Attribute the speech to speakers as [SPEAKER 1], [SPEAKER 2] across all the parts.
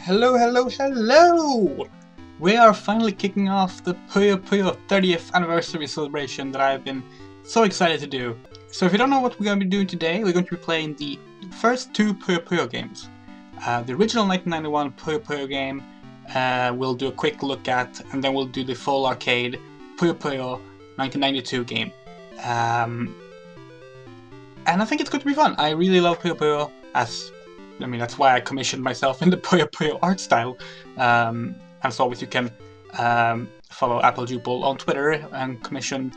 [SPEAKER 1] Hello, hello, hello! We are finally kicking off the Puyo Puyo 30th anniversary celebration that I've been so excited to do. So if you don't know what we're going to be doing today, we're going to be playing the first two Puyo Puyo games. The original 1991 Puyo Puyo game we'll do a quick look at, and then we'll do the full arcade Puyo Puyo 1992 game. And I think it's going to be fun. I really love Puyo Puyo, that's why I commissioned myself in the Puyo Puyo art style. As always, you can follow Apple Jupil on Twitter and commission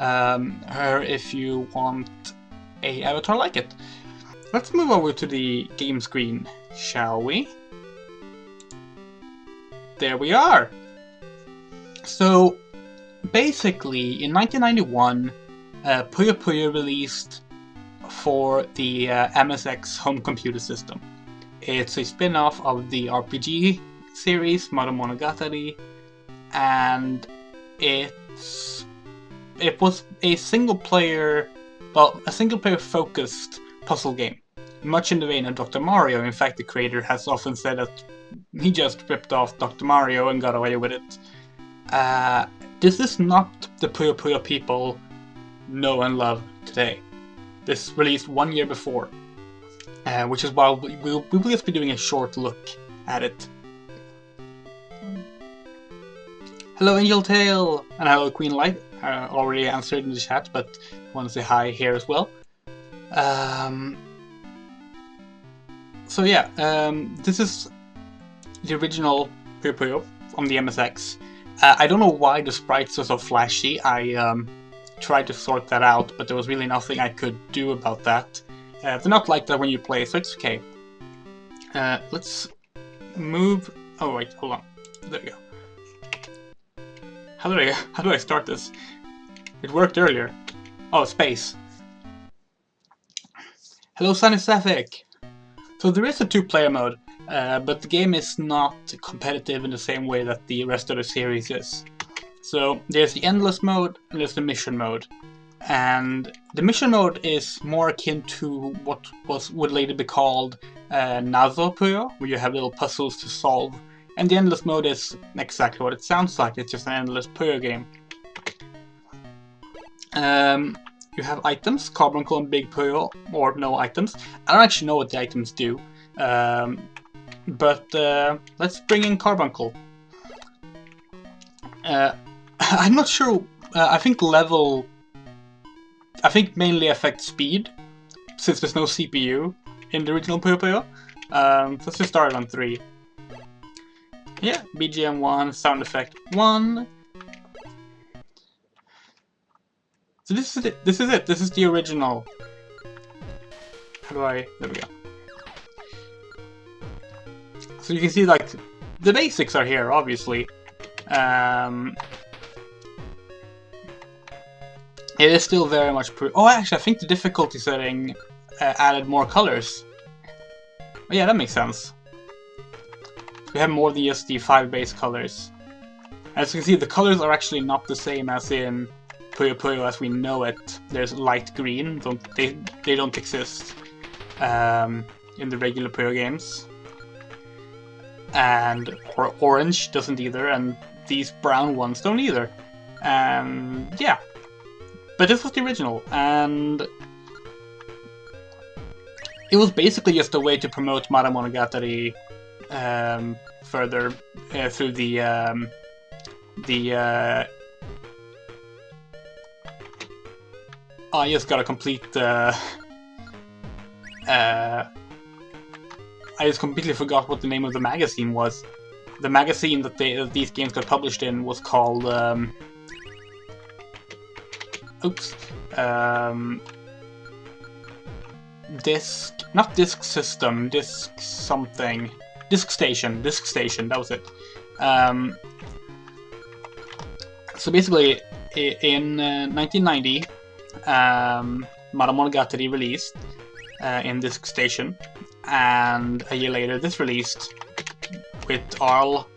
[SPEAKER 1] her if you want a avatar like it. Let's move over to the game screen, shall we? There we are! So, basically, in 1991, Puyo Puyo released for the MSX home computer system. It's a spin-off of the RPG series Monogatari, and it was a single-player focused puzzle game, much in the vein of Dr. Mario. In fact, the creator has often said that he just ripped off Dr. Mario and got away with it. This is not the Puyo Puyo people know and love today. This released 1 year before, which is why we'll just be doing a short look at it. Hello Angel Tail, and hello Queen Light. I already answered in the chat, but I want to say hi here as well. This is the original Puyo Puyo from the MSX. I don't know why the sprites are so flashy. I tried to sort that out, but there was really nothing I could do about that. They're not like that when you play, so it's okay. Let's move... Oh wait, hold on. There we go. How do I start this? It worked earlier. Oh, space. Hello Sunny Sapphic! So there is a two-player mode, but the game is not competitive in the same way that the rest of the series is. So there's the endless mode and there's the mission mode. And the mission mode is more akin to what would later be called Nazo Puyo, where you have little puzzles to solve. And the endless mode is exactly what it sounds like, it's just an endless Puyo game. You have items, Carbuncle and Big Puyo, or no items. I don't actually know what the items do, but let's bring in Carbuncle. I'm not sure, I think mainly affects speed, since there's no CPU in the original Puyo Puyo. Let's just start on 3. Yeah, BGM 1, sound effect 1. So this is it, this is the original. There we go. So you can see, like, the basics are here, obviously. It is still very much oh, actually, I think the difficulty setting added more colors. Oh, yeah, that makes sense. We have more than just the 5 base colors. As you can see, the colors are actually not the same as in Puyo Puyo as we know it. There's light green, they don't exist in the regular Puyo games. And orange doesn't either, and these brown ones don't either. Yeah. But this was the original, and it was basically just a way to promote Monogatari further through the I just gotta complete I just completely forgot what the name of the magazine was. The magazine that these games got published in was called not Disc System, Disc something. Disc Station, that was it. So basically, in 1990, Monogatari released in Disc Station, and a year later this released with Arl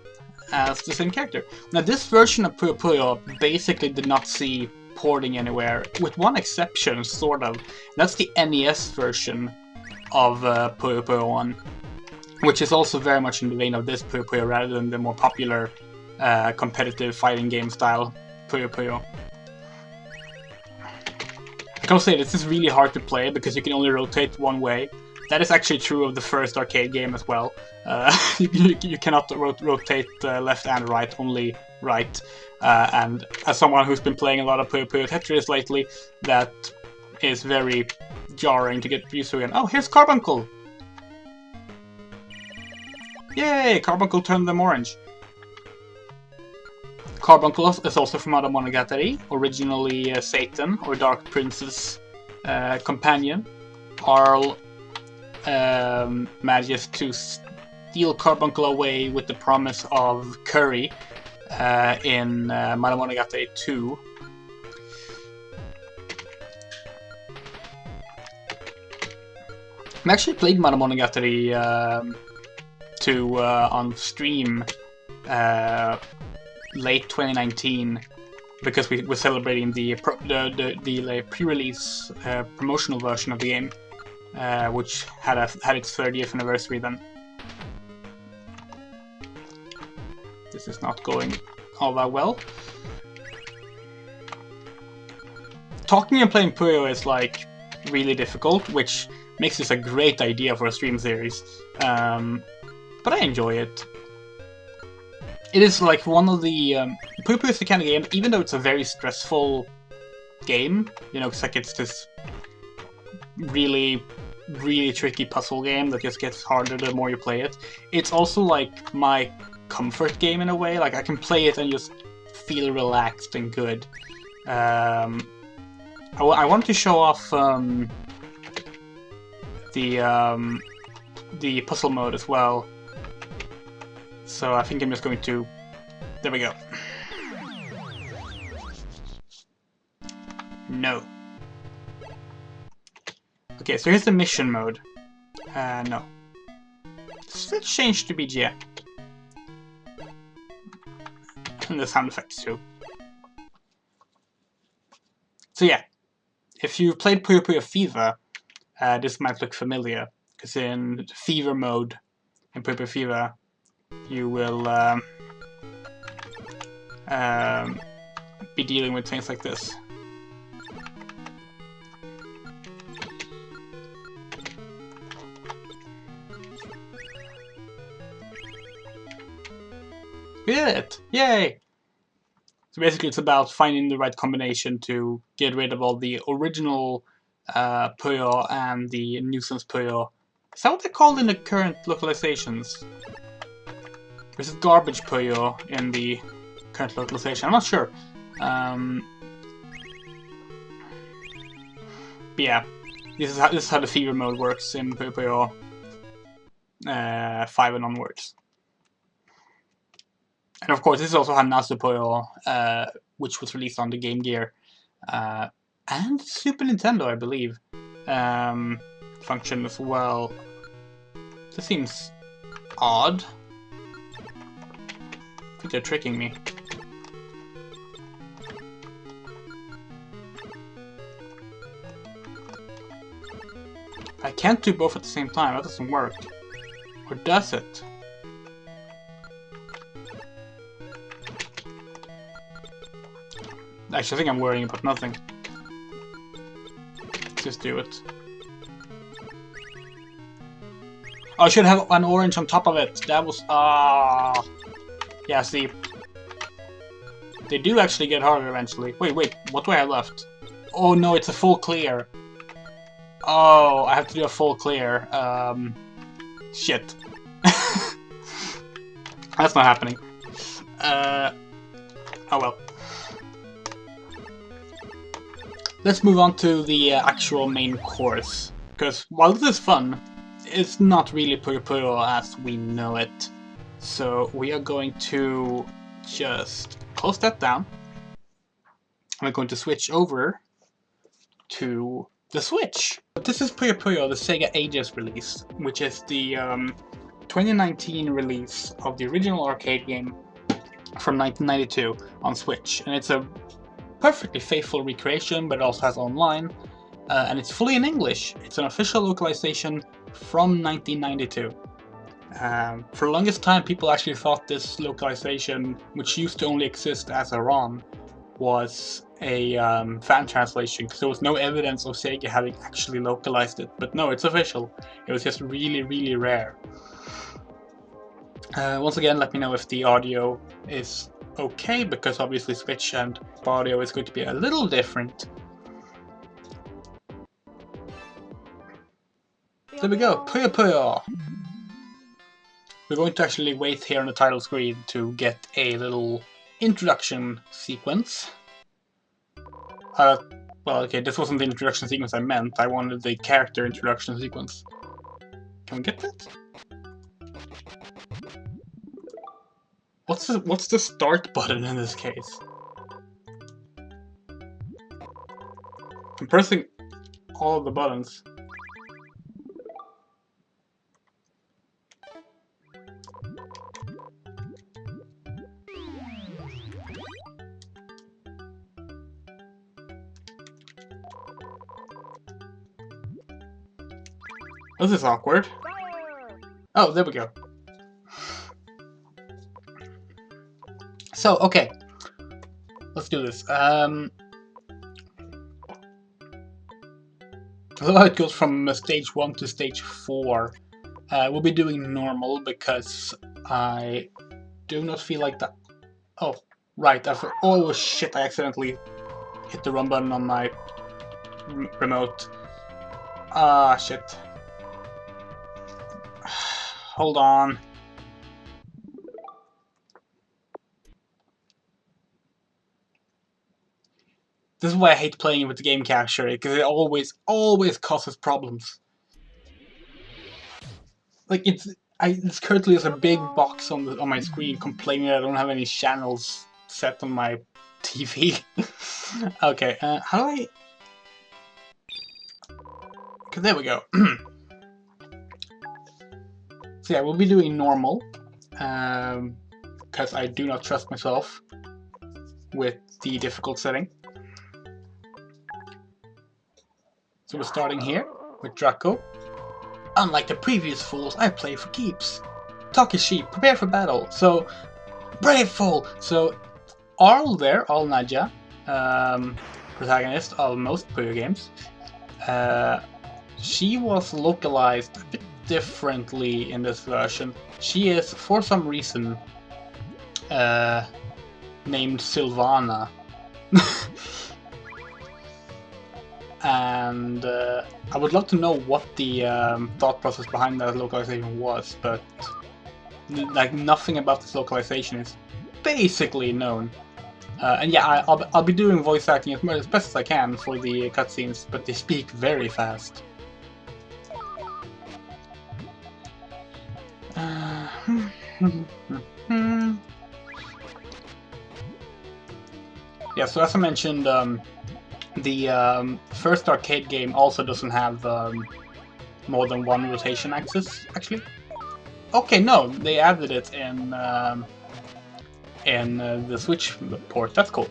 [SPEAKER 1] as the same character. Now this version of Puyo Puyo basically did not see porting anywhere, with one exception, sort of. That's the NES version of Puyo Puyo 1. which is also very much in the vein of this Puyo Puyo rather than the more popular competitive fighting game style Puyo Puyo. I can say this is really hard to play because you can only rotate one way. That is actually true of the first arcade game as well. You cannot rotate left and right, only right. And as someone who's been playing a lot of Puyo Puyo Tetris lately, that is very jarring to get used to again. Oh, here's Carbuncle! Yay! Carbuncle turned them orange. Carbuncle is also from Ada Monogatari, originally Satan, or Dark Prince's companion. Arl manages to steal Carbuncle away with the promise of curry in Ada Monogatari 2. I actually played Ada Monogatari 2 on stream late 2019 because we were celebrating the pre-release promotional version of the game, which had its 30th anniversary then. This is not going all that well. Talking and playing Puyo is like really difficult, which makes this a great idea for a stream series. But I enjoy it. It is like one of the Puyo Puyo is the kind of game, even though it's a very stressful game, you know, it's like it's this really tricky puzzle game that just gets harder the more you play it. It's also like my comfort game in a way. Like I can play it and just feel relaxed and good. I want to show off the puzzle mode as well. So I think I'm just going to... There we go. No. Okay, so here's the mission mode. No. Let's change to BGM. And the sound effects too. So yeah, if you've played Puyo Puyo Fever, this might look familiar. Because in Fever mode, in Puyo Puyo Fever, you will be dealing with things like this. We did it! Yay! So basically it's about finding the right combination to get rid of all the original Puyo and the nuisance Puyo. Is that what they're called in the current localizations? This is garbage Puyo in the current localization. I'm not sure. But yeah, this is how the Fever mode works in Puyo Puyo 5 and onwards. And of course, this is also how Nasu Puyo, which was released on the Game Gear and Super Nintendo, I believe, function as well. This seems odd. I think they're tricking me. I can't do both at the same time. That doesn't work. Or does it? Actually, I think I'm worrying about nothing. Just do it. Oh, I should have an orange on top of it. That was... Yeah, see. They do actually get harder eventually. Wait, what do I have left? Oh no, it's a full clear. Oh, I have to do a full clear. Shit. That's not happening. Oh well. Let's move on to the actual main course. Because while this is fun, it's not really Puyo Puyo as we know it. So we are going to just close that down. We're going to switch over to the Switch. This is Puyo Puyo, the SEGA Ages release, which is the 2019 release of the original arcade game from 1992 on Switch. And it's a perfectly faithful recreation, but it also has online. And it's fully in English. It's an official localization from 1992. For the longest time, people actually thought this localization, which used to only exist as a ROM, was a fan translation, because there was no evidence of SEGA having actually localized it. But no, it's official. It was just really, really rare. Once again, let me know if the audio is okay, because obviously Switch and audio is going to be a little different. There we go, Puyo Puyo! We're going to actually wait here on the title screen to get a little introduction sequence. Well, okay, this wasn't the introduction sequence I meant. I wanted the character introduction sequence. Can we get that? What's the start button in this case? I'm pressing all of the buttons. This is awkward. Oh, there we go. So, okay. Let's do this. So it goes from stage 1 to stage 4. We'll be doing normal because I do not feel like that. Oh, right. After oh shit, I accidentally hit the run button on my remote. Ah, shit. Hold on. This is why I hate playing with the game capture, because it always causes problems. Like it's currently there's a big box on my screen complaining that I don't have any channels set on my TV. Okay, how do I? Okay, there we go. So yeah, we'll be doing normal, because I do not trust myself with the difficult setting. So we're starting here with Draco. Unlike the previous fools, I play for keeps. Talk is cheap, prepare for battle. So, brave fool! So, Arl there, Arl Nadja, protagonist of most Puyo games, she was localized a bit differently in this version. She is, for some reason, named Sylvana. And I would love to know what the thought process behind that localization was, but like nothing about this localization is basically known. And yeah, I'll be doing voice acting as best as I can for the cutscenes, but they speak very fast. Yeah, so as I mentioned, the first arcade game also doesn't have more than one rotation axis, actually. Okay, no, they added it in the Switch port. That's cool.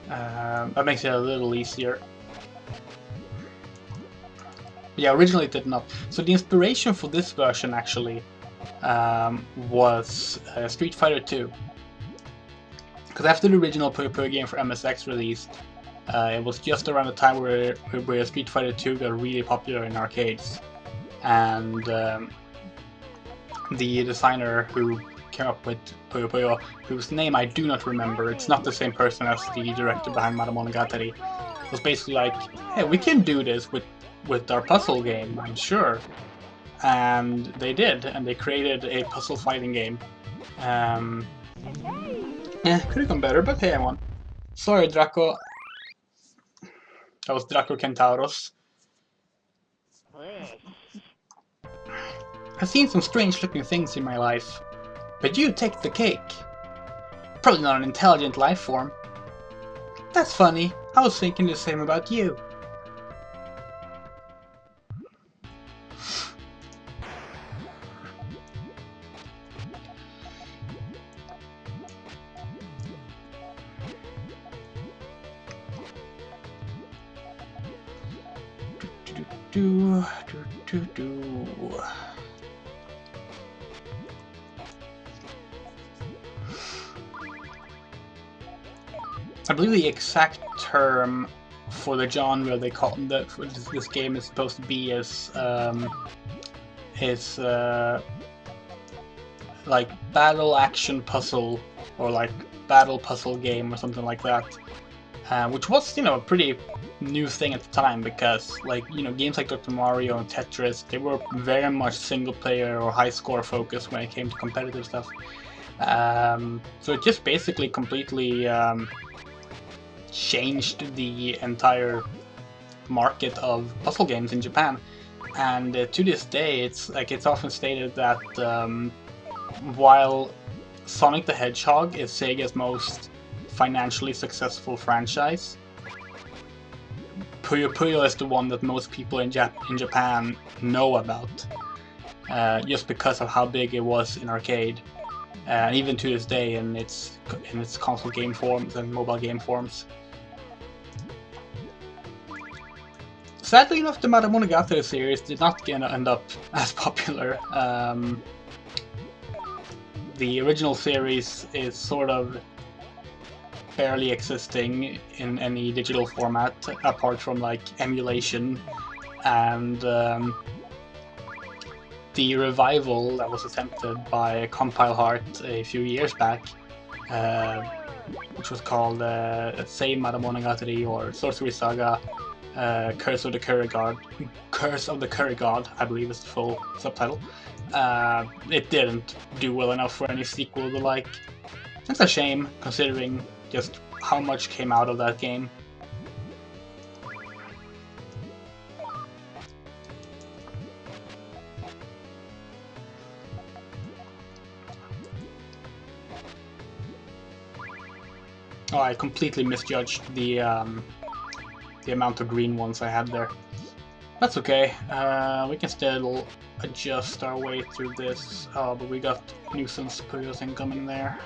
[SPEAKER 1] That makes it a little easier. Yeah, originally it did not. So the inspiration for this version actually was Street Fighter 2. Because after the original Puyo Puyo game for MSX released, it was just around the time where Street Fighter 2 got really popular in arcades. And the designer who came up with Puyo Puyo, whose name I do not remember, it's not the same person as the director behind Monogatari, was basically like, hey, we can do this with our puzzle game, I'm sure. And they did, and they created a puzzle fighting game. Yeah, could have gone better, but hey, I won. Sorry, Draco. That was Draco Kentauros. I've seen some strange looking things in my life, but you take the cake. Probably not an intelligent life form. That's funny, I was thinking the same about you. I believe the exact term for the genre they call for this game is supposed to be is like battle action puzzle, or like battle puzzle game or something like that, which was, you know, a pretty new thing at the time, because, like, you know, games like Dr. Mario and Tetris, they were very much single player or high score focused when it came to competitive stuff. So it just basically completely changed the entire market of puzzle games in Japan. And to this day, it's often stated that while Sonic the Hedgehog is Sega's most financially successful franchise, Puyo Puyo is the one that most people in Japan know about, just because of how big it was in arcade, and even to this day in its console game forms and mobile game forms. Sadly enough, the Monogatari series did not end up as popular. The original series is sort of barely existing in any digital format, apart from like emulation, and the revival that was attempted by Compile Heart a few years back, which was called Seima Monogatari, or Sorcery Saga, Curse of the Curry God, I believe is the full subtitle. It didn't do well enough for any sequel to like. It's a shame, considering just how much came out of that game. Oh, I completely misjudged the amount of green ones I had there. That's okay. We can still adjust our way through this. Oh, but we got nuisance Puyos incoming there.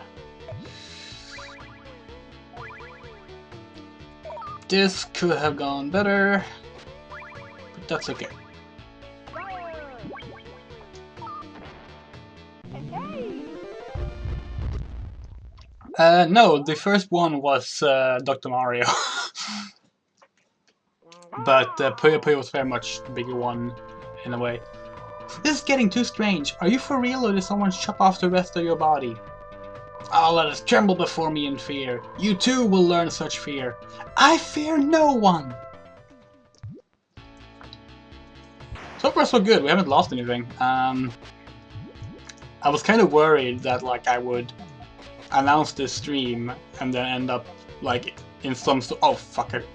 [SPEAKER 1] This could have gone better, but that's okay. No, the first one was Dr. Mario. But Puyo Puyo was very much the bigger one, in a way. This is getting too strange. Are you for real, or did someone chop off the rest of your body? Oh, let us tremble before me in fear. You too will learn such fear. I fear no one! So far so good, we haven't lost anything. I was kind of worried that like I would announce this stream and then end up like in some oh fuck it.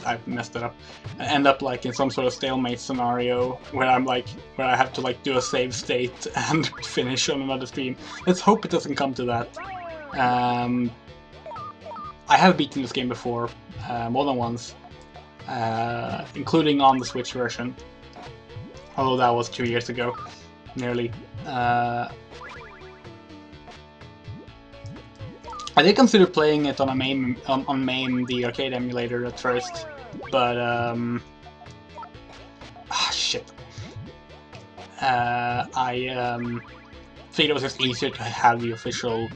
[SPEAKER 1] I messed it up. End up like in some sort of stalemate scenario where where I have to like do a save state and finish on another stream. Let's hope it doesn't come to that. I have beaten this game before, more than once, including on the Switch version. Although that was 2 years ago, nearly. I did consider playing it on a MAME, the arcade emulator at first, but shit. I figured it was just easier to have the official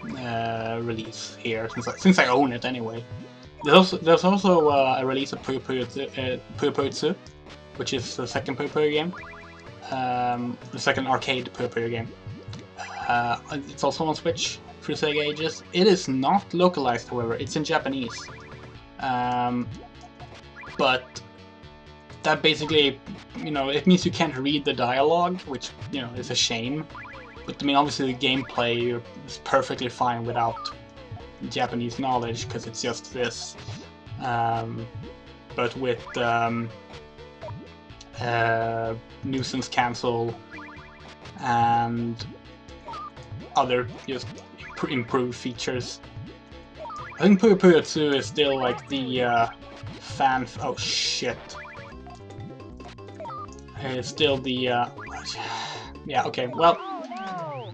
[SPEAKER 1] release here, since I own it anyway. There's also a release of Puyo Puyo 2, which is the second Puyo Puyo game, the second arcade Puyo Puyo game. It's also on Switch through SEGA Ages. It is not localized, however. It's in Japanese. But that basically, you know, it means you can't read the dialogue, which, you know, is a shame. But I mean, obviously the gameplay is perfectly fine without Japanese knowledge, because it's just this. But with nuisance cancel and other just improved features. I think Puyo Puyo 2 is still like the oh shit. It's still the yeah, okay, well,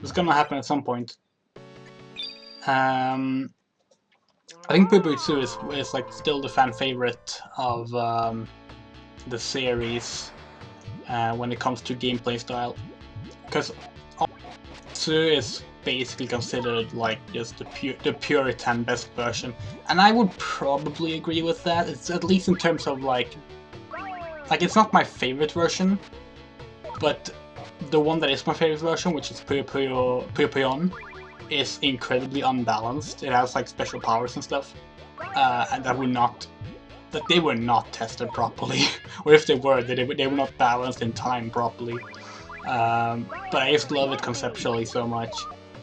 [SPEAKER 1] it's gonna happen at some point. I think Puyo Puyo 2 is like still the fan favorite of the series when it comes to gameplay style, because 2 is basically considered like just the Puritan best version, and I would probably agree with that. It's at least in terms of like it's not my favorite version, but the one that is my favorite version, which is Puyo Puyo, is incredibly unbalanced. It has like special powers and stuff, and they were not tested properly, or if they were not balanced in time properly. But I just love it conceptually so much.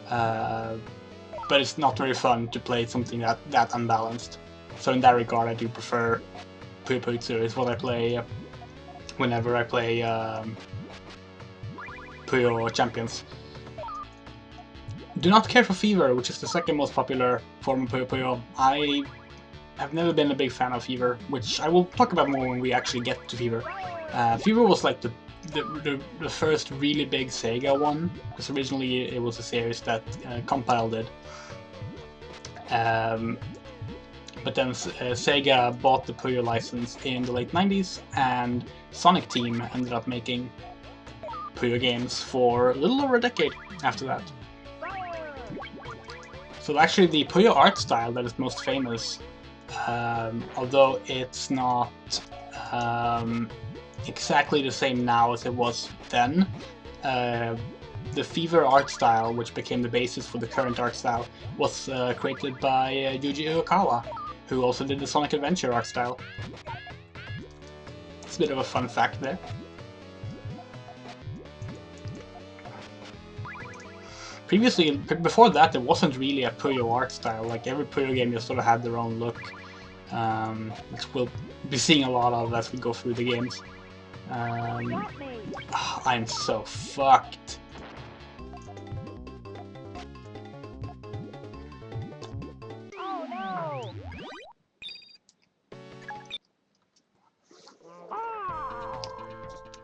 [SPEAKER 1] But it's not very fun to play something that unbalanced. So in that regard, I do prefer Puyo Puyo 2. Is what I play whenever I play Puyo Champions. Do not care for Fever, which is the second most popular form of Puyo Puyo. I've never been a big fan of Fever, which I will talk about more when we actually get to Fever. Fever was like the first really big SEGA one, because originally it was a series that Compile did. But then SEGA bought the Puyo license in the late 90s, and Sonic Team ended up making Puyo games for a little over a decade after that. So actually the Puyo art style that is most famous, although it's not exactly the same now as it was then, the Fever art style, which became the basis for the current art style, was created by Yuji Uekawa, who also did the Sonic Adventure art style. It's a bit of a fun fact there. Previously, before that, there wasn't really a Puyo art style. Like every Puyo game just sort of had their own look, which we'll be seeing a lot of as we go through the games. I'm so fucked.
[SPEAKER 2] Oh no!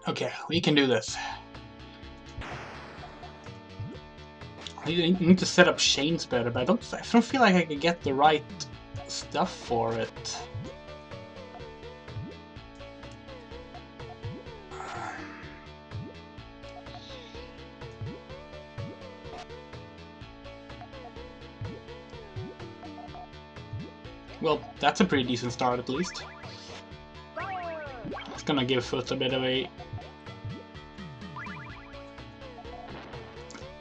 [SPEAKER 1] Okay, we can do this. I need to set up Shane's better, but I don't feel like I can get the right stuff for it. Well, that's a pretty decent start at least. It's gonna give Foot a bit of a...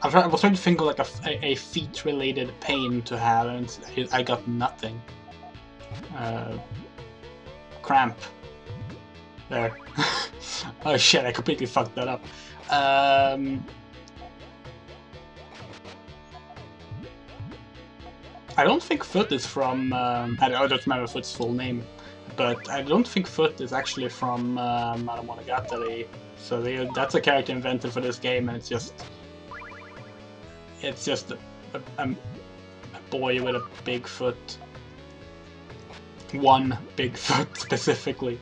[SPEAKER 1] I was trying to think of like a feet-related pain to have, and I got nothing. Cramp. There. Oh shit, I completely fucked that up. I don't think Foot is from... I don't remember Foot's full name, but I don't think Foot is actually from Monogatari. So that's a character invented for this game, and it's just a boy with a big foot. One big foot specifically.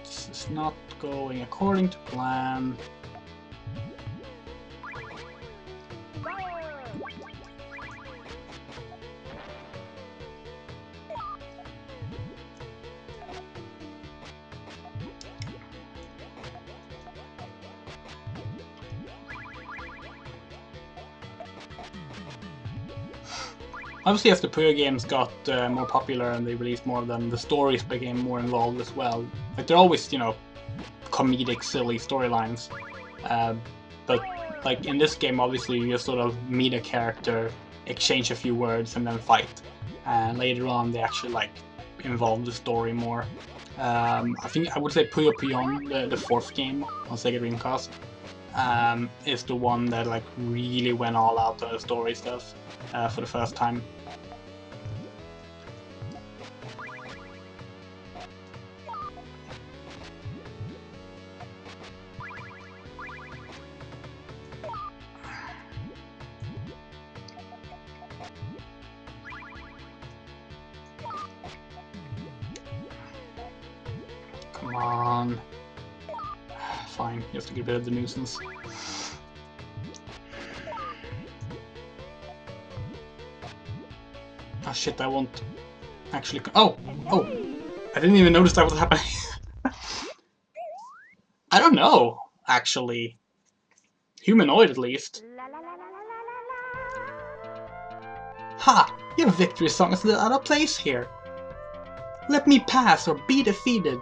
[SPEAKER 1] This is not going according to plan. Obviously, as the Puyo games got more popular and they released more of them, the stories became more involved as well. Like, they're always, you know, comedic, silly storylines. But, like, in this game, obviously, you just sort of meet a character, exchange a few words, and then fight. And later on, they actually, like, involve the story more. I would say Puyo Puyo, the fourth game on SEGA Dreamcast, is the one that, like, really went all out on the story stuff for the first time. Come on. Fine, just to get rid of the nuisance. Oh shit, I won't actually... Oh! I didn't even notice that was happening. I don't know, actually. Humanoid, at least.
[SPEAKER 2] La la la la la la la.
[SPEAKER 1] Ha! Your victory song is a little out of place here. Let me pass or be defeated.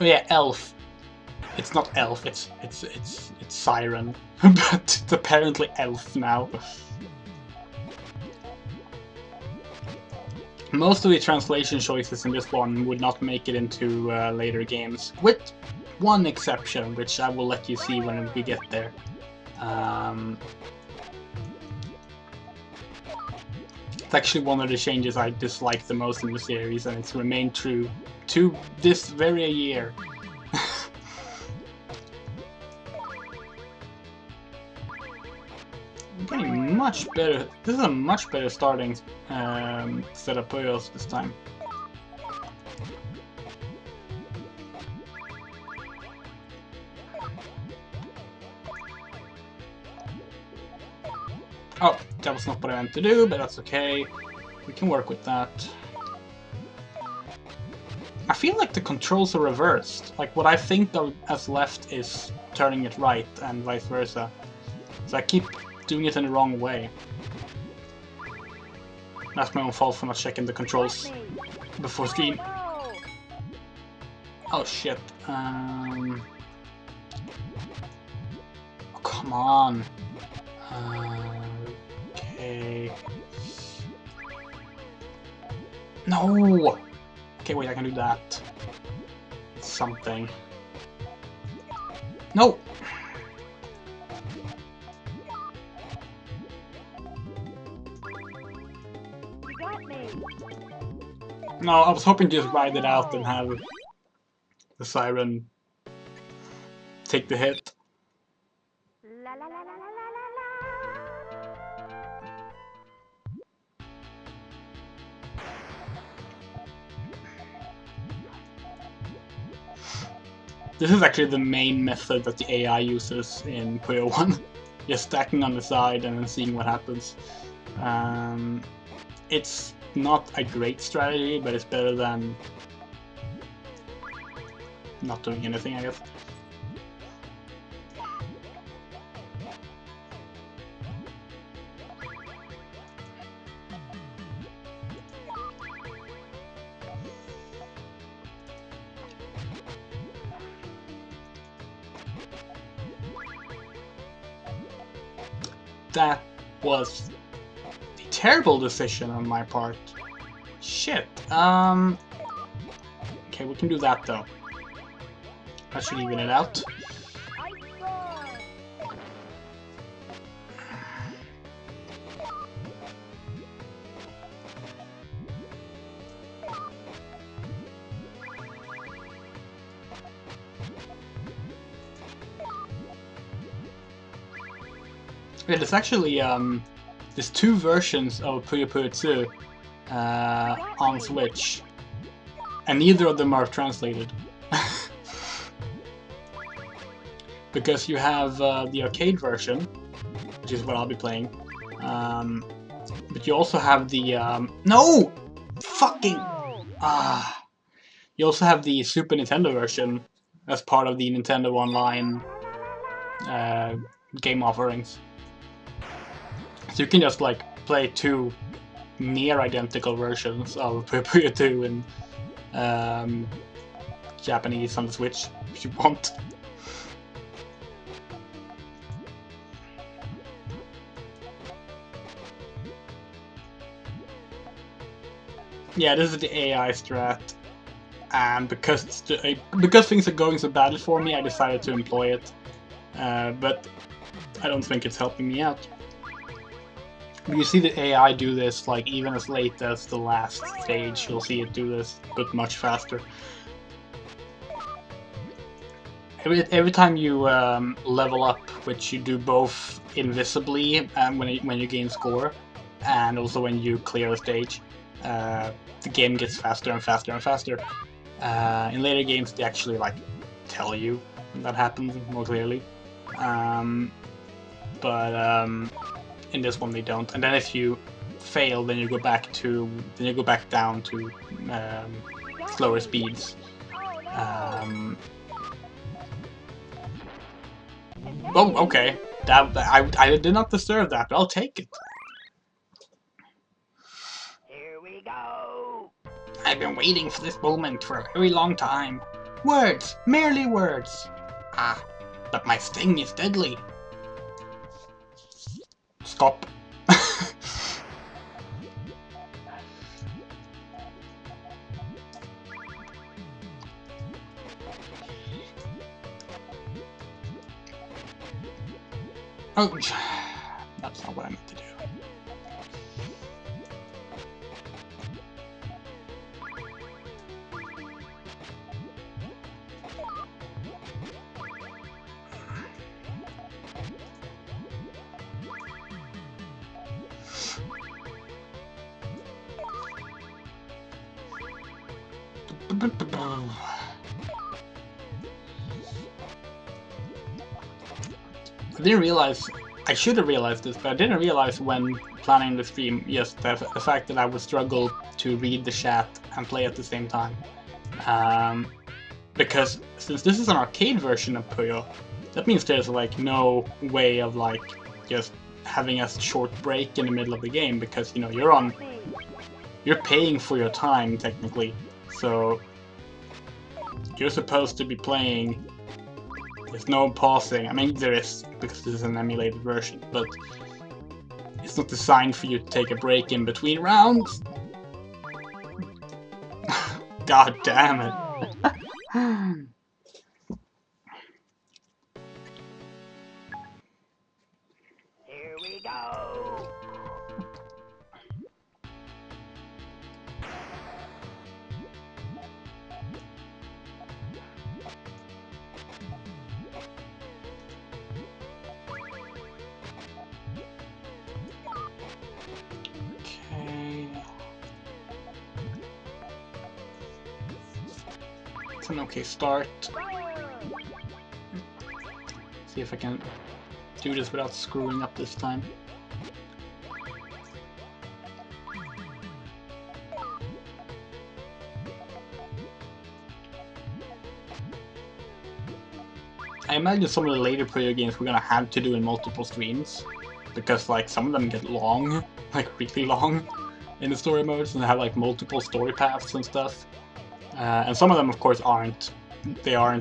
[SPEAKER 1] Oh yeah, elf. It's not elf, it's siren. But it's apparently elf now. Most of the translation choices in this one would not make it into later games, with one exception, which I will let you see when we get there. It's actually one of the changes I dislike the most in the series, and it's remained true to this very year. I'm getting much better. This is a much better starting set of Puyos this time. Oh, that was not what I meant to do, but that's okay. We can work with that. I feel like the controls are reversed. Like, what I think of as left is turning it right, and vice versa. So I keep doing it in the wrong way. That's my own fault for not checking the controls before stream. Oh shit. Oh, come on. Okay. No! Okay, wait, I can do that. Something. No!
[SPEAKER 2] You got me.
[SPEAKER 1] No, I was hoping to just ride it out and have the siren take the hit.
[SPEAKER 2] La la la la la la la.
[SPEAKER 1] This is actually the main method that the AI uses in Puyo 1. Just stacking on the side and then seeing what happens. It's not a great strategy, but it's better than not doing anything, I guess. That was a terrible decision on my part. Shit. Okay, we can do that though. That should even it out. Yeah, there's actually there's two versions of Puyo Puyo 2 on Switch, and neither of them are translated. Because you have the arcade version, which is what I'll be playing, but you also have the no! Fucking! You also have the Super Nintendo version as part of the Nintendo Online game offerings. So you can just like play two near identical versions of Puyo Puyo 2 in Japanese on the Switch if you want. Yeah, this is the AI strat, and because things are going so badly for me, I decided to employ it. But I don't think it's helping me out. But you see the AI do this like even as late as the last stage. You'll see it do this, but much faster. Every time you level up, which you do both invisibly and when you gain score, and also when you clear a stage, the game gets faster and faster and faster. In later games, they actually like tell you when that happens more clearly, but in this one they don't. And then if you fail, then you go back down to slower speeds. Oh, okay. I did not deserve that, but I'll take it.
[SPEAKER 2] Here we go.
[SPEAKER 1] I've been waiting for this moment for a very long time. Words, merely words. Ah, but my sting is deadly. Stop. Oh, that's not what I meant to do. I didn't realize, I should have realized this, but I didn't realize when planning the stream, yes, the fact that I would struggle to read the chat and play at the same time. Because since this is an arcade version of Puyo, that means there's like no way of like just having a short break in the middle of the game, because you know you're paying for your time technically, so you're supposed to be playing. There's no pausing. I mean, there is, because this is an emulated version, but it's not designed for you to take a break in between rounds. God damn it.
[SPEAKER 2] Here we go.
[SPEAKER 1] Okay. It's an okay start. See if I can do this without screwing up this time. I imagine some of the later Puyo games we're gonna have to do in multiple streams, because like some of them get long, like really long in the story modes, and have like multiple story paths and stuff. And some of them of course aren't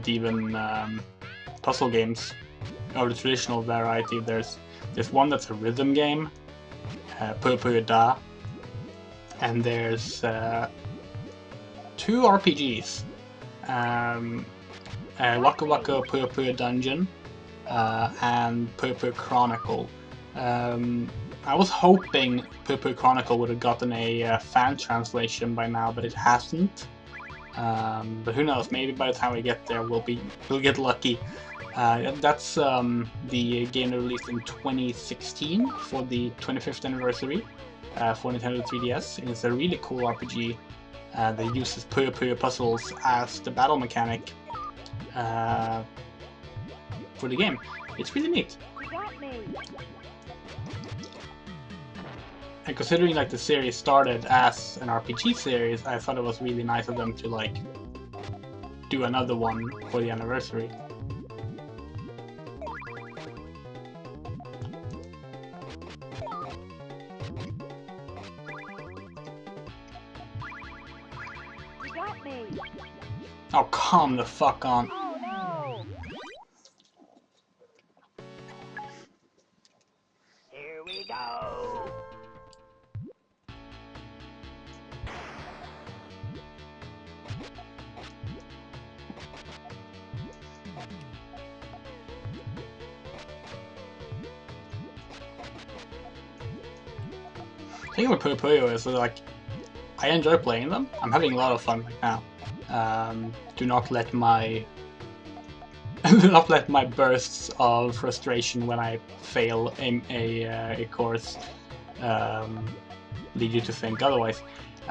[SPEAKER 1] even puzzle games of the traditional variety. There's one that's a rhythm game, Puyo Puyo Da, and there's 2 RPGs. Waka Waka Puyo Puyo Dungeon and Puyo Puyo Chronicle. I was hoping Puyo Puyo Chronicle would have gotten a fan translation by now, but it hasn't. But who knows? Maybe by the time we get there, we'll get lucky. That's the game released in 2016 for the 25th anniversary for Nintendo 3DS. And it's a really cool RPG that uses Puyo Puyo puzzles as the battle mechanic for the game. It's really neat.
[SPEAKER 2] You got me.
[SPEAKER 1] And considering like the series started as an RPG series, I thought it was really nice of them to like do another one for the anniversary.
[SPEAKER 2] You got me.
[SPEAKER 1] Oh, come the fuck on.
[SPEAKER 2] Oh no. Here we go.
[SPEAKER 1] The thing with Puyo Puyo is that, like, I enjoy playing them. I'm having a lot of fun right now. Do not let my bursts of frustration when I fail a course lead you to think otherwise.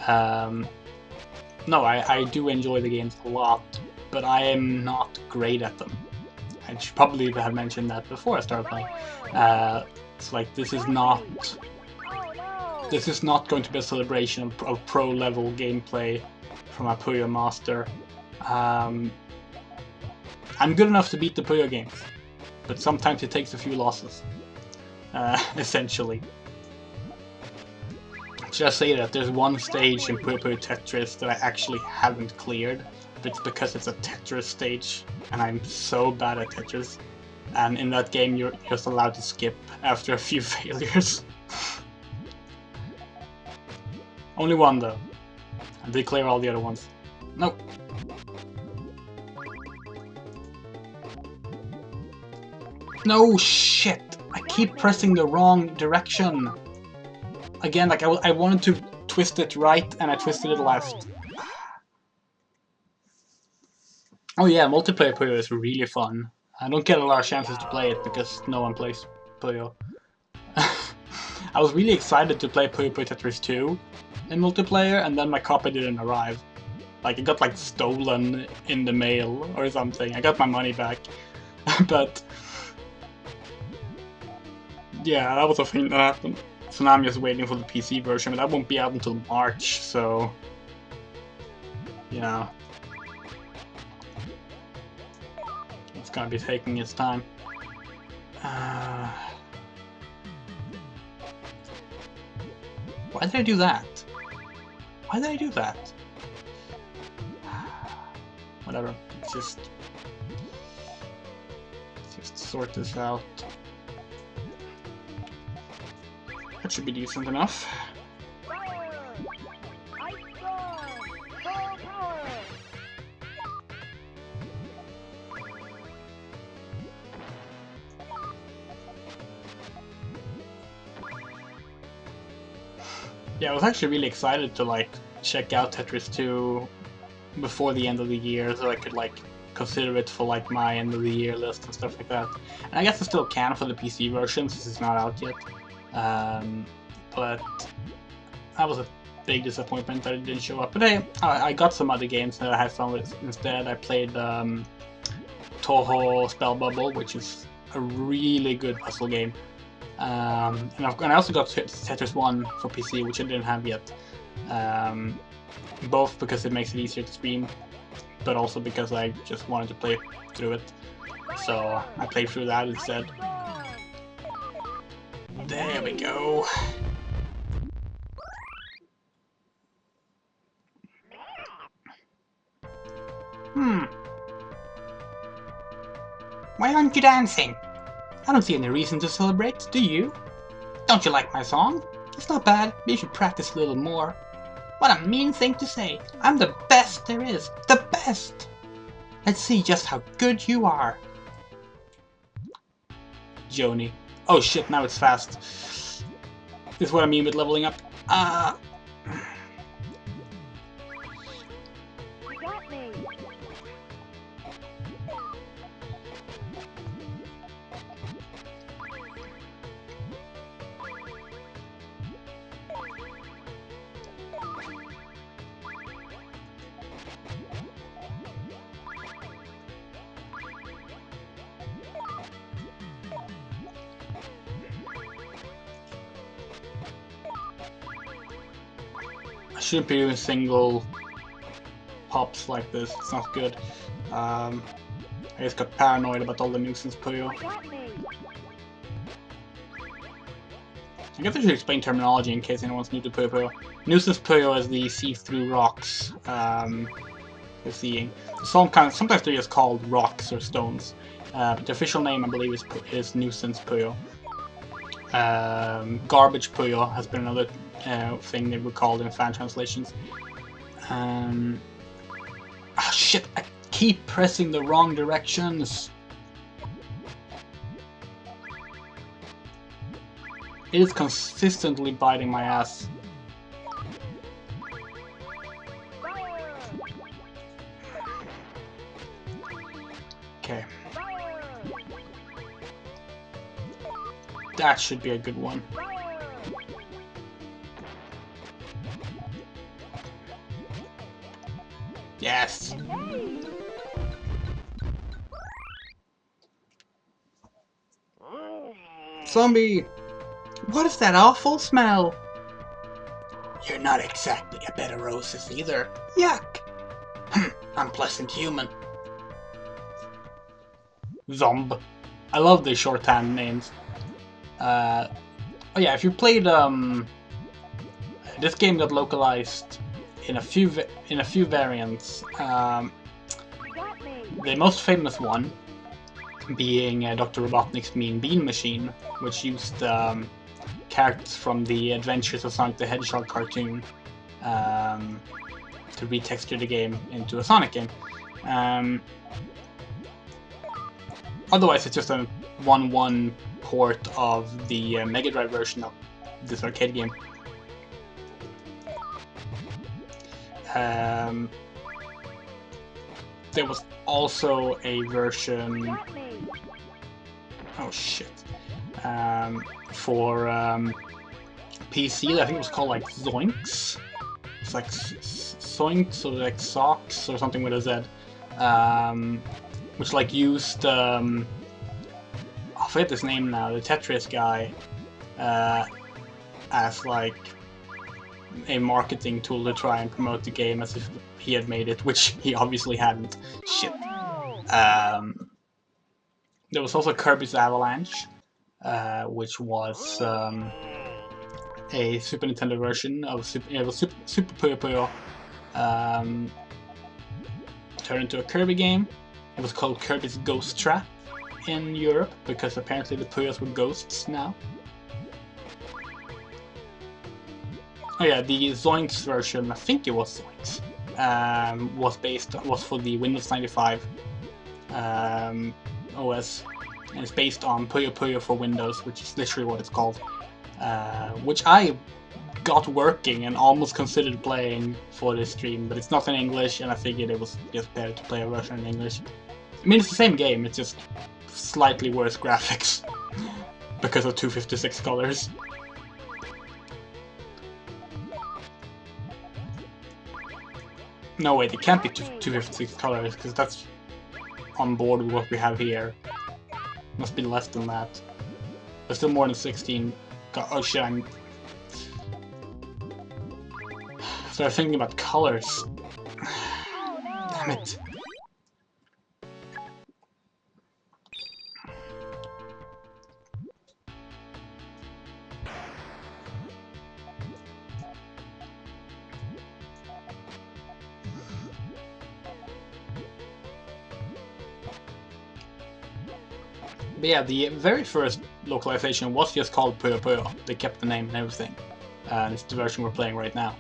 [SPEAKER 1] No, I do enjoy the games a lot, but I am not great at them. I should probably have mentioned that before I started playing. It's like, this is not...
[SPEAKER 2] Oh no.
[SPEAKER 1] This is not going to be a celebration of pro-level gameplay from a Puyo master. I'm good enough to beat the Puyo games, but sometimes it takes a few losses, essentially. Should I say that there's one stage in Puyo Puyo Tetris that I actually haven't cleared, but it's because it's a Tetris stage, and I'm so bad at Tetris. And in that game you're just allowed to skip after a few failures. Only one though. I did clear all the other ones. Nope. No shit! I keep pressing the wrong direction. Again, like I wanted to twist it right and I twisted it left. Oh yeah, multiplayer Puyo is really fun. I don't get a lot of chances to play it because no one plays Puyo. I was really excited to play Puyo Puyo Tetris 2 in multiplayer, and then my copy didn't arrive. Like, it got like stolen in the mail or something. I got my money back. But yeah, that was a thing that happened. So now I'm just waiting for the PC version, but that won't be out until March, so yeah. It's gonna be taking its time. Why did I do that? Why did I do that? Whatever, let's just sort this out. That should be decent enough. Yeah, I was actually really excited to like check out Tetris 2 before the end of the year, so I could like consider it for like my end of the year list and stuff like that. And I guess I still can for the PC version since it's not out yet. But that was a big disappointment that it didn't show up. But hey, I got some other games that I had fun with instead. I played Toho Spell Bubble, which is a really good puzzle game. And I also got Tetris 1 for PC, which I didn't have yet. Both because it makes it easier to stream, but also because I just wanted to play through it. So I played through that instead. There we go. Why aren't you dancing? I don't see any reason to celebrate, do you? Don't you like my song? It's not bad, but you should practice a little more. What a mean thing to say. I'm the best there is. The best! Let's see just how good you are. Joni. Oh shit, now it's fast. This is what I mean with leveling up.
[SPEAKER 2] You got me.
[SPEAKER 1] I shouldn't be doing single pops like this, it's not good. I just got paranoid about all the nuisance Puyo. I guess I should explain terminology in case anyone's new to Puyo Puyo. Nuisance Puyo is the see-through rocks you're seeing. Sometimes they're just called rocks or stones, but the official name I believe is Nuisance Puyo. Garbage Puyo has been another thing they were called in fan translations. Ah shit, I keep pressing the wrong directions. It is consistently biting my ass. Okay. That should be a good one. Yes! Zombie! What is that awful smell? You're not exactly a bed of roses either. Yuck! Unpleasant human. Zomb. I love the shorthand names. Oh yeah, if you played this game got localized in a few variants. The most famous one being Dr. Robotnik's Mean Bean Machine, which used characters from the Adventures of Sonic the Hedgehog cartoon to retexture the game into a Sonic game. Otherwise, it's just a 1-1 port of the Mega Drive version of this arcade game. There was also a version. Oh shit! For PC, I think it was called like Zoinks. It's like Zoinks or like Socks or something with a Z, which like used I forget his name now, the Tetris guy, as like a marketing tool to try and promote the game as if he had made it, which he obviously hadn't. Shit. There was also Kirby's Avalanche, which was a Super Nintendo version of Super Puyo Puyo turned into a Kirby game. It was called Kirby's Ghost Trap in Europe, because apparently the Puyos were ghosts now. Oh yeah, the Zoinks version, I think it was Zoinks, was for the Windows 95 OS, and it's based on Puyo Puyo for Windows, which is literally what it's called, which I got working and almost considered playing for this stream, but it's not in English, and I figured it was just better to play a version in English. I mean, it's the same game, it's just slightly worse graphics because of 256 colors. No wait, it can't be 256 colors, because that's on board with what we have here. Must be less than that. But still more than 16. Oh shit, I'm... Started thinking about colors. Damn it. But yeah, the very first localization was just called Puyo Puyo. They kept the name and everything. It's the version we're playing right now.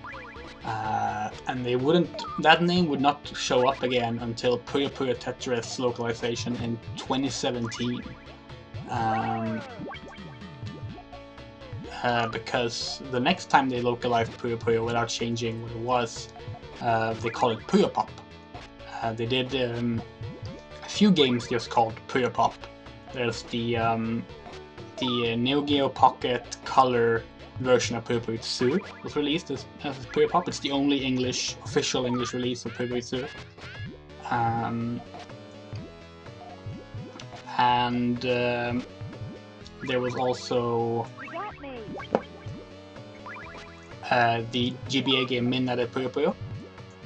[SPEAKER 1] And they wouldn't. That name would not show up again until Puyo Puyo Tetris localization in 2017. Because the next time they localized Puyo Puyo without changing what it was, they called it Puyo Pop. They did a few games just called Puyo Pop. There's the Neo Geo Pocket Color version of Puyo Puyo 2 was released as Puyo Pop. It's the only official English release of Puyo Puyo 2. And there was also the GBA game Midnight Puyo Puyo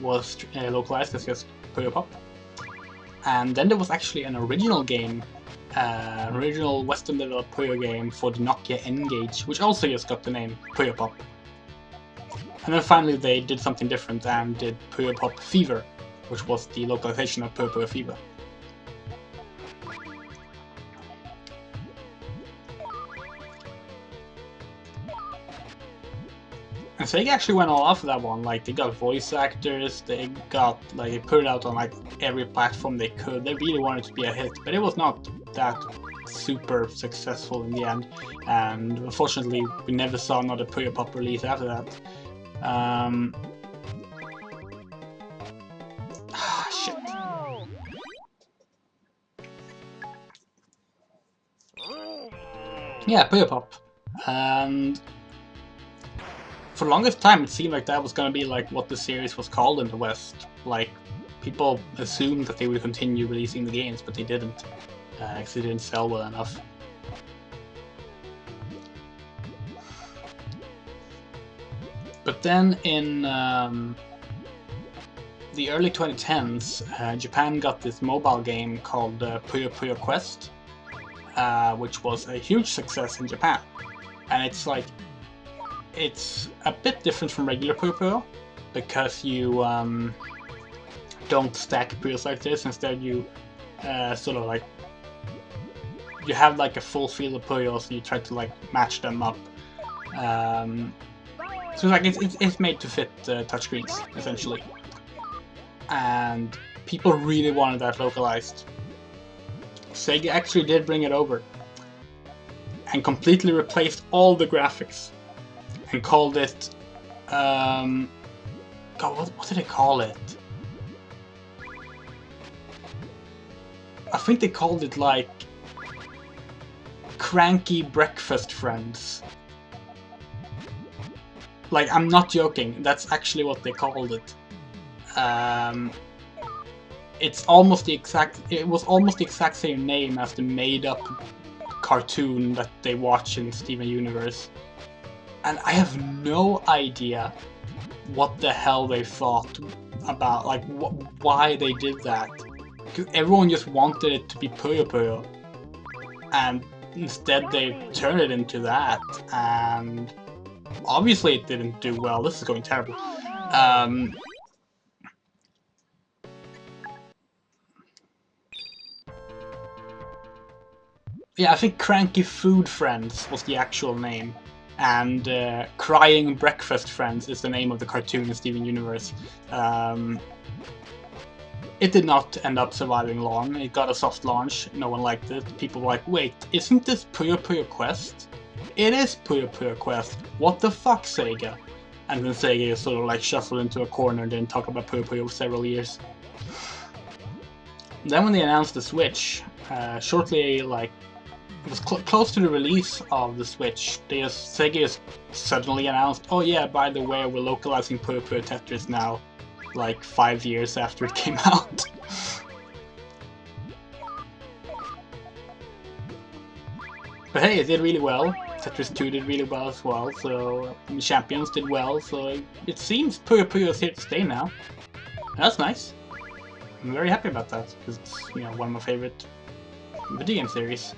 [SPEAKER 1] was localized as just Puyo Pop. And then there was actually an original game, original Western developed Puyo game for the Nokia N-Gage, which also just got the name Puyo Pop. And then finally they did something different and did Puyo Pop Fever, which was the localization of Puyo Puyo Fever. And SEGA actually went all off of that one. Like, they got voice actors, they put it out on like every platform they could. They really wanted it to be a hit, but it was not that super successful in the end. And unfortunately, we never saw another Puyo Pop release after that. Shit. Yeah, Puyo Pop. And for the longest time, it seemed like that was gonna be like what the series was called in the West. Like, people assumed that they would continue releasing the games, but they didn't. Because they didn't sell well enough. But then in the early 2010s, Japan got this mobile game called Puyo Puyo Quest, which was a huge success in Japan. And it's like, it's a bit different from regular Puyo Puyo, because you don't stack Puyos like this. Instead you sort of like, you have like a full field of Puyos and you try to like match them up. So like it's made to fit touchscreens, essentially. And people really wanted that localized. SEGA actually did bring it over and completely replaced all the graphics and called it God, what did they call it? I think they called it like Cranky Breakfast Friends. Like, I'm not joking, that's actually what they called it. It was almost the exact same name as the made-up cartoon that they watch in Steven Universe. And I have no idea what the hell they thought about, like, why they did that. Because everyone just wanted it to be Puyo Puyo. And instead they turned it into that, and obviously it didn't do well. This is going terrible. Yeah, I think Cranky Food Friends was the actual name, and Crying Breakfast Friends is the name of the cartoon in Steven Universe. It did not end up surviving long. It got a soft launch, no one liked it. People were like, wait, isn't this Puyo Puyo Quest? It is Puyo Puyo Quest. What the fuck, SEGA? And then SEGA is sort of like shuffled into a corner and didn't talk about Puyo Puyo for several years. Then when they announced the Switch, shortly, like, it was close to the release of the Switch, SEGA just suddenly announced, oh yeah, by the way, we're localizing Puyo Puyo Tetris now, like 5 years after it came out. But hey, it did really well. Tetris 2 did really well as well, so Champions did well, so it seems Puyo Puyo is here to stay now. That's nice. I'm very happy about that, because it's, you know, one of my favorite video game series.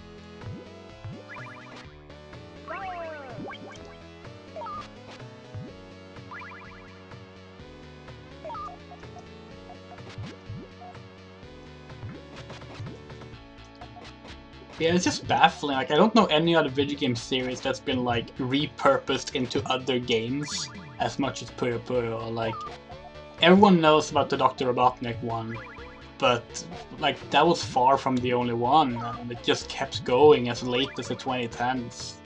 [SPEAKER 1] Yeah, it's just baffling. Like, I don't know any other video game series that's been like repurposed into other games as much as Puyo Puyo. Like, everyone knows about the Dr. Robotnik one, but like that was far from the only one, and it just kept going as late as the 2010s.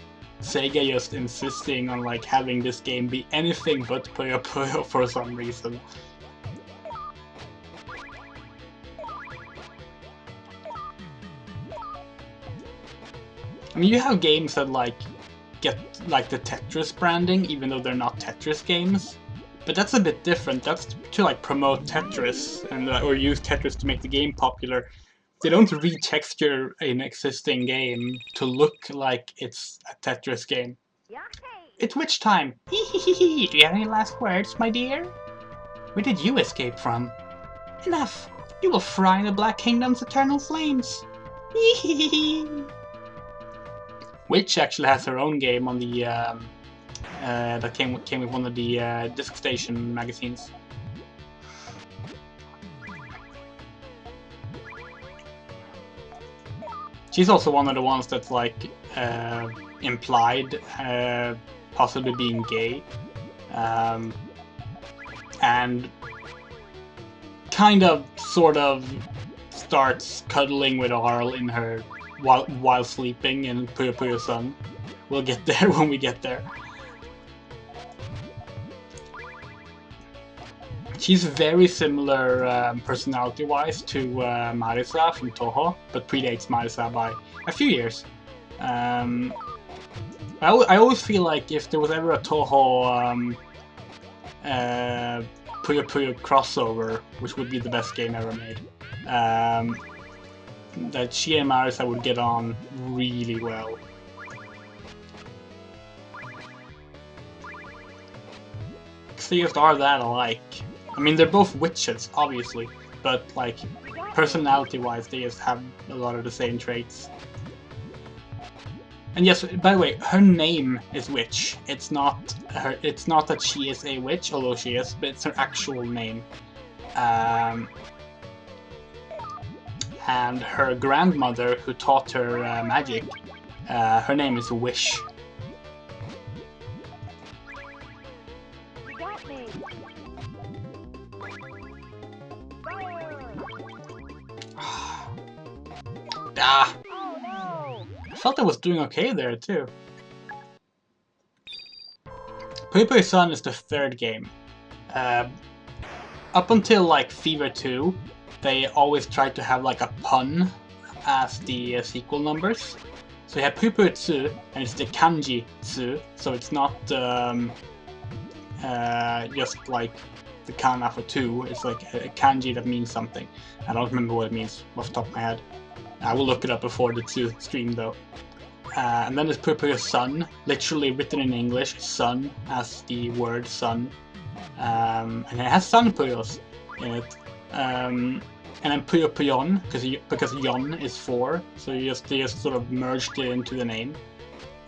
[SPEAKER 1] SEGA just insisting on like having this game be anything but Puyo Puyo for some reason. I mean, you have games that like get like the Tetris branding, even though they're not Tetris games. But that's a bit different. That's to like promote Tetris and or use Tetris to make the game popular. They don't retexture an existing game to look like it's a Tetris game. It's witch time. Do you have any last words, my dear? Where did you escape from? Enough. You will fry in the Black Kingdom's eternal flames. Witch actually has her own game on the that came with one of the Disc Station magazines. She's also one of the ones that's like implied possibly being gay, and kind of sort of starts cuddling with Arl in her while sleeping in Puyo Puyo Sun. We'll get there when we get there. She's very similar personality-wise to Marisa from Toho, but predates Marisa by a few years. I always feel like if there was ever a Toho Puyo Puyo crossover, which would be the best game ever made, that she and Marisa would get on really well. they just are that alike. I mean, they're both witches, obviously, but like personality-wise, they just have a lot of the same traits. And yes, by the way, her name is Witch. It's not her. It's not that she is a witch, although she is, but it's her actual name. And her grandmother, who taught her magic, her name is Wish.
[SPEAKER 2] You got me.
[SPEAKER 1] Ah,
[SPEAKER 2] Oh no.
[SPEAKER 1] I felt I was doing okay there too. Puyo Puyo Sun is the third game. Up until like Fever 2, they always tried to have like a pun as the sequel numbers. So you have Puyo Puyo Tsu, and it's the kanji Tsu, so it's not just like the kana for 2, it's like a kanji that means something. I don't remember what it means off the top of my head. I will look it up before the 2 stream though. And then there's Puyo Puyo Sun, literally written in English, sun as the word sun. And it has Sun Puyos in it. And then Puyo Puyon, because Yon is 4, so they just sort of merged it into the name.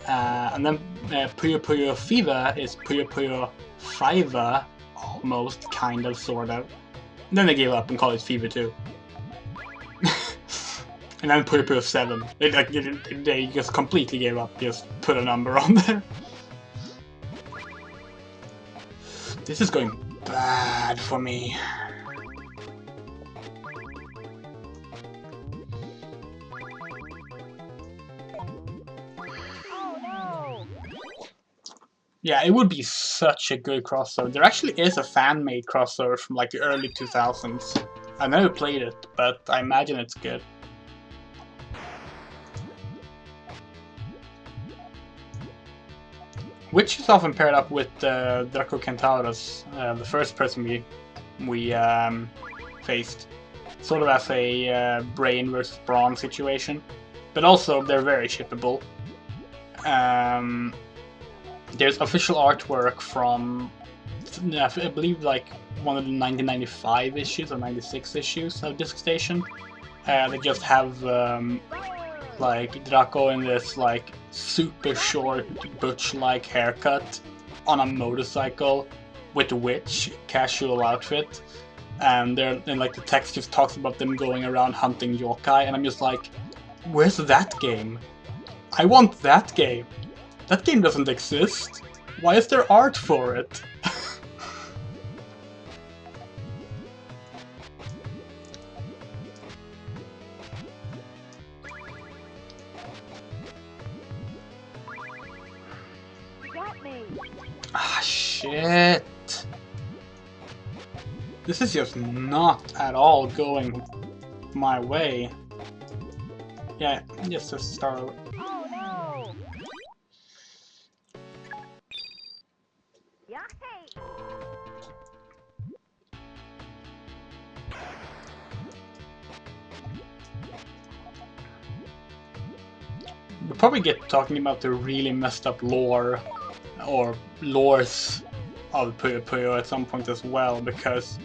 [SPEAKER 1] And then Puyo Puyo Fever is Puyo Puyo Fiver, almost, kind of, sort of. And then they gave up and called it Fever 2. And then Puyo Puyo 7. They just completely gave up, just put a number on there. This is going bad for me.
[SPEAKER 2] Oh no.
[SPEAKER 1] Yeah, it would be such a good crossover. There actually is a fan-made crossover from like the early 2000s. I never played it, but I imagine it's good. Which is often paired up with Draco Kentaurus, the first person we faced, sort of as a brain versus brawn situation. But also, they're very shippable. There's official artwork from, I believe, like one of the 1995 issues or 96 issues of Disc Station. They just have like Draco in this like super short butch-like haircut on a motorcycle with a witch casual outfit, and like the text just talks about them going around hunting yokai, and I'm just like, where's that game? I want that game. That game doesn't exist. Why is there art for it? Ah, shit. This is just not at all going my way. Yeah, just start over.
[SPEAKER 2] Oh no. Yahey.
[SPEAKER 1] We'll probably get talking about the really messed up lore, or lores of Puyo Puyo at some point as well, because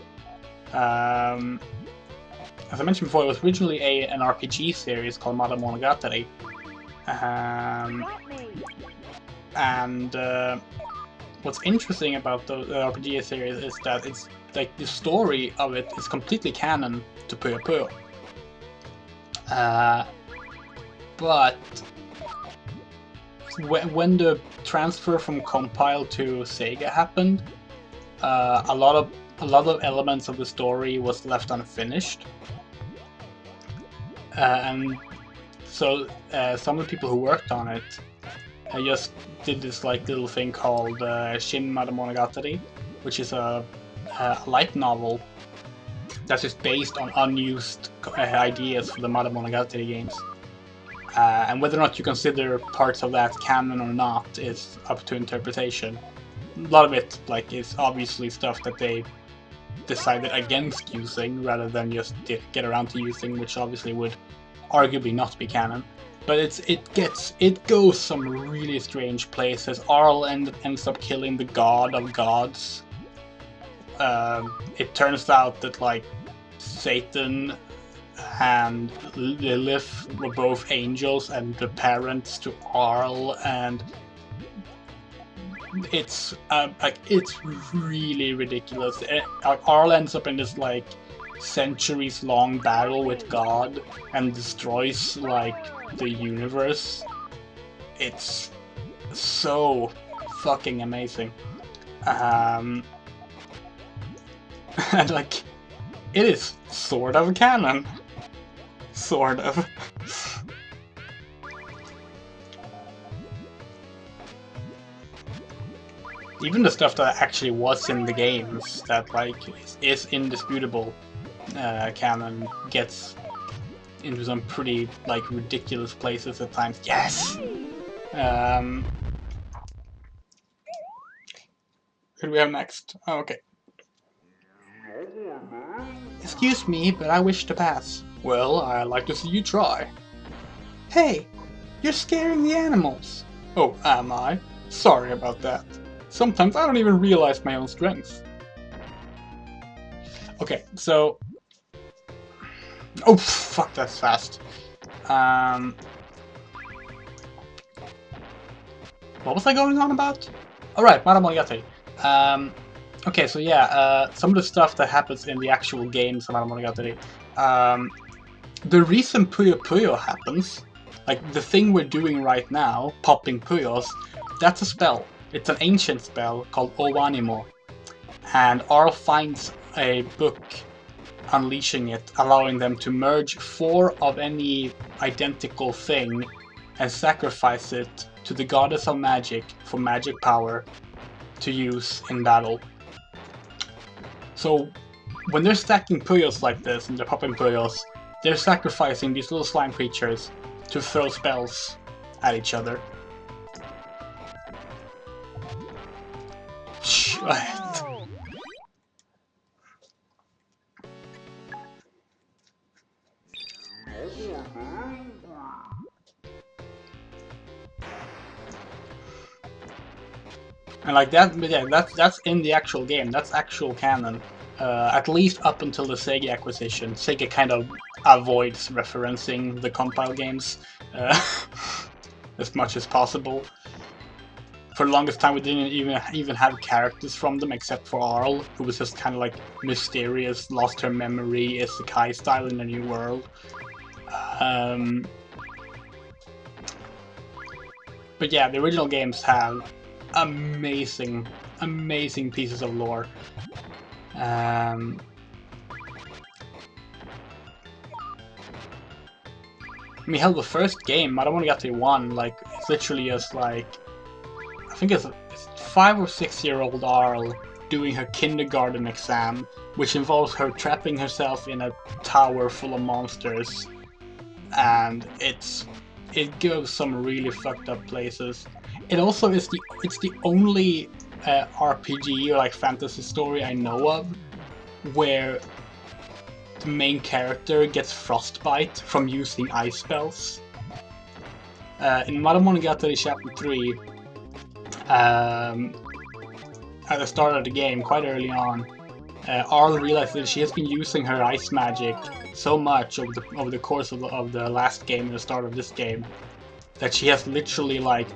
[SPEAKER 1] as I mentioned before, it was originally an RPG series called Mada Monogatari. And what's interesting about the RPG series is that it's like the story of it is completely canon to Puyo Puyo. But when the transfer from Compile to SEGA happened, a lot of elements of the story was left unfinished, and so some of the people who worked on it just did this like little thing called Shin Mada Monogatari, which is a light novel that's just based on unused ideas for the Mada Monogatari games. And whether or not you consider parts of that canon or not is up to interpretation. A lot of it is obviously stuff that they decided against using rather than just get around to using, which obviously would arguably not be canon. But it goes some really strange places. Arl ends up killing the god of gods, it turns out that like Satan and Lilith were both angels and the parents to Arl, and it's really ridiculous. Arl ends up in this like centuries-long battle with God and destroys like the universe. It's so fucking amazing. And like, it is sort of canon. Sort of. Even the stuff that actually was in the games that like is indisputable canon gets into some pretty like ridiculous places at times. Yes. Who do we have next? Oh, okay. Excuse me, but I wish to pass. Well, I'd like to see you try. Hey, you're scaring the animals. Oh, am I? Sorry about that. Sometimes I don't even realize my own strength. Okay, so... Oh, fuck, that's fast. What was I going on about? Alright, Maramonogatari. Okay, so yeah, some of the stuff that happens in the actual games of Maramonogatari. The reason Puyo Puyo happens, like the thing we're doing right now, popping Puyos, that's a spell. It's an ancient spell called Owanimo. And Arl finds a book unleashing it, allowing them to merge 4 of any identical thing and sacrifice it to the goddess of magic for magic power to use in battle. So when they're stacking Puyos like this and they're popping Puyos, they're sacrificing these little slime creatures to throw spells at each other. And like that, yeah, that's in the actual game. That's actual canon. At least up until the SEGA acquisition. SEGA kind of avoids referencing the compile games as much as possible. For the longest time, we didn't even have characters from them except for Arl, who was just kind of like mysterious, lost her memory, isekai style in a new world. But yeah, the original games have amazing pieces of lore. I mean, hell, the first game, Maramonogatari 1, like, it's literally just like, I think it's 5 or 6-year-old Arl doing her kindergarten exam, which involves her trapping herself in a tower full of monsters, and it goes some really fucked up places. It also is the only RPG or like fantasy story I know of where the main character gets frostbite from using ice spells. In Maramonogatari Chapter 3, at the start of the game, quite early on, Arl realizes that she has been using her ice magic so much over the course of the last game and the start of this game that she has literally like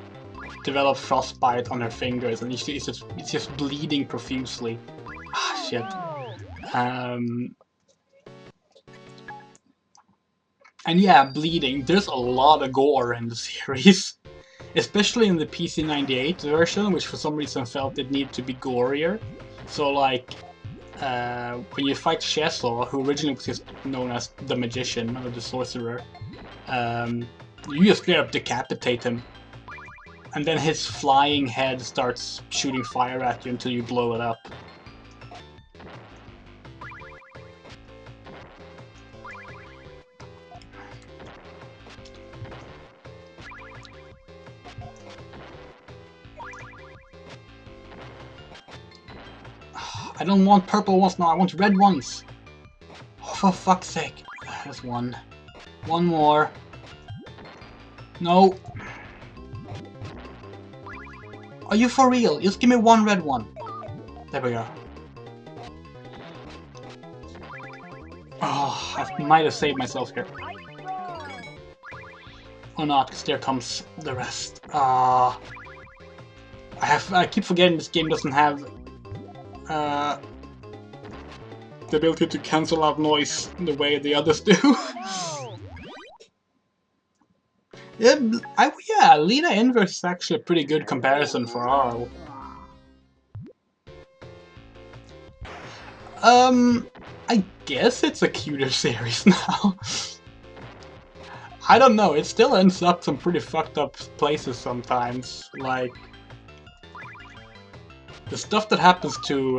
[SPEAKER 1] developed frostbite on her fingers, and it's just bleeding profusely. Ah, shit. And yeah, bleeding. There's a lot of gore in the series. Especially in the PC98 version, which for some reason felt it needed to be gorier. So like, when you fight Sheso, who originally was just known as the Magician, or the Sorcerer, you just straight up decapitate him. And then his flying head starts shooting fire at you until you blow it up. I don't want purple ones now, I want red ones! Oh, for fuck's sake. There's one. One more. No. Are you for real? Just give me one red one. There we go. Oh, I might have saved myself here. Or not, because there comes the rest. I keep forgetting this game doesn't have the ability to cancel out noise the way the others do. Yeah, Lena Inverse is actually a pretty good comparison for Arl. I guess it's a cuter series now. I don't know, it still ends up some pretty fucked up places sometimes, like the stuff that happens to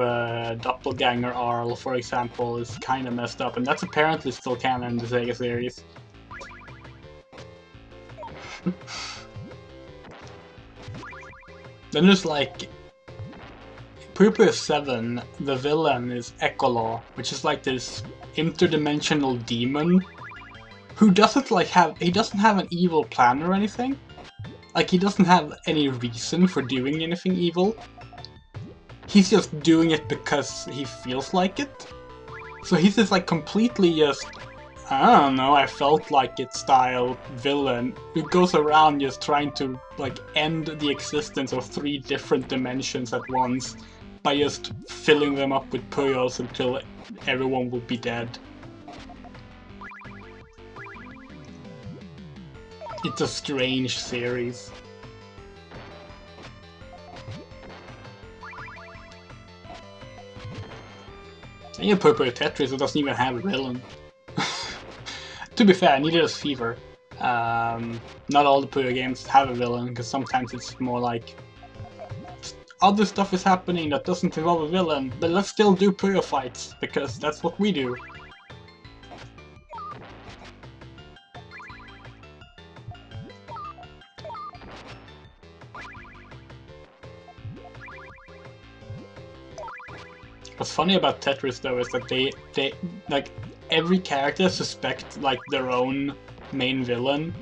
[SPEAKER 1] Doppelganger Arl, for example, is kinda messed up, and that's apparently still canon in the SEGA series. Then there's like Puyo Puyo 7, the villain is Echolor, which is like this interdimensional demon who doesn't he doesn't have an evil plan or anything. Like, he doesn't have any reason for doing anything evil. He's just doing it because he feels like it. So he's this like completely just, I don't know, I felt like it style villain who goes around just trying to like end the existence of 3 different dimensions at once by just filling them up with Puyos until everyone will be dead. It's a strange series. And in Puyo Puyo Tetris, it doesn't even have a villain. To be fair, neither does Fever. Not all the Puyo games have a villain, because sometimes it's more like other stuff is happening that doesn't involve a villain, but let's still do Puyo fights, because that's what we do. What's funny about Tetris though is that they like every character suspects like their own main villain.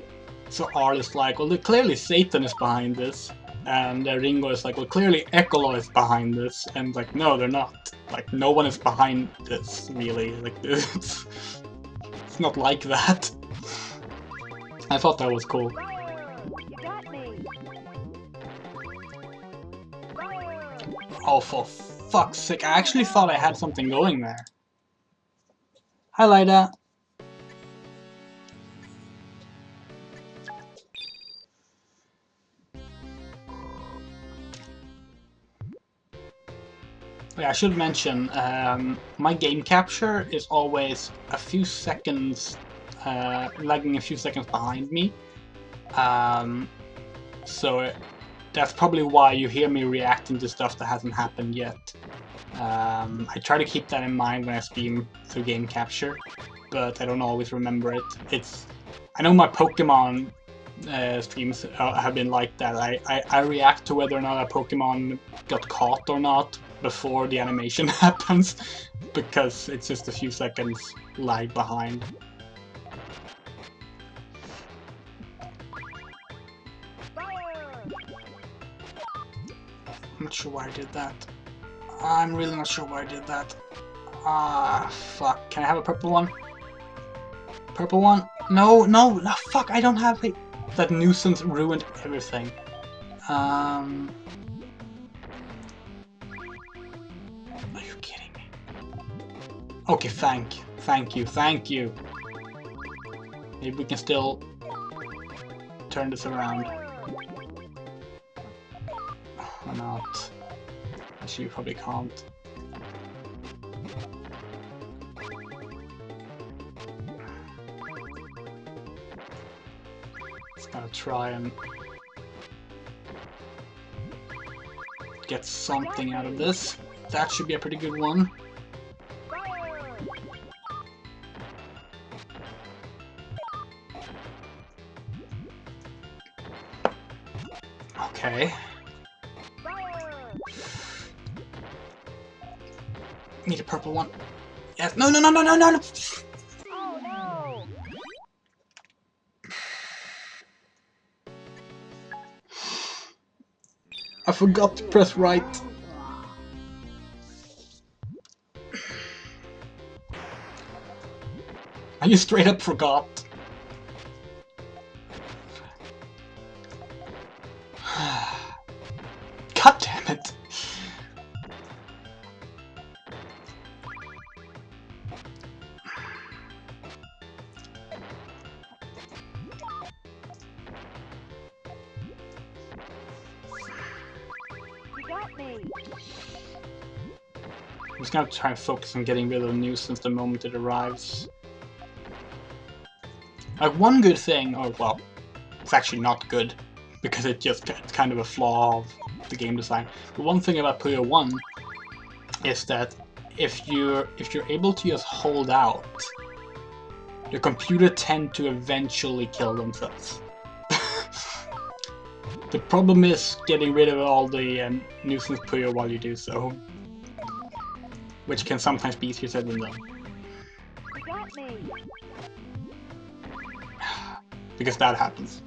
[SPEAKER 1] So Arl is like, well, clearly Satan is behind this, and Ringo is like, well, clearly Echolor is behind this, and like, no, they're not. Like, no one is behind this, really. Like, it's not like that. I thought that was cool. Oh, for fuck's sake, I actually thought I had something going there. Hi, Lyda. Yeah, I should mention, my game capture is always a few seconds, lagging a few seconds behind me. So that's probably why you hear me reacting to stuff that hasn't happened yet. I try to keep that in mind when I stream through game capture, but I don't always remember it. I know my Pokemon streams have been like that. I react to whether or not a Pokemon got caught or not before the animation happens, because it's just a few seconds lag behind. I'm not sure why I did that. I'm really not sure why I did that. Ah, fuck. Can I have a purple one? Purple one? No, no, no, fuck, I don't have it. That nuisance ruined everything. Are you kidding me? Okay, thank you, thank you. Maybe we can still turn this around. Or not. Actually, you probably can't. Just gonna try and get something out of this. That should be a pretty good one. Okay. Need a purple one. Yes. No, no, no, no, no, no, no.
[SPEAKER 2] Oh no!
[SPEAKER 1] I forgot to press right. I just straight up forgot. God damn it!
[SPEAKER 2] You got me.
[SPEAKER 1] I'm just gonna try and focus on getting rid of the nuisance the moment it arrives. Like, one good thing, or well, it's actually not good, because it's kind of a flaw of the game design. But one thing about Puyo 1 is that if you're able to just hold out, the computer tend to eventually kill themselves. The problem is getting rid of all the nuisance Puyo while you do so, which can sometimes be easier said than done.
[SPEAKER 2] You got me.
[SPEAKER 1] Because that happens.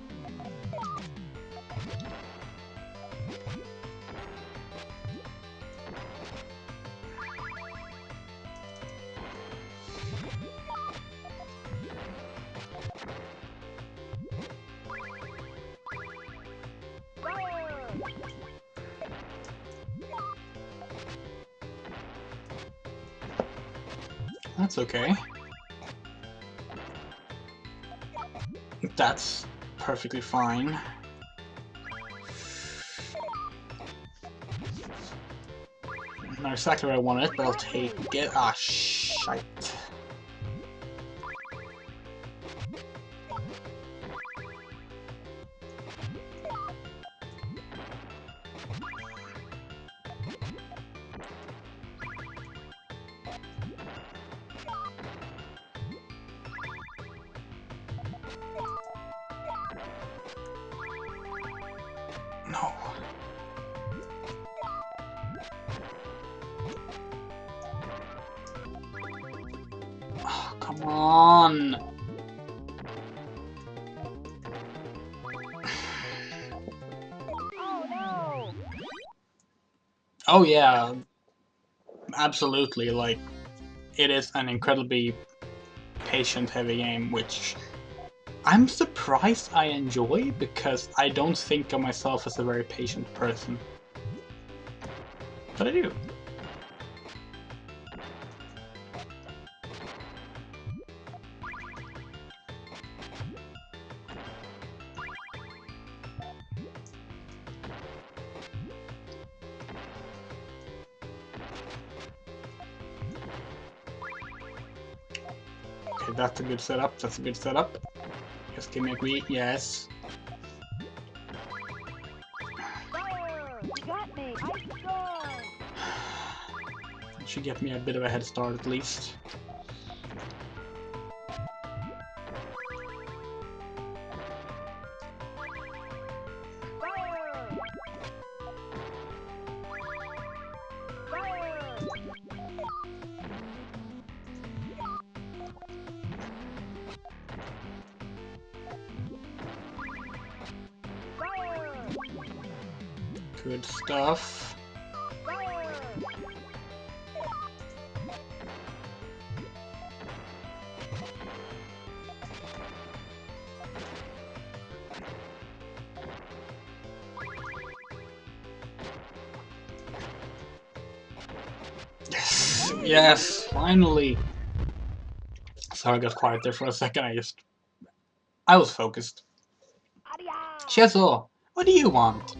[SPEAKER 1] That's okay. That's perfectly fine. Not exactly where I want it, but I'll take it. Ah, shite. No. Oh, come on.
[SPEAKER 2] Oh no.
[SPEAKER 1] Oh yeah, absolutely. Like, it is an incredibly patient-heavy game, which I'm surprised I enjoy, because I don't think of myself as a very patient person. But I do. Okay, that's a good setup, that's a good setup. Just give me a green, yes.
[SPEAKER 2] Fire. You got me. Ice storm.
[SPEAKER 1] It should get me a bit of a head start at least.
[SPEAKER 2] Fire. Fire. Fire.
[SPEAKER 1] Good stuff.
[SPEAKER 2] Fire.
[SPEAKER 1] Yes, yes, finally. Sorry, I got quiet there for a second. I was focused.
[SPEAKER 2] Adia.
[SPEAKER 1] Shizuo, what do you want?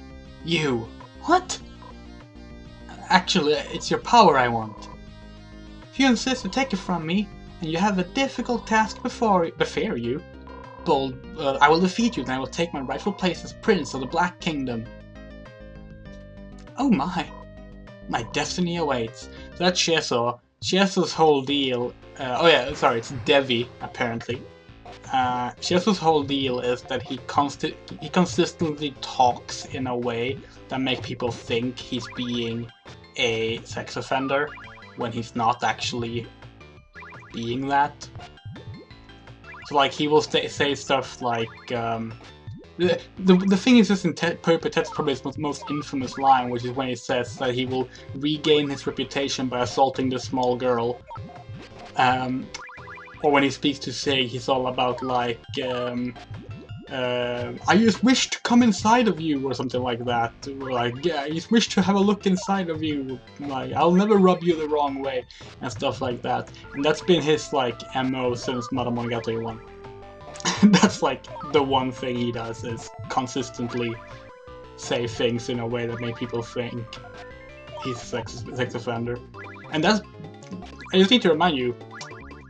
[SPEAKER 1] You. What? Actually, it's your power I want. If you insist to take it from me, and you have a difficult task before you, bold, I will defeat you, and I will take my rightful place as Prince of the Black Kingdom. Oh my destiny awaits. So that's Shizuo. Shizuo's whole deal. Oh yeah, sorry, it's Devi apparently. Shizuo's whole deal is that he consistently talks in a way that makes people think he's being a sex offender when he's not actually being that. So like he will say stuff like the thing is this in Puyo Puyo's probably his most infamous line, which is when he says that he will regain his reputation by assaulting this small girl. or when he speaks to Sig, he's all about like, I just wish to come inside of you, or something like that. Or like, yeah, I just wish to have a look inside of you. Like, I'll never rub you the wrong way, and stuff like that. And that's been his like MO since Monogatari 1. That's like the one thing he does, is consistently say things in a way that make people think he's a sex offender. And that's, I just need to remind you,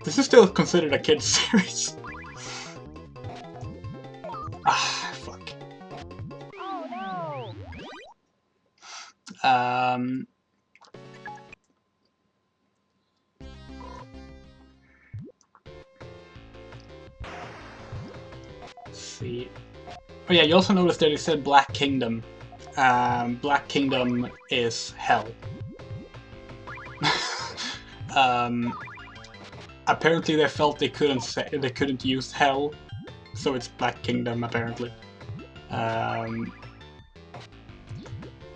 [SPEAKER 1] this is still considered a kid's series. Ah, fuck.
[SPEAKER 2] Oh no!
[SPEAKER 1] Let's see. Oh yeah, you also noticed that it said Black Kingdom. Black Kingdom is hell. Apparently they felt they couldn't use hell, so it's Black Kingdom apparently.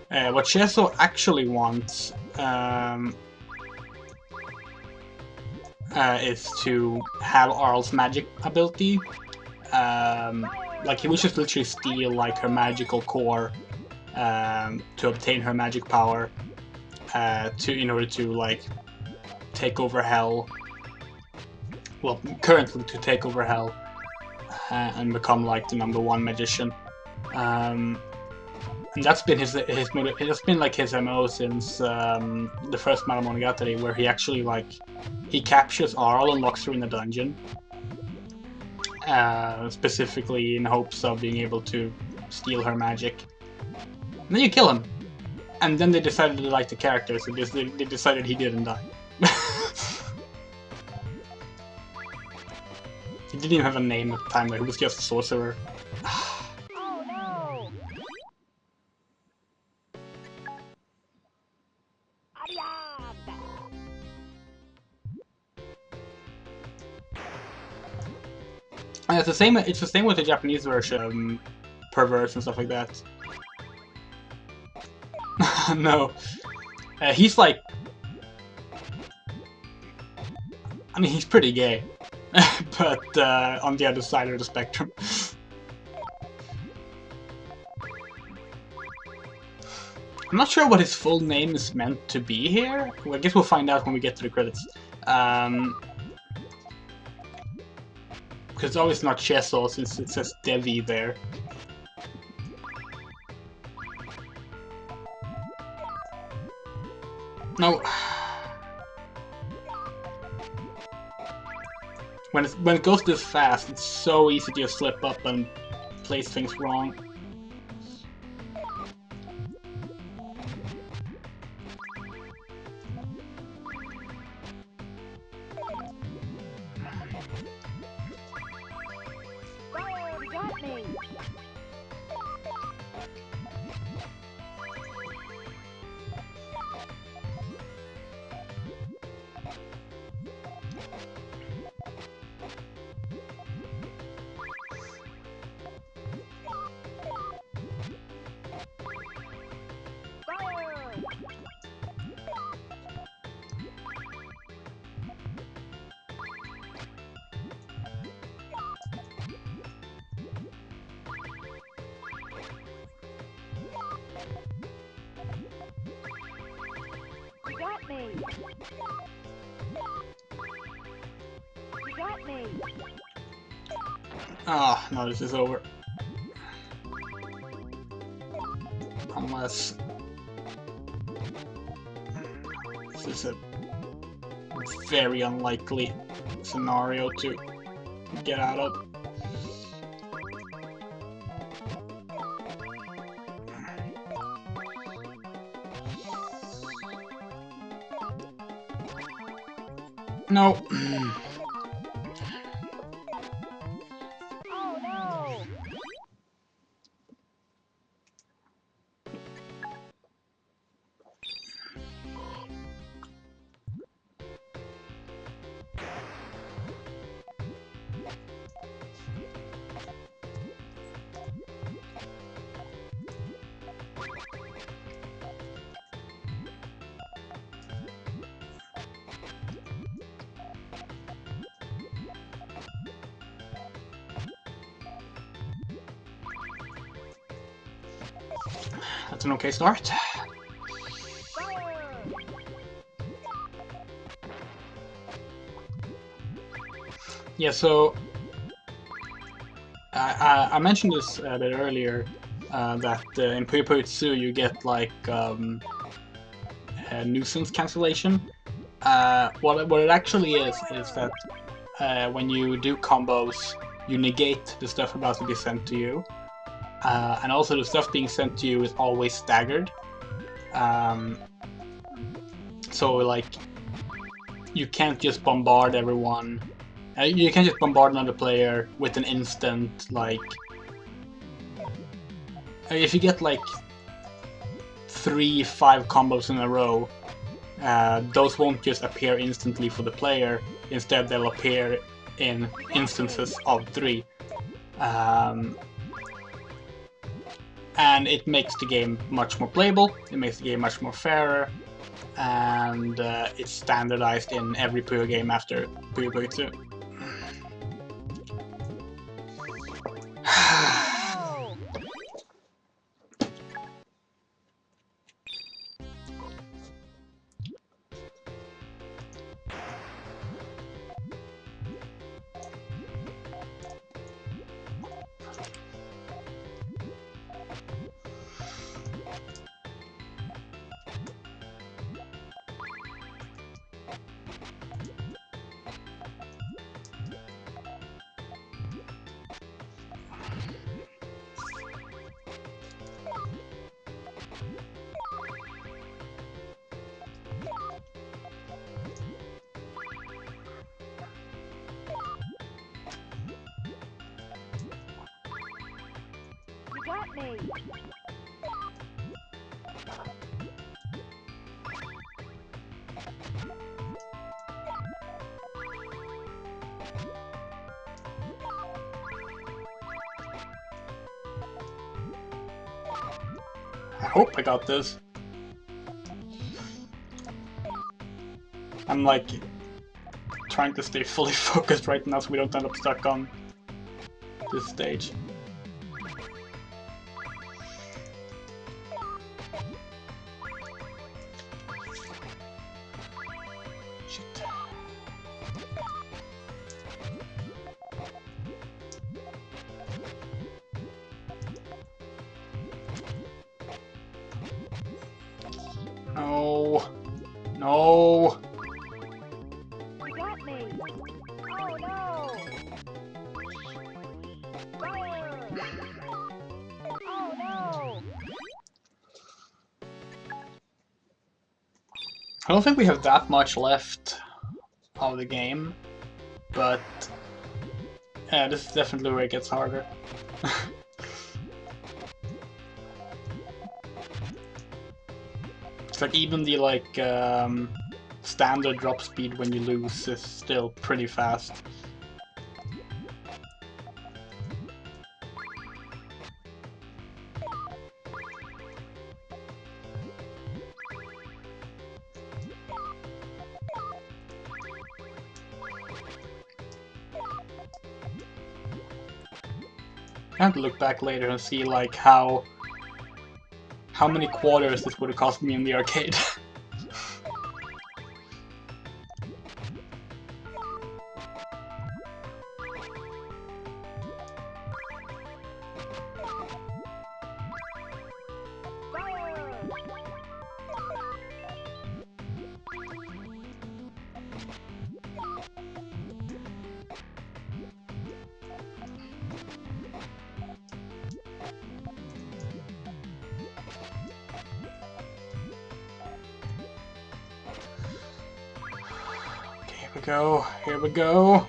[SPEAKER 1] What Cheso actually wants is to have Arl's magic ability. Like he would just literally steal like her magical core to obtain her magic power in order to like take over hell. Well, currently to take over hell and become like the #1 magician. And that's been that's been like his MO since the first Monogatari, where he actually like he captures Arl and locks her in a dungeon, specifically in hopes of being able to steal her magic. And then you kill him, and then they decided to like the character, so they decided he didn't die. He didn't even have a name at the time, like, he was just a sorcerer.
[SPEAKER 2] Oh no! Ariad!
[SPEAKER 1] And it's the same. It's the same with the Japanese version, perverts and stuff like that. No, he's like, I mean, he's pretty gay, but on the other side of the spectrum. I'm not sure what his full name is meant to be here. Well, I guess we'll find out when we get to the credits. Because it's always not Cheso, since it says Devi there. No. When it goes this fast, it's so easy to just slip up and place things wrong.
[SPEAKER 2] Fire! You got me! Fire! You got me! You got me!
[SPEAKER 1] Ah, no, this is over. Unless this is a very unlikely scenario to get out of. No.
[SPEAKER 2] Oh no!
[SPEAKER 1] That's an okay start. Yeah, so I mentioned this a bit earlier, that in Puyo Puyo 2 you get like nuisance cancellation. What it actually is that when you do combos, you negate the stuff about to be sent to you, and also the stuff being sent to you is always staggered. So like you can't just bombard everyone. You can't just bombard another player with an instant, like... If you get like 3-5 combos in a row, those won't just appear instantly for the player. Instead, they'll appear in instances of 3. And it makes the game much more playable, it makes the game much more fairer, and it's standardized in every Puyo game after Puyo Puyo 2.
[SPEAKER 2] You got me.
[SPEAKER 1] I hope I got this. I'm like trying to stay fully focused right now so we don't end up stuck on this stage. Shit. No. No.
[SPEAKER 2] You got me. Oh no. Fire. Oh no.
[SPEAKER 1] I don't think we have that much left of the game, but this is definitely where it gets harder. It's like even the standard drop speed when you lose is still pretty fast. I have to look back later and see like how many quarters this would have cost me in the arcade. Here we go, here we go.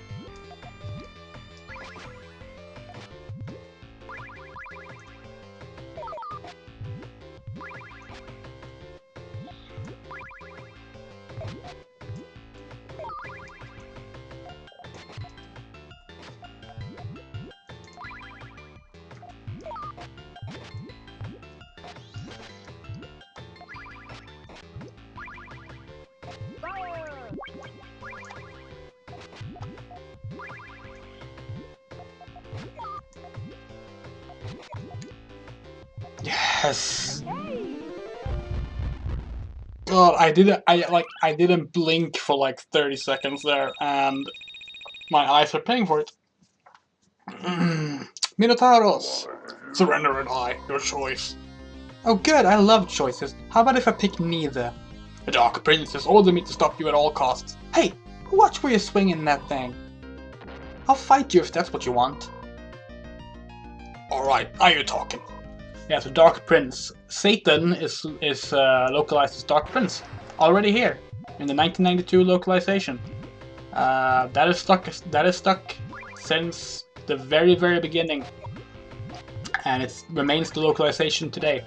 [SPEAKER 1] Yes!
[SPEAKER 2] Hey.
[SPEAKER 1] God, I didn't blink for like 30 seconds there, and my eyes are paying for it. Minotauros! Surrender or die, your choice. Oh good, I love choices. How about if I pick neither? The Dark Princess ordered me to stop you at all costs. Hey, watch where you're swinging that thing. I'll fight you if that's what you want. Alright, now you're talking. Yeah, so Dark Prince. Satan is localized as Dark Prince. Already here, in the 1992 localization. That is stuck since the very, very beginning. And it remains the localization today.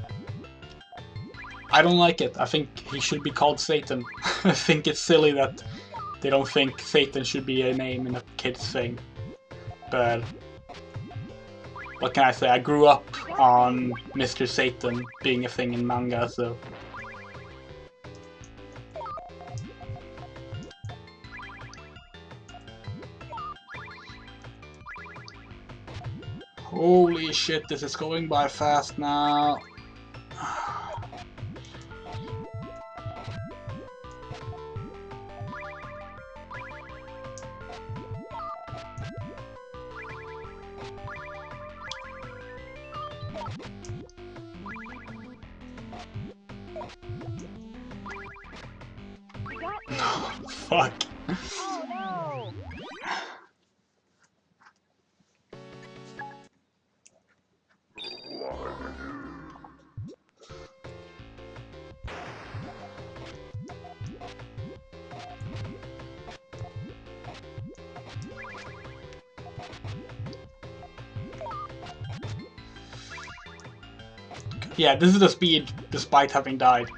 [SPEAKER 1] I don't like it. I think he should be called Satan. I think it's silly that they don't think Satan should be a name in a kid's thing. But what can I say? I grew up on Mr. Satan being a thing in manga, so... Holy shit, this is going by fast now. Fuck.
[SPEAKER 2] Oh no!
[SPEAKER 1] Yeah, this is the speed despite having died.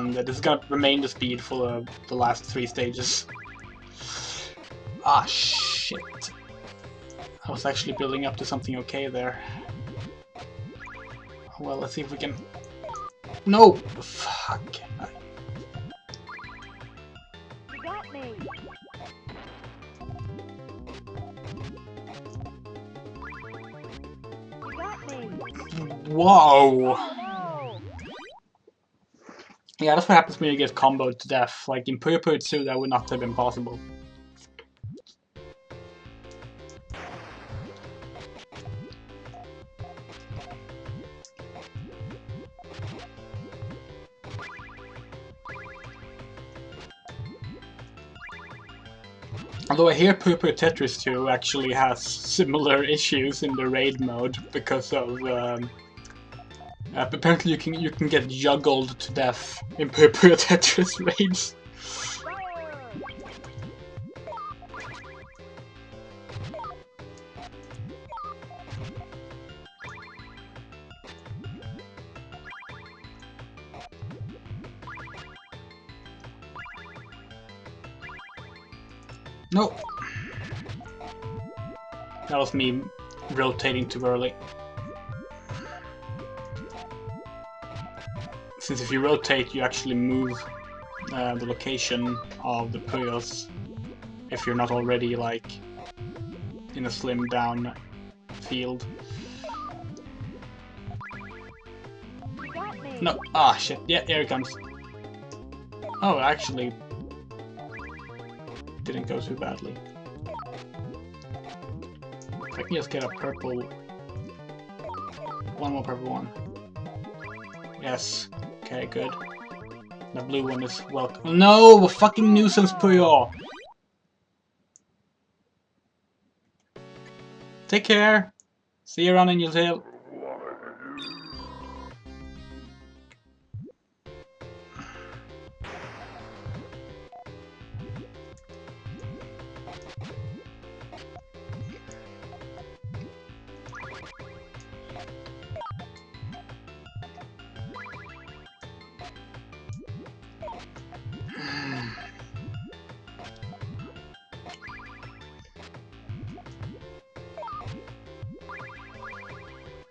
[SPEAKER 1] This is gonna remain the speed for the last 3 stages. Ah, shit. I was actually building up to something okay there. Well, let's see if we can... No! Fuck.
[SPEAKER 2] You got me! You got me!
[SPEAKER 1] Whoa!
[SPEAKER 2] Oh no!
[SPEAKER 1] Yeah, that's what happens when you get comboed to death. Like in Puyo Puyo 2, that would not have been possible. Although I hear Puyo Puyo Tetris 2 actually has similar issues in the raid mode because of apparently you can get juggled to death in Puyo Puyo Tetris raids.
[SPEAKER 2] Fire!
[SPEAKER 1] No. That was me rotating too early. Since if you rotate, you actually move the location of the Puyos if you're not already like in a slimmed down field.
[SPEAKER 2] You got me!
[SPEAKER 1] No, ah shit, yeah, here it comes. Oh, actually didn't go too badly. If I can just get a purple... One more purple one. Yes. Okay, good. The blue one is welcome. No! Fucking nuisance Puyo! Take care! See you around in your tail.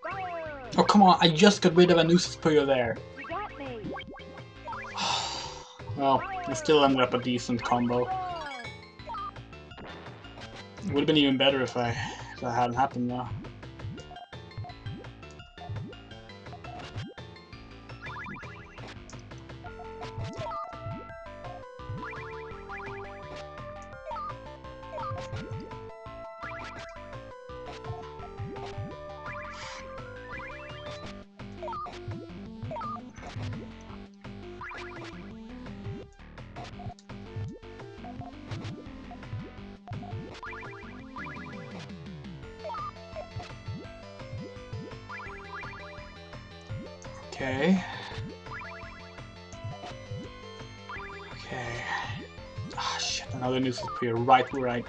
[SPEAKER 2] Fire!
[SPEAKER 1] Oh come on, I just got rid of a nuisance Puyo there.
[SPEAKER 2] You got me!
[SPEAKER 1] Well, it still ended up a decent combo. It would have been even better if that hadn't happened though. Okay. Okay. Ah, shit, another nuisance here, right where I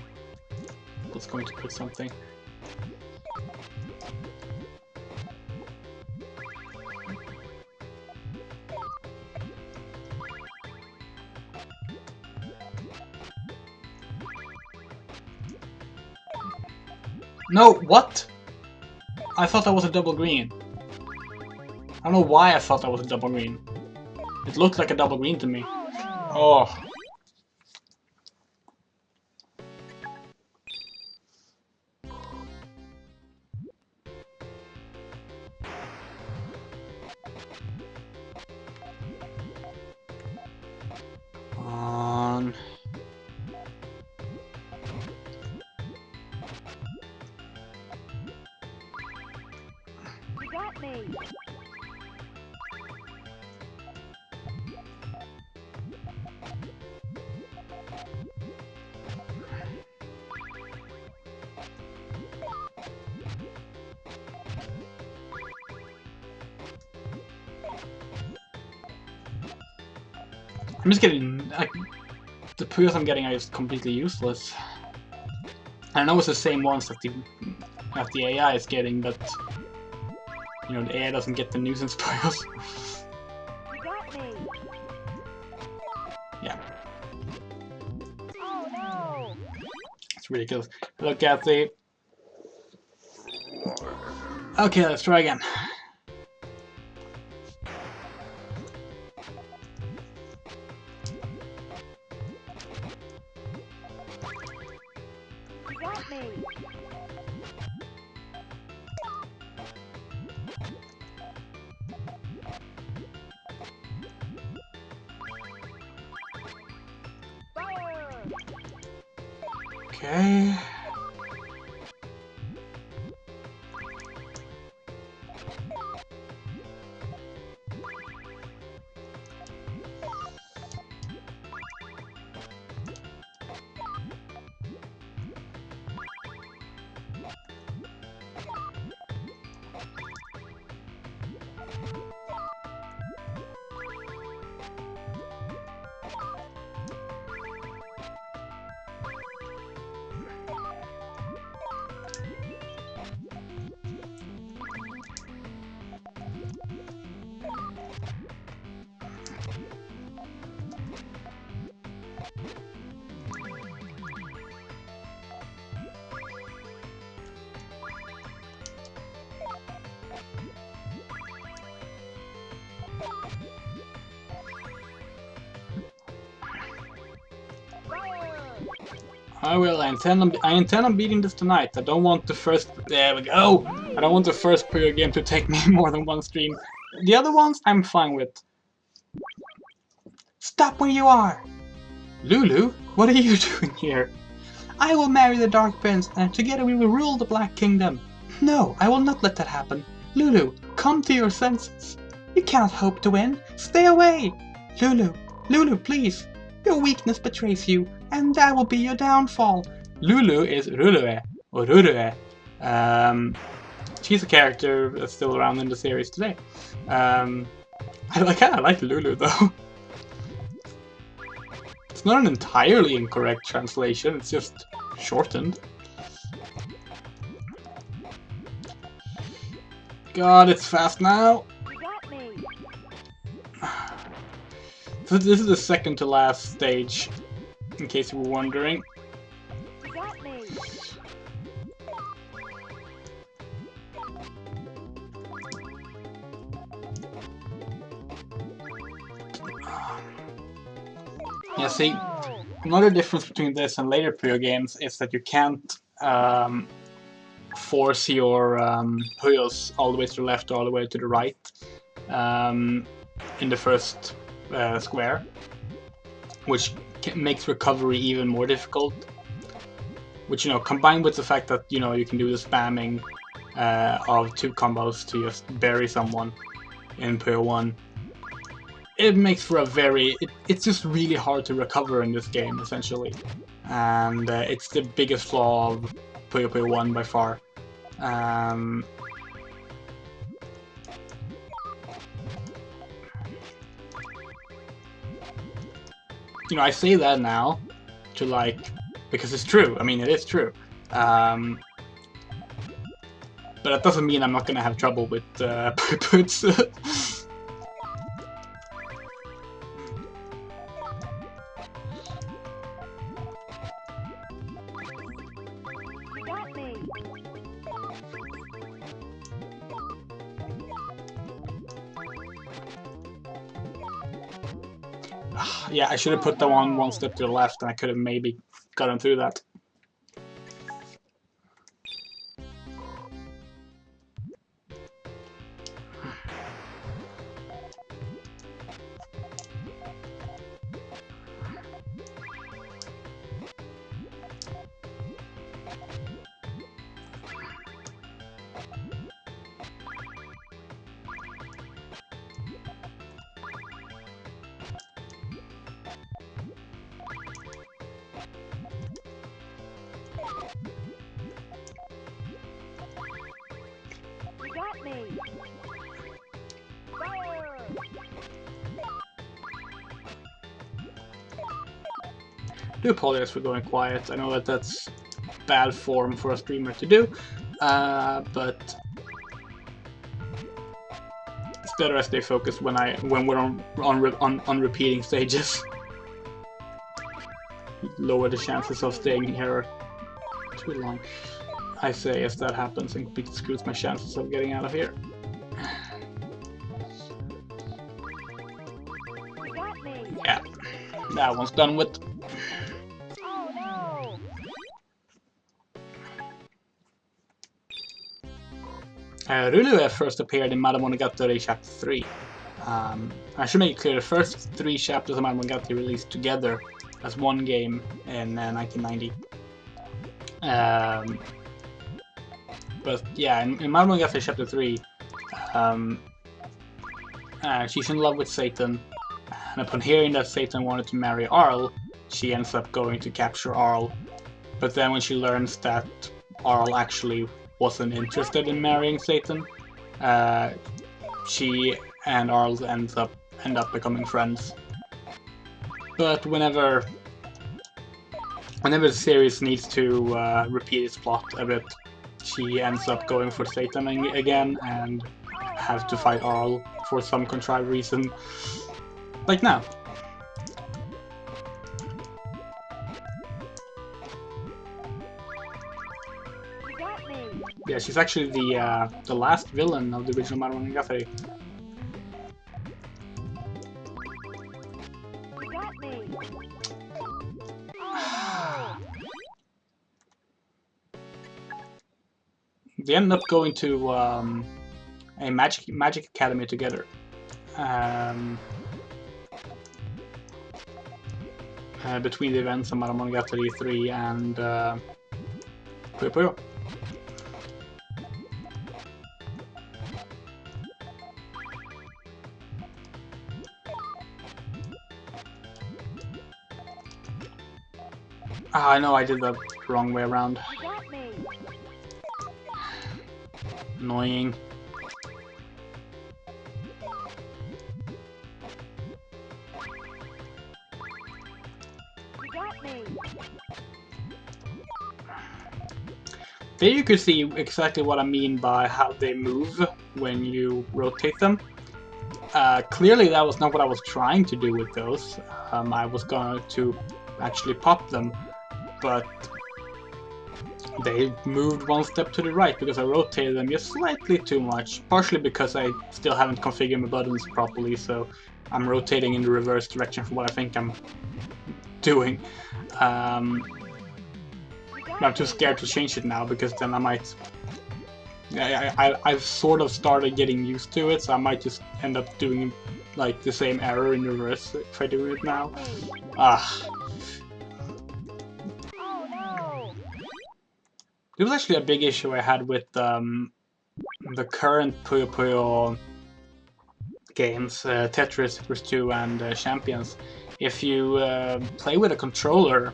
[SPEAKER 1] was going to put something. No, what? I thought that was a double green. I don't know why I thought that was a double green. It looked like a double green to me. Oh. On.
[SPEAKER 2] You got me.
[SPEAKER 1] I'm just getting like the Puyos I'm getting are just completely useless. I know it's the same ones that the AI is getting, but you know the AI doesn't get the nuisance Puyos.
[SPEAKER 2] You got me.
[SPEAKER 1] Yeah,
[SPEAKER 2] Oh no.
[SPEAKER 1] it's ridiculous. Look at the. Okay, let's try again.
[SPEAKER 2] You got me. Fire.
[SPEAKER 1] Okay.
[SPEAKER 2] Fire.
[SPEAKER 1] I will. I intend on beating this tonight. I don't want the first. There we go. I don't want the first Puyo game to take me more than one stream. The other ones, I'm fine with. Stop where you are, Lulu. What are you doing here? I will marry the Dark Prince, and together we will rule the Black Kingdom. No, I will not let that happen. Lulu, come to your senses. You cannot hope to win. Stay away. Lulu, Lulu, please. Your weakness betrays you, and that will be your downfall. Lulu is Rulue, or Rurue. She's a character that's still around in the series today. I kinda like Lulu, though. It's not an entirely incorrect translation, it's just shortened. God, it's fast now!
[SPEAKER 2] You got me.
[SPEAKER 1] So this is the second to last stage, in case you were wondering.
[SPEAKER 2] You got me.
[SPEAKER 1] Yeah, see, another difference between this and later Puyo games is that you can't force your Puyos all the way to the left or all the way to the right in the first square, which makes recovery even more difficult. Which, you know, combined with the fact that, you know, you can do the spamming of 2 combos to just bury someone in Puyo 1, it makes for a very... It's just really hard to recover in this game, essentially. And it's the biggest flaw of Puyo Puyo 1 by far. you know, I say that now to like, because it's true. I mean, it is true. But that doesn't mean I'm not gonna have trouble with puts.
[SPEAKER 2] You got me.
[SPEAKER 1] Yeah, I should have put the one step to the left, and I could have maybe gotten through that.
[SPEAKER 2] You got me. Fire.
[SPEAKER 1] I do apologize for going quiet. I know that that's bad form for a streamer to do, but it's better I stay focused when we're on repeating stages. Lower the chances of staying here too long. I say as that happens and it screws my chances of getting out of here.
[SPEAKER 2] You got me.
[SPEAKER 1] Yeah, that one's done with.
[SPEAKER 2] Oh no.
[SPEAKER 1] Rulu first appeared in Monogatari Chapter 3. I should make it clear, the first 3 chapters of Monogatari released together as one game in 1990. But yeah, in Monogatari Chapter 3, she's in love with Satan, and upon hearing that Satan wanted to marry Arl, she ends up going to capture Arl. But then when she learns that Arl actually wasn't interested in marrying Satan, she and Arl end up becoming friends. But whenever the series needs to repeat its plot a bit, she ends up going for Satan again and has to fight Arl for some contrived reason. Like now.
[SPEAKER 2] You got me.
[SPEAKER 1] Yeah, she's actually the last villain of the original Monogatari.
[SPEAKER 2] You got me. Oh
[SPEAKER 1] They end up going to a magic academy together. Between the events of Monogatari 3 and Puyo Puyo. I know I did that the wrong way around.
[SPEAKER 2] no. You got me.
[SPEAKER 1] Annoying.
[SPEAKER 2] You got me.
[SPEAKER 1] There you can see exactly what I mean by how they move when you rotate them. Clearly that was not what I was trying to do with those. I was going to actually pop them, but they moved one step to the right because I rotated them just slightly too much, partially because I still haven't configured my buttons properly, so I'm rotating in the reverse direction from what I think I'm doing. I'm too scared to change it now because then I might... I've sort of started getting used to it, so I might just end up doing like the same error in reverse if I do it now. Ah.
[SPEAKER 2] Oh no.
[SPEAKER 1] It was actually a big issue I had with the current Puyo Puyo games, Tetris, Tetris 2 and Champions. If you play with a controller,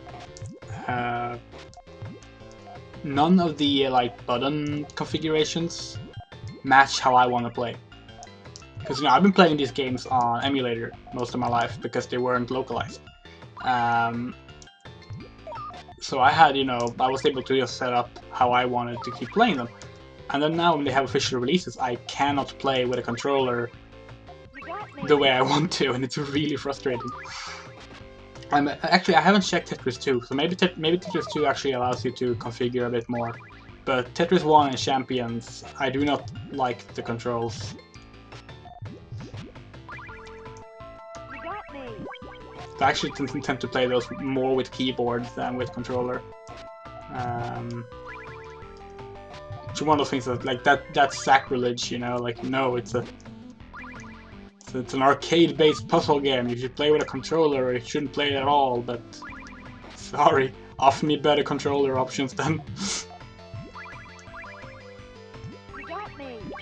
[SPEAKER 1] none of the like button configurations match how I want to play. Because I've been playing these games on emulator most of my life because they weren't localized. So I had, you know, I was able to just set up how I wanted to keep playing them. And then now when they have official releases, I cannot play with a controller the way I want to, and it's really frustrating. Actually, I haven't checked Tetris 2, so maybe Tetris 2 actually allows you to configure a bit more. But Tetris 1 and Champions, I do not like the controls. I actually tend to play those more with keyboard than with controller. It's one of those things that, like, that's sacrilege, you know? Like, no, it's an arcade-based puzzle game. You should play with a controller, or you shouldn't play it at all, but... Sorry, offer me better controller options then.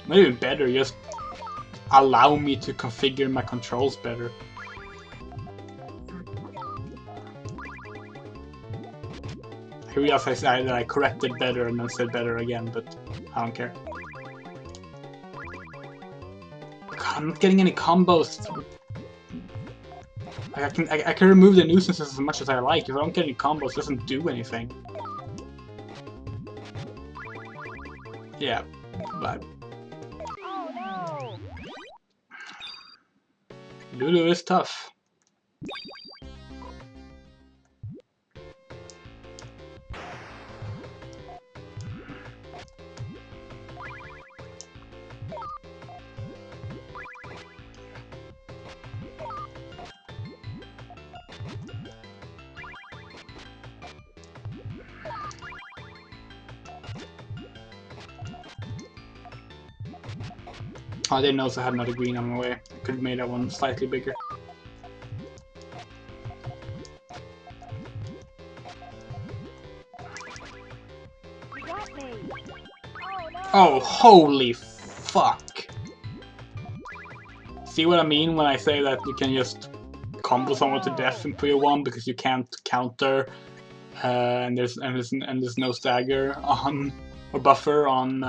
[SPEAKER 1] Not even better, just allow me to configure my controls better. I realized I said that I corrected better and then said better again, but I don't care. God, I'm not getting any combos. I can remove the nuisances as much as I like. If I don't get any combos, it doesn't do anything. Yeah, but...
[SPEAKER 2] Oh, no.
[SPEAKER 1] Lulu is tough. Oh, I didn't notice I had another green on my way. I could have made that one slightly bigger.
[SPEAKER 2] You got me. Oh, no.
[SPEAKER 1] Oh, holy fuck! See what I mean when I say that you can just combo someone to death in Puyo 1 because you can't counter, and there's no stagger on or buffer on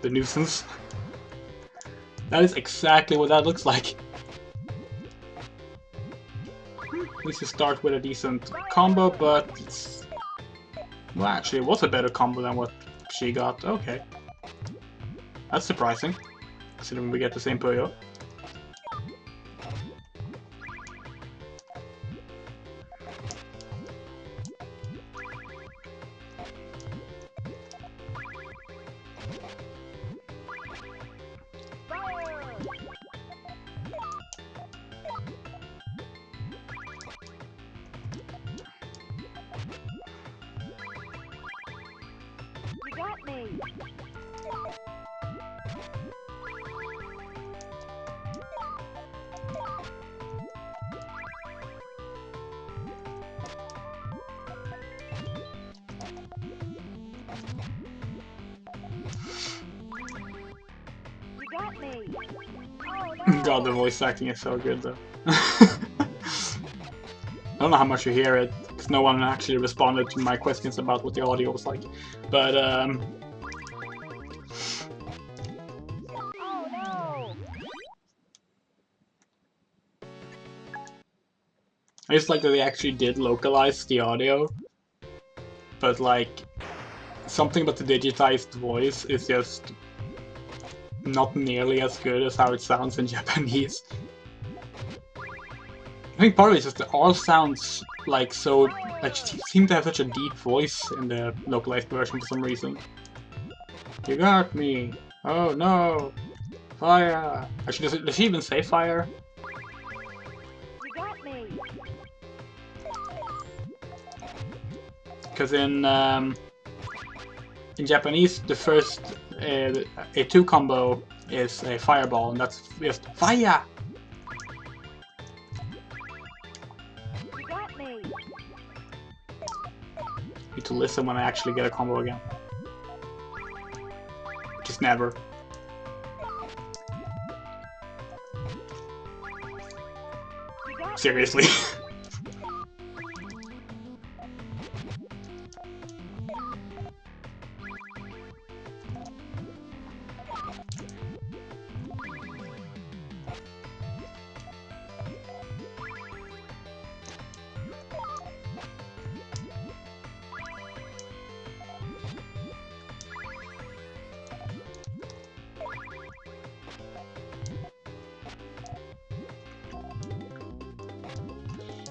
[SPEAKER 1] the nuisance. That is exactly what that looks like. At least you start with a decent combo, but it's... Well, actually, it was a better combo than what she got. Okay. That's surprising, considering we get the same Puyo.
[SPEAKER 2] You got me. You got me. Oh, no.
[SPEAKER 1] God, the voice acting is so good though. I don't know how much you hear it, because no one actually responded to my questions about what the audio was like. But,
[SPEAKER 2] Oh, no.
[SPEAKER 1] I just like that they actually did localize the audio. But, like, something about the digitized voice is just not nearly as good as how it sounds in Japanese. I think part of it is just that all sounds like so, like, seem to have such a deep voice in the localized version for some reason. You got me! Oh no! Fire! Actually, does she even say fire?
[SPEAKER 2] You got me.
[SPEAKER 1] Because in Japanese, the first A2 combo is a fireball, and that's just fire!
[SPEAKER 2] You got me.
[SPEAKER 1] Need to listen when I actually get a combo again. Just never.
[SPEAKER 2] You got me.
[SPEAKER 1] Seriously.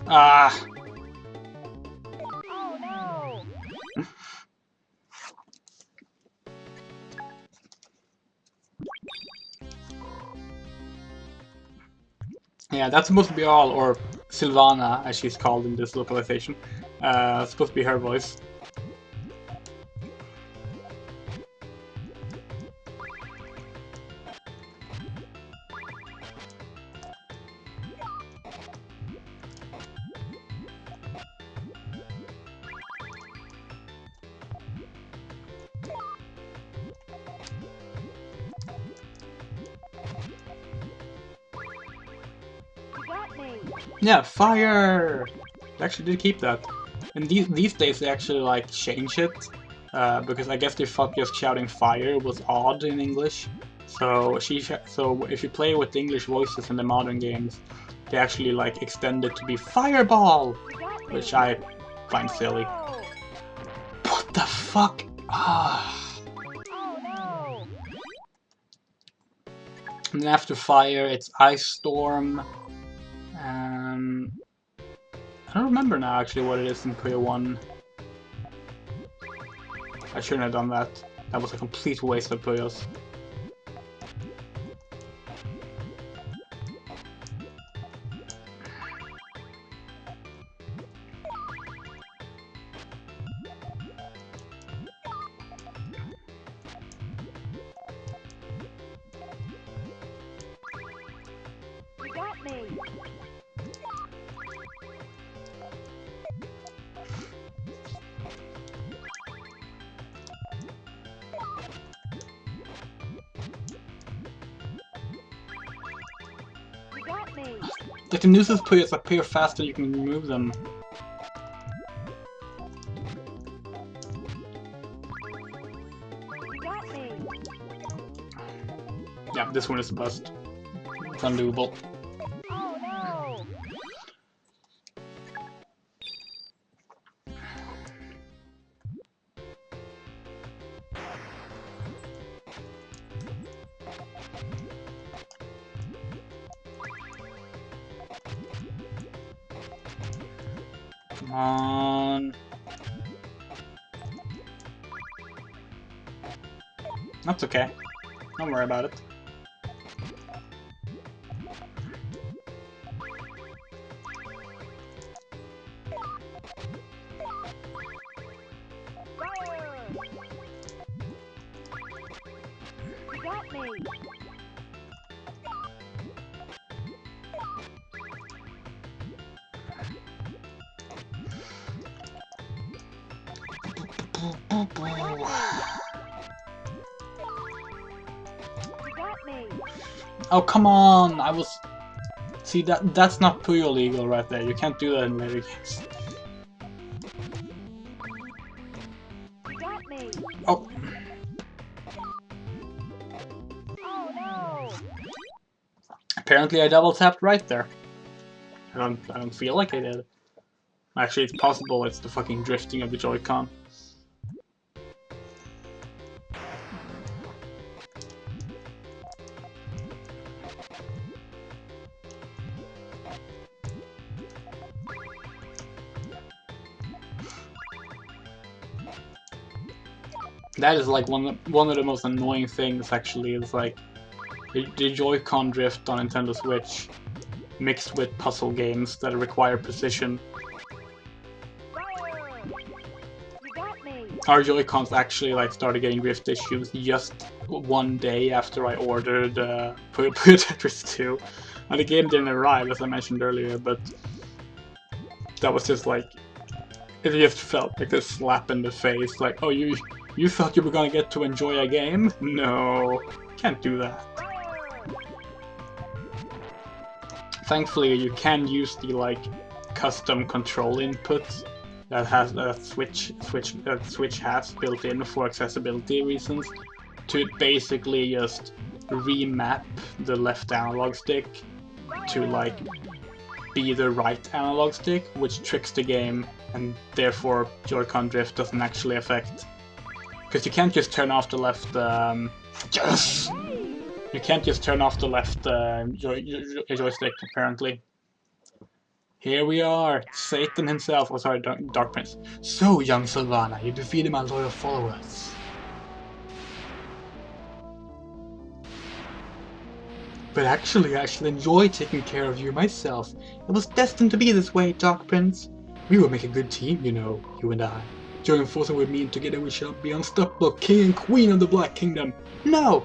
[SPEAKER 1] Ah!
[SPEAKER 2] Oh no!
[SPEAKER 1] Yeah, that's supposed to be all, or Sylvana, as she's called in this localization. Supposed to be her voice.
[SPEAKER 2] You got me!
[SPEAKER 1] Yeah, fire! They actually did keep that. And these days they actually like change it, because I guess they thought just shouting fire was odd in English. So so if you play with English voices in the modern games, they actually like extend it to be fireball,
[SPEAKER 2] You got me!
[SPEAKER 1] which I find silly.
[SPEAKER 2] No!
[SPEAKER 1] What the fuck? Ah.
[SPEAKER 2] Oh no!
[SPEAKER 1] And then after fire, it's ice storm. I don't remember now actually what it is in Puyo 1. I shouldn't have done that. That was a complete waste of Puyos.
[SPEAKER 2] You got me! You got me!
[SPEAKER 1] Like the nuisance Puyos appear faster, you can remove them.
[SPEAKER 2] You got me!
[SPEAKER 1] Yeah, this one is a bust. It's undoable.
[SPEAKER 2] Oh no!
[SPEAKER 1] Come on. That's okay. Don't worry about it.
[SPEAKER 2] Fire! You got me! You got me!
[SPEAKER 1] Oh, come on! I was... See, that's not Puyo legal right there. You can't do that in later games.
[SPEAKER 2] You got me!
[SPEAKER 1] Oh,
[SPEAKER 2] Oh no!
[SPEAKER 1] apparently I double tapped right there. I don't feel like I did. Actually, it's possible it's the fucking drifting of the Joy-Con. That is like one of the most annoying things actually, is like the Joy-Con drift on Nintendo Switch mixed with puzzle games that require precision.
[SPEAKER 2] Fire! You got me!
[SPEAKER 1] Our Joy-Cons actually like started getting drift issues just one day after I ordered Puyo Puyo Tetris 2. And the game didn't arrive, as I mentioned earlier, but that was just like, it just felt like a slap in the face, like, oh, you thought you were gonna get to enjoy a game? No, can't do that.
[SPEAKER 2] Fire!
[SPEAKER 1] Thankfully, you can use the like custom control input that has Switch has built in for accessibility reasons to basically just remap the left analog stick to like be the right analog stick, which tricks the game, and therefore Joy-Con drift doesn't actually affect. Because you can't just turn off the left. Yes. You can't just turn off the left joystick, apparently. Here we are, Satan himself. Oh, sorry, Dark Prince. So, young Sylvana, you defeated my loyal followers. But actually, I shall enjoy taking care of you myself. It was destined to be this way, Dark Prince. We will make a good team, you know, you and I. Join forces with me and together we shall be unstoppable, king and queen of the Black Kingdom. No!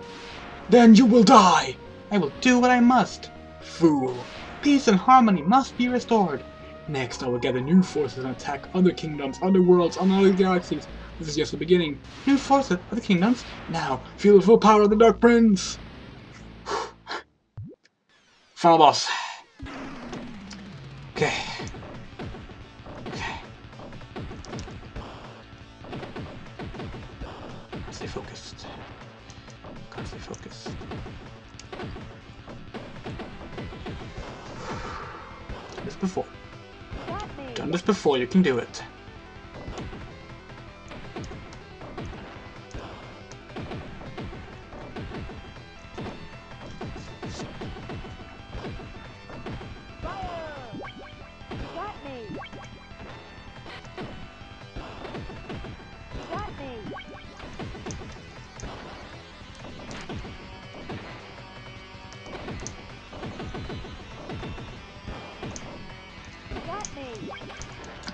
[SPEAKER 1] Then you will die! I will do what I must. Fool! Peace and harmony must be restored. Next, I will gather new forces and attack other kingdoms, other worlds, and other galaxies. This is just the beginning. New forces, other kingdoms? Now, feel the full power of the Dark Prince! Final boss. Okay. Okay. Stay focused. Gotta stay focused. Done this before. Done this before, you can do it.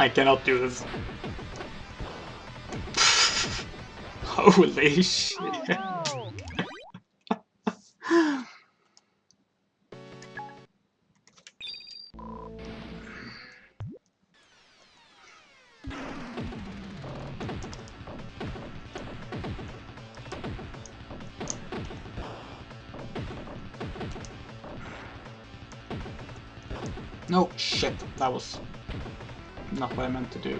[SPEAKER 1] I cannot do this. Holy shit.
[SPEAKER 2] Oh,
[SPEAKER 1] No, shit. That was not what I meant to do.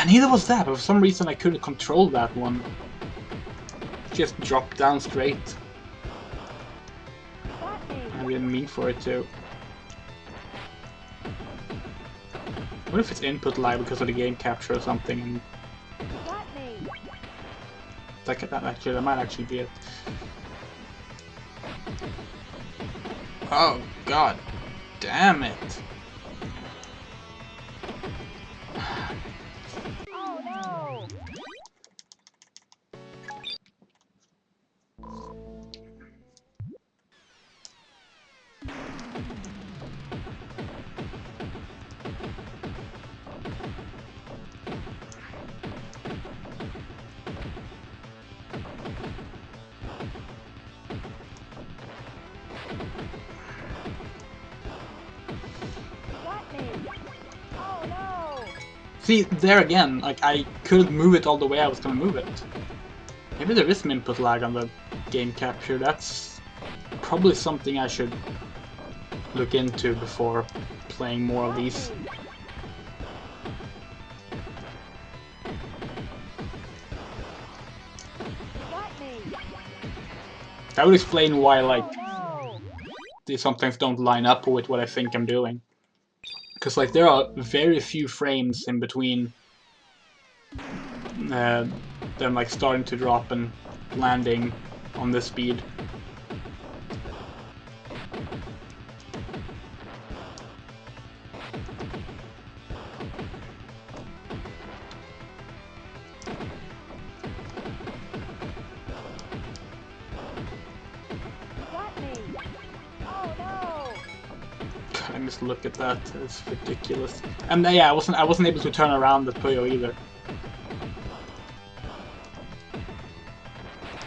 [SPEAKER 1] Neither was that, but for some reason I couldn't control that one. Just dropped down straight. I didn't mean for it to. What if it's input lag because of the game capture or something? And that might actually be it. Oh god damn it.
[SPEAKER 2] oh no! Oh no!
[SPEAKER 1] See, there again, like I couldn't move it all the way I was gonna move it. Maybe there is some input lag on the game capture. That's probably something I should look into before playing more of these. That would explain why, like, they sometimes don't line up with what I think I'm doing. Because, like, there are very few frames in between them, like, starting to drop and landing on this speed. Let me just look at that. It's ridiculous. And yeah, I wasn't able to turn around the Puyo either.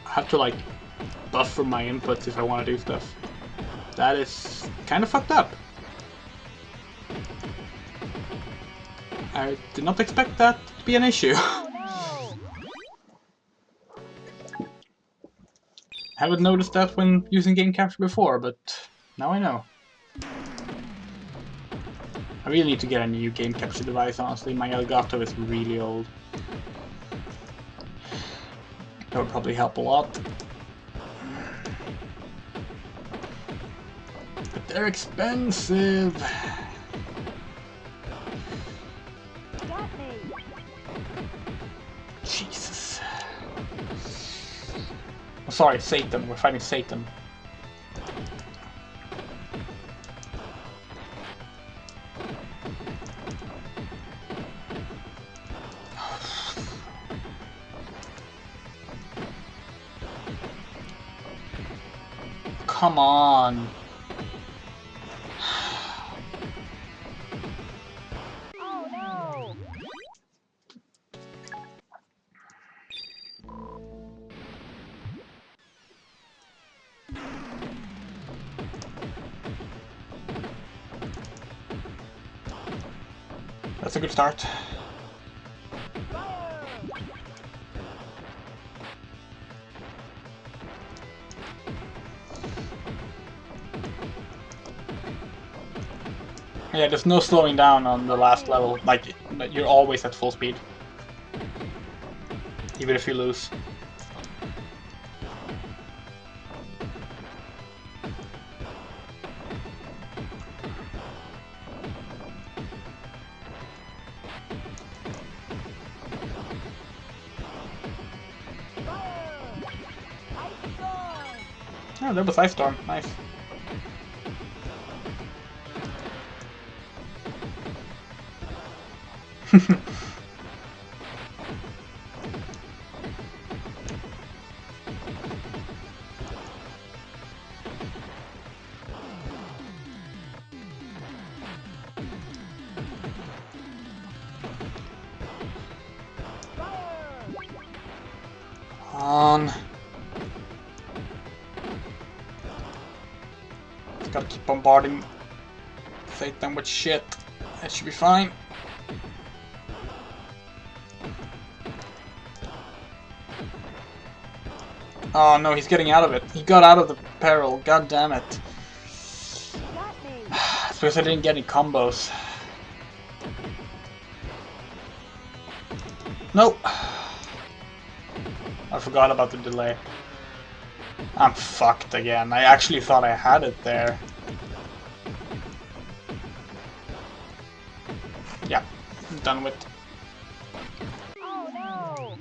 [SPEAKER 1] I have to like buffer my inputs if I want to do stuff. That is kind of fucked up. I did not expect that to be an issue. Haven't noticed that when using game capture before, but now I know. I really need to get a new game capture device, honestly. My Elgato is really old. That would probably help a lot. But they're expensive. Jesus. Oh, sorry, Satan. We're fighting Satan. come on.
[SPEAKER 2] Oh no!
[SPEAKER 1] That's a good start. Yeah, there's no slowing down on the last level. Like, you're always at full speed. Even if you lose. Oh, there was Ice Storm. Nice. On. Just gotta keep bombarding Satan with shit. That should be fine. Oh no, he's getting out of it. He got out of the peril. God damn it. It's because I didn't get any combos. Nope. I forgot about the delay. I'm fucked again. I actually thought I had it there. Yeah, I'm done with.
[SPEAKER 2] Oh no!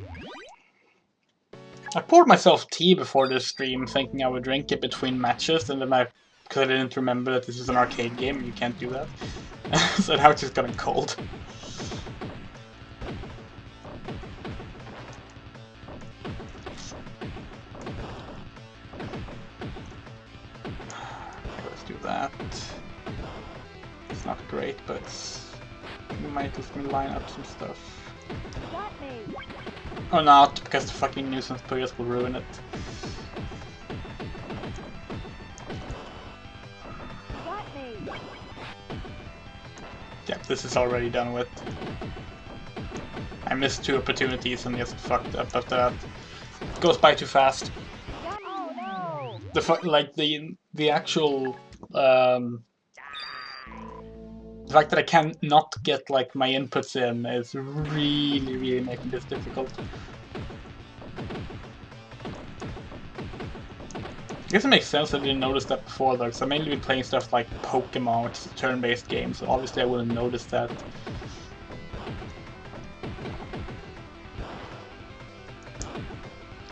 [SPEAKER 1] I poured myself tea before this stream, thinking I would drink it between matches, and then because I didn't remember that this is an arcade game, you can't do that. So now it's just gotten cold. Let's do that. It's not great, but we might let me line up some stuff.
[SPEAKER 2] Got me!
[SPEAKER 1] Or not, because the fucking nuisance players will ruin it.
[SPEAKER 2] Got me!
[SPEAKER 1] Yep, this is already done with. I missed 2 opportunities and just fucked up after that. It goes by too fast.
[SPEAKER 2] Oh no!
[SPEAKER 1] The actual the fact that I can not get like my inputs in is really making this difficult. I guess it makes sense that I didn't notice that before though, because I've mainly been playing stuff like Pokemon, which is a turn-based game, so obviously I wouldn't notice that.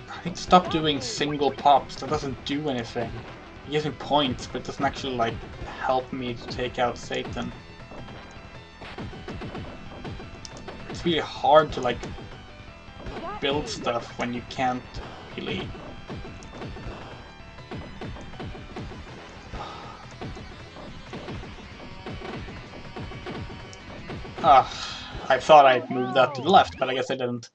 [SPEAKER 1] I need to stop doing single pops, that doesn't do anything. It gives me points, but it doesn't actually like help me to take out Satan. It's really hard to like build stuff when you can't really. I thought I'd moved that to the left, but I guess I didn't.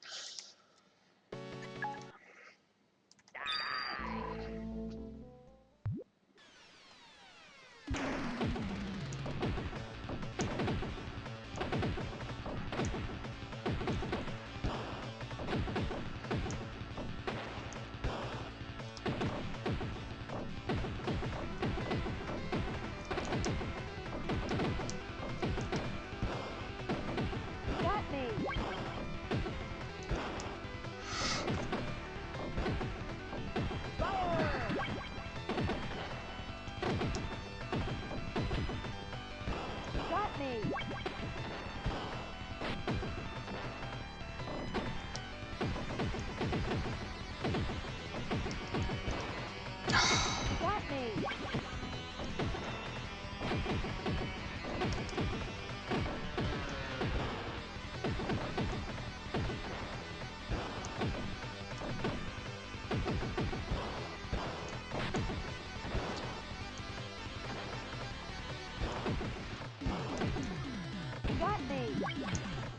[SPEAKER 2] Got me!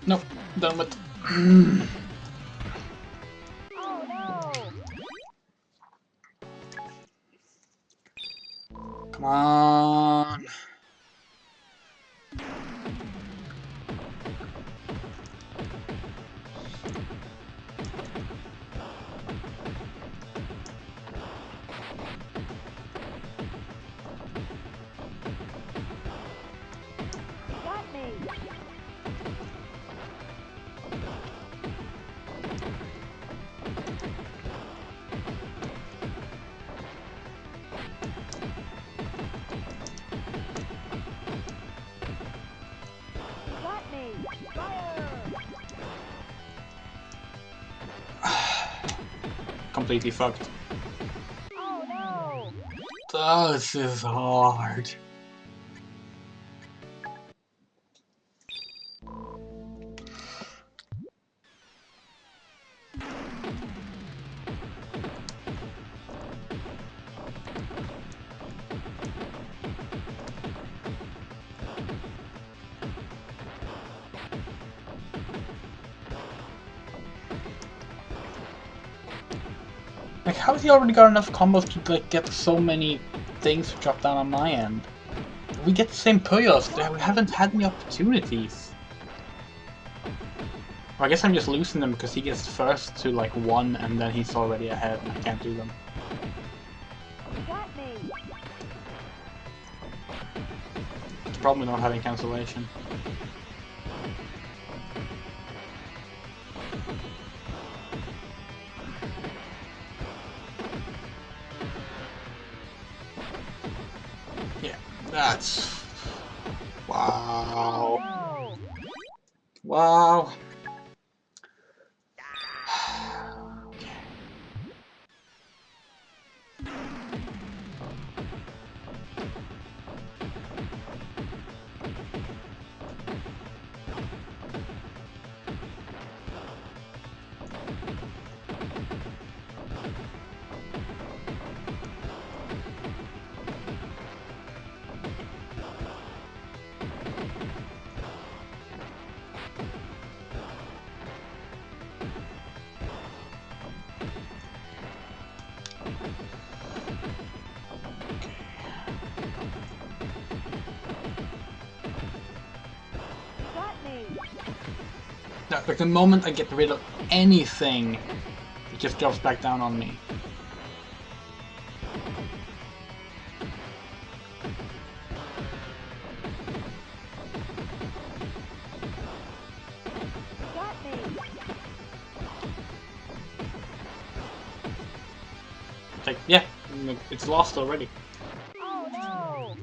[SPEAKER 1] Nope, done with.
[SPEAKER 2] Oh no!
[SPEAKER 1] Come on.
[SPEAKER 2] Got me! Got me! Fire!
[SPEAKER 1] Completely fucked.
[SPEAKER 2] Oh no!
[SPEAKER 1] This is hard. Like, how has he already got enough combos to like get so many things to drop down on my end? We get the same Puyos, we haven't had any opportunities. Well, I guess I'm just losing them because he gets first to like 1 and then he's already ahead and I can't do them.
[SPEAKER 2] Got me!
[SPEAKER 1] It's probably not having cancellation. Yeah, that's... Wow.
[SPEAKER 2] No!
[SPEAKER 1] Wow.
[SPEAKER 2] Got me!
[SPEAKER 1] Now, like the moment I get rid of anything, it just drops back down on me.
[SPEAKER 2] Got me!
[SPEAKER 1] Like, yeah, it's lost already.
[SPEAKER 2] Oh no!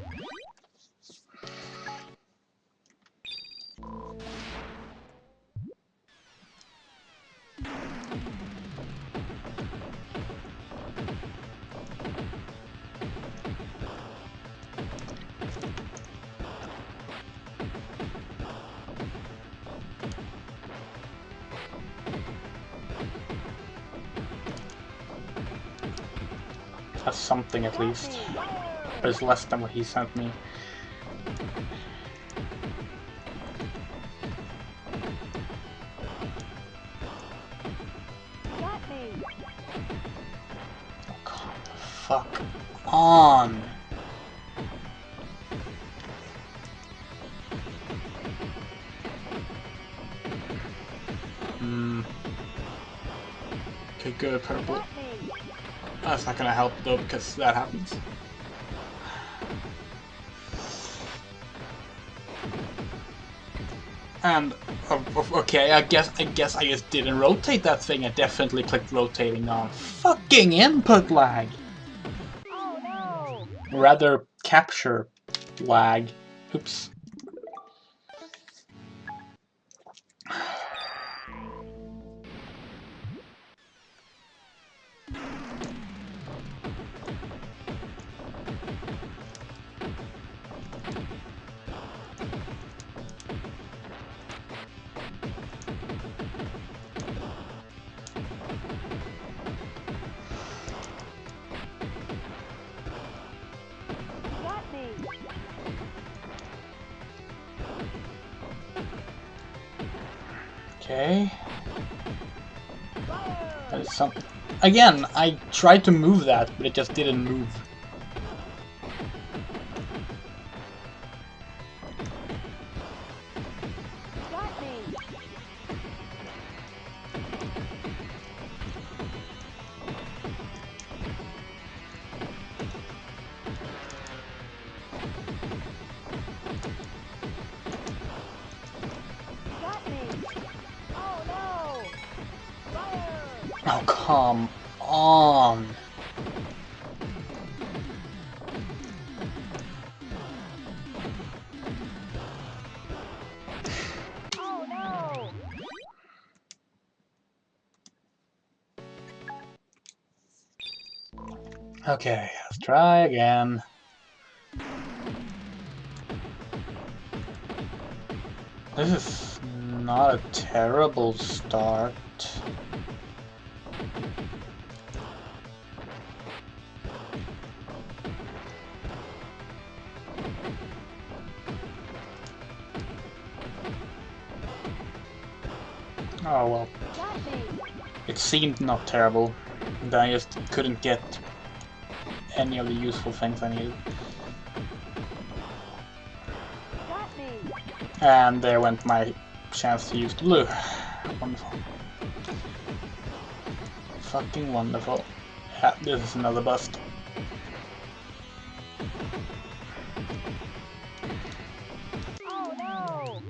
[SPEAKER 1] That's something at
[SPEAKER 2] Got
[SPEAKER 1] least.
[SPEAKER 2] me!
[SPEAKER 1] But it's less than what he sent me.
[SPEAKER 2] Got me!
[SPEAKER 1] Oh, come the fuck on. Okay, good, purple.
[SPEAKER 2] Got me!
[SPEAKER 1] That's not gonna help though, because that happens. And okay, I guess I just didn't rotate that thing. I definitely clicked rotating on. Fucking input lag.
[SPEAKER 2] Oh no!
[SPEAKER 1] Rather capture lag. Oops.
[SPEAKER 2] Got me!
[SPEAKER 1] Okay. That is something. Again, I tried to move that, but it just didn't move.
[SPEAKER 2] Got me. Got me. Oh no. Fire.
[SPEAKER 1] Oh, come on.
[SPEAKER 2] Oh no.
[SPEAKER 1] Okay, let's try again. This is not a terrible start. Oh well,
[SPEAKER 2] Got me.
[SPEAKER 1] it seemed not terrible. And I just couldn't get any of the useful things I needed.
[SPEAKER 2] Got me.
[SPEAKER 1] And there went my chance to use the blue. Wonderful. Fucking wonderful. Yeah, this is another bust.
[SPEAKER 2] Oh no.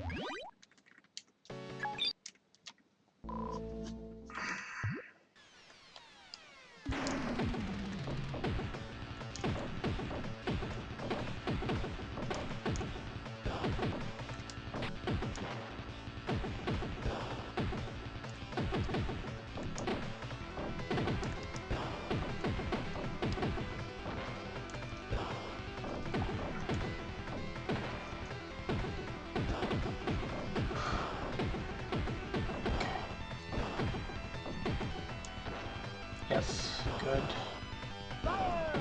[SPEAKER 1] Yes, good.
[SPEAKER 2] Fire.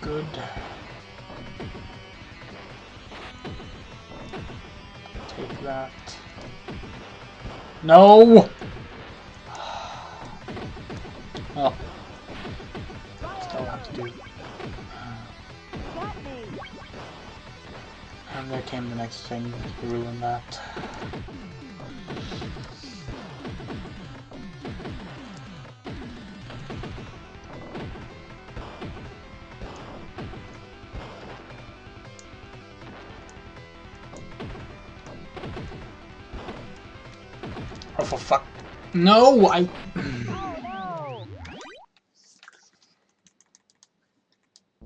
[SPEAKER 1] Good. Take that. No! Well, still have to do.
[SPEAKER 2] Got me.
[SPEAKER 1] And there came the next thing to ruin that. Oh, for fuck. No, I...
[SPEAKER 2] Oh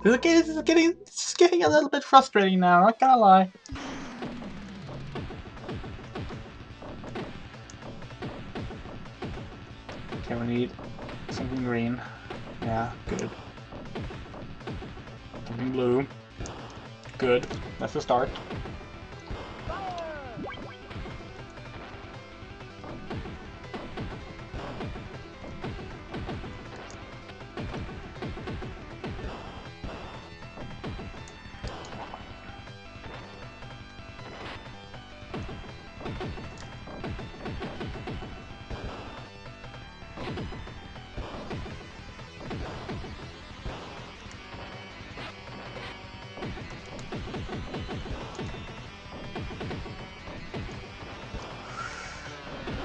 [SPEAKER 2] no.
[SPEAKER 1] This is getting a little bit frustrating now, not gonna lie. Okay, we need something green. Yeah, good. Something blue. Good. That's the start.
[SPEAKER 2] Fire.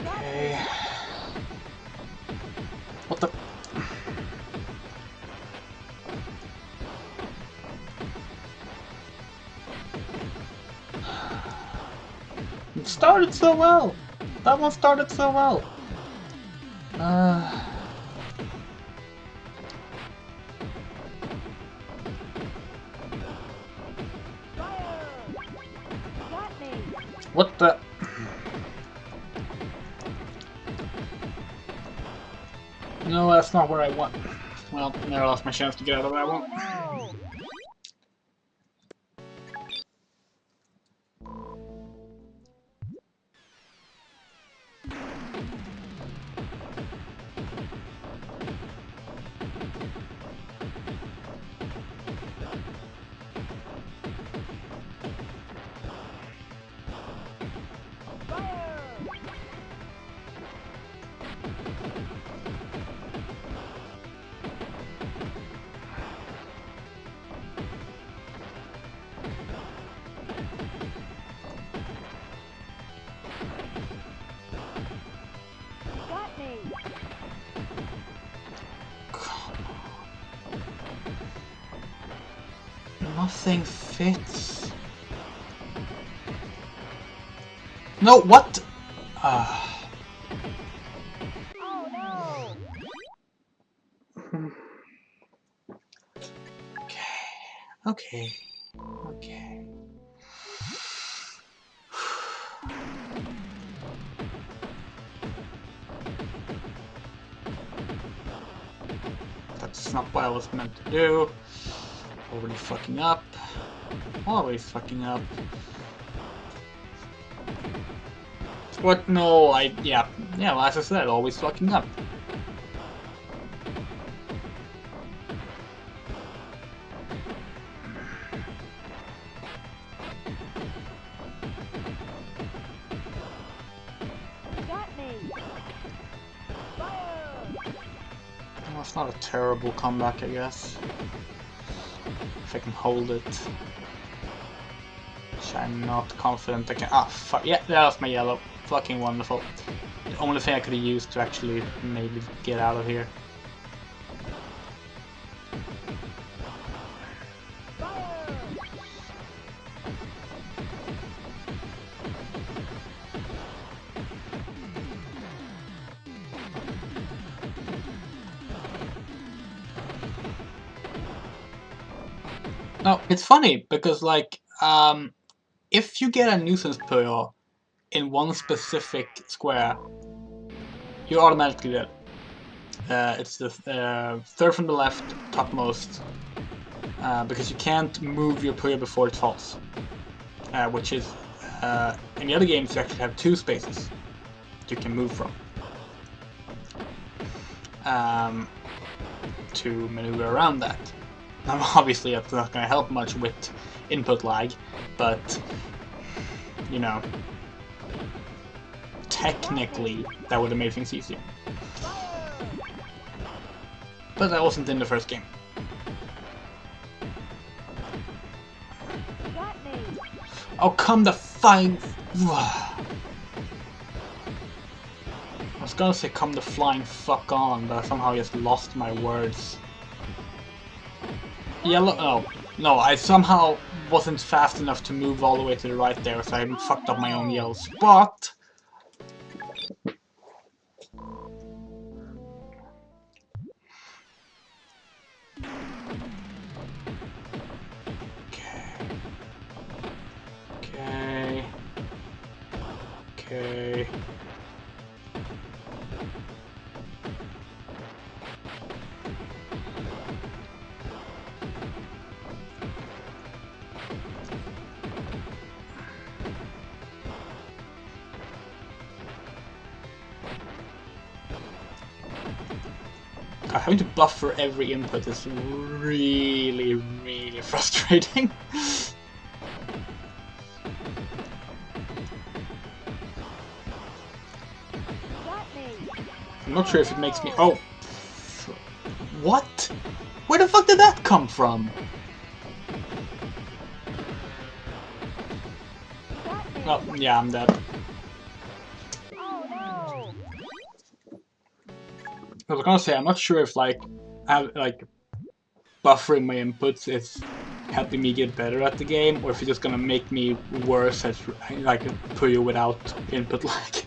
[SPEAKER 1] Okay. What the... It started so well! That one started so well!
[SPEAKER 2] Fire. Got me.
[SPEAKER 1] What the... No, that's not where I want. Well, I lost my chance to get out of that
[SPEAKER 2] Oh
[SPEAKER 1] one.
[SPEAKER 2] no.
[SPEAKER 1] Nothing fits. No, what?
[SPEAKER 2] Oh no!
[SPEAKER 1] Okay. Okay. That's not what I was meant to do. Already fucking up. Always fucking up. What? No, yeah, well, as I said, always fucking up.
[SPEAKER 2] Got me! Fire!
[SPEAKER 1] Well, that's not a terrible comeback, I guess. If I can hold it. Which I'm not confident I can. Ah, fuck. Yeah, that was my yellow. Fucking wonderful. The only thing I could have used to actually maybe get out of here. No, it's funny because like if you get a nuisance Puyo in one specific square, you're automatically dead. It's the third from the left, topmost, because you can't move your Puyo before it falls, which is in the other games you actually have 2 spaces you can move from to maneuver around that. Now, obviously, that's not going to help much with input lag, but you know, technically that would have made things easier. But that wasn't in the first game. Oh, come the flying... I was gonna say come the flying fuck on, but I somehow just lost my words. Yellow... Oh. No, I somehow wasn't fast enough to move all the way to the right there, so I fucked up my own yellow spot. Okay. Having to buffer every input is really, really frustrating. I'm not sure if it makes me... Oh! What? Where the fuck did that come from? Oh, yeah, I'm dead. I was gonna say, I'm not sure if like buffering my inputs is helping me get better at the game, or if it's just gonna make me worse at like Puyo without input lag.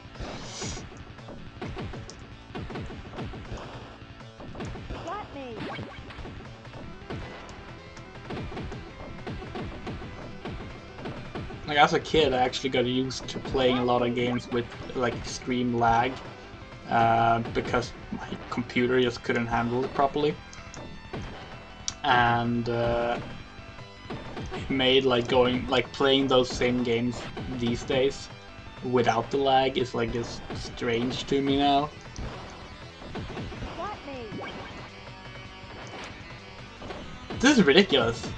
[SPEAKER 1] Like as a kid, I actually got used to playing a lot of games with like extreme lag, because my computer just couldn't handle it properly, and it made like playing those same games these days without the lag is like just strange to me now. This is ridiculous.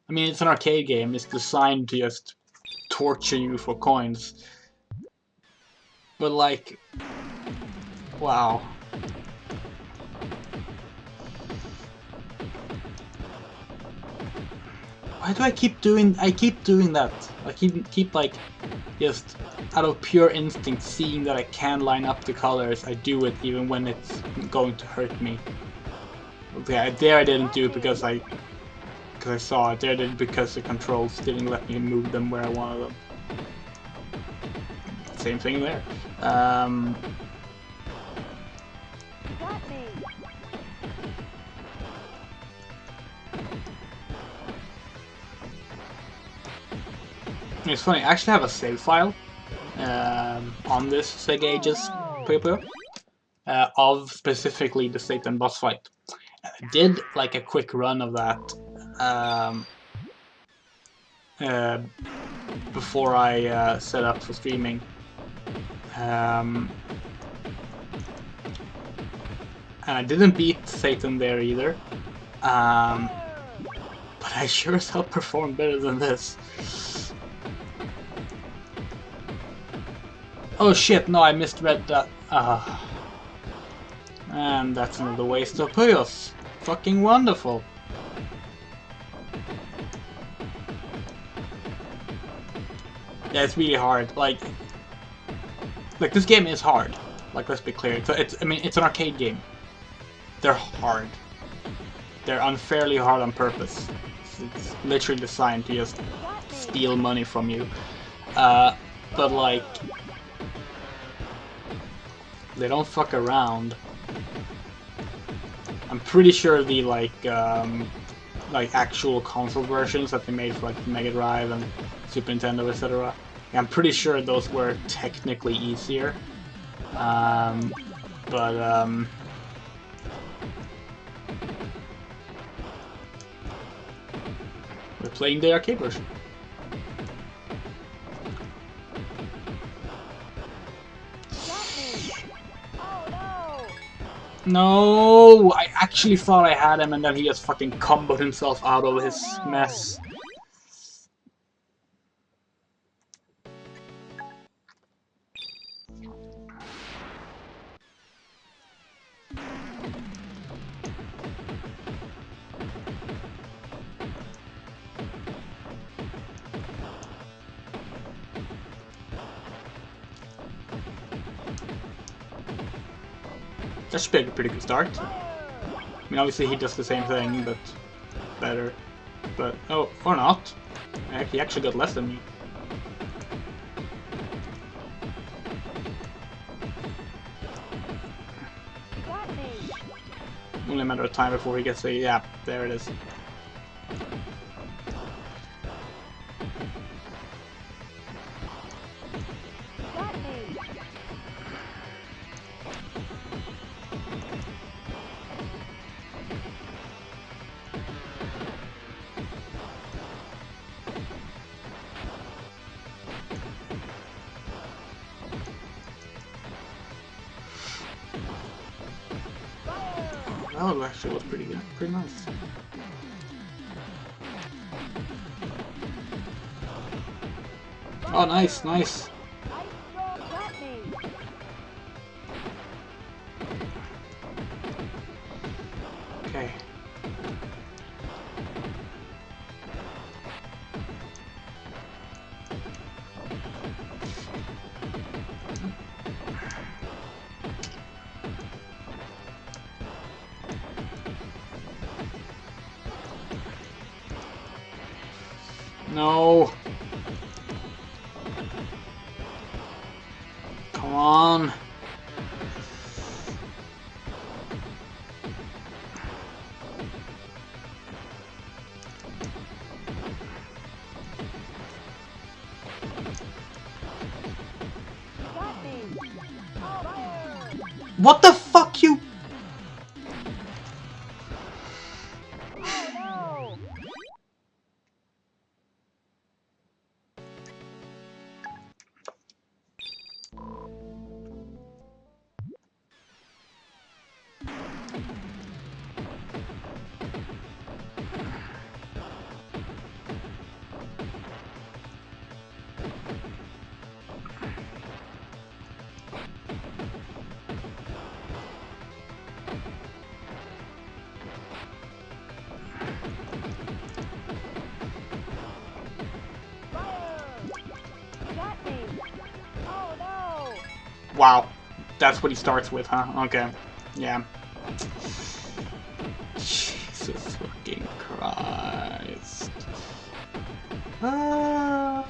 [SPEAKER 1] I mean, it's an arcade game, it's designed to just torture you for coins. But like, wow. Why do I keep doing that? I keep like, just out of pure instinct seeing that I can line up the colors, I do it even when it's going to hurt me. Okay, there I didn't do it because I saw it. There I did it because the controls didn't let me move them where I wanted them. Same thing there.
[SPEAKER 2] Got me.
[SPEAKER 1] It's funny, I actually have a save file on this SEGA Ages Puyo Puyo of specifically the Satan boss fight. I did like a quick run of that before I set up for streaming. And I didn't beat Satan there either. But I sure as hell performed better than this. Oh shit, no, I misread that. And that's another waste of Puyos. Fucking wonderful. Yeah, it's really hard. Like this game is hard. Like, let's be clear. I mean, it's an arcade game. They're hard. They're unfairly hard on purpose. It's literally designed to just steal money from you. But like, they don't fuck around. I'm pretty sure the like actual console versions that they made for like the Mega Drive and Super Nintendo, etc. I'm pretty sure those were technically easier. We're playing the arcade version. No, I actually thought I had him, and then he just fucking comboed himself out of his mess. That should be a pretty good start. I mean, obviously he does the same thing, but better. But, oh, or not. He actually got less than me. Only a matter of time before he gets a, yeah, there it is. That actually was pretty good, pretty nice. Oh, nice, nice. Okay. No. Come on. What the fuck, you? Wow, that's what he starts with, huh? Okay, yeah. Jesus fucking Christ. Ah.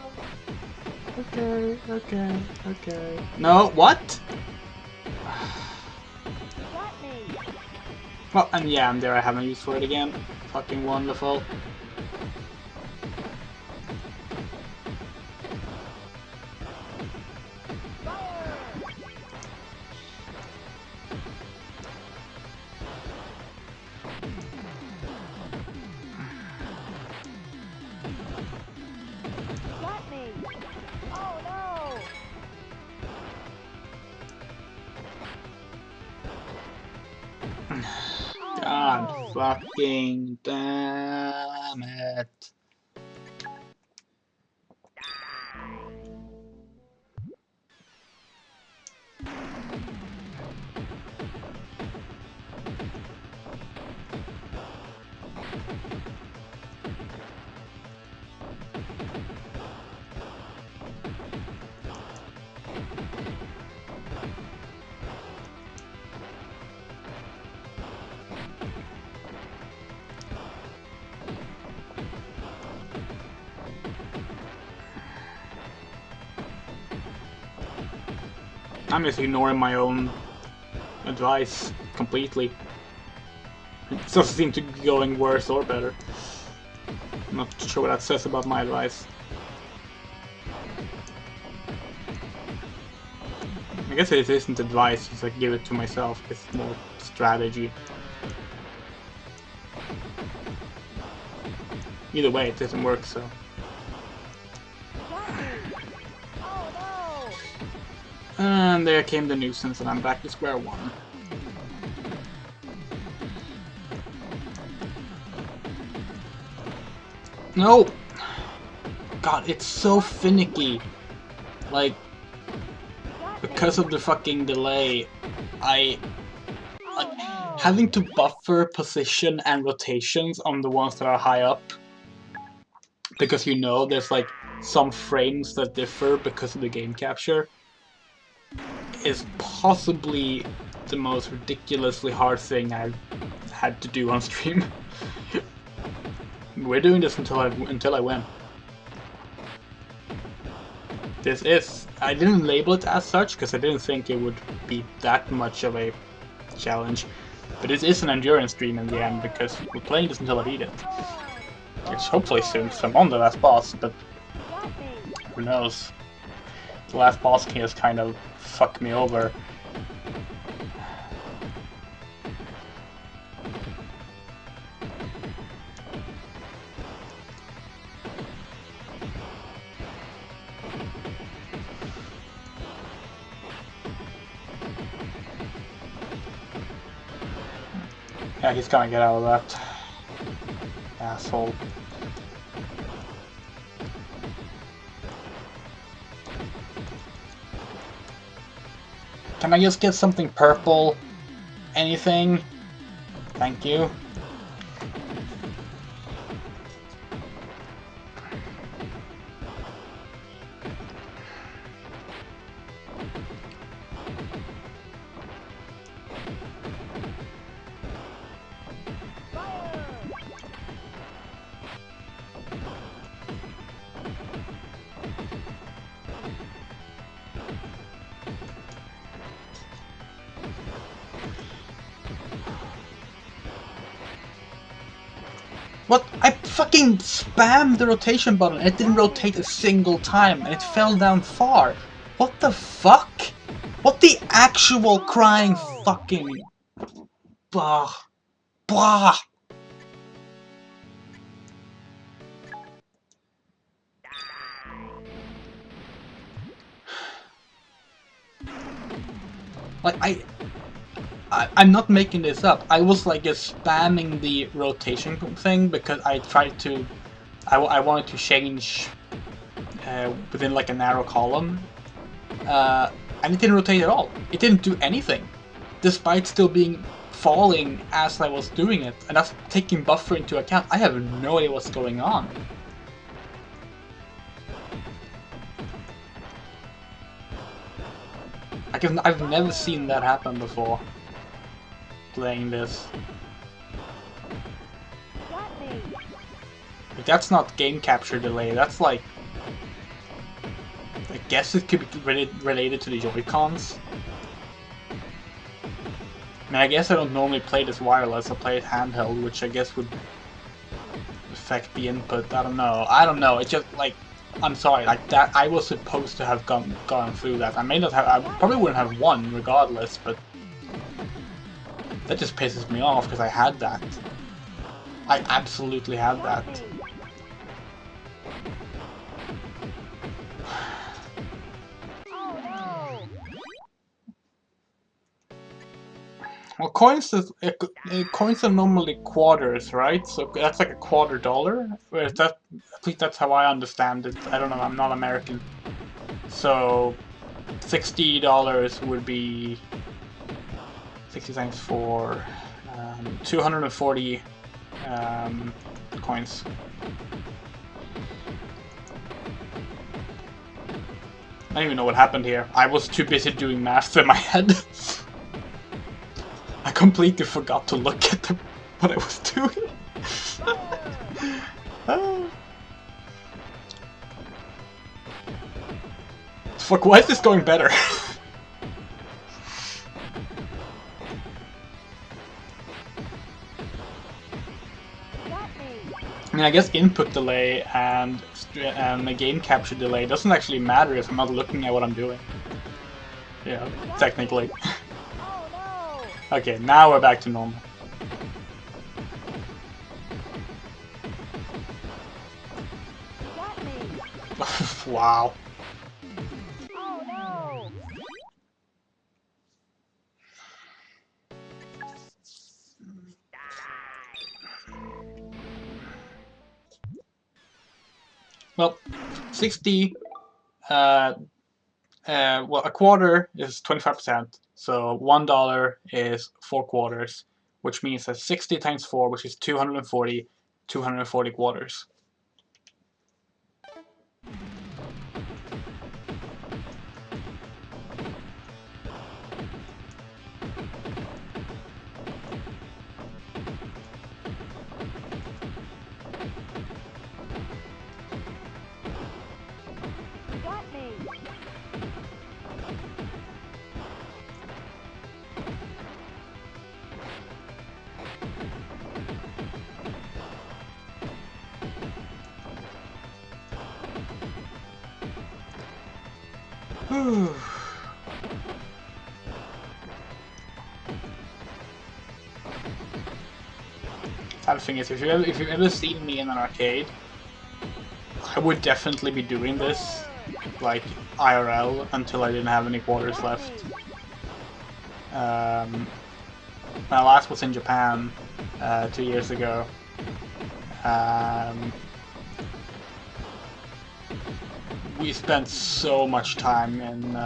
[SPEAKER 1] Okay, okay, okay. No, what?
[SPEAKER 2] Got me.
[SPEAKER 1] Well, and yeah, and there I have no use for it again. Fucking wonderful.
[SPEAKER 2] Got me. Oh no.
[SPEAKER 1] God
[SPEAKER 2] Oh, no.
[SPEAKER 1] fucking damn it. I'm just ignoring my own advice completely. It doesn't seem to be going worse or better. I'm not sure what that says about my advice. I guess it isn't advice, just like give it to myself. It's more strategy. Either way, it doesn't work, so.
[SPEAKER 2] Got me. Oh
[SPEAKER 1] And there came the nuisance, and I'm back to square one. No! God, it's so finicky. Like,
[SPEAKER 2] no. Got me.
[SPEAKER 1] because of the fucking delay, like,
[SPEAKER 2] Oh no.
[SPEAKER 1] having to buffer position and rotations on the ones that are high up, because you know there's like some frames that differ because of the game capture, is possibly the most ridiculously hard thing I've had to do on stream. We're doing this until I win. This is... I didn't label it as such because I didn't think it would be that much of a challenge. But it is an endurance stream in the end because we're playing this until I beat it. Which hopefully soon, because I'm on the last boss, but
[SPEAKER 2] Got me.
[SPEAKER 1] who knows. The last boss can just kind of fuck me over. Yeah, he's gonna get out of that. Asshole. Can I just get something purple? Anything? Thank you. What? I fucking spammed the rotation button and it didn't rotate a single time and it fell down far. What the fuck? What the actual crying fucking... Blah. Blah. Like, I'm not making this up. I was like just spamming the rotation thing because I tried to... I wanted to change within like a narrow column. And it didn't rotate at all. It didn't do anything. Despite still being falling as I was doing it. And that's taking buffer into account. I have no idea what's going on. I've never seen that happen before. playing this.
[SPEAKER 2] Got me.
[SPEAKER 1] Like, that's not game capture delay, that's like... I guess it could be related to the Joy-Cons. I mean, I guess I don't normally play this wireless, I play it handheld, which I guess would affect the input. I don't know. It's just like, I'm sorry, like that. I was supposed to have gone through that. I may not have. I probably wouldn't have won regardless, but that just pisses me off because I had that. I absolutely had that.
[SPEAKER 2] Oh no!
[SPEAKER 1] Well, coins are normally quarters, right? So that's like a $1/4. Or is that, at least that's how I understand it. I don't know. I'm not American, so $60 would be 60 times 4, 240 coins. I don't even know what happened here. I was too busy doing math in my head. I completely forgot to look at what I was doing. Fuck, why is this going better? I mean, I guess input delay and the game capture delay doesn't actually matter if I'm not looking at what I'm doing. Yeah, technically.
[SPEAKER 2] Oh
[SPEAKER 1] Okay, now we're back to normal.
[SPEAKER 2] no! Got me.
[SPEAKER 1] Wow.
[SPEAKER 2] Oh no!
[SPEAKER 1] Well, 60, well, a quarter is 25%, so $1 is 4 quarters, which means that 60 times 4, which is 240, 240 quarters.
[SPEAKER 2] Got me.
[SPEAKER 1] Whew. Sad thing is, if you've ever seen me in an arcade, I would definitely be doing this, like IRL, until I didn't have any quarters left. My last was in Japan 2 years ago. We spent so much time in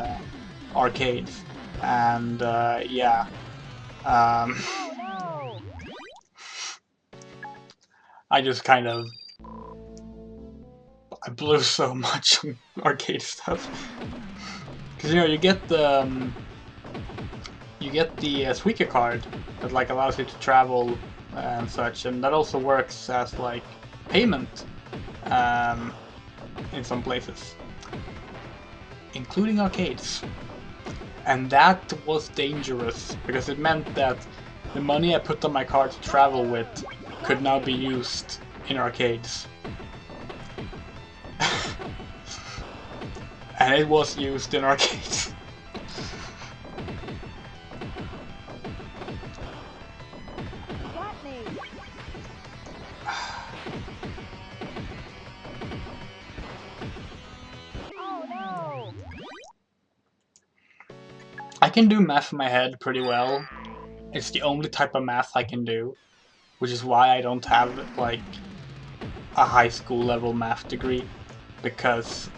[SPEAKER 1] arcades, and yeah.
[SPEAKER 2] Oh no!
[SPEAKER 1] I just kind of... I blew so much on arcade stuff. Because, you know, you get the Suica card that like allows you to travel and such, and that also works as like payment in some places, including arcades. And that was dangerous because it meant that the money I put on my card to travel with could now be used in arcades. And it was used in arcades.
[SPEAKER 2] Got me. Oh no!
[SPEAKER 1] I can do math in my head pretty well. It's the only type of math I can do, which is why I don't have like a high school level math degree, because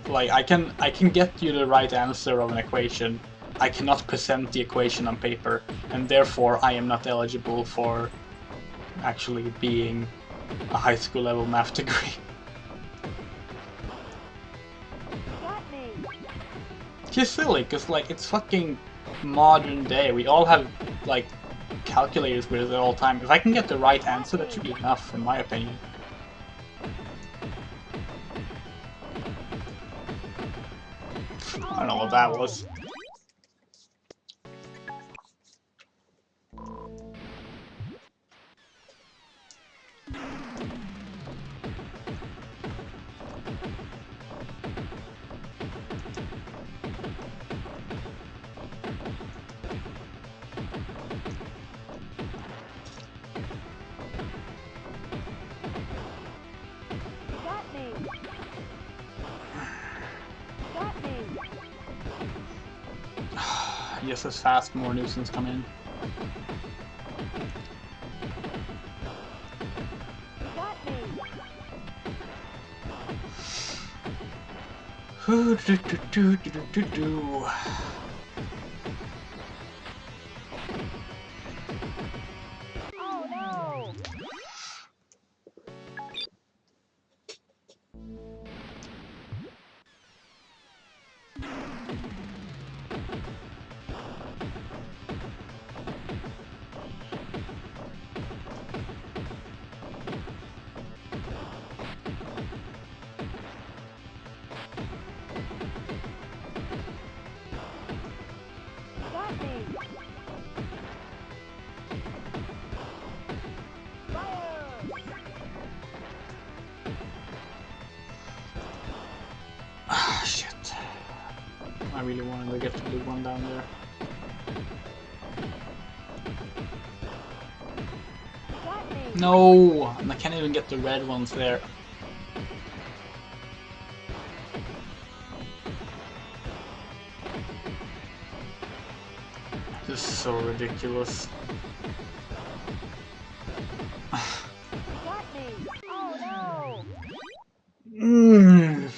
[SPEAKER 1] like I can get you the right answer of an equation. I cannot present the equation on paper, and therefore I am not eligible for actually being a high school level math degree.
[SPEAKER 2] Got me.
[SPEAKER 1] Which is silly, because like it's fucking modern day. We all have like calculators with it at all time. If I can get the right answer, that should be enough, in my opinion. I don't know what that was.
[SPEAKER 2] Got me. Got me.
[SPEAKER 1] Just as fast more nuisance come in.
[SPEAKER 2] Got me.
[SPEAKER 1] Do, do, do, do, do, do, do.
[SPEAKER 2] Oh no. Got me. Fire.
[SPEAKER 1] Ah, shit. I really wanted to get the blue one down there.
[SPEAKER 2] Got me.
[SPEAKER 1] No! And I can't even get the red ones there. This is so ridiculous.
[SPEAKER 2] Got me. Oh no.
[SPEAKER 1] Mm.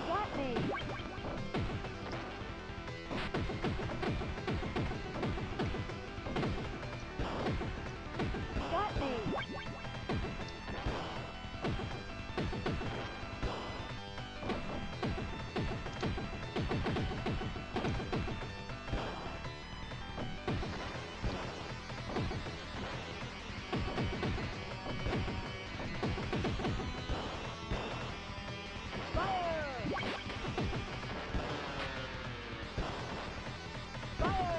[SPEAKER 2] Got me. Got me. Fire. Fire.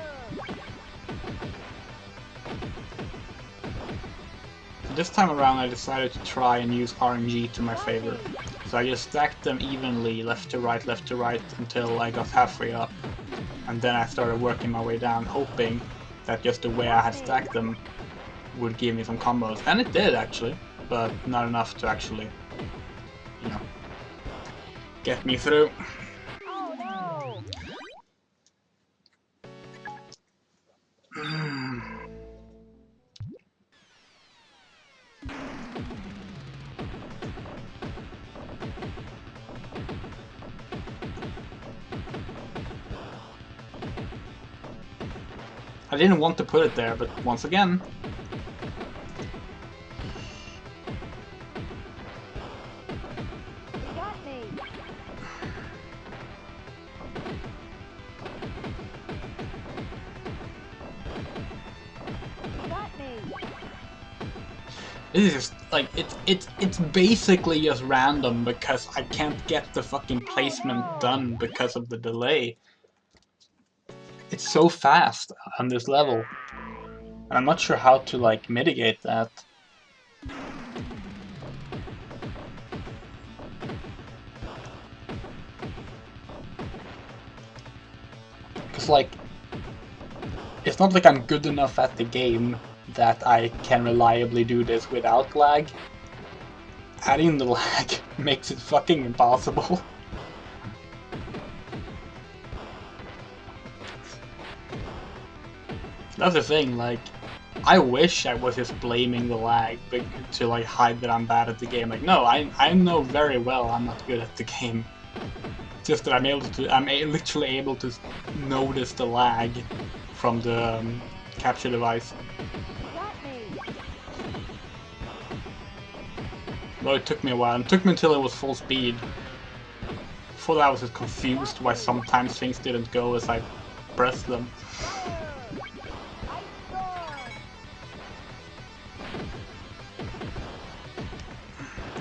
[SPEAKER 1] This time around I decided to try and use RNG to my favor. So I just stacked them evenly, left to right, until I got halfway up. And then I started working my way down, hoping that just the way I had stacked them would give me some combos. And it did, actually. But not enough to actually, you know, get me through.
[SPEAKER 2] Oh no.
[SPEAKER 1] I didn't want to put it there, but once again...
[SPEAKER 2] Got me. Got me.
[SPEAKER 1] This is just, like, it's basically just random because I can't get the fucking placement done because of the delay. It's so fast on this level. And I'm not sure how to, like, mitigate that. Because, like, it's not like I'm good enough at the game that I can reliably do this without lag. Adding the lag makes it fucking impossible. That's the thing, like, I wish I was just blaming the lag to like hide that I'm bad at the game. Like, no, I know very well I'm not good at the game. Just that I'm literally able to notice the lag from the capture device. Well, it took me a while. It took me until it was full speed. Before that, I was just confused why sometimes things didn't go as I pressed them.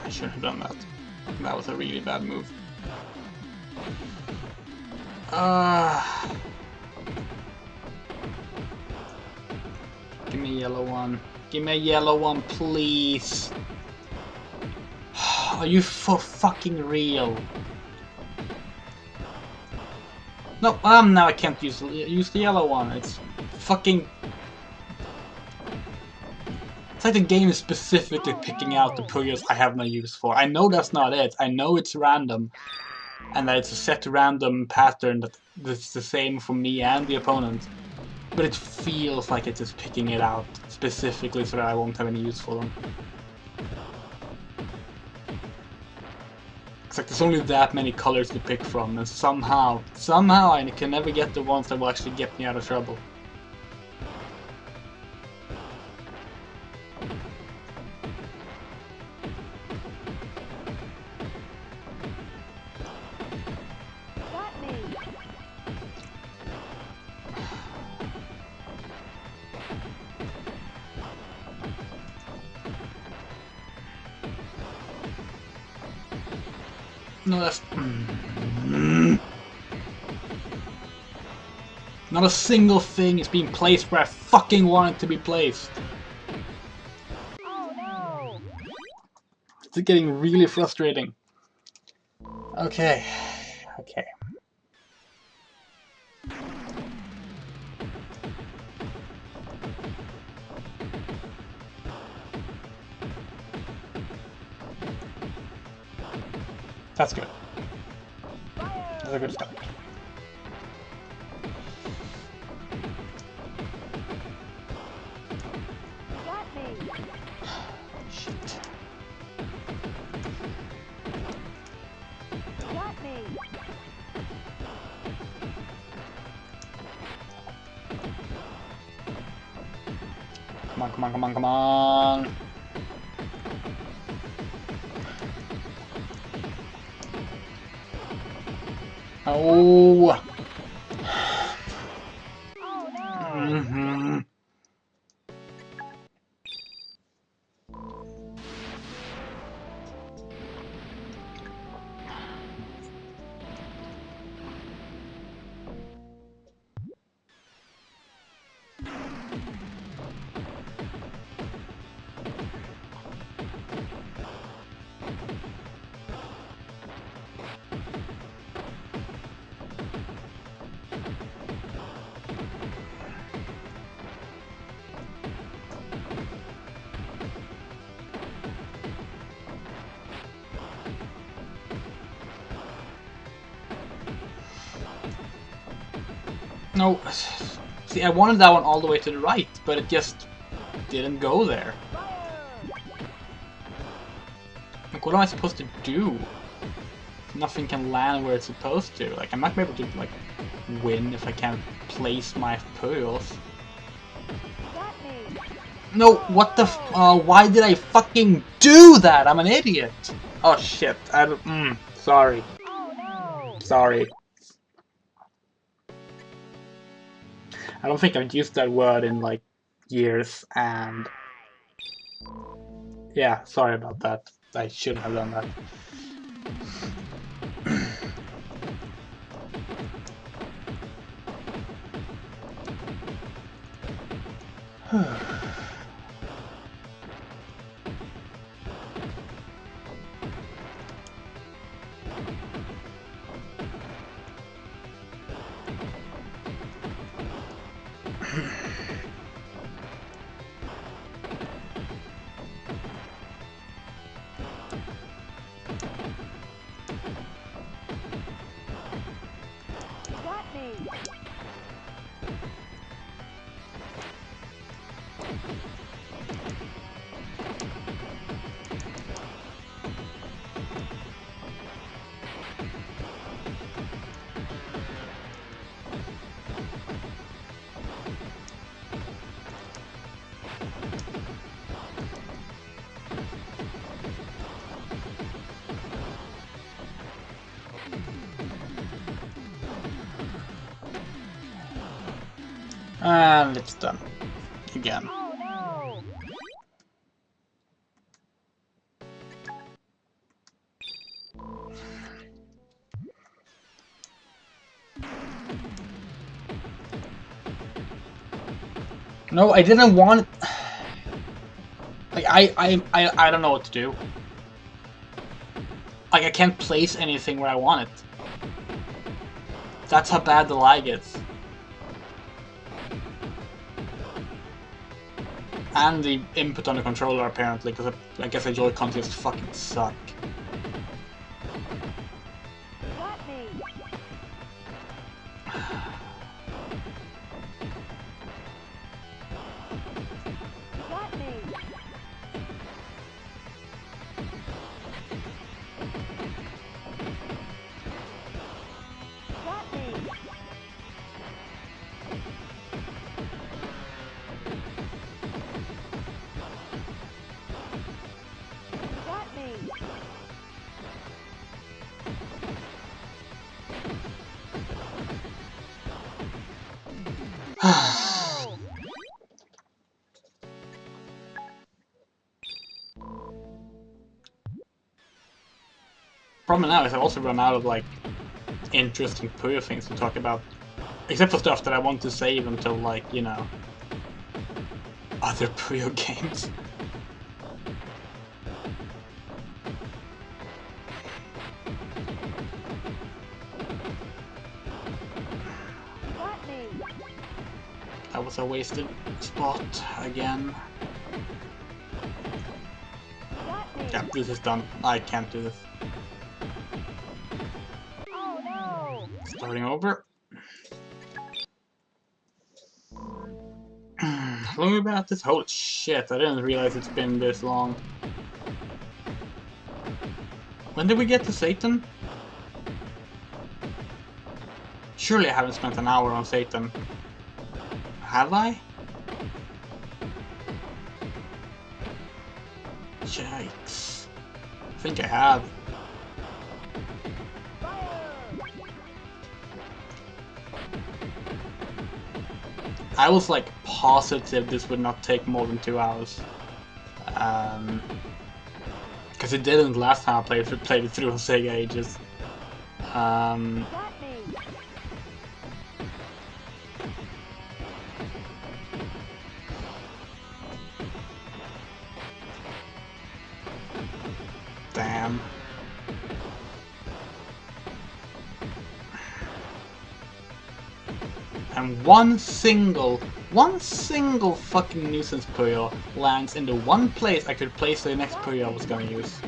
[SPEAKER 1] I shouldn't have done that. That was a really bad move. Give me a yellow one. Give me a yellow one, please. Are you for fucking real? No, now I can't use the yellow one. It's fucking... It's like the game is specifically picking out the Puyos I have no use for. I know that's not it. I know it's random. And that it's a set random pattern that's the same for me and the opponent. But it feels like it's just picking it out specifically so that I won't have any use for them. It's like there's only that many colors to pick from, and somehow I can never get the ones that will actually get me out of trouble. No, that's... Not a single thing is being placed where I fucking want it to be placed.
[SPEAKER 2] Oh no!
[SPEAKER 1] It's getting really frustrating. Okay. Okay. That's good. That's a good start. Shit. Come on, come on, come on, come on. Oh. No. See, I wanted that one all the way to the right, but it just didn't go there. Like, what am I supposed to do? Nothing can land where it's supposed to. Like, I'm not gonna be able to, like, win if I can't place my Puyos. No, what the why did I fucking do that? I'm an idiot! Oh shit, sorry. Sorry. I don't think I've used that word in, like, years, and... Yeah, sorry about that. I shouldn't have done that. And it's done. Again. No, I didn't want it. Like, I don't know what to do. Like, I can't place anything where I want it. That's how bad the lag is. And the input on the controller, apparently, because I guess the Joy-Con just fucking suck. Problem now is I've also run out of, like, interesting Puyo things to talk about. Except for stuff that I want to save until, like, you know, other Puyo games. That was a wasted spot again. Yeah, this is done. I can't do this. Starting over. How long have we been at this? Holy shit, I didn't realize it's been this long. When did we get to Satan? Surely I haven't spent an hour on Satan. Have I? Yikes. I think I have. I was like positive this would not take more than 2 hours. Because it didn't last time I played it through on SEGA Ages. Damn. And one single fucking nuisance Puyo lands in the one place I could place the next Puyo I was gonna use.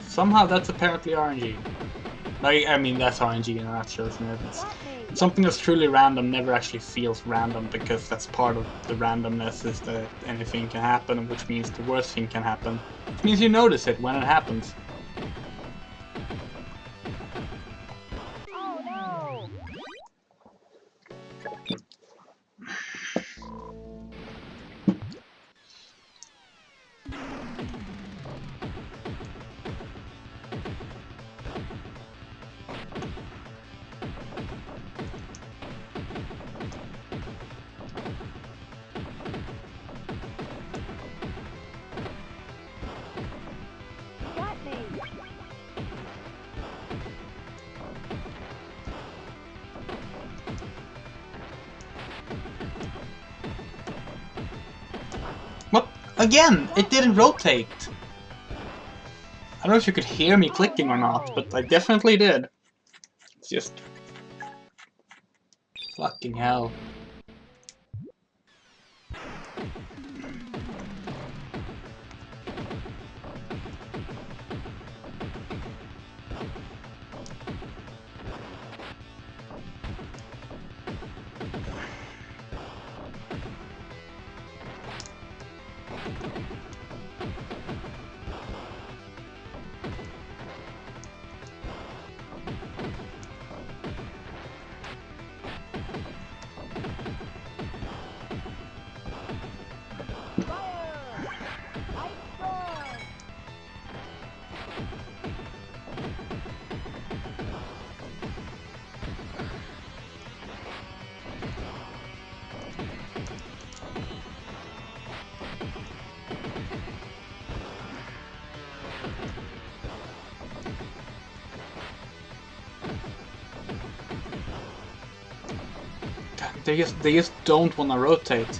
[SPEAKER 1] Somehow that's apparently RNG. I mean, that's RNG in a nutshell, isn't it? It's something that's truly random never actually feels random, because that's part of the randomness, is that anything can happen, which means the worst thing can happen. Which means you notice it when it happens. What? Again, it didn't rotate. I don't know if you could hear me clicking or not, but I definitely did. It's just... fucking hell. They just don't want to rotate.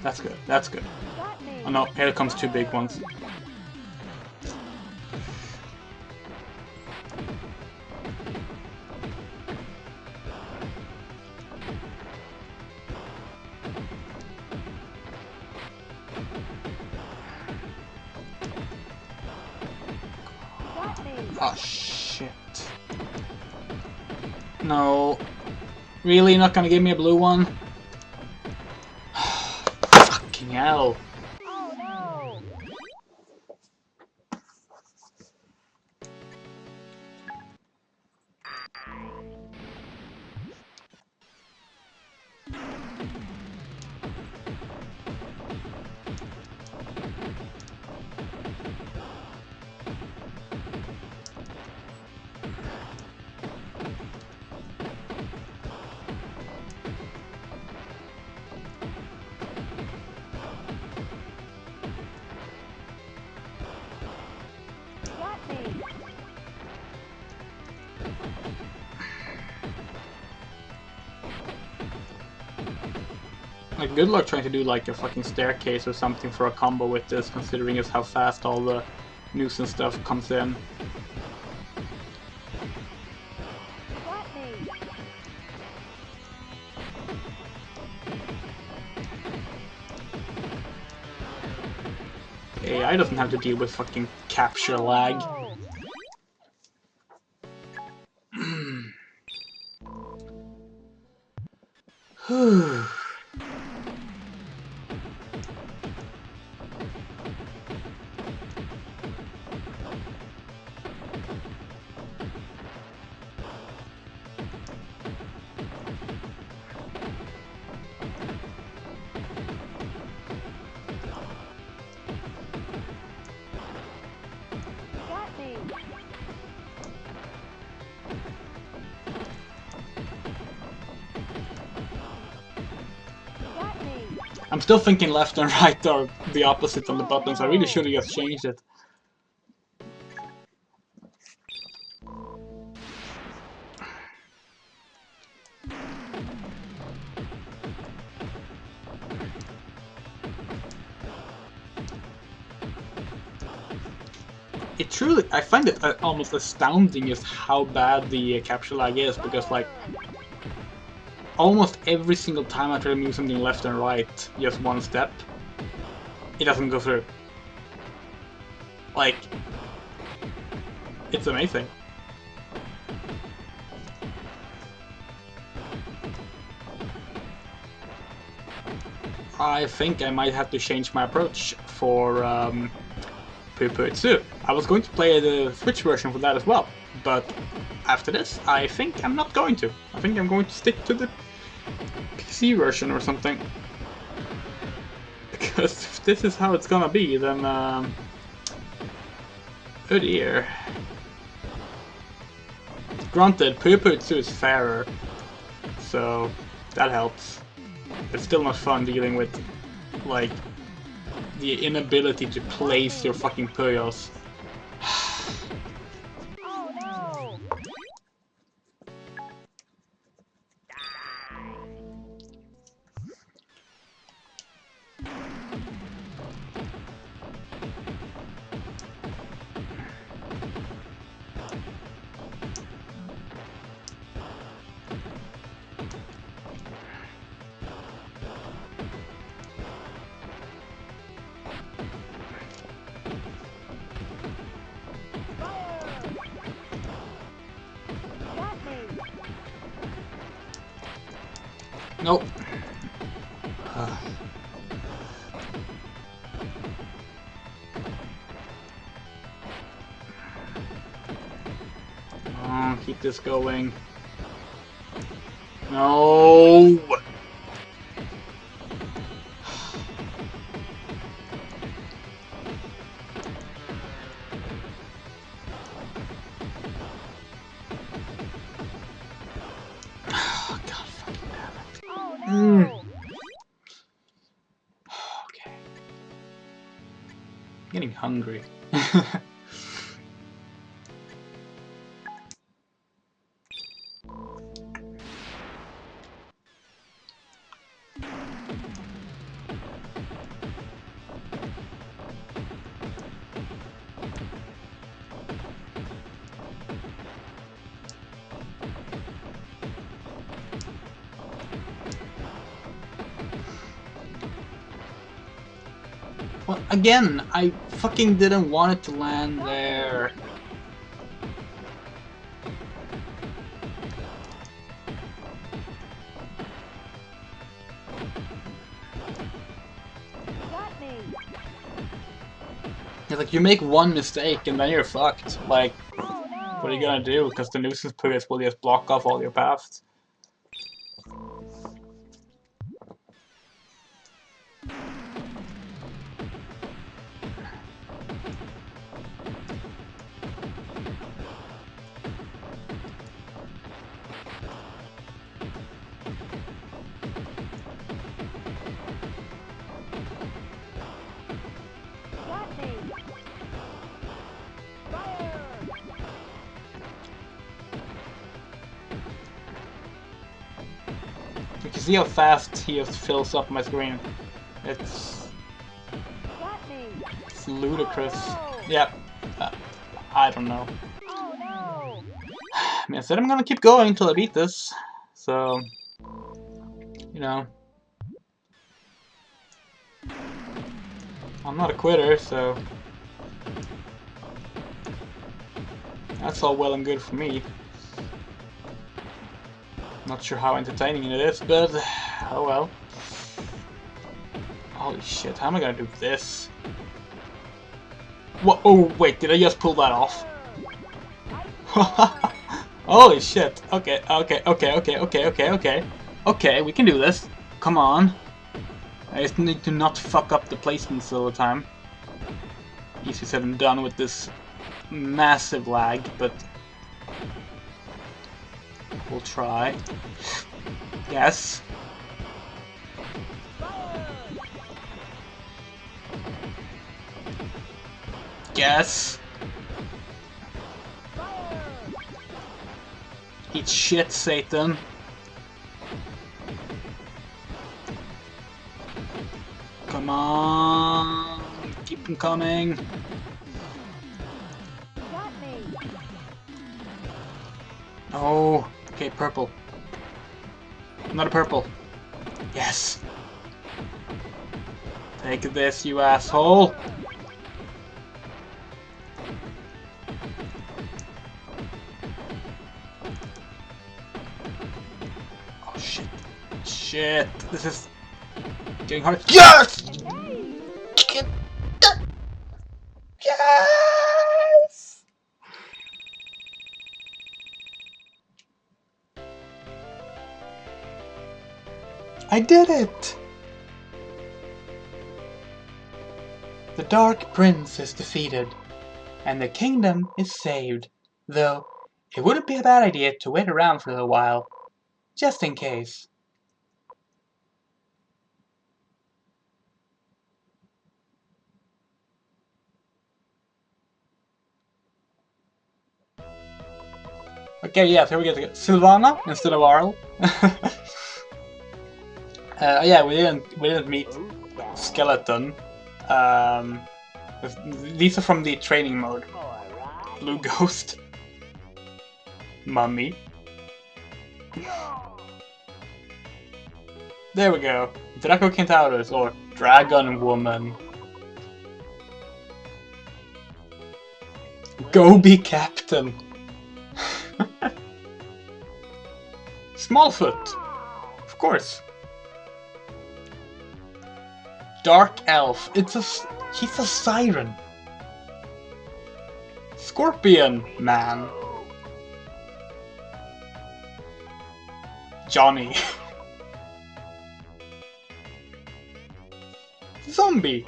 [SPEAKER 1] That's good. That's good. Oh no, here comes two big ones. Oh shit. No. Really? Not gonna give me a blue one? Fucking hell.
[SPEAKER 2] Oh no! Got me!
[SPEAKER 1] Like, good luck trying to do like a fucking staircase or something for a combo with this, considering is how fast all the nuisance stuff comes in.
[SPEAKER 2] Got me!
[SPEAKER 1] AI doesn't have to deal with fucking capture lag.
[SPEAKER 2] No. Got me! Got me!
[SPEAKER 1] I'm still thinking left and right are the opposites on the buttons. I really should have just changed it. It truly, I find it almost astounding just how bad the capture lag is, because like almost every single time I try to move something left and right, just one step, it doesn't go through. Like, it's amazing. I think I might have to change my approach for Puyo Puyo. I was going to play the Switch version for that as well, but after this, I think I'm not going to. I think I'm going to stick to the PC version or something. Because if this is how it's gonna be, then oh dear. Granted, Puyo Puyo is fairer, so that helps. It's still not fun dealing with, like, the inability to place your fucking Puyos.
[SPEAKER 2] Oh no! Fire! Got me!
[SPEAKER 1] Nope. Oh, keep this going. No! Oh, God fucking damn it.
[SPEAKER 2] Oh no!
[SPEAKER 1] Okay. I'm getting hungry. Well, again, I fucking didn't want it to land there.
[SPEAKER 2] Got me.
[SPEAKER 1] It's like, you make one mistake and then you're fucked. Like,
[SPEAKER 2] Oh no.
[SPEAKER 1] what are you gonna do? Because the nuisance players will just block off all your paths.
[SPEAKER 2] Got me. Fire.
[SPEAKER 1] You can see how fast he just fills up my screen. It's
[SPEAKER 2] Got me.
[SPEAKER 1] It's ludicrous.
[SPEAKER 2] Oh, no.
[SPEAKER 1] Yep. I don't know.
[SPEAKER 2] Oh no.
[SPEAKER 1] I mean, I said I'm gonna keep going until I beat this. So, you know. I'm not a quitter, so that's all well and good for me. Not sure how entertaining it is, but oh well. Holy shit, how am I gonna do this? What? Oh, wait, did I just pull that off? Holy shit. Okay, okay, okay, okay, okay, okay, okay. Okay, we can do this. Come on. I just need to not fuck up the placements all the time. Easy said and done with this massive lag, but we'll try. Yes. Yes. Eat shit, Satan. Come on. Keep them coming.
[SPEAKER 2] Got me.
[SPEAKER 1] Oh. Okay, purple. Not a purple. Yes. Take this, you asshole. Oh shit. Shit. This is getting hard. Yes!
[SPEAKER 2] Hey.
[SPEAKER 1] Get that. Yes! I did it! The Dark Prince is defeated, and the kingdom is saved, though it wouldn't be a bad idea to wait around for a little while, just in case. Okay, yeah, here we go. Sylvana instead of Arl. Yeah, we didn't meet Skeleton. Um, these are from the training mode. Blue Ghost. Mummy. There we go. Draco Kentaurus, or Dragon Woman. Go be captain. Smallfoot. Of course. Dark Elf. He's a siren. Scorpion Man. Johnny. Zombie.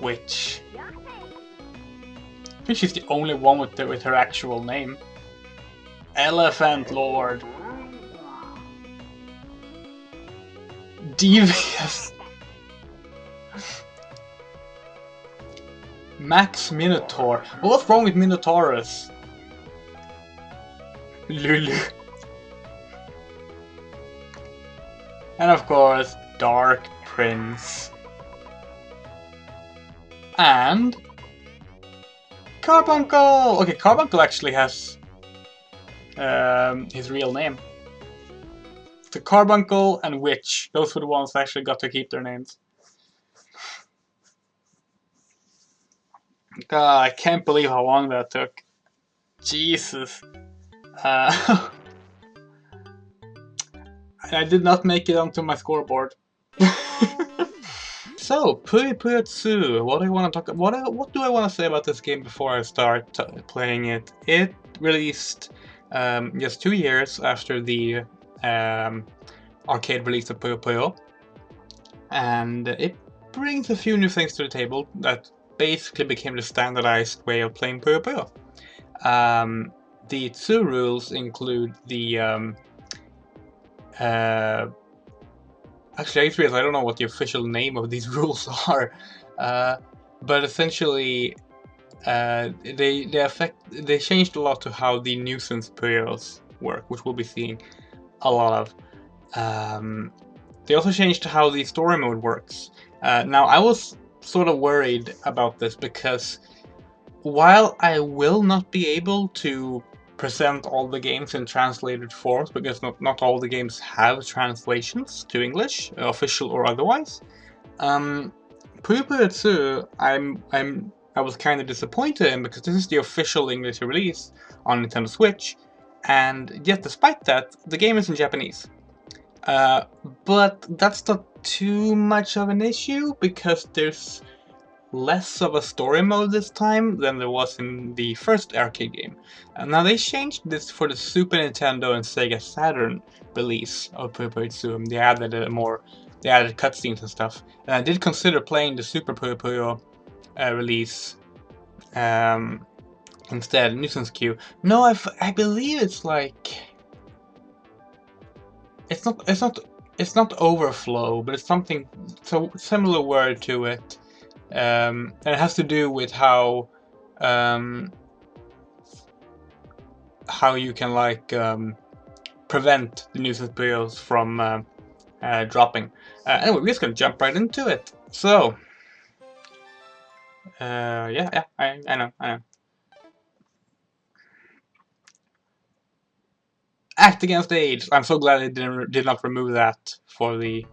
[SPEAKER 1] Witch. I think she's the only one with her actual name. Elephant Lord. Devious. Max Minotaur. What's wrong with Minotaurus? Lulu. And of course, Dark Prince. And Carbuncle! Okay, Carbuncle actually has his real name. The Carbuncle and Witch. Those were the ones that actually got to keep their names. God, I can't believe how long that took. Jesus. I did not make it onto my scoreboard. So, Puyo Puyo 2, what do I want to talk about? What do I want to say about this game before I start playing it? It released just 2 years after the arcade release of Puyo Puyo, and it brings a few new things to the table that basically became the standardized way of playing Puyo Puyo. The 2 rules include the actually, I just realized I don't know what the official name of these rules are, but essentially, they changed a lot to how the nuisance puyos work, which we'll be seeing a lot of. They also changed how the story mode works. Now, I was sort of worried about this because while I will not be able to present all the games in translated forms, because not all the games have translations to English, official or otherwise. Puyo Puyo 2, I was kind of disappointed in because this is the official English release on Nintendo Switch, and yet despite that, the game is in Japanese. But that's not too much of an issue because there's less of a story mode this time than there was in the first arcade game. Now they changed this for the Super Nintendo and Sega Saturn release of Puyo Puyo 2. They added they added cutscenes and stuff. And I did consider playing the Super Puyo Puyo release instead. Nuisance Q. No, I believe it's like it's not overflow, but it's something similar word to it. And it has to do with how you can like prevent the nuisance puyos from dropping. Anyway, we're just gonna jump right into it. So, yeah, I know. Act against age. I'm so glad they did not remove that for the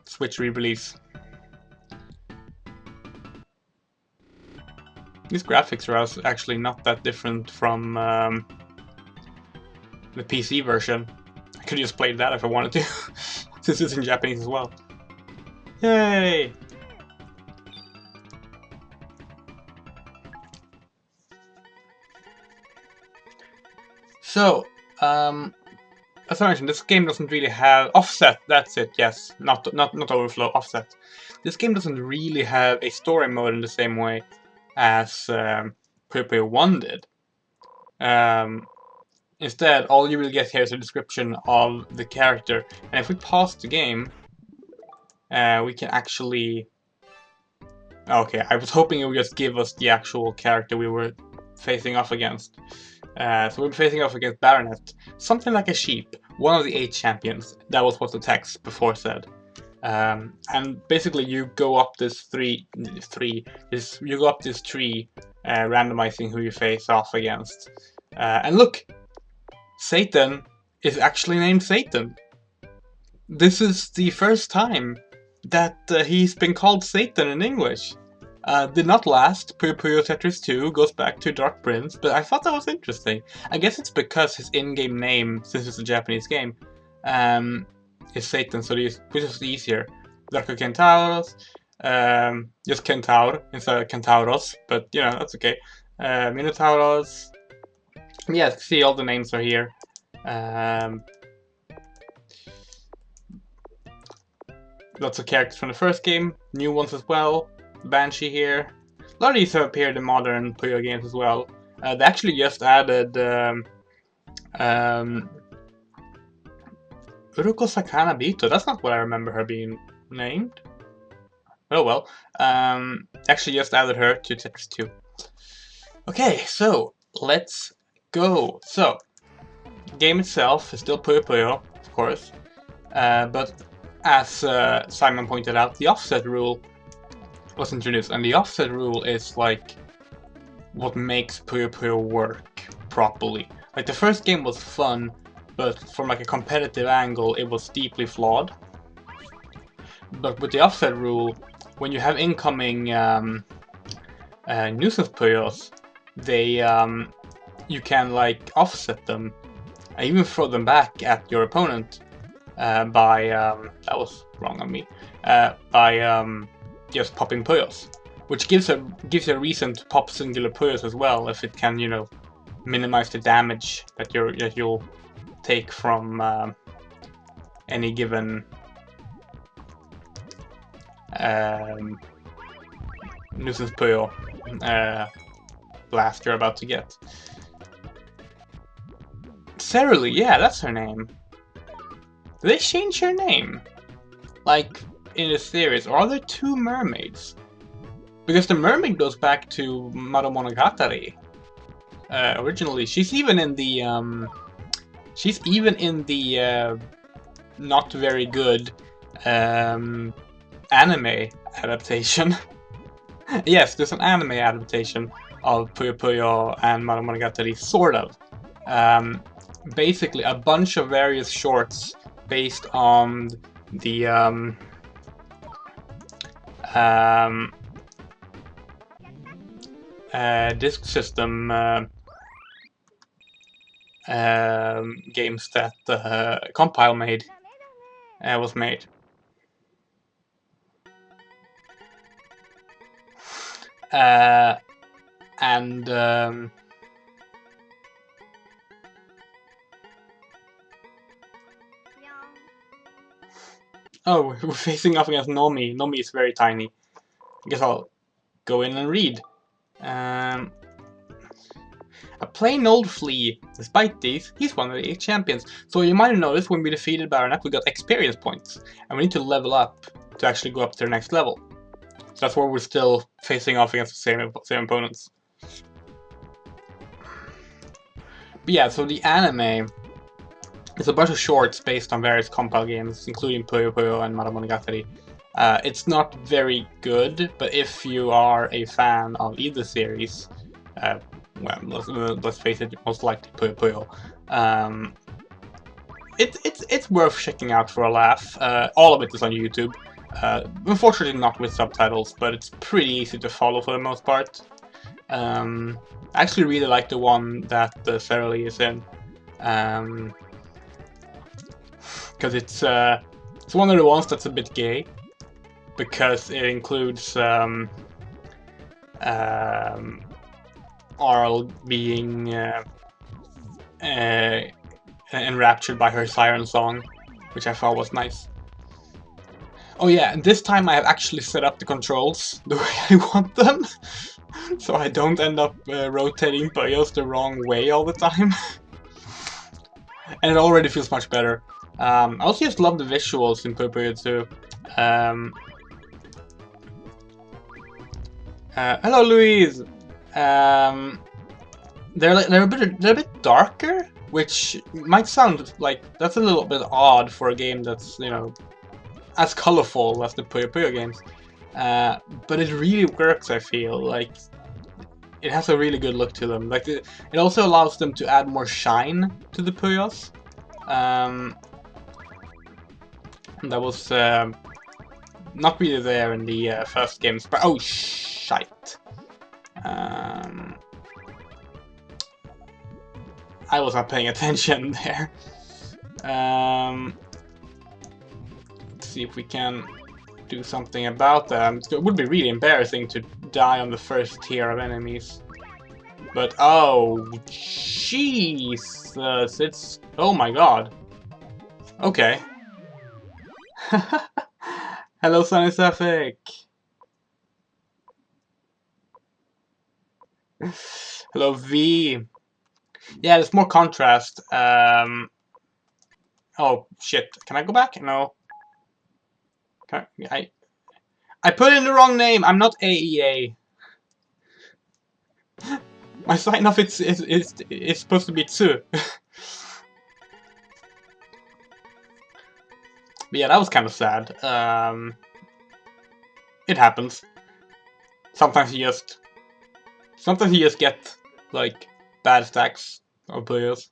[SPEAKER 1] Switch re-release. These graphics are actually not that different from the PC version. I could just play that if I wanted to, since it's in Japanese as well. Yay! So, as I mentioned, this game doesn't really have offset. That's it. Yes, not overflow. Offset. This game doesn't really have a story mode in the same way as Puyo Puyo 1 did. Instead, all you will get here is a description of the character, and if we pause the game, we can actually... Okay, I was hoping it would just give us the actual character we were facing off against. So we're facing off against Baronet, something like a sheep, one of the 8 champions. That was what the text before said. And basically, you go up this tree, randomizing who you face off against. And look, Satan is actually named Satan. This is the first time that he's been called Satan in English. Did not last. Puyo Puyo Tetris 2 goes back to Dark Prince, but I thought that was interesting. I guess it's because his in-game name, since it's a Japanese game, is Satan, so which is easier. Darko Kentauros, just Kentaur instead of Kentauros, but you know, that's okay. Minotauros. Yeah, see, all the names are here. Lots of characters from the first game, new ones as well. Banshee here. A lot of these have appeared in modern Puyo games as well. They actually just added Uruko Sakana Bito. That's not what I remember her being named. Oh well. Actually just added her to Tetris 2. Okay, so let's go. So, game itself is still Puyo Puyo, of course. But as Simon pointed out, the offset rule was introduced, and the offset rule is like what makes Puyo Puyo work properly. Like the first game was fun, but from like a competitive angle, it was deeply flawed. But with the offset rule, when you have incoming nuisance Puyos, they you can like offset them, and even throw them back at your opponent by that was wrong on me by just popping Puyos, which gives a reason to pop singular Puyos as well if it can, you know, minimize the damage that you'll take from any given nuisance Puyo blast you're about to get. Cerealy, yeah, that's her name. Did they change her name? Like, in the series, or are there two mermaids? Because the mermaid goes back to Monogatari. Originally, she's even in the not very good anime adaptation. Yes, there's an anime adaptation of Puyo Puyo and Monogatari, sort of. Basically, a bunch of various shorts based on the disk system games that Compile made was made. And oh, we're facing off against Nomi. Nomi is very tiny. I guess I'll go in and read. A plain old flea. Despite these, he's one of the 8 champions. So you might have noticed when we defeated Baronet, we got experience points. And we need to level up to actually go up to their next level. So that's where we're still facing off against the same opponents. But yeah, so the anime is a bunch of shorts based on various Compile games, including Puyo Puyo and Monogatari. It's not very good, but if you are a fan of either series, well, let's face it, most likely Puyo Puyo, it's worth checking out for a laugh. All of it is on YouTube. Unfortunately not with subtitles, but it's pretty easy to follow for the most part. I actually really like the one that Cerealy is in. Because it's one of the ones that's a bit gay, because it includes Arl being enraptured by her siren song, which I thought was nice. Oh yeah, and this time I have actually set up the controls the way I want them, so I don't end up rotating Puyos the wrong way all the time. And it already feels much better. I also just love the visuals in Puyo Puyo too. Hello, Louise. They're a bit darker, which might sound like that's a little bit odd for a game that's, you know, as colorful as the Puyo Puyo games. But it really works. I feel like it has a really good look to them. Like it also allows them to add more shine to the Puyos. That was not really there in the first games, but oh shite! I was not paying attention there. Let's see if we can do something about that. It would be really embarrassing to die on the first tier of enemies. But oh, Jesus! It's oh my god. Okay. Hello, Sunny Suffolk. Hello, V. Yeah, there's more contrast. Oh shit! Can I go back? No. Can I put in the wrong name. I'm not AEA. My sign off is supposed to be Tsu. But yeah, that was kind of sad. It happens. Sometimes you just get like bad stacks of players.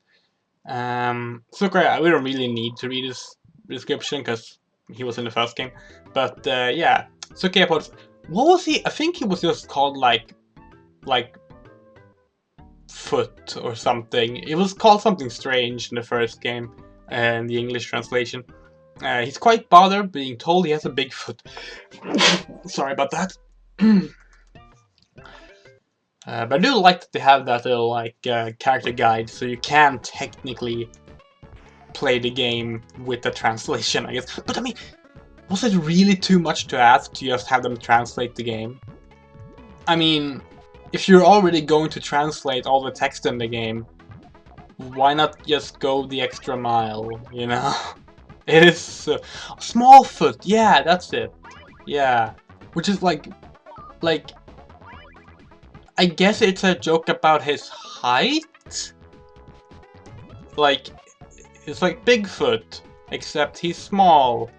[SPEAKER 1] So great, we don't really need to read his description because he was in the first game. But yeah, Sukeapods. What was he? I think he was just called like foot or something. It was called something strange in the first game, and the English translation. He's quite bothered being told he has a big foot. Sorry about that. But I do like that they have that little like character guide, so you can technically play the game with the translation, I guess. But I mean, was it really too much to ask to just have them translate the game? I mean, if you're already going to translate all the text in the game, why not just go the extra mile, you know? It is Smallfoot, yeah, that's it. Yeah, which is like, I guess it's a joke about his height? Like, it's like Bigfoot, except he's small.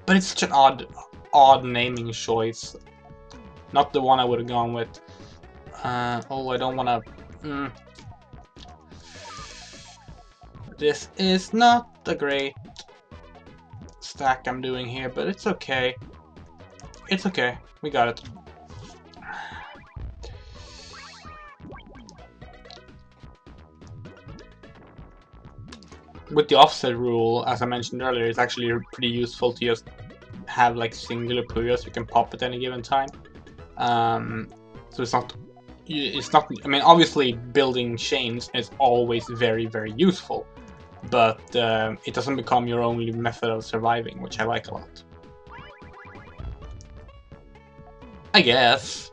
[SPEAKER 1] But it's such an odd naming choice. Not the one I would have gone with. Oh, I don't want to... This is not a great stack I'm doing here, but it's okay. It's okay. We got it. With the offset rule, as I mentioned earlier, it's actually pretty useful to just have like singular Puyos you can pop at any given time. So it's not, I mean, obviously building chains is always very, very useful, but it doesn't become your only method of surviving, which I like a lot. I guess.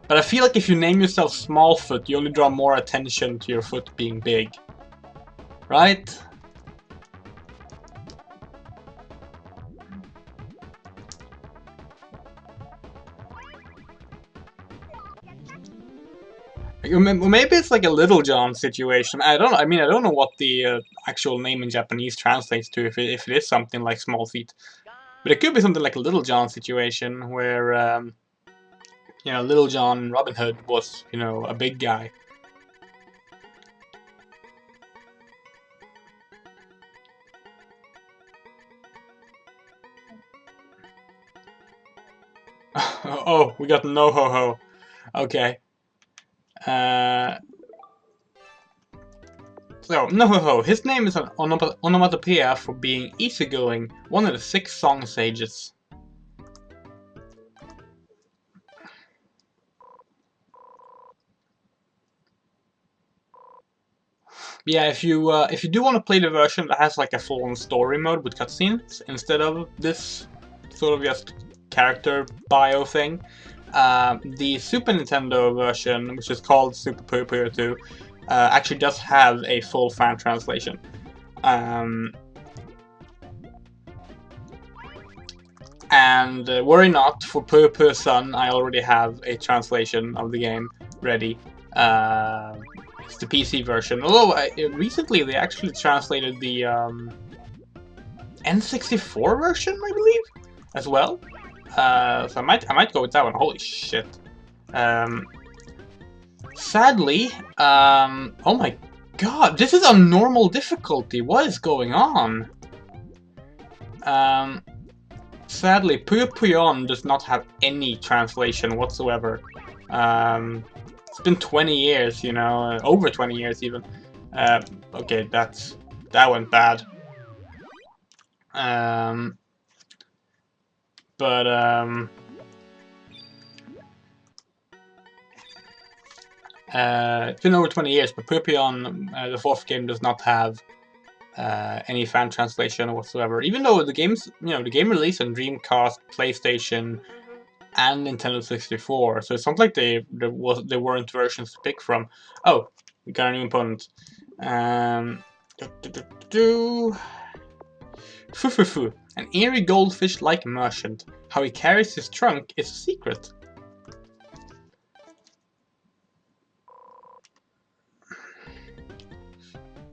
[SPEAKER 1] But I feel like if you name yourself Smallfoot, you only draw more attention to your foot being big. Right? Maybe it's like a Little John situation. I don't know. I mean, I don't know what the actual name in Japanese translates to if it is something like Small Feet. But it could be something like a Little John situation where, you know, Little John Robin Hood was, you know, a big guy. Oh, we got no ho ho. Okay. So, no ho ho. His name is an onomatopoeia for being easygoing, one of the 6 song sages. Yeah, if you do want to play the version that has like a full-on story mode with cutscenes instead of this sort of just character bio thing, the Super Nintendo version, which is called Super Puyo Puyo 2, actually does have a full fan translation. And worry not, for Puyo Puyo Sun, I already have a translation of the game ready. It's the PC version. Although recently they actually translated the N64 version, I believe, as well. So I might go with that one. Holy shit! Sadly, oh my god, this is on normal difficulty. What is going on? Sadly, Puyo Puyon does not have any translation whatsoever. It's been 20 years, you know, over 20 years even. Okay, that went bad. It's been over 20 years, but Puyo Puyon, the 4th game, does not have any fan translation whatsoever. Even though the game's, you know, the game released on Dreamcast, PlayStation, and Nintendo 64, so it's not like there weren't versions to pick from. Oh, we got a new opponent. Fufufu, an eerie goldfish-like merchant. How he carries his trunk is a secret.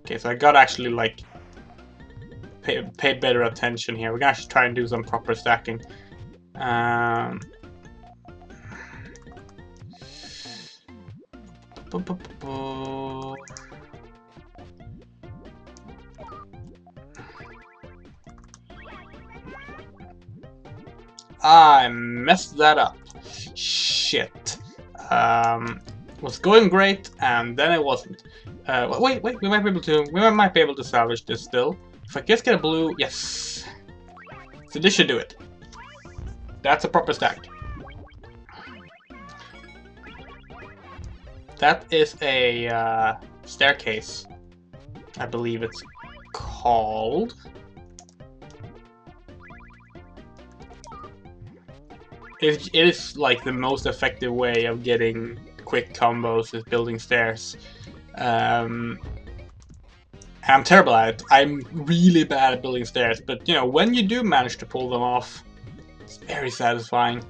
[SPEAKER 1] Okay, so I gotta actually like pay better attention here. We're gonna actually try and do some proper stacking. I messed that up. Shit. Was going great, and then it wasn't. Wait, we might be able to salvage this still. If I just get a blue, yes. So this should do it. That's a proper stack. That is a staircase, I believe it's called. It is like the most effective way of getting quick combos is building stairs. I'm terrible at it. I'm really bad at building stairs, but you know, when you do manage to pull them off, it's very satisfying.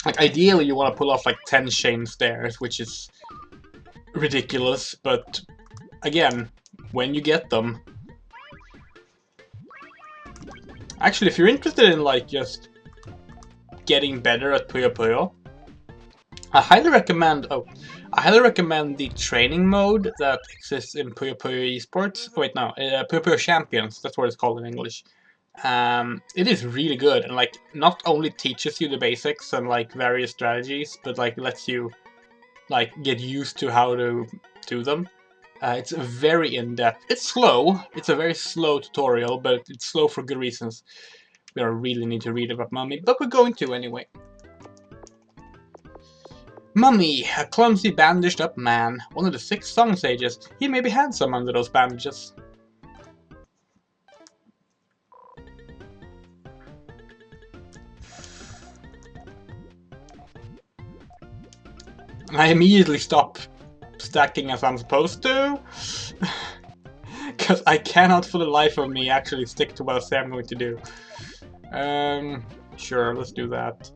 [SPEAKER 1] Like ideally you want to pull off like 10 chain stairs, which is ridiculous, but again, when you get them. Actually, if you're interested in like just getting better at Puyo Puyo, I highly recommend the training mode that exists in Puyo Puyo Esports. Oh, wait, no, Puyo Puyo Champions. That's what it's called in English. It is really good and like not only teaches you the basics and like various strategies, but like lets you like get used to how to do them. It's very in-depth. It's slow. It's a very slow tutorial, but it's slow for good reasons. We don't really need to read about Mummy, but we're going to anyway. Mummy, a clumsy bandaged up man. One of the 6 song sages. He may be handsome under those bandages. I immediately stop stacking as I'm supposed to, because I cannot for the life of me actually stick to what I say I'm going to do. Sure, let's do that.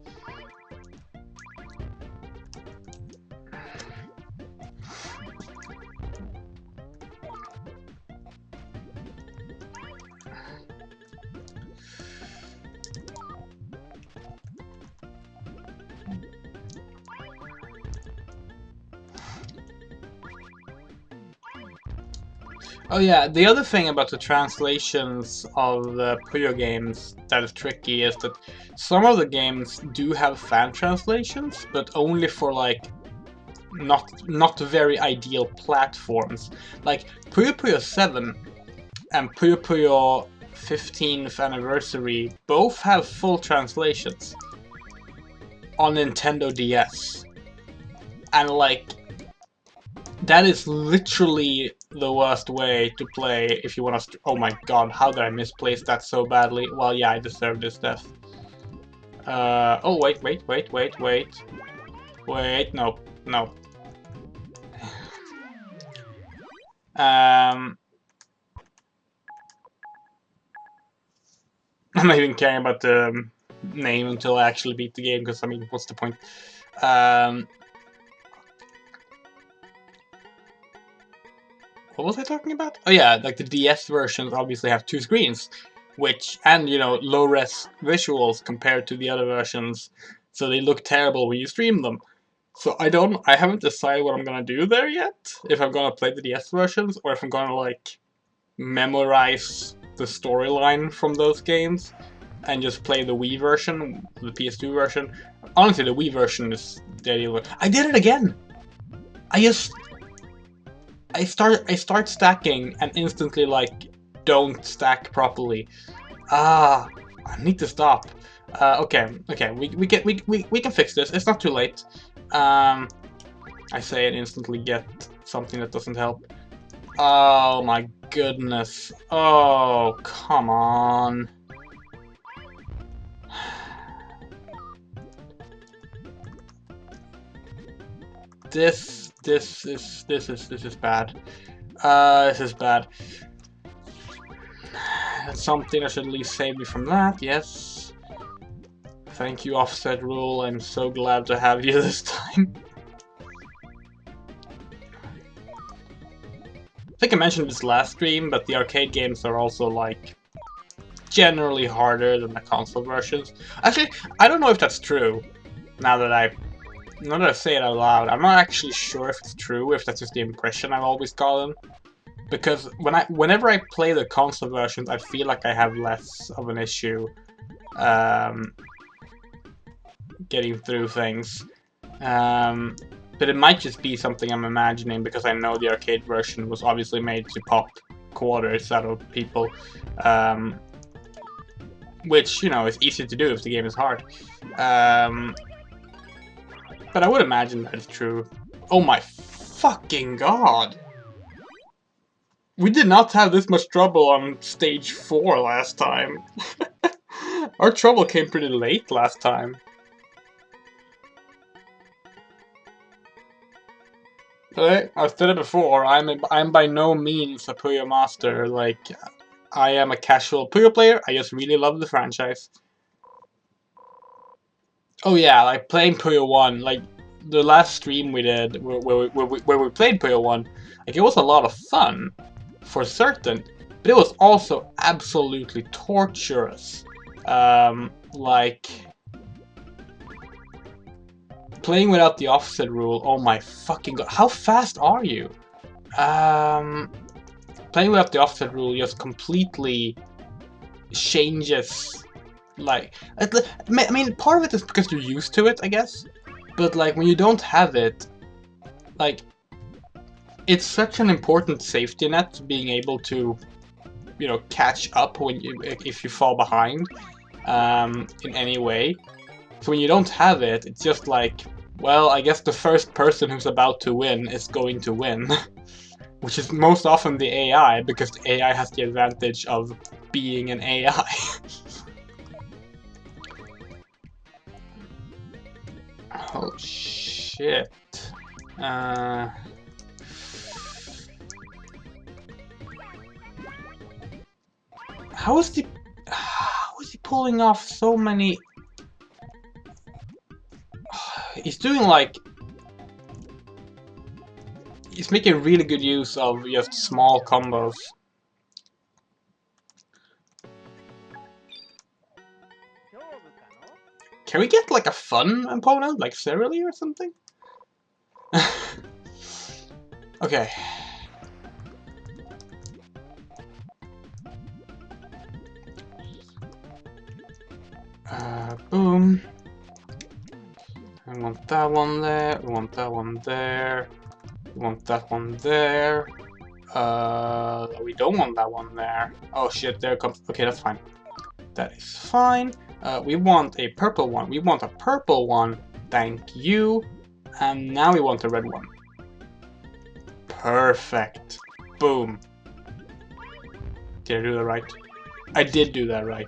[SPEAKER 1] Oh yeah, the other thing about the translations of the Puyo games that is tricky is that some of the games do have fan translations, but only for like not very ideal platforms. Like Puyo Puyo 7 and Puyo Puyo 15th Anniversary both have full translations on Nintendo DS. And like, that is literally the worst way to play if you want to. Oh my god, how did I misplace that so badly? Well, yeah, I deserve this death. Oh, wait, no. I'm not even caring about the name until I actually beat the game, because, I mean, what's the point? What was I talking about? Oh yeah, like the DS versions obviously have 2 screens, which, and you know, low-res visuals compared to the other versions, so they look terrible when you stream them. So I haven't decided what I'm gonna do there yet, if I'm gonna play the DS versions, or if I'm gonna like memorize the storyline from those games, and just play the Wii version, the PS2 version. Honestly, the Wii version is the ideal. I did it again! I start stacking and instantly like don't stack properly. I need to stop. Okay, we can fix this. It's not too late. I say and instantly get something that doesn't help. Oh my goodness. Oh, come on. This is bad. This is bad. That's something that should at least save me from that, yes. Thank you, Offset Rule. I'm so glad to have you this time. I think I mentioned this last stream, but the arcade games are also, like, generally harder than the console versions. Actually, I don't know if that's true, now that I say it out loud. I'm not actually sure if it's true, if that's just the impression I've always gotten. Because whenever I play the console versions, I feel like I have less of an issue getting through things. But it might just be something I'm imagining because I know the arcade version was obviously made to pop quarters out of people. Which, you know, is easy to do if the game is hard. But I would imagine that it's true. Oh my fucking god! We did not have this much trouble on stage 4 last time. Our trouble came pretty late last time. But I've said it before, I'm by no means a Puyo master. Like, I am a casual Puyo player, I just really love the franchise. Oh yeah, like playing Puyo 1, like the last stream we did where we played Puyo 1, like it was a lot of fun, for certain, but it was also absolutely torturous. Like playing without the offset rule, oh my fucking god, how fast are you? Playing without the offset rule just completely changes, like, I mean, part of it is because you're used to it, I guess, but like when you don't have it, like, it's such an important safety net, being able to, you know, catch up when if you fall behind in any way. So when you don't have it, it's just like, well, I guess the first person who's about to win is going to win. Which is most often the AI, because the AI has the advantage of being an AI. Oh shit. How is he pulling off so many? He's doing like, he's making really good use of just small combos. Can we get like a fun opponent, like Cereally or something? Okay. Boom. I want that one there, I want that one there, I want that one there. We don't want that one there. Oh shit, there it comes. Okay, that's fine. That is fine. We want a purple one. We want a purple one. Thank you. And now we want a red one. Perfect. Boom. Did I do that right? I did do that right.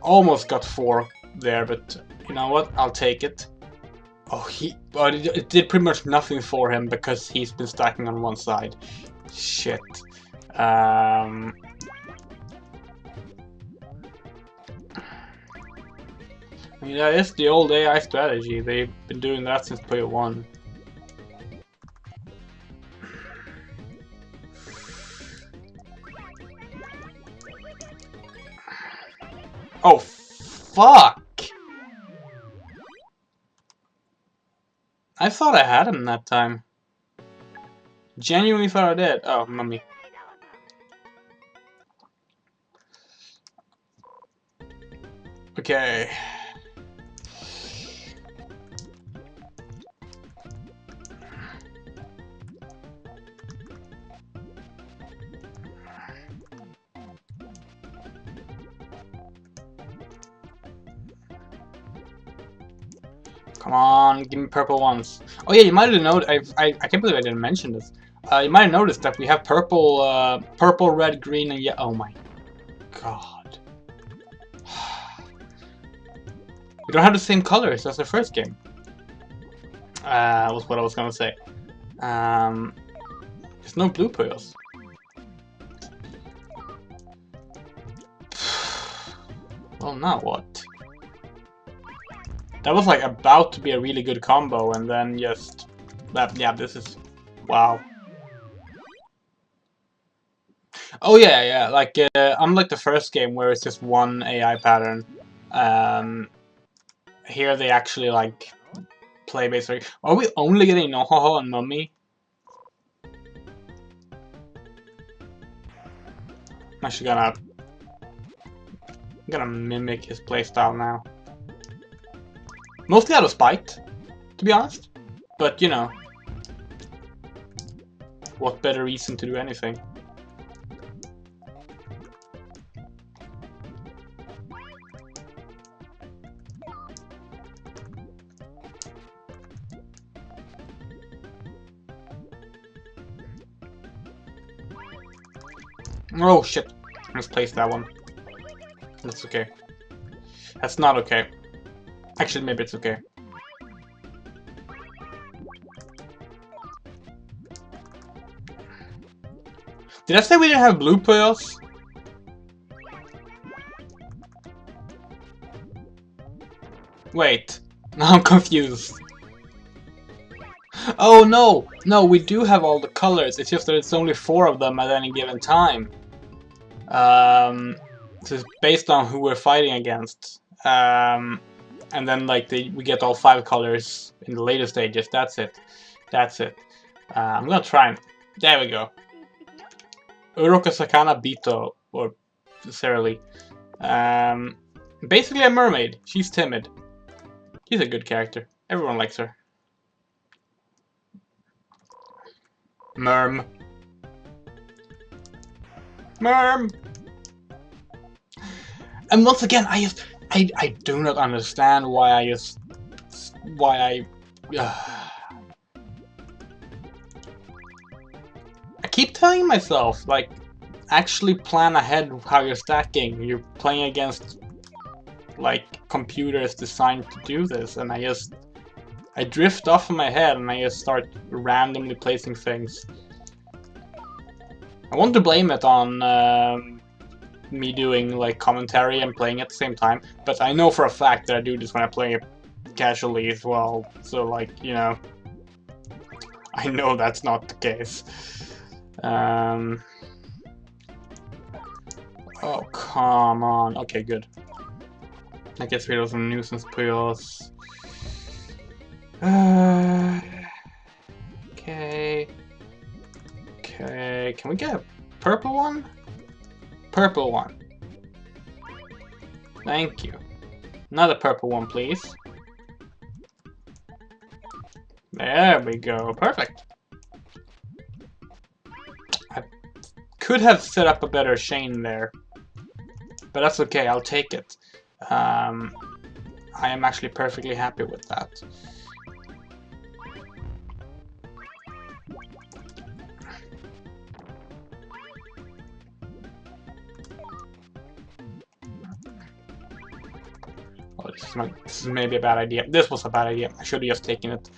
[SPEAKER 1] Almost got 4 there, but you know what? I'll take it. Oh, but it did pretty much nothing for him because he's been stacking on one side. Shit. I mean, that is the old AI strategy. They've been doing that since Puyo 1. Oh, fuck! I thought I had him that time. Genuinely thought I did. Oh, mummy. Okay. Come on, give me purple ones. Oh yeah, you might have noticed. I can't believe I didn't mention this. You might have noticed that we have purple, purple, red, green, and yellow. Oh my god. We don't have the same colors as the first game. Was what I was gonna say. There's no blue Puyos. Well, now what? That was like about to be a really good combo, and then just that. Yeah, this is wow. Oh yeah, yeah. Like unlike the first game where it's just one AI pattern, here they actually like play basically. Are we only getting Nohoho and Mummy? I'm actually gonna mimic his playstyle now. Mostly out of spite, to be honest. But you know, what better reason to do anything? Oh shit, I misplaced that one. That's okay. That's not okay. Actually, maybe it's okay. Did I say we didn't have blue Puyos? Wait, now I'm confused. Oh no! No, we do have all the colors, it's just that it's only 4 of them at any given time. So it's based on who we're fighting against. And then like we get all 5 colors in the later stages, that's it. That's it. I'm gonna try and... There we go. Uroka Sakana Bito, or Sarah. Basically a mermaid. She's timid. She's a good character. Everyone likes her. Merm. Merm! And once again, I do not understand why I keep telling myself, like, actually plan ahead how you're stacking. You're playing against, like, computers designed to do this, and I drift off in my head and I just start randomly placing things. I want to blame it on me doing like commentary and playing at the same time, but I know for a fact that I do this when I play it casually as well, so like, you know, I know that's not the case. Oh, come on. Okay, good. I guess rid of some nuisance Puyos. Okay. Okay, can we get a purple one? Purple one. Thank you. Another purple one, please. There we go. Perfect. I could have set up a better chain there, but that's okay. I'll take it. I am actually perfectly happy with that. Oh, this is maybe a bad idea. This was a bad idea. I should have just taken it.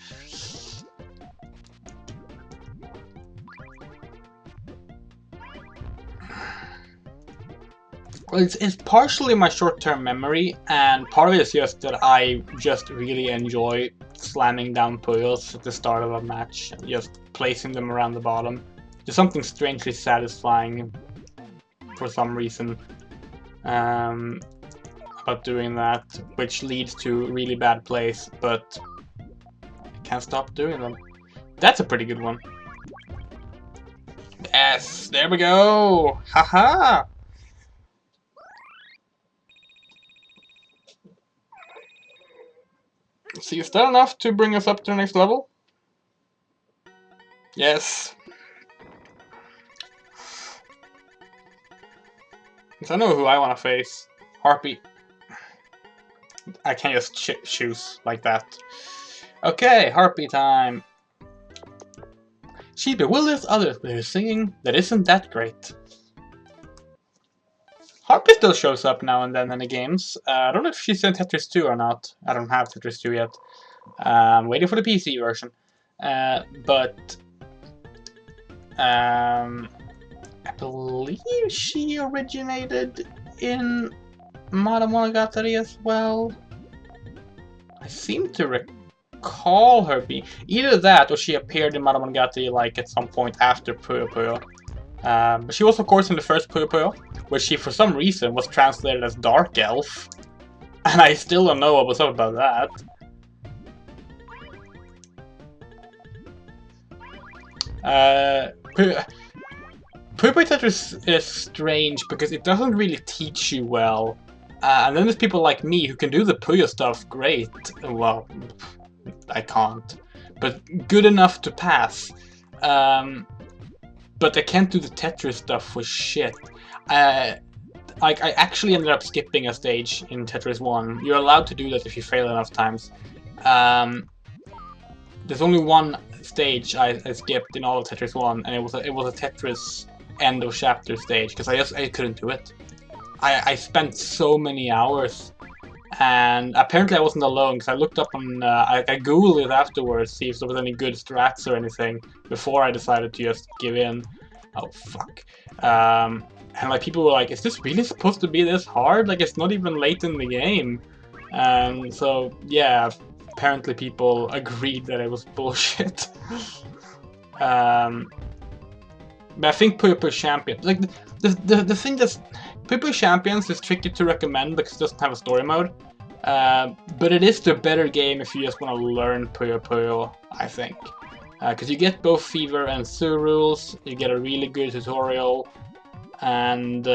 [SPEAKER 1] Well, it's partially my short-term memory, and part of it is just that I just really enjoy slamming down Puyos at the start of a match and just placing them around the bottom. There's something strangely satisfying for some reason about doing that, which leads to really bad plays, but I can't stop doing them. That's a pretty good one. Yes, there we go! Haha! So is that enough to bring us up to the next level? Yes. Because I know who I want to face. Harpy. I can't just choose like that. Okay, Harpy time. She bewilders others with her singing that isn't that great. Harpy still shows up now and then in the games. I don't know if she's in Tetris 2 or not. I don't have Tetris 2 yet. I'm waiting for the PC version. I believe she originated in Monogatari as well. I seem to recall her being either that or she appeared in Monogatari like at some point after Puyo Puyo. But she was of course in the first Puyo Puyo, where she for some reason was translated as Dark Elf. And I still don't know what was up about that. Puyo Puyo Tetris is strange because it doesn't really teach you well. And then there's people like me who can do the Puyo stuff great. Well, I can't. But good enough to pass. But I can't do the Tetris stuff for shit. Like, I actually ended up skipping a stage in Tetris 1. You're allowed to do that if you fail enough times. There's only one stage I skipped in all of Tetris 1, and it was a Tetris end of chapter stage, because I couldn't do it. I spent so many hours, and apparently I wasn't alone, because I looked up on, I googled it afterwards, see if there was any good strats or anything, before I decided to just give in. Oh, fuck. And like, people were like, is this really supposed to be this hard? Like, it's not even late in the game. And so, yeah, apparently people agreed that it was bullshit. But I think Puyo Puyo Champion, like, the thing that's, Puyo Puyo Champions is tricky to recommend because it doesn't have a story mode. But it is the better game if you just want to learn Puyo Puyo, I think. Because you get both Fever and Su rules, you get a really good tutorial, and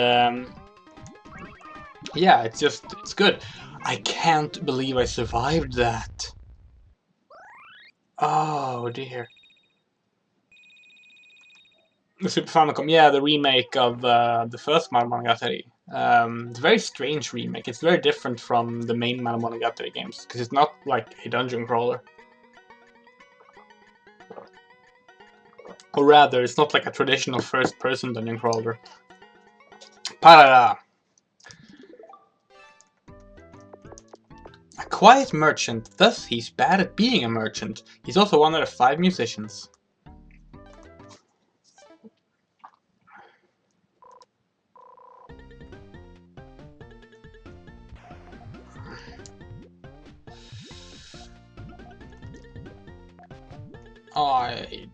[SPEAKER 1] yeah, it's good. I can't believe I survived that. Oh dear. The Super Famicom, yeah, the remake of the first Monogatari. It's a very strange remake. It's very different from the main Monogatari games, because it's not like a dungeon crawler. Or rather, it's not like a traditional first-person dungeon crawler. Parara! A quiet merchant, thus he's bad at being a merchant. He's also one of the 5 musicians.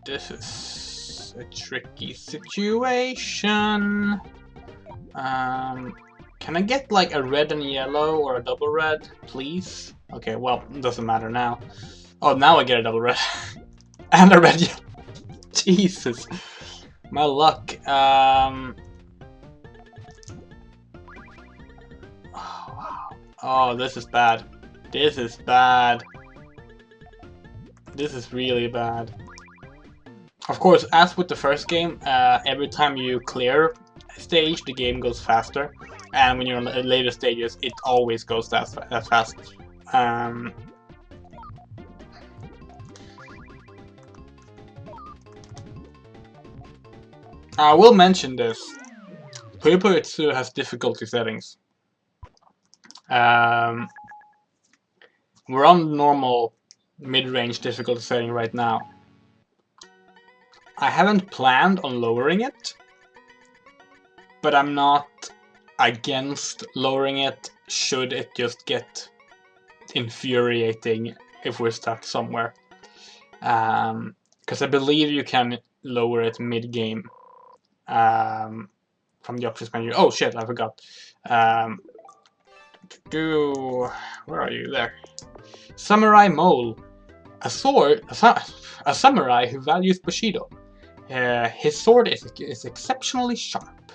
[SPEAKER 1] This is a tricky situation. Can I get like a red and yellow or a double red, please? Okay, well, it doesn't matter now. Oh, now I get a double red. And a red yellow. Jesus. My luck. Oh, wow. Oh, this is bad. This is bad. This is really bad. Of course, as with the first game, every time you clear a stage, the game goes faster. And when you're in later stages, it always goes that fast. I will mention this. Puyo Puyo 2 has difficulty settings. We're on normal mid-range difficulty setting right now. I haven't planned on lowering it, but I'm not against lowering it should it just get infuriating if we're stuck somewhere. Because I believe you can lower it mid-game from the options menu. Oh shit, I forgot. Where are you? There. Samurai Mole. A samurai who values Bushido. His sword is exceptionally sharp.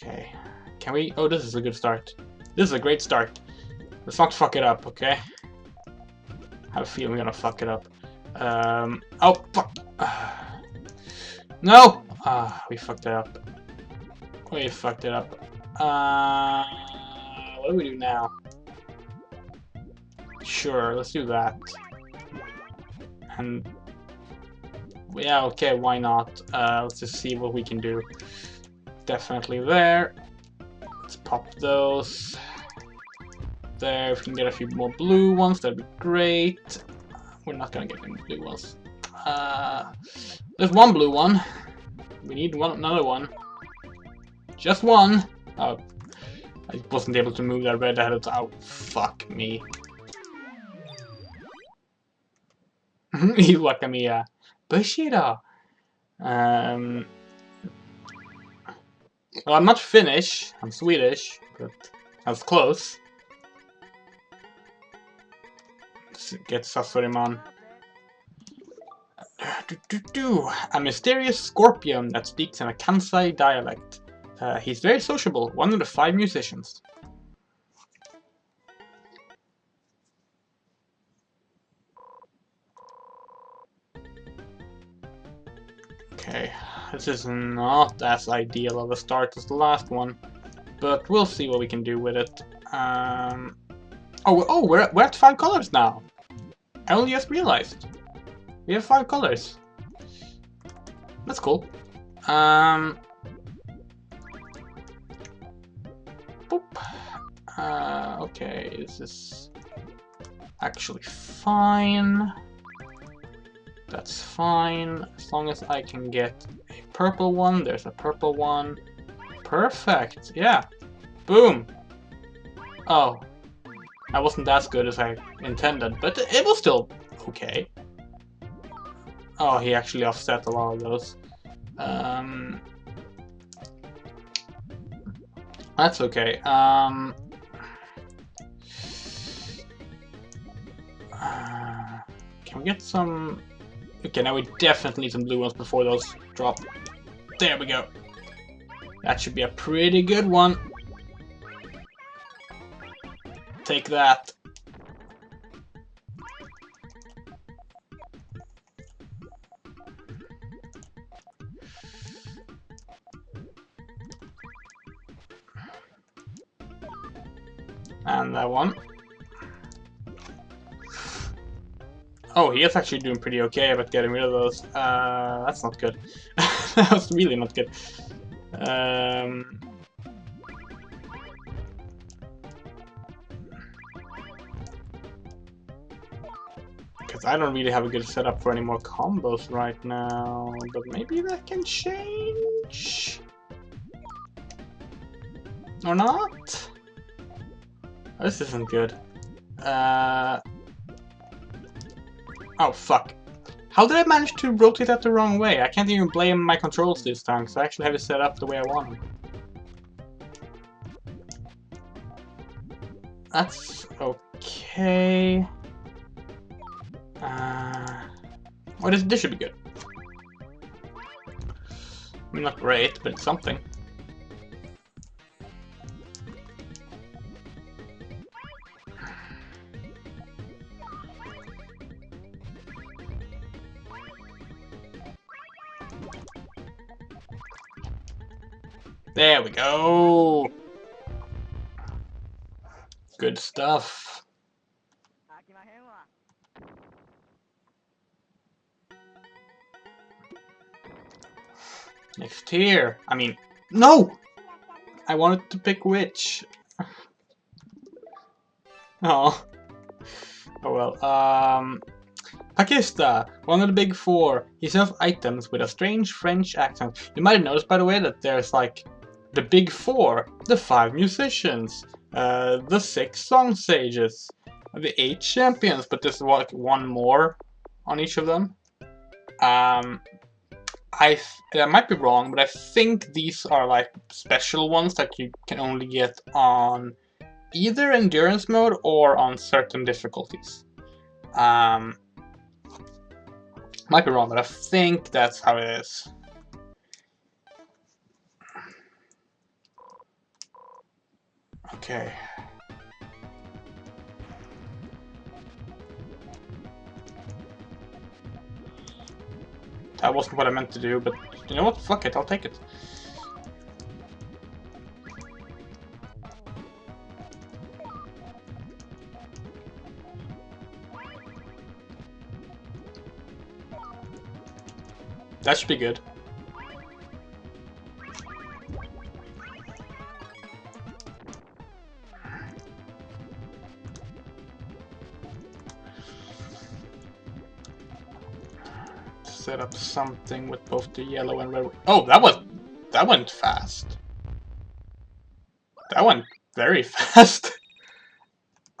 [SPEAKER 1] Okay. Can we... Oh, this is a good start. This is a great start. Let's not fuck it up, okay? I have a feeling we're gonna fuck it up. Oh, fuck! No! We fucked it up. We fucked it up. What do we do now? Sure, let's do that. And... yeah, okay, why not? Let's just see what we can do. Definitely there. Let's pop those. There, if we can get a few more blue ones, that'd be great. We're not gonna get any blue ones. There's one blue one. We need another one. Just one. Oh, I wasn't able to move that red ahead of time. Oh, fuck me. Iwakamiya. Bushido. Well, I'm not Finnish. I'm Swedish, but that's close. Let's get Sasoriman. A mysterious scorpion that speaks in a Kansai dialect. He's very sociable, one of the 5 musicians. Okay, this is not as ideal of a start as the last one, but we'll see what we can do with it. We're at 5 colors now. I only just realized. We have 5 colors. That's cool. Boop. Okay, this is actually fine. That's fine, as long as I can get a purple one. There's a purple one. Perfect, yeah. Boom. Oh, that wasn't as good as I intended, but it was still okay. Oh, he actually offset a lot of those. That's okay. Can we get some... Okay, now we definitely need some blue ones before those drop. There we go. That should be a pretty good one. Take that. And that one. Oh, he is actually doing pretty okay about getting rid of those. That's not good. That was really not good. Because I don't really have a good setup for any more combos right now. But maybe that can change? Or not? This isn't good. Oh, fuck. How did I manage to rotate that the wrong way? I can't even blame my controls this time, because I actually have it set up the way I want them. That's okay. Oh, this should be good. I mean, not great, but it's something. There we go. Good stuff. Next tier. I mean, no! I wanted to pick which. Oh. Oh well. Pakista, one of the big 4. He sells items with a strange French accent. You might have noticed, by the way, that there's like the big 4, the 5 musicians, the 6 song sages, the 8 champions, but there's like one more on each of them. I might be wrong, but I think these are like special ones that you can only get on either endurance mode or on certain difficulties. Might be wrong, but I think that's how it is. Okay. That wasn't what I meant to do, but you know what? Fuck it, I'll take it. That should be good. Set up something with both the yellow and red. Oh, that went fast. That went very fast.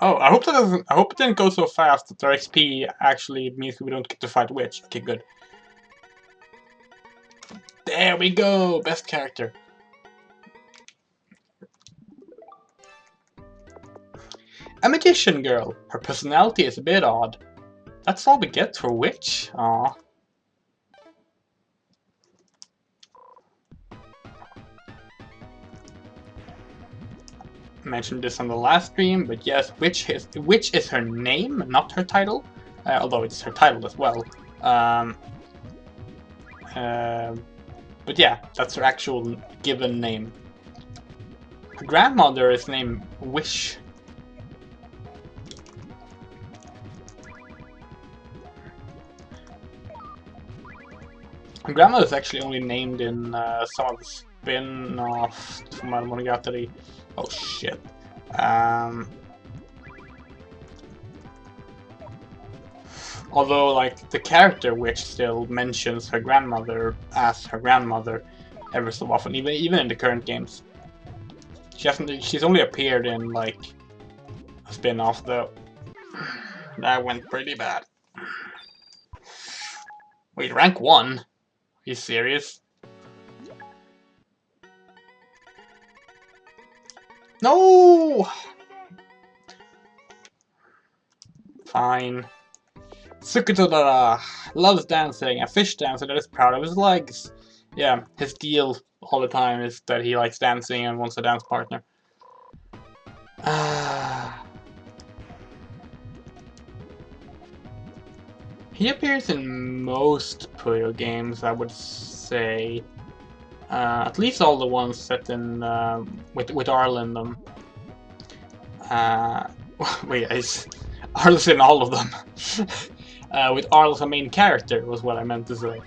[SPEAKER 1] Oh, I hope it didn't go so fast that their XP actually means we don't get to fight Witch. Okay, good. There we go! Best character. A magician girl. Her personality is a bit odd. That's all we get for Witch? Aww. mentioned this on the last stream, but yes, Witch is her name, not her title, although it's her title as well. But yeah, that's her actual given name. Her grandmother is named Wish. Her grandmother is actually only named in some of the spin-offs from Monogatari. Oh shit. Although, like, the character Witch still mentions her grandmother as her grandmother ever so often, even in the current games. She's only appeared in, like, a spin-off, though. That went pretty bad. Wait, rank 1? Are you serious? No! Fine. Sukutodara loves dancing, a fish dancer that is proud of his legs. Yeah, his deal all the time is that he likes dancing and wants a dance partner. He appears in most Puyo games, I would say. At least all the ones set in with Arl in them. Wait, Arl's in all of them. With Arl as a main character was what I meant to say.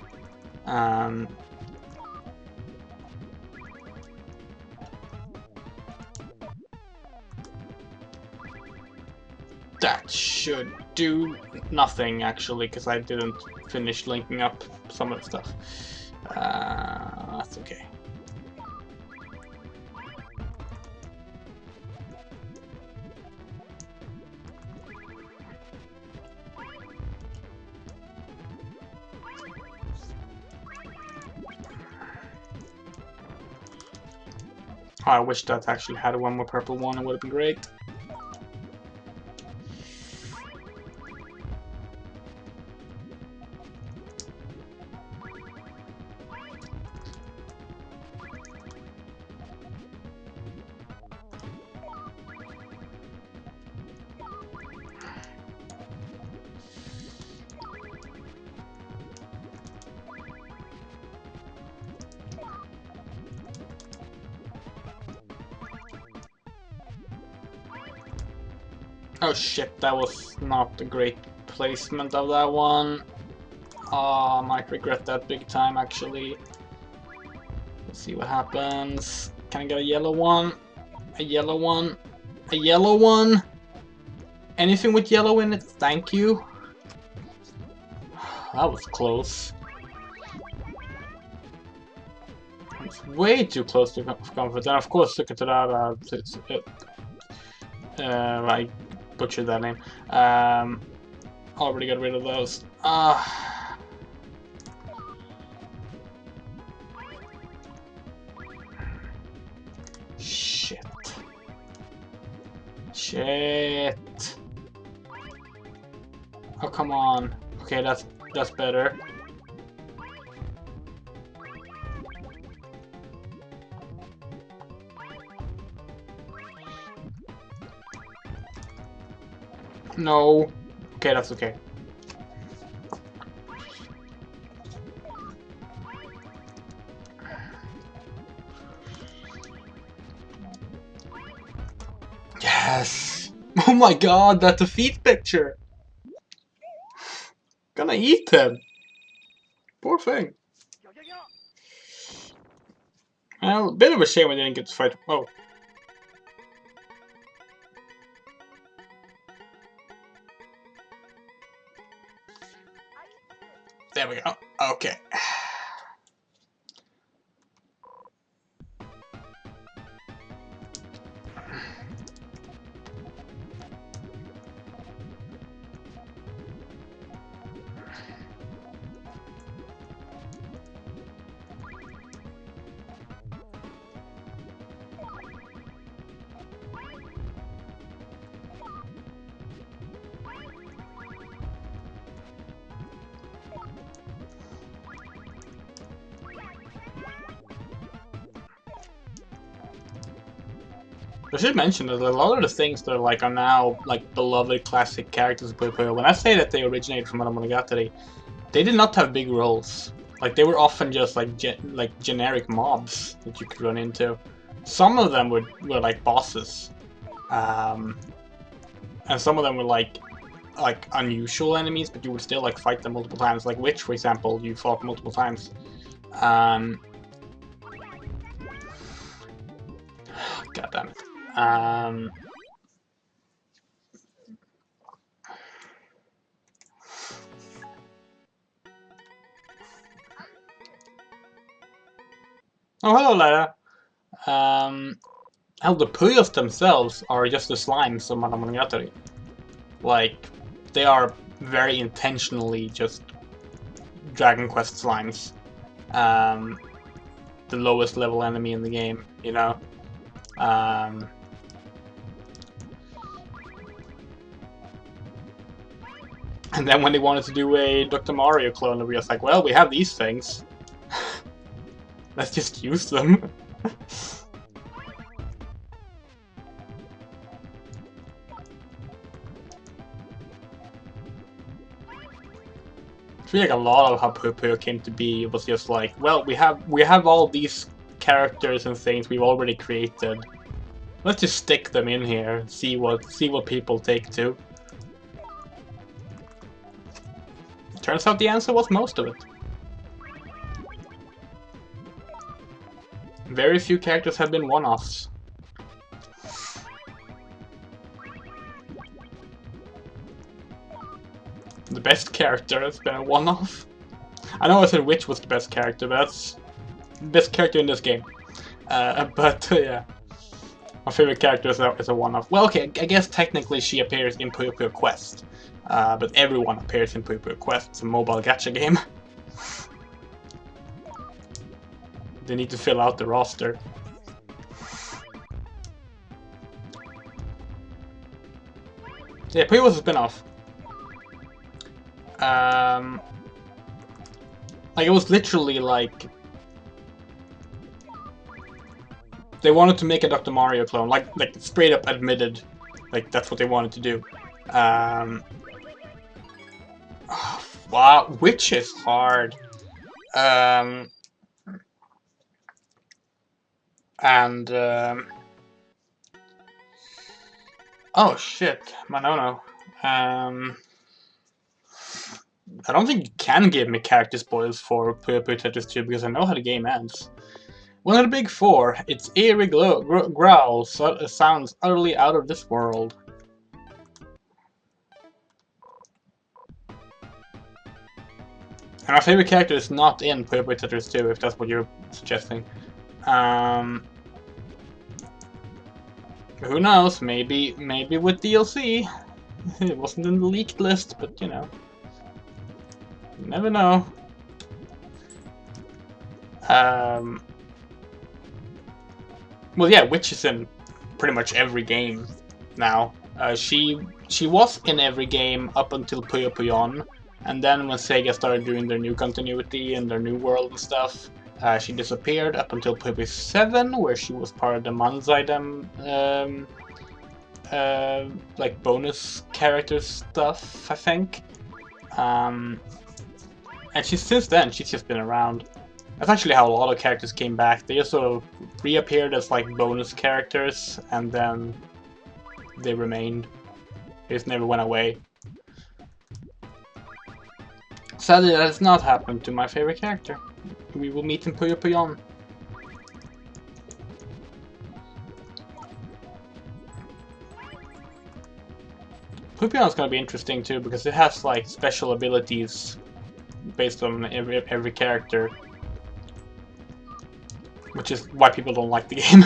[SPEAKER 1] That should do nothing, actually, because I didn't finish linking up some of the stuff. That's okay. Oh, I wish that actually had one more purple one, it would have been great. Oh shit, that was not a great placement of that one. Oh, I might regret that big time, actually. Let's see what happens. Can I get a yellow one? A yellow one? A yellow one? Anything with yellow in it? Thank you. That was close. It's way too close to comfort. And of course, look at that. I butchered that name. Already got rid of those. Shit. Shit. Oh, come on. Okay, that's better. No. Okay, that's okay. Yes! Oh my god, that's a feet picture! Gonna eat him! Poor thing. Well, a bit of a shame we didn't get to fight. Oh. There we go. Okay. I should mention that a lot of the things that are now like beloved classic characters of Puyo Puyo, when I say that they originated from Monogatari, they did not have big roles. Like they were often just like generic mobs that you could run into. Some of them were like bosses, and some of them were like unusual enemies, but you would still like fight them multiple times. Like Witch, for example, you fought multiple times. God damn it. Oh, hello, Lara. Hell, the Puyos themselves are just the slimes of Monogatari. Like, they are very intentionally just Dragon Quest slimes. The lowest level enemy in the game, you know? And then when they wanted to do a Dr. Mario clone, we were just like, well, we have these things. Let's just use them. I feel like a lot of how Puyo Puyo came to be was just like, well, we have all these characters and things we've already created. Let's just stick them in here, see what people take to. Turns out the answer was most of it. Very few characters have been one-offs. The best character has been a one-off. I know I said Witch was the best character, but that's the best character in this game. Yeah. My favorite character is a one-off. Well, okay, I guess technically she appears in Puyo Puyo Quest. But everyone appears in Puyo Puyo Quest. It's a mobile gacha game. They need to fill out the roster. Yeah, Puyo was a spin-off. Like, it was literally like... They wanted to make a Dr. Mario clone, like straight up admitted, like that's what they wanted to do. Wow, which is hard. Oh shit, Manono. I don't think you can give me character spoils for Puyo Puyo Tetris 2 because I know how the game ends. One of the big four, its eerie growl sounds utterly out of this world. And my favorite character is not in Puyo Puyo Tetris 2, if that's what you're suggesting. Who knows? Maybe with DLC. It wasn't in the leaked list, but you know. You never know. Well, yeah, Witch is in pretty much every game now. She was in every game up until Puyo Puyon, and then when SEGA started doing their new continuity and their new world and stuff, she disappeared up until Puyo Puyo 7, where she was part of the Manzaidem like bonus character stuff, I think. And since then she's just been around. That's actually how a lot of characters came back. They just sort of reappeared as like bonus characters, and then they remained. They just never went away. Sadly, that has not happened to my favorite character. We will meet in Puyo Puyon. Puyo Puyon is gonna be interesting too because it has like special abilities based on every character. Which is why people don't like the game.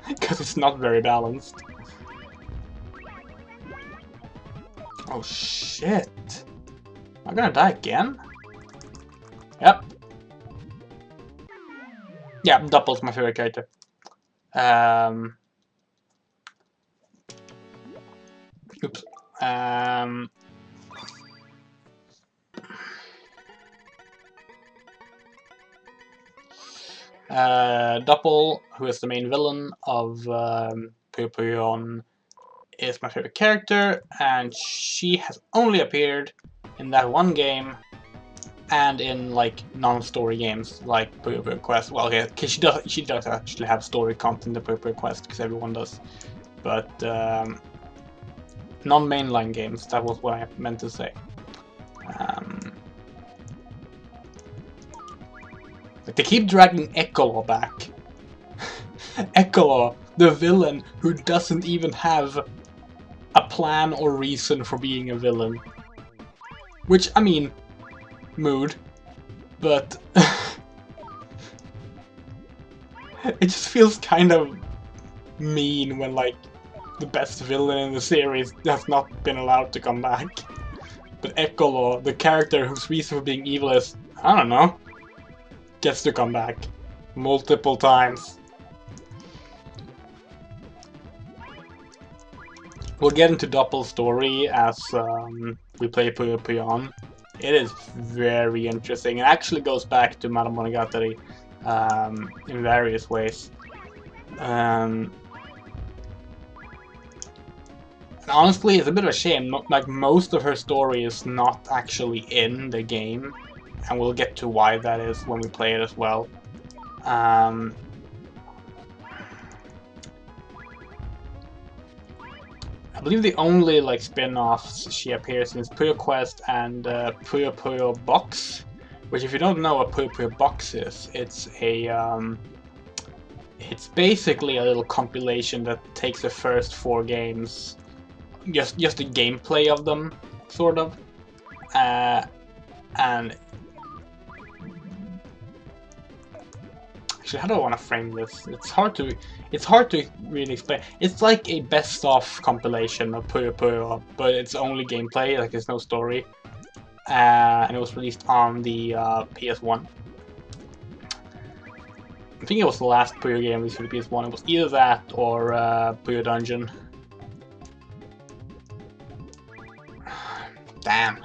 [SPEAKER 1] Because it's not very balanced. Oh shit. Am I gonna die again? Yep. Yeah, Doppel's my favorite character. Oops. Doppel, who is the main villain of Puyo Puyo is my favorite character, and she has only appeared in that one game and in like non-story games like Puyo Puyo Quest. Well, yeah, cause she does actually have story content in Puyo Puyo Quest, because everyone does. But non-mainline games. That was what I meant to say. Like they keep dragging Ecolo back. Ecolo, the villain who doesn't even have a plan or reason for being a villain. Which, I mean, mood, but it just feels kind of mean when, like, the best villain in the series has not been allowed to come back. But Ecolo, the character whose reason for being evil is, I don't know, gets to come back multiple times. We'll get into Doppel's story as we play Puyo Puyo. It is very interesting. It actually goes back to Madame Monogatari in various ways. And honestly, it's a bit of a shame. Like, most of her story is not actually in the game, and we'll get to why that is when we play it as well. I believe the only like spin-offs she appears in is Puyo Quest and Puyo Puyo Box, which, if you don't know what Puyo Puyo Box is, it's basically a little compilation that takes the first 4 games, just the gameplay of them, sort of, and actually, how do I want to frame this? It's hard to really explain. It's like a best-of compilation of Puyo Puyo, but it's only gameplay, like there's no story. And it was released on the PS1. I think it was the last Puyo game released for the PS1. It was either that or Puyo Dungeon. Damn.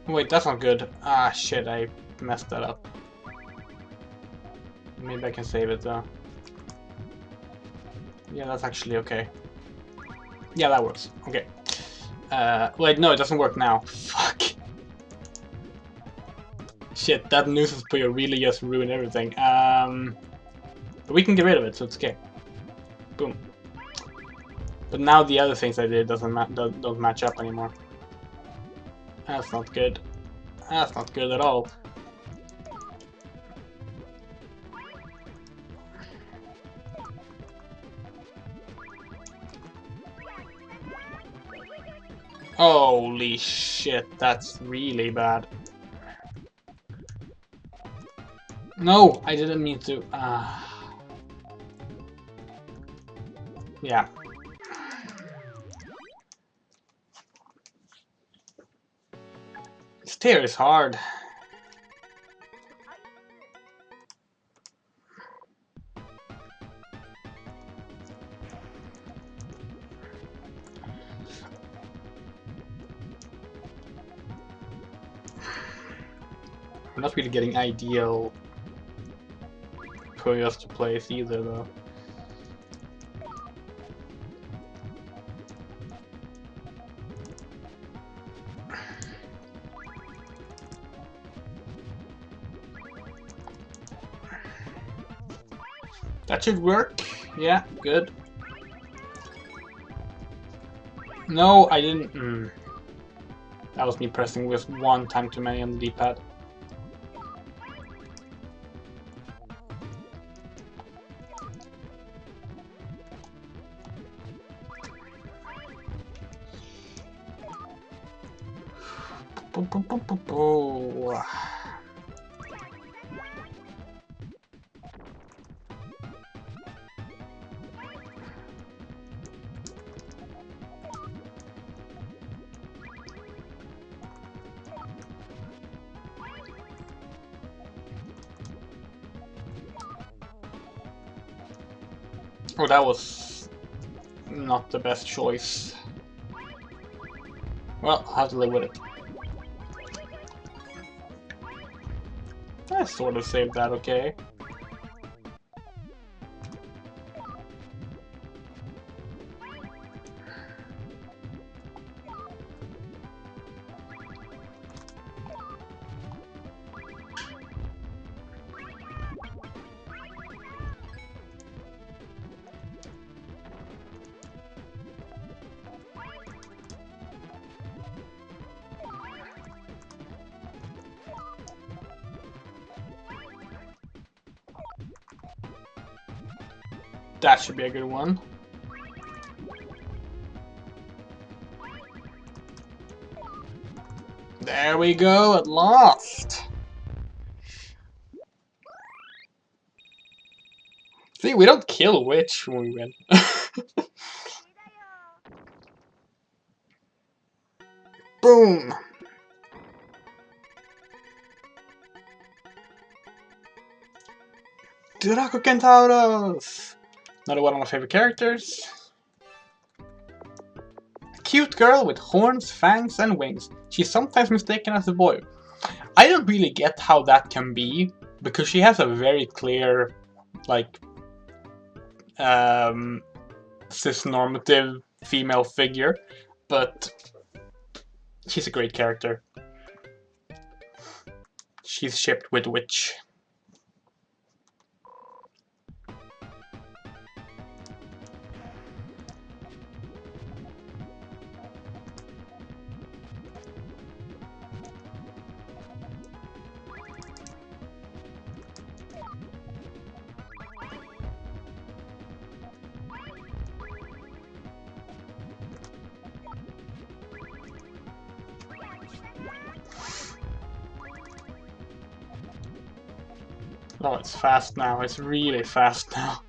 [SPEAKER 1] Wait, that's not good. Ah, shit, I messed that up. Maybe I can save it, though. Yeah, that's actually okay. Yeah, that works. Okay. Wait, no, it doesn't work now. Fuck. Shit, that nuisance Puyo really just ruined everything. But we can get rid of it, so it's okay. Boom. But now the other things I did don't match up anymore. That's not good. That's not good at all. Holy shit, that's really bad. No, I didn't mean to. Yeah. Steer is hard. I'm not really getting ideal Puyos to place either, though. That should work. Yeah, good. No, I didn't. That was me pressing with 1 time too many on the D-pad. Oh, that was not the best choice. Well, I'll have to live with it. I sort of saved that okay. That should be a good one. There we go, at last! See, we don't kill Witch when we win. Boom! Draco Centauros! Another one of my favorite characters. A cute girl with horns, fangs, and wings. She's sometimes mistaken as a boy. I don't really get how that can be, because she has a very clear, like, cis-normative female figure, but she's a great character. She's shipped with Witch. Oh, it's fast now. It's really fast now.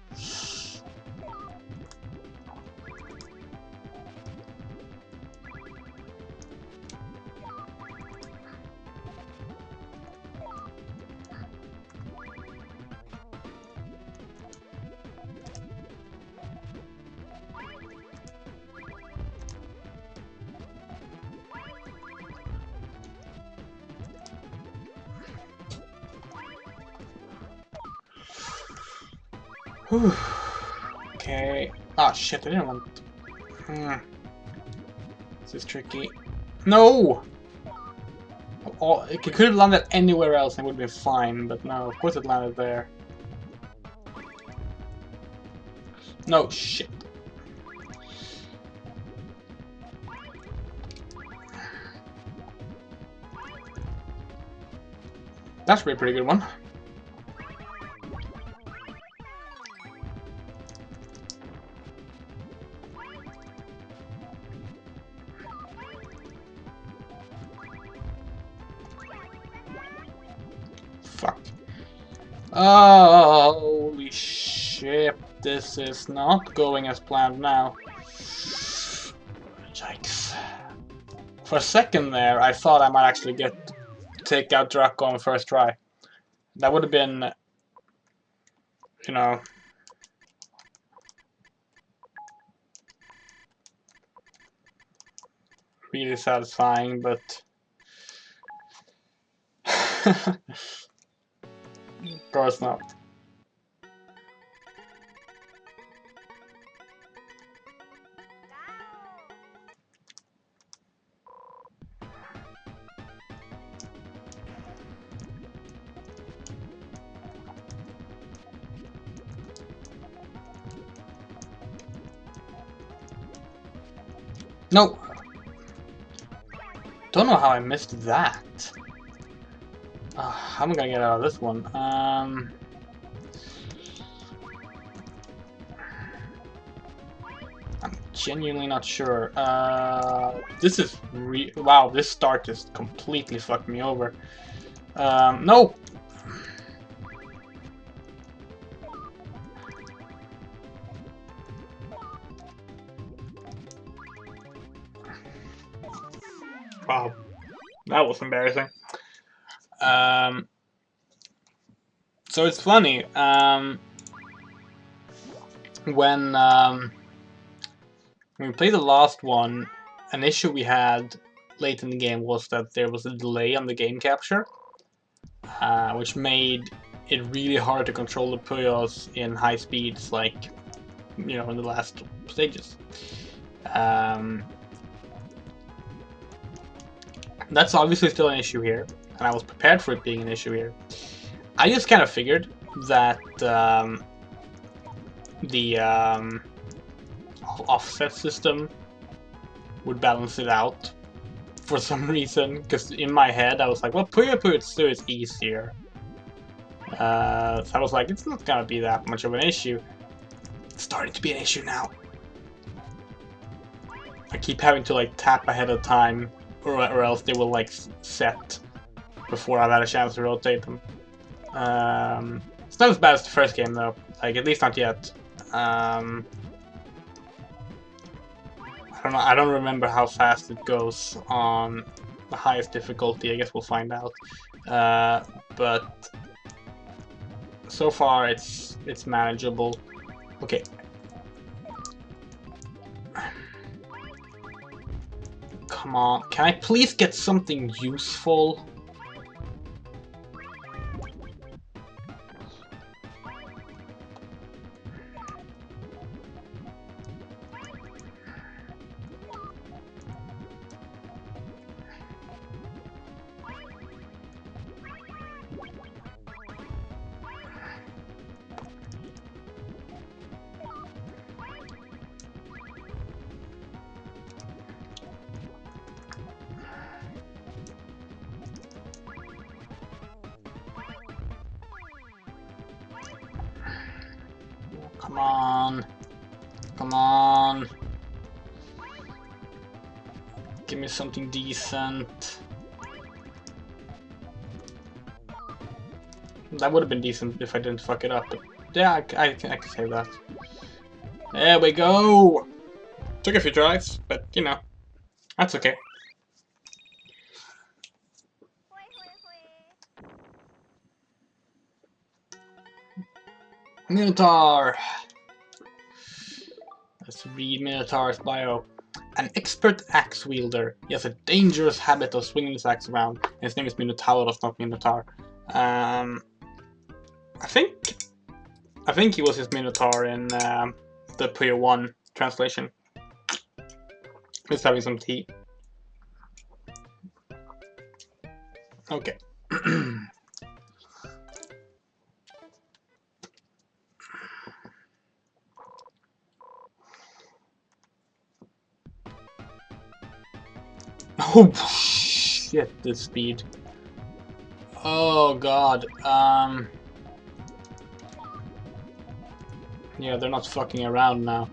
[SPEAKER 1] Whew. Okay. Ah, shit, I didn't want... This is tricky. No! Oh, it could have landed anywhere else and it would have been fine, but no, of course it landed there. No, shit. That should be a pretty good one. Fuck. Oh, holy shit. This is not going as planned now. Yikes. For a second there, I thought I might actually take out Draco on first try. That would have been, you know, really satisfying, but of course not. No! Don't know how I missed that. How am I gonna get out of this one? I'm genuinely not sure. This is wow, this start just completely fucked me over. No! Wow, that was embarrassing. So it's funny. when we played the last one, an issue we had late in the game was that there was a delay on the game capture, which made it really hard to control the Puyos in high speeds, like, you know, in the last stages. That's obviously still an issue here, and I was prepared for it being an issue here. I just kind of figured that the offset system would balance it out for some reason, because in my head I was like, well, Puyo Puyo 2 is easier. So I was like, it's not gonna be that much of an issue. It's starting to be an issue now. I keep having to like tap ahead of time, or else they will like set before I've had a chance to rotate them. It's not as bad as the first game though, like at least not yet. I don't know. I don't remember how fast it goes on the highest difficulty. I guess we'll find out. But so far it's manageable. Okay. Come on. Can I please get something useful? Come on. Come on. Give me something decent. That would have been decent if I didn't fuck it up, but yeah, I can say that. There we go! Took a few tries, but you know, that's okay. Minotaur! Let's read Minotaur's bio. An expert axe wielder. He has a dangerous habit of swinging his axe around. And his name is Minotauros, not Minotaur. I think he was his Minotaur in the Puyo 1 translation. Just having some tea. Okay. Oh shit, this speed. Oh god. Yeah, they're not fucking around now.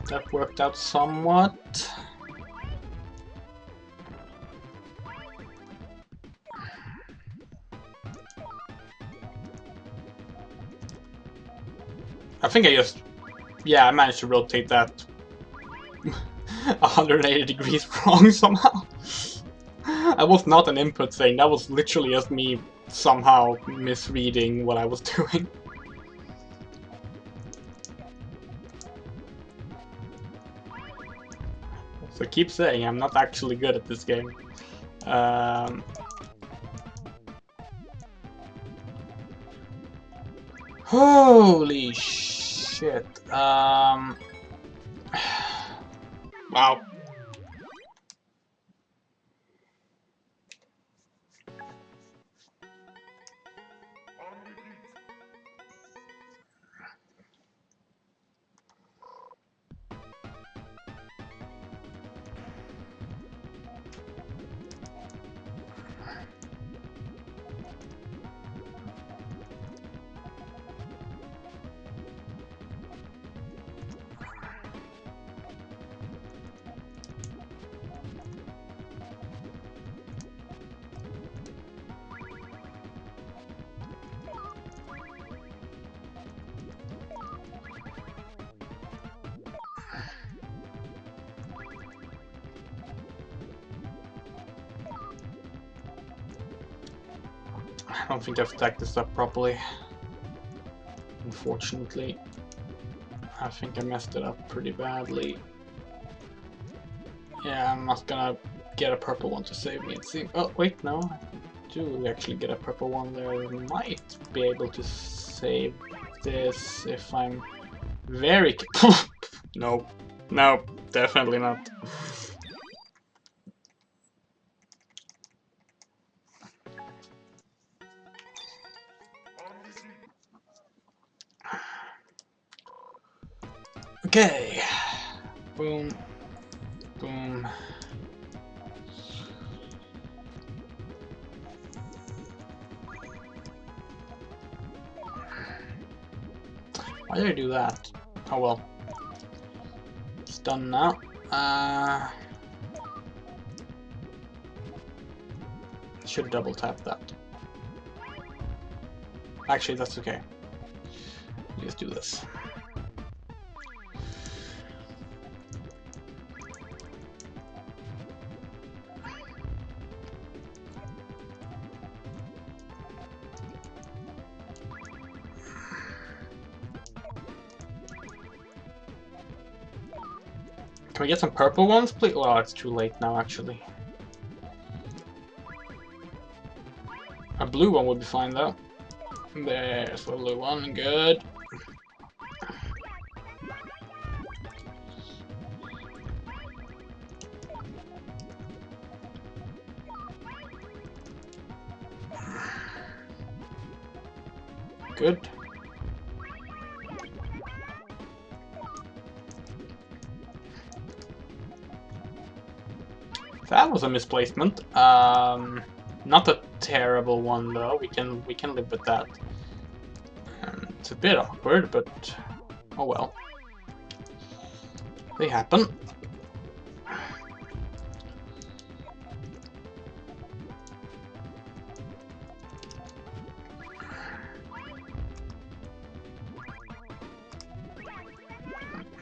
[SPEAKER 1] That worked out somewhat. I think I just... Yeah, I managed to rotate that 180 degrees wrong somehow. That was not an input thing, that was literally just me somehow misreading what I was doing. So I keep saying I'm not actually good at this game. Holy shit. Wow. I don't think I've stacked this up properly. Unfortunately. I think I messed it up pretty badly. Yeah, I'm not gonna get a purple one to save me, it seems. Oh, wait, no. I do actually get a purple one there. I might be able to save this if I'm very... Nope. Nope. Definitely not. Okay. Boom. Boom. Why did I do that? Oh well. It's done now. Should double tap that. Actually, that's okay. Let's do this. Can we get some purple ones, please? Well, it's too late now, actually. A blue one would be fine, though. There's a blue one, good. Good. That was a misplacement. Not a terrible one though. We can live with that. It's a bit awkward, but oh well. They happen.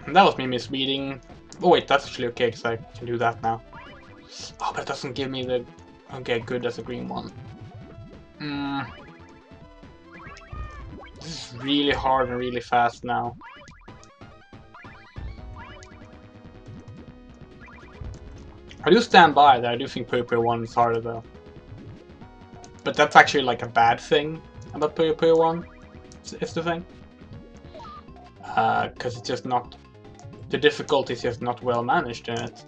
[SPEAKER 1] And that was me misreading. Oh wait, that's actually okay because I can do that now. Oh, but it doesn't give me the... Okay, good, that's a green one. This is really hard and really fast now. I do stand by that. I do think Puyo Puyo 1 is harder though. But that's actually like a bad thing about Puyo Puyo 1. It's the thing. Because it's just not... The difficulty is just not well managed in it.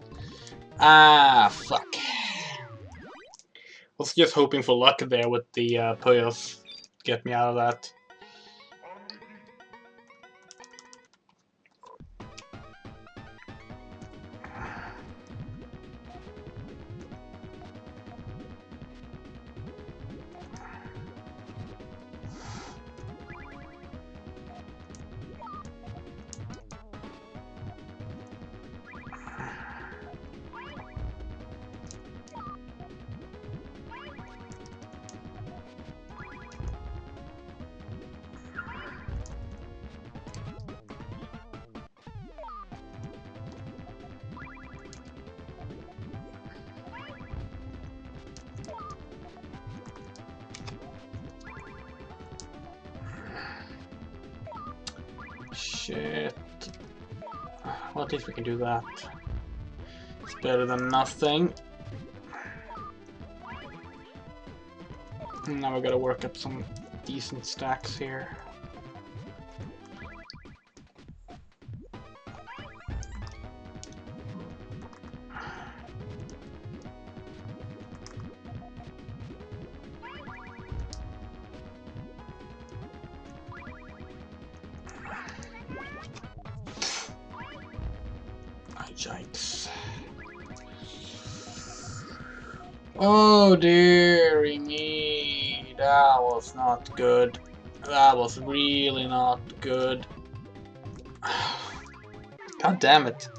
[SPEAKER 1] Ah, fuck. I was just hoping for luck there with the Puyos. Get me out of that. Shit. Well, at least we can do that. It's better than nothing. Now we gotta work up some decent stacks here. Yikes. Oh dearie me, that was not good. That was really not good. God damn it.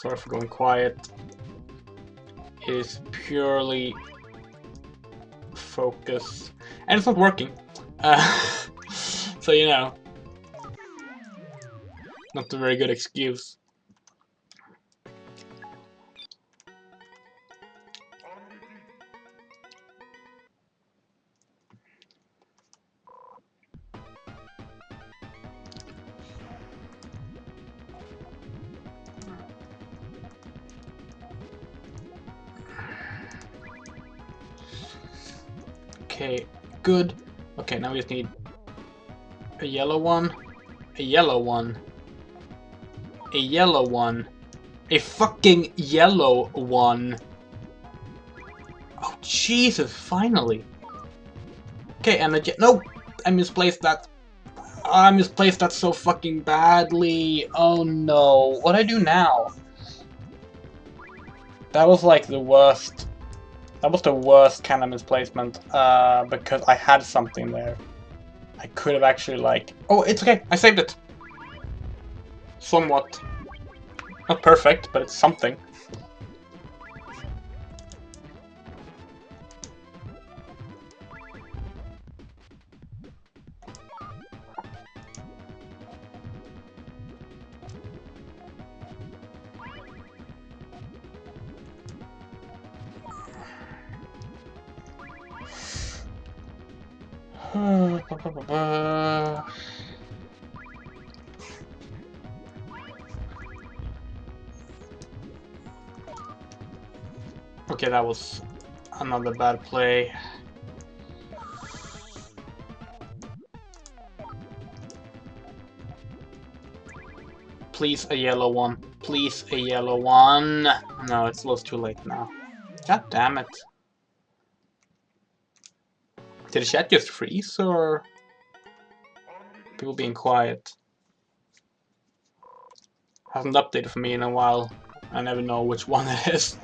[SPEAKER 1] Sorry for going quiet. It is purely focus, and it's not working. So you know, not a very good excuse. Okay, good. Okay, now we just need a yellow one, a yellow one, a yellow one, a fucking yellow one. Oh, Jesus, finally. Okay, and no! I misplaced that. I misplaced that so fucking badly. Oh no. What do I do now? That was like the worst. That was the worst kind of misplacement, because I had something there. I could have actually like... Oh, it's okay. I saved it. Somewhat. Not perfect, but it's something. Okay, that was another bad play. Please a yellow one. Please a yellow one. No, it's almost too late now. God damn it. Did the chat just freeze, or people being quiet? Hasn't updated for me in a while. I never know which one it is.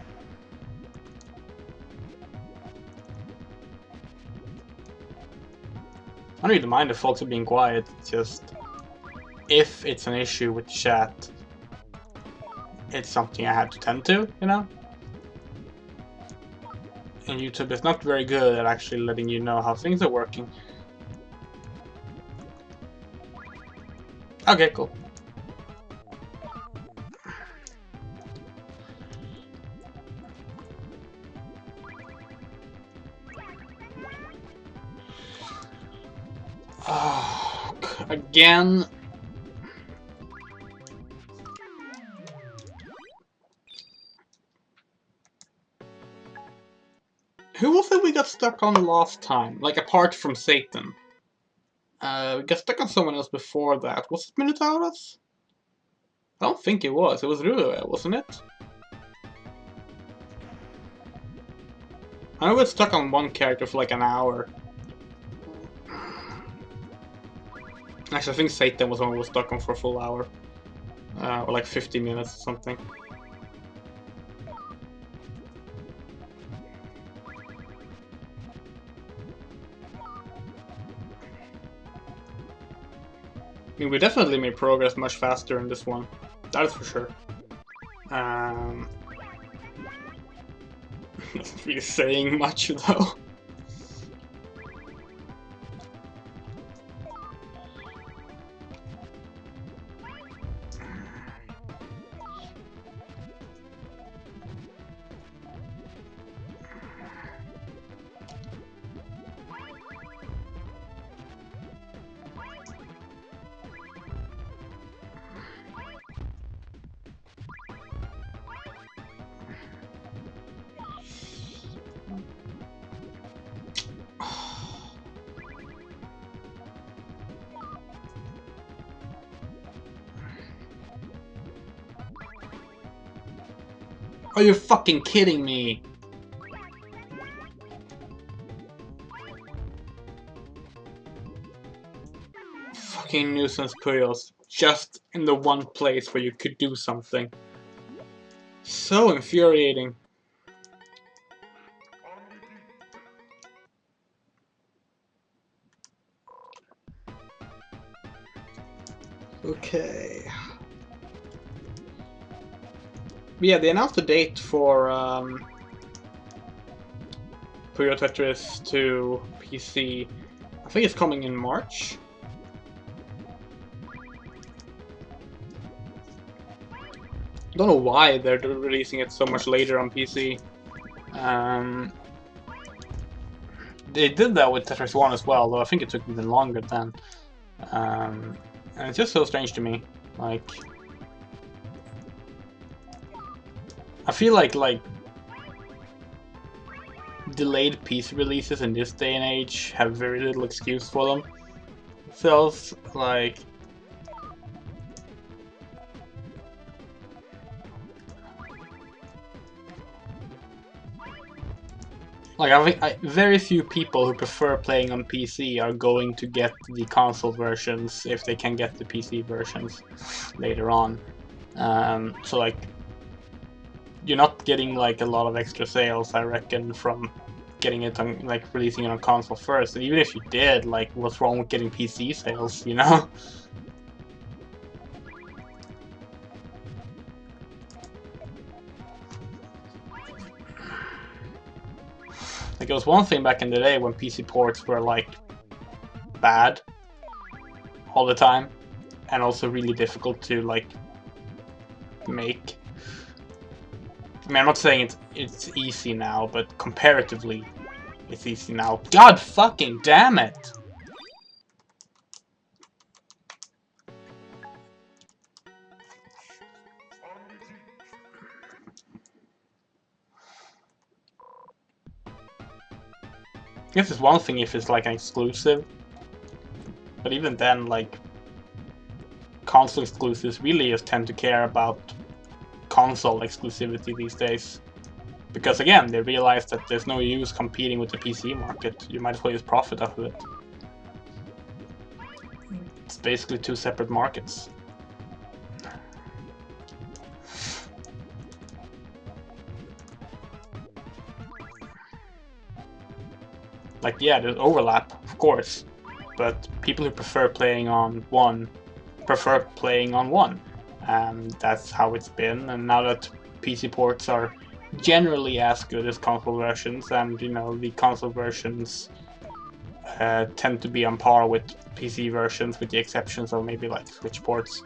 [SPEAKER 1] I don't even mind if folks are being quiet, it's just... if it's an issue with chat, it's something I have to tend to, you know? And YouTube is not very good at actually letting you know how things are working. Okay, cool. Oh, again. Who was it we got stuck on last time? Like, apart from Satan. We got stuck on someone else before that. Was it Minotauros? I don't think it was. It was Ruel, wasn't it? I know we got stuck on one character for like an hour. Actually, I think Satan was the one we were stuck on for a full hour. Or like 50 minutes or something. I mean, we definitely made progress much faster in this one. That is for sure. Not really saying much though. Are you fucking kidding me? Fucking nuisance Puyos. Just in the one place where you could do something. So infuriating. Okay. Yeah, they announced a date for Puyo Tetris to PC. I think it's coming in March. Don't know why they're releasing it so much later on PC. They did that with Tetris 1 as well, though I think it took even longer then. And it's just so strange to me. Like, I feel like delayed PC releases in this day and age have very little excuse for them. It feels like I think very few people who prefer playing on PC are going to get the console versions if they can get the PC versions later on. So like, you're not getting like a lot of extra sales, I reckon, from getting it on, like, releasing it on console first. And even if you did, like, what's wrong with getting PC sales, you know? Like, it was one thing back in the day when PC ports were, like, bad all the time, and also really difficult to, like, make. I mean, I'm not saying it's easy now, but comparatively, it's easy now. God fucking damn it! I guess it's one thing if it's like an exclusive, but even then, like, console exclusives really just tend to care about console exclusivity these days. Because again, they realize that there's no use competing with the PC market. You might as well just profit off of it. It's basically two separate markets. Like, yeah, there's overlap, of course, but people who prefer playing on one prefer playing on one. That's how it's been, and now that PC ports are generally as good as console versions, and you know, the console versions tend to be on par with PC versions, with the exceptions of maybe like Switch ports.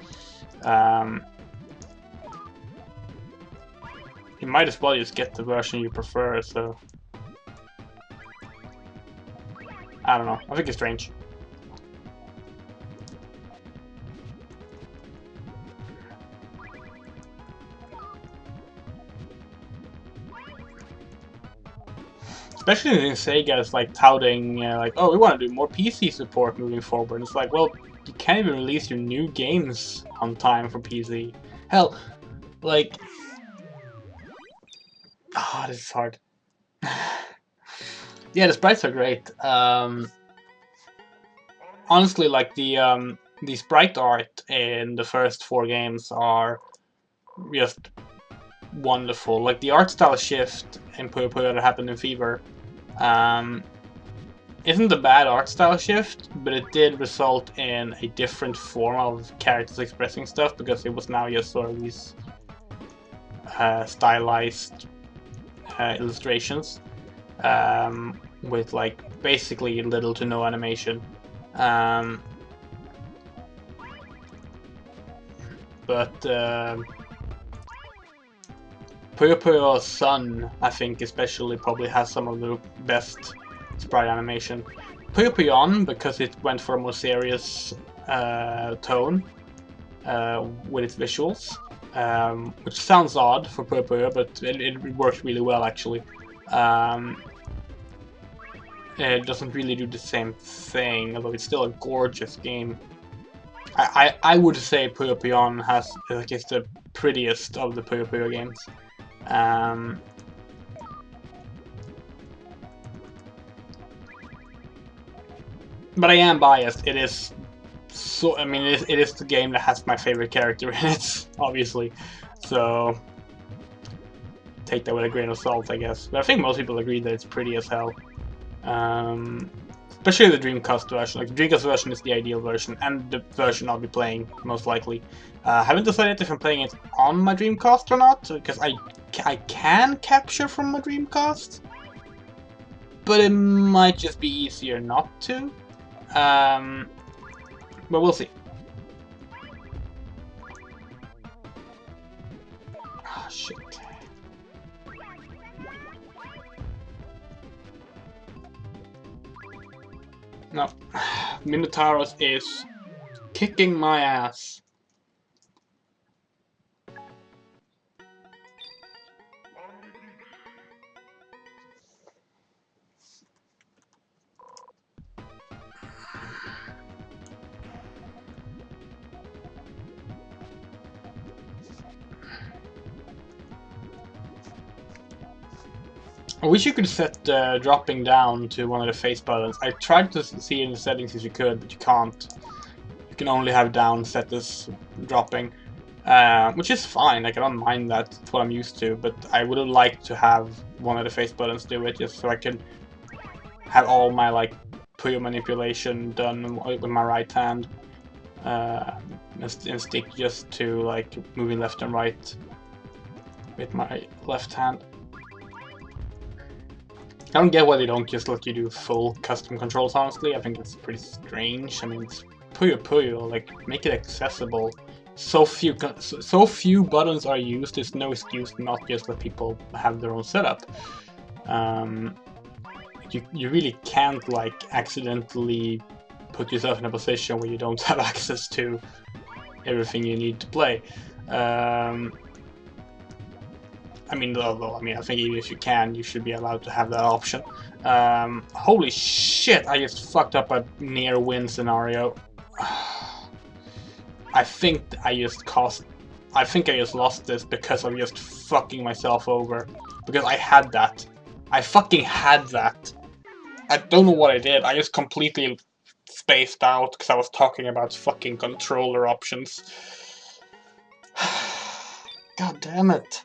[SPEAKER 1] You might as well just get the version you prefer, so I don't know, I think it's strange. Especially in Sega is like touting, like, oh, we want to do more PC support moving forward. It's like, well, you can't even release your new games on time for PC. Hell, like, oh, this is hard. Yeah, the sprites are great. Honestly, like the sprite art in the first 4 games are just wonderful. Like the art style shift in Puyo Puyo that happened in Fever isn't a bad art style shift, but it did result in a different form of characters expressing stuff, because it was now just sort of these stylized illustrations with like basically little to no animation. But Puyo Puyo Sun, I think especially, probably has some of the best sprite animation. Puyo Puyon, because it went for a more serious tone with its visuals, which sounds odd for Puyo Puyo, but it works really well actually. It doesn't really do the same thing, although it's still a gorgeous game. I would say Puyo Puyon has, like, is the prettiest of the Puyo Puyo games. But I am biased. It is so. I mean, it is the game that has my favorite character in it, obviously. So take that with a grain of salt, I guess. But I think most people agree that it's pretty as hell. Especially the Dreamcast version. Like, the Dreamcast version is the ideal version, and the version I'll be playing, most likely. Haven't decided if I'm playing it on my Dreamcast or not, because I can capture from my Dreamcast, but it might just be easier not to. But we'll see. Ah, shit. No. Minotauros is kicking my ass. I wish you could set dropping down to one of the face buttons. I tried to see in the settings if you could, but you can't. You can only have down set as dropping, which is fine. Like, I don't mind that. It's what I'm used to. But I would have liked to have one of the face buttons do it, just so I can have all my like Puyo manipulation done with my right hand, and stick just to like moving left and right with my left hand. I don't get why they don't just let you do full custom controls, honestly. I think it's pretty strange. I mean, it's Puyo Puyo, like, make it accessible. So few buttons are used, there's no excuse to not just let people have their own setup. You really can't, like, accidentally put yourself in a position where you don't have access to everything you need to play. I mean, I think even if you can, you should be allowed to have that option. Holy shit, I just fucked up a near win scenario. I think I just lost this because of just fucking myself over. Because I had that. I fucking had that. I don't know what I did, I just completely spaced out because I was talking about fucking controller options. God damn it.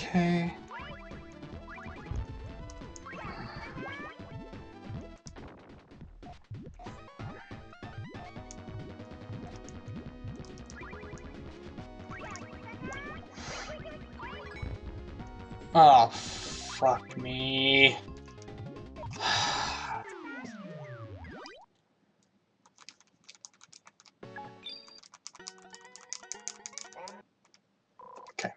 [SPEAKER 1] Okay. Oh, fuck me. Okay.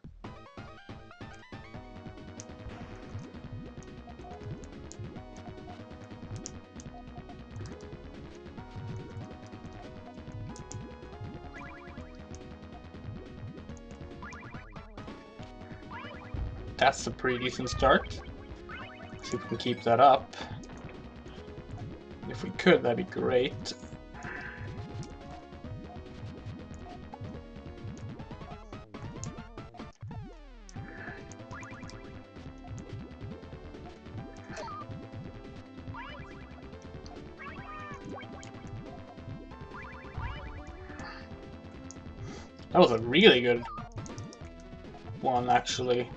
[SPEAKER 1] That's a pretty decent start. See if we can keep that up. If we could, that'd be great. That was a really good one, actually.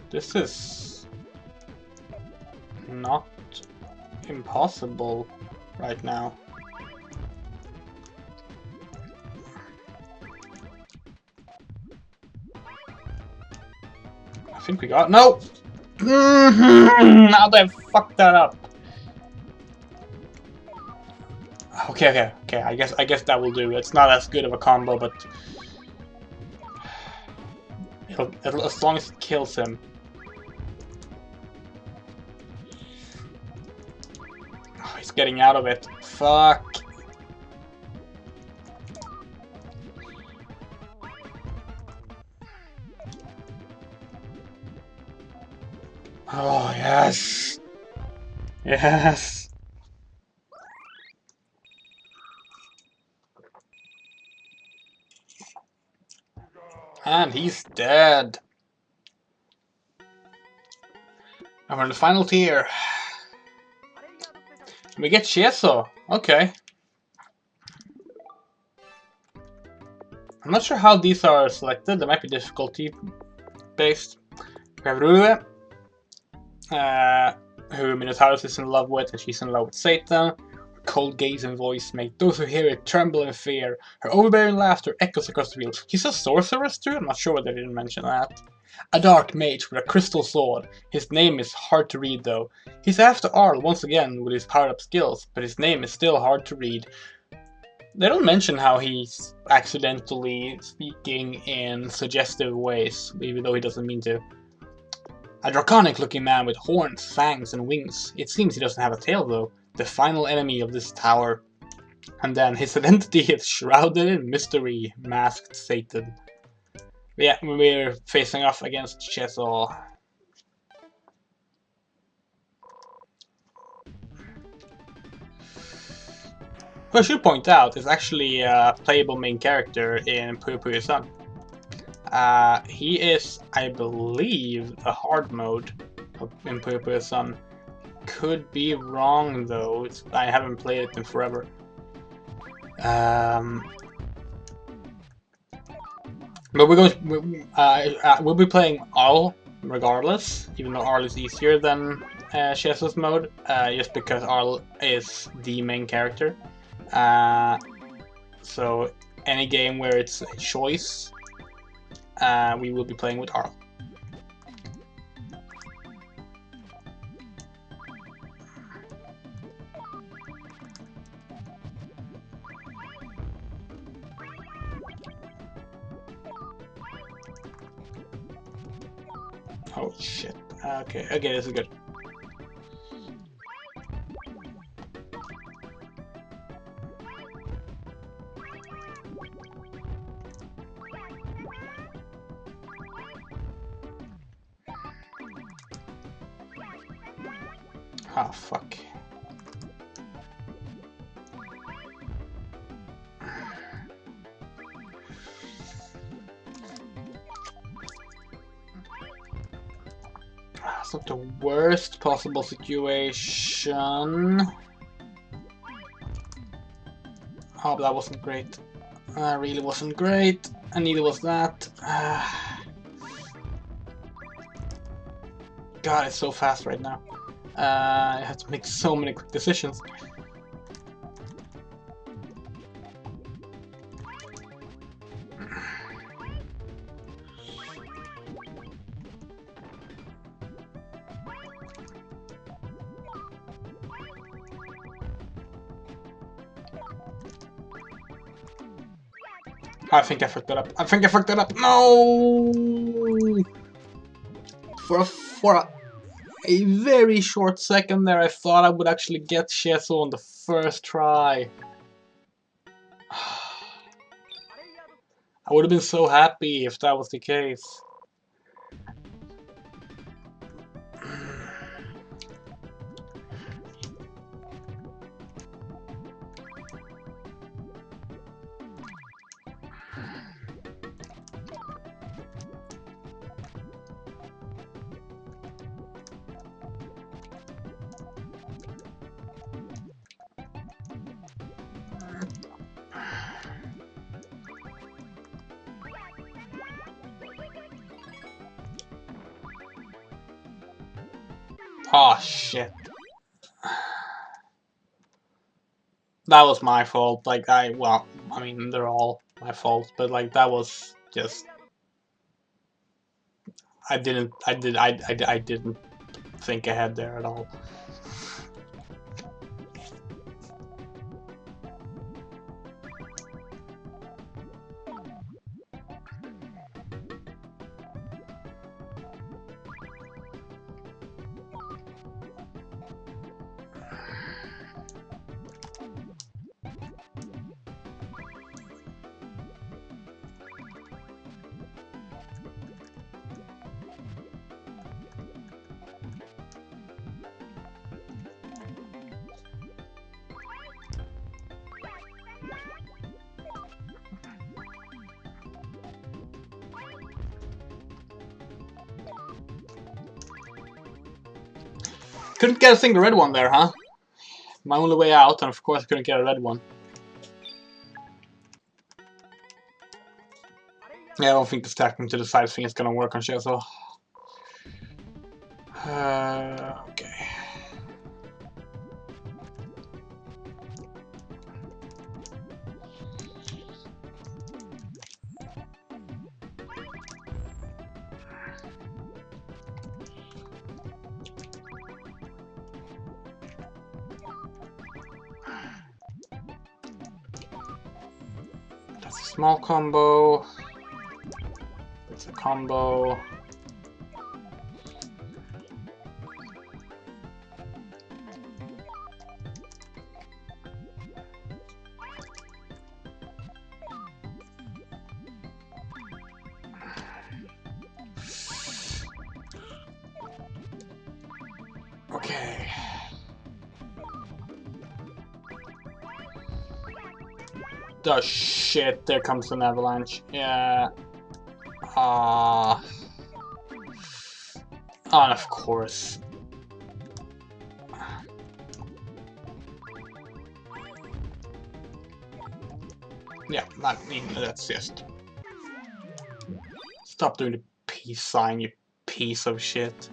[SPEAKER 1] This is not impossible right now. I think we got... No! Now they fucked that up. Okay. I guess that will do. It's not as good of a combo, but as long as it kills him. Oh, he's getting out of it. Fuck. Oh, yes. Yes. And he's dead. And we're in the final tier. We get Chieso. Okay. I'm not sure how these are selected. They might be difficulty based. We have Rue, who Minotaurus is in love with, and she's in love with Satan. Her cold gaze and voice make those who hear it tremble in fear. Her overbearing laughter echoes across the field. He's a sorceress too? I'm not sure why they didn't mention that. A dark mage with a crystal sword. His name is hard to read though. He's after Arl once again with his powered up skills, but his name is still hard to read. They don't mention how he's accidentally speaking in suggestive ways, even though he doesn't mean to. A draconic-looking man with horns, fangs, and wings. It seems he doesn't have a tail though. The final enemy of this tower. And then his identity is shrouded in mystery, masked Satan. Yeah, we're facing off against Chesil. Who I should point out is actually a playable main character in Puyo Puyo Sun. He is, I believe, a hard mode in Puyo Puyo Sun. Could be wrong though. I haven't played it in forever. But we'll be playing Arl regardless, even though Arl is easier than Chesil's mode, just because Arl is the main character. So any game where it's a choice, we will be playing with Arl. Oh shit. Okay, this is good. Ah, fuck. It's not the worst possible situation. Oh, but that wasn't great. That really wasn't great. And neither was that. God, it's so fast right now. I have to make so many quick decisions. I think I fucked that up. No! For a very short second there, I thought I would actually get Chesil on the first try. I would have been so happy if that was the case. Oh shit. That was my fault. Like well, I mean they're all my fault, but like that was just I didn't think ahead there at all. Couldn't get a single red one there, huh? My only way out, and of course I couldn't get a red one. Yeah, I don't think the stacking to the side thing is gonna work on Shizzle. Okay. That's a small combo. It's a combo. Okay. Oh shit, there comes an avalanche. Yeah. And of course. Yeah, that's just... Stop doing the peace sign, you piece of shit.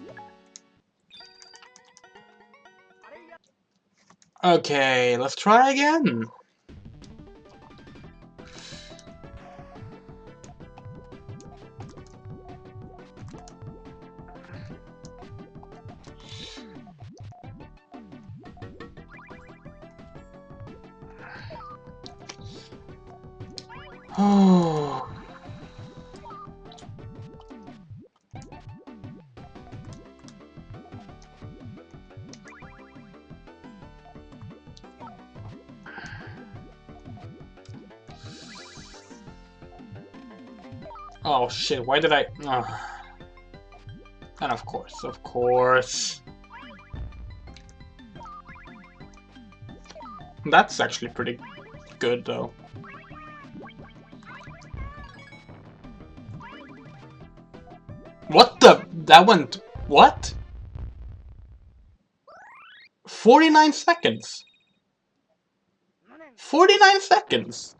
[SPEAKER 1] Okay, let's try again. Oh. Oh shit, why did I... And of course. That's actually pretty good though. What the... That went... What? 49 seconds. 49 seconds.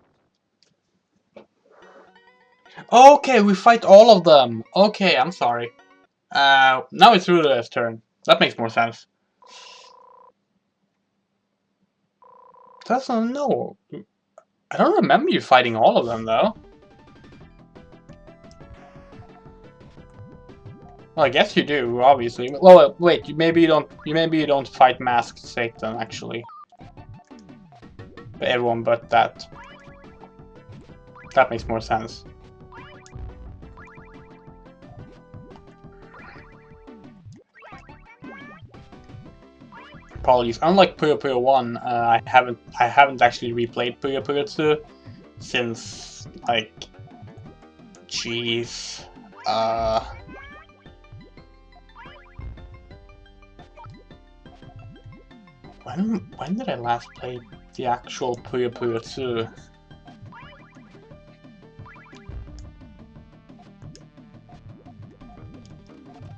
[SPEAKER 1] Okay, we fight all of them. Okay, I'm sorry. Now it's Ruda's turn. That makes more sense. Doesn't know. I don't remember you fighting all of them though. Well, I guess you do, obviously. Well, wait, maybe you don't fight Masked Satan actually. But everyone but that. That makes more sense. Apologies. Unlike Puyo Puyo 1, I haven't actually replayed Puyo Puyo 2 since like, jeez, when did I last play the actual Puyo Puyo 2?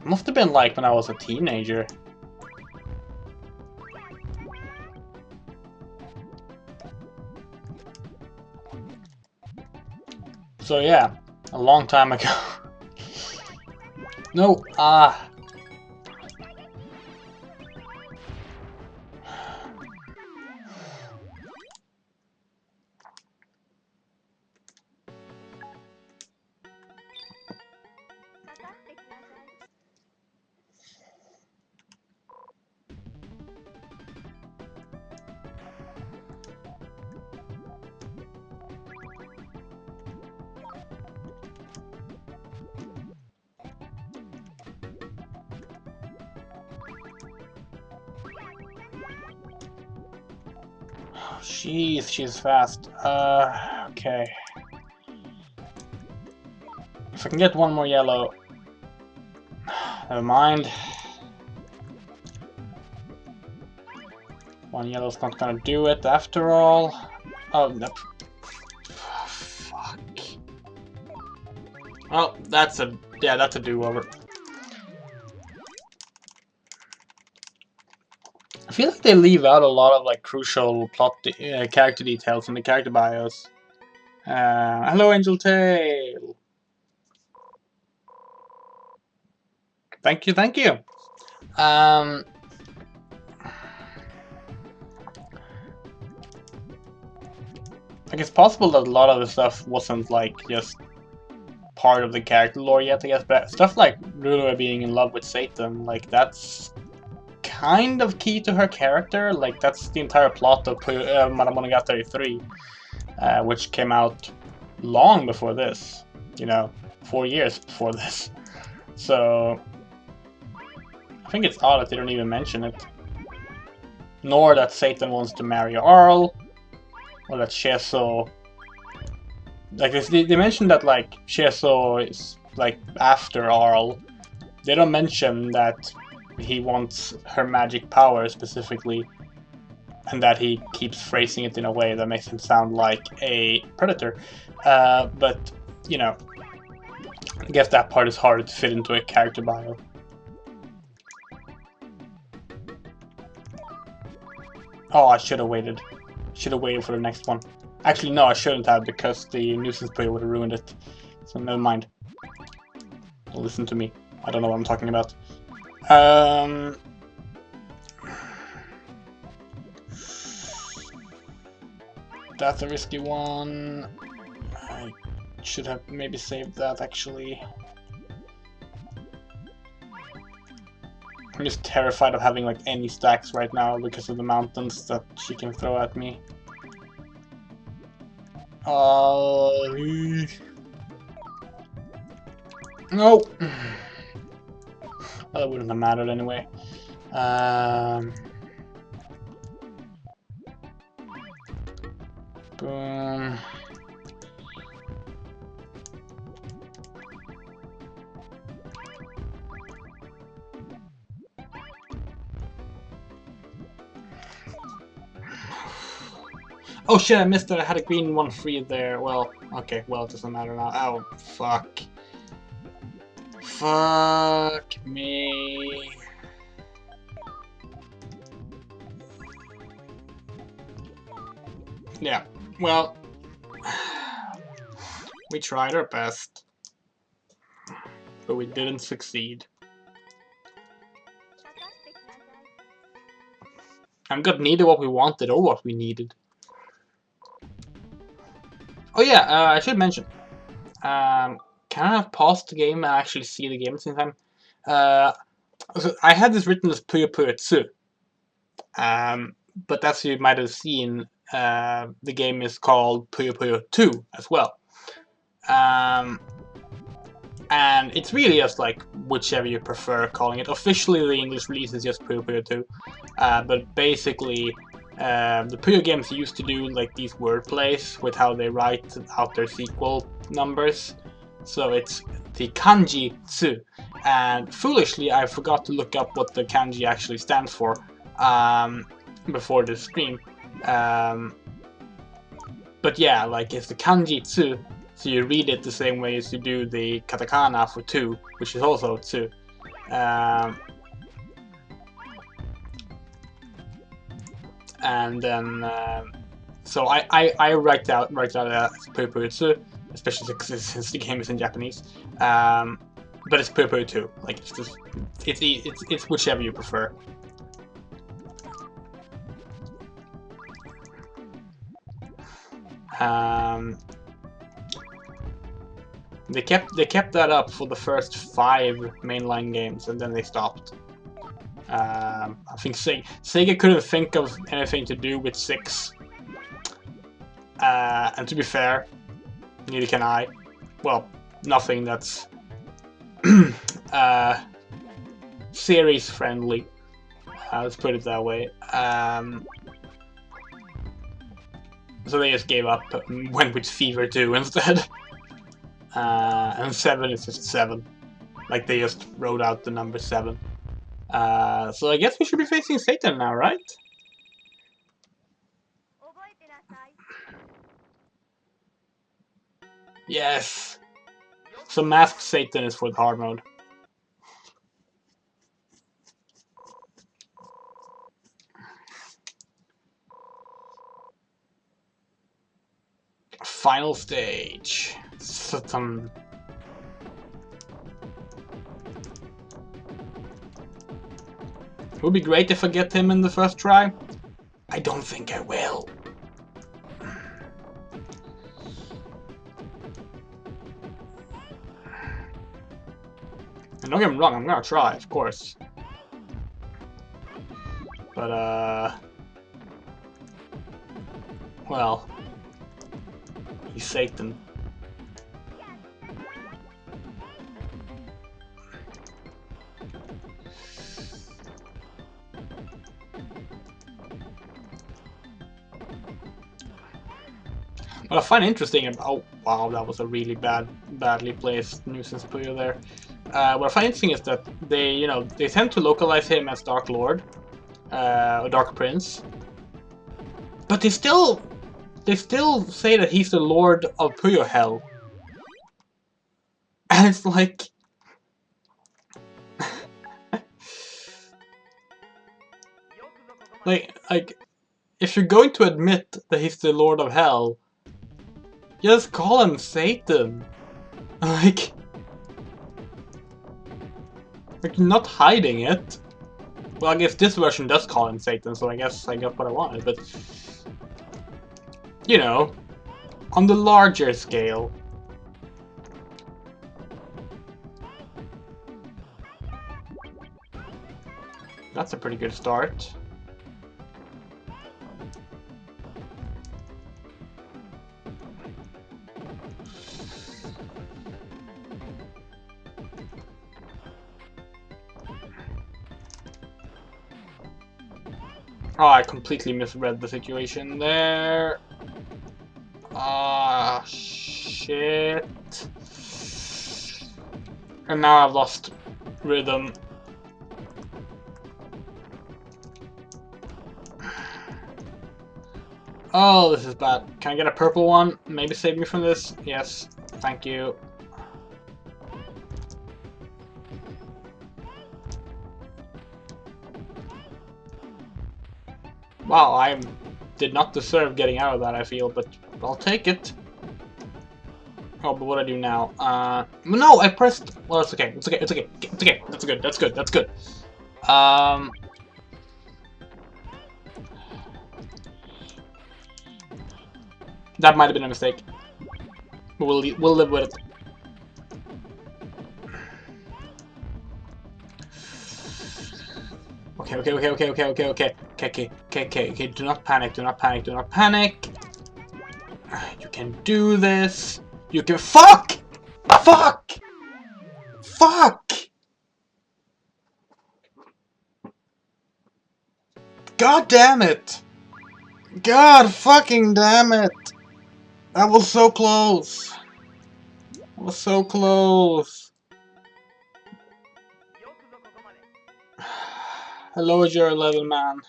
[SPEAKER 1] Must have been like when I was a teenager. So yeah, a long time ago. No, Jeez, she's fast. Okay. If I can get one more yellow. Never mind. One yellow's not gonna do it after all. Oh, no. Fuck. Well, that's a do-over. feel like they leave out a lot of like crucial character details in the character bios. Hello, Angel Tail. Thank you, thank you. Like it's possible that a lot of the stuff wasn't like just part of the character lore yet, I guess, but stuff like Ruru being in love with Satan, like that's kind of key to her character. Like that's the entire plot of Monogatari 3, which came out long before this, you know, 4 years before this. So I think it's odd that they don't even mention it. Nor that Satan wants to marry Arl, or that Sheso... Like, they mentioned that, like, Sheso is, like, after Arl. They don't mention that he wants her magic power specifically, and that he keeps phrasing it in a way that makes him sound like a predator. But, you know, I guess that part is harder to fit into a character bio. Oh, I should have waited. Should have waited for the next one. Actually, no, I shouldn't have, because the nuisance player would have ruined it. So never mind. Listen to me. I don't know what I'm talking about. That's a risky one. I should have maybe saved that, actually. I'm just terrified of having like any stacks right now because of the mountains that she can throw at me. No! Well, it wouldn't have mattered anyway. Boom. Oh shit, I missed it. I had a green one free there. Well, okay, well, it doesn't matter now. Oh, fuck. Fuck me. Yeah, well, we tried our best, but we didn't succeed. And got neither what we wanted or what we needed. Oh yeah, I should mention. Can I have paused the game and actually see the game at the same time? So I had this written as Puyo Puyo 2. But as you might have seen, the game is called Puyo Puyo 2 as well. And it's really just like whichever you prefer calling it. Officially, the English release is just Puyo Puyo 2. But basically, the Puyo games used to do like these wordplays with how they write out their sequel numbers. So it's the kanji tsu. And foolishly, I forgot to look up what the kanji actually stands for before this stream. But yeah, like it's the kanji tsu. So you read it the same way as you do the katakana for 2, which is also 2. And then, so I write out as Puyo Puyo 2, especially since the game is in Japanese. But it's Puyo Puyo 2. Like it's just it's whichever you prefer. They kept that up for the first 5 mainline games, and then they stopped. I think SEGA couldn't think of anything to do with 6. And to be fair, neither can I. Well, nothing that's series friendly. Let's put it that way. So they just gave up, went with Fever 2 instead. And 7 is just 7. Like they just wrote out the number 7. So I guess we should be facing Satan now, right? Yes! So Masked Satan is for the hard mode. final stage. Some... It would be great if I get him in the first try. I don't think I will. And don't get me wrong, I'm gonna try, of course. But, well, he's Satan. What I find interesting about... Oh, wow, that was a really badly placed nuisance Puyo there. What I find interesting is that they, you know, they tend to localize him as Dark Lord, or Dark Prince, but they still say that he's the Lord of Puyo Hell, and it's like, like, if you're going to admit that he's the Lord of Hell, just call him Satan, like you're not hiding it. Well, I guess this version does call him Satan, so I guess I got what I wanted, but... You know, on the larger scale. That's a pretty good start. Oh, I completely misread the situation there. Ah, shit. And now I've lost rhythm. Oh, this is bad. Can I get a purple one? Maybe save me from this? Yes, thank you. Wow, I did not deserve getting out of that, I feel, but I'll take it. Oh, but what do I do now? No, I pressed... Well, it's okay, it's okay, it's okay, it's okay. That's good, that's good, that's good. That might have been a mistake. But we'll live with it. Okay, do not panic, do not panic, do not panic. You can do this. You can... Fuck! Fuck! Fuck! God damn it! God fucking damn it! That was so close! That was so close! Hello, your level, man.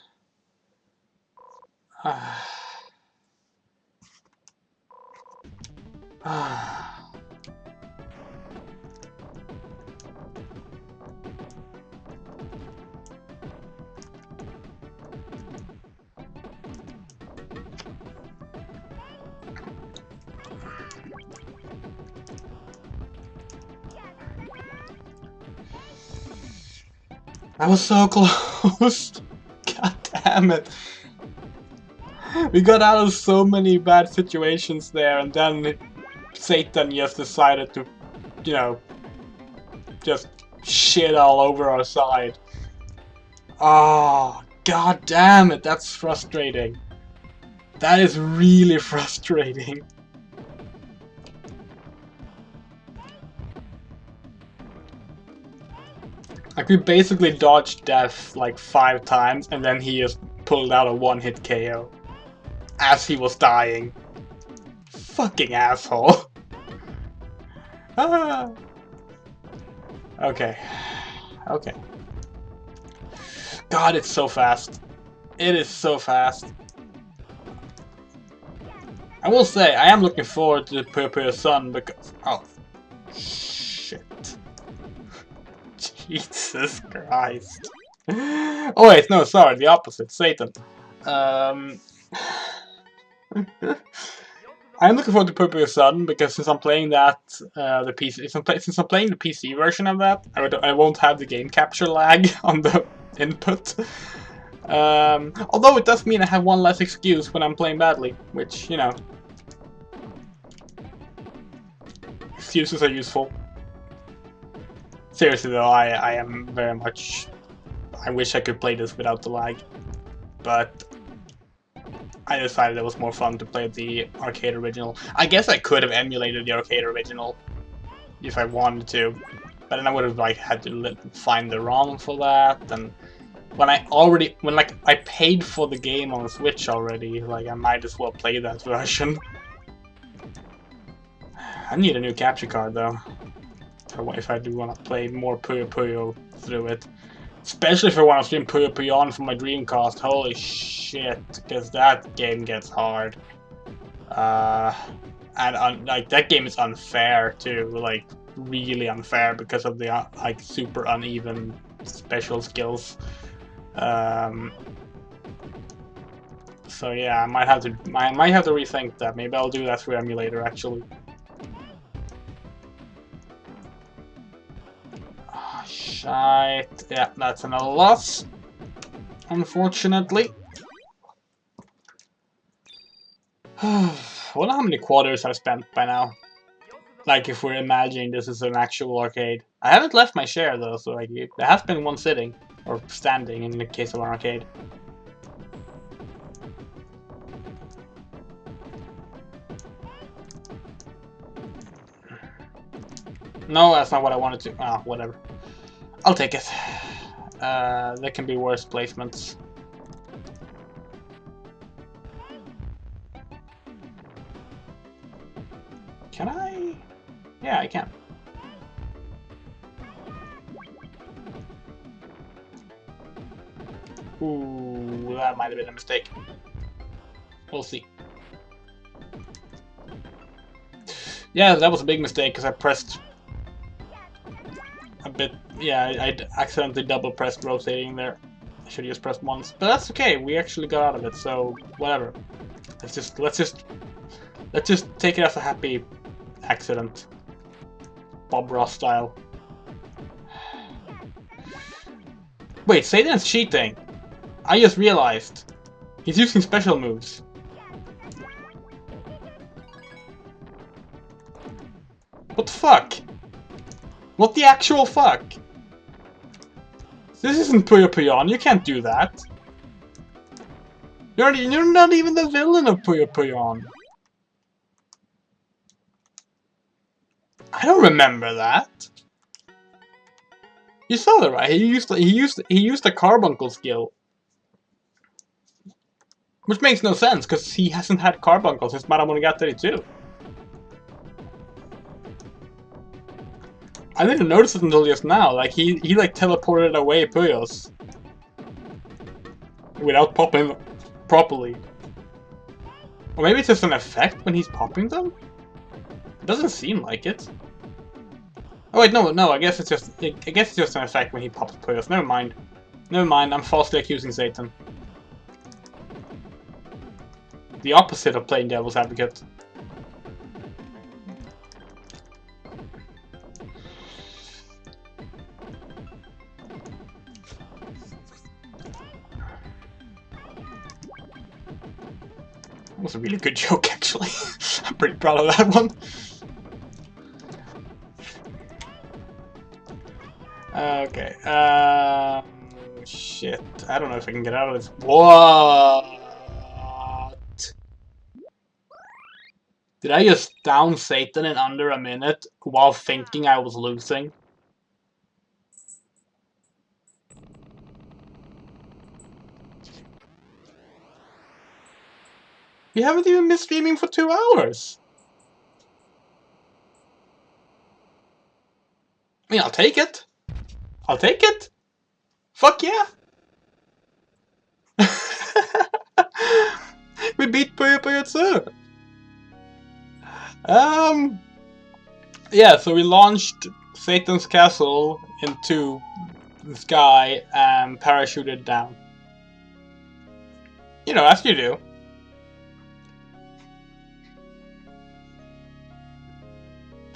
[SPEAKER 1] That was so close! God damn it! We got out of so many bad situations there, and then Satan just decided to, you know, just shit all over our side. Oh, god damn it, that's frustrating. That is really frustrating. Like, we basically dodged death like 5 times, and then he just pulled out a one-hit KO. As he was dying. Fucking asshole. Ah. Okay. Okay. God, it's so fast. It is so fast. I will say, I am looking forward to the Puyo Puyo Sun because... Oh. Shit. Jesus Christ. Oh wait, no, sorry, the opposite. Satan. I'm looking forward to Puyo Puyo Sun because since I'm playing that the PC, since I'm playing the PC version of that, I won't have the game capture lag on the input. Although it does mean I have one less excuse when I'm playing badly, which, you know, excuses are useful. Seriously though, I am very much... I wish I could play this without the lag, but I decided it was more fun to play the arcade original. I guess I could have emulated the arcade original if I wanted to, but then I would have like had to find the ROM for that, and when I paid for the game on the Switch already, like I might as well play that version. I need a new capture card though, if I do want to play more Puyo Puyo through it. Especially if I want to stream Puyo Puyo on from my Dreamcast. Holy shit, because that game gets hard. Like that game is unfair too, like really unfair because of the like super uneven special skills. So yeah, I might have to rethink that. Maybe I'll do that through emulator actually. Oh, shite. Yeah, that's another loss. Unfortunately. Wonder how many quarters I've spent by now. Like if we're imagining this is an actual arcade. I haven't left my share though, so like there has been one sitting or standing in the case of an arcade. No, that's not what I wanted to. Ah, whatever. I'll take it. There can be worse placements. Can I? Yeah, I can. Ooh, that might have been a mistake. We'll see. Yeah, that was a big mistake because I pressed a bit. Yeah, I accidentally double pressed rotating there. I should have just pressed once, but that's okay. We actually got out of it, so whatever. Let's just take it as a happy accident, Bob Ross style. Wait, Satan's cheating. I just realized he's using special moves. What the fuck? What the actual fuck? This isn't Puyo Puyo. You can't do that. You're not even the villain of Puyo Puyo. I don't remember that. You saw that, right? He used the carbuncle skill, which makes no sense because he hasn't had carbuncle since Maramonogatari 32. I didn't notice it until just now. Like he like teleported away Puyos without popping them properly. Or maybe it's just an effect when he's popping them. It doesn't seem like it. Oh wait, no. I guess it's just an effect when he pops Puyos. Never mind. I'm falsely accusing Satan. The opposite of playing devil's advocate. That was a really good joke, actually. I'm pretty proud of that one. Okay. Shit. I don't know if I can get out of this. What? Did I just down Satan in under a minute while thinking I was losing? We haven't even been streaming for 2 hours. I mean, I'll take it. I'll take it. Fuck yeah. We beat Puyo Puyo 2. Yeah, so we launched Satan's Castle into the sky and parachuted down. You know, as you do.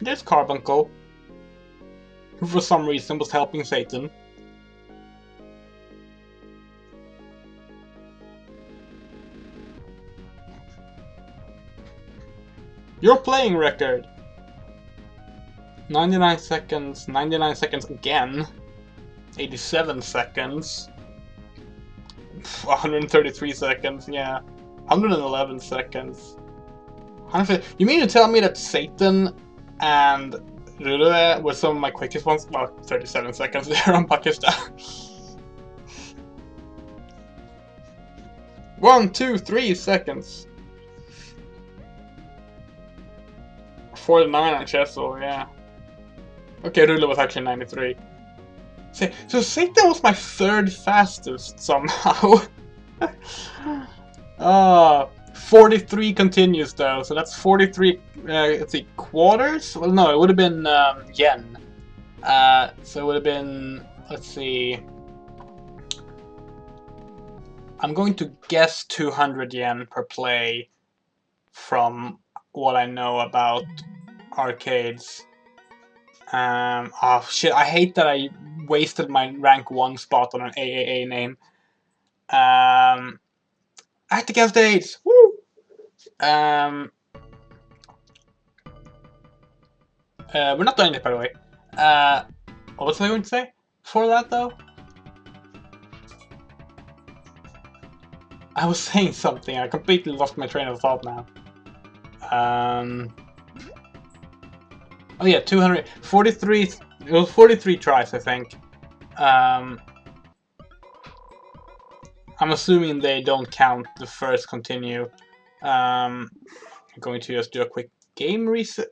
[SPEAKER 1] There's Carbuncle, who for some reason was helping Satan. Your playing record! 99 seconds again. 87 seconds. 133 seconds, yeah. 111 seconds. You mean to tell me that Satan and Rule were some of my quickest ones? Well, 37 seconds there on Pakistan. 1, 2, 3 seconds. 49 on Chesil, yeah. Okay, Rule was actually 93. So Satan was my third fastest somehow. 43 continues though, so that's 43, let's see, quarters? Well, no, it would have been yen. So it would have been, let's see. I'm going to guess 200 yen per play from what I know about arcades. Oh shit, I hate that I wasted my rank 1 spot on an AAA name. I have to guess dates! Woo! We're not doing it, by the way. What was I going to say before that, though? I was saying something, I completely lost my train of thought now. Oh yeah, 243, it was 43 tries, I think. I'm assuming they don't count the first continue. I'm going to just do a quick game reset.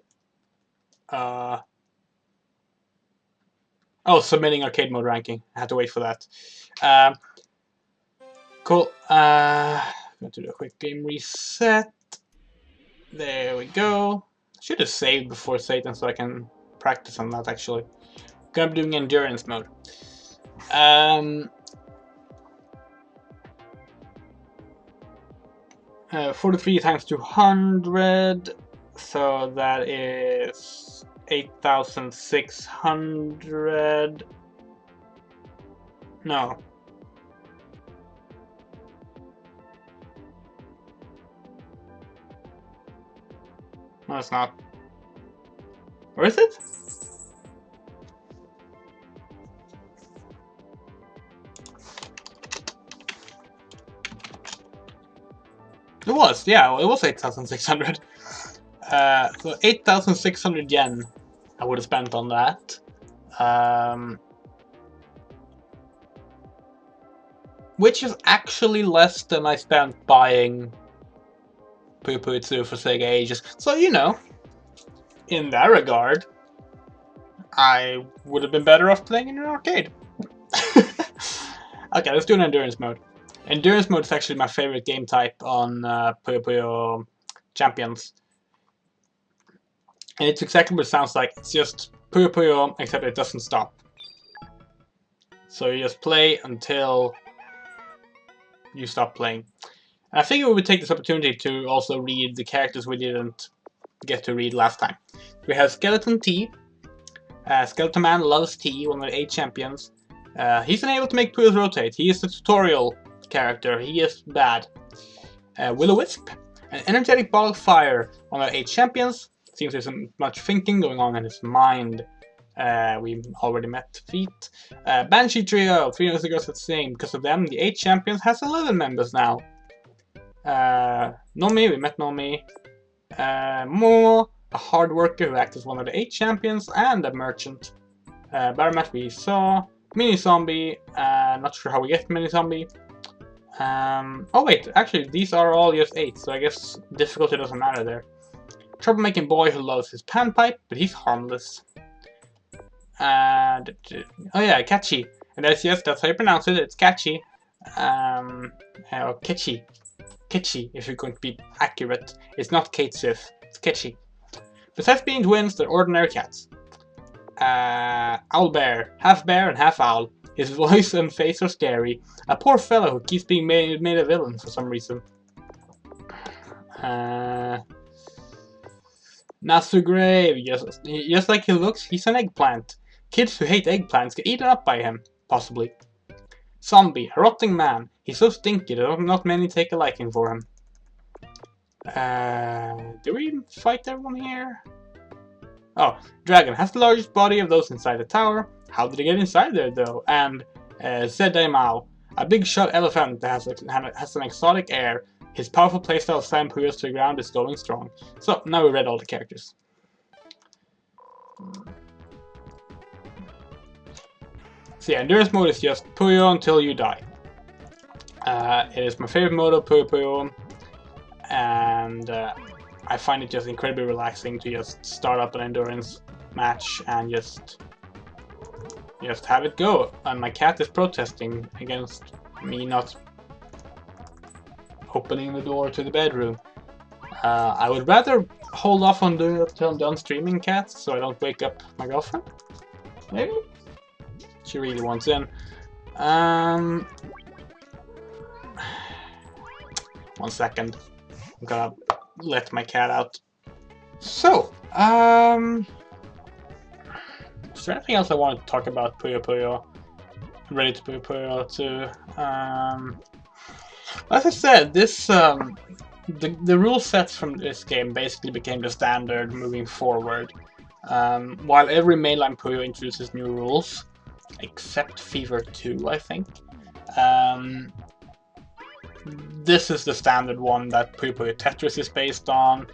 [SPEAKER 1] Oh, submitting arcade mode ranking. I had to wait for that. Cool. I'm going to do a quick game reset. There we go. Should have saved before Satan so I can practice on that actually. Gonna be doing endurance mode. 43 times 200, so that is 8,600. No. No, it's not. Or is it? It was, yeah, it was 8,600. So 8,600 yen I would have spent on that. Which is actually less than I spent buying Puyo Puyo for SEGA ages. So, you know, in that regard, I would have been better off playing in an arcade. Okay, let's do an endurance mode. Endurance mode is actually my favorite game type on Puyo Puyo Champions. And it's exactly what it sounds like. It's just Puyo Puyo, except it doesn't stop. So you just play until you stop playing. And I figured we would take this opportunity to also read the characters we didn't get to read last time. We have Skeleton T. Skeleton Man loves T, one of the 8 champions. He's unable to make Puyos rotate. He is the tutorial character. He is bad. Will-O-Wisp, an energetic ball of fire, one of the 8 champions. Seems there's much thinking going on in his mind. We already met Feet. Banshee Trio, 3 years ago said the same. Because of them, the 8 champions has 11 members now. Nomi, we met Nomi. Momo, a hard worker who acts as one of the 8 champions, and a merchant. Baromet we saw. Mini Zombie, not sure how we get Mini Zombie. Oh wait, actually these are all just 8, so I guess difficulty doesn't matter there. Troublemaking boy who loves his panpipe, but he's harmless. Oh yeah, Catchy. And that's, yes, that's how you pronounce it, it's Catchy. Catchy. Catchy, if you're going to be accurate. It's not Kate Swift, it's Catchy. Besides being twins, they're ordinary cats. Owlbear, half bear and half owl. His voice and face are scary. A poor fellow who keeps being made a villain for some reason. Not so grave, just like he looks, he's an eggplant. Kids who hate eggplants get eaten up by him, possibly. Zombie, a rotting man. He's so stinky that not many take a liking for him. Do we fight everyone here? Oh, dragon has the largest body of those inside the tower. How did he get inside there though? And Zedai, a big shot elephant that has an exotic air. His powerful playstyle slam Puyos to the ground is going strong. So now we read all the characters. So yeah, endurance mode is just Puyo until you die. It is my favorite mode of Puyo Puyo, and I find it just incredibly relaxing to just start up an endurance match and just have it go. And my cat is protesting against me not opening the door to the bedroom. I would rather hold off on doing it until I'm done streaming, cat, so I don't wake up my girlfriend. Maybe? She really wants in. 1 second. I'm gonna let my cat out. So, is there anything else I want to talk about Puyo Puyo? I'm ready to Puyo Puyo too. As I said, this the rule sets from this game basically became the standard moving forward. While every mainline Puyo introduces new rules, except Fever 2, I think. This is the standard one that Puyo Puyo Tetris is based on,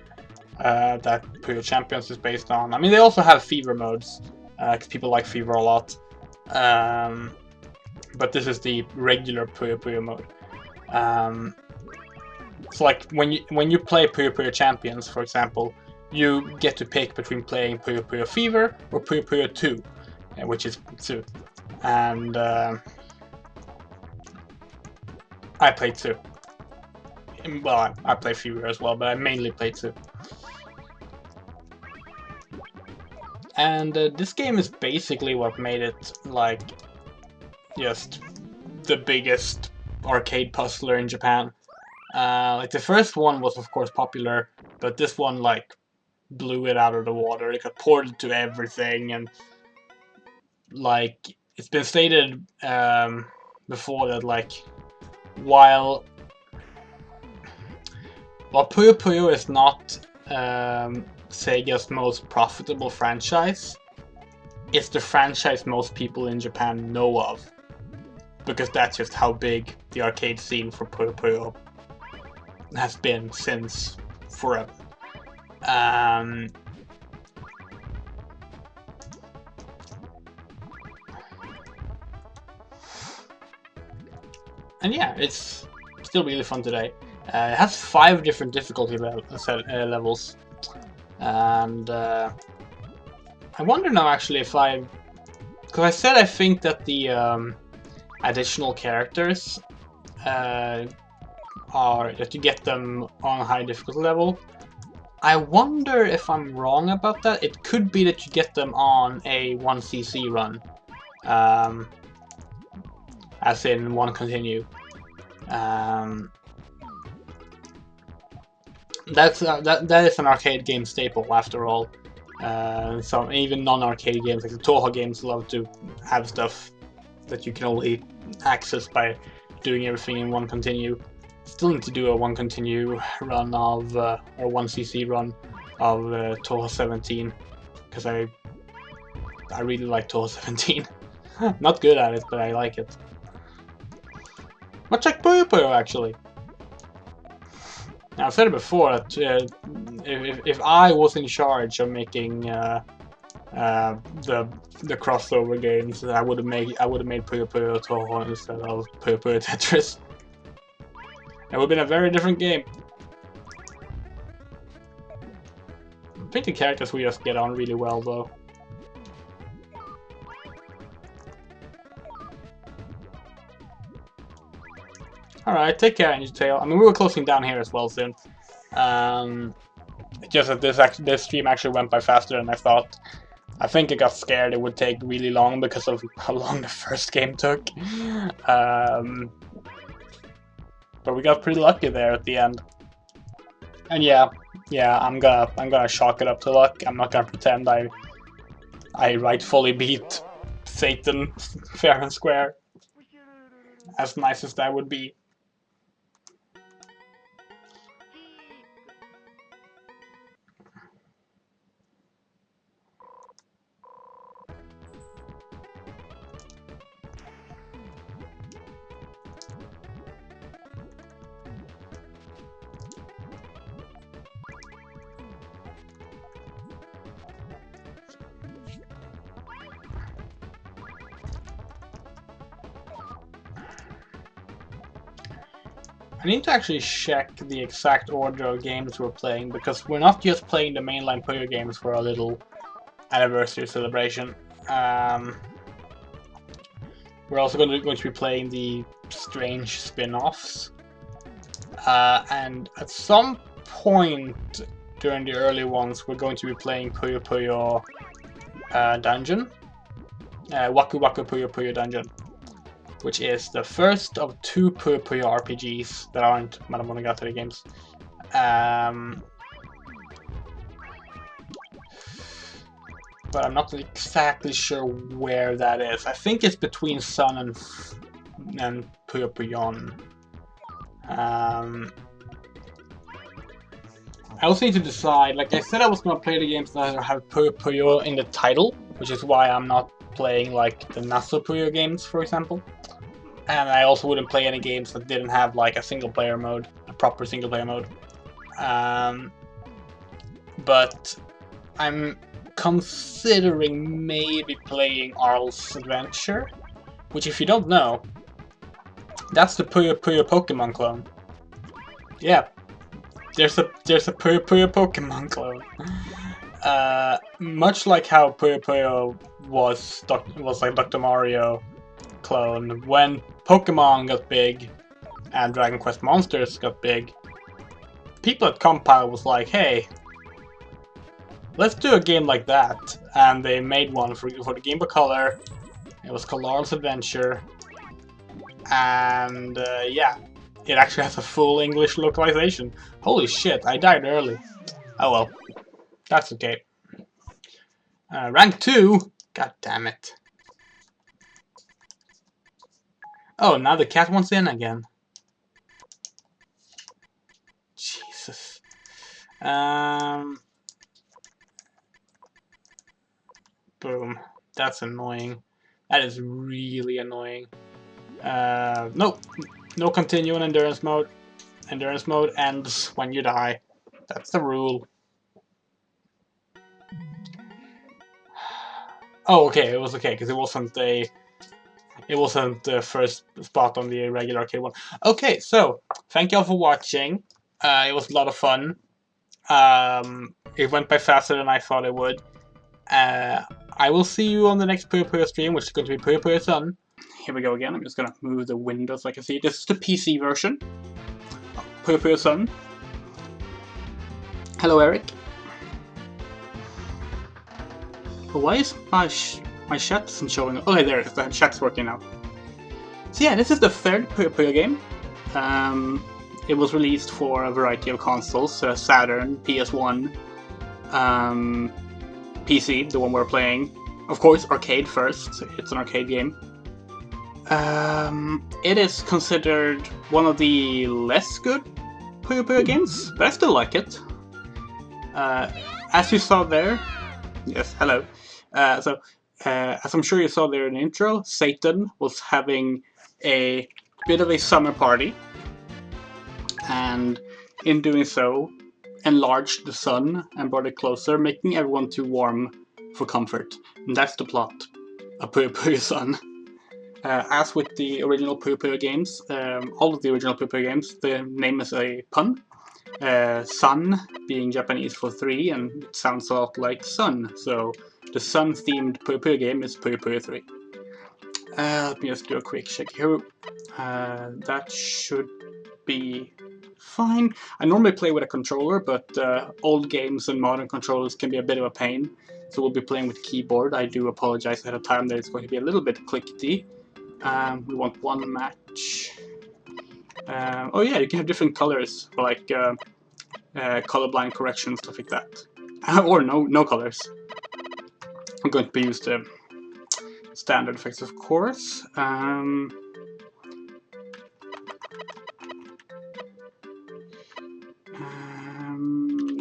[SPEAKER 1] that Puyo Champions is based on. I mean, they also have Fever modes, because people like Fever a lot. But this is the regular Puyo Puyo mode. It's like when you play Puyo Puyo Champions, for example, you get to pick between playing Puyo Puyo Fever or Puyo Puyo 2, which is 2. And I play 2. Well, I play Fever as well, but I mainly play 2. And this game is basically what made it, like, just the biggest arcade puzzler in Japan. Like, the first one was, of course, popular, but this one, like, blew it out of the water. It got ported to everything, and, like, it's been stated before that, like, while Puyo Puyo is not Sega's most profitable franchise, it's the franchise most people in Japan know of, because that's just how big the arcade scene for Puyo Puyo has been since forever. And yeah, it's still really fun today. It has 5 different difficulty levels, and I wonder now actually if because I said I think that the additional characters are that you get them on a high difficulty level. I wonder if I'm wrong about that. It could be that you get them on a 1cc run, as in 1 continue. That is an arcade game staple after all. So even non-arcade games like the Toho games love to have stuff that you can only access by doing everything in 1 continue. Still need to do a 1 continue run of or 1cc run of Toho 17, because I really like Toho 17. Not good at it, but I like it. Much like Puyo Puyo, actually. Now, I've said it before that if I was in charge of making the crossover games, I would have made Puyo Puyo Toho instead of Puyo Puyo Tetris. It would have been a very different game. I think the characters we just get on really well, though. Alright, take care, Ninja Tail. I mean, we were closing down here as well soon. Just that this stream actually went by faster than I thought. I think I got scared it would take really long because of how long the first game took. But we got pretty lucky there at the end. And yeah, Yeah, I'm gonna chalk it up to luck. I'm not gonna pretend I rightfully beat Satan fair and square. As nice as that would be. I need to actually check the exact order of games we're playing, because we're not just playing the mainline Puyo games for a little anniversary celebration. We're also going to be playing the strange spin-offs. And at some point during the early ones, we're going to be playing Puyo Puyo Dungeon. Waku Waku Puyo Puyo Dungeon. Which is the first of 2 Puyo Puyo RPGs that aren't Monogatari games. But I'm not exactly sure where that is. I think it's between Sun and Puyo Puyon. I also need to decide, like I said I was going to play the games that have Puyo Puyo in the title, which is why I'm not playing like the Naso Puyo games, for example. And I also wouldn't play any games that didn't have like a single player mode, a proper single player mode. But I'm considering maybe playing Arl's Adventure, which if you don't know, that's the Puyo Puyo Pokemon clone. Yeah, there's a Puyo Puyo Pokemon clone. Much like how Puyo Puyo was like Dr. Mario clone. When Pokemon got big and Dragon Quest Monsters got big, people at Compile was like, hey, let's do a game like that. And they made one for the Game Boy Color. It was called Arl's Adventure. And yeah, it actually has a full English localization. Holy shit, I died early. Oh well, that's okay. Rank 2? God damn it. Oh, now the cat wants in again. Jesus. Boom. That's annoying. That is really annoying. Nope. No continue in endurance mode. Endurance mode ends when you die. That's the rule. Oh, okay. It was okay because it wasn't the first spot on the regular arcade one. Okay, so thank y'all for watching. It was a lot of fun. It went by faster than I thought it would. I will see you on the next Puyo Puyo stream, which is going to be Puyo Puyo Sun. Here we go again. I'm just going to move the window so I can see. This is the PC version. Puyo Puyo Sun. Hello, Eric. Why is my chat isn't showing? Okay, there it is. The chat's working now. So yeah, this is the third Puyo Puyo game. It was released for a variety of consoles: Saturn, PS1, PC, the one we're playing. Of course, arcade first. It's an arcade game. It is considered one of the less good Puyo Puyo games, but I still like it. As you saw there, yes, hello. As I'm sure you saw there in the intro, Satan was having a bit of a summer party, and in doing so, enlarged the sun and brought it closer, making everyone too warm for comfort. And that's the plot of Puyo Puyo Sun. As with the original Puyo Puyo games, all of the original Puyo Puyo games, the name is a pun. Sun being Japanese for 3, and it sounds a lot like sun, so the sun-themed Puyo Puyo game is Puyo Puyo 3. Let me just do a quick check here. That should be fine. I normally play with a controller, but old games and modern controllers can be a bit of a pain, so we'll be playing with keyboard. I do apologize ahead of time that it's going to be a little bit clickety. We want one match. Oh yeah, you can have different colors for like colorblind correction, stuff like that. Or no colors. I'm going to use the standard effects, of course.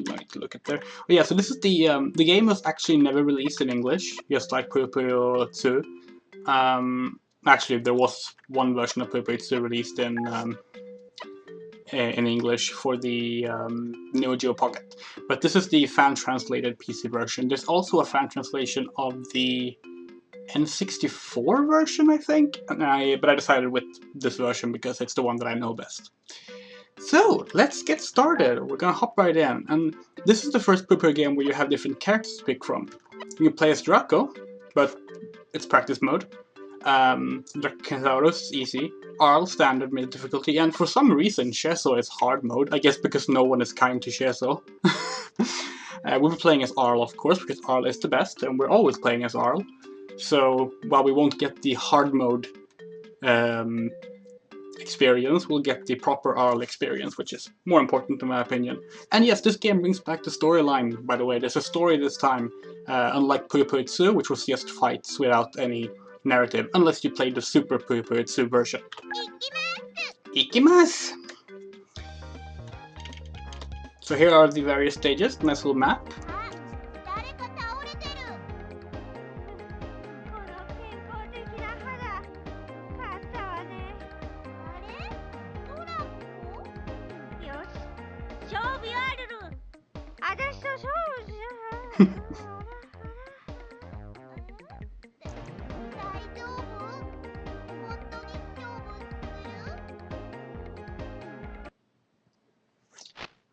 [SPEAKER 1] Need to look at there. Oh yeah, so this is the game was actually never released in English, just like Puyo Puyo 2. Actually, there was one version of Puyo Puyo 2 released in English for the Neo Geo Pocket, but this is the fan-translated PC version. There's also a fan translation of the N64 version, I think, but I decided with this version because it's the one that I know best. So, let's get started. We're gonna hop right in, and this is the first Puyo Puyo game where you have different characters to pick from. You can play as Draco, but it's practice mode. Dracosaurus is easy, Arl standard mid difficulty, and for some reason Sheso is hard mode, I guess because no one is kind to Sheso. We'll be playing as Arl, of course, because Arl is the best, and we're always playing as Arl. So, while we won't get the hard mode experience, we'll get the proper Arl experience, which is more important in my opinion. And yes, this game brings back the storyline, by the way. There's a story this time, unlike Puyo Puyo 2, which was just fights without any narrative, unless you played the Super Puyo Puyo 2 version. Ikimasu! So here are the various stages, nice little map.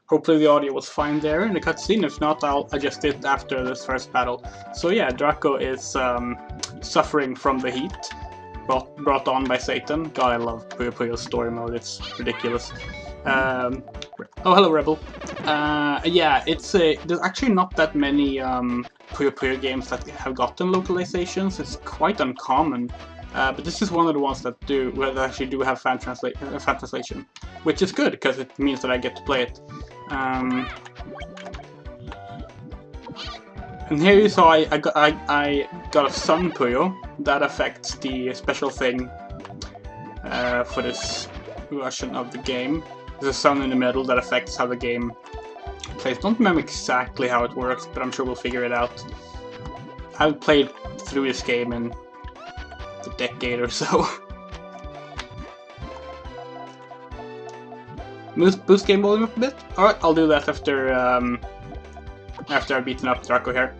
[SPEAKER 1] Hopefully the audio was fine there in the cutscene, if not I'll adjust it after this first battle. So yeah, Draco is suffering from the heat brought on by Satan. God, I love Puyo Puyo's story mode, it's ridiculous. Oh, hello Rebel. Yeah, there's actually not that many Puyo Puyo games that have gotten localizations. It's quite uncommon. But this is one of the ones that actually do have fan translation, which is good because it means that I get to play it. And here you saw I got a Sun Puyo that affects the special thing for this version of the game. There's a sun in the middle that affects how the game plays. Don't remember exactly how it works, but I'm sure we'll figure it out. I've played through this game in a decade or so. Boost game volume up a bit? Alright, I'll do that after I've beaten up Draco here.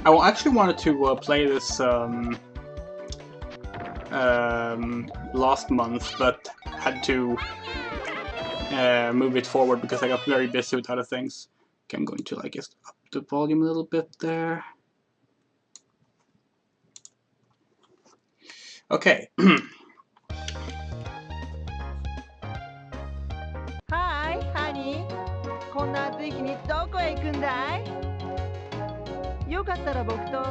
[SPEAKER 1] I actually wanted to play this last month, but had to move it forward because I got very busy with other things. Okay, I'm going to just up the volume a little bit there. Okay.
[SPEAKER 3] Hi, honey. こんな暑い日にどこへ行くんだい？よかったら僕と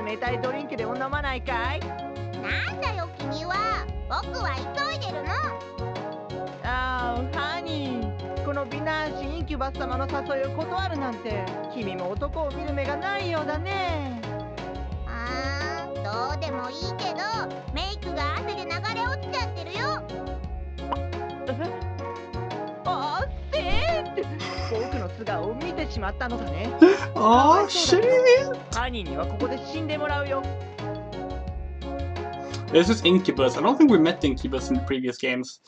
[SPEAKER 3] 冷たいドリンクでも飲まないかい？
[SPEAKER 2] なんだよ君は。僕は急いでるの。
[SPEAKER 3] ああ、ハニー。この美男子インキュバス様の誘いを断るなんて、君も男を見る目がないようだね。
[SPEAKER 2] どうでもいいけど、メイクが汗で流れ落ちちゃってるよ。
[SPEAKER 3] ああ、せーって僕の素顔を見てしまったのだね。
[SPEAKER 1] Oh shit!
[SPEAKER 3] ハニーにはここで死んでもらうよ。
[SPEAKER 1] This is Incubus. I don't think we met Incubus in the previous games.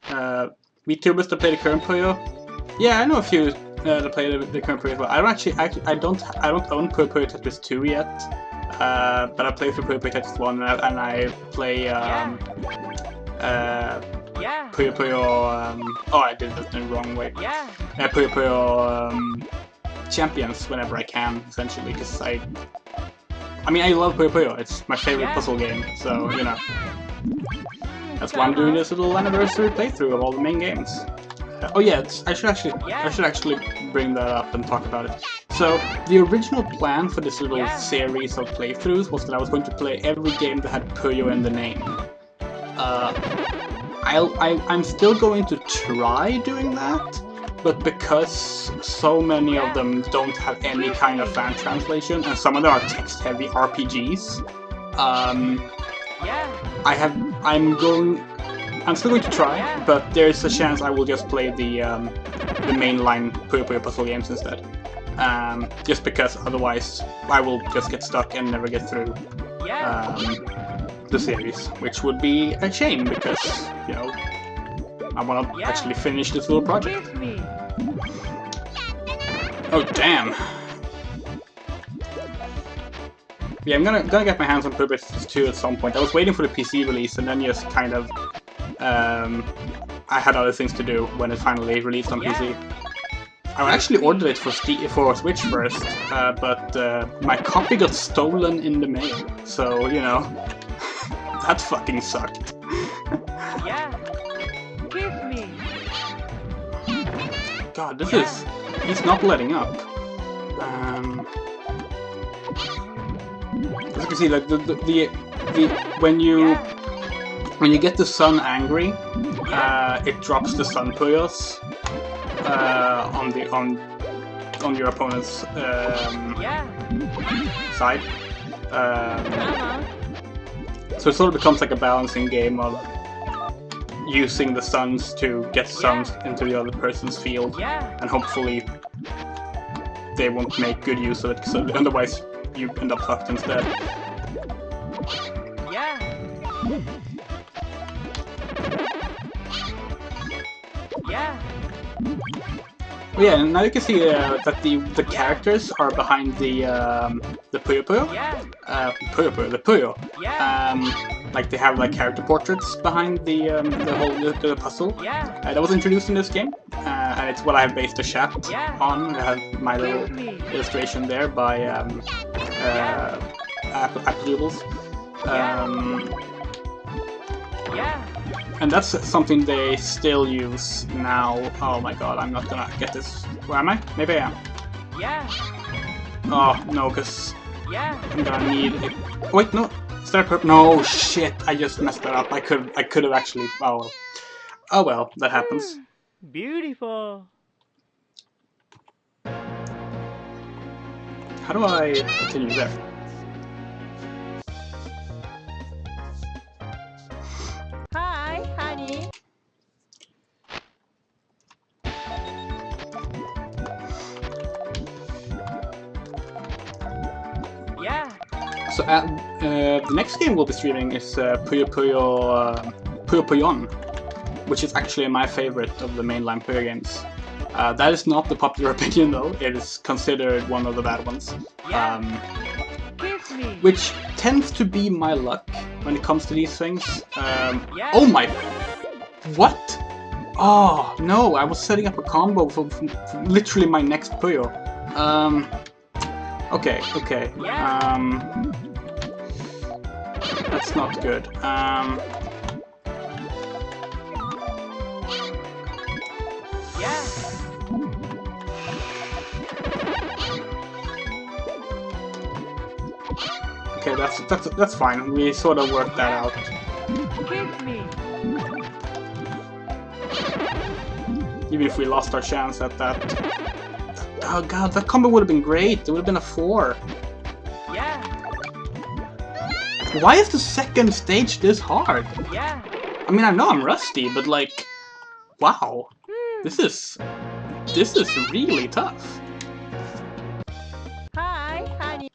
[SPEAKER 1] VTubers that play the current Puyo. Yeah, I know a few that play the current Puyo as well. I don't own Puyo Puyo Tetris 2 yet. But I play through Puyo Puyo Tetris 1 and I play Puyo Puyo, oh I did that in the wrong way. Puyo Puyo Champions whenever I can, essentially, because I mean I love Puyo Puyo, it's my favorite puzzle game, so you know. That's why I'm doing this little anniversary playthrough of all the main games. Oh yeah, I should actually bring that up and talk about it. So, the original plan for this little series of playthroughs was that I was going to play every game that had Puyo in the name. I'm still going to try doing that, but because so many of them don't have any kind of fan translation, and some of them are text-heavy RPGs, I'm still going to try, but there's a chance I will just play the mainline Puyo Puyo puzzle games instead. Just because otherwise I will just get stuck and never get through the series, which would be a shame because, you know, I want to actually finish this little project. Oh damn! Yeah, I'm gonna get my hands on Puyo Puyo 2 at some point. I was waiting for the PC release and then just kind of I had other things to do when it finally released on PC. I actually ordered it for Switch first, but my copy got stolen in the mail, so, you know, that fucking sucked. God, this is... he's not letting up. As you can see, like, when you get the sun angry, it drops the sun Puyos on your opponent's side. So it sort of becomes like a balancing game of using the suns to get suns into the other person's field, and hopefully they won't make good use of it, because otherwise you end up fucked instead. Yeah, and now you can see that the characters are behind the Puyo Puyo. The Puyo. Like they have like character portraits behind the whole puzzle. That was introduced in this game, and it's what I have based the chat on. I have my little illustration there by Appleables. And that's something they still use now. Oh my god, I'm not gonna get this. Where am I? Maybe I am. Oh, no, because I'm gonna need it. Wait, no. Is that a no, shit, I just messed that up. I could have actually... Oh well, that happens.
[SPEAKER 3] Beautiful.
[SPEAKER 1] How do I continue there?
[SPEAKER 3] Hi, honey.
[SPEAKER 1] So the next game we'll be streaming is Puyo Puyon, which is actually my favorite of the mainline Puyo games. That is not the popular opinion though, it is considered one of the bad ones. Which tends to be my luck when it comes to these things. Oh my... What? Oh no, I was setting up a combo for literally my next Puyo. Okay. That's not good. Okay, that's fine. We sort of worked that out. Even if we lost our chance at that. Oh god, that combo would have been great. It would have been a 4. Why is the second stage this hard? I mean, I know I'm rusty, but like, wow, this is really tough.
[SPEAKER 3] Hi, honey.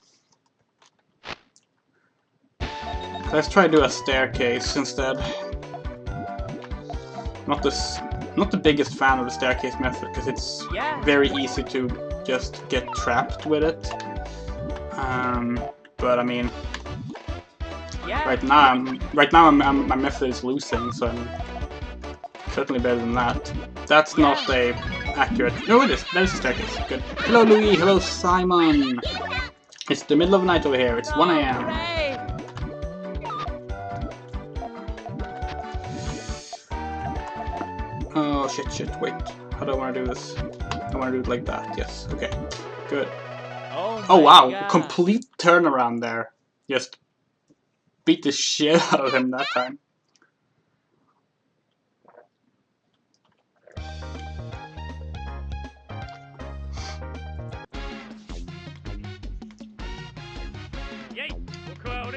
[SPEAKER 1] Let's try to do a staircase instead. Not the biggest fan of the staircase method because it's very easy to just get trapped with it. But I mean, right now my method is losing, so I'm certainly better than that. That's not a accurate. No, it is. That is a staircase. Good. Hello, Louis. Hello, Simon. It's the middle of the night over here. It's 1 AM. Oh shit, wait. How do I want to do this? I want to do it like that, yes. Okay, good. Oh wow, God. Complete turnaround there. Just beat the shit out of him that time.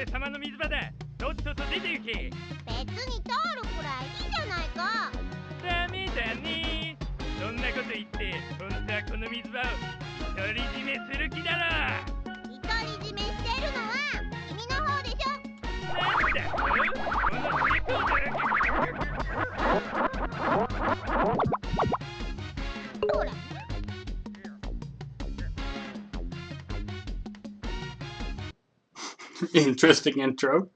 [SPEAKER 4] 俺様の水場だ。とっとと出て行け。
[SPEAKER 2] 別にタオルくらいいいじゃないか。
[SPEAKER 4] ダメだね。そんなこと言って本当はこの水場を独り占めする気だろ。
[SPEAKER 2] 独り占めしてるのは君の方でしょ。
[SPEAKER 4] なんだとこの猫だ。
[SPEAKER 2] ほら。
[SPEAKER 1] Interesting intro.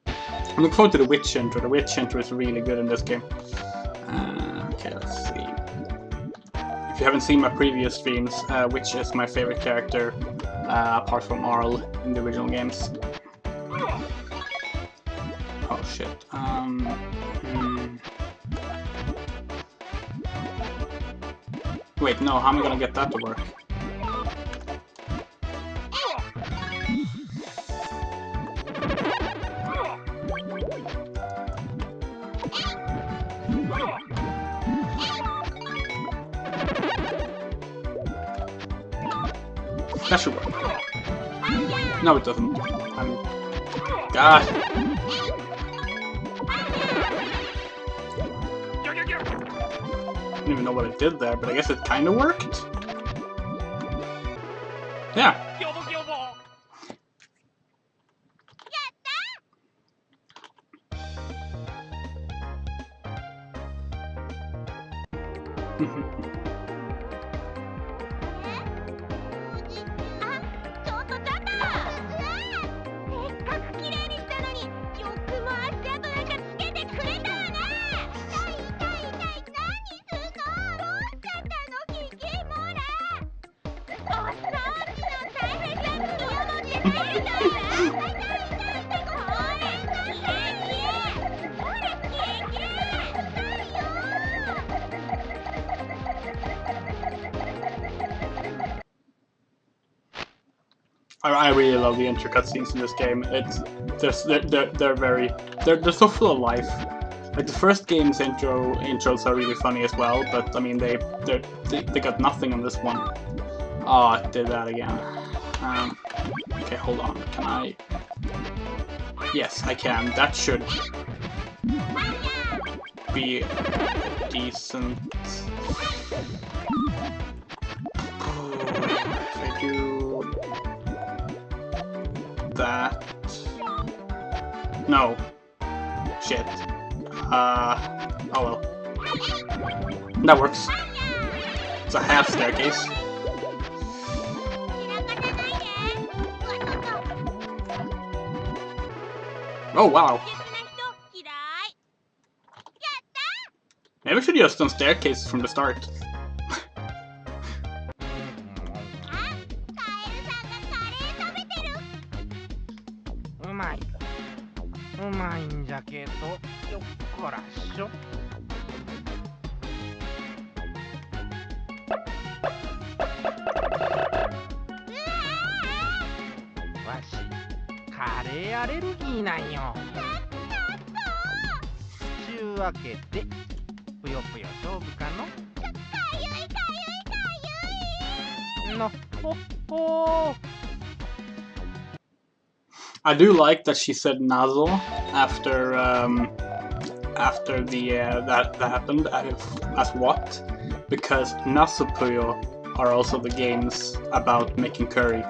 [SPEAKER 1] I'm looking forward to the witch intro. The witch intro is really good in this game. Okay, let's see. If you haven't seen my previous streams, witch is my favorite character, apart from Arl in the original games. Oh shit. Wait, no, how am I gonna get that to work? That should work. No, it doesn't. God. I don't even know what it did there, but I guess it kind of worked. Yeah. I really love the intro cutscenes in this game. They're so full of life. Like the first game's intros are really funny as well, but I mean they got nothing on this one. Oh, I did that again. Okay, hold on. Can I? Yes, I can. That should be decent. If I do that. No. Shit. Oh well. That works. It's a half staircase. Oh wow. Maybe we should have just done staircases from the start. I do like that she said nozzle after the that happened as what, because Nasu Puyo are also the games about making curry.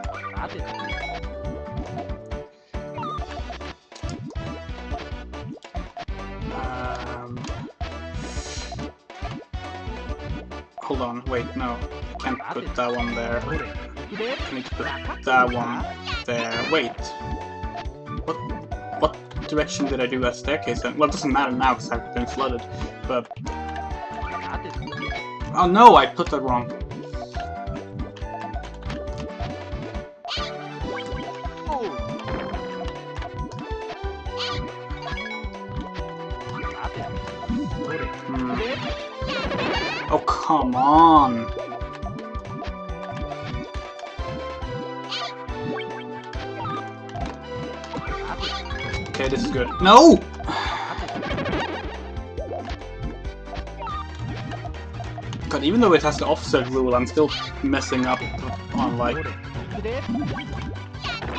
[SPEAKER 1] Hold on, wait, no, can't put that one there. I need to put that one there. Wait. What direction did I do that staircase in? Well, it doesn't matter now because I've been flooded, but... Oh no, I put that wrong. Oh, come on! Okay, this is good. No! God, even though it has the offset rule, I'm still messing up on, like...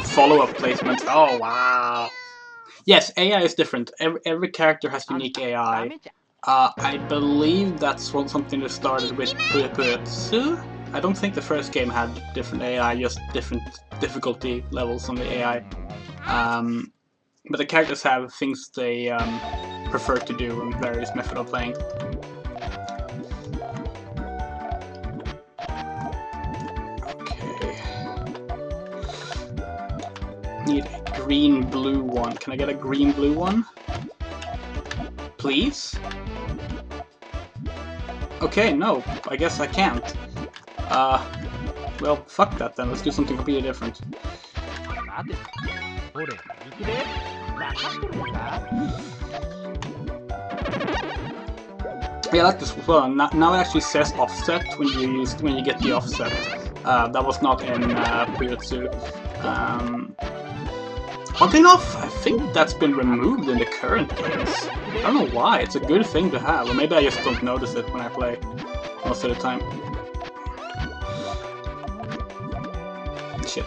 [SPEAKER 1] follow-up placements. Oh wow. Yes, AI is different. Every character has unique AI. I believe that's something that started with Puyo Puyo. I don't think the first game had different AI, just different difficulty levels on the AI. But the characters have things they prefer to do and various method of playing. Okay. Need a green-blue one. Can I get a green-blue one? Please? Okay, no, I guess I can't. Well, fuck that then. Let's do something completely different. Yeah, I like this as well. Now it actually says offset when you get the offset. That was not in Puyo Puyo. Oddly enough, I think that's been removed in the current games. I don't know why. It's a good thing to have, or maybe I just don't notice it when I play most of the time. Shit.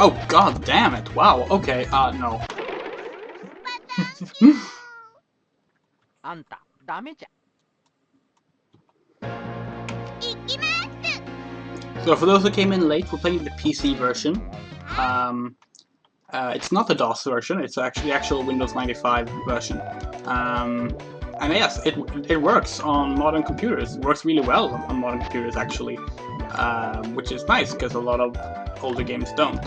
[SPEAKER 1] Oh god damn it! Wow, okay, no. So for those who came in late, we're playing the PC version. It's not the DOS version, it's actually the actual Windows 95 version. And yes, it works on modern computers. It works really well on modern computers, actually. Which is nice, because a lot of older games don't.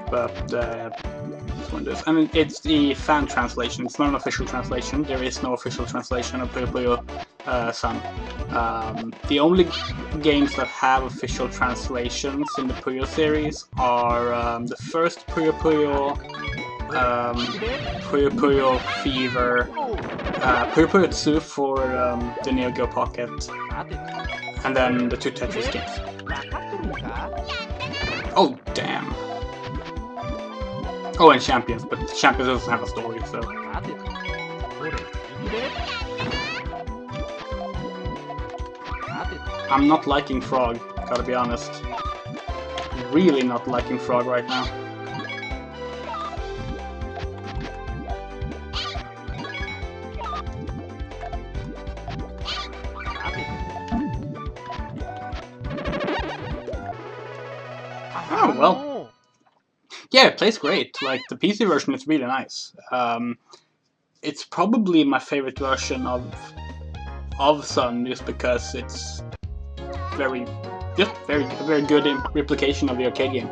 [SPEAKER 1] But this one does. And it's the fan translation, it's not an official translation. There is no official translation of Puyo Puyo Sun. The only games that have official translations in the Puyo series are the first Puyo Puyo, Puyo Puyo Fever, Puyo Puyo 2 for the Neo Geo Pocket, and then the two Tetris games. Oh, damn. Oh, and Champions, but Champions doesn't have a story, so... I'm not liking Frog, gotta be honest. Really not liking Frog right now. Oh, well. Yeah, it plays great. Like, the PC version is really nice. It's probably my favorite version of Sun, just because it's very good replication of the arcade game.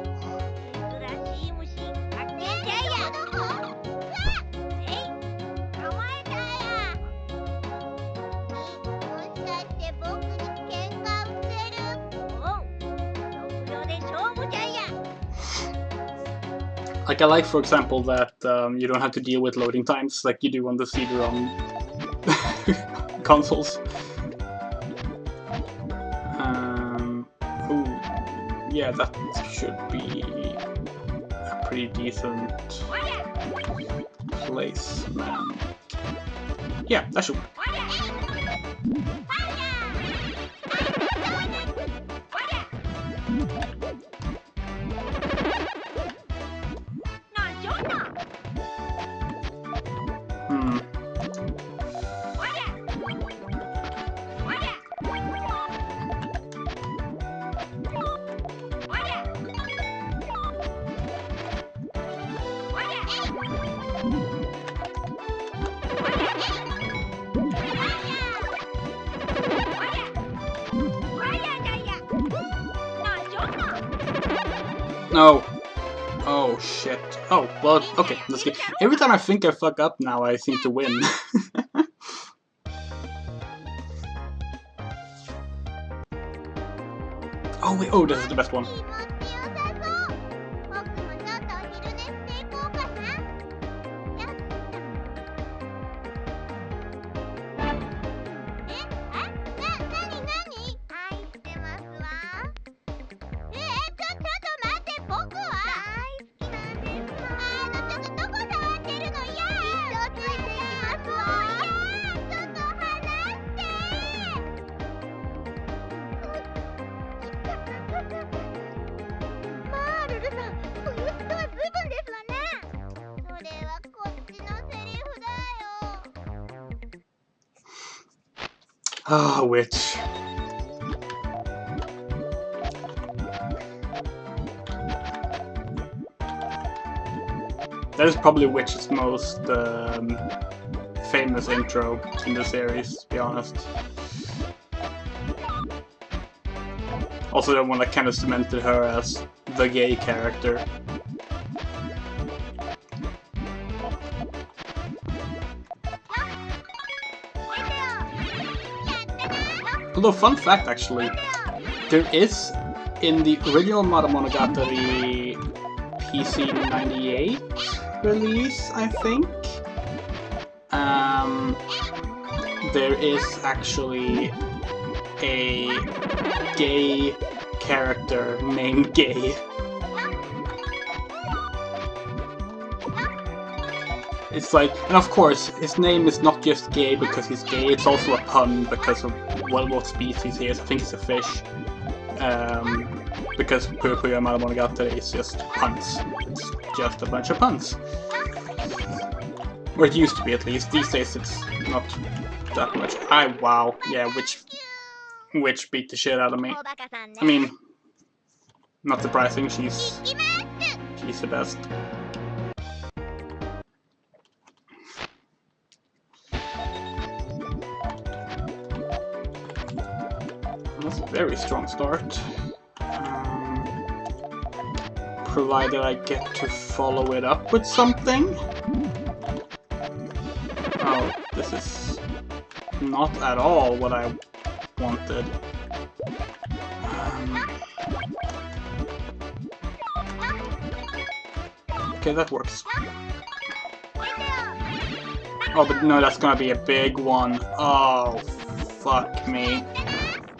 [SPEAKER 1] Like, I like, for example, that you don't have to deal with loading times like you do on the CD-ROM consoles. Ooh, yeah, that should be a pretty decent placement. Yeah, that should work. No. Oh shit. Oh, well, okay, let's get. Every time I think I fuck up now, I seem to win. Oh wait, oh, this is the best one.
[SPEAKER 2] まあルルさん、そういう人は随分ですわね。それはこっちのセリフだよ。
[SPEAKER 1] Ah, witch. That is probably Witch's most famous intro in the series, to be honest. Also the one that kind of cemented her as the gay character. Although, fun fact actually, there is, in the original Monogatari PC 98 release, I think, there is actually a gay character named Gay. It's like, and of course, his name is not just gay because he's gay, it's also a pun because of, well, what species he is. I think he's a fish. Because Puyo Puyo and Monogatari is just puns. It's just a bunch of puns. Or it used to be, at least. These days it's not that much. Wow, yeah, Witch beat the shit out of me. I mean, not surprising, she's the best. That's a very strong start. Provided I get to follow it up with something. Oh, this is not at all what I wanted. Okay, that works. Oh, but no, that's gonna be a big one. Oh, fuck me.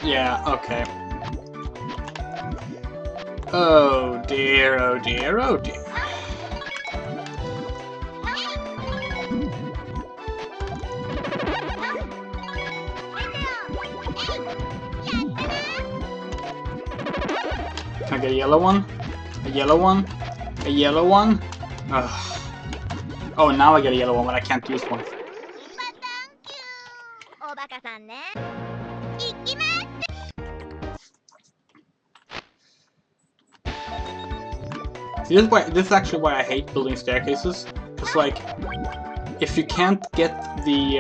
[SPEAKER 1] Yeah, okay. Oh dear, oh dear, oh dear. Can I get a yellow one? A yellow one? A yellow one? Ugh. Oh, now I get a yellow one, but I can't use one. See, this is actually why I hate building staircases. Because, like, if you can't get the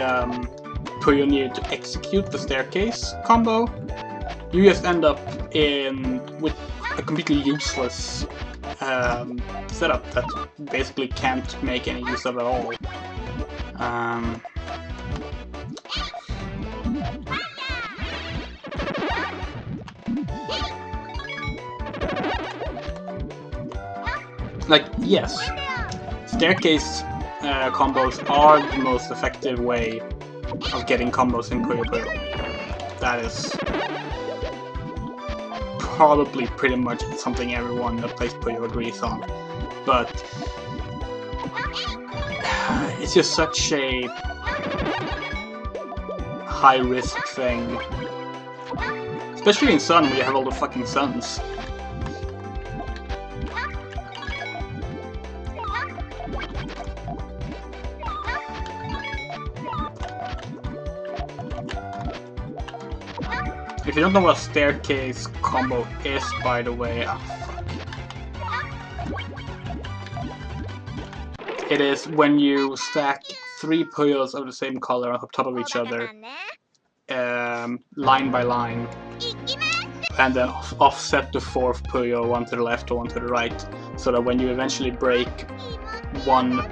[SPEAKER 1] Puyo to execute the staircase combo, you just end up with a completely useless setup that basically can't make any use of at all. Like, yes, staircase combos are the most effective way of getting combos in Puyo Puyo. That is probably pretty much something everyone that plays Puyo agrees on. But it's just such a high-risk thing. Especially in Sun, where you have all the fucking suns. If you don't know what a staircase combo is, by the way, oh, fuck. It is when you stack 3 Puyos of the same color on top of each other, line by line, and then offset the 4th Puyo, one to the left or one to the right, so that when you eventually break one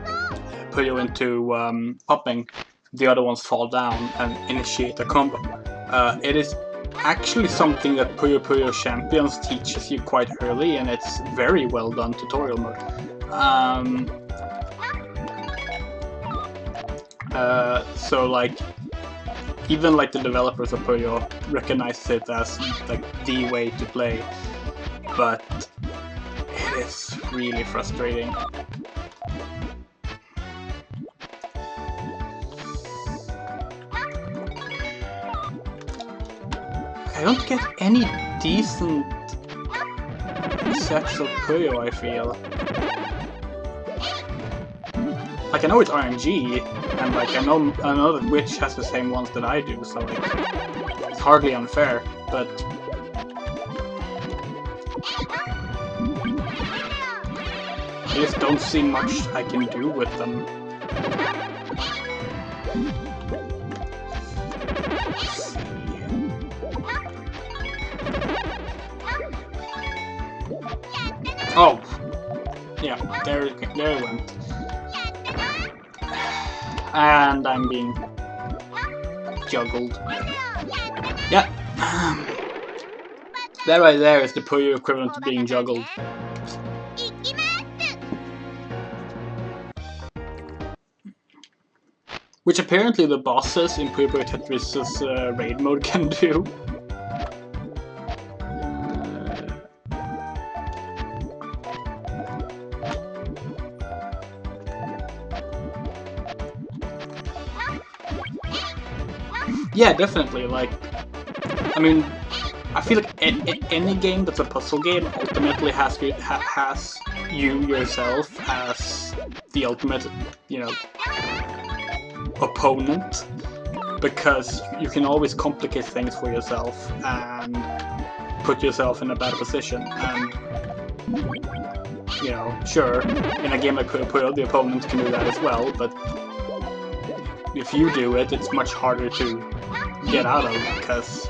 [SPEAKER 1] Puyo into popping, the other ones fall down and initiate a combo. It is actually something that Puyo Puyo Champions teaches you quite early, and it's very well done tutorial mode. So like, even like the developers of Puyo recognize it as like the way to play, but it is really frustrating. I don't get any decent sets of Puyo, I feel. Like, I know it's RNG, and like, I know that Witch has the same ones that I do, so like, it's hardly unfair, but... I just don't see much I can do with them. Oh! Yeah, there it went. And I'm being juggled. Yeah. That right there is the Puyo equivalent to being juggled. Which apparently the bosses in Puyo Puyo Tetris' raid mode can do. Yeah, definitely. Like, I mean, I feel like any game that's a puzzle game ultimately has you yourself as the ultimate, you know, opponent, because you can always complicate things for yourself and put yourself in a bad position. And you know, sure, in a game like Puyo Puyo, the opponent can do that as well, but if you do it, it's much harder to get out of, because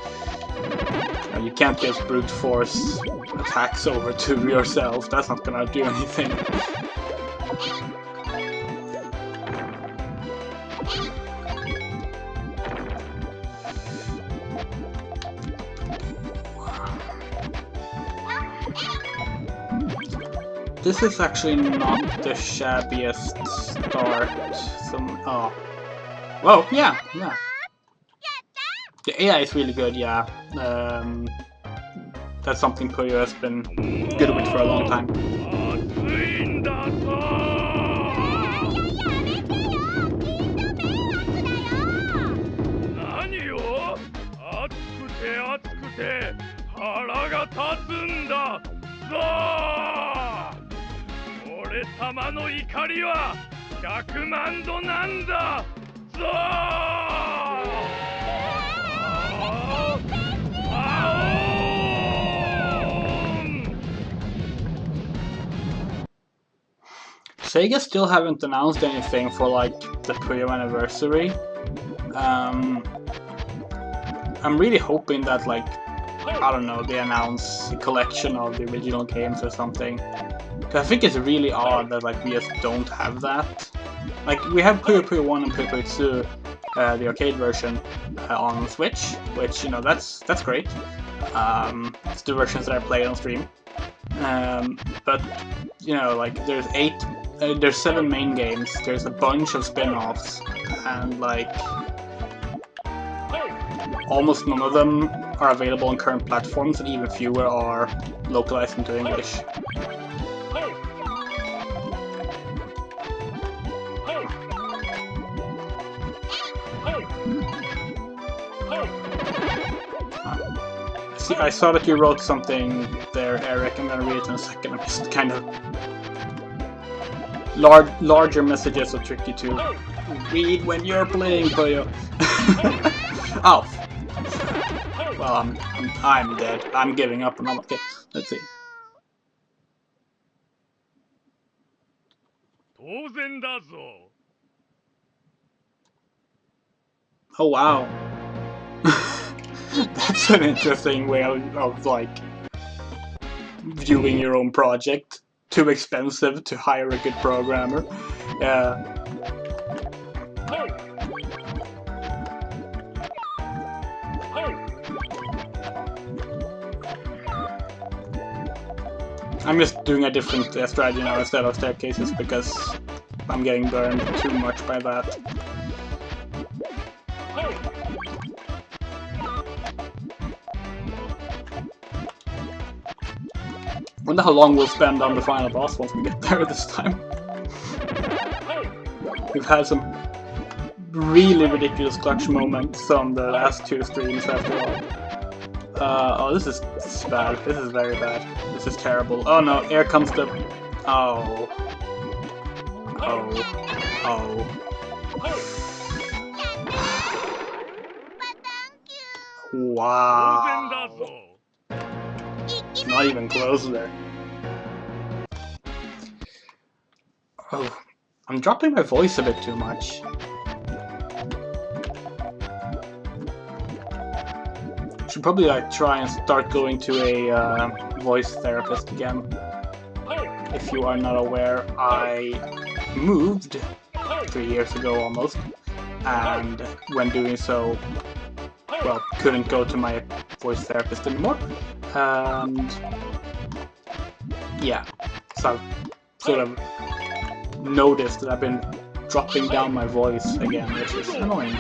[SPEAKER 1] you know, you can't just brute force attacks over to yourself. That's not gonna do anything. This is actually not the shabbiest start. Oh. Whoa, yeah. The AI is really good, yeah. That's something Puyo has been good with for a long time. SEGA still haven't announced anything for like the Puyo anniversary. I'm really hoping that, like, I don't know, they announce a collection of the original games or something. Cause I think it's really odd that like we just don't have that. Like, we have Puyo Puyo 1 and Puyo Puyo 2, the arcade version, on Switch, which, you know, that's great. It's the versions that I played on stream. But, you know, like, there's 7 main games, there's a bunch of spin-offs, and like, almost none of them are available on current platforms, and even fewer are localized into English. See, I saw that you wrote something there, Eric. I'm gonna read it in a second. I'm just kind of... larger messages are tricky to read when you're playing Puyo. Oh. Well, I'm dead. I'm giving up and I'm okay. Let's see. Oh wow. That's an interesting way of like viewing your own project. Too expensive to hire a good programmer. Yeah. I'm just doing a different strategy now instead of staircases because I'm getting burned too much by that. I wonder how long we'll spend on the final boss once we get there this time. We've had some really ridiculous clutch moments on the last 2 streams after all. Oh, this is is bad. This is very bad. This is terrible. Oh no, here comes the... Oh. Oh. Oh. Wow. Not even close there. Oh. I'm dropping my voice a bit too much. Should probably like try and start going to a voice therapist again. If you are not aware, I moved 3 years ago almost, and when doing so, well, couldn't go to my voice therapist anymore. And yeah, so I've sort of noticed that I've been dropping down my voice again, which is annoying.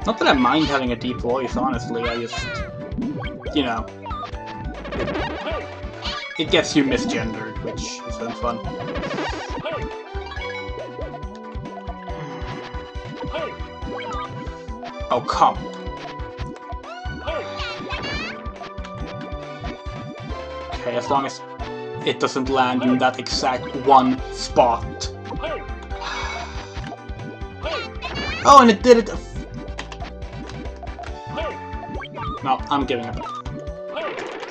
[SPEAKER 1] Not that I mind having a deep voice, honestly, I just, you know, it gets you misgendered, which isn't fun. Oh, come. Okay, as long as it doesn't land in that exact one spot. Oh, and it did it! No, I'm giving up.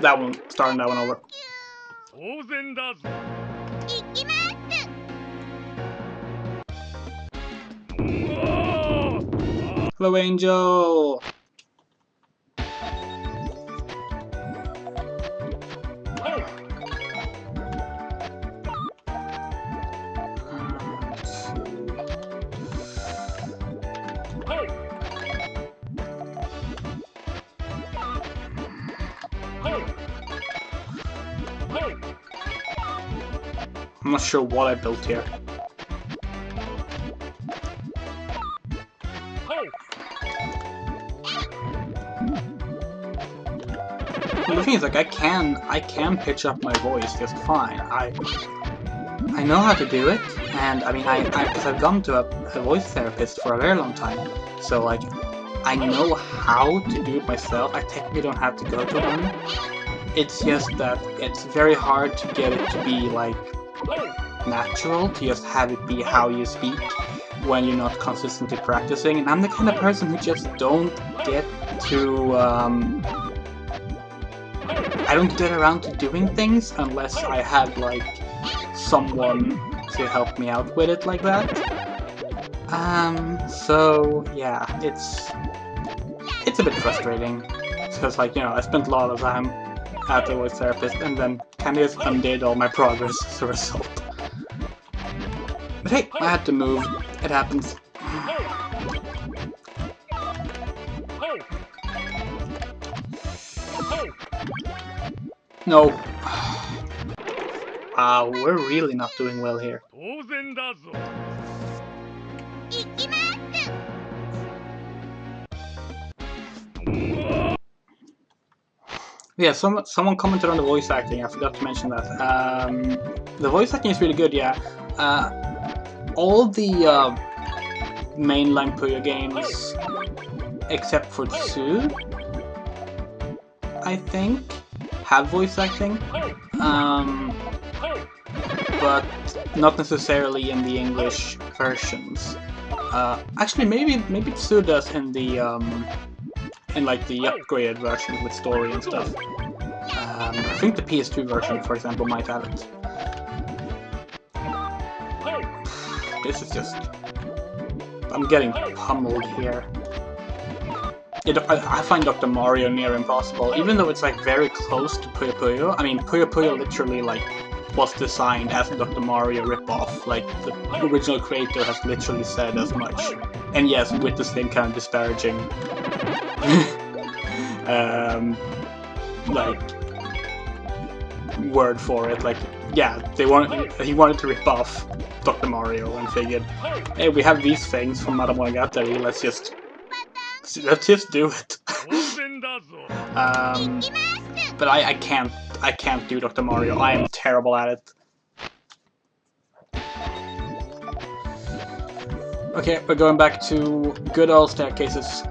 [SPEAKER 1] That one, starting that one over. Hello, Angel! I'm not sure what I built here. The thing is, like, I can pitch up my voice just fine. I know how to do it, and I mean, because I've gone to a voice therapist for a very long time, so like, I know how to do it myself. I technically don't have to go to one. It's just that it's very hard to get it to be like natural, to just have it be how you speak when you're not consistently practicing. And I'm the kind of person who just don't get to I don't get around to doing things unless I have like someone to help me out with it like that. So yeah, it's a bit frustrating because, like, you know, I spent a lot of time at the voice therapist and then kind of just undid all my progress as a result. But hey, I had to move. It happens. No. Wow, we're really not doing well here. Yeah, someone commented on the voice acting. I forgot to mention that. The voice acting is really good, yeah. All the mainline Puyo games, except for 2, I think, have voice acting. But not necessarily in the English versions. Actually, maybe 2 does in the in like the upgraded versions with story and stuff. I think the PS2 version, for example, might have it. This is just... I'm getting pummeled here. I find Dr. Mario near impossible, even though it's like very close to Puyo Puyo. I mean, Puyo Puyo literally like was designed as a Dr. Mario ripoff. Like, the original creator has literally said as much. And yes, with the same kind of disparaging like word for it. Like, yeah, he wanted to rip off Dr. Mario and figured, hey, we have these things from Madame Monogatari, let's just do it. But I can't do Dr. Mario. I am terrible at it. Okay, we're going back to good old staircases.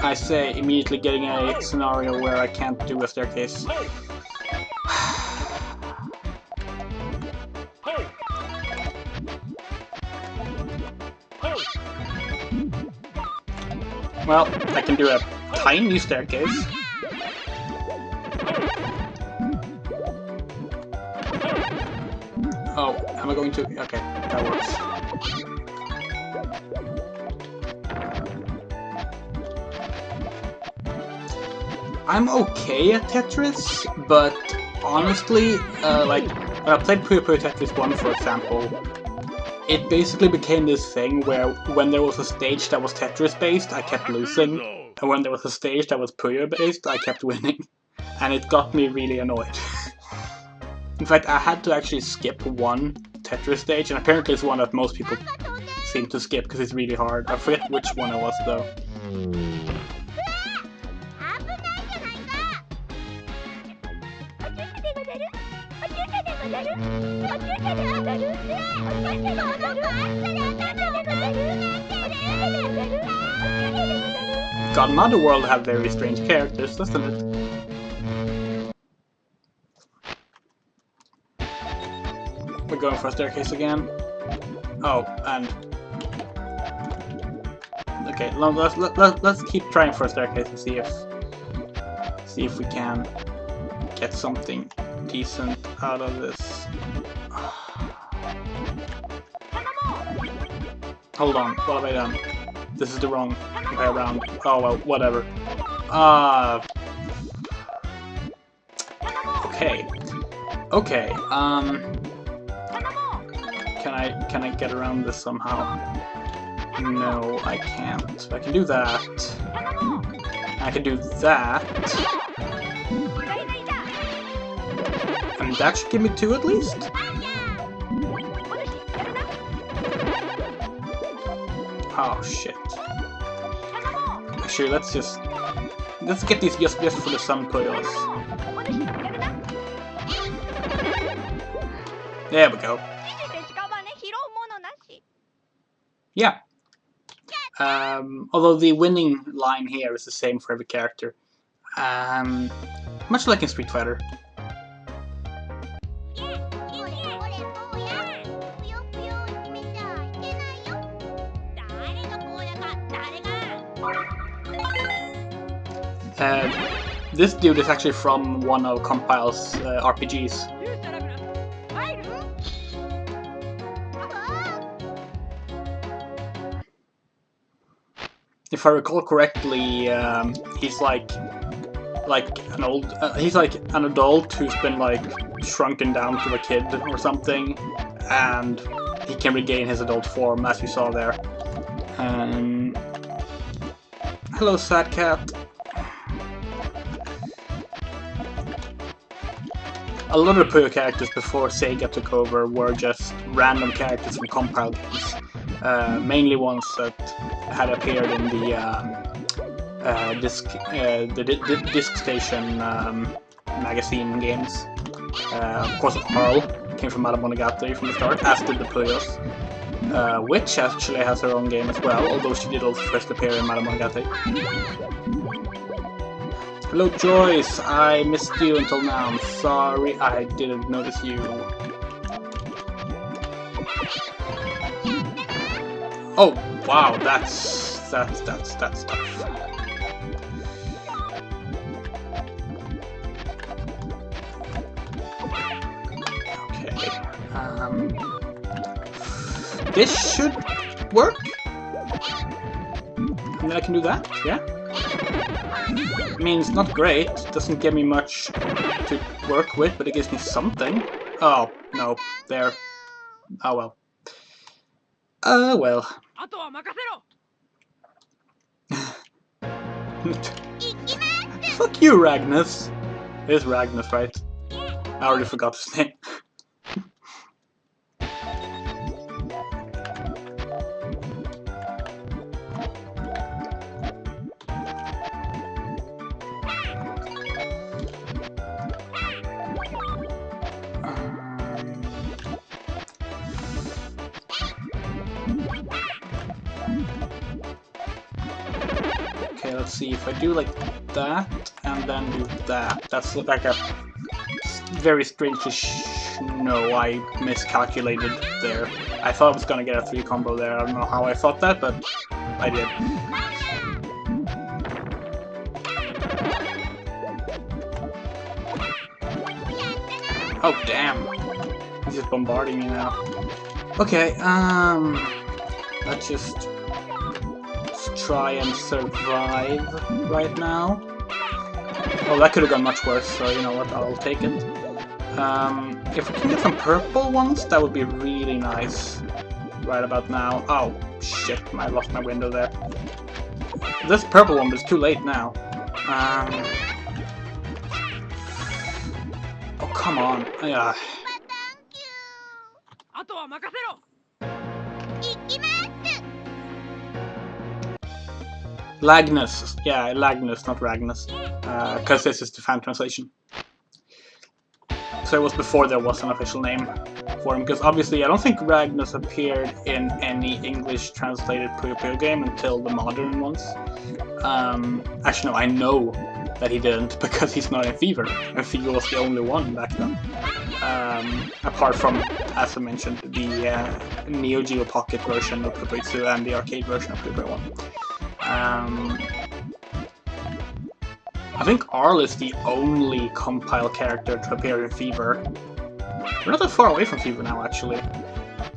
[SPEAKER 1] I say immediately getting a scenario where I can't do a staircase. Well, I can do a tiny staircase. Oh, am I going to? Okay, that works. I'm okay at Tetris, but honestly, like, when I played Puyo Puyo Tetris 1, for example, it basically became this thing where when there was a stage that was Tetris-based, I kept losing, and when there was a stage that was Puyo-based, I kept winning. And it got me really annoyed. In fact, I had to actually skip one Tetris stage, and apparently it's one that most people seem to skip because it's really hard. I forget which one it was, though. God, Another World have very strange characters, doesn't it? We're going for a staircase again. Oh, and okay, let's keep trying for a staircase and see if we can get something decent out of this. Hold on, what have I done? This is the wrong way around. Oh well, whatever. Okay. Okay, Can I get around this somehow? No, I can't. I can do that. I can do that. And that should give me 2 at least? Oh shit. Actually, let's get these just for the sun Puyos. There we go. Yeah. Although the winning line here is the same for every character. Much like in Street Fighter. This dude is actually from one of Compile's RPGs. If I recall correctly, he's like an old, he's like an adult who's been like shrunken down to a kid or something, and he can regain his adult form, as you saw there. Hello, Sad Cat. A lot of Puyo characters before SEGA took over were just random characters from Compile games, mainly ones that had appeared in the Disc Station magazine games. Of course, Carl came from Monogatari from the start, as did the Puyos. Witch actually has her own game as well, although she did also first appear in Monogatari. Hello Joyce, I missed you until now. I'm sorry I didn't notice you. Oh wow, that's tough. Okay. This should work. And then I can do that, yeah? I mean, it's not great, it doesn't give me much to work with, but it gives me something. Oh, no, there. Oh well. Well. Fuck you, Ragnus. It is Ragnus, right? I already forgot his name. let's see, if I do like that, and then do that, that's like a very strange-ish... No, I miscalculated there. I thought I was gonna get a 3 combo there, I don't know how I thought that, but I did. Oh damn, he's just bombarding me now. Okay, let's just try and survive right now. Oh, that could have gone much worse, so you know what, I'll take it. If we can get some purple ones, that would be really nice right about now. Oh, shit, I lost my window there. This purple one, but it's too late now. Oh, come on. Yeah. Lagnus. Yeah, Lagnus, not Ragnus. Because this is the fan translation. So it was before there was an official name for him, because obviously I don't think Ragnus appeared in any English translated Puyo Puyo game until the modern ones. Actually no, I know that he didn't, because he's not in Fever, and Fever was the only one back then. Apart from, as I mentioned, the Neo Geo Pocket version of Puyo Puyo 2 and the arcade version of Puyo Puyo 1. I think Arl is the only compile character to appear in Fever. We're not that far away from Fever now, actually.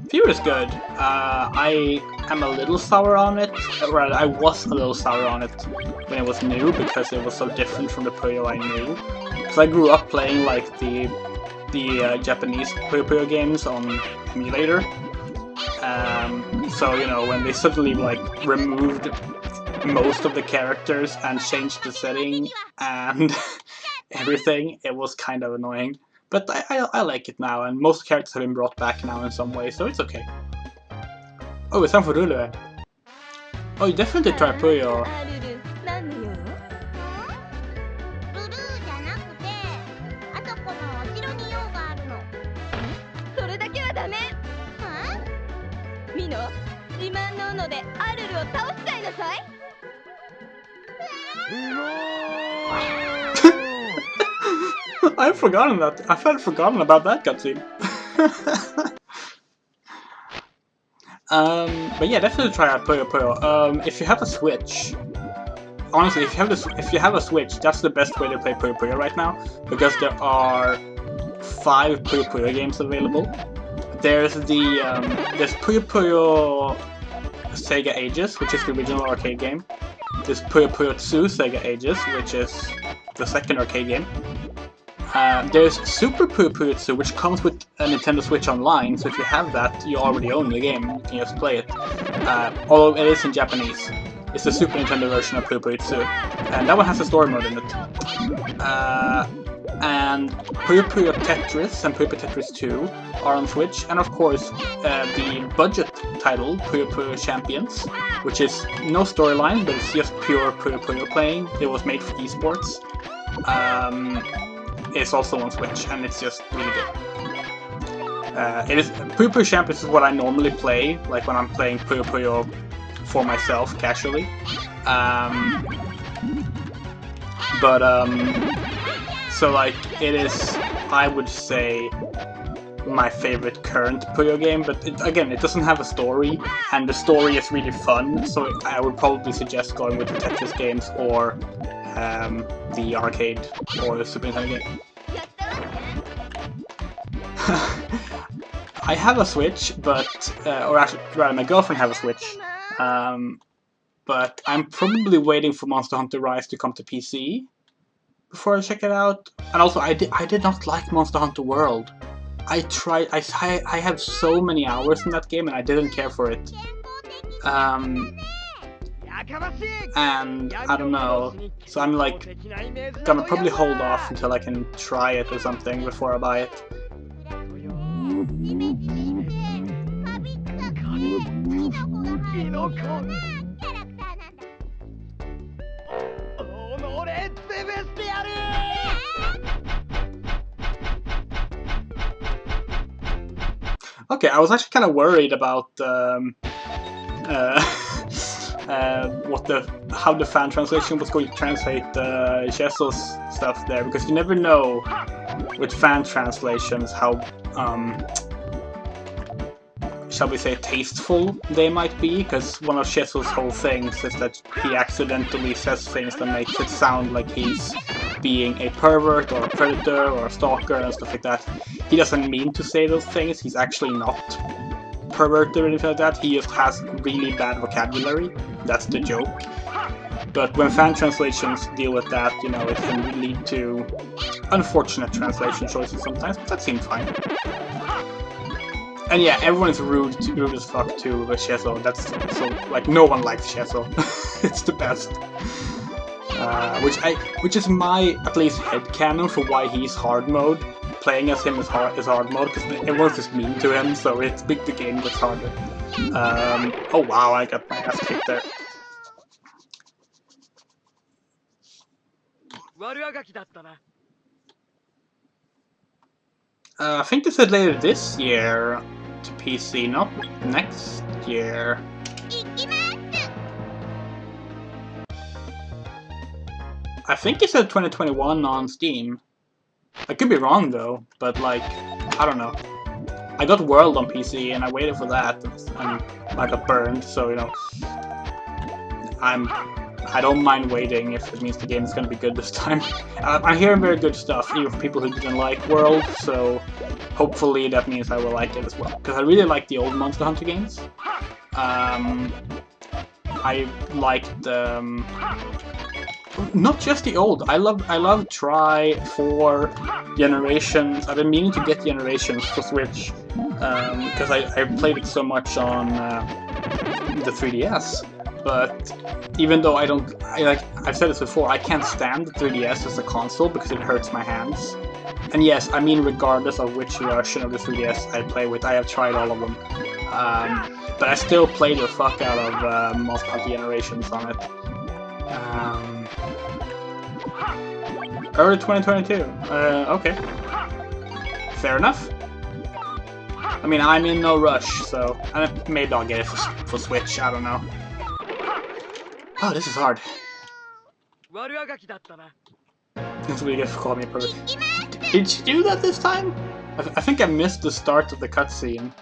[SPEAKER 1] Fever is good. I am a little sour on it. Rather, I was a little sour on it when it was new, because it was so different from the Puyo I knew. Because I grew up playing like the Japanese Puyo Puyo games on emulator. So, you know, when they suddenly like removed most of the characters and changed the setting and everything, it was kind of annoying. But I like it now, and most characters have been brought back now in some way, so it's okay. Oh, it's time for Rulu. Oh, you definitely try Puyo. I've forgotten that. I had forgotten about that cutscene. But yeah, definitely try out Puyo Puyo. If you have a Switch, honestly, if you have a Switch, that's the best way to play Puyo Puyo right now, because there are 5 Puyo Puyo games available. There's there's Puyo Puyo SEGA Ages, which is the original arcade game. There's Puyo Puyo 2 SEGA Ages, which is the second arcade game. There's Super Puyo Puyo 2, which comes with a Nintendo Switch Online, so if you have that, you already own the game, you can just play it. Although it is in Japanese. It's the Super Nintendo version of Puyo Puyo 2, and that one has a story mode in it. And Puyo Puyo Tetris and Puyo Puyo Tetris 2 are on Switch, and of course the budget title Puyo Puyo Champions, which is no storyline, but it's just pure Puyo Puyo playing. It was made for esports. It's also on Switch, and it's just really good. Puyo Puyo Champions is what I normally play, like when I'm playing Puyo Puyo for myself casually. So like it is, I would say, my favorite current Puyo game, but again, it doesn't have a story, and the story is really fun, so I would probably suggest going with the Tetris games or the arcade or the Super Nintendo game. I have a Switch, but, or actually, rather, my girlfriend has a Switch, but I'm probably waiting for Monster Hunter Rise to come to PC before I check it out. And also, I did not like Monster Hunter World. I tried, I have so many hours in that game, and I didn't care for it. And I don't know, so I'm like gonna probably hold off until I can try it or something before I buy it. Okay, I was actually kind of worried about how the fan translation was going to translate Cheso's stuff there, because you never know with fan translations how shall we say tasteful they might be, because one of Cheso's whole things is that he accidentally says things that makes it sound like he's being a pervert or a predator or a stalker and stuff like that. He doesn't mean to say those things, he's actually not perverted or anything like that, he just has really bad vocabulary, that's the joke. But when fan translations deal with that, you know, it can lead to unfortunate translation choices sometimes, but that seems fine. And yeah, everyone is rude as fuck to Cheso, that's so, like, no one likes Cheso. It's the best. Which is my, at least, headcanon for why he's hard mode. Playing as him is hard mode, because everyone's just mean to him, so it's the game gets harder. Oh wow, I got my ass kicked there. I think they said later this year to PC, not next year. I think it said 2021 on Steam. I could be wrong though, but like, I don't know. I got World on PC and I waited for that, and I got burned, so you know, I don't mind waiting if it means the game is gonna be good this time. I'm hearing very good stuff, even from people who didn't like World, so hopefully that means I will like it as well. Because I really like the old Monster Hunter games. I liked not just the old. I love Tri, 4, Generations. I've been meaning to get Generations for Switch because I played it so much on the 3DS. But even though I've said this before, I can't stand the 3DS as a console because it hurts my hands. And yes, I mean regardless of which version of the 3DS I play with, I have tried all of them. But I still play the fuck out of Monster Hunter Generations on it. Early 2022. Okay. Fair enough. I mean, I'm in no rush, so maybe I'll get it for Switch. I don't know. Oh, this is hard. That's what you get for calling me a pervert. Did she do that this time? I think I missed the start of the cutscene.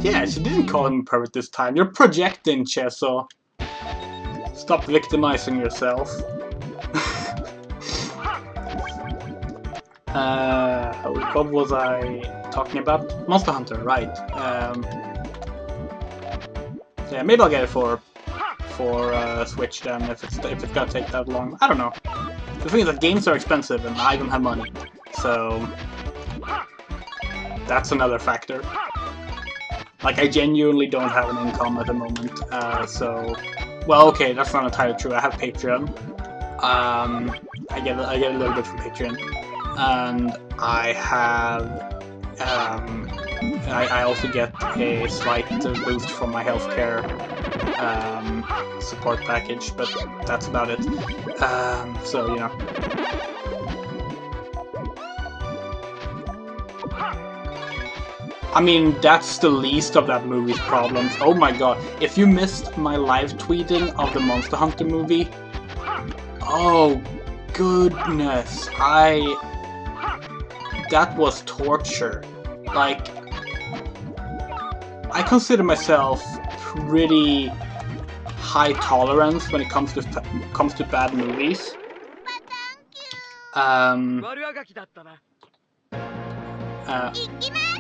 [SPEAKER 1] Yeah, she didn't call him a pervert this time. You're projecting, Cheso. Stop victimizing yourself. What was I talking about? Monster Hunter, right? Yeah, maybe I'll get it for Switch then if it's gonna take that long. I don't know. The thing is that games are expensive and I don't have money, so that's another factor. Like, I genuinely don't have an income at the moment, so... Well, okay, that's not entirely true. I have Patreon. I get a little bit from Patreon. And I have... I also get a slight boost from my healthcare support package, but that's about it. So, you know... I mean, that's the least of that movie's problems. Oh my god, if you missed my live tweeting of the Monster Hunter movie, oh goodness, that was torture. Like, I consider myself pretty high tolerance when it comes to bad movies.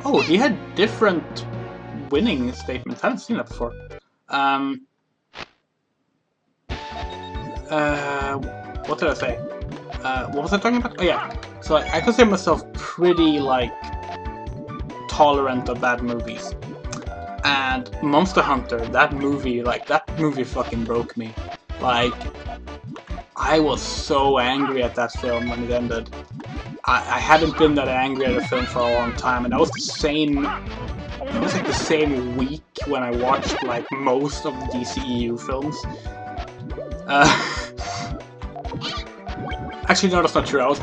[SPEAKER 1] Oh, he had different winning statements. I haven't seen that before. What did I say? What was I talking about? Oh yeah. So I consider myself pretty, like, tolerant of bad movies. And Monster Hunter, that movie fucking broke me. Like, I was so angry at that film when it ended. I hadn't been that angry at a film for a long time, and that was the same... It was like the same week when I watched like most of the DCEU films. Actually, no, that's not true. I was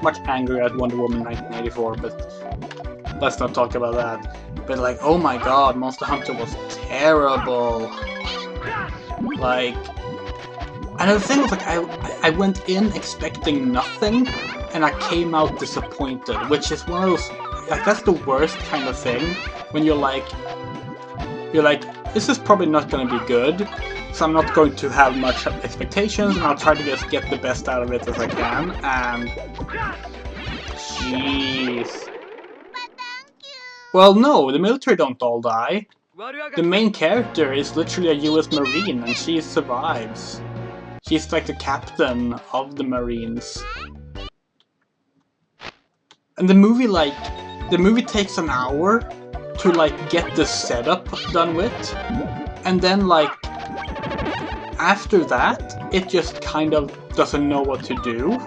[SPEAKER 1] much angrier at Wonder Woman 1984, but let's not talk about that. But like, oh my god, Monster Hunter was terrible. Like, and the thing was, like, I went in expecting nothing, and I came out disappointed, which is one of those, like, that's the worst kind of thing, when you're like, this is probably not going to be good, so I'm not going to have much expectations, and I'll try to just get the best out of it as I can, and jeez. Well, no, the military don't all die. The main character is literally a US Marine, and she survives. She's like the captain of the Marines. And the movie takes an hour to like get the setup done with, and then like after that it just kind of doesn't know what to do.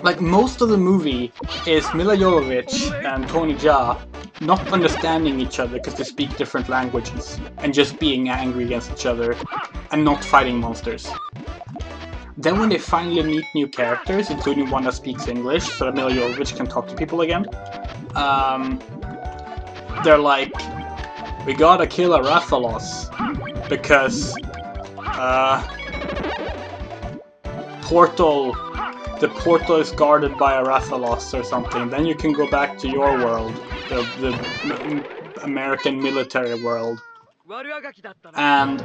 [SPEAKER 1] Like, most of the movie is Mila Jovovich and Tony Jaa not understanding each other because they speak different languages, and just being angry against each other, and not fighting monsters. Then when they finally meet new characters, including one that speaks English, so that Mila Jovovich can talk to people again, they're like, we gotta kill a Rathalos, because, the portal is guarded by a Rathalos or something. Then you can go back to your world, the American military world. And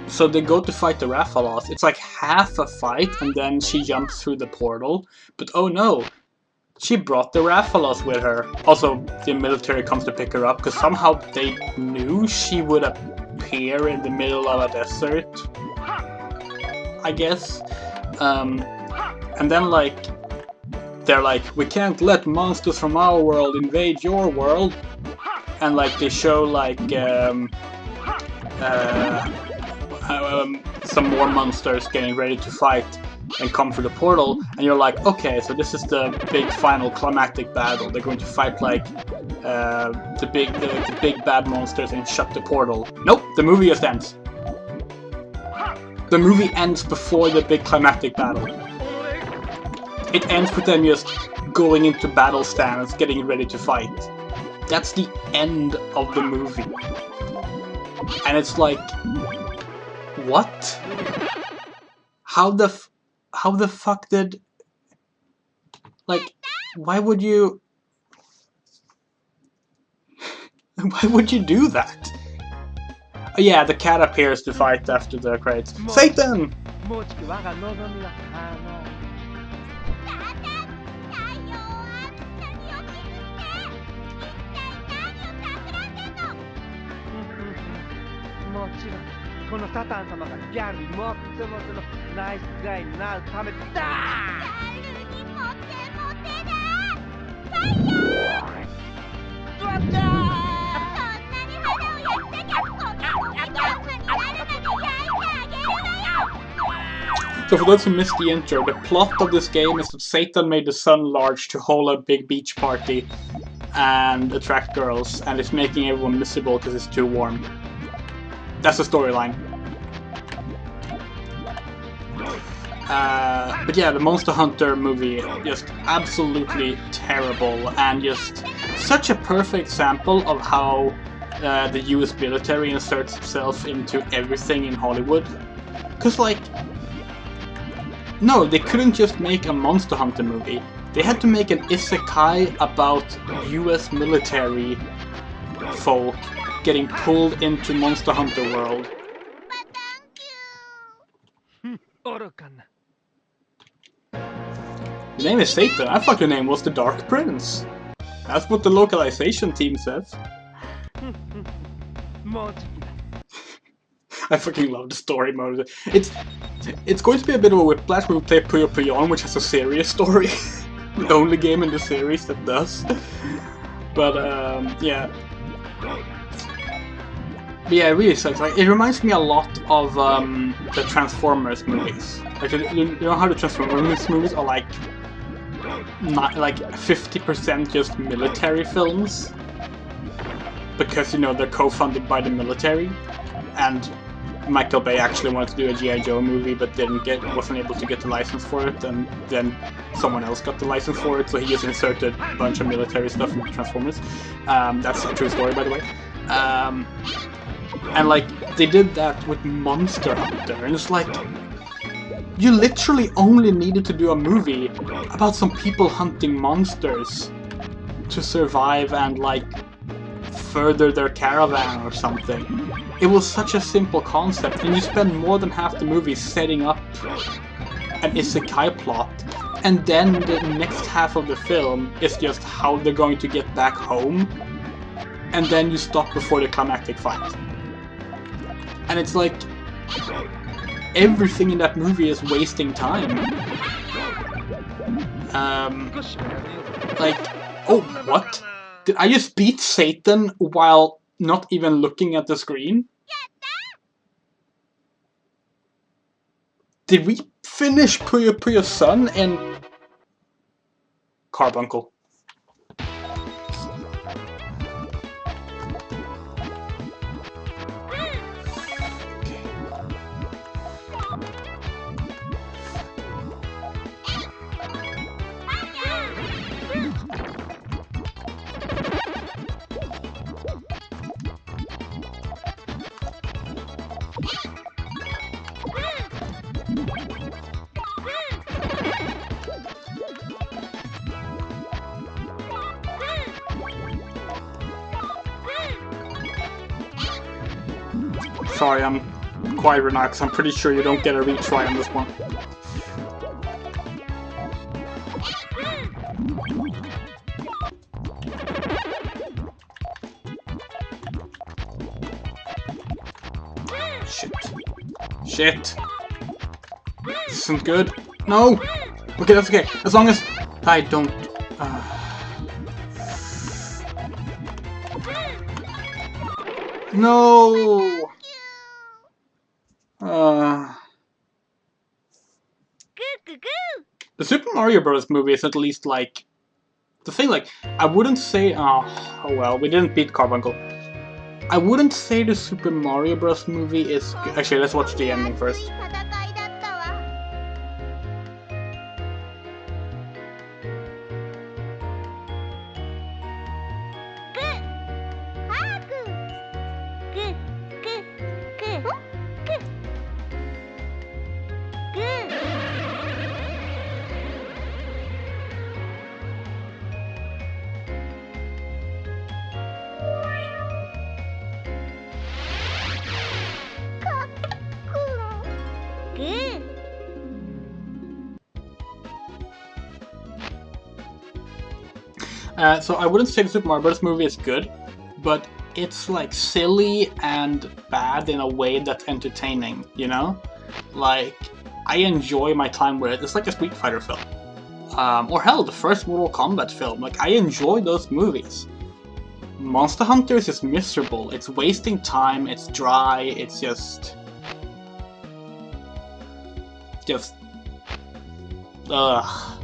[SPEAKER 1] so they go to fight the Rathalos. It's like half a fight, and then she jumps through the portal. But oh no, she brought the Rathalos with her. Also, the military comes to pick her up, because somehow they knew she would appear in the middle of a desert, I guess. And then like, they're like, we can't let monsters from our world invade your world. And like, they show like, some more monsters getting ready to fight and come through the portal, and you're like, okay, so this is the big final climactic battle. They're going to fight like the big bad monsters and shut the portal. Nope, the movie just ends. The movie ends before the big climactic battle. It ends with them just going into battle stands, getting ready to fight. That's the end of the movie. And it's like, what? How the fuck did... Like, why would you... Why would you do that? Oh, yeah, the cat appears to fight after the credits. Satan! So for those who missed the intro, the plot of this game is that Satan made the sun large to hold a big beach party and attract girls, and it's making everyone miserable because it's too warm. That's the storyline. But yeah, the Monster Hunter movie, just absolutely terrible, and just such a perfect example of how the US military inserts itself into everything in Hollywood. Because, like, no, they couldn't just make a Monster Hunter movie. They had to make an isekai about US military folk getting pulled into Monster Hunter world. Your name is Satan. I thought your name was the Dark Prince. That's what the localization team says. I fucking love the story mode. It's going to be a bit of a whiplash when we play Puyo Puyo, which has a serious story. The only game in the series that does. But yeah. But yeah, it really sucks. Like, it reminds me a lot of the Transformers movies. Like, you know how the Transformers movies are like 50% just military films, because, you know, they're co-funded by the military, and Michael Bay actually wanted to do a G.I. Joe movie, but wasn't able to get the license for it, and then someone else got the license for it, so he just inserted a bunch of military stuff into Transformers. That's a true story, by the way. And like, they did that with Monster Hunter, and it's like, you literally only needed to do a movie about some people hunting monsters to survive and like further their caravan or something. It was such a simple concept, and you spend more than half the movie setting up an isekai plot, and then the next half of the film is just how they're going to get back home, and then you stop before the climactic fight. And it's like, everything in that movie is wasting time. Like, oh, what? Did I just beat Satan while not even looking at the screen? Did we finish Puyo Puyo's son and Carbuncle? Sorry, I'm quite relaxed. I'm pretty sure you don't get a retry on this one. Shit. Shit. This isn't good. No! Okay, that's okay. As long as I don't... No! The Super Mario Bros. Movie is at least like... The thing, like, I wouldn't say... Oh well, we didn't beat Carbuncle. I wouldn't say the Super Mario Bros. Movie is... Actually, let's watch the ending first. So I wouldn't say the Super Mario Bros. Movie is good, but it's like silly and bad in a way that's entertaining, you know? Like, I enjoy my time with it. It's like a Street Fighter film. Or hell, the first Mortal Kombat film. Like, I enjoy those movies. Monster Hunter is just miserable. It's wasting time, it's dry, it's just... Ugh.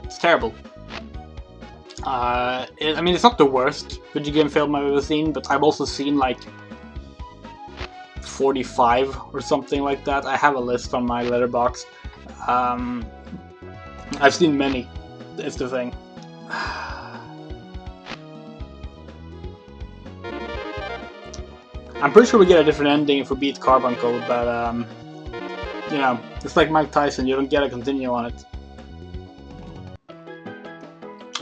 [SPEAKER 1] It's terrible. I mean, it's not the worst video game film I've ever seen, but I've also seen like 45 or something like that. I have a list on my letterbox. I've seen many, is the thing. I'm pretty sure we get a different ending if we beat Carbuncle, but you know, it's like Mike Tyson, you don't get to continue on it.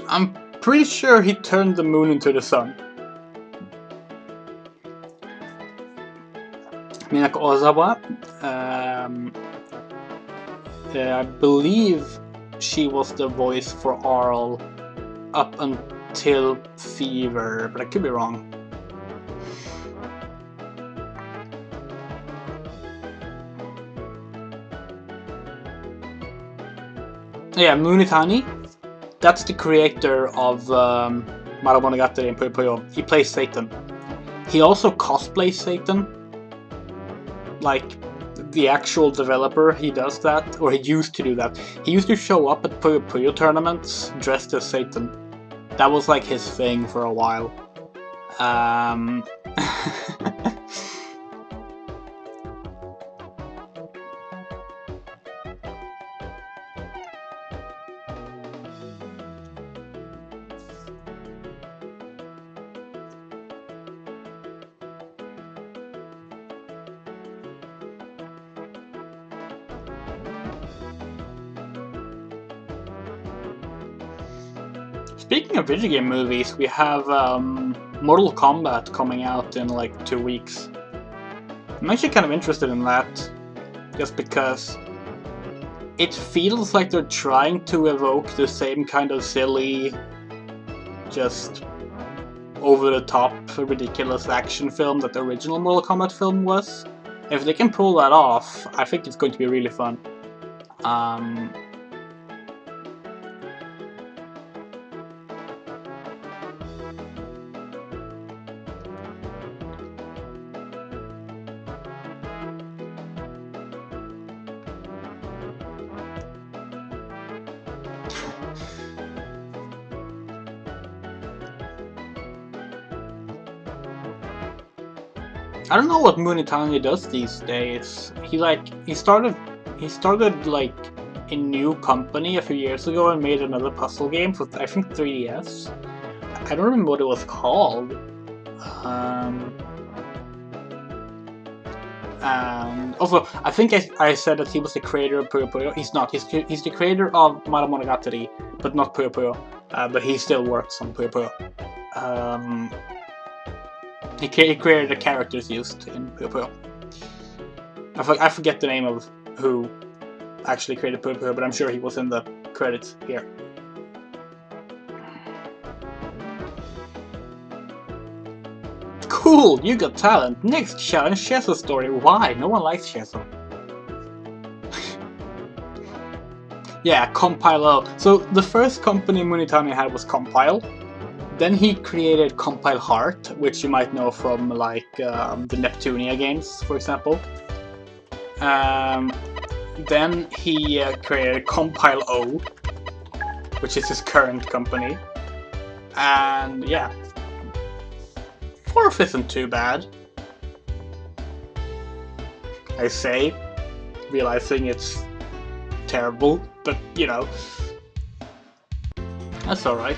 [SPEAKER 1] I'm pretty sure he turned the moon into the sun. Minako Ozawa, I believe she was the voice for Arl up until Fever, but I could be wrong. Yeah, Munitani. That's the creator of Maramonogatari and Puyo Puyo. He plays Satan. He also cosplays Satan. Like, the actual developer, he does that. Or he used to do that. He used to show up at Puyo Puyo tournaments dressed as Satan. That was like his thing for a while. Um, Speaking of video game movies, we have Mortal Kombat coming out in like 2 weeks. I'm actually kind of interested in that, just because it feels like they're trying to evoke the same kind of silly, just over-the-top, ridiculous action film that the original Mortal Kombat film was. If they can pull that off, I think it's going to be really fun. I don't know what Munitani does these days. He started like a new company a few years ago and made another puzzle game for I think 3DS. I don't remember what it was called. And also, I think I said that he was the creator of Puyo Puyo. He's not. He's the creator of Monogatari, but not Puyo Puyo. But he still works on Puyo Puyo. He created the characters used in Puyo Puyo. I forget the name of who actually created Puyo Puyo, but I'm sure he was in the credits here. Cool! You got talent! Next challenge, Chezo story. Why? No one likes Chezo. Yeah, Compile-O. So the first company Munitani had was Compile. Then he created Compile Heart, which you might know from like the Neptunia games, for example. Then he created Compile-O, which is his current company. And yeah, fourth isn't too bad, I say, realizing it's terrible, but you know, that's alright.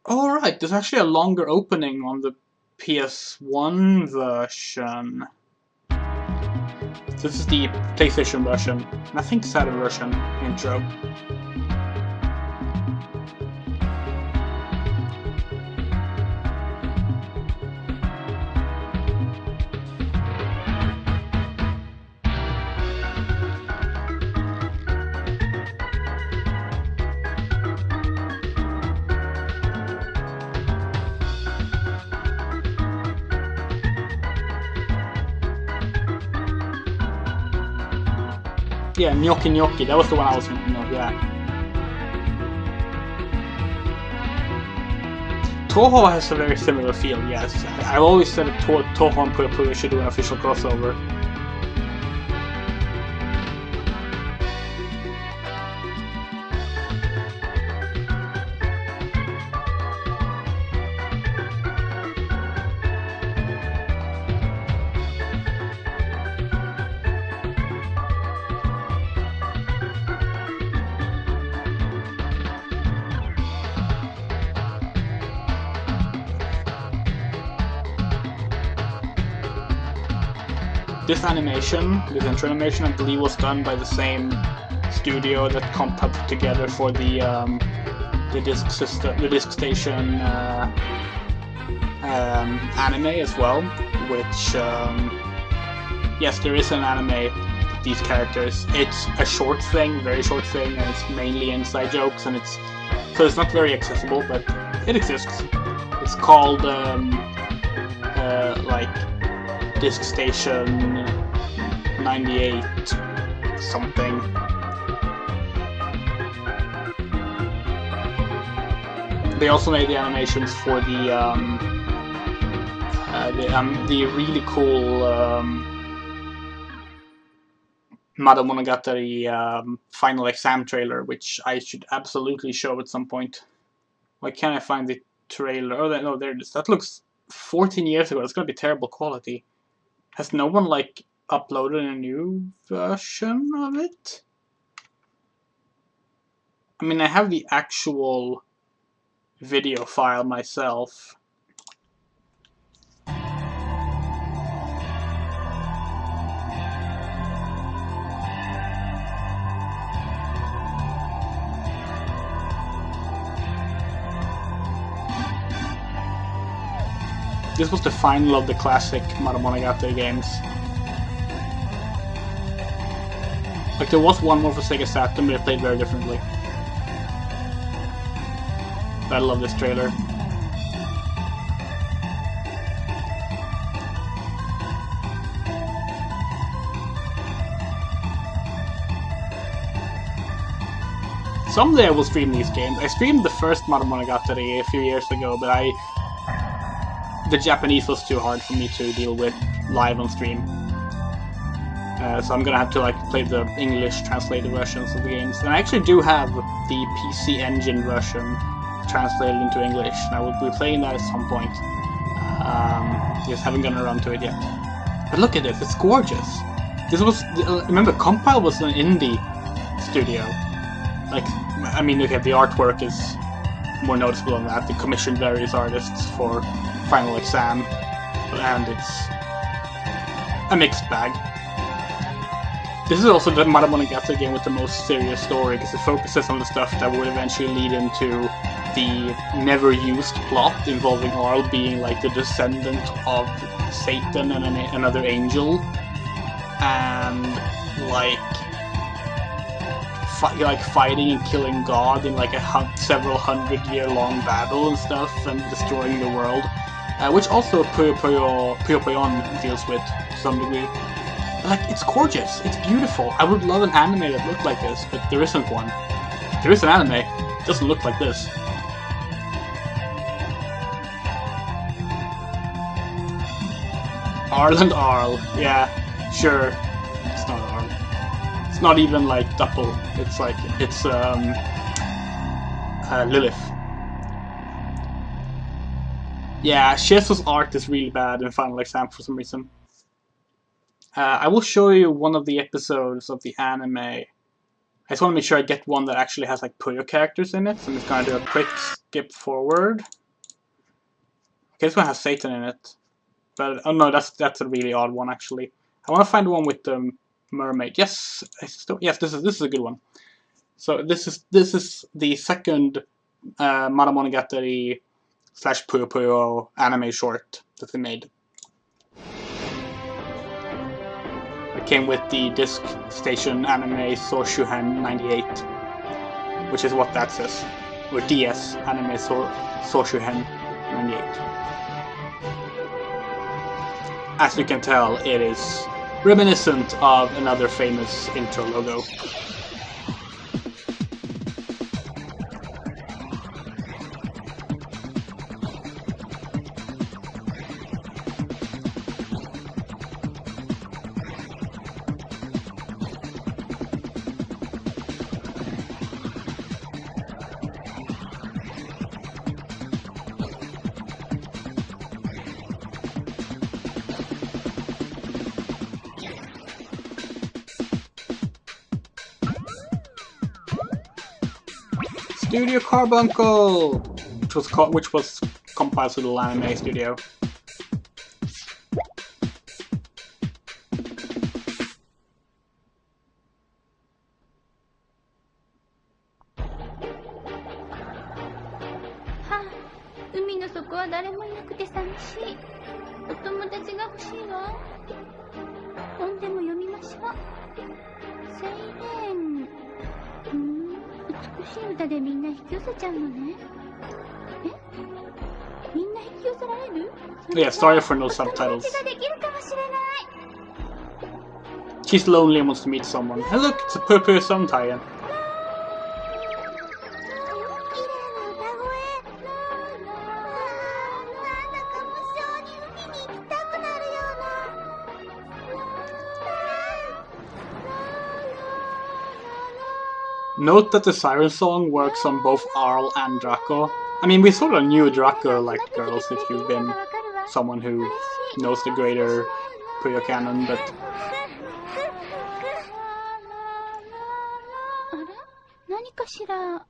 [SPEAKER 1] Alright, there's actually a longer opening on the PS1 version. This is the PlayStation version, and I think Saturn version intro. Yeah, Gnocchi Gnocchi, that was the one I was thinking of, yeah. Toho has a very similar feel, yes. I've always said that Toho and Puyo Puyo should do an official crossover. This animation, this intro animation, I believe was done by the same studio that Comp had put together for the disc system, the disc station anime as well. Which yes, there is an anime with these characters. It's a short thing, very short thing, and it's mainly inside jokes, and it's not very accessible, but it exists. It's called like Disc Station 98 something. They also made the animations for the really cool Monogatari final exam trailer, which I should absolutely show at some point. Why can't I find the trailer? Oh, no, there it is. That looks 14 years ago. It's gonna be terrible quality. Has no one like uploaded a new version of it? I mean, I have the actual video file myself. This was the final of the classic Monogatari games. Like, there was one more for Sega Saturn, but it played very differently. But I love this trailer. Someday I will stream these games. I streamed the first Monogatari a few years ago, but the Japanese was too hard for me to deal with live on stream. So I'm gonna have to like play the English translated versions of the games. And I actually do have the PC Engine version translated into English, and I will be playing that at some point. Just haven't gotten around to it yet. But look at this, it's gorgeous. This was, remember, Compile was an indie studio. Like, I mean, okay, the artwork is more noticeable than that. They commissioned various artists for Final Exam, and it's a mixed bag. This is also the Monogatari game with the most serious story, because it focuses on the stuff that would eventually lead into the never-used plot involving Arl being like the descendant of Satan and another angel, and like fighting and killing God in like a several hundred-year-long battle and stuff, and destroying the world, which also Puyo Puyo deals with to some degree. Like, it's gorgeous, it's beautiful. I would love an anime that looked like this, but there isn't one. There is an anime, it doesn't look like this. Arl and Arl, yeah, sure. It's not Arl. It's not even like Double. It's like, it's Lilith. Yeah, Shieso's art is really bad in Final Exam for some reason. I will show you one of the episodes of the anime. I just want to make sure I get one that actually has like Puyo characters in it, so I'm just going to do a quick skip forward. Okay, this one has Satan in it. But, oh no, that's a really odd one actually. I want to find one with the mermaid. Yes, yes, this is a good one. So this is the second Monogatari / Puyo Puyo anime short that they made. It came with the Disc Station Anime Soshuhen 98, which is what that says, or DS Anime Soshuhen 98. As you can tell, it is reminiscent of another famous intro logo. Studio Carbuncle, which was Compile's little anime studio. Yeah, sorry for no subtitles. She's lonely and wants to meet someone. Hey look, it's a Puyo Puyo song tie-in. Note that the siren song works on both Arl and Draco. I mean, we sort of knew Draco liked girls if you've been someone who knows the greater Puyo canon, but
[SPEAKER 2] あら何かしら。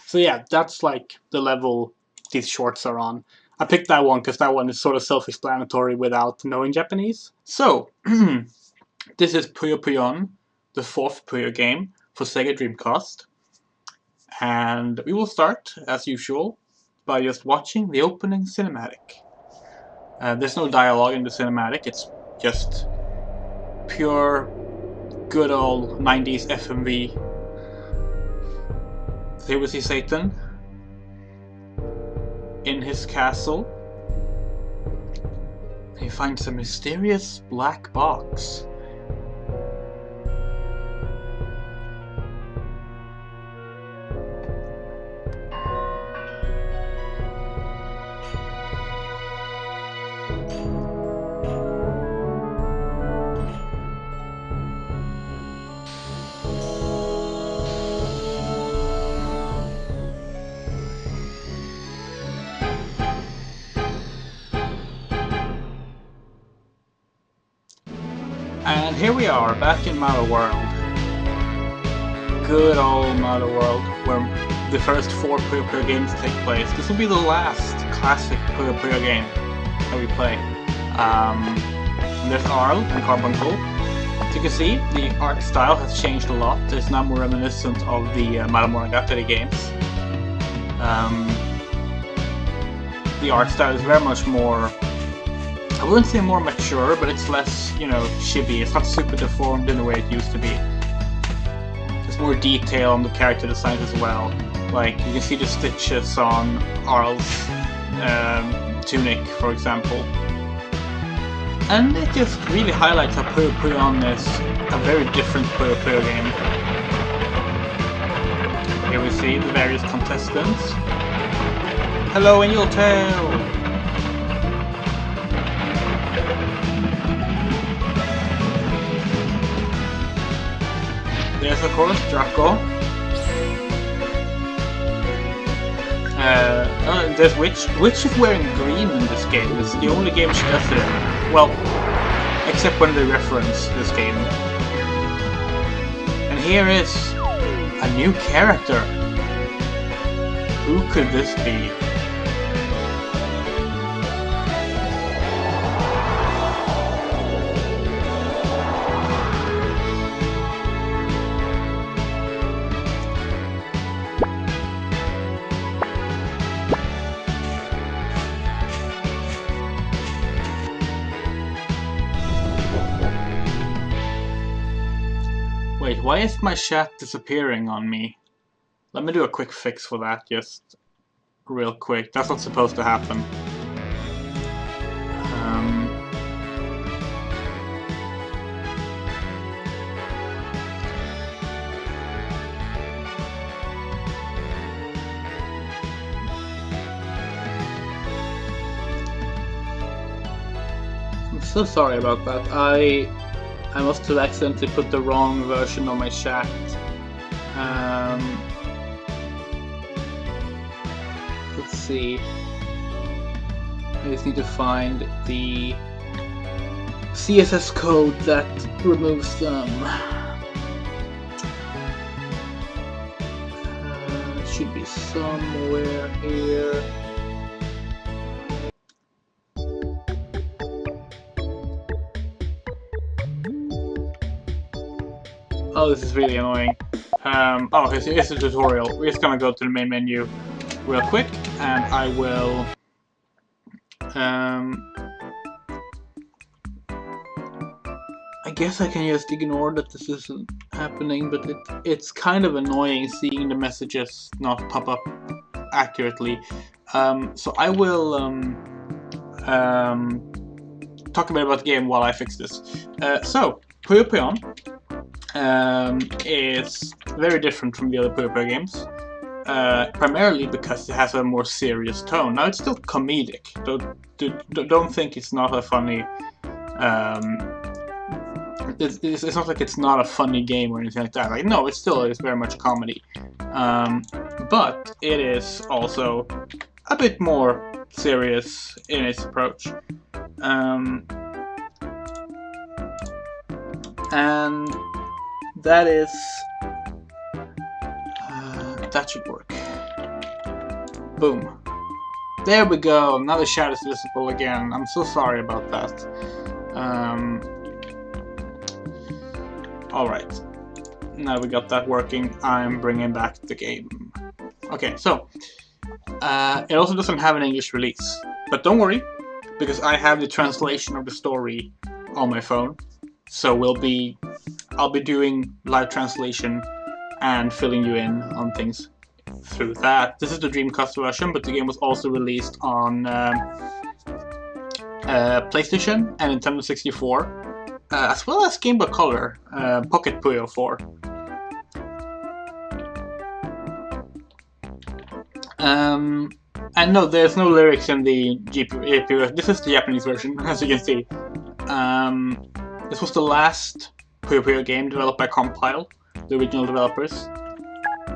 [SPEAKER 1] So yeah, that's like the level these shorts are on. I picked that one because that one is sort of self-explanatory without knowing Japanese. So, this is Puyo Puyon, the 4th Puyo game for Sega Dreamcast. And we will start, as usual, by just watching the opening cinematic. There's no dialogue in the cinematic, it's just pure, good old 90s FMV. So here we see Satan in his castle. He finds a mysterious black box. And here we are, back in Model World. Good old Model World, where the first 4 Puyo Puyo games take place. This will be the last classic Puyo Puyo game that we play. There's Arl and Carbuncle. As you can see, the art style has changed a lot. It's now more reminiscent of the Monogatari games. The art style is very much more, I wouldn't say more mature, but it's less, you know, chibi. It's not super deformed in the way it used to be. There's more detail on the character designs as well. Like, you can see the stitches on Arl's tunic, for example. And it just really highlights how Puyo Puyon is a very different Puyo Puyo game. Here we see the various contestants. Hello, Angel Tail! There's of course Draco. There's Witch. Witch is wearing green in this game. It's the only game she does it. Well, except when they reference this game. And here is a new character. Who could this be? Wait, why is my chat disappearing on me? Let me do a quick fix for that, just real quick. That's not supposed to happen. I'm so sorry about that. I must have accidentally put the wrong version on my chat. Let's see. I just need to find the CSS code that removes them. It should be somewhere here. Oh, this is really annoying. Oh, it's a tutorial. We're just gonna go to the main menu real quick, and I will... guess I can just ignore that this is happening, but it's kind of annoying seeing the messages not pop up accurately. So I will talk a bit about the game while I fix this. So, Puyo Puyo is very different from the other Puyo Puyo games. Primarily because it has a more serious tone. Now it's still comedic. Don't think it's not a funny. It's not like it's not a funny game or anything like that. Like no, it still is very much a comedy. But it is also a bit more serious in its approach. And that is. That should work. Boom. There we go. Now the shadow is visible again. I'm so sorry about that. Alright. Now we got that working. I'm bringing back the game. Okay, so. It also doesn't have an English release. But don't worry, because I have the translation of the story on my phone. So I'll be doing live translation and filling you in on things through that. This is the Dreamcast version, but the game was also released on PlayStation and Nintendo 64, as well as Game Boy Color, Pocket Puyo 4. And no, there's no lyrics in the GPU. This is the Japanese version, as you can see. This was the last Puyo Puyo game developed by Compile, the original developers.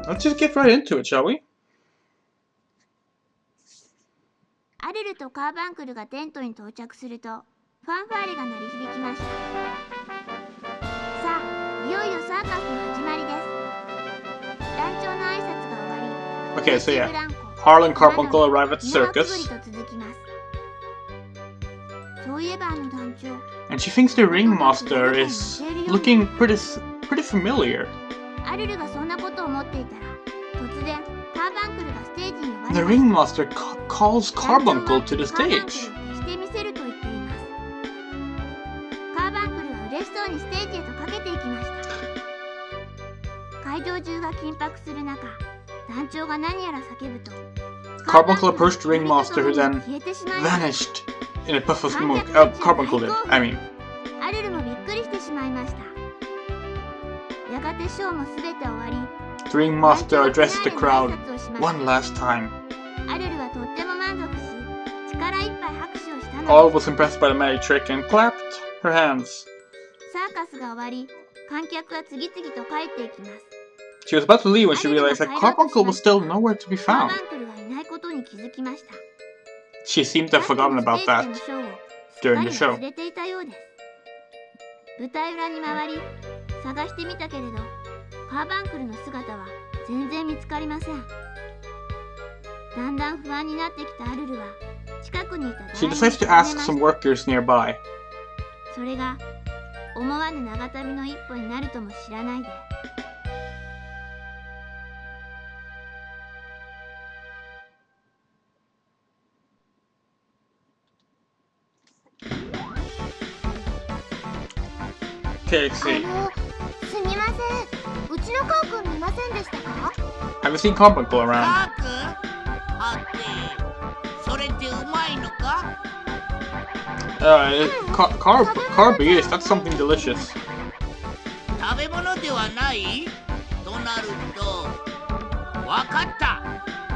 [SPEAKER 1] Let's just get right into it, shall we?
[SPEAKER 2] アルルとカーバンクルがテントに到着するとファンファーレが鳴り響きました。さあ、いよいよサーカスの始まりです。団長の挨拶が終わり、
[SPEAKER 1] Okay, so yeah, Harl and Carbuncle arrive at the circus,
[SPEAKER 2] そういえばあの団長
[SPEAKER 1] and she thinks the ringmaster is looking pretty familiar.
[SPEAKER 2] アルルがそんなことを思っていたら突然カーバンクルがステージに呼ばれ
[SPEAKER 1] The
[SPEAKER 2] ました。
[SPEAKER 1] ringmaster calls Carbuncle to the
[SPEAKER 2] カーバンクルを
[SPEAKER 1] stage.
[SPEAKER 2] 消してみせると言っています。カーバンクルは嬉しそうにステージへと駆けていきました。会場中が緊迫する中、団長が何やら叫ぶと
[SPEAKER 1] Carbuncle approached the ringmaster, who then
[SPEAKER 2] 消えてしまいました。
[SPEAKER 1] vanished in a puff of smoke. Carbuncle did, I mean.
[SPEAKER 2] アルルもびっくりしてしまいました。やがてショーもすべて終わり、
[SPEAKER 1] The ringmaster addressed the crowd
[SPEAKER 2] 挨拶をしました。
[SPEAKER 1] one last time.
[SPEAKER 2] アルルはとっても満足し、力いっぱい拍手をしたの
[SPEAKER 1] All
[SPEAKER 2] です。
[SPEAKER 1] was impressed by the magic trick and clapped her hands.
[SPEAKER 2] サーカスが終わり、観客は次々と帰っていきます。
[SPEAKER 1] She was about to leave when she realized that Carbuncle was still nowhere to be
[SPEAKER 2] カー
[SPEAKER 1] found.
[SPEAKER 2] バンクルはいないことに気づきました。
[SPEAKER 1] She seemed to have forgotten about that
[SPEAKER 2] ステージでのショーを
[SPEAKER 1] during the
[SPEAKER 2] すっか
[SPEAKER 1] show.
[SPEAKER 2] り忘れていたようです。舞台裏に回り、探してみたけれど、カーバンクルの姿は全然見つかりません。だんだん不安になってきたアルルは、近くにいた
[SPEAKER 1] She
[SPEAKER 2] 誰
[SPEAKER 1] decides to
[SPEAKER 2] に
[SPEAKER 1] ask
[SPEAKER 2] 尋ねま
[SPEAKER 1] some
[SPEAKER 2] した。
[SPEAKER 1] workers nearby.
[SPEAKER 2] それが、思わぬ長旅の一歩になるとも知らないで。
[SPEAKER 1] Okay, let's see.
[SPEAKER 2] すみません。うちのカー君見ませんでしたか？
[SPEAKER 1] Have you seen Carbuncle around?
[SPEAKER 5] カー君はてそれってうまいのか
[SPEAKER 1] Carby is, that's something delicious.
[SPEAKER 5] 食べ物ではないとなるとわかった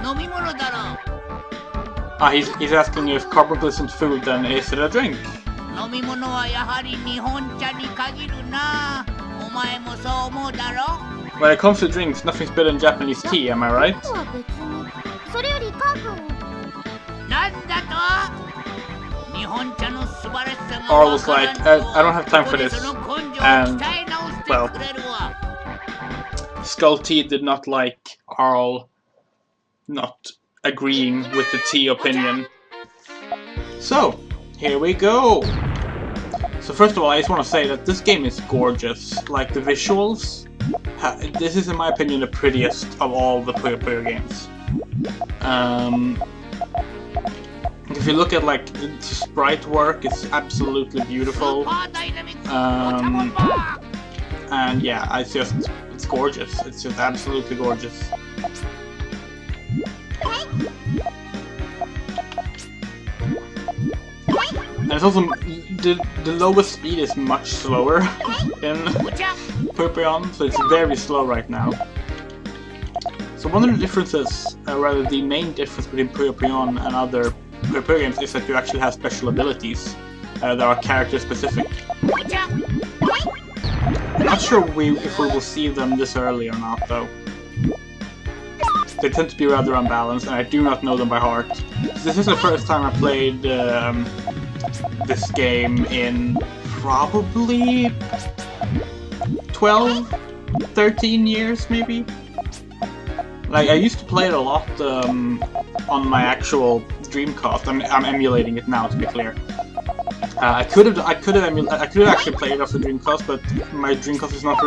[SPEAKER 5] 飲み物だろ
[SPEAKER 1] He's asking if Carbuncle isn't food, then is it a drink?
[SPEAKER 5] 飲み物はやはり日本茶に限るなお前もそう思うだろ
[SPEAKER 1] When it comes to drinks, nothing's better than Japanese tea, am I right?
[SPEAKER 2] 僕は別に。それよりカー君。
[SPEAKER 5] なんだと日本茶の素晴らしさが
[SPEAKER 1] Arl
[SPEAKER 5] わ
[SPEAKER 1] was
[SPEAKER 5] から
[SPEAKER 1] like,
[SPEAKER 5] んと
[SPEAKER 1] I don't have time for
[SPEAKER 5] ここで
[SPEAKER 1] this.
[SPEAKER 5] その根性を
[SPEAKER 1] And,
[SPEAKER 5] 鍛え直して
[SPEAKER 1] well,
[SPEAKER 5] くれるわ
[SPEAKER 1] Skull Tea did not like Arl not agreeing with the tea opinion. So, here we go! So first of all, I just want to say that this game is gorgeous. Like, the visuals, this is in my opinion the prettiest of all the Puyo Puyo games. The if you look at like the sprite work, it's absolutely beautiful. And yeah, it's gorgeous. It's just absolutely gorgeous. And it's also the lowest speed is much slower in Puyo Puyo, so it's very slow right now. So one of the differences, rather the main difference between Puyo Puyo and other Puyo Puyo games is that you actually have special abilities that are character specific. I'm not sure if we will see them this early or not though. They tend to be rather unbalanced and I do not know them by heart. So this is the first time I played this game in probably 12, 13 years maybe? Like, I used to play it a lot on my actual Dreamcast. I'm emulating it now, to be clear. I could have actually played it off the Dreamcast, but my Dreamcast is not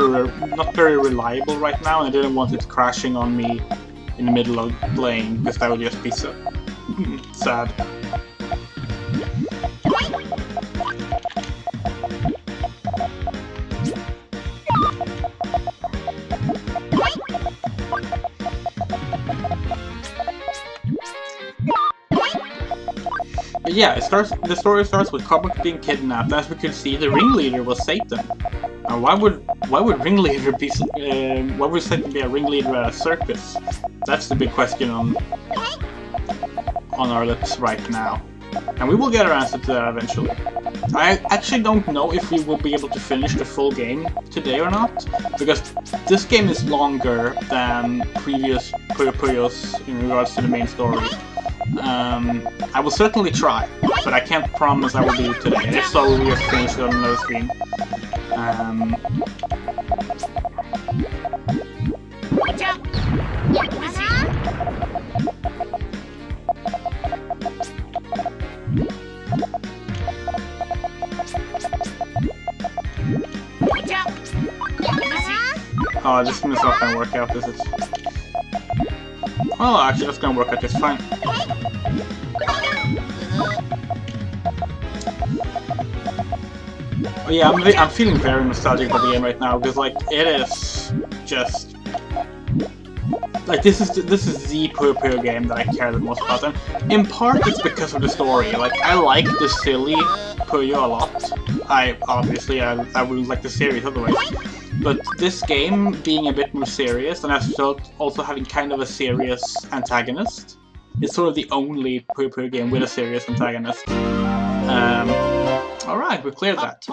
[SPEAKER 1] very reliable right now, and I didn't want it crashing on me in the middle of playing, because that would just be so sad. But yeah, the story starts with Carbon being kidnapped. As we could see, the ringleader was Satan. Now, why would ringleader be? Why would Satan be a ringleader at a circus? That's the big question on our lips right now, and we will get our answer to that eventually. I actually don't know if we will be able to finish the full game today or not, because this game is longer than previous Puyo Puyos in regards to the main story. I will certainly try, but I can't promise I will do it today. If so, we'll just finish it on another stream. Oh, this is not gonna work out, is it? Oh, actually, that's gonna work out just fine. Oh, yeah, I'm feeling very nostalgic about the game right now, because like it is just like this is the Puyo Puyo game that I care the most about, and in part it's because of the story. Like I like the silly Puyo a lot. I wouldn't like the series otherwise. But this game being a bit more serious, and as a result also having kind of a serious antagonist, it's sort of the only Puyo Puyo game with a serious antagonist. Alright, we cleared that.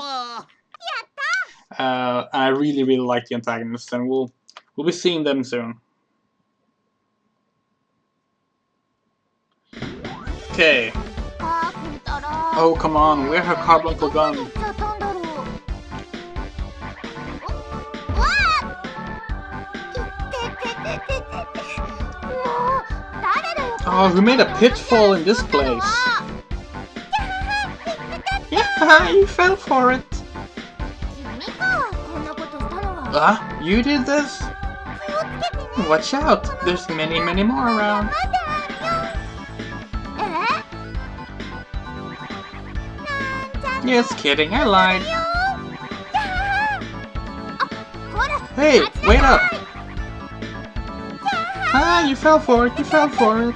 [SPEAKER 1] And I really, really like the antagonists, and we'll be seeing them soon. Okay. Oh, come on, where have Carbuncle gone? Oh, we made a pitfall in this place. Yeah, you fell for it. You did this? Watch out, there's many, many more around. Just kidding, I lied. Hey, wait up! Ah, you fell for it, you fell for it.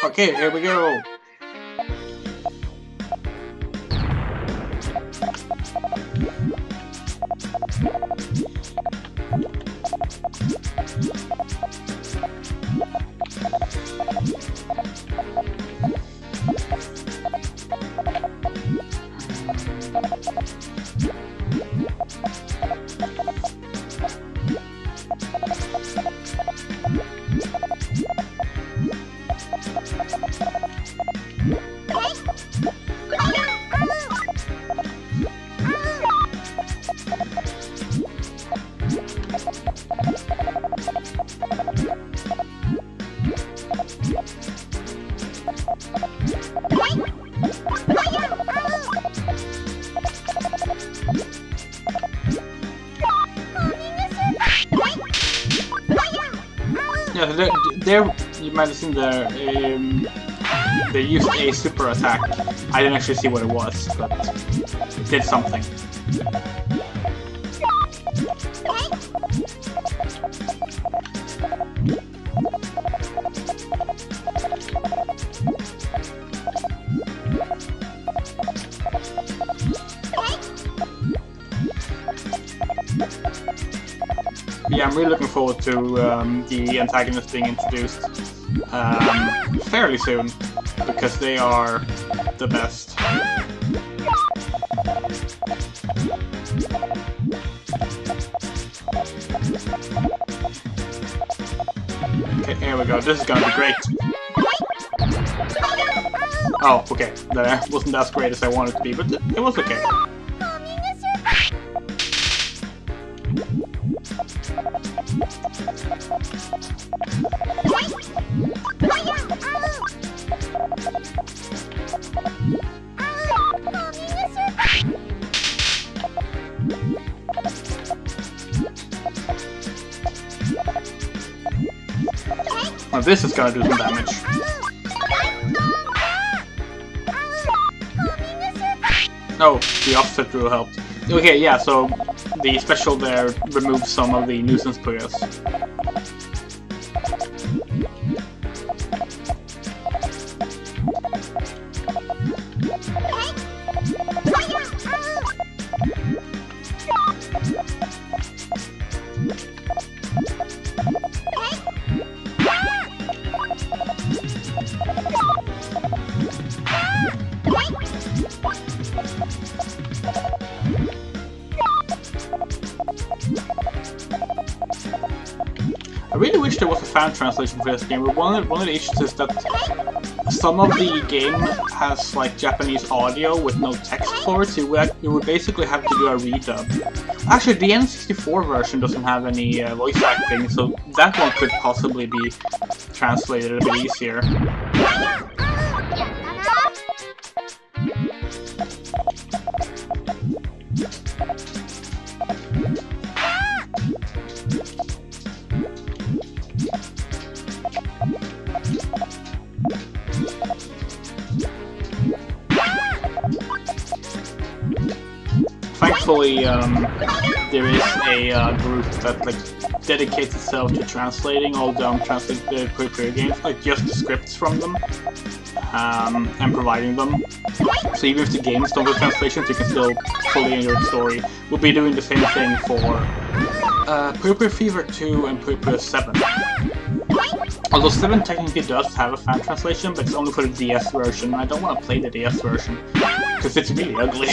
[SPEAKER 1] Okay, here we go. Yeah, there you might have seen there. They used a super attack. I didn't actually see what it was, but it did something. Yeah, I'm really looking forward to the antagonists being introduced fairly soon, because they are the best. Okay, here we go. This is gonna be great. Oh, okay. That wasn't as great as I wanted it to be, but it was okay. Now this is gonna do some damage. Oh, the offset rule helped. Okay, yeah, so the special there removes some of the nuisance players. I really wish there was a fan translation for this game, but one of the issues is that some of the game has like Japanese audio with no text for it, so you would basically have to do a redub. Actually, the N64 version doesn't have any voice acting, so that one could possibly be translated a bit easier. Thankfully, there is a group that like dedicates itself to translating all the untranslated Puyo Puyo games, like just the scripts from them, and providing them. So even if the games don't have translations, you can still fully enjoy the story. We'll be doing the same thing for Puyo Puyo Fever 2 and Puyo Puyo 7. Although 7 technically does have a fan translation, but it's only for the DS version. I don't want to play the DS version, because it's really ugly.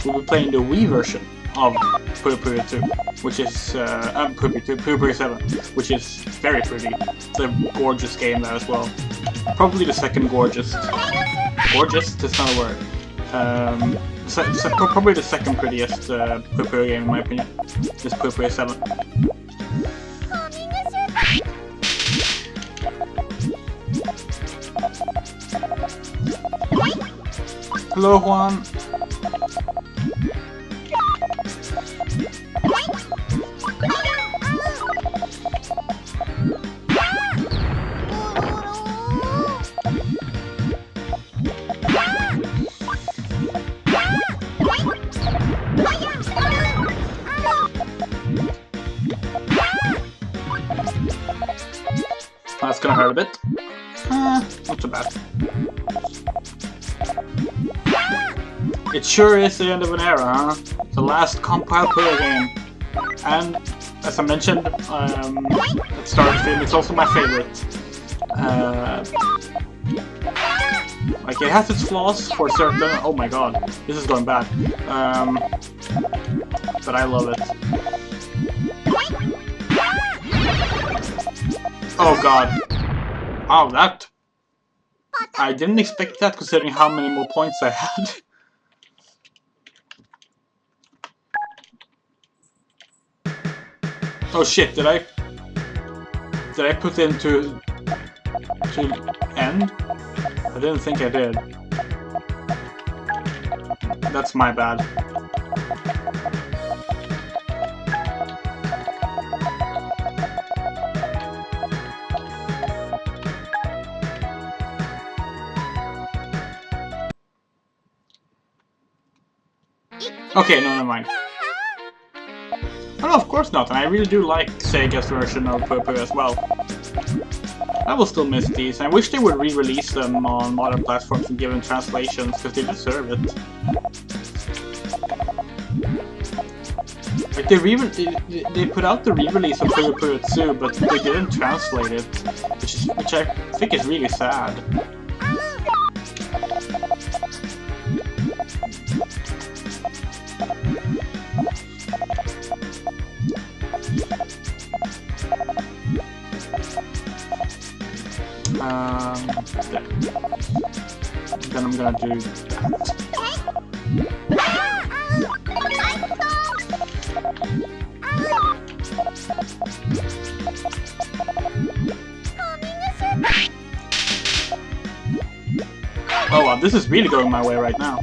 [SPEAKER 1] We'll be playing the Wii version of Puyo Puyo 2, which is Puyo Puyo 7, which is very pretty. It's a gorgeous game there as well. Probably the second gorgeous. Gorgeous? That's not a word. Probably the second prettiest Puyo Puyo game in my opinion. Is Puyo Puyo 7. Hello, Juan. That's gonna hurt a bit. Not too bad. It sure is the end of an era, huh? The last compiled Puyo game. And, as I mentioned at the start of the film, it's also my favorite. Like, it has its flaws for certain... Oh my god, this is going bad. But I love it. Oh god. Oh, that... I didn't expect that considering how many more points I had. Oh shit, did I put into end? I didn't think I did. That's my bad. Okay, no, never mind. Oh no, of course not, and I really do like Sega's version of Puyo Puyo as well. I will still miss these. I wish they would re-release them on modern platforms and give them translations, because they deserve it. Like they put out the re-release of Puyo Puyo 2, but they didn't translate it, which I think is really sad. Yeah. Then I'm gonna do that. Oh wow, this is really going my way right now.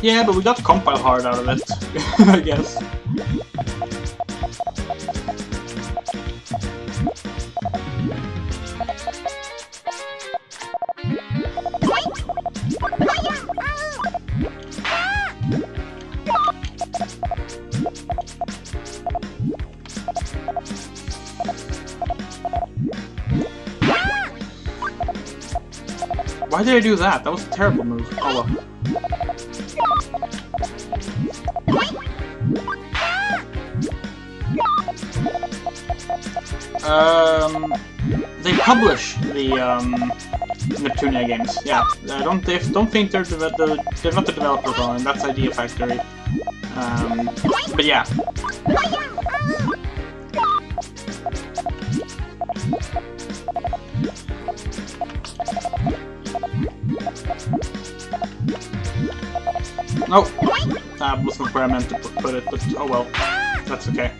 [SPEAKER 1] Yeah, but we got compile hard out of it, I guess. Why did I do that? That was a terrible move. Oh well. They publish the Neptunia games. Yeah, I don't think they're not the developers on it. That's Idea Factory. But yeah. Nope, that wasn't where I meant to put it, but oh well, that's okay.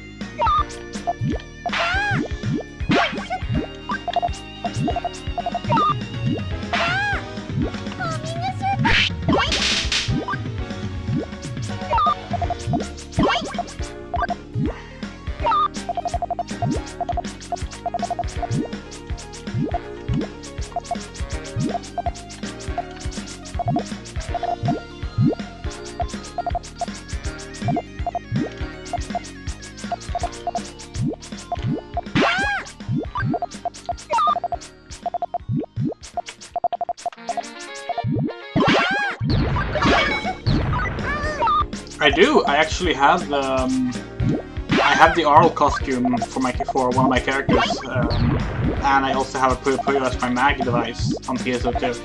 [SPEAKER 1] I do. I actually have the Arl costume for one of my characters, and I also have a Puyo Puyo as my mag device on PSO2.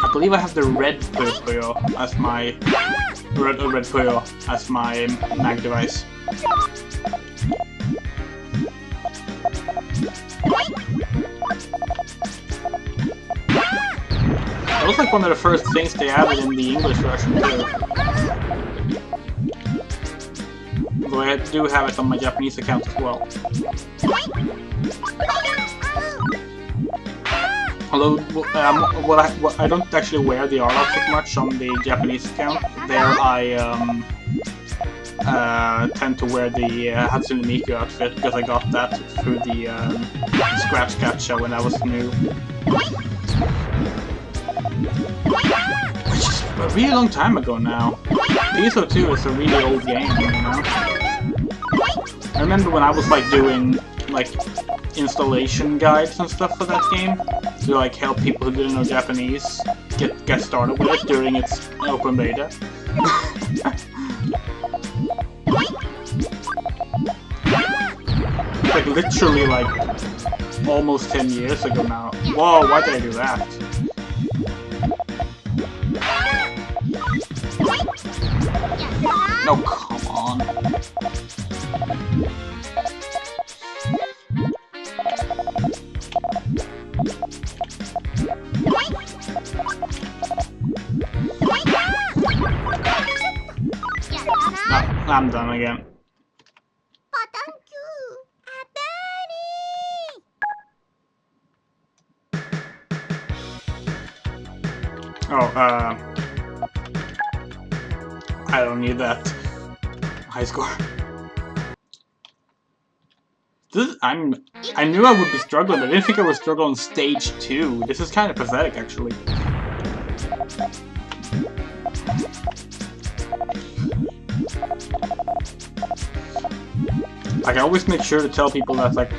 [SPEAKER 1] I believe I have the red Puyo Puyo as my red Puyo as my mag device. That was like one of the first things they added in the English version too. Although I do have it on my Japanese account as well. Although I don't actually wear the Arl outfit much on the Japanese account. There I tend to wear the Hatsune Miku outfit because I got that through the Scratch Gacha when I was new. Which is a really long time ago now. PSO2 is a really old game, you know? I remember when I was like doing like installation guides and stuff for that game to like help people who didn't know Japanese get started with it during its open beta. Like literally like almost 10 years ago now. Whoa, why did I do that? No, come on. I'm done again. Oh, I don't need that. High score. I knew I would be struggling, but I didn't think I would struggle on stage 2. This is kind of pathetic, actually. Like, I always make sure to tell people that, like,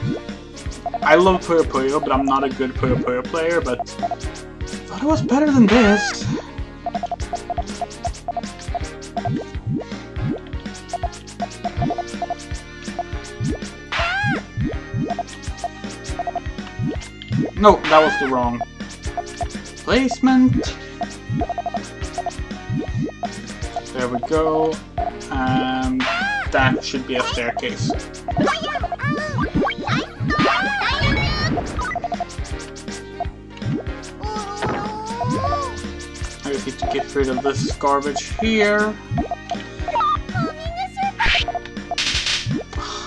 [SPEAKER 1] I love Puyo Puyo, but I'm not a good Puyo Puyo player, but I thought it was better than this. No, that was the wrong placement. There we go. And that should be a staircase. I just need to get rid of this garbage here.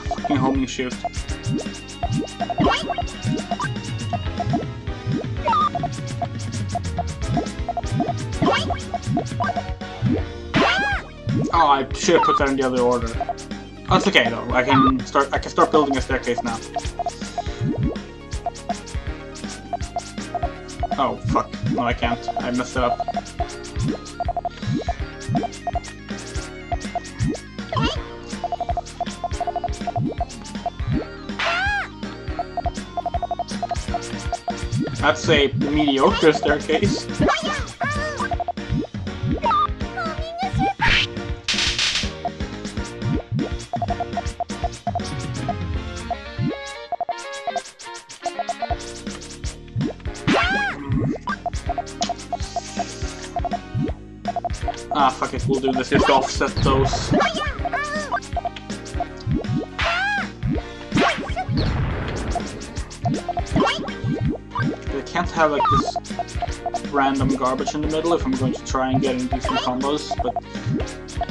[SPEAKER 1] Fucking homing shoot. Oh, I should have put that in the other order. Oh, it's okay though. I can start building a staircase now. Oh fuck. No, I can't. I messed it up. That's a mediocre staircase. Ah, fuck it, we'll do this just to offset those. I can't have like this random garbage in the middle if I'm going to try and get in decent combos, but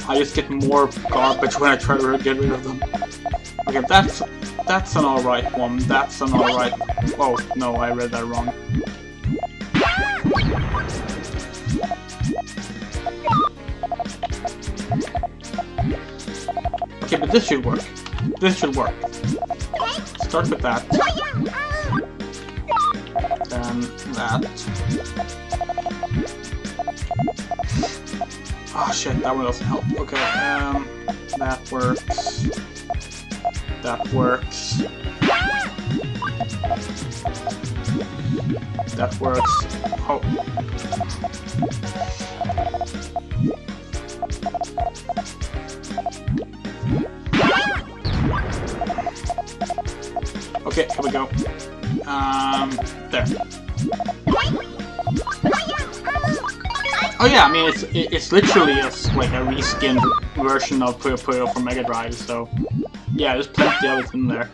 [SPEAKER 1] I just get more garbage when I try to get rid of them. Okay, that's an alright one, that's an alright... Oh, no, I read that wrong. Okay, but this should work. This should work. Start with that. Then that. Oh shit, that one doesn't help. Okay, that works. That works. That works. Oh. Okay, here we go. There. Oh yeah, I mean it's literally just like a reskinned version of Puyo Puyo for Mega Drive, so yeah, there's plenty of it in there.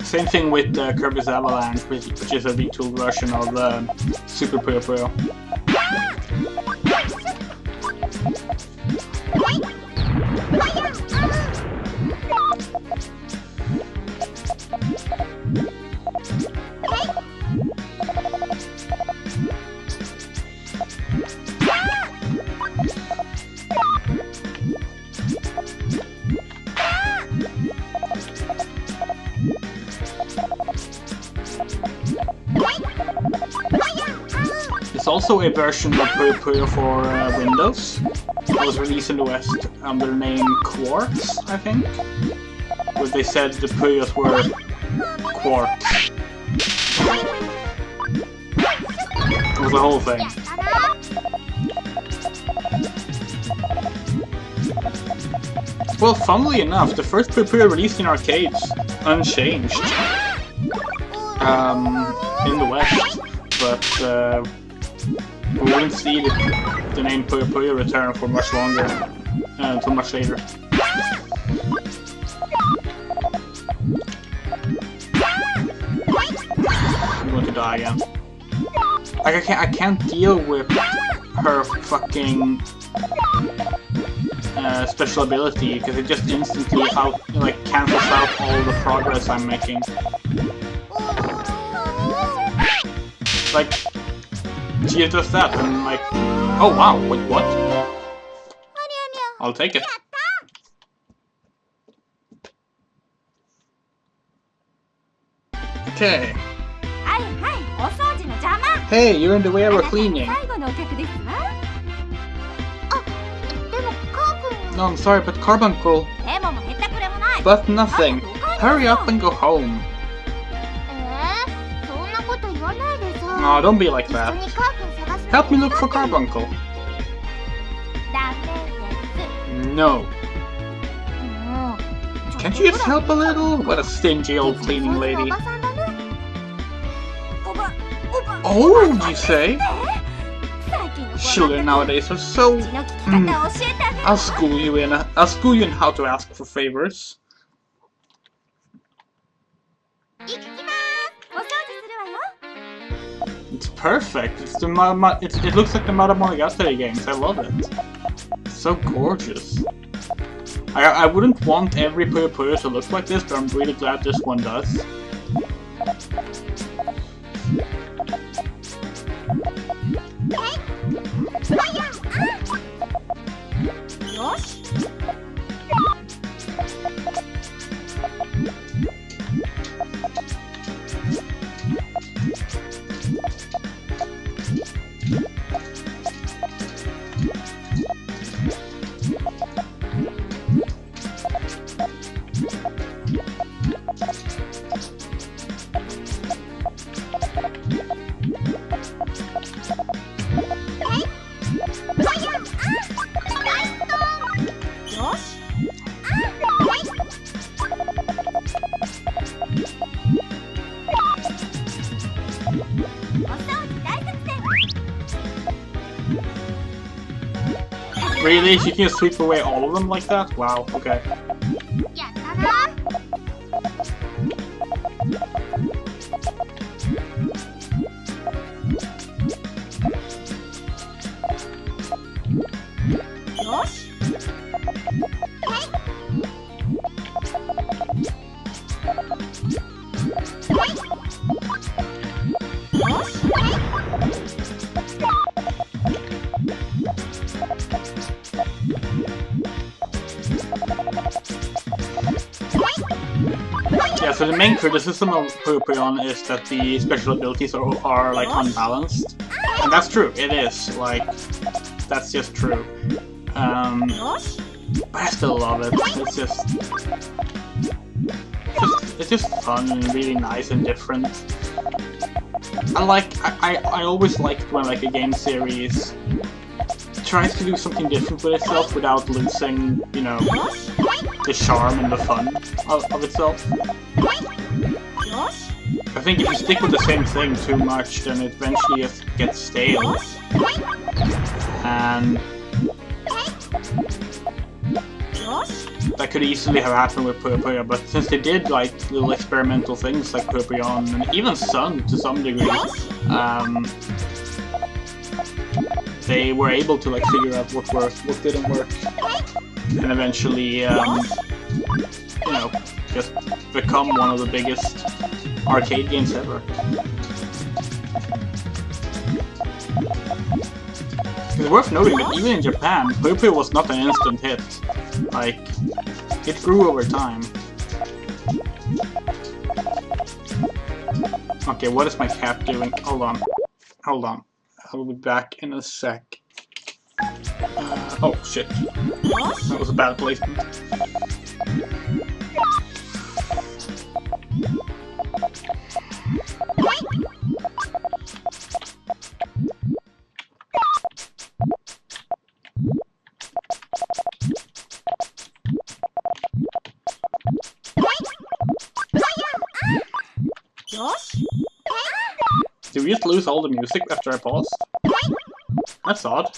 [SPEAKER 1] Same thing with Kirby's Avalanche, which is a retooled version of Super Puyo Puyo. There's also a version of Puyo Puyo for Windows. It was released in the West under the name Quartz, I think. Where they said the Puyos were quarks. It was the whole thing. Well, funnily enough, the first Puyo Puyo released in arcades, unchanged, in the West, but we wouldn't see the name Puyo Puyo return for much longer, until much later. die again. Like, I can't deal with her fucking special ability, because it just instantly cancels out all the progress I'm making. Like, she just does that, and I'm like, oh wow, wait, what? I'll take it. Okay. Hey, you're in the way of cleaning. No, I'm sorry, but Carbuncle. But nothing. Hurry up and go home. No, don't be like that. Help me look for Carbuncle. No. Can't you just help a little? What a stingy old cleaning lady. Oh, you say? Children nowadays are so... I'll school you in how to ask for favors. It's perfect. It's the it looks like the Monogatari games. I love it. It's so gorgeous. I wouldn't want every Puyo Puyo to look like this, but I'm really glad this one does. Really? She can sweep away all of them like that? Wow, okay. Yeah, so the main criticism of Puyo Puyo is that the special abilities are like unbalanced. And that's true, it is, like, that's just true. But I still love it. It's just fun and really nice and different. I always liked when like a game series tries to do something different with itself without losing, you know, the charm and the fun of itself. I think if you stick with the same thing too much, then it eventually just gets stale. And that could easily have happened with Puyo Puyo, but since they did like little experimental things like Puyo Puyo and even Sun to some degree, they were able to like figure out what worked, what didn't work, and eventually, you know, just become one of the biggest arcade games ever. It's worth noting that even in Japan, Puyo Puyo was not an instant hit. Like, it grew over time. Okay, what is my cat doing? Hold on. Hold on. I'll be back in a sec. Oh, shit. That was a bad placement. Did we just lose all the music after I paused? That's odd.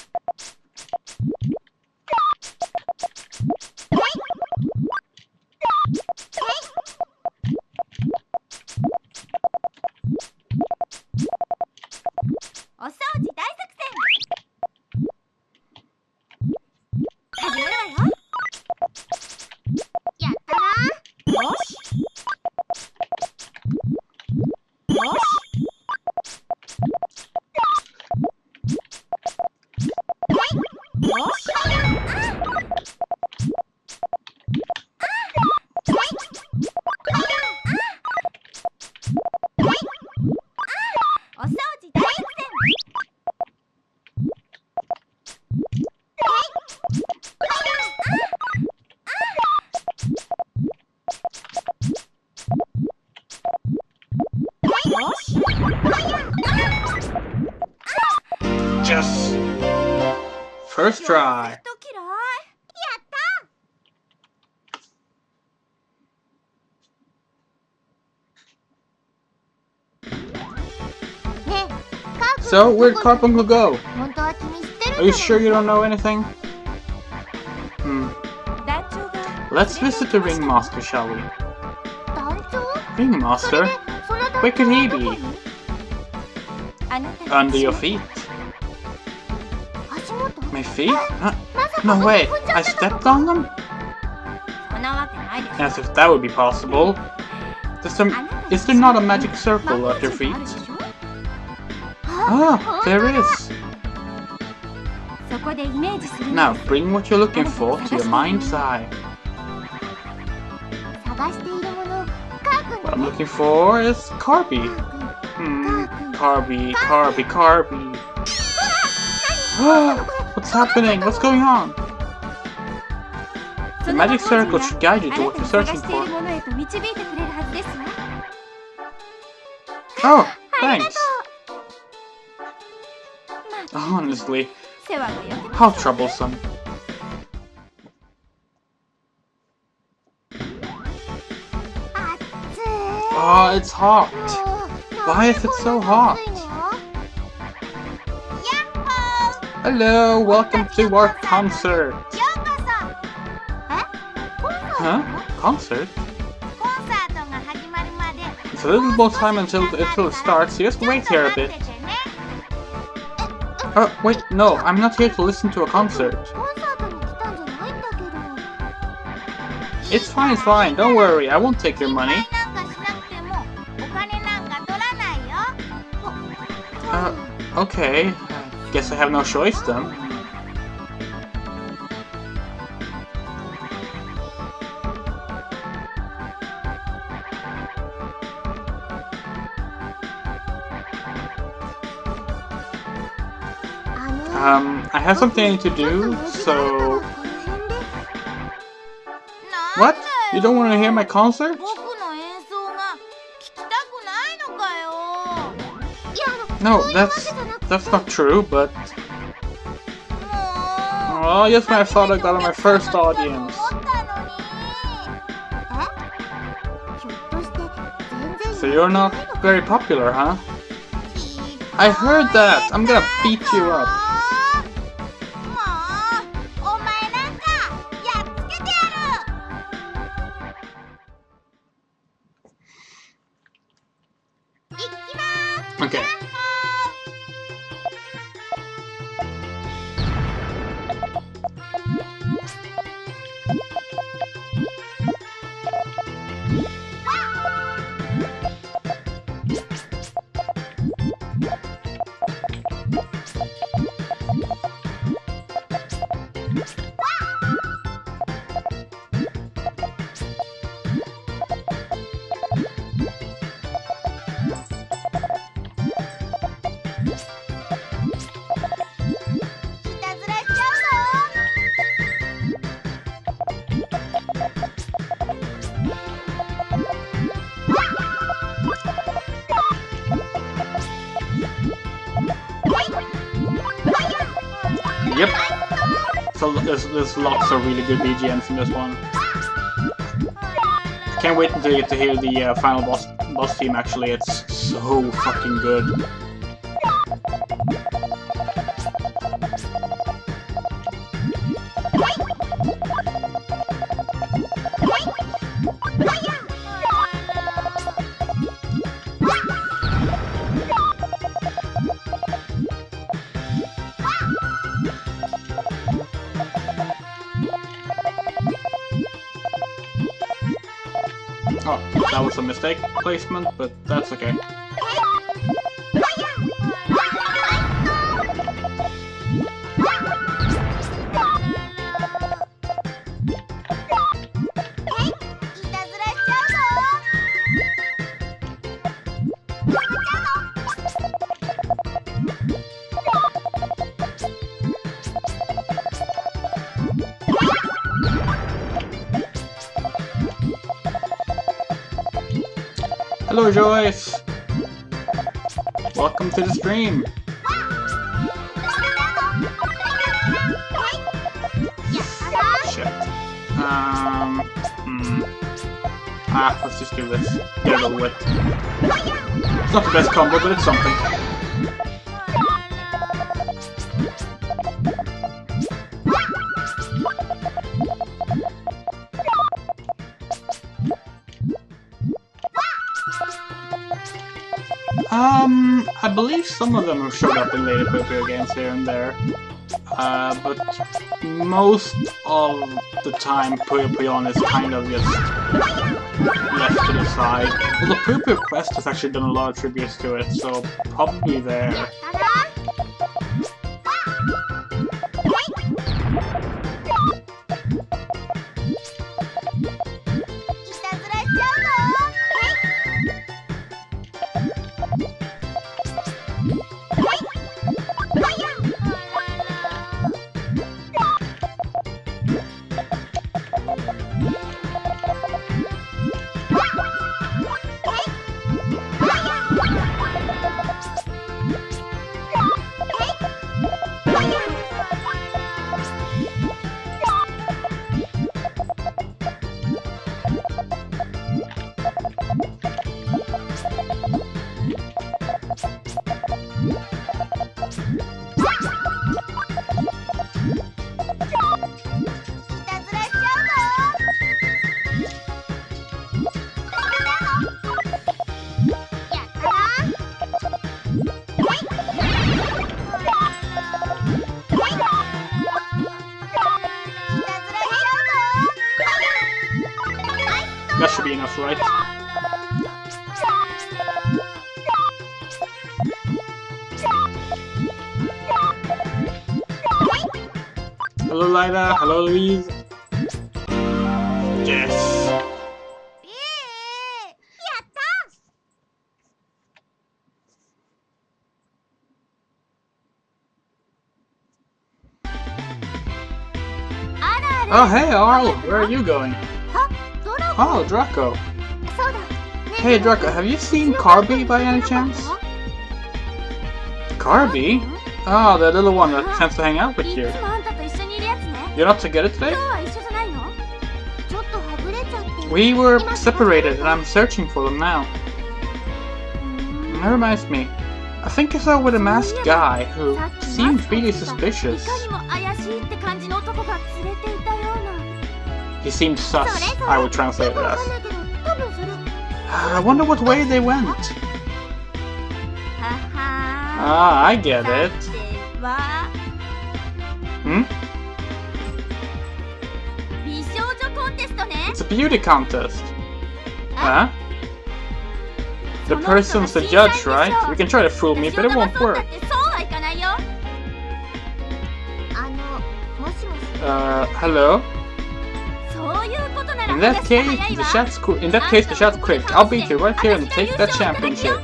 [SPEAKER 1] First try.
[SPEAKER 2] やったねえ、カー君
[SPEAKER 1] So, where'd Carpunk go?
[SPEAKER 2] 本当は君知ってるんだ
[SPEAKER 1] Are you sure you don't know anything? Let's visit the ringmaster, shall we?
[SPEAKER 2] 団長
[SPEAKER 1] Ringmaster?
[SPEAKER 2] その団
[SPEAKER 1] Where could he
[SPEAKER 2] どこ
[SPEAKER 1] be?
[SPEAKER 2] に
[SPEAKER 1] Under your feet.
[SPEAKER 2] 足元
[SPEAKER 1] My feet?
[SPEAKER 2] まさか
[SPEAKER 1] No
[SPEAKER 2] ここ
[SPEAKER 1] way.
[SPEAKER 2] 踏んじゃ
[SPEAKER 1] I
[SPEAKER 2] った
[SPEAKER 1] stepped on them?
[SPEAKER 2] そんなわけないでしょ
[SPEAKER 1] As if that would be possible. Is there not a magic circle at your feet?
[SPEAKER 2] あ
[SPEAKER 1] Ah, there is.
[SPEAKER 2] そこでイメージする
[SPEAKER 1] Now, bring what you're looking for to your mind's eye.
[SPEAKER 2] 探しているものカー君
[SPEAKER 1] What
[SPEAKER 2] だ
[SPEAKER 1] I'm
[SPEAKER 2] ね
[SPEAKER 1] looking for is Carby.
[SPEAKER 2] カー君
[SPEAKER 1] Carby. What's happening? What's going on? The magic circle should guide you to what you're searching for. Oh, thanks. Honestly, how troublesome. Oh, it's hot. Why is it so hot? Hello, welcome to our concert. Huh? Concert? It's a little more time until it starts. Just wait here a bit. Wait, no, I'm not here to listen to a concert. It's fine, don't worry, I won't take your money. Okay, guess I have no choice then. I have something I need to do, so... What? You don't want to hear my concert? No, that's not true, but... Oh, yes, I thought I got on my first audience. So you're not very popular, huh? I heard that! I'm gonna beat you up. Okay. Yep. So there's lots of really good BGMs in this one. Can't wait until you get to hear the final boss theme. Actually, it's so fucking good. Oh, that was a mistake placement, but that's okay. Hello, Joyce! Welcome to the stream! Let's just do this. Get it over with. It's not the best combo, but it's something. I believe some of them have showed up in later Puyo Puyo games here and there. But most of the time Puyo Puyo is kind of just left to the side. Well, the Puyo Puyo Quest has actually done a lot of tributes to it, so probably there. That should be enough, right? Hello, Lida. Hello, Louise. Yes. Oh, hey, Arl. Where are you going? Oh, Draco. Hey, Draco, have you seen Carby by any chance? Carby? Oh, the little one that tends to hang out with you. You're not together today? We were separated and I'm searching for them now. That reminds me. I think I saw with a masked guy who seemed really suspicious. He seemed sus, I would translate it as. I wonder what way they went. Ah, I get it. Hmm? It's a beauty contest. Huh? The person's the judge, right? You can try to fool me, but it won't work. Hello? In that case, the chat's quick. I'll beat you right here and take that championship.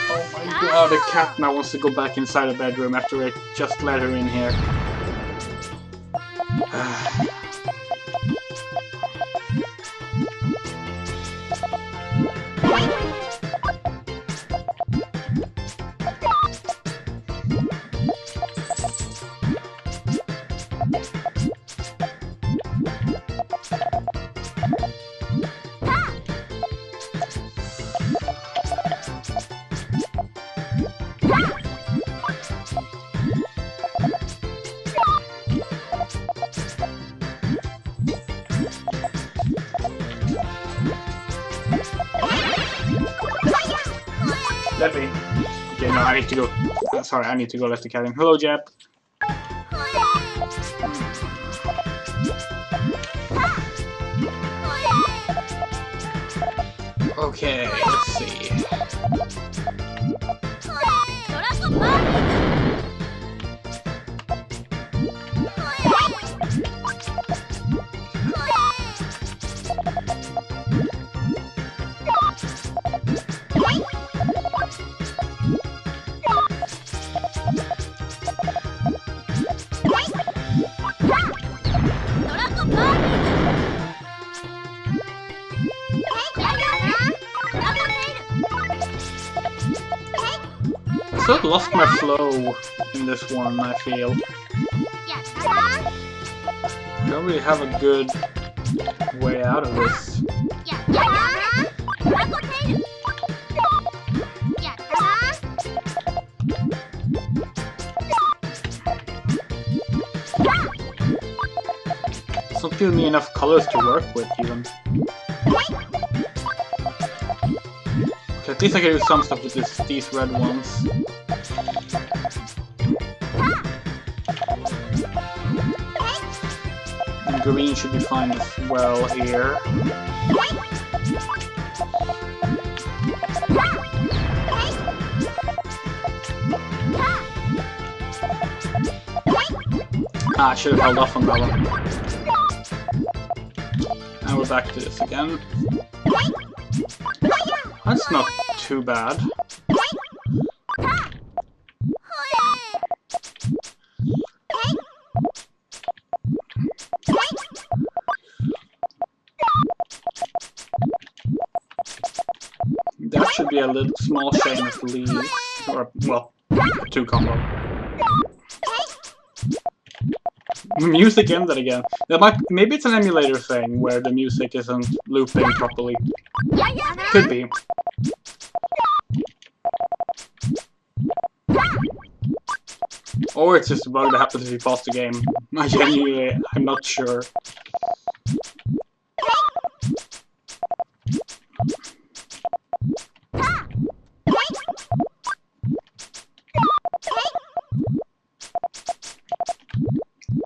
[SPEAKER 1] Oh my god, the cat now wants to go back inside the bedroom after I just let her in here. Let me. Okay, no, I need to go. Sorry, I need to go let the cat in. Hello, Jeb. Okay, let's see. sort of lost my flow in this one, I feel. I don't really have a good way out of this. It's not giving me enough colors to work with, even. Okay, at least I can do some stuff with these red ones. And green should be fine as well here. Ah, I should have held off on that one. And we're back to this again. That's not too bad. That should be a little small chain at least. Or, well, 2 combo. Music ended again. Maybe it's an emulator thing where the music isn't looping properly. Could be. Or it's just a bug that happens if you pause the game. I'm not sure.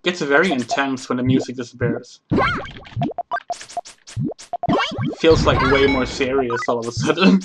[SPEAKER 1] It's very intense when the music disappears. Feels like way more serious all of a sudden.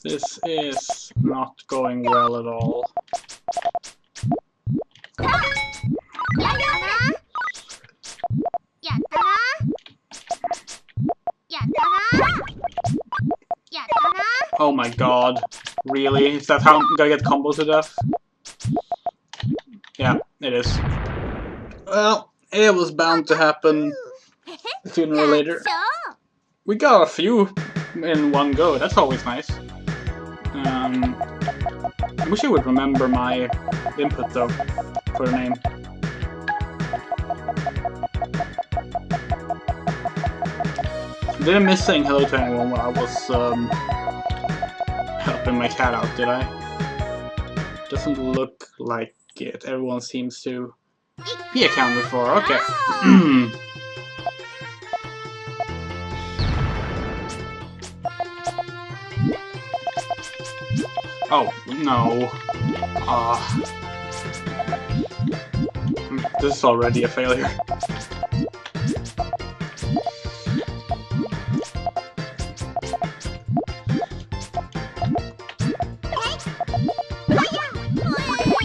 [SPEAKER 1] This is not going well at all. Oh my god. Really? Is that how I'm gonna get combos to death? Yeah, it is. Well, it was bound to happen sooner or later. We got a few in one go, that's always nice. I wish I would remember my input though, for a name. Did I miss saying hello to anyone while I was helping my cat out, did I? Doesn't look like it. Everyone seems to be accounted for. Okay. Oh, no. This is already a failure.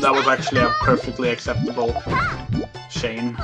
[SPEAKER 1] That was actually a perfectly acceptable chain.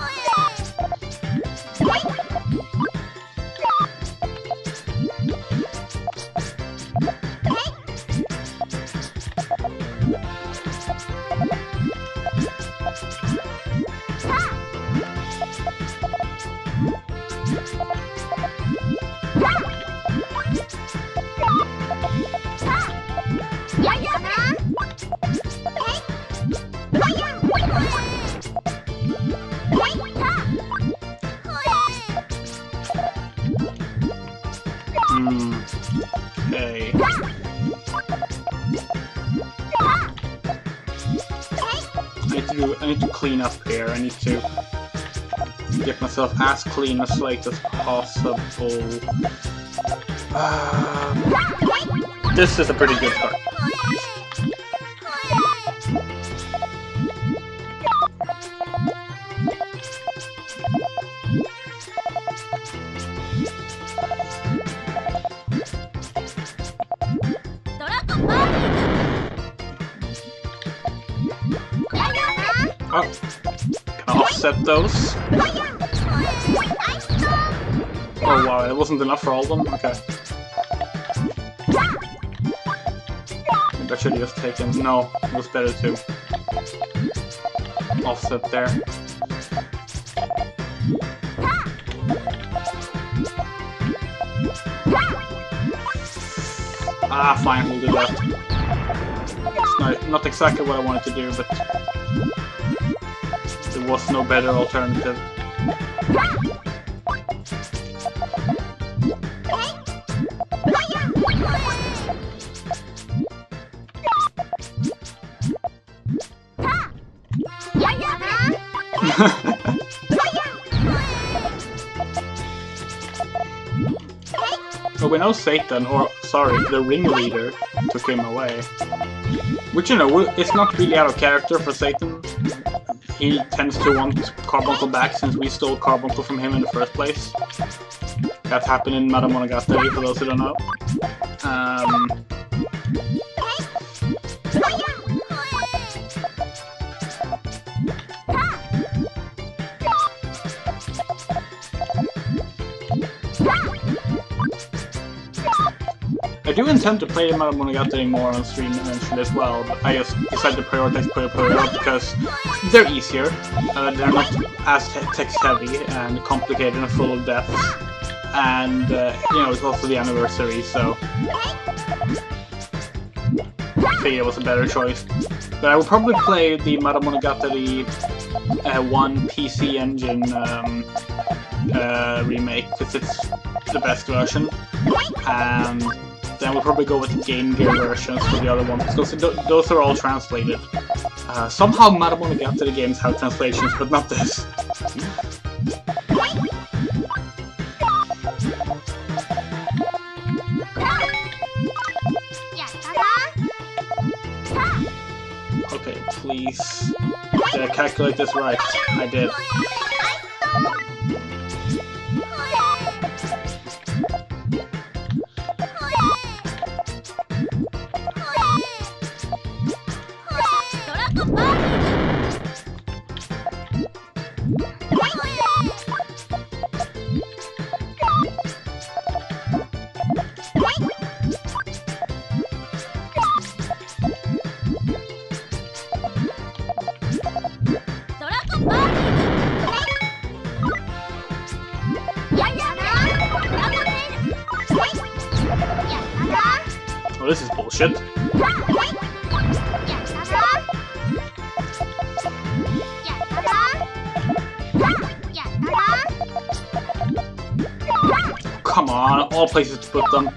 [SPEAKER 1] Okay. I need to clean up here. I need to get myself as clean a slate as possible. This is a pretty good start. Oh, can I offset those? Oh wow, it wasn't enough for all of them? Okay. Maybe I should have just taken... No, it was better to offset there. Ah, fine, we'll do that. It's not exactly what I wanted to do, but there was no better alternative. But we know Satan, or sorry, the ringleader, took him away. Which, you know, it's not really out of character for Satan. He tends to want Carbuncle back since we stole Carbuncle from him in the first place. That happened in Madame Monogatari, for those who don't know. I do intend to play Madame Monogatari more on stream eventually as well, but I just decided to prioritize Puyo Puyo because they're easier, they're not as text heavy and complicated and full of deaths, and you know, it's also the anniversary, so I figured it was a better choice. But I will probably play the Madame Monogatari 1 PC Engine remake because it's the best version, and then we'll probably go with the Game Gear versions for the other ones, because those are all translated. Somehow Madame Monogatari games have translations, but not this. Okay, please. Did I calculate this right? I did. Oh, this is bullshit. Come on, all places to put them.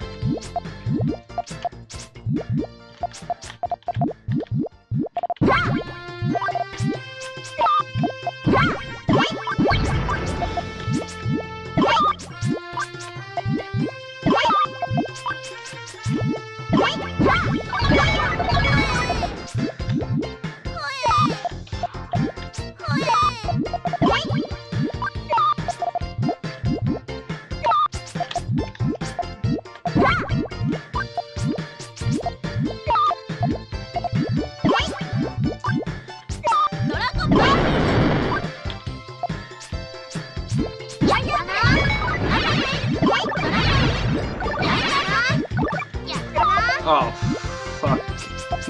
[SPEAKER 1] Oh, fuck.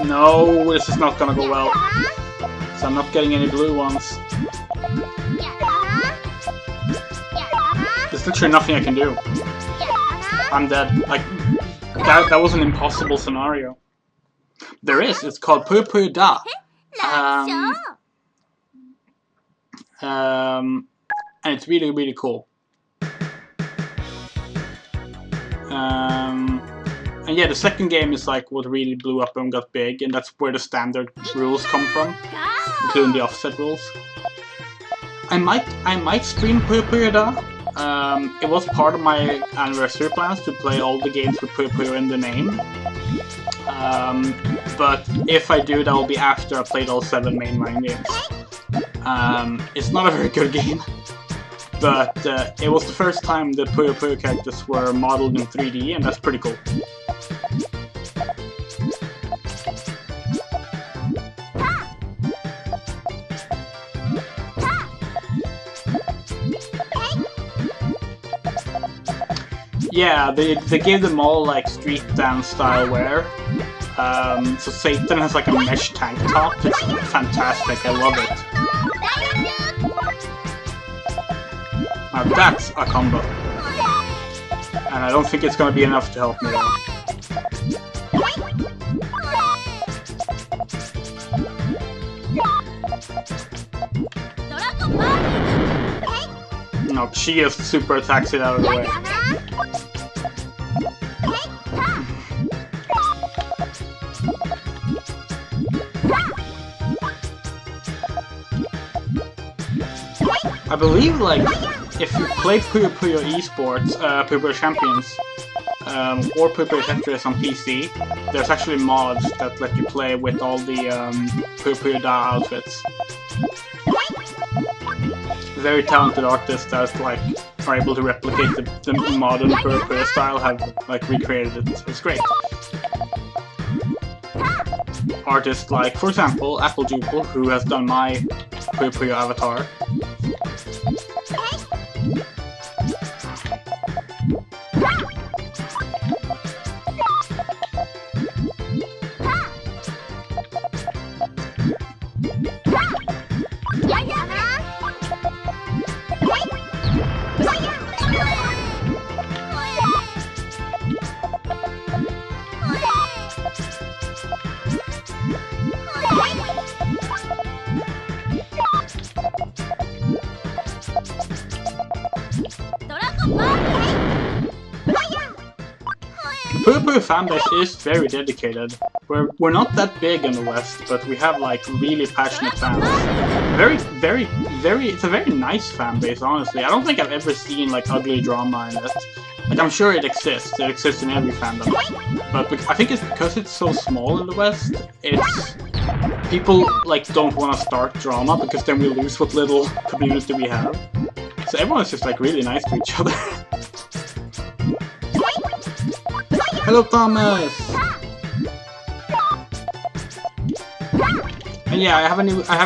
[SPEAKER 1] No, this is not gonna go well. So I'm not getting any blue ones. There's literally nothing I can do. I'm dead. Like, that was an impossible scenario. There is, it's called Puyo Puyo Da. And it's really, really cool. And yeah, the second game is like what really blew up and got big, and that's where the standard rules come from, including the offset rules. I might stream Puyo Puyo Da. It was part of my anniversary plans to play all the games with Puyo Puyo in the name. But if I do, that will be after I played all 7 mainline games. It's not a very good game. But it was the first time the Puyo Puyo characters were modeled in 3D, and that's pretty cool. Yeah, they gave them all like street dance style wear. So Satan has like a mesh tank top. It's fantastic. I love it. Now that's a combo. And I don't think it's gonna be enough to help me though. No, she is super attacks it out of the way. I believe, like, if you play Puyo Puyo Esports, Puyo Puyo Champions, or Puyo Puyo Tetris on PC, there's actually mods that let you play with all the Puyo Puyo Da outfits. Very talented artists that like are able to replicate the modern Puyo Puyo style have like recreated it. It's great. Artists like, for example, Apple Jupil, who has done my Puyo Puyo avatar. The Puyo Puyo fanbase is very dedicated. We're not that big in the West, but we have like really passionate fans. It's a very nice fanbase, honestly. I don't think I've ever seen like ugly drama in it. Like, I'm sure it exists. It exists in every fandom. But I think it's because it's so small in the West, it's... people like don't want to start drama because then we lose what little community we have. So everyone's just like really nice to each other. Hello, Thomas. And yeah, I have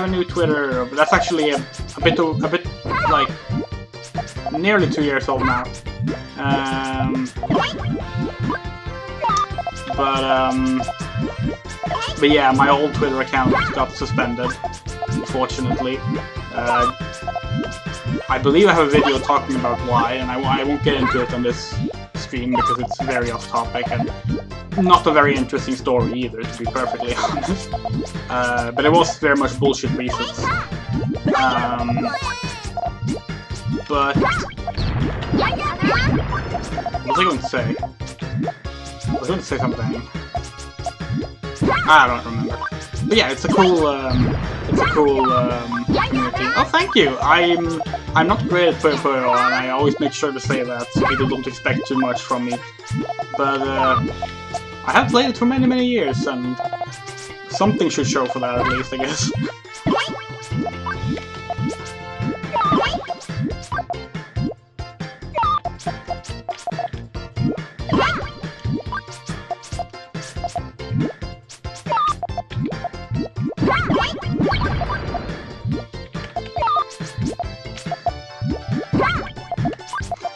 [SPEAKER 1] a new Twitter, but that's actually a bit like nearly 2 years old now. But yeah, my old Twitter account got suspended, unfortunately. I believe I have a video talking about why, and I won't get into it on this stream because it's very off topic and not a very interesting story either, to be perfectly honest. But it was very much bullshit reasons. But what was I going to say? I was going to say something. I don't remember. But yeah, it's a cool community. Oh, thank you. I'm not great at Puyo Puyo, and I always make sure to say that so people don't expect too much from me. But I have played it for many years, and something should show for that at least, I guess.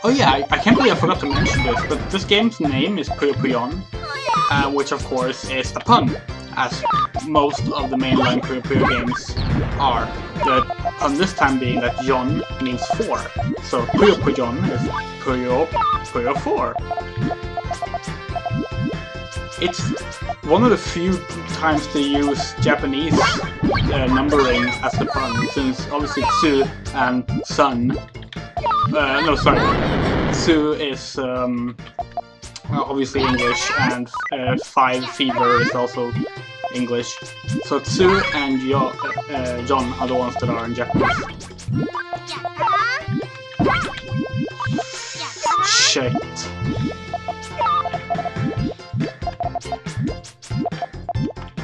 [SPEAKER 1] Oh yeah, I can't believe I forgot to mention this, but this game's name is Puyo Puyon, which of course is a pun, as most of the mainline Puyo Puyo games are. The pun this time being that Jon means 4, so Puyo Puyon is Puyo Puyo 4. It's one of the few times they use Japanese numbering as the pun, since obviously Tsu and Sun. No, sorry. Tsu is obviously English, and 5 Fever is also English. So Tsu and Jon are the ones that are in Japanese. Shit.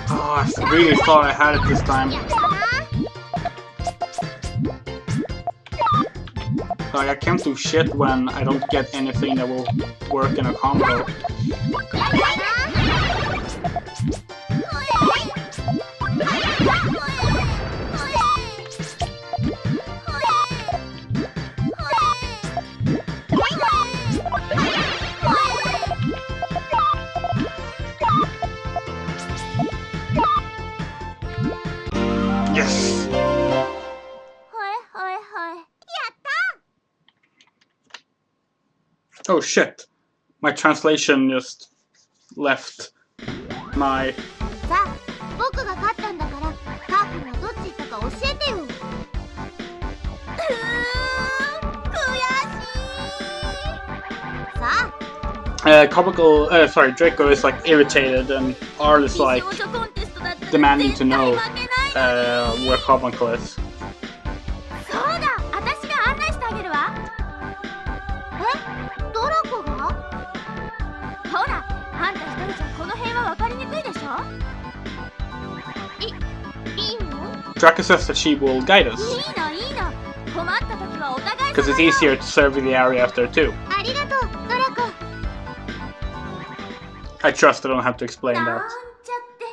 [SPEAKER 1] Oh, I really thought I had it this time. Like, I can't do shit when I don't get anything that will work in a combo. Yes!
[SPEAKER 2] ほえほえほえ。やった
[SPEAKER 1] Oh shit. My translation just left my...
[SPEAKER 2] さあ、僕が勝ったんだから、カー君がどっち行ったか教えてよ。悔しい。さあ。
[SPEAKER 1] sorry, Draco is like irritated and R is like demanding to know where Carbuncle is.
[SPEAKER 2] そうだ、私が案内してあげるわ。え、ドラコが？ほら、あんた一人じゃこの辺は分かりにくいでしょ。いいの？
[SPEAKER 1] Draco says that she will guide us.
[SPEAKER 2] いいのいいの。困った時はお互い
[SPEAKER 1] Because it's easier to survey the area after too.
[SPEAKER 2] ありがとう、ドラコ。
[SPEAKER 1] I trust I don't have to explain
[SPEAKER 2] なん
[SPEAKER 1] that.
[SPEAKER 2] ちゃって。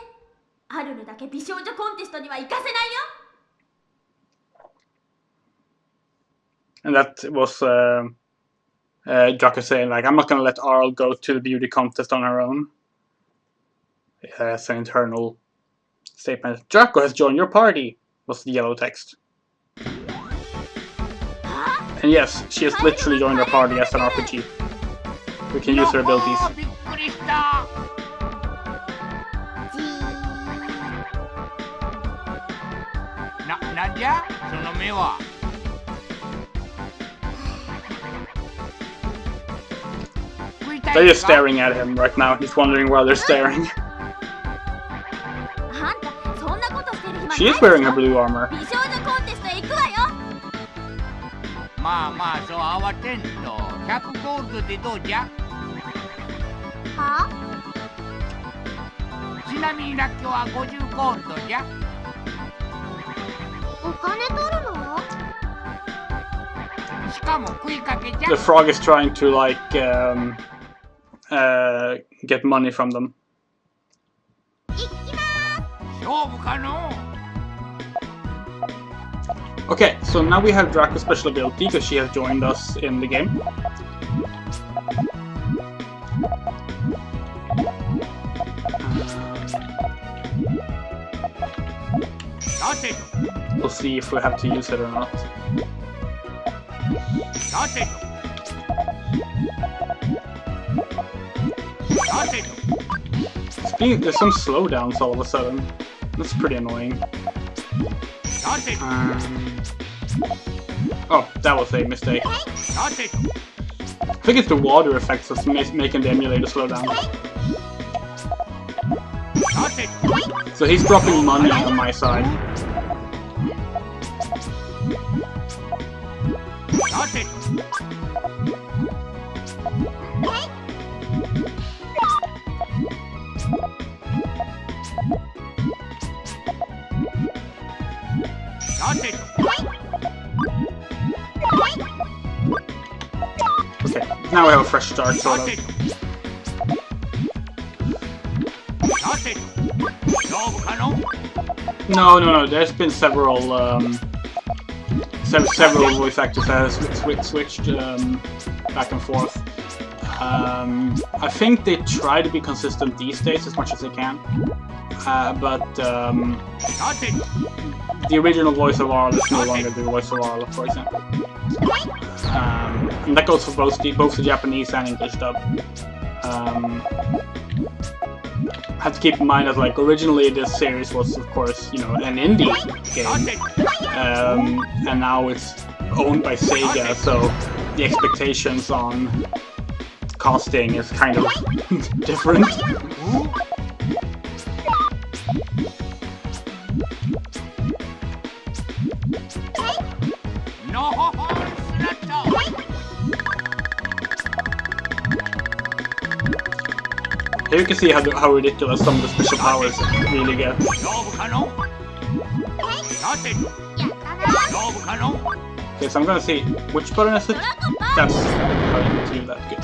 [SPEAKER 2] アルルだけ美少女コンテストには行かせないよ。
[SPEAKER 1] And that was Draco saying like, I'm not gonna let Arl go to the beauty contest on her own. It's an internal statement. Draco has joined your party, was the yellow text. And yes, she has literally joined our party as an RPG. We can use her abilities.
[SPEAKER 5] びっくりした。なんじゃその目は。
[SPEAKER 1] They're just staring at him right now. He's wondering why they're staring.
[SPEAKER 2] あんた、そんなことしてる暇ないで
[SPEAKER 1] She
[SPEAKER 2] しょ。
[SPEAKER 1] is wearing her blue armor.
[SPEAKER 2] 美少女コンテストへ行くわよ。
[SPEAKER 5] まあまあそう慌てんと100ゴールドでどうじゃ。
[SPEAKER 2] は？
[SPEAKER 5] ちなみにラッキョは50ゴールドじゃ。
[SPEAKER 2] お金取るの？
[SPEAKER 5] しかも食いかけじゃ。
[SPEAKER 1] The frog is trying to like get money from them.
[SPEAKER 2] 行きまーす。
[SPEAKER 5] 勝負かの。
[SPEAKER 1] Okay, so now we have Draco's special ability because she has joined us in the game. We'll see if we have to use it or not. There's some slowdowns all of a sudden. That's pretty annoying. Oh, that was a mistake. I think it's the water effects that's making the emulator slow down. So he's dropping money on my side. Okay, now we have a fresh start, sort of. No. There's been several several voice actors that have switched back and forth. I think they try to be consistent these days as much as they can, but the original voice of Arl is no longer the voice of Arl, for example. And that goes for both the Japanese and English dub. Have to keep in mind that like originally this series was of course an indie game, and now it's owned by SEGA, so the expectations on casting is kind of different. Here you can see how ridiculous some of the special powers really get. Okay, so I'm gonna see which button is it? That's how you need to do that. Good.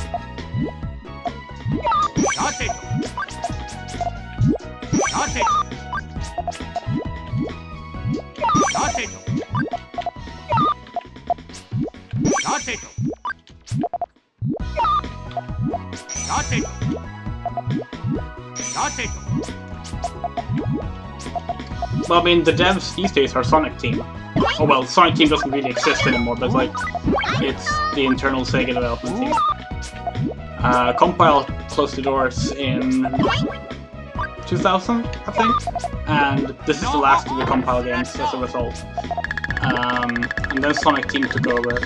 [SPEAKER 1] Well, I mean, the devs these days are Sonic Team. Oh well, Sonic Team doesn't really exist anymore, but like, it's the internal SEGA development team. Compile closed the doors in 2000, I think, and this is the last of the Compile games as a result. And then Sonic Team took over.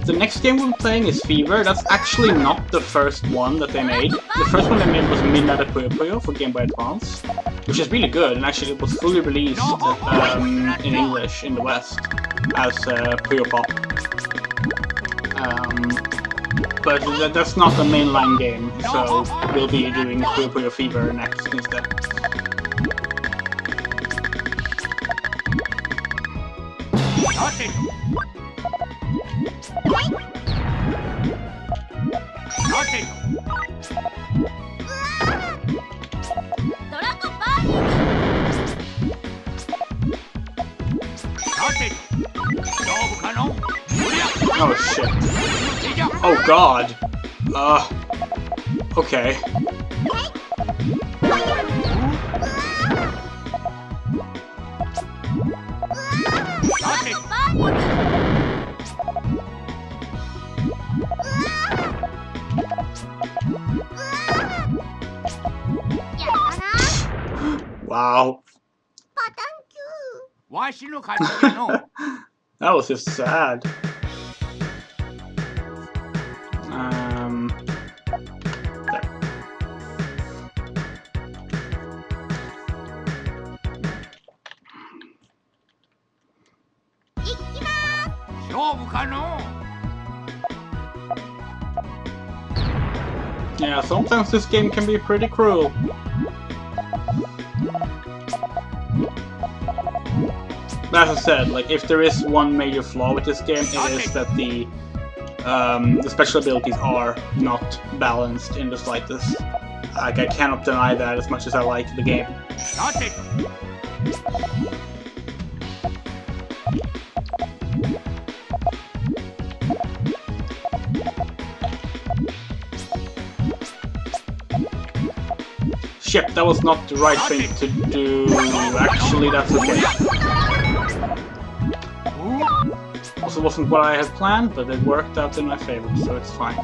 [SPEAKER 1] The next game we're playing is Fever. That's actually not the first one that they made. The first one they made was Midnight at Puyo Puyo for Game Boy Advance, which is really good, and actually it was fully released in English in the West as Puyo Pop. But that's not the mainline game, so we'll be doing Puyo Puyo Fever next instead. Oh shit. Oh god. Okay. Wow. That was just sad. Yeah, sometimes this game can be pretty cruel. As I said, like, if there is one major flaw with this game, it is that the special abilities are not balanced in the slightest. Like, I cannot deny that as much as I like the game. Shit, that was not the right thing to do. Actually, that's okay. Also wasn't what I had planned, but it worked out in my favor, so it's fine.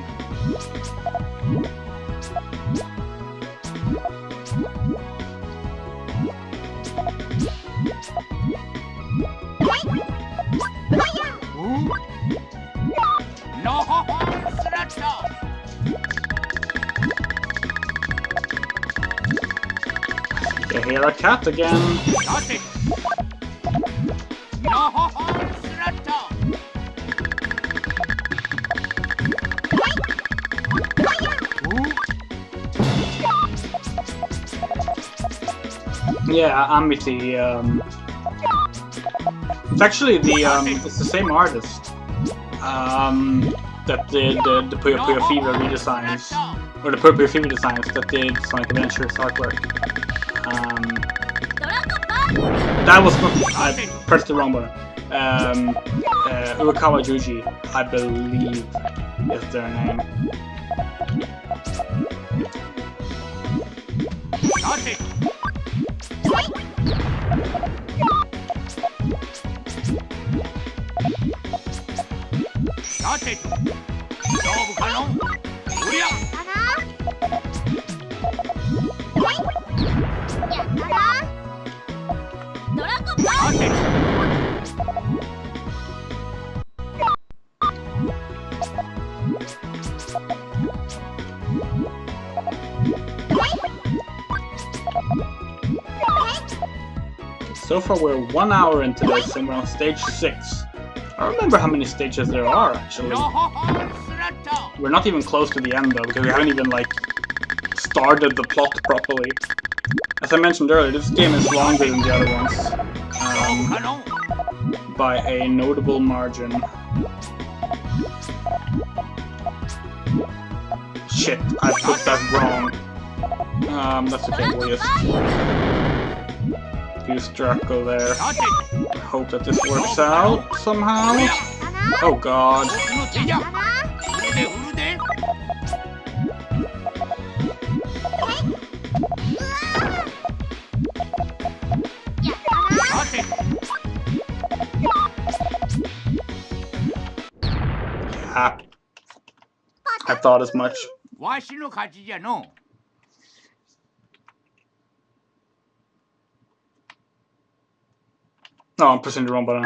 [SPEAKER 1] I hear a cat again. Yeah, Amity. It's actually it's the same artist that did the Puyo Puyo Fever redesigns, or the Puyo Puyo Fever designs that did Sonic Adventure's artwork. That was not. I pressed the wrong button. Uekawa Juji, I believe, is their name. So far we're 1 hour into this and we're on stage 6. I don't remember how many stages there are actually. We're not even close to the end though, because we haven't even like started the plot properly. As I mentioned earlier, this game is longer than the other ones. By a notable margin. Shit, I put that wrong. That's okay, we'll just use Draco there. Hope that this works out somehow. Oh god. I thought as much.
[SPEAKER 5] わしの勝ちじゃの。
[SPEAKER 1] Oh, I'm pushing the wrong button.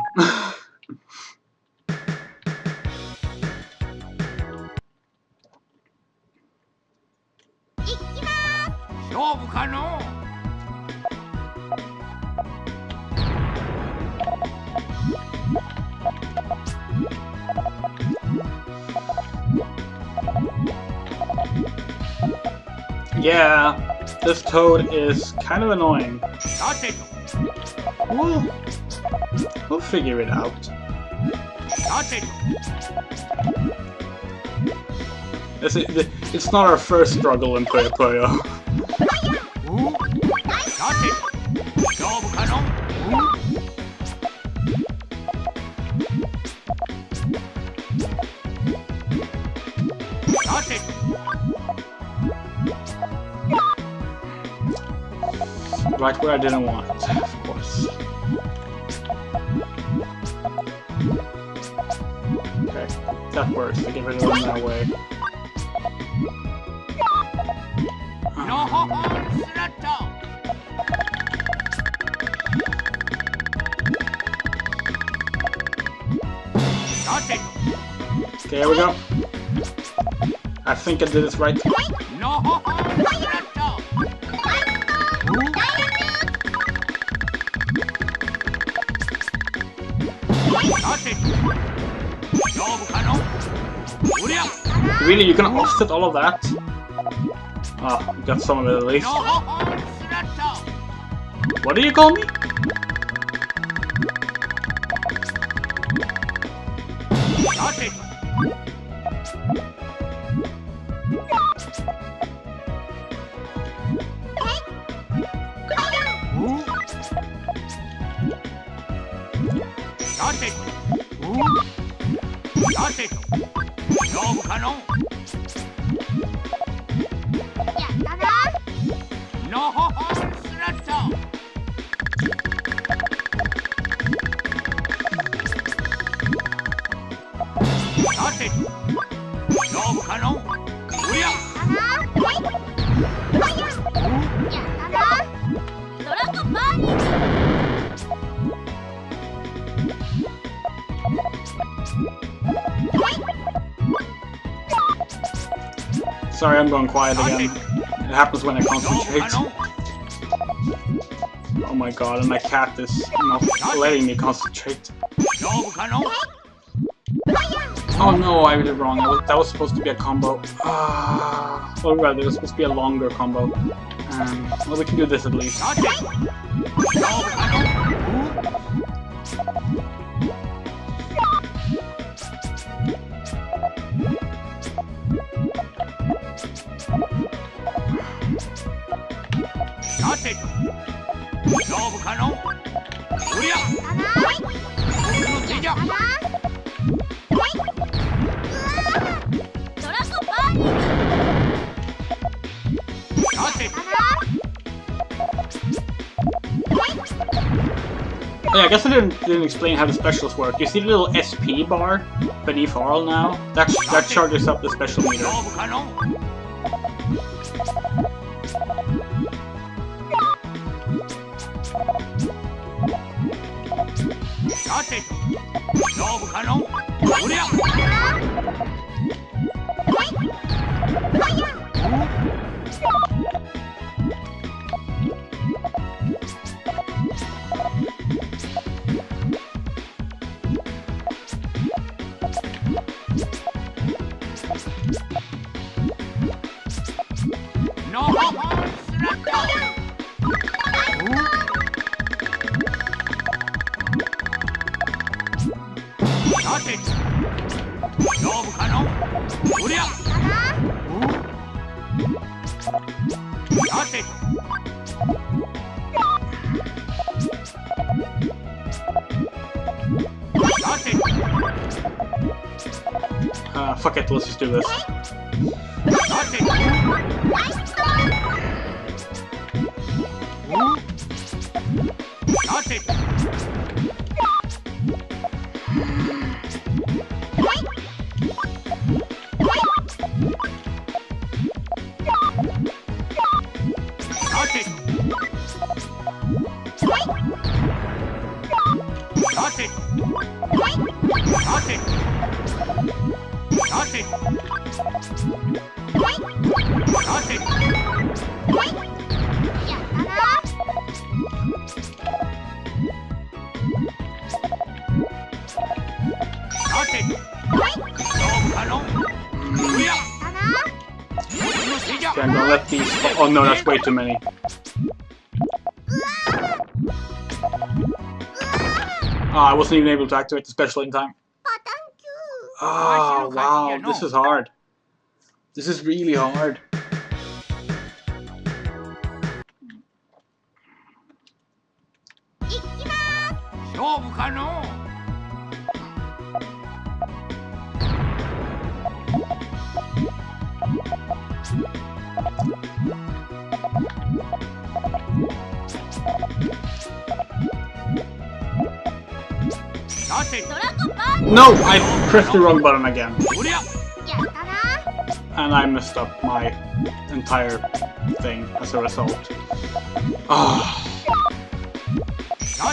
[SPEAKER 5] 勝負かの。
[SPEAKER 1] Yeah, this toad is kind of annoying.
[SPEAKER 5] さてと。
[SPEAKER 1] We'll figure it out.
[SPEAKER 5] さてと。
[SPEAKER 1] It's not our first struggle in Puyo Puyo.
[SPEAKER 5] さてと。勝負かの。さてと。
[SPEAKER 1] Right where I didn't want, of course. Okay, that works. I get rid of them that way.
[SPEAKER 5] のほほんスラット。 さてと。
[SPEAKER 1] Okay, here we go. I think I did this right.
[SPEAKER 5] のほほんスラット。 さてと。勝負かの。おりゃ。
[SPEAKER 1] Really, you can offset all of that? Ah, you got some of it at least.
[SPEAKER 5] のほほんスラット。
[SPEAKER 1] What do you call me?
[SPEAKER 5] さてと。 さてと。さてと。勝負かの。
[SPEAKER 2] やったな。
[SPEAKER 5] のほほんスラット。さてと。勝負かの。おりゃ。
[SPEAKER 2] やったな。ドラゴンバーニング。
[SPEAKER 1] Sorry, I'm going quiet again. It happens when I concentrate. Oh my god, and my cat is not letting me concentrate.
[SPEAKER 5] 勝負かの。
[SPEAKER 1] Oh no, I did it wrong. That was supposed to be a combo. Or rather, it was supposed to be a longer combo. Well, we can do this at least.
[SPEAKER 5] さてと。勝負かの。 さてと。勝負かの。おりゃ。僕の手じゃ。
[SPEAKER 2] ドラゴンバーニング。
[SPEAKER 5] さてと。
[SPEAKER 1] Yeah, I guess I didn't explain how the specials work. You see the little SP bar beneath Arl now? That charges up the special meter.
[SPEAKER 5] 勝負かの。 さてと。勝負かの。おりゃ。 のほほんスラット。 さてと。勝負かの。おりゃ。さてと。 さてと。
[SPEAKER 1] Fuck it, let's just do this.
[SPEAKER 5] さてと。 さてと。 さ
[SPEAKER 1] Okay, I'm gonna let these. Oh no, that's way too many. I wasn't even able to activate the special in time. Oh wow, this is hard. This is really hard. No, I pressed the wrong button again. And I messed up my entire thing as a result. Ah.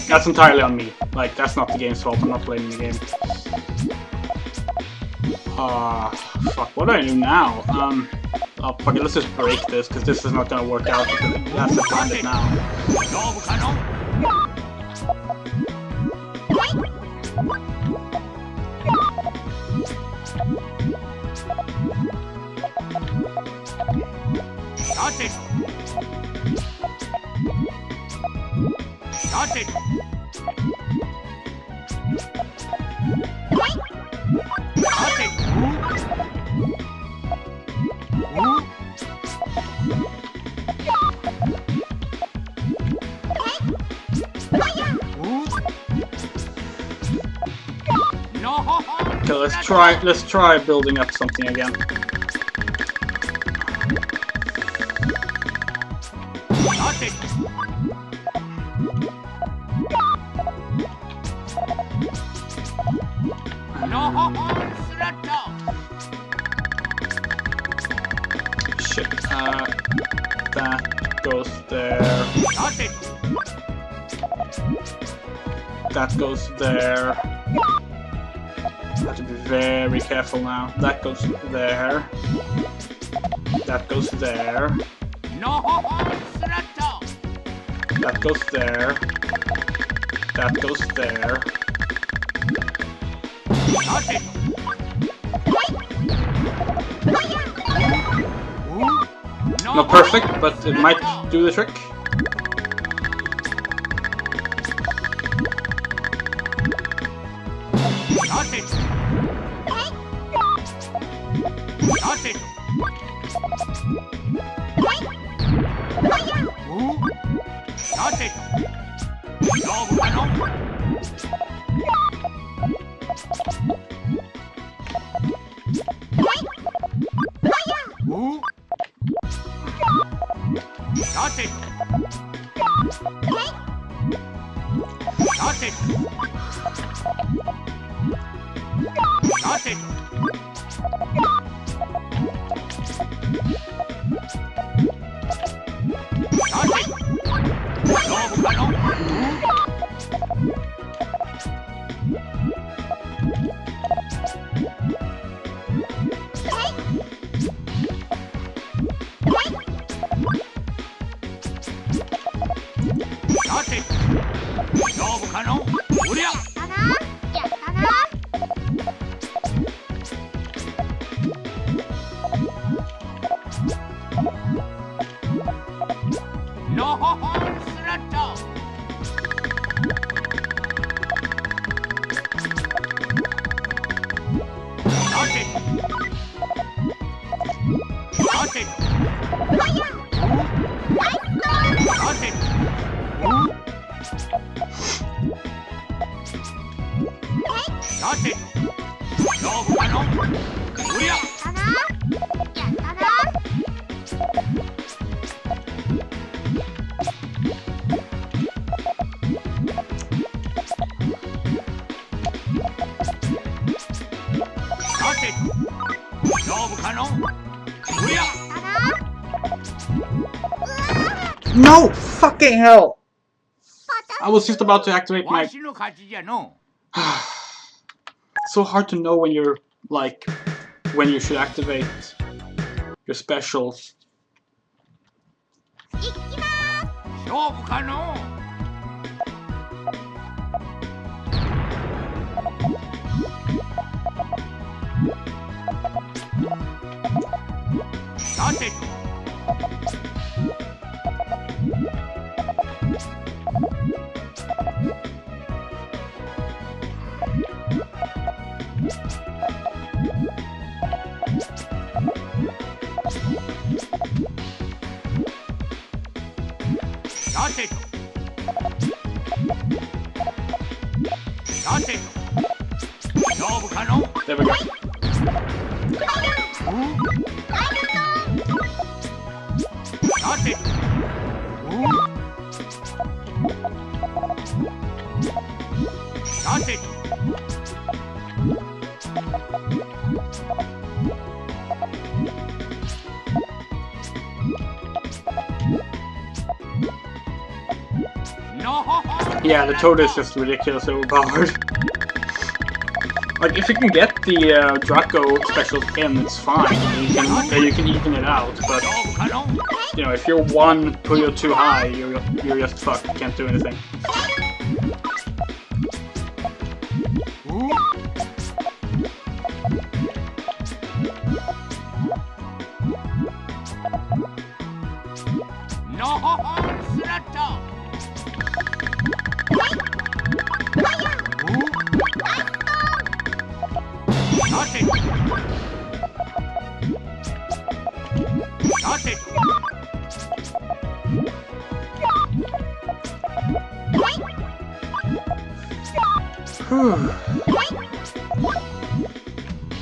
[SPEAKER 1] That's entirely on me. Like, that's not the game's fault, I'm not playing the game. Fuck, what do I do now? Oh, fuck it, let's just break this, because this is not gonna work out. It has to find it now. Okay, let's try building up something again. Shit, that goes there. That goes there. I have to be very careful now. That goes there. That goes there. That goes there. That goes there. Not perfect, but it might do the trick. No! Fucking hell! I was just about to activate my... So hard to know when you're like when you should activate your specials.
[SPEAKER 2] いきま
[SPEAKER 5] 勝負かのさてとさてとさてと勝負かの
[SPEAKER 1] There we go.
[SPEAKER 5] さてとさてと
[SPEAKER 1] Yeah, the Toad is just ridiculously overpowered. Like, if you can get the Draco specials in, it's fine. You can even it out, but you know, if you're one Puyo too high, you're just fucked. You can't do anything.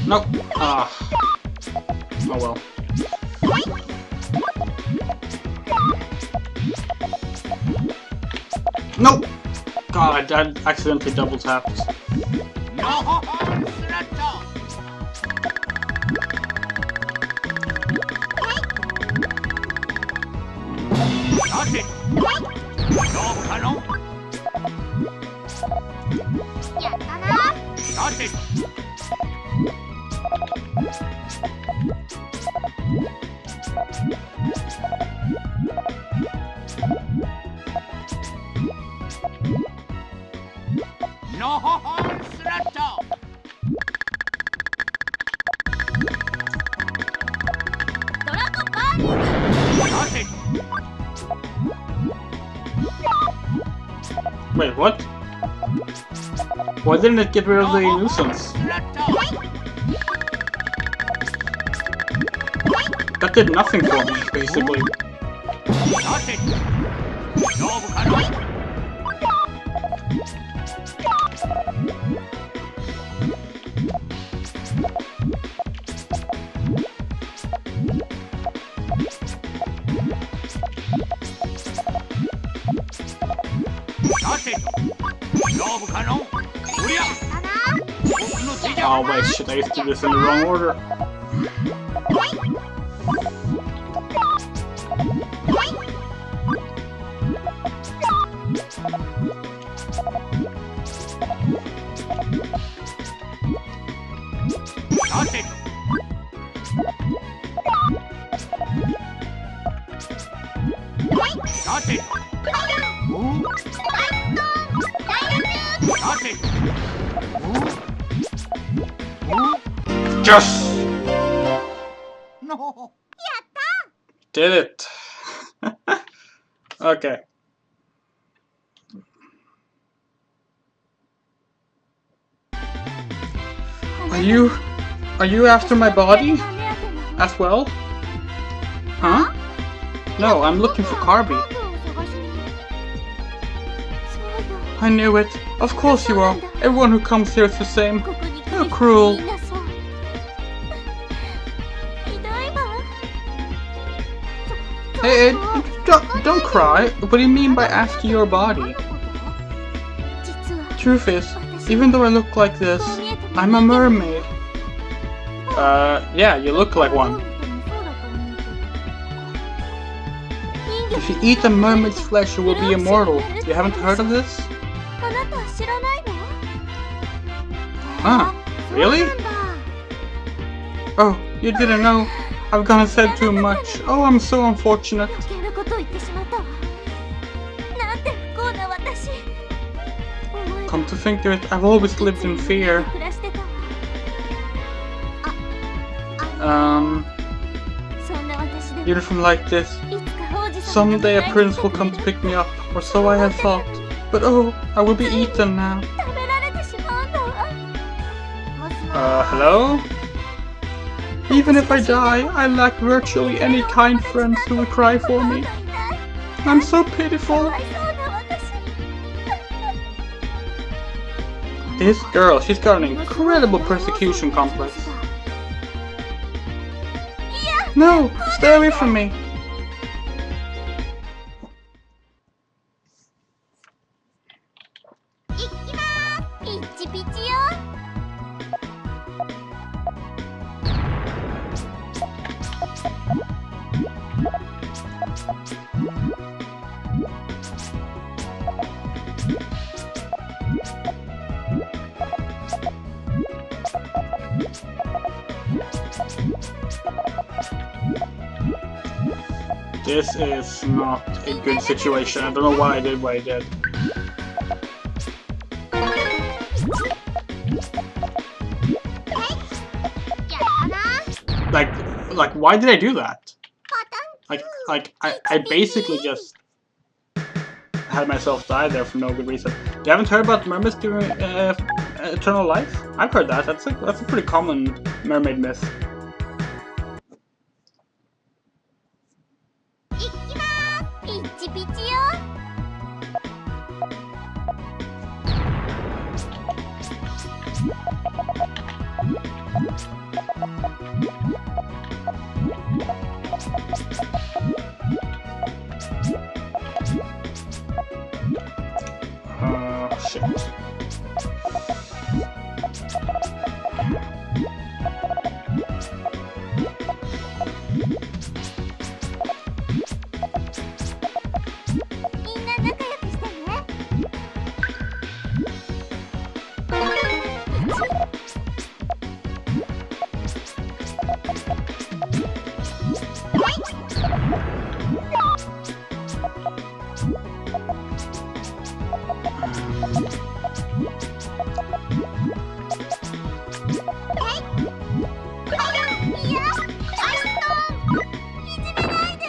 [SPEAKER 1] Nope. Ah. Oh well. Nope. God, I accidentally double tapped. Wait, what? Why didn't it get rid of the nuisance? That did nothing for me, basically. Oh wait, shit, I used to do this in the wrong order. Yes!
[SPEAKER 5] No.
[SPEAKER 1] Did it! Okay. Are you after my body as well? Huh? No, I'm looking for Carby. I knew it. Of course you are. Everyone who comes here is the same. You're cruel. Hey, don't cry. What do you mean by after your body? Truth is, even though I look like this, I'm a mermaid. Yeah, you look like one. If you eat a mermaid's flesh, you will be immortal. You haven't heard of this? Ah, really? Oh, you didn't know? I've gone and said too much. Oh, I'm so unfortunate.
[SPEAKER 2] 余計なことを言ってしまったわ。なんて不幸な私。思えば
[SPEAKER 1] Come to think of it, I've always lived in fear.
[SPEAKER 2] 暮らしてたわ。そんな私でも
[SPEAKER 1] Beautiful like this.
[SPEAKER 2] いつか王子様が
[SPEAKER 1] Someday a prince will come to pick me up, or so I had thought. But oh, I will be eaten now.
[SPEAKER 2] 食べられてしまうんだわ。もしも
[SPEAKER 1] Hello? Even if I die, I lack virtually any kind friends who will cry for me. I'm so
[SPEAKER 2] か
[SPEAKER 1] pitiful.
[SPEAKER 2] わいそうな私。
[SPEAKER 1] This girl, she's got an incredible persecution complex. No, stay away from me.
[SPEAKER 2] いきまーす。ピッチピチよ。
[SPEAKER 1] This is not a good situation. I don't know why I did what I did.
[SPEAKER 2] やったな。
[SPEAKER 1] Like, why did I do that? I basically just had myself die there for no good reason. You haven't heard about mermaids giving eternal life? I've heard that. That's a pretty common mermaid myth.
[SPEAKER 2] いきまーす。ピッチピチよ。
[SPEAKER 1] Shit.
[SPEAKER 2] みんな仲良くしてね。いや、アイストーン。いじめないで。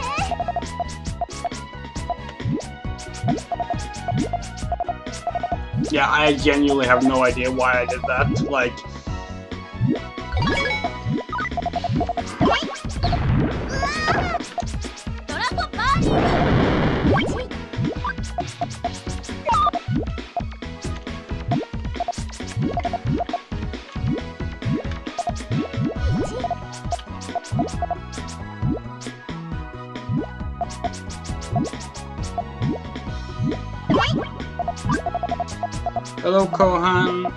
[SPEAKER 1] Yeah, I genuinely have no idea why I did that. Like,
[SPEAKER 2] ドラゴンバーニング。
[SPEAKER 1] hello, Kohan.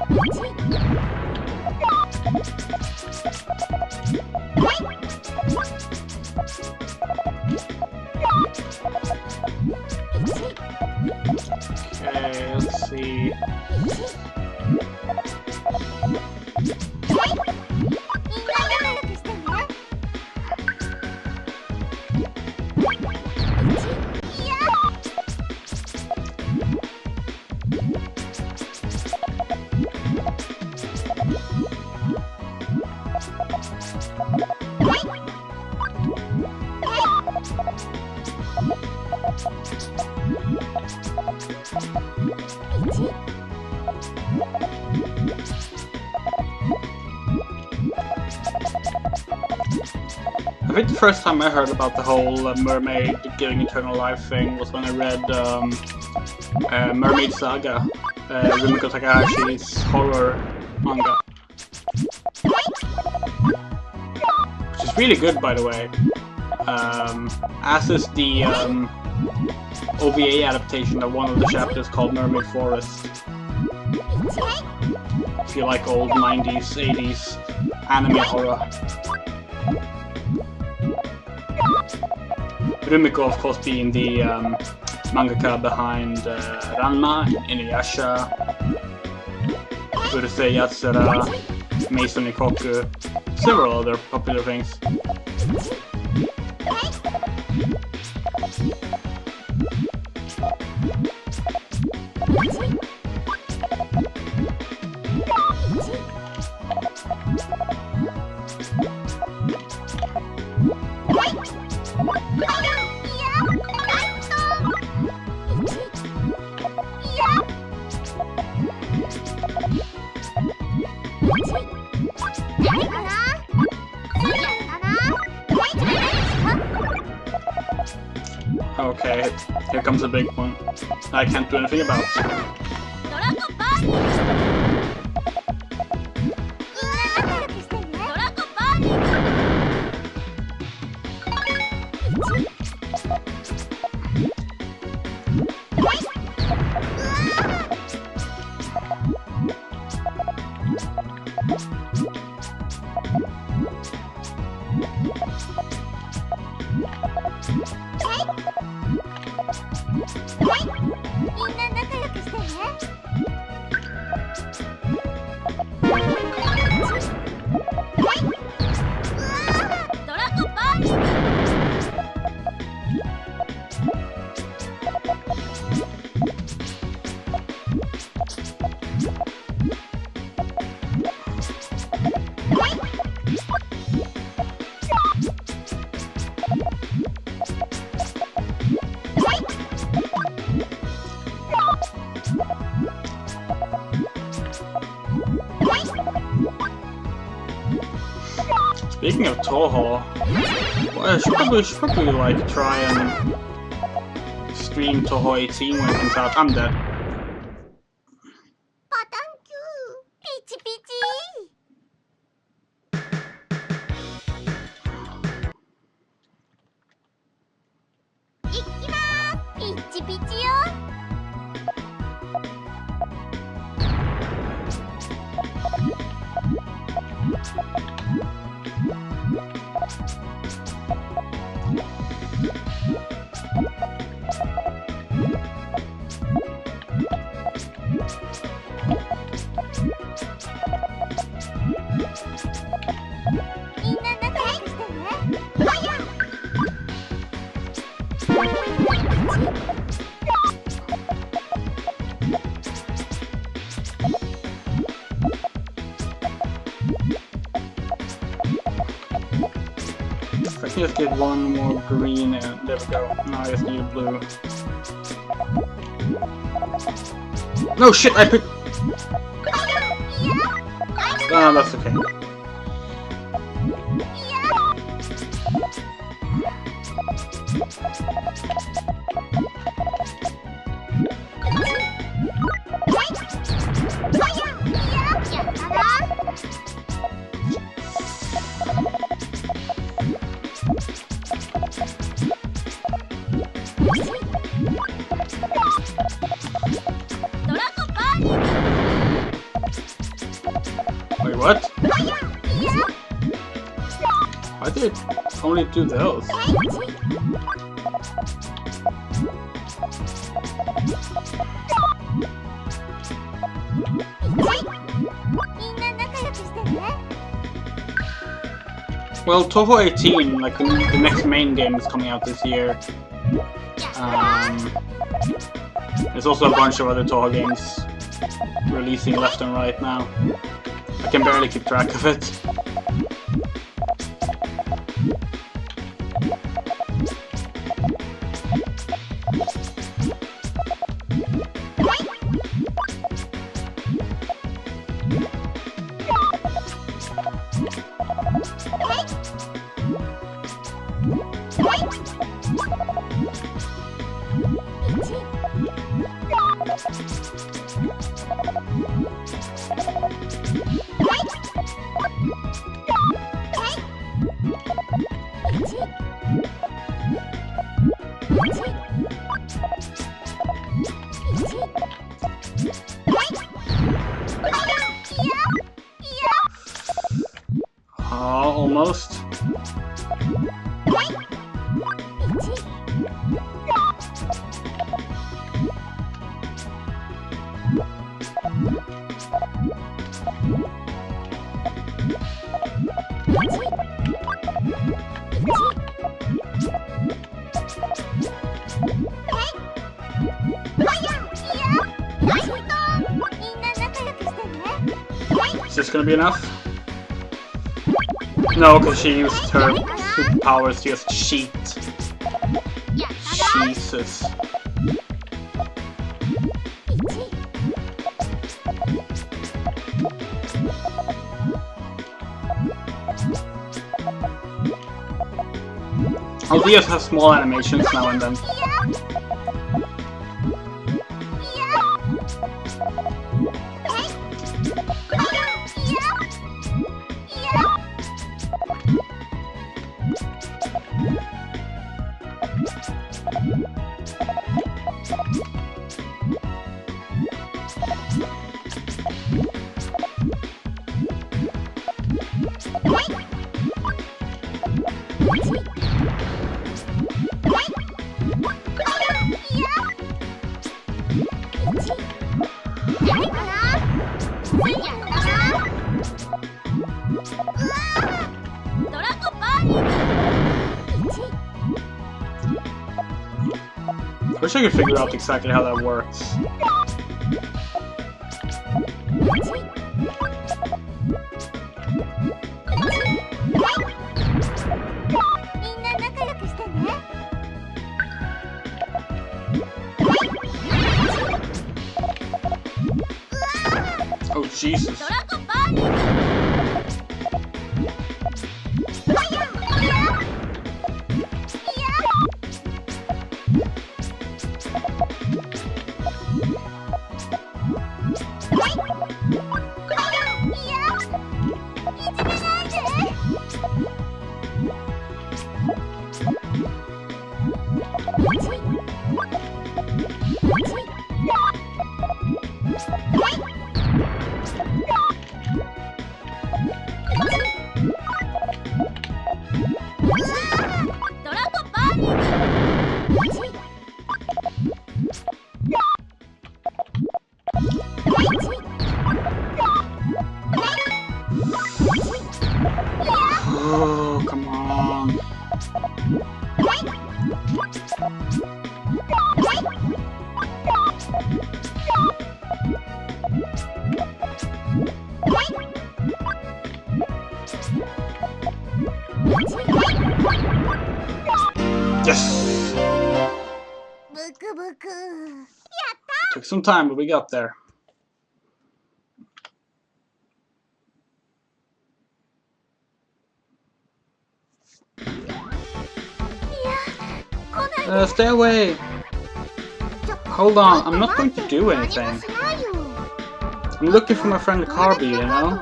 [SPEAKER 1] Okay, let's see.
[SPEAKER 2] みんな仲良くしてね。いや。
[SPEAKER 1] I think the first time I heard about the whole mermaid giving eternal life thing was when I read Mermaid Saga, Rumiko Takahashi's horror manga. Which is really good, by the way. As is the OVA adaptation of one of the chapters called Mermaid Forest. If you like old 90s, 80s anime horror. Rumiko, of course, being the mangaka behind Ranma, Inuyasha, Urusei Yatsura, Mason Ikoku, several other popular things. Okay, here comes a big one. I can't do anything about. Speaking of Toho, well, I should probably like try and stream Toho 18 when it comes out. I'm dead. I can just get one more green and there we go. Now I just need a blue. No shit, I picked... Oh, that's okay. Wait, what? Why did it only do those? Well, Toho 18, like the next main game is coming out this year. There's also a bunch of other Toho games releasing left and right now. I can barely keep track of it. Almost. Is this gonna be enough? No, because she used her superpowers to just cheat. Jesus. Aldeas have small animations now and then. I wish I could figure out exactly how that works. Oh, Jesus. Oh, come on. Yes! Took some time, but we got there. Stay away! Hold on, I'm not going to do anything. I'm looking for my friend Carby, you know?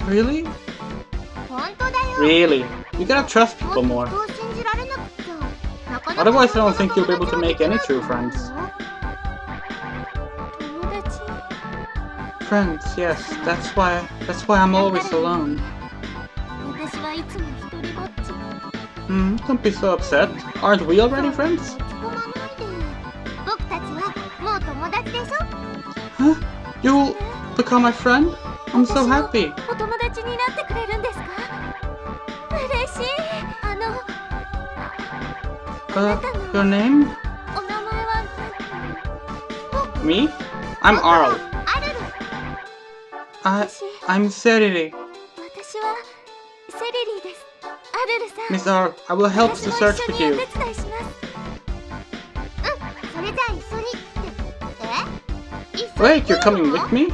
[SPEAKER 1] Really? Really? You gotta trust people more. Otherwise I don't think you'll be able to make any true friends. Friends, yes, that's why I'm always alone. Don't be so upset. Aren't we already friends? Huh? You'll become my friend? I'm so happy. Your name? Me? I'm Arl. I'm Seriri. Miss Arl, I will help to search with you. Wait, you're coming with me?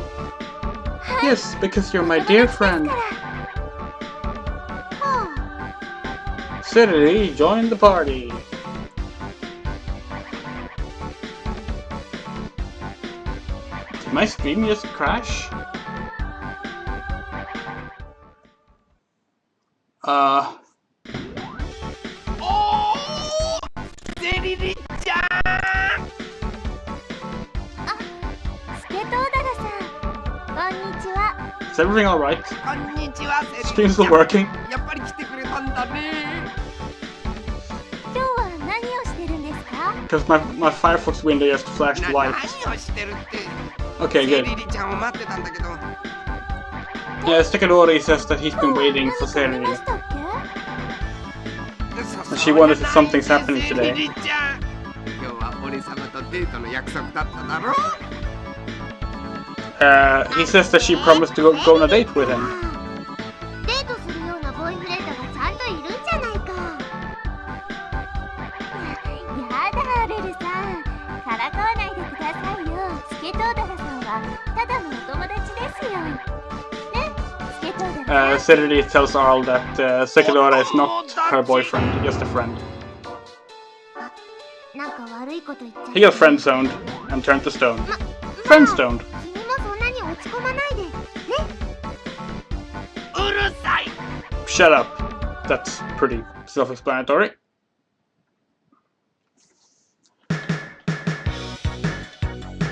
[SPEAKER 1] Yes, because you're my dear friend. Seriri, join the party. Did my stream just crash? Is everything alright? Stream's still working? Because my Firefox window just flashed white. Okay, good. Yeah, Stakadori says that he's been waiting for Seriri. she wonders if something's happening today. He says that she promised to go on a date with him.
[SPEAKER 2] デートするようなボーイフレンドがちゃんといるんじゃないか。やだルルさん、からかわないでくださいよ。スケトウダラさんはただのお友達ですよ。ね、スケトウダラさん。
[SPEAKER 1] Serenity tells Arl that Sekidora is not her boyfriend, just a friend.
[SPEAKER 2] なんか悪いこと言っちゃった。
[SPEAKER 1] He got friend-zoned and turned to stone. Friend-stoned.
[SPEAKER 2] 君もそんなに落ち込まないで。ね。
[SPEAKER 1] Shut up. That's pretty self-explanatory.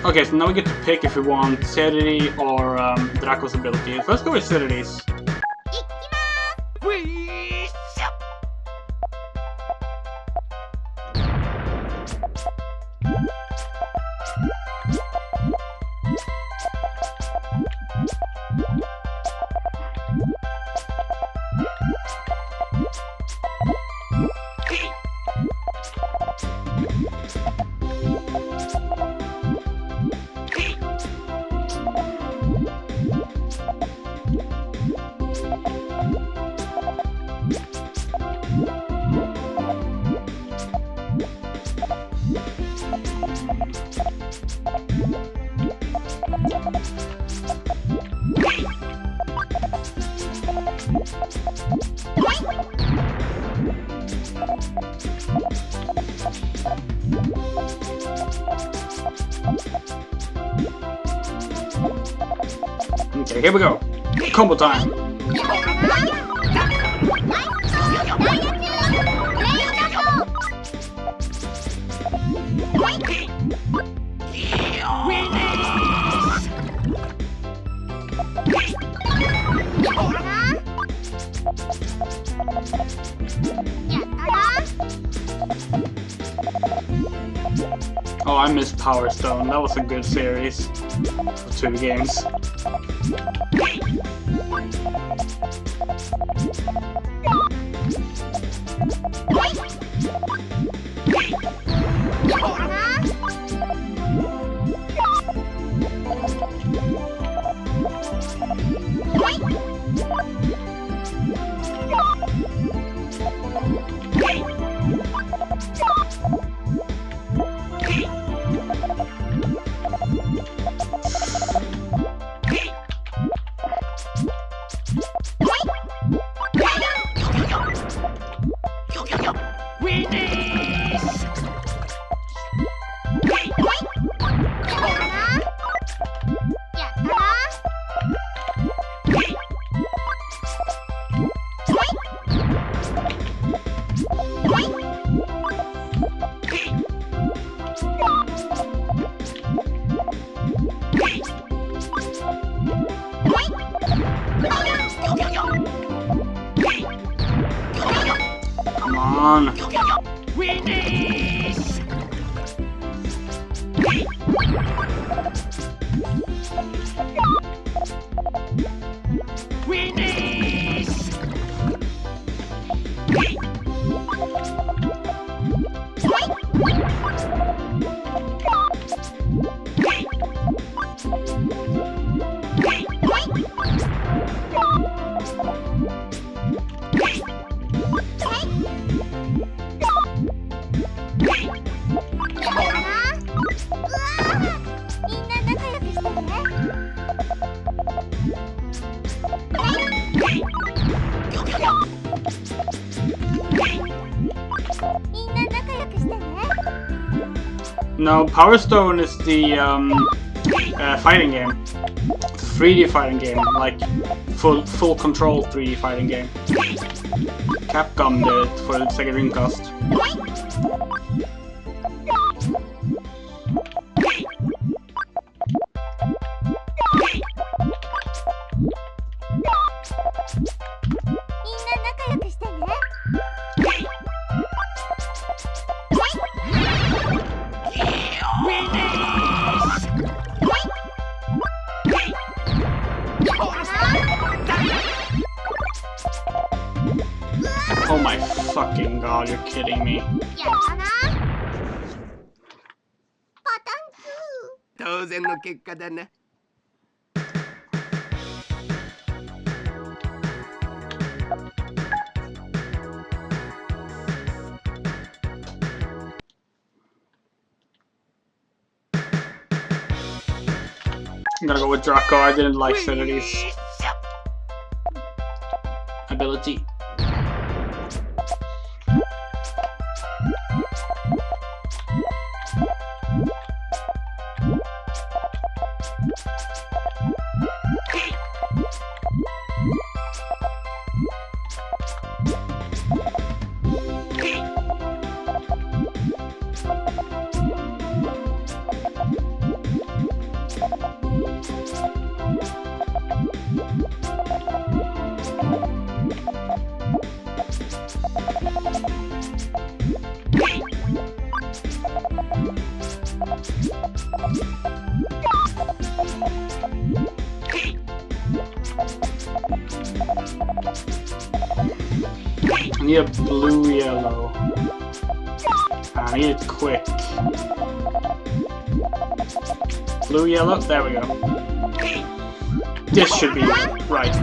[SPEAKER 1] Okay, so now we get to pick if we want Serity or Draco's abilities. Let's go with Serity's. Okay, here we go. Combo time. Oh, I miss Power Stone. That was a good series of 2 games. Come on. No, Power Stone is the fighting game. It's a 3D fighting game, like full control 3D fighting game. Capcom did it for the SEGA Dreamcast. Oh my fucking god, you're kidding me.
[SPEAKER 2] やったな。パタンク。
[SPEAKER 6] 当然の結果だな。
[SPEAKER 1] I'm gonna go with Draco. I didn't like Trinity's ability. I need a blue yellow. I need it quick. Blue yellow, there we go. This should be right.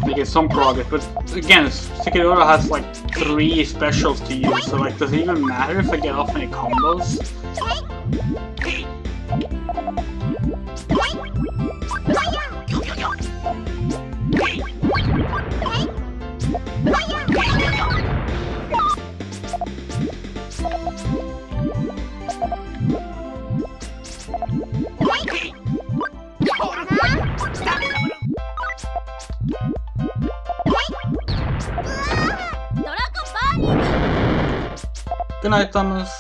[SPEAKER 1] Making some progress, but again, Sekiro has like 3 specials to use, so like, does it even matter if I get off any combos? Good night, Thomas.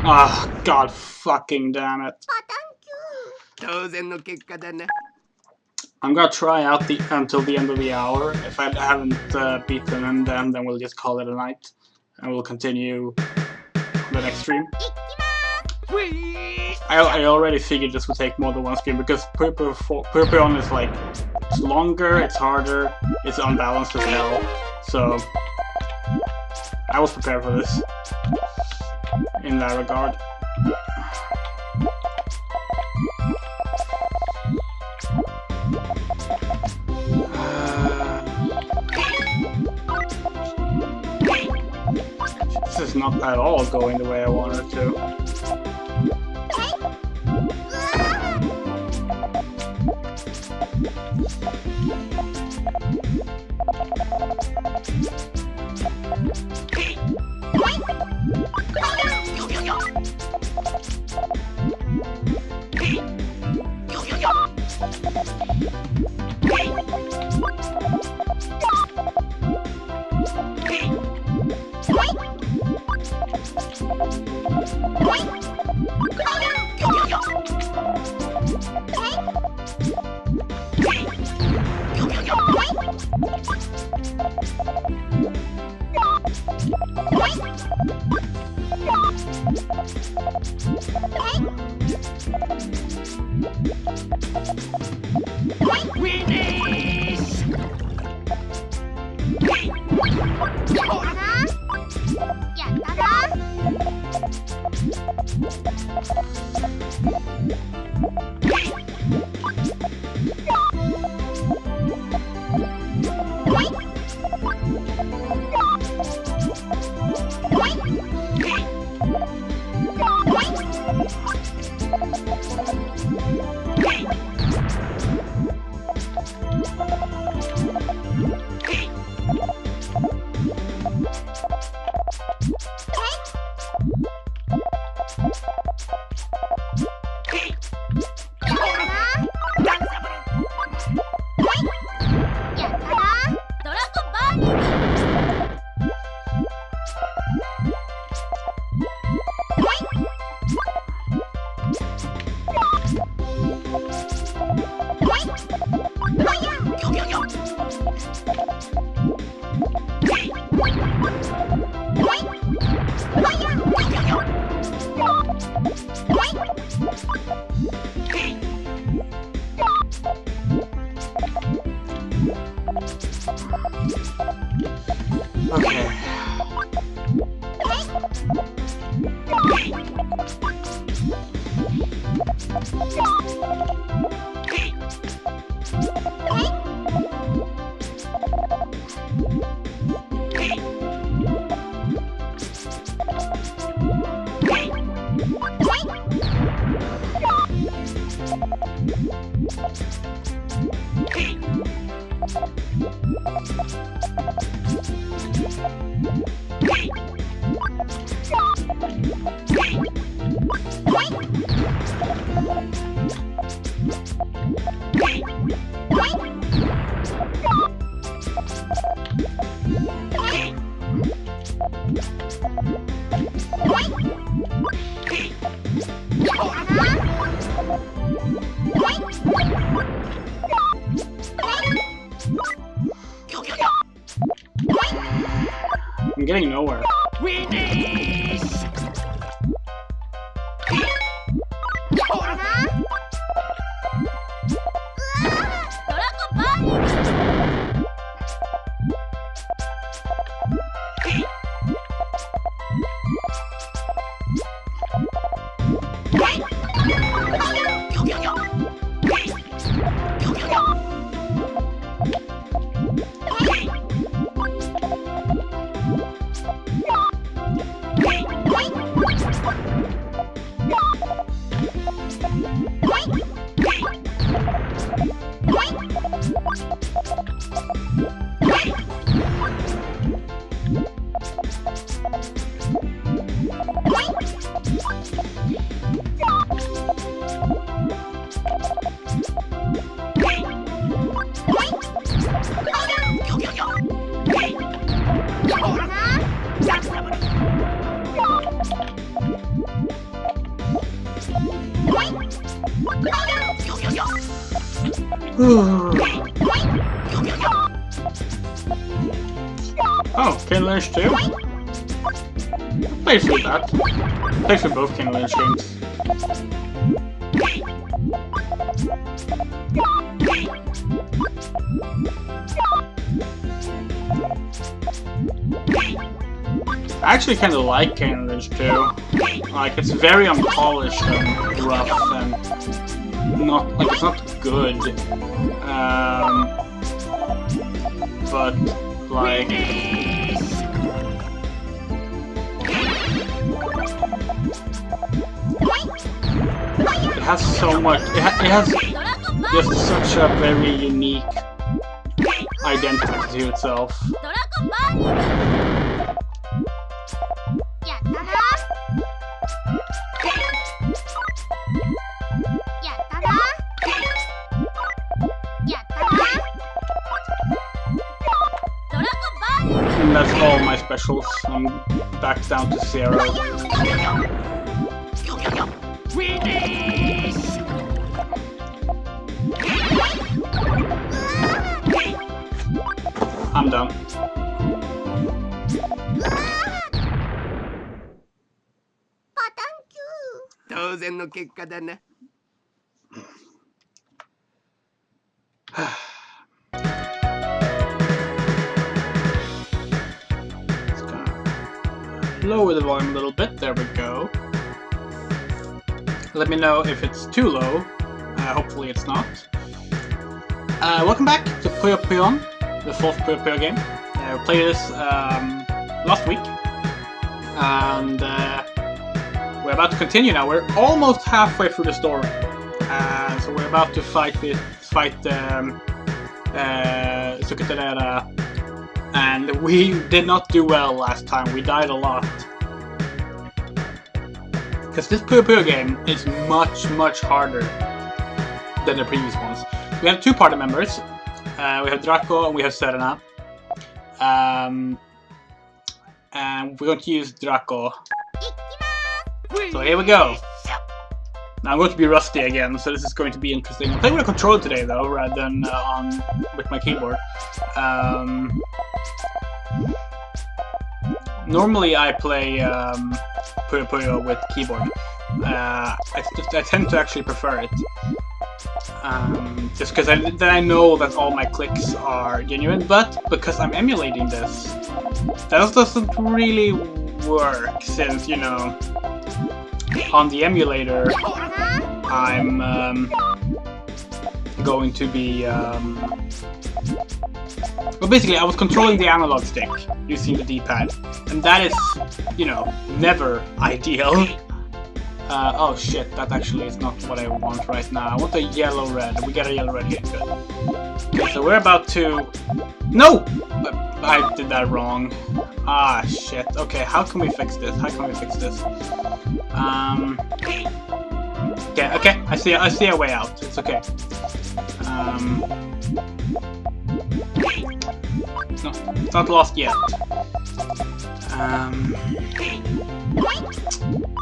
[SPEAKER 1] Ah, god fucking damn it.
[SPEAKER 6] 当然の結果だな。
[SPEAKER 1] I'm gonna try out until the end of the hour. If I haven't beaten him, then we'll just call it a night, and we'll continue the next stream. I already figured this would take more than one stream because Puyo Puyo is like it's longer, it's harder, it's unbalanced as hell. So I was prepared for this in that regard. This is not at all going the way I wanted it to. I'm getting nowhere. Oh, Ken Lynch too? Play through that. Play through both Ken Lynch games. I actually kind of like Ken Lynch too. Like, it's very unpolished and rough and not, like, it's not good. But, like... It has so much, it has just such a very unique identity to itself. And that's all my specials. I'm back down to 0. I'm done.
[SPEAKER 6] 当然の結果だな。
[SPEAKER 1] Lower the volume a little bit, there we go. Let me know if it's too low. Hopefully it's not. Welcome back to Puyo Puyo, the 4th Puyo Puyo game. We played this last week. And we're about to continue now. We're almost halfway through the story. So we're about to fight Suketerera. And we did not do well last time, we died a lot. Because this Puyo Puyo game is much, much harder than the previous ones. We have 2 party members. We have Draco and we have Serena. And we're going to use Draco. So here we go. Now I'm going to be rusty again, so this is going to be interesting. I'm playing with a controller today though, rather than with my keyboard. Normally I play Puyo Puyo with keyboard. I tend to actually prefer it. Just because then I know that all my clicks are genuine, but because I'm emulating this, that doesn't really work, since, you know, on the emulator I'm going to be well, basically I was controlling the analog stick using the D-pad, and that is, you know, never ideal. Oh shit, that actually is not what I want right now. I want a yellow-red. We got a yellow-red here, good. Okay, so we're about to... No! I did that wrong. Ah, shit. Okay, how can we fix this? How can we fix this? Okay, I see a way out. It's okay. No, it's not lost yet.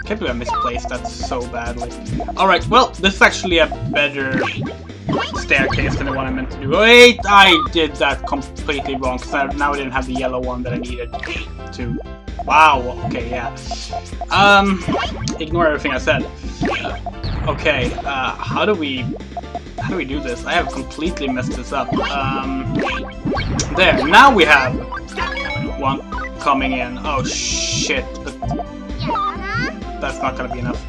[SPEAKER 1] Can't believe I misplaced that so badly. Alright, well, this is actually a better staircase than the one I meant to do. Wait, I did that completely wrong, because now I didn't have the yellow one that I needed to. Wow, okay, yeah. Ignore everything I said. Okay, how do we do this? I have completely messed this up. There, now we have one coming in. Oh shit, but that's not gonna be enough.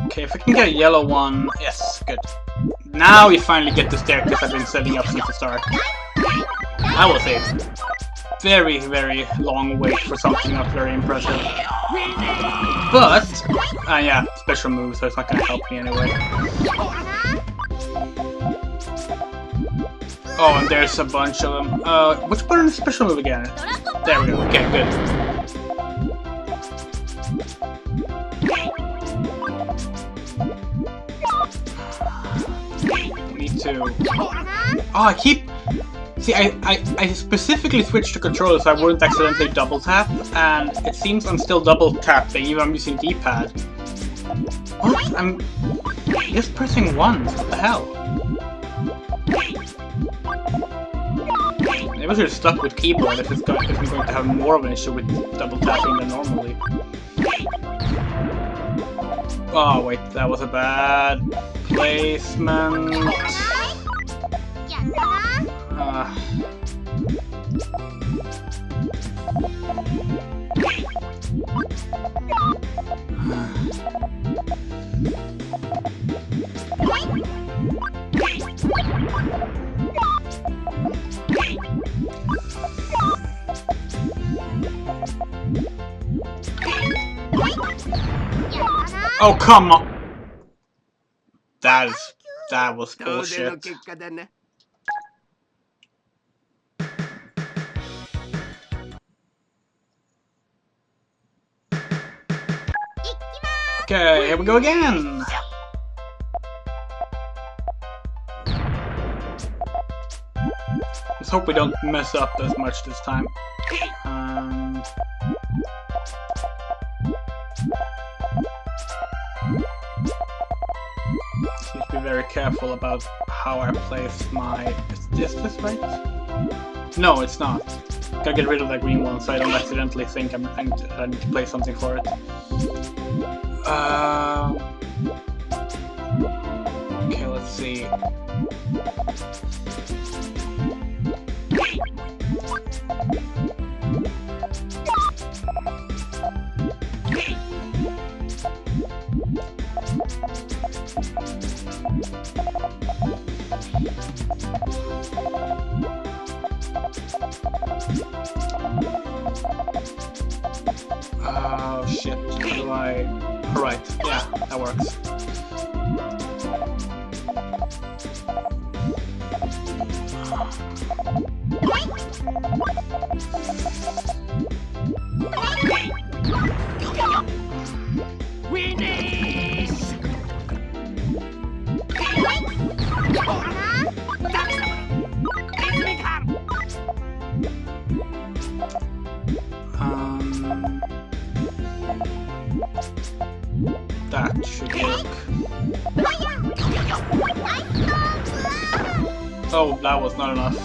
[SPEAKER 1] Okay, if I can get a yellow one, yes, good. Now we finally get the staircase I've been setting up since the start. I will say it's very, very long wait for something not very impressive. But, yeah, special move, so it's not gonna help me anyway. Oh, and there's a bunch of them. Which button is special move again? There we go, okay, good. Need to... Oh, I keep See, I specifically switched the controller so I wouldn't accidentally double tap, and it seems I'm still double tapping even I'm using D-pad. What? I'm just pressing once. What the hell? Maybe I should have stuck with keyboard if I'm going to have more of an issue with double tapping than normally. Oh wait, that was a bad placement. Oh, come on! That was
[SPEAKER 6] 当然の
[SPEAKER 1] bullshit.
[SPEAKER 6] 結果だな。
[SPEAKER 1] Okay, here we go again! Let's hope we don't mess up as much this time. Just need to be very careful about how I place my... Is this right? No, it's not. Gotta get rid of that green one so I don't accidentally think I need to play something for it. Okay, let's see. Oh shit, how do I... Alright, yeah, that works. That should work. Oh, that was not enough.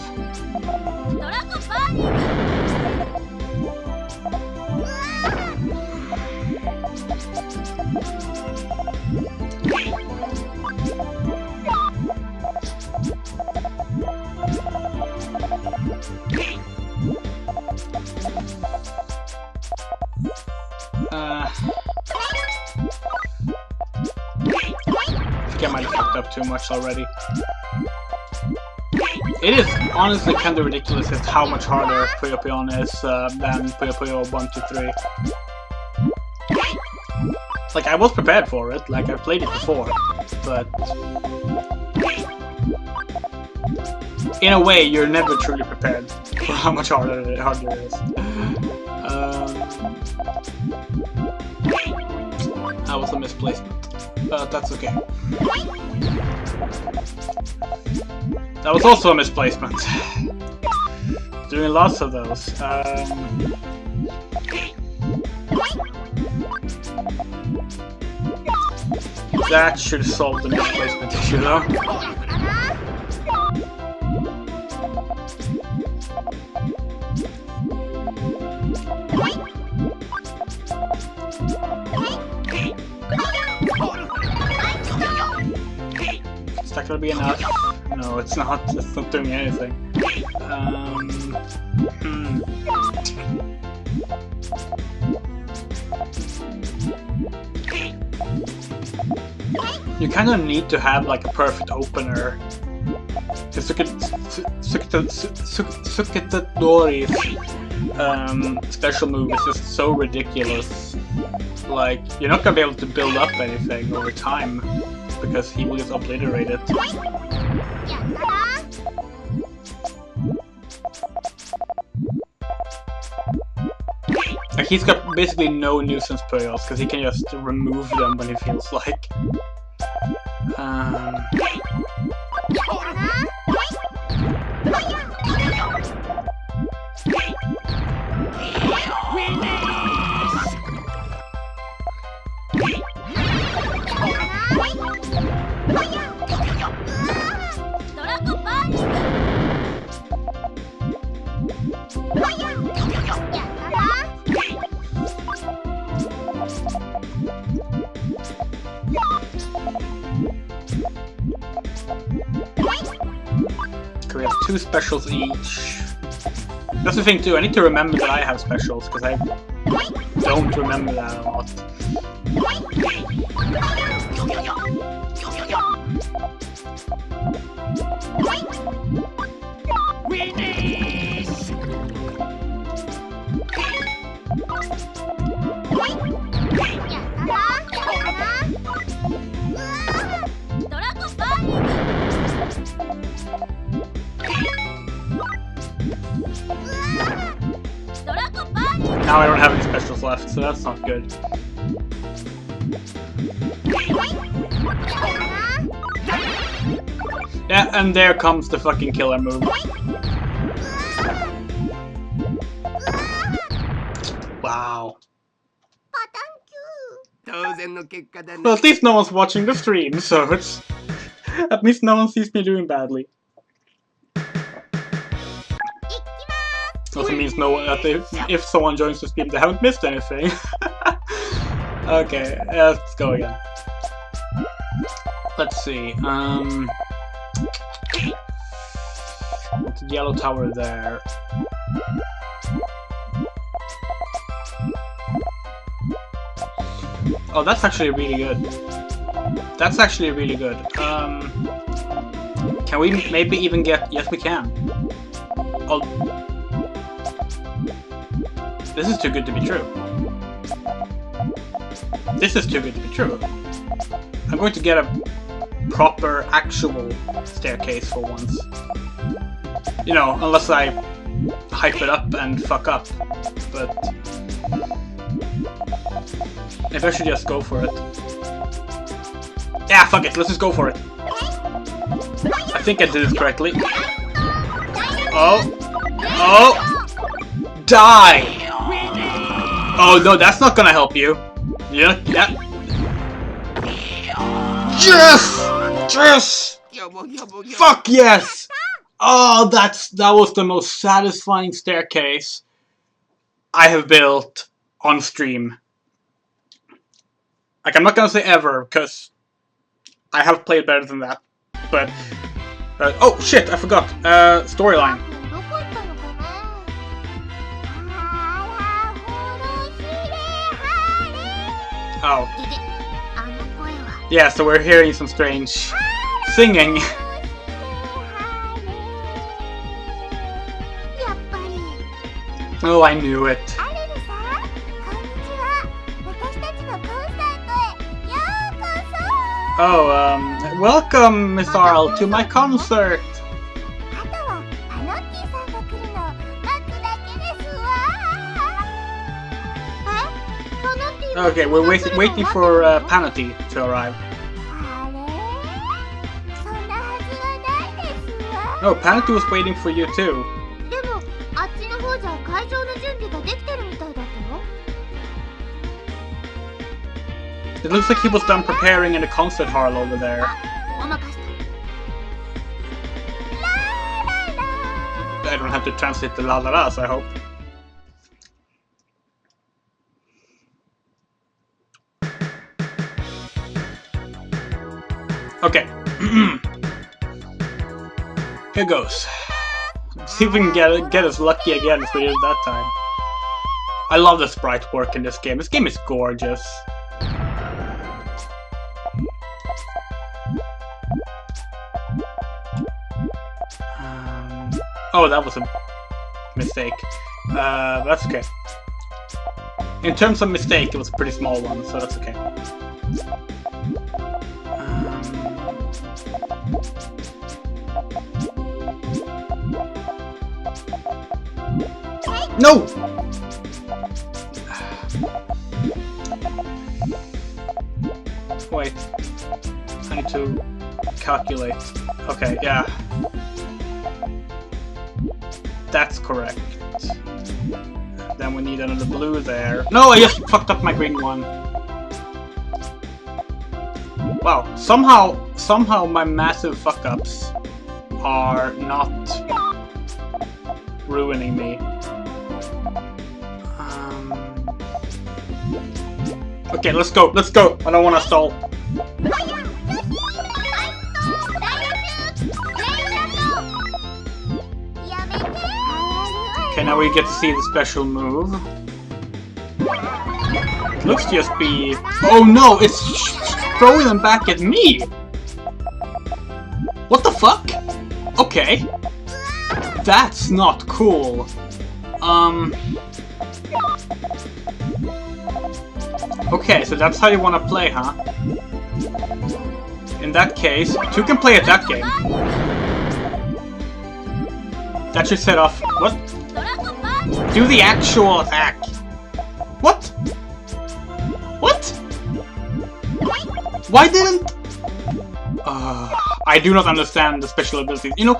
[SPEAKER 1] I think I might have fucked up too much already. It is honestly kind of ridiculous as how much harder Puyo Puyo is than Puyo Puyo 1, 2, 3. Like, I was prepared for it, like I've played it before, but in a way you're never truly prepared for how much harder it is. That was a misplacement, but that's okay. That was also a misplacement. Doing lots of those. That should solve the misplacement issue, though. Is that gonna be enough? No, it's not. It's not doing anything. You kind of need to have like a perfect opener. Because Suketadori's special move is just so ridiculous. Like, you're not gonna be able to build up anything over time because he will just obliterate it. Like, he's got basically no nuisance puyos because he can just remove them when he feels like. 2 specials each. That's the thing too, I need to remember that I have specials, because I don't remember that a lot. Now I don't have any specials left, so that's not good. Yeah, and there comes the fucking killer move. Wow. Well, at least no one's watching the stream, so it's... At least no one sees me doing badly. Also means no one, that if someone joins the stream, they haven't missed anything. Okay, let's go again. Let's see. The yellow tower there. Oh, that's actually really good. That's actually really good. Can we maybe even get... Yes, we can. Oh. This is too good to be true. This is too good to be true. I'm going to get a proper, actual staircase for once. You know, unless I hype it up and fuck up. But... maybe I should just go for it. Yeah, fuck it, let's just go for it. I think I did it correctly. Oh! Oh! Die! Oh no, that's not gonna help you. Yeah. Yes! Yes! Fuck yes! Oh, that was the most satisfying staircase I have built on stream. Like, I'm not gonna say ever, because I have played better than that. But, oh shit, I forgot. Storyline. Oh. Yeah, so we're hearing some strange singing. Oh, I knew it. Oh, welcome, Miss Arl, to my concert! Okay, we're waiting for Panity to arrive. No, Panity was waiting for you too. It looks like he was done preparing in the concert hall over there. I don't have to translate the la-la-las, I hope. Okay. Here goes. Let's see if we can get us lucky again as we did that time. I love the sprite work in this game. This game is gorgeous. Oh, that was a mistake. That's okay. In terms of mistake, it was a pretty small one, so that's okay. No! Wait. I need to calculate. Okay, yeah. That's correct. Then we need another blue there. No, I just fucked up my green one. Wow, somehow my massive fuck-ups are not ruining me. Okay, let's go. I don't want to stall. Okay, now we get to see the special move. It looks to just be... Oh no, it's throwing them back at me! What the fuck? Okay. That's not cool. Okay, so that's how you want to play, huh? In that case, two can play at that game. That should set off... What? Do the actual attack. What? What? Why didn't... I do not understand the special abilities. You know,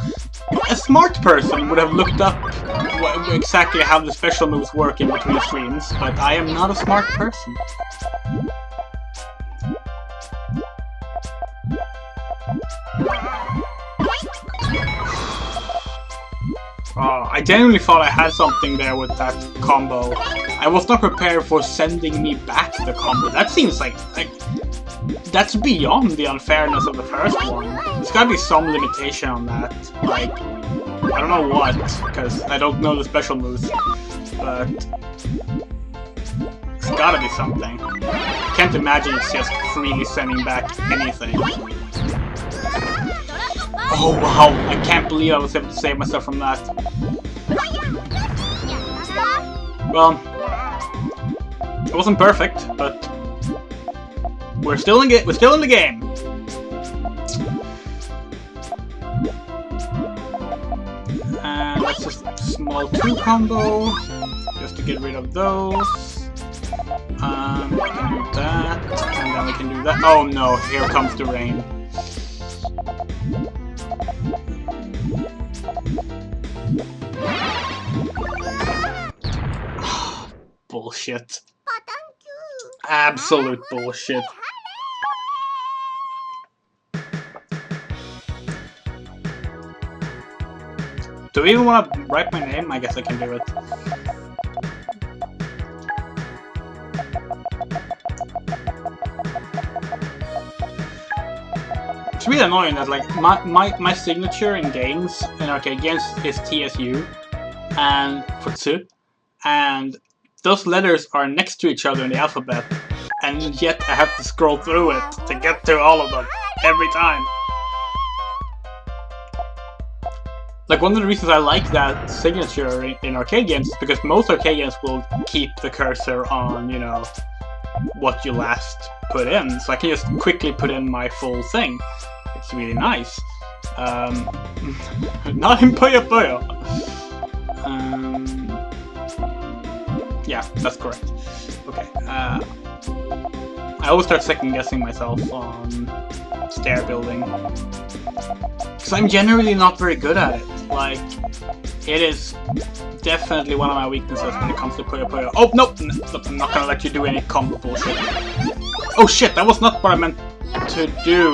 [SPEAKER 1] a smart person would have looked up exactly how the special moves work in between streams, but I am not a smart person. I genuinely thought I had something there with that combo. I was not prepared for sending me back the combo. That seems like that's beyond the unfairness of the first one. There's gotta be some limitation on that. Like, I don't know what, because I don't know the special moves, but it's gotta be something. I can't imagine it's just freely sending back anything. Oh wow, I can't believe I was able to save myself from that. Well, it wasn't perfect, but we're still in the game. And that's just a small 2 combo, just to get rid of those. We can do that, and then we can do that. Oh no, here comes the rain. Bullshit. Absolute bullshit. Do we even want to write my name? I guess I can do it. It's really annoying that like my signature in games, in arcade games, is TSU and for Tsu, and those letters are next to each other in the alphabet, and yet I have to scroll through it to get to all of them every time. Like, one of the reasons I like that signature in arcade games is because most arcade games will keep the cursor on, you know, what you last put in, so I can just quickly put in my full thing. It's really nice. Not in Puyo Puyo. Yeah, that's correct. Okay. I always start second guessing myself on stair building, because I'm generally not very good at it. Like, it is definitely one of my weaknesses when it comes to Puyo Puyo. Oh, no! I'm not gonna let you do any combo bullshit. Oh shit, that was not what I meant to do.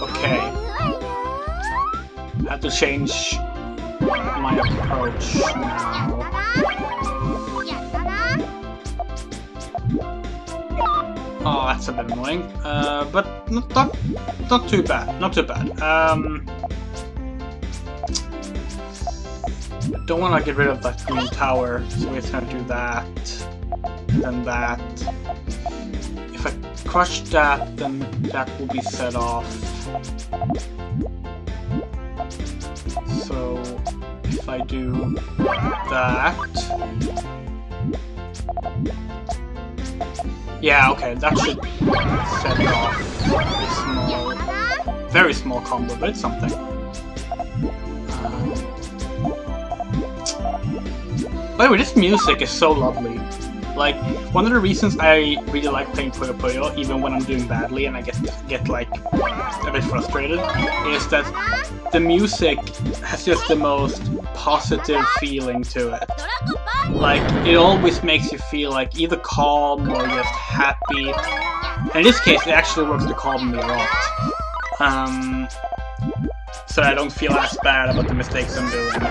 [SPEAKER 1] Okay. I have to change my approach now. Oh, that's a bit annoying. But not too bad. Not too bad. I don't want to get rid of that green tower, so we're just gonna do that, and then that. If I crush that, then that will be set off. So if I do that, yeah, okay, that should set off a small, very small combo, but it's something. By the way, this music is so lovely. Like, one of the reasons I really like playing Puyo Puyo, even when I'm doing badly and I get like a bit frustrated, is that the music has just the most positive feeling to it. Like, it always makes you feel like either calm or just happy. And in this case, it actually works to calm me a lot. So I don't feel as bad about the mistakes I'm doing.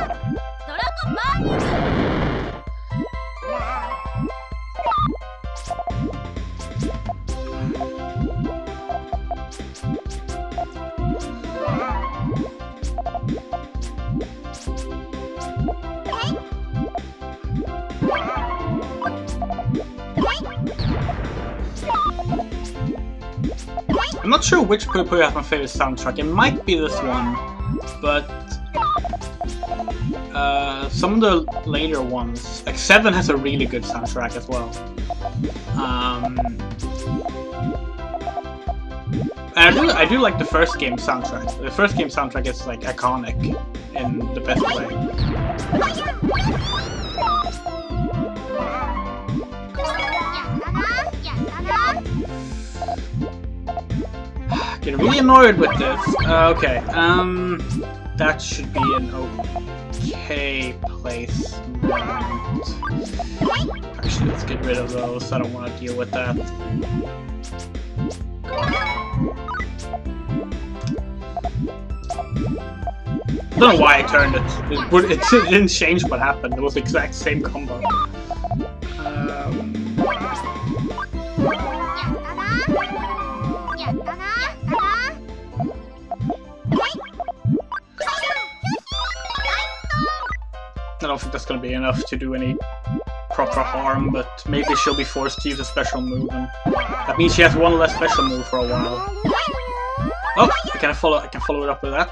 [SPEAKER 1] not sure which Puyo Puyo has my favorite soundtrack. It might be this one, but some of the later ones, like 7 has a really good soundtrack as well. And I do like the first game soundtrack. The first game soundtrack is like iconic in the best way. Getting really annoyed with this. Okay, that should be an okay placement. Actually, let's get rid of those. I don't want to deal with that. I don't know why I turned it. It didn't change what happened. It was the exact same combo. I don't think that's gonna be enough to do any proper harm, but maybe she'll be forced to use a special move, and that means she has one less special move for a while. Oh, I can follow it up with that.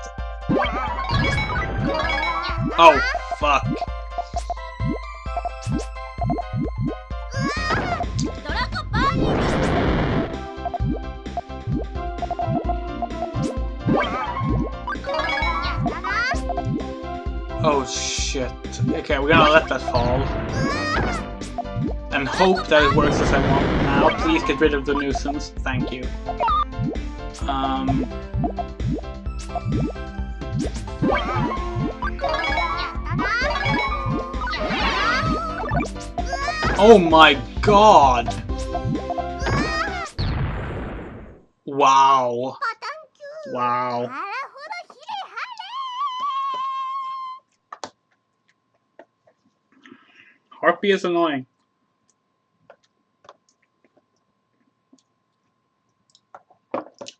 [SPEAKER 1] Oh, fuck. Oh shit. Okay, we're gonna let that fall. And hope that it works as I want now. Please get rid of the nuisance. Thank you. Oh my god! Wow. Wow. Harpy is annoying.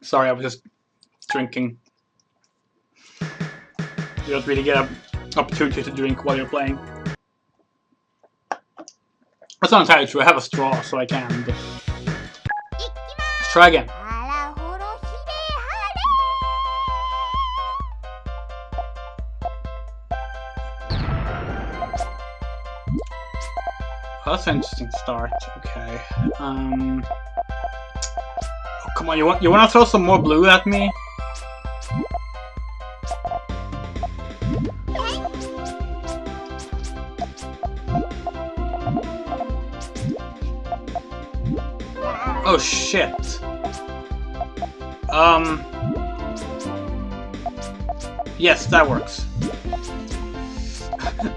[SPEAKER 1] Sorry, I was just drinking. You don't really get an opportunity to drink while you're playing. That's not entirely true. I have a straw, so I can. But... let's try again. Oh, that's an interesting start. Okay. Oh, come on, you want to throw some more blue at me? Oh shit. Yes, that works.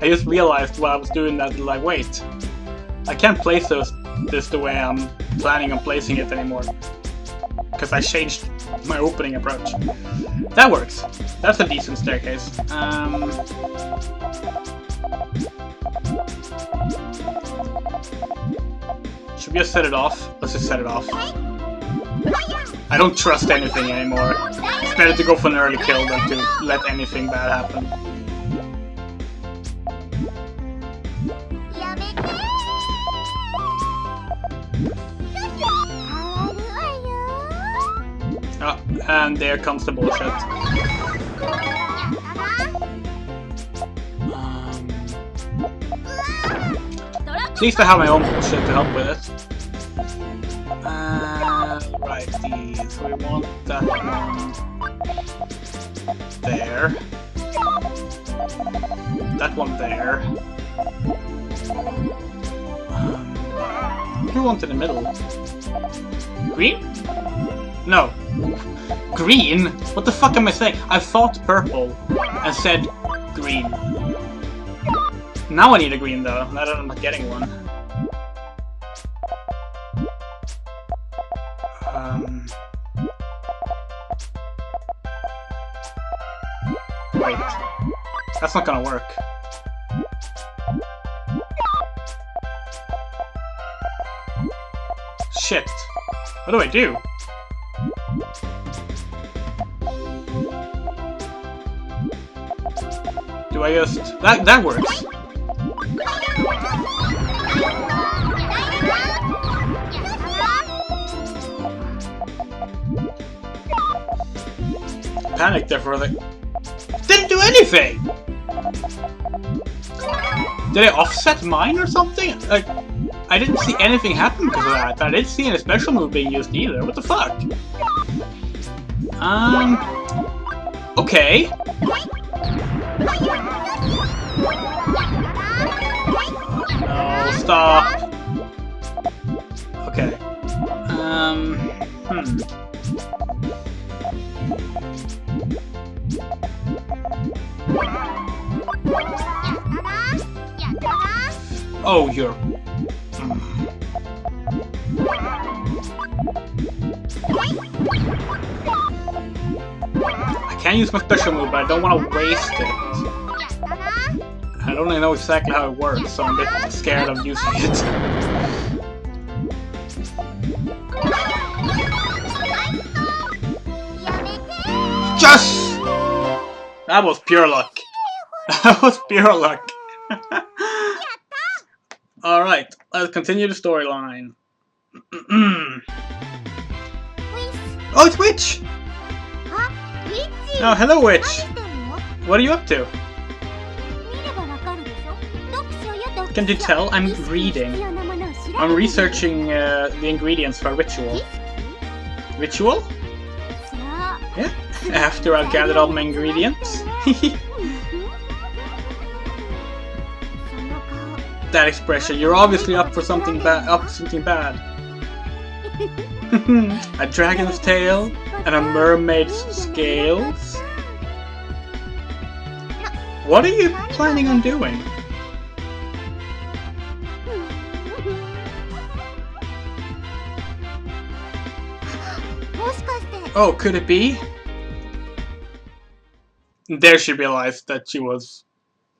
[SPEAKER 1] I just realized while I was doing that, like, wait. I can't place this the way I'm planning on placing it anymore. Because I changed my opening approach. That works. That's a decent staircase. Should we just set it off? Let's just set it off. I don't trust anything anymore. It's better to go for an early kill than to let anything bad happen. Oh, and there comes the bullshit. At least I have my own bullshit to help with it. Right, these. We want that one there. That one there. What do we want in the middle? Green? No. Green? What the fuck am I saying? I thought purple and said green. Now I need a green though, now that I'm not getting one. Wait. That's not gonna work. Shit. What do I do? Do I just... That works. panicked there for like... Didn't do anything! Did I offset mine or something? Like, I didn't see anything happen because of that. I didn't see any special move being used either. What the fuck? Okay. Oh, stop. Okay. Oh, you're... I can't use my special move, but I don't want to waste it. I don't even know exactly how it works, so I'm a bit scared of using it. Just! That was pure luck. That was pure luck. Alright, let's continue the storyline. Oh, it's Witch! Oh, hello, Witch! What are you up to? Can't you tell? I'm reading. I'm researching the ingredients for a ritual. Ritual? Yeah. After I've gathered all my ingredients. That expression. You're obviously up for something bad. A dragon's tail and a mermaid's scales. What are you planning on doing? Oh, could it be? There she realized that she was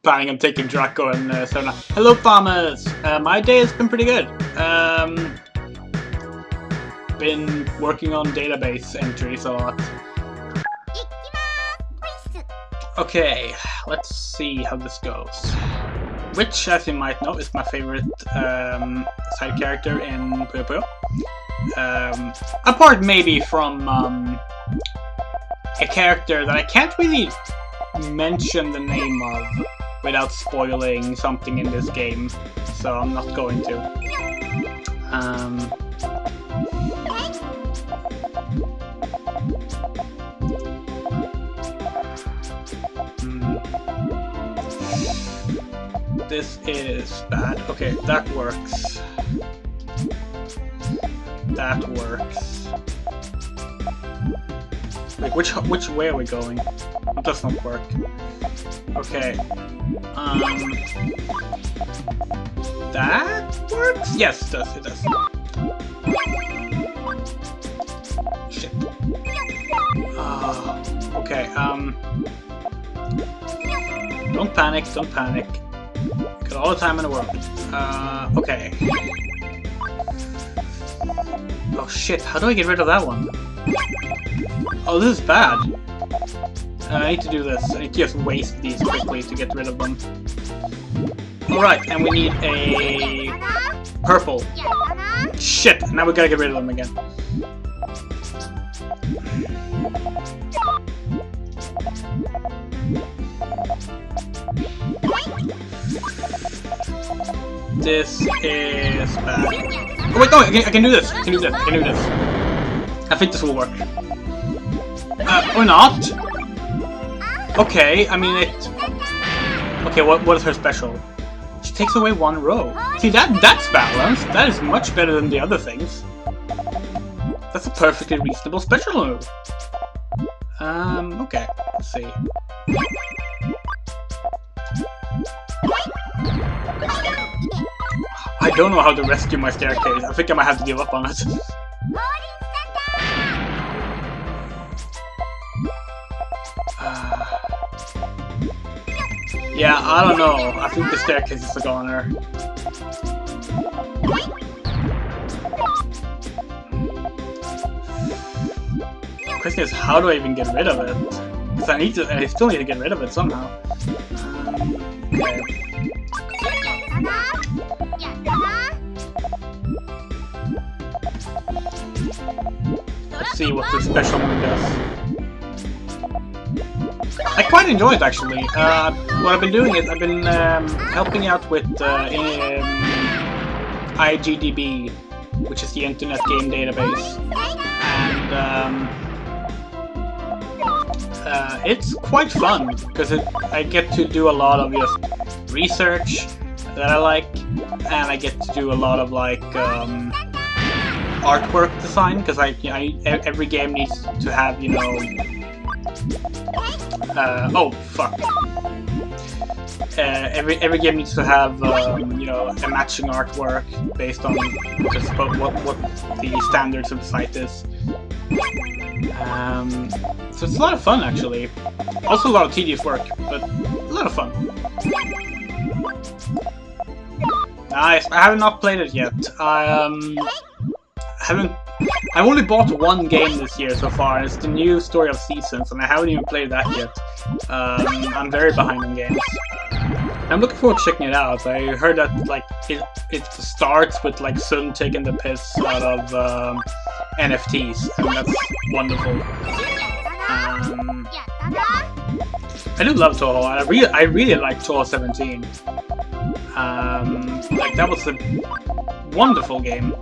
[SPEAKER 1] planning on taking Draco and Serena. Hello, farmers! My day has been pretty good. Been working on database entries a lot. Okay, let's see how this goes. Which, as you might know, is my favorite side character in Puyo Puyo. Apart maybe from a character that I can't really mention the name of without spoiling something in this game, so I'm not going to. This is bad. Okay, that works. That works. Like, which way are we going? It does not work. Okay. That works? Yes, it does. It does. Shit. Okay. Don't panic. Don't panic. Got all the time in the world. Okay. Oh shit, how do I get rid of that one? Oh, this is bad. I need to do this. I need to just waste these quickly to get rid of them. Alright, and we need a purple. Shit, now we gotta get rid of them again. This is bad. Oh wait, no, I can do this. I can do this. I can do this. I think this will work. Or not. Okay, I mean it. Okay, what is her special? She takes away one row. See, that's balanced. That is much better than the other things. That's a perfectly reasonable special move. Okay, let's see. I don't know how to rescue my staircase. I think I might have to give up on it. Yeah, I don't know. I think the staircase is a goner. The question is, how do I even get rid of it? Because I still need to get rid of it somehow. Okay. Let's see what this special move does. I quite enjoy it actually. What I've been doing is I've been helping out with IGDB, which is the Internet Game Database, and it's quite fun because I get to do a lot of just research that I like, and I get to do a lot of like artwork design because every game needs to have, you know. Oh fuck. Every game needs to have you know, a matching artwork based on just what the standards of the site is. So it's a lot of fun actually. Also a lot of tedious work, but a lot of fun. Nice. I have not played it yet. I've only bought one game this year so far, and it's the new Story of Seasons, and I haven't even played that yet. I'm very behind on games. I'm looking forward to checking it out. I heard that like it starts with like Sun taking the piss out of NFTs, and that's wonderful. I do love Toho. I really like Toho 17. Like that was a wonderful game.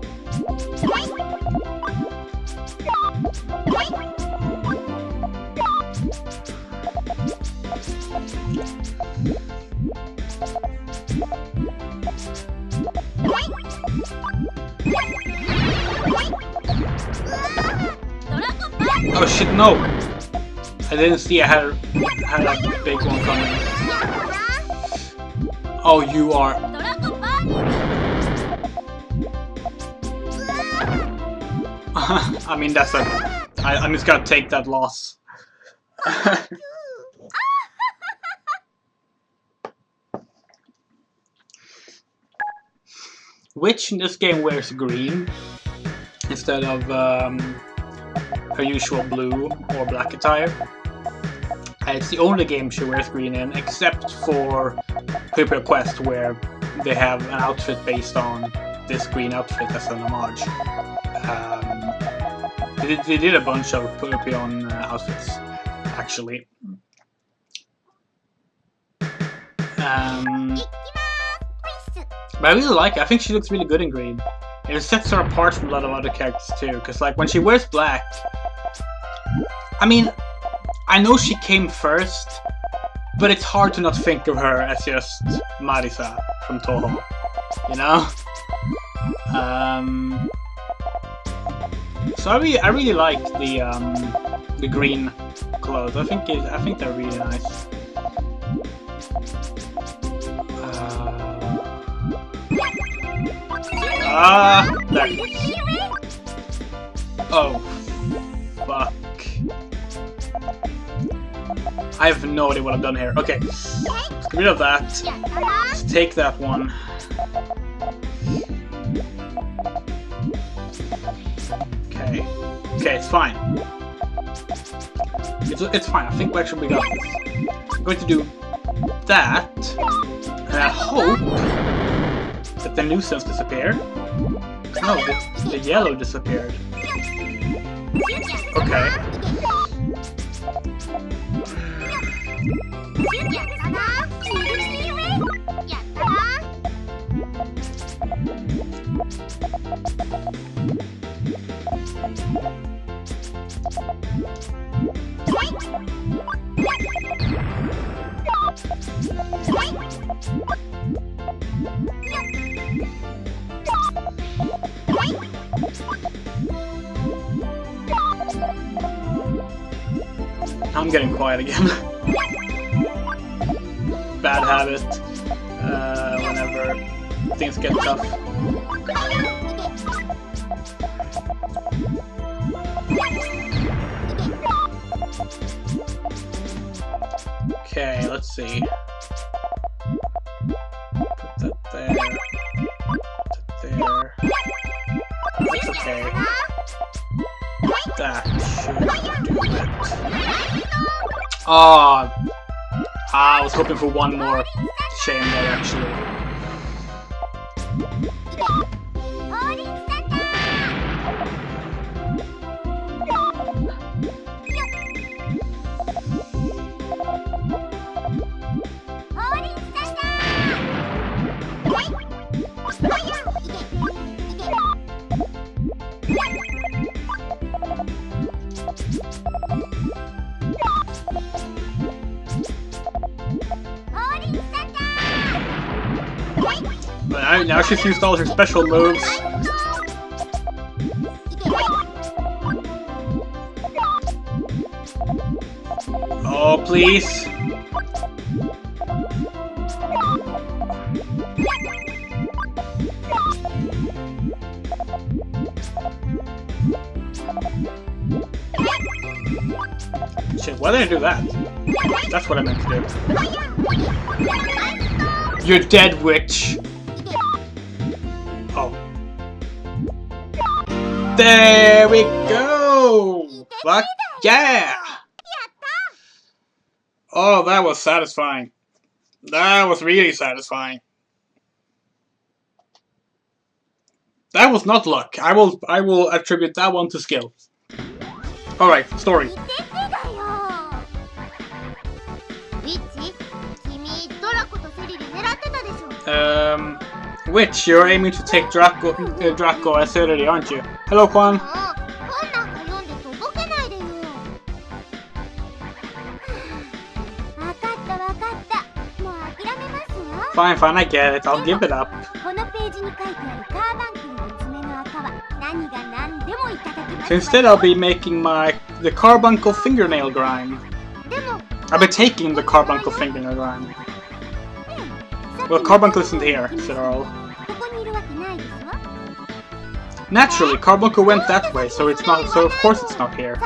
[SPEAKER 1] Oh shit, no! I didn't see I had a big one coming. Oh, you are... I mean, that's a... I'm just gonna take that loss. Which in this game wears green instead of her usual blue or black attire. It's the only game she wears green in, except for Puyo Puyo Quest, where they have an outfit based on this green outfit as an homage. They did a bunch of Puyo Puyo outfits, actually. But I really like it. I think she looks really good in green. It sets her apart from a lot of other characters too, because like when she wears black, I mean, I know she came first, but it's hard to not think of her as just Marisa from Toho, you know? So I really like the green clothes. I think they're really nice. There. Oh, fuck. I have no idea what I've done here. Okay, let's get rid of that. Let's take that one. Okay, it's fine. It's fine. I think we actually got this. I'm going to do that, and I hope that the nuisance disappeared. No, the yellow disappeared. Okay. I'm getting quiet again. Bad habit. Whenever things get tough. Okay, let's see. Put that there. Put it there. That's okay. That should do it. Oh, I was hoping for one more chain there actually. Now she's used all her special moves. Oh, please. Shit, why did I do that? That's what I meant to do. You're dead, witch. Oh. There we go! Fuck yeah! Oh, that was satisfying. That was really satisfying. That was not luck. I will attribute that one to skill. Alright, story. Witch, you're aiming to take Draco and Cerery, aren't you? Hello, Kwan. Fine, I get it. I'll give it up. So instead I'll be making the carbuncle fingernail grime. I'll be taking the carbuncle fingernail grime. Well, carbuncle isn't here, said Earl. Naturally, carbuncle went that way, so it's not. So of course it's not here.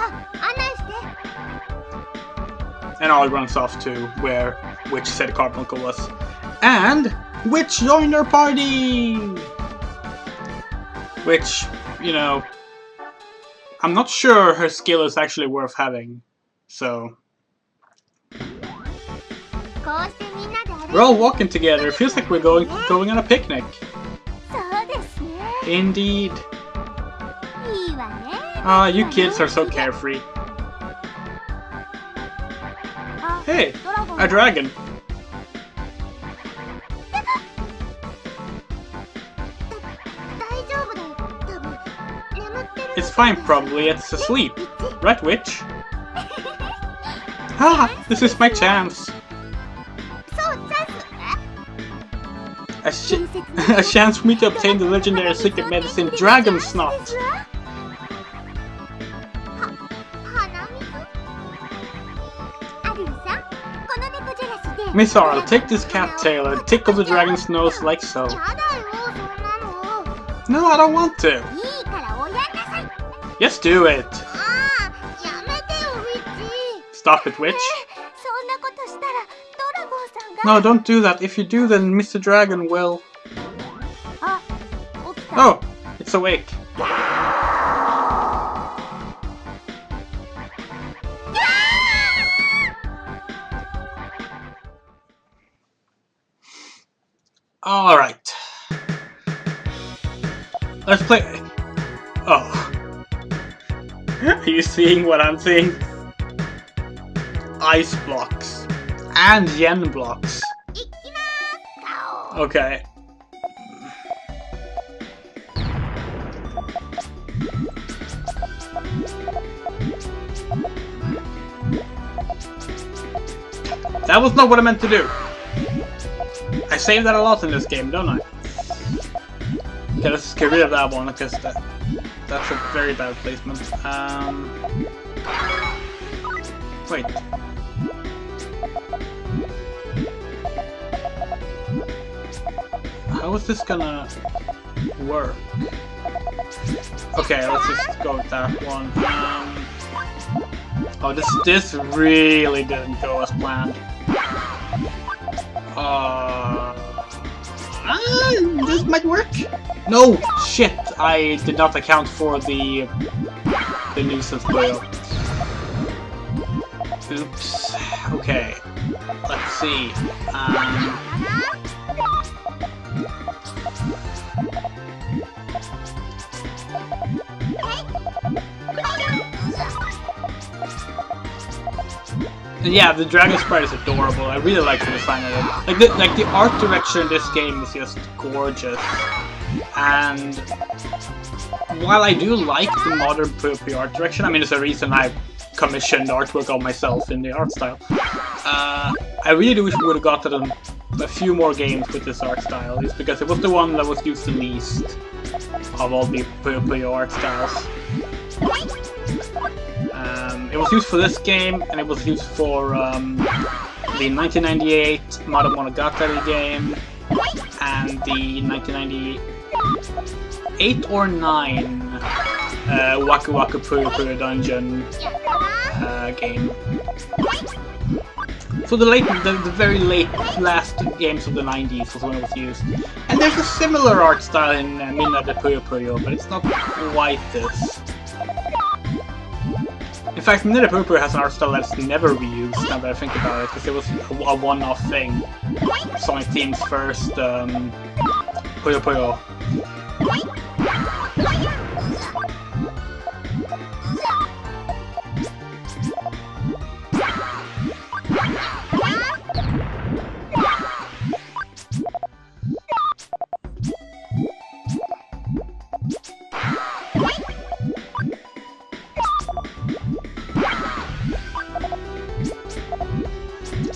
[SPEAKER 1] And Earl runs off to where Witch said carbuncle was. And Witch joined our party! Which, you know, I'm not sure her skill is actually worth having, so... We're all walking together, it feels like we're going on a picnic. Indeed. Ah, you kids are so carefree. Hey, a dragon. It's fine, probably. It's asleep. Right, Witch? Ah, this is my chance. A chance for me to obtain the legendary secret medicine Dragon Snot. Miss Arl, take this cat tail and tickle the dragon's nose like so. No, I don't want to. Just do it. Stop it, Witch. No, don't do that. If you do, then Mr. Dragon will... Oh, it's awake. Alright. Let's play... Oh. Are you seeing what I'm seeing? Ice blocks. And yen blocks. Okay. That was not what I meant to do. I save that a lot in this game, don't I? Okay, let's just get rid of that one because that's a very bad placement. Wait. How is this gonna work? Okay, let's just go with that one. Oh, this really didn't go as planned. This might work. No, shit! I did not account for the nuisance whale. Oops. Okay. Let's see. Yeah, the dragon sprite is adorable. I really like the design of it. Like the art direction in this game is just gorgeous. And while I do like the modern Puyo Puyo art direction, I mean, there's a reason I commissioned artwork of myself in the art style. I really do wish we would have gotten a few more games with this art style, just because it was the one that was used the least of all the Puyo Puyo art styles. It was used for this game, and it was used for the 1998 Monogatari game, and the 1998 or 9 Waku Waku Puyo Puyo Dungeon game. So the very late last games of the 90s was when it was used. And there's a similar art style in Minna de Puyo Puyo, but it's not quite this. In fact, Minna de Puyo Puyo has an art style that's never reused, now that I think about it, because it was a one-off thing. Sonic Team's first Puyo Puyo.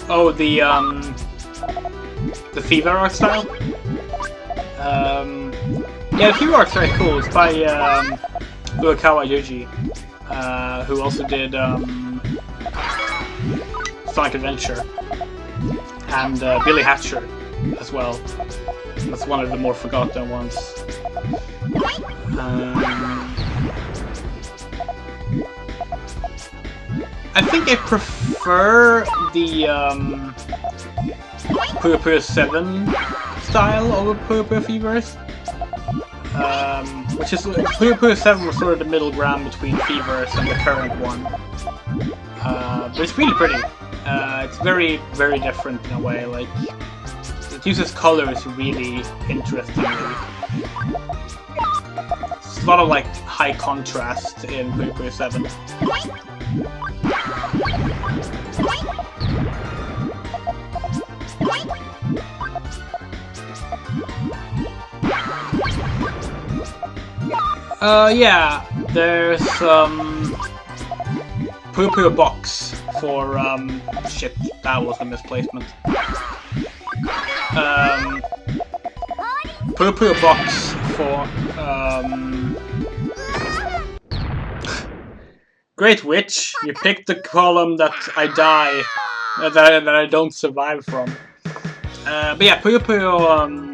[SPEAKER 1] Oh, the Fever art style? Yeah, the Fever art's very cool. It's by Uekawa Yuji, who also did Sonic Adventure, and Billy Hatcher as well. That's one of the more forgotten ones. I think I prefer the Puyo Puyo 7 style over Puyo Puyo Fevers. Which is, Puyo Puyo 7 was sort of the middle ground between Fevers and the current one. But it's really pretty. It's very, very different in a way. Like, it uses colors really interestingly. It's a lot of like high contrast in Puyo Puyo 7. Yeah, there's Puyo Puyo Box for shit, that was a misplacement. Puyo Puyo Box for Great Witch, you picked the column that I die, that I don't survive from. But yeah, Puyo Puyo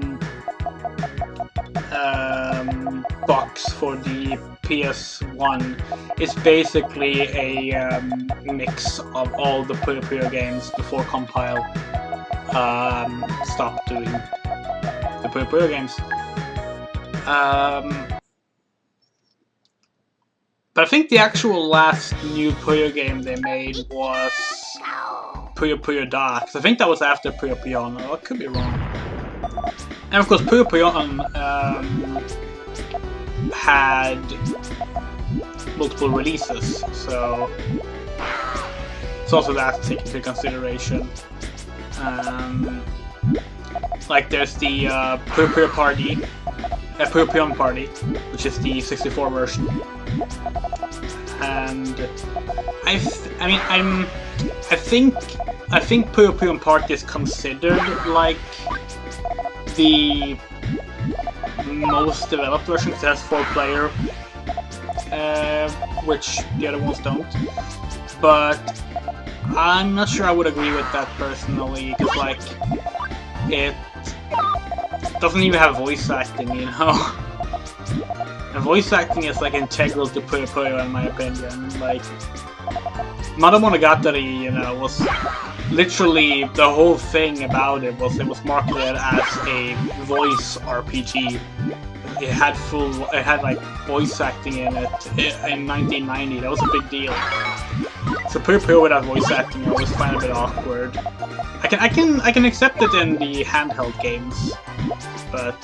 [SPEAKER 1] box for the PS1 is basically a mix of all the Puyo Puyo games before Compile stopped doing the Puyo Puyo games. But I think the actual last new Puyo game they made was Puyo Puyo Da, because I think that was after Puyo Puyo. I could be wrong. And of course, Puyo Puyo had multiple releases, so it's also that to take into consideration. Like there's the Puyo Puyo Party, Puyo Puyo Party, which is the 64 version, and I think Puyo Puyo Party is considered like the most developed version because it has 4-player, which the other ones don't. But I'm not sure I would agree with that personally, because like it doesn't even have voice acting, you know. And voice acting is like integral to Puyo Puyo in my opinion. Like Monogatari, you know, was literally the whole thing about it was marketed as a voice RPG. It had like voice acting in it in 1990. That was a big deal. So Puyo Puyo without voice acting I always find a bit awkward. I can accept it in the handheld games, but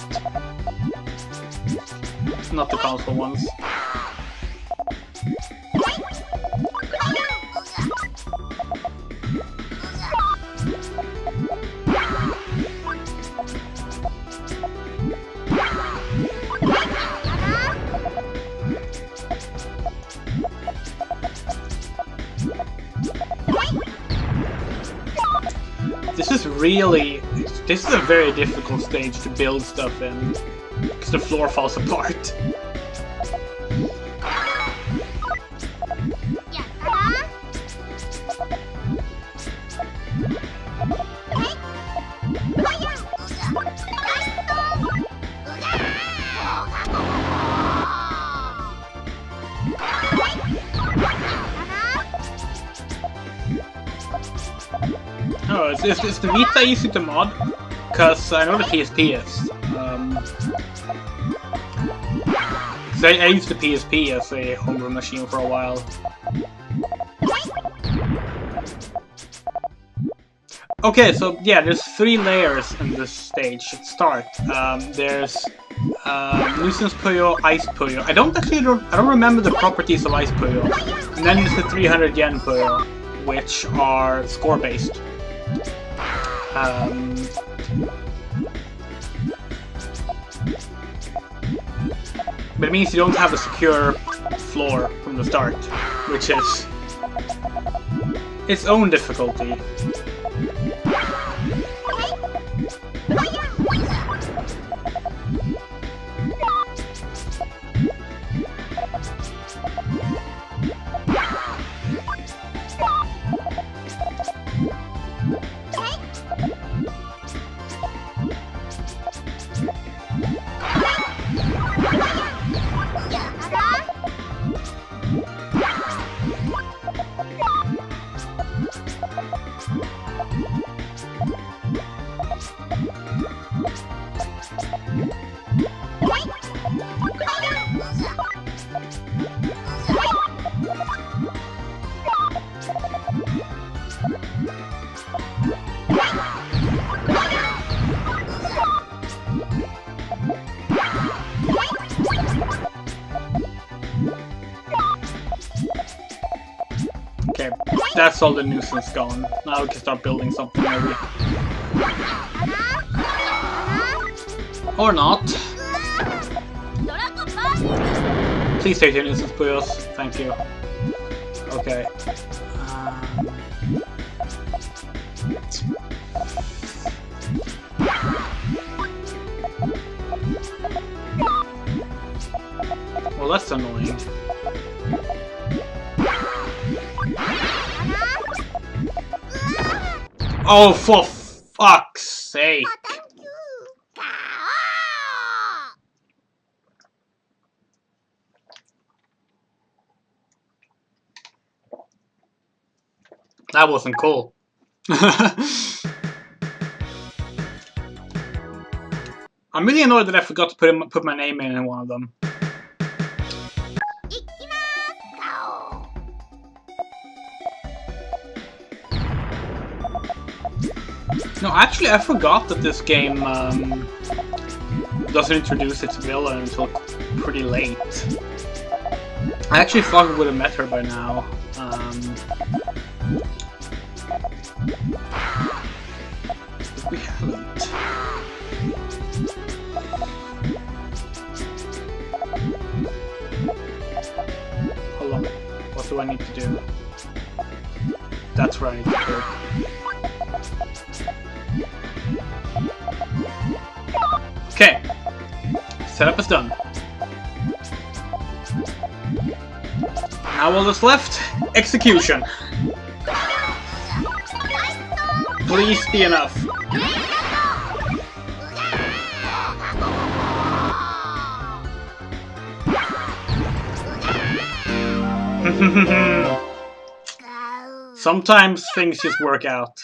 [SPEAKER 1] not the console ones. This is a very difficult stage to build stuff in, because the floor falls apart. Oh, is the Vita easy to mod? Because I know the PSP is. 'Cause I used the PSP as a homebrew machine for a while. Okay, so yeah, there's 3 layers in this stage at start. There's Nuisance Puyo, Ice Puyo. I don't remember the properties of Ice Puyo. And then there's the 300 yen Puyo, which are score based. But it means you don't have a secure floor from the start, which is its own difficulty. Okay, that's all the nuisance gone. Now we can start building something maybe. Or not. Please take your nuisance Puyos. Thank you. Okay. Well, that's annoying. Oh, for fuck's sake! That wasn't cool. I'm really annoyed that I forgot to put my name in one of them. No, actually, I forgot that this game doesn't introduce its villain until pretty late. I actually thought we would have met her by now. But we haven't. Hold on. What do I need to do? That's what I need to do. Okay, setup is done. Now all that's left, execution. Please be enough. Sometimes things just work out.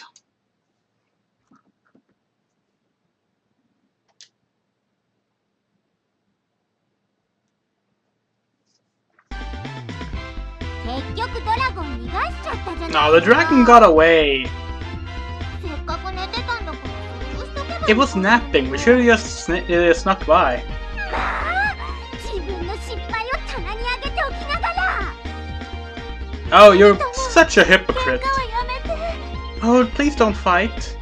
[SPEAKER 1] No, the dragon got away. It was napping. We should have just snuck by. Oh, you're such a hypocrite. Oh, please don't fight.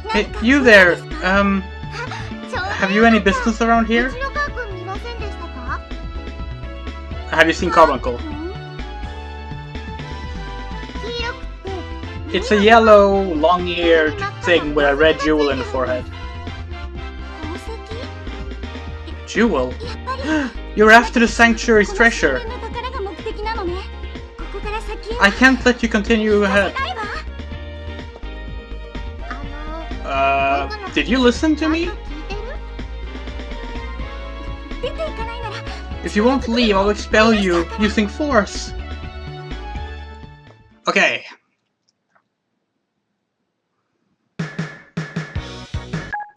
[SPEAKER 1] Hey, you there. Have you any business around here? Have you seen Carbuncle? It's a yellow, long-eared thing with a red jewel in the forehead.
[SPEAKER 2] 宝石?
[SPEAKER 1] Jewel?
[SPEAKER 2] やっぱり
[SPEAKER 1] You're after the sanctuary's
[SPEAKER 2] この
[SPEAKER 1] treasure.
[SPEAKER 2] 水面の宝が目的なのね。ここから先は
[SPEAKER 1] I can't let you continue ahead.
[SPEAKER 2] ないわ。僕の
[SPEAKER 1] Did you listen to me?
[SPEAKER 2] 聞いてる？出て行かないなら
[SPEAKER 1] If you won't leave, I'll expel you using force. Okay.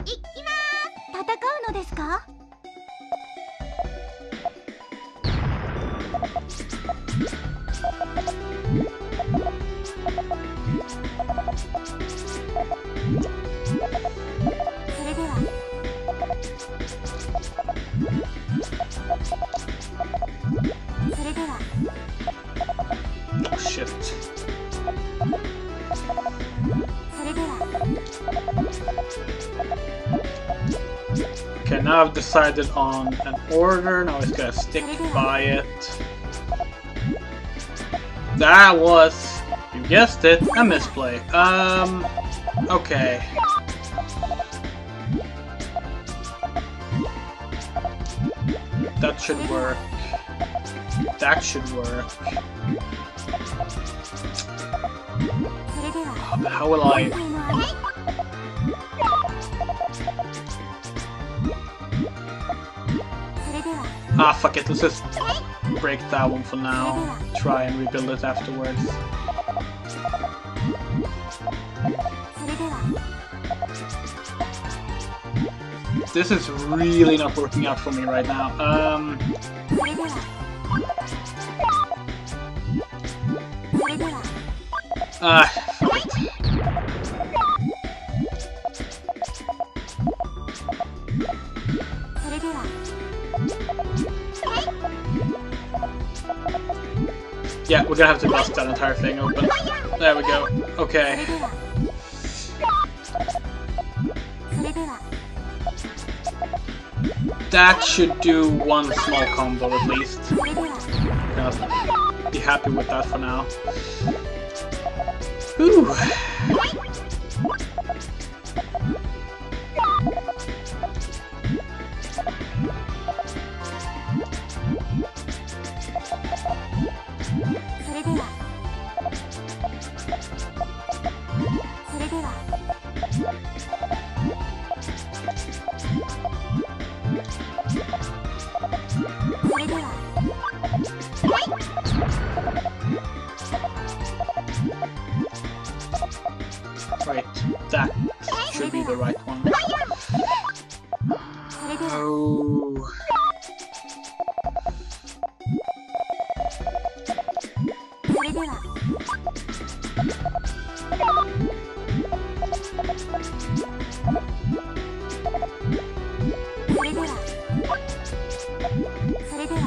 [SPEAKER 2] 行きまーす。戦うのですか？それでは。それでは。
[SPEAKER 1] Oh shit.
[SPEAKER 2] それでは。
[SPEAKER 1] Okay, now I've decided on an order. Now it's gonna stick by it. That was, you guessed it, a misplay. Okay. That should work. That should work.
[SPEAKER 2] それでは。
[SPEAKER 1] How will I?
[SPEAKER 2] 今回のあれ。 それでは。
[SPEAKER 1] Ah, fuck it. Let's just break that one for now. Try and rebuild it afterwards.
[SPEAKER 2] それでは。
[SPEAKER 1] This is really not working out for me right now.
[SPEAKER 2] それでは。それでは。
[SPEAKER 1] Ah, fuck it.
[SPEAKER 2] それでは。
[SPEAKER 1] Yeah, we're gonna have to bust that entire thing open. There we go. Okay.
[SPEAKER 2] それでは。
[SPEAKER 1] That should do one small combo at least.
[SPEAKER 2] それでは。
[SPEAKER 1] Gonna be happy with that for now. Whew.
[SPEAKER 2] それでは。それでは。 それでは。
[SPEAKER 1] Right, that should be the right one.
[SPEAKER 2] それでは。
[SPEAKER 1] Oh.
[SPEAKER 2] それでは。 それでは。それでは。 そ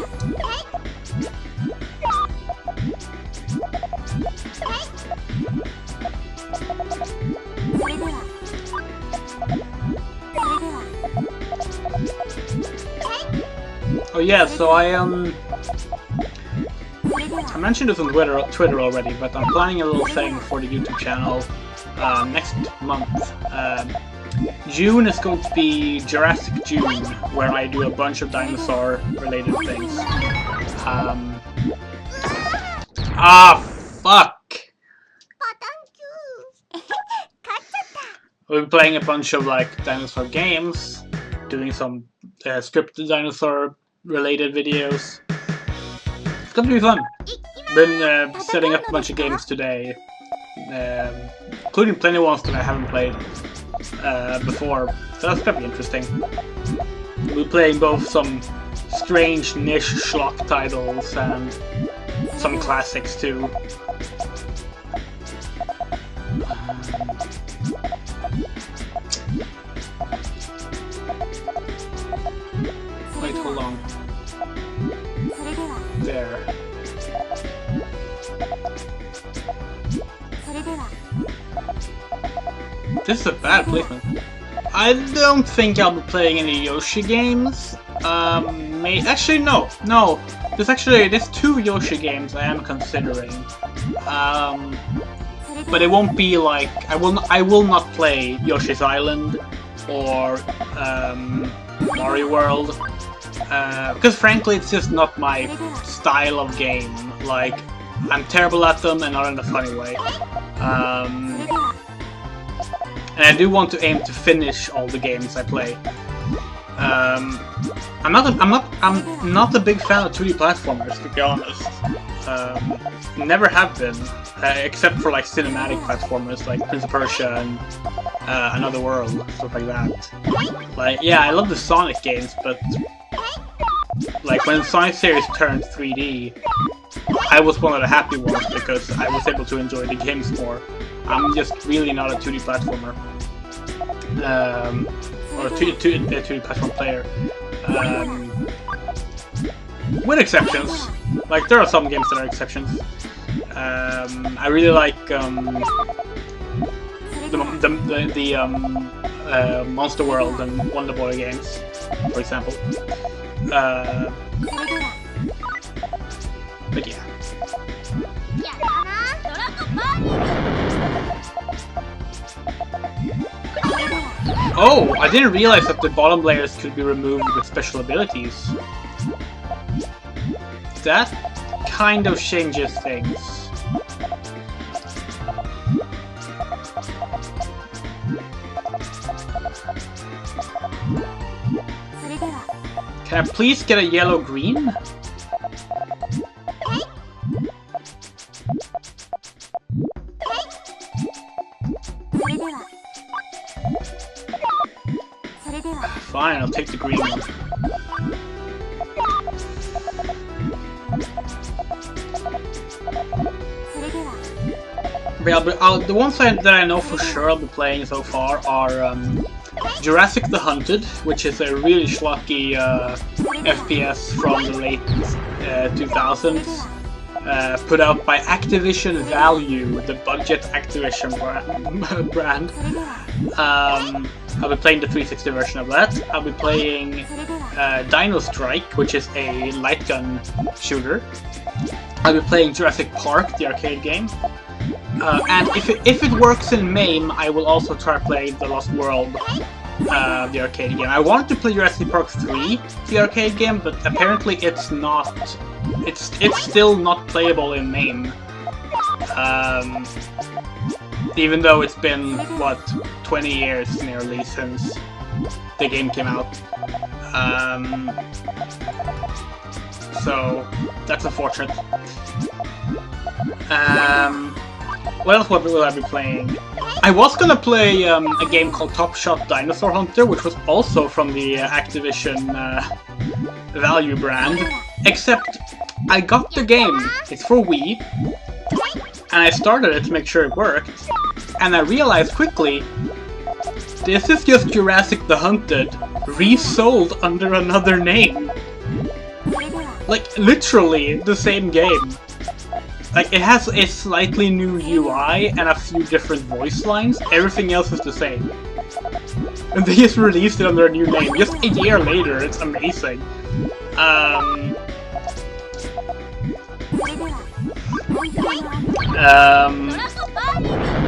[SPEAKER 2] れでは。それでは。
[SPEAKER 1] Oh yeah, so I
[SPEAKER 2] それでは。
[SPEAKER 1] mentioned this on Twitter already, but I'm planning a little thing for the YouTube channel next month. June is going to be Jurassic June, where I do a bunch of dinosaur-related things. Ah, fuck!
[SPEAKER 2] パタンキュー。勝っちゃった。
[SPEAKER 1] We've been playing a bunch of like dinosaur games, doing some scripted dinosaur-related videos. It's gonna be fun. Been setting up a bunch of games today, including plenty of ones that I haven't played before, so that's gonna be interesting. We're playing both some strange niche schlock titles and some classics too. Wait, hold on.
[SPEAKER 2] それでは。
[SPEAKER 1] There.
[SPEAKER 2] それでは。
[SPEAKER 1] This is a bad placement. I don't think I'll be playing any Yoshi games. Actually, no. There's two Yoshi games I am considering. but it won't be like I will not play Yoshi's Island or Mario World because frankly it's just not my style of game. Like I'm terrible at them and not in a funny way. And I do want to aim to finish all the games I play. I'm not a big fan of 2D platformers, to be honest. Never have been, except for like cinematic platformers like Prince of Persia and Another World, stuff like that. Like, yeah, I love the Sonic games, but like when Sonic series turned 3D, I was one of the happy ones because I was able to enjoy the games more. I'm just really not a 2D platformer. Or a 2D platform player. With exceptions. Like, there are some games that are exceptions. I really like the Monster World and Wonder Boy games, for example. But yeah. Oh, I didn't realize that the bottom layers could be removed with special abilities. That kind of changes things. Can I please get a yellow-green? Fine, I'll take the green one. But yeah, the ones that I know for sure I'll be playing so far are Jurassic the Hunted, which is a really schlocky FPS from the late 2000s, put out by Activision Value, the budget Activision brand. I'll be playing the 360 version of that. I'll be playing Dino Strike, which is a light gun shooter. I'll be playing Jurassic Park, the arcade game. And if it works in MAME, I will also try playing The Lost World, the arcade game. I wanted to play Jurassic Park 3, the arcade game, but apparently it's not. It's still not playable in MAME. Even though it's been, what, 20 years nearly since the game came out. So, that's unfortunate. What else will I be playing? I was gonna play a game called Top Shot Dinosaur Hunter, which was also from the Activision Value brand, except I got the game. It's for Wii, and I started it to make sure it worked, and I realized quickly, this is just Jurassic the Hunted, resold under another name. Like, literally the same game. Like, it has a slightly new UI and a few different voice lines. Everything else is the same. And they just released it under a new name, just a year later. It's amazing.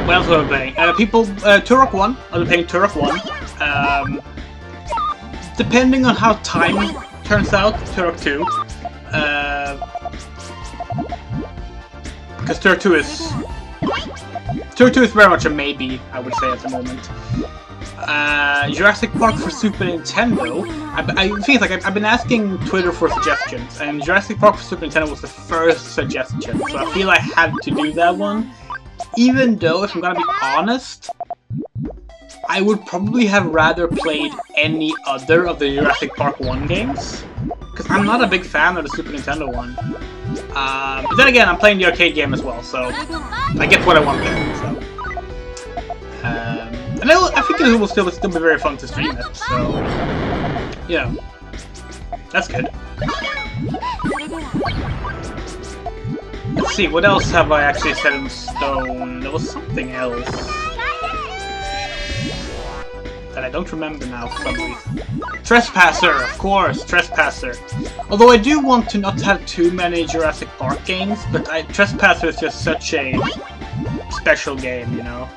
[SPEAKER 1] What else am I playing? Turok 1. I'll be playing Turok 1. Depending on how time turns out, Turok 2. Because Turok 2 is very much a maybe, I would say, at the moment. Jurassic Park for Super Nintendo. I think like I've been asking Twitter for suggestions, and Jurassic Park for Super Nintendo was the first suggestion, so I feel I had to do that one. Even though, if I'm gonna be honest, I would probably have rather played any other of the Jurassic Park 1 games, because I'm not a big fan of the Super Nintendo one. But then again, I'm playing the arcade game as well, so I get what I want there. So. And I think it will still be very fun to stream it, so yeah, that's good. Let's see, what else have I actually set in stone? There was something else that I don't remember now for some reason. Trespasser, of course, Trespasser. Although I do want to not have too many Jurassic Park games, but Trespasser is just such a special game, you know?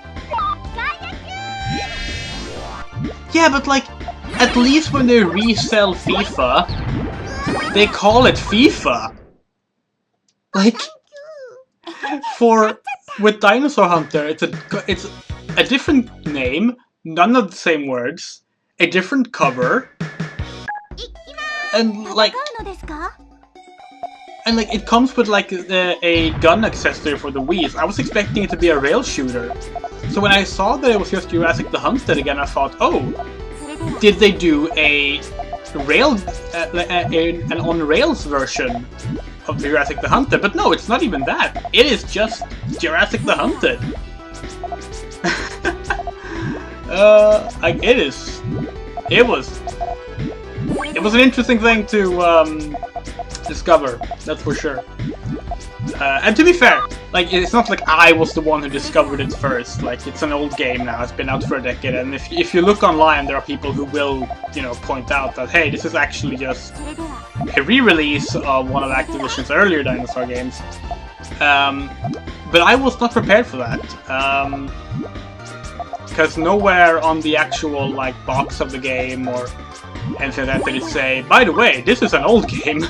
[SPEAKER 1] Yeah, but like, at least when they resell FIFA, they call it FIFA. Like, with Dinosaur Hunter, it's a different name, none of the same words, a different cover, and like it comes with like a gun accessory for the Wii's. I was expecting it to be a rail shooter, so when I saw that it was just Jurassic the Hunted again, I thought, oh, did they do a rail, an on rails version of Jurassic the Hunted? But no, it's not even that. It is just Jurassic the Hunted. It was an interesting thing to discover, that's for sure. And to be fair, like, it's not like I was the one who discovered it first. Like, it's an old game now, it's been out for a decade, and if you look online, there are people who will, you know, point out that, hey, this is actually just a re-release of one of Activision's earlier dinosaur games. But I was not prepared for that. Because nowhere on the actual, like, box of the game or anything like that did it say, by the way, this is an old game.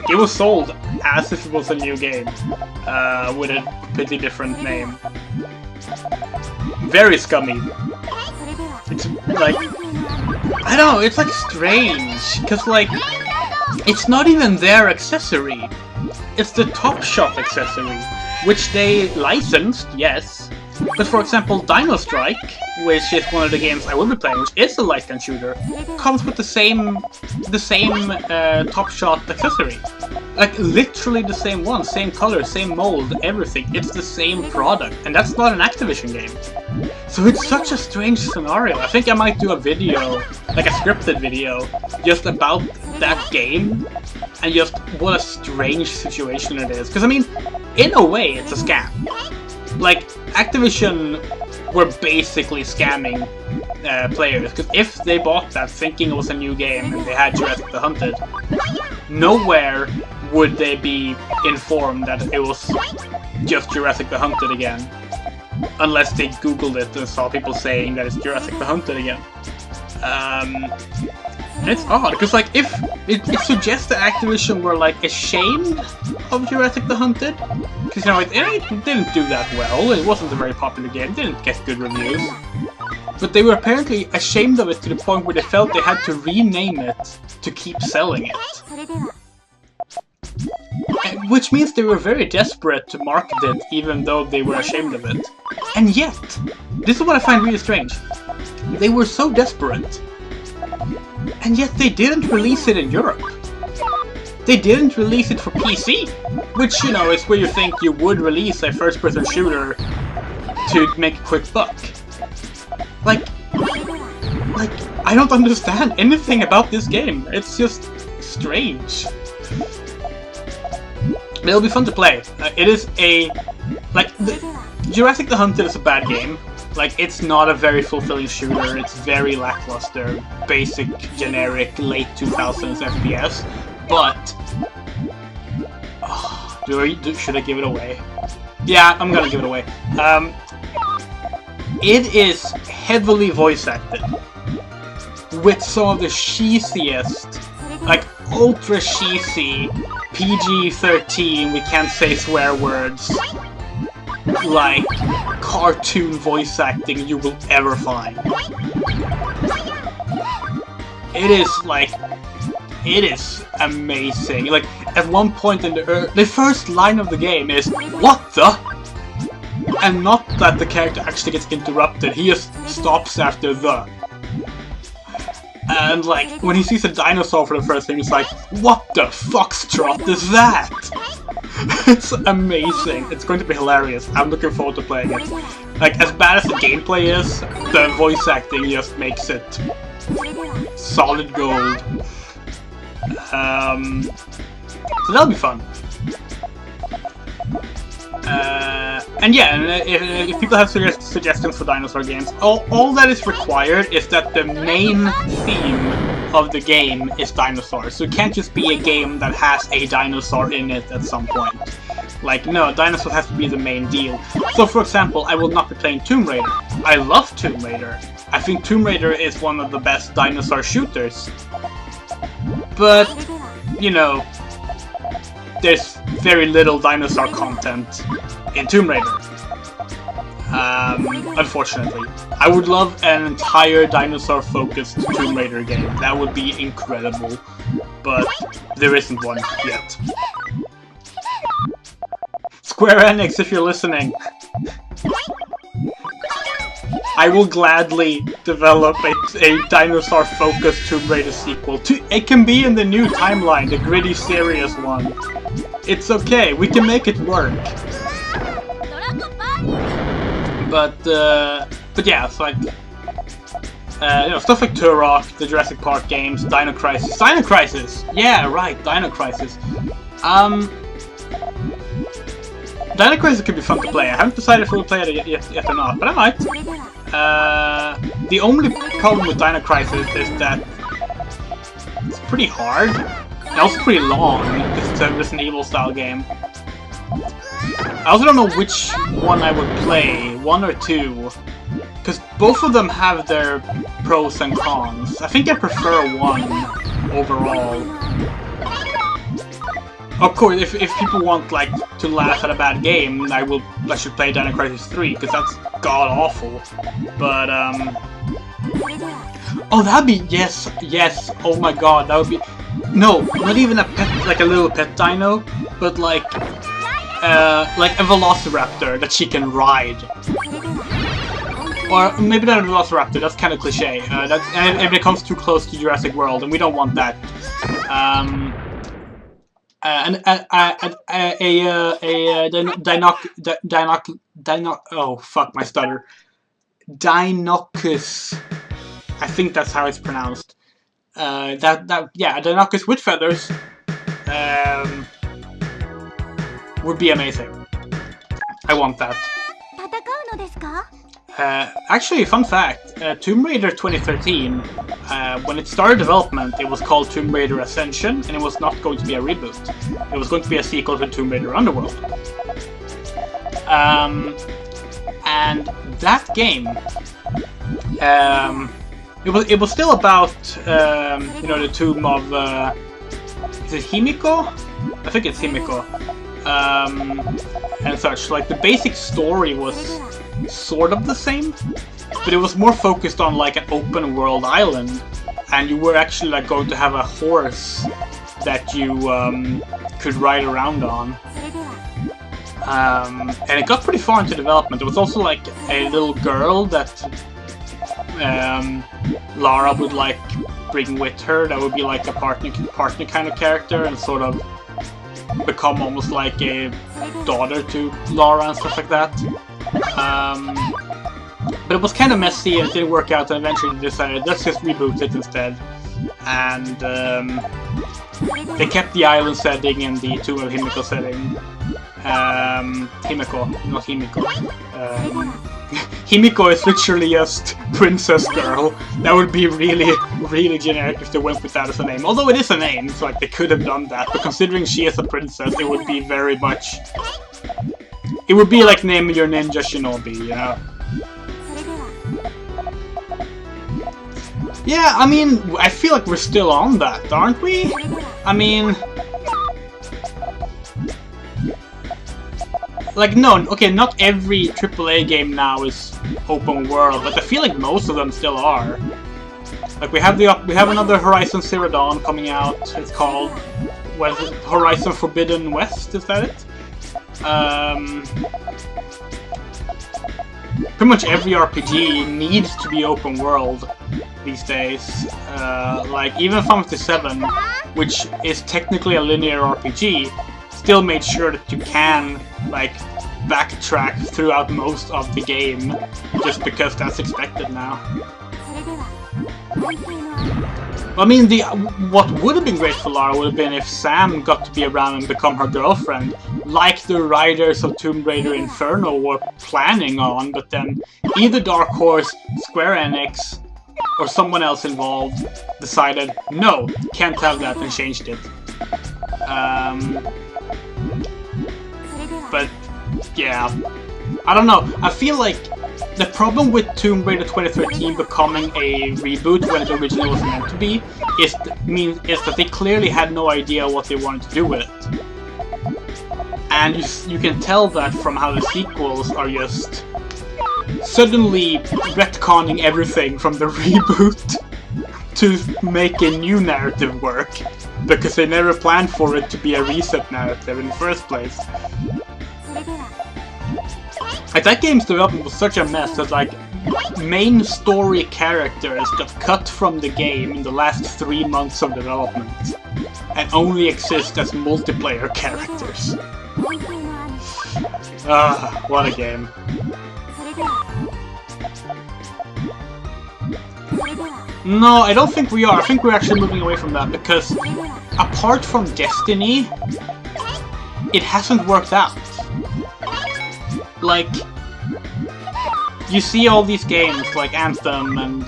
[SPEAKER 1] It was sold as if it was a new game, with a completely different name. Very scummy. It's like, I don't know, it's like strange, because like, it's not even their accessory. It's the Top Shot accessory, which they licensed, yes. But for example, Dino Strike, which is one of the games I will be playing, which is a light gun shooter, comes with the same Top Shot accessory. Like, literally the same one, same color, same mold, everything. It's the same product, and that's not an Activision game. So it's such a strange scenario. I think I might do a video, like a scripted video, just about that game, and just what a strange situation it is. Because I mean, in a way, it's a scam. Like, Activision were basically scamming players, because if they bought that thinking it was a new game and they had Jurassic the Hunted, nowhere would they be informed that it was just Jurassic the Hunted again, unless they googled it and saw people saying that it's Jurassic the Hunted again. And it's odd, because like, if it suggests that Activision were like ashamed of Jurassic the Hunted, because you know, it didn't do that well, it wasn't a very popular game, it didn't get good reviews, but they were apparently ashamed of it to the point where they felt they had to rename it to keep selling it. Which means they were very desperate to market it, even though they were ashamed of it. And yet, this is what I find really strange, they were so desperate, and yet they didn't release it in Europe. They didn't release it for PC, which, you know, is where you think you would release a first-person shooter to make a quick buck. Like, I don't understand anything about this game. It's just strange. It'll be fun to play. It is a... like, Jurassic the Hunted is a bad game. Like, it's not a very fulfilling shooter, it's very lackluster, basic, generic, late 2000s FPS, but... should I give it away? Yeah, I'm gonna give it away. It is heavily voice acted, with some of the cheesiest, like, ultra cheesy, PG-13, we can't say swear words, like, cartoon voice acting you will ever find. It is, like, it is amazing. Like, at one point in the first line of the game is, "What the?" And not that the character actually gets interrupted, he just stops after the. And, like, when he sees a dinosaur for the first time, he's like, "What the foxtrot is that?" It's amazing. It's going to be hilarious. I'm looking forward to playing it. Like, as bad as the gameplay is, the voice acting just makes it solid gold. So that'll be fun. And yeah, if people have suggestions for dinosaur games, all that is required is that the main theme of the game is dinosaurs. So it can't just be a game that has a dinosaur in it at some point. Like, no, dinosaurs has to be the main deal. So, for example, I will not be playing Tomb Raider. I love Tomb Raider. I think Tomb Raider is one of the best dinosaur shooters. But, you know, there's very little dinosaur content in Tomb Raider. Unfortunately. I would love an entire dinosaur-focused Tomb Raider game. That would be incredible. But there isn't one yet. Square Enix, if you're listening, I will gladly develop a dinosaur-focused Tomb Raider sequel. It can be in the new timeline, the gritty, serious one. It's okay, we can make it work. But yeah, it's like, you know, stuff like Turok, the Jurassic Park games, Dino Crisis. Dino Crisis! Yeah, right, Dino Crisis. Dino Crisis could be fun to play. I haven't decided if we'll play it yet or not, but I might. The only problem with Dino Crisis is that it's pretty hard, and also pretty long, because it's a Resident Evil style game. I also don't know which one I would play, 1 or 2, because both of them have their pros and cons. I think I prefer 1 overall. Of course, if people want like to laugh at a bad game, I should play Dino Crisis 3, because that's god awful. But oh, that'd be yes. Oh my god, that would be no, not even a pet, like a little pet dino, but like a velociraptor that she can ride. Or maybe not a velociraptor, that's kind of cliche. And if it comes too close to Jurassic World, and we don't want that. Oh fuck my stutter. Dinocus. I think that's how it's pronounced. Yeah, a Dinocus with feathers. Would be amazing. I want that. Actually, fun fact, Tomb Raider 2013, when it started development, it was called Tomb Raider Ascension, and it was not going to be a reboot. It was going to be a sequel to Tomb Raider Underworld. And that game, it was still about, you know, the tomb of, is it Himiko? I think it's Himiko. And such. Like, the basic story was sort of the same, but it was more focused on like an open world island, and you were actually like going to have a horse that you could ride around on. And it got pretty far into development. There was also like a little girl that Lara would like bring with her, that would be like a partner kind of character, and sort of become almost like a daughter to Lara and stuff like that. But it was kind of messy and it didn't work out, and eventually they decided, let's just reboot it instead. And they kept the island setting and the Tomb of Himiko setting. Himiko, not Himiko. Himiko is literally just princess girl. That would be really, really generic if they went with that as a name. Although it is a name, so like they could have done that. But considering she is a princess, it would be very much... It would be like naming your ninja shinobi, you know? Yeah, I mean, I feel like we're still on that, aren't we? I mean... Like, no, okay, not every AAA game now is open world, but I feel like most of them still are. Like, we have another Horizon Zero Dawn coming out. It's called, what is it? Horizon Forbidden West, is that it? Pretty much every RPG needs to be open world these days. Like, even Final Fantasy VII, which is technically a linear RPG, still made sure that you can, like, backtrack throughout most of the game, just because that's expected now. I mean, what would have been great for Lara would have been if Sam got to be around and become her girlfriend, like the writers of Tomb Raider Inferno were planning on, but then either Dark Horse, Square Enix, or someone else involved decided, no, can't have that, and changed it. But yeah, I don't know. I feel like the problem with Tomb Raider 2013 becoming a reboot when it originally was meant to be is that they clearly had no idea what they wanted to do with it. And you can tell that from how the sequels are just suddenly retconning everything from the reboot to make a new narrative work, because they never planned for it to be a reset narrative in the first place. Like, that game's development was such a mess that, like, main story characters got cut from the game in the last 3 months of development and only exist as multiplayer characters. Ah, what a game. No, I don't think we are. I think we're actually moving away from that, because apart from Destiny, it hasn't worked out. Like, you see all these games like Anthem and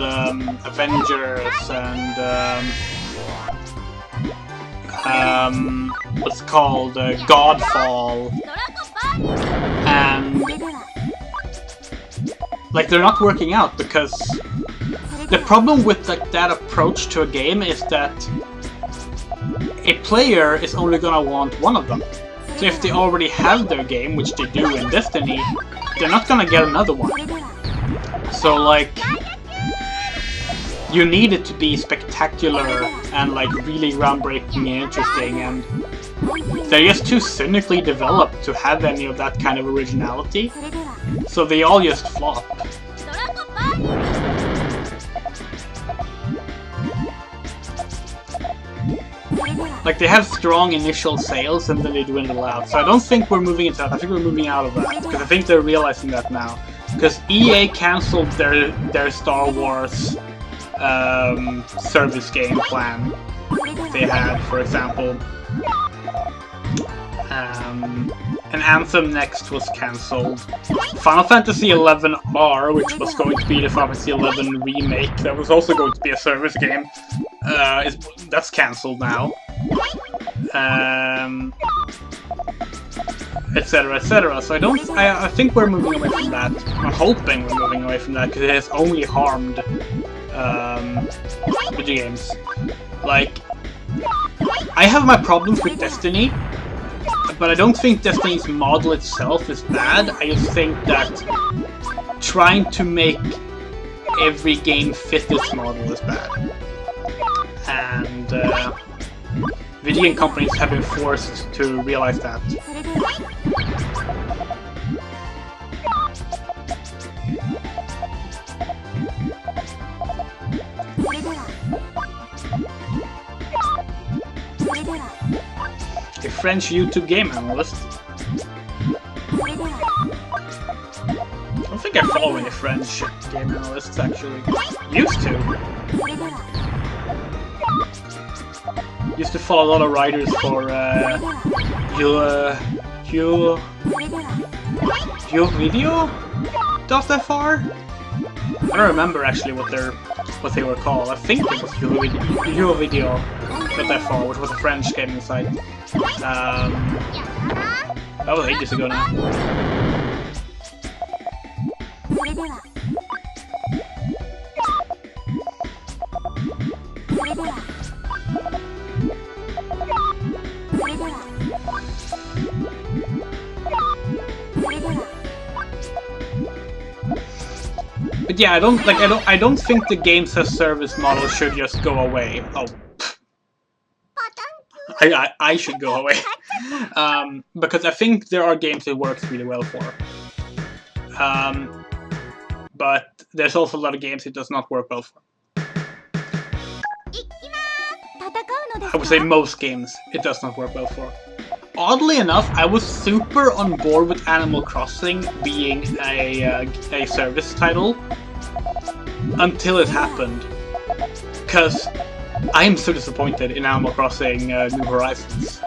[SPEAKER 1] Avengers and what's called Godfall, and like, they're not working out, because the problem with like that approach to a game is that a player is only gonna want one of them. So if they already have their game, which they do in Destiny, they're not gonna get another one. So like, you need it to be spectacular and like really groundbreaking and interesting, and they're just too cynically developed to have any of that kind of originality. So they all just flop. Like, they have strong initial sales and then they dwindle out. So I don't think we're moving into that. I think we're moving out of that, because I think they're realizing that now. Because EA cancelled their Star Wars service game plan they had, for example. And Anthem Next was cancelled. Final Fantasy XI-R, which was going to be the Final Fantasy XI remake, that was also going to be a service game, that's cancelled now. Etc, etc. So I think we're moving away from that. I'm hoping we're moving away from that, because it has only harmed video games. Like, I have my problems with Destiny, but I don't think Destiny's model itself is bad. I just think that trying to make every game fit this model is bad. And video game companies have been forced to realize that. A French YouTube game analyst. I don't think I follow any French game analysts, actually. Used to. Used to follow a lot of writers for Video.fr? I don't remember actually what they were called. I think it was Video.fr, which was a French gaming site. That was ages ago now. But yeah, I don't think the games as service model should just go away. Oh, I should go away. Because I think there are games it works really well for. But there's also a lot of games it does not work well for. I would say most games it does not work well for. Oddly enough, I was super on board with Animal Crossing being a service title until it happened. Because I am so disappointed in Animal Crossing New Horizons.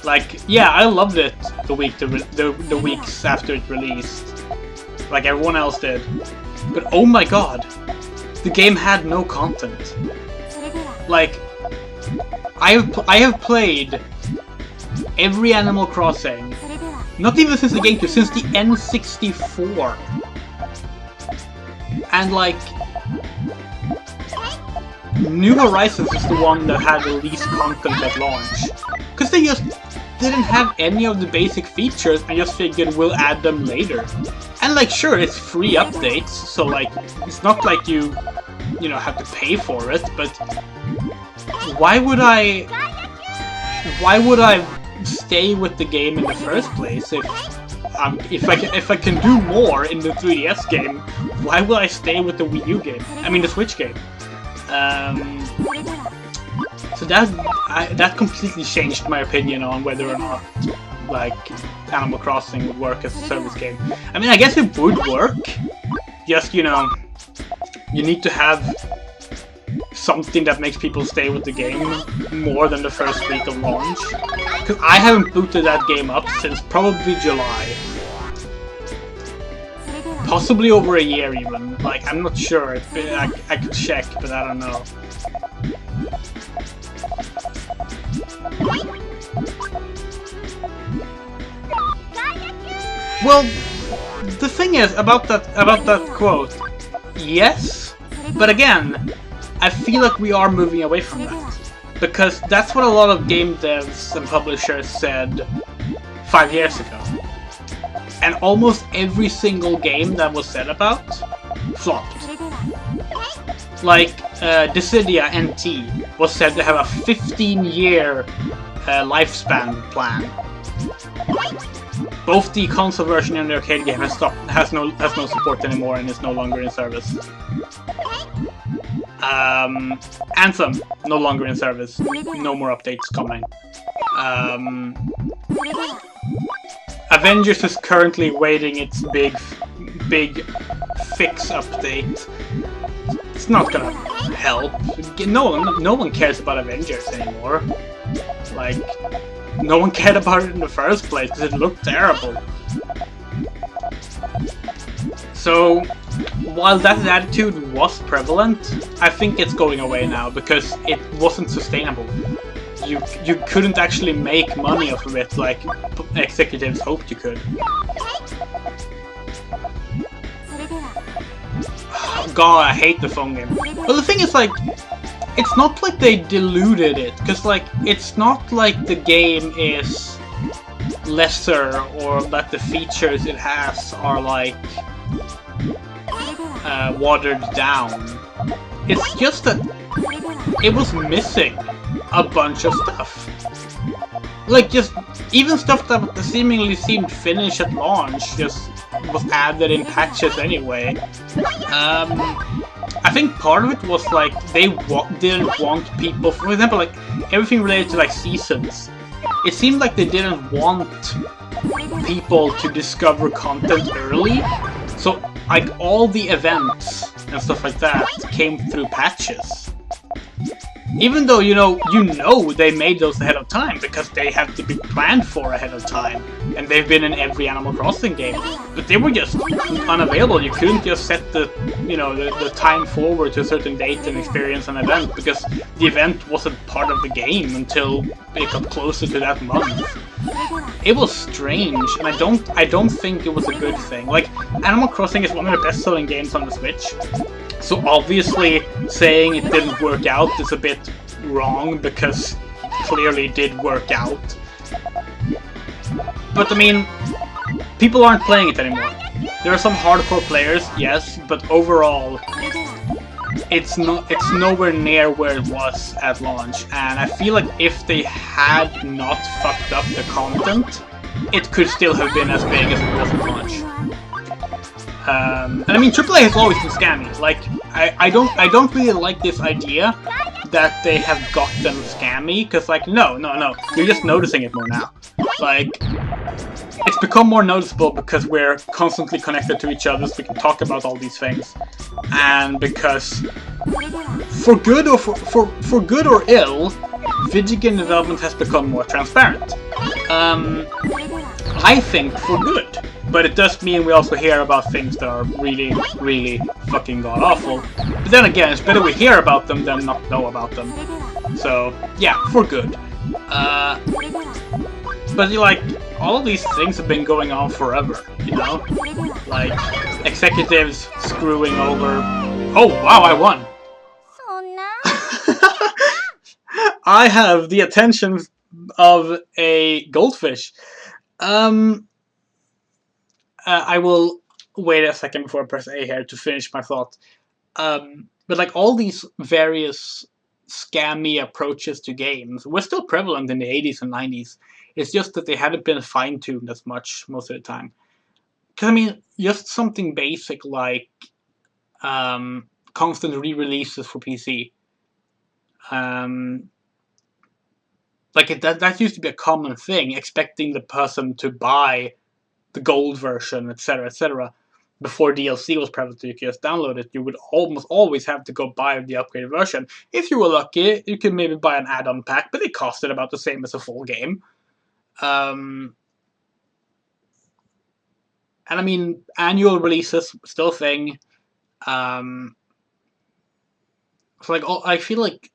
[SPEAKER 1] Like, yeah, I loved it the weeks after it released, like everyone else did. But oh my god, the game had no content. Like, I have played every Animal Crossing Not even since the GameCube, since the N64. And like, New Horizons is the one that had the least content at launch. Because they just didn't have any of the basic features, I just figured we'll add them later. And like, sure, it's free updates, so like, it's not like you know, have to pay for it, but why would I stay with the game in the first place if I can do more in the 3DS game? Why will I stay with the Wii U game? I mean the Switch game. So that completely changed my opinion on whether or not like Animal Crossing would work as a service game. I mean, I guess it would work. Just, you know, you need to have something that makes people stay with the game more than the first week of launch. Because I haven't booted that game up since probably July. Possibly over a year even. Like, I'm not sure. I could check, but I don't know. Well, the thing is about that quote, yes, but again, I feel like we are moving away from that, because that's what a lot of game devs and publishers said 5 years ago, and almost every single game that was said about flopped. Like Dissidia NT was said to have a 15-year lifespan plan. Both the console version and the arcade game has no support anymore and is no longer in service. Anthem, no longer in service. No more updates coming. Avengers is currently waiting its big fix update. It's not gonna help. No one cares about Avengers anymore. Like, no one cared about it in the first place because it looked terrible. So, while that attitude was prevalent, I think it's going away now because it wasn't sustainable. You couldn't actually make money off of it like executives hoped you could. Oh, God, I hate the phone game. Well, the thing is, like, it's not like they diluted it, because like it's not like the game is lesser or that the features it has are like watered down. It's just that it was missing a bunch of stuff. Like, just even stuff that seemingly seemed finished at launch just was added in patches anyway. I think part of it was like they didn't want people, for example, like everything related to like seasons. It seemed like they didn't want people to discover content early, so like all the events and stuff like that came through patches. Even though you know they made those ahead of time because they had to be planned for ahead of time, and they've been in every Animal Crossing game, but they were just unavailable. You couldn't just set the time forward to a certain date and experience an event because the event wasn't part of the game until it got closer to that month. It was strange, and I don't think it was a good thing. Like, Animal Crossing is one of the best-selling games on the Switch. So obviously, saying it didn't work out is a bit wrong, because it clearly did work out. But I mean, people aren't playing it anymore. There are some hardcore players, yes, but overall, it's nowhere near where it was at launch. And I feel like if they had not fucked up the content, it could still have been as big as it was at launch. And I mean, AAA has always been scammy. Like, I don't really like this idea that they have got them scammy, because like, no, you're just noticing it more now. Like, it's become more noticeable because we're constantly connected to each other, so we can talk about all these things, and because for good or ill, video game development has become more transparent. I think for good. But it does mean we also hear about things that are really, really fucking god-awful. But then again, it's better we hear about them than not know about them. So, yeah, for good. But like, all of these things have been going on forever, you know? Like, executives screwing over... Oh, wow, I won!
[SPEAKER 2] そんな
[SPEAKER 1] I have the attention of a goldfish. I will wait a second before I press A here to finish my thought. But like all these various scammy approaches to games were still prevalent in the 80s and 90s. It's just that they hadn't been fine-tuned as much most of the time. Because, I mean, just something basic like constant re-releases for PC. That used to be a common thing, expecting the person to buy the gold version, etc., etc. Before DLC was prevalent, you could just download it. You would almost always have to go buy the upgraded version. If you were lucky, you could maybe buy an add-on pack, but it costed about the same as a full game. And I mean, annual releases still a thing. So like, I feel like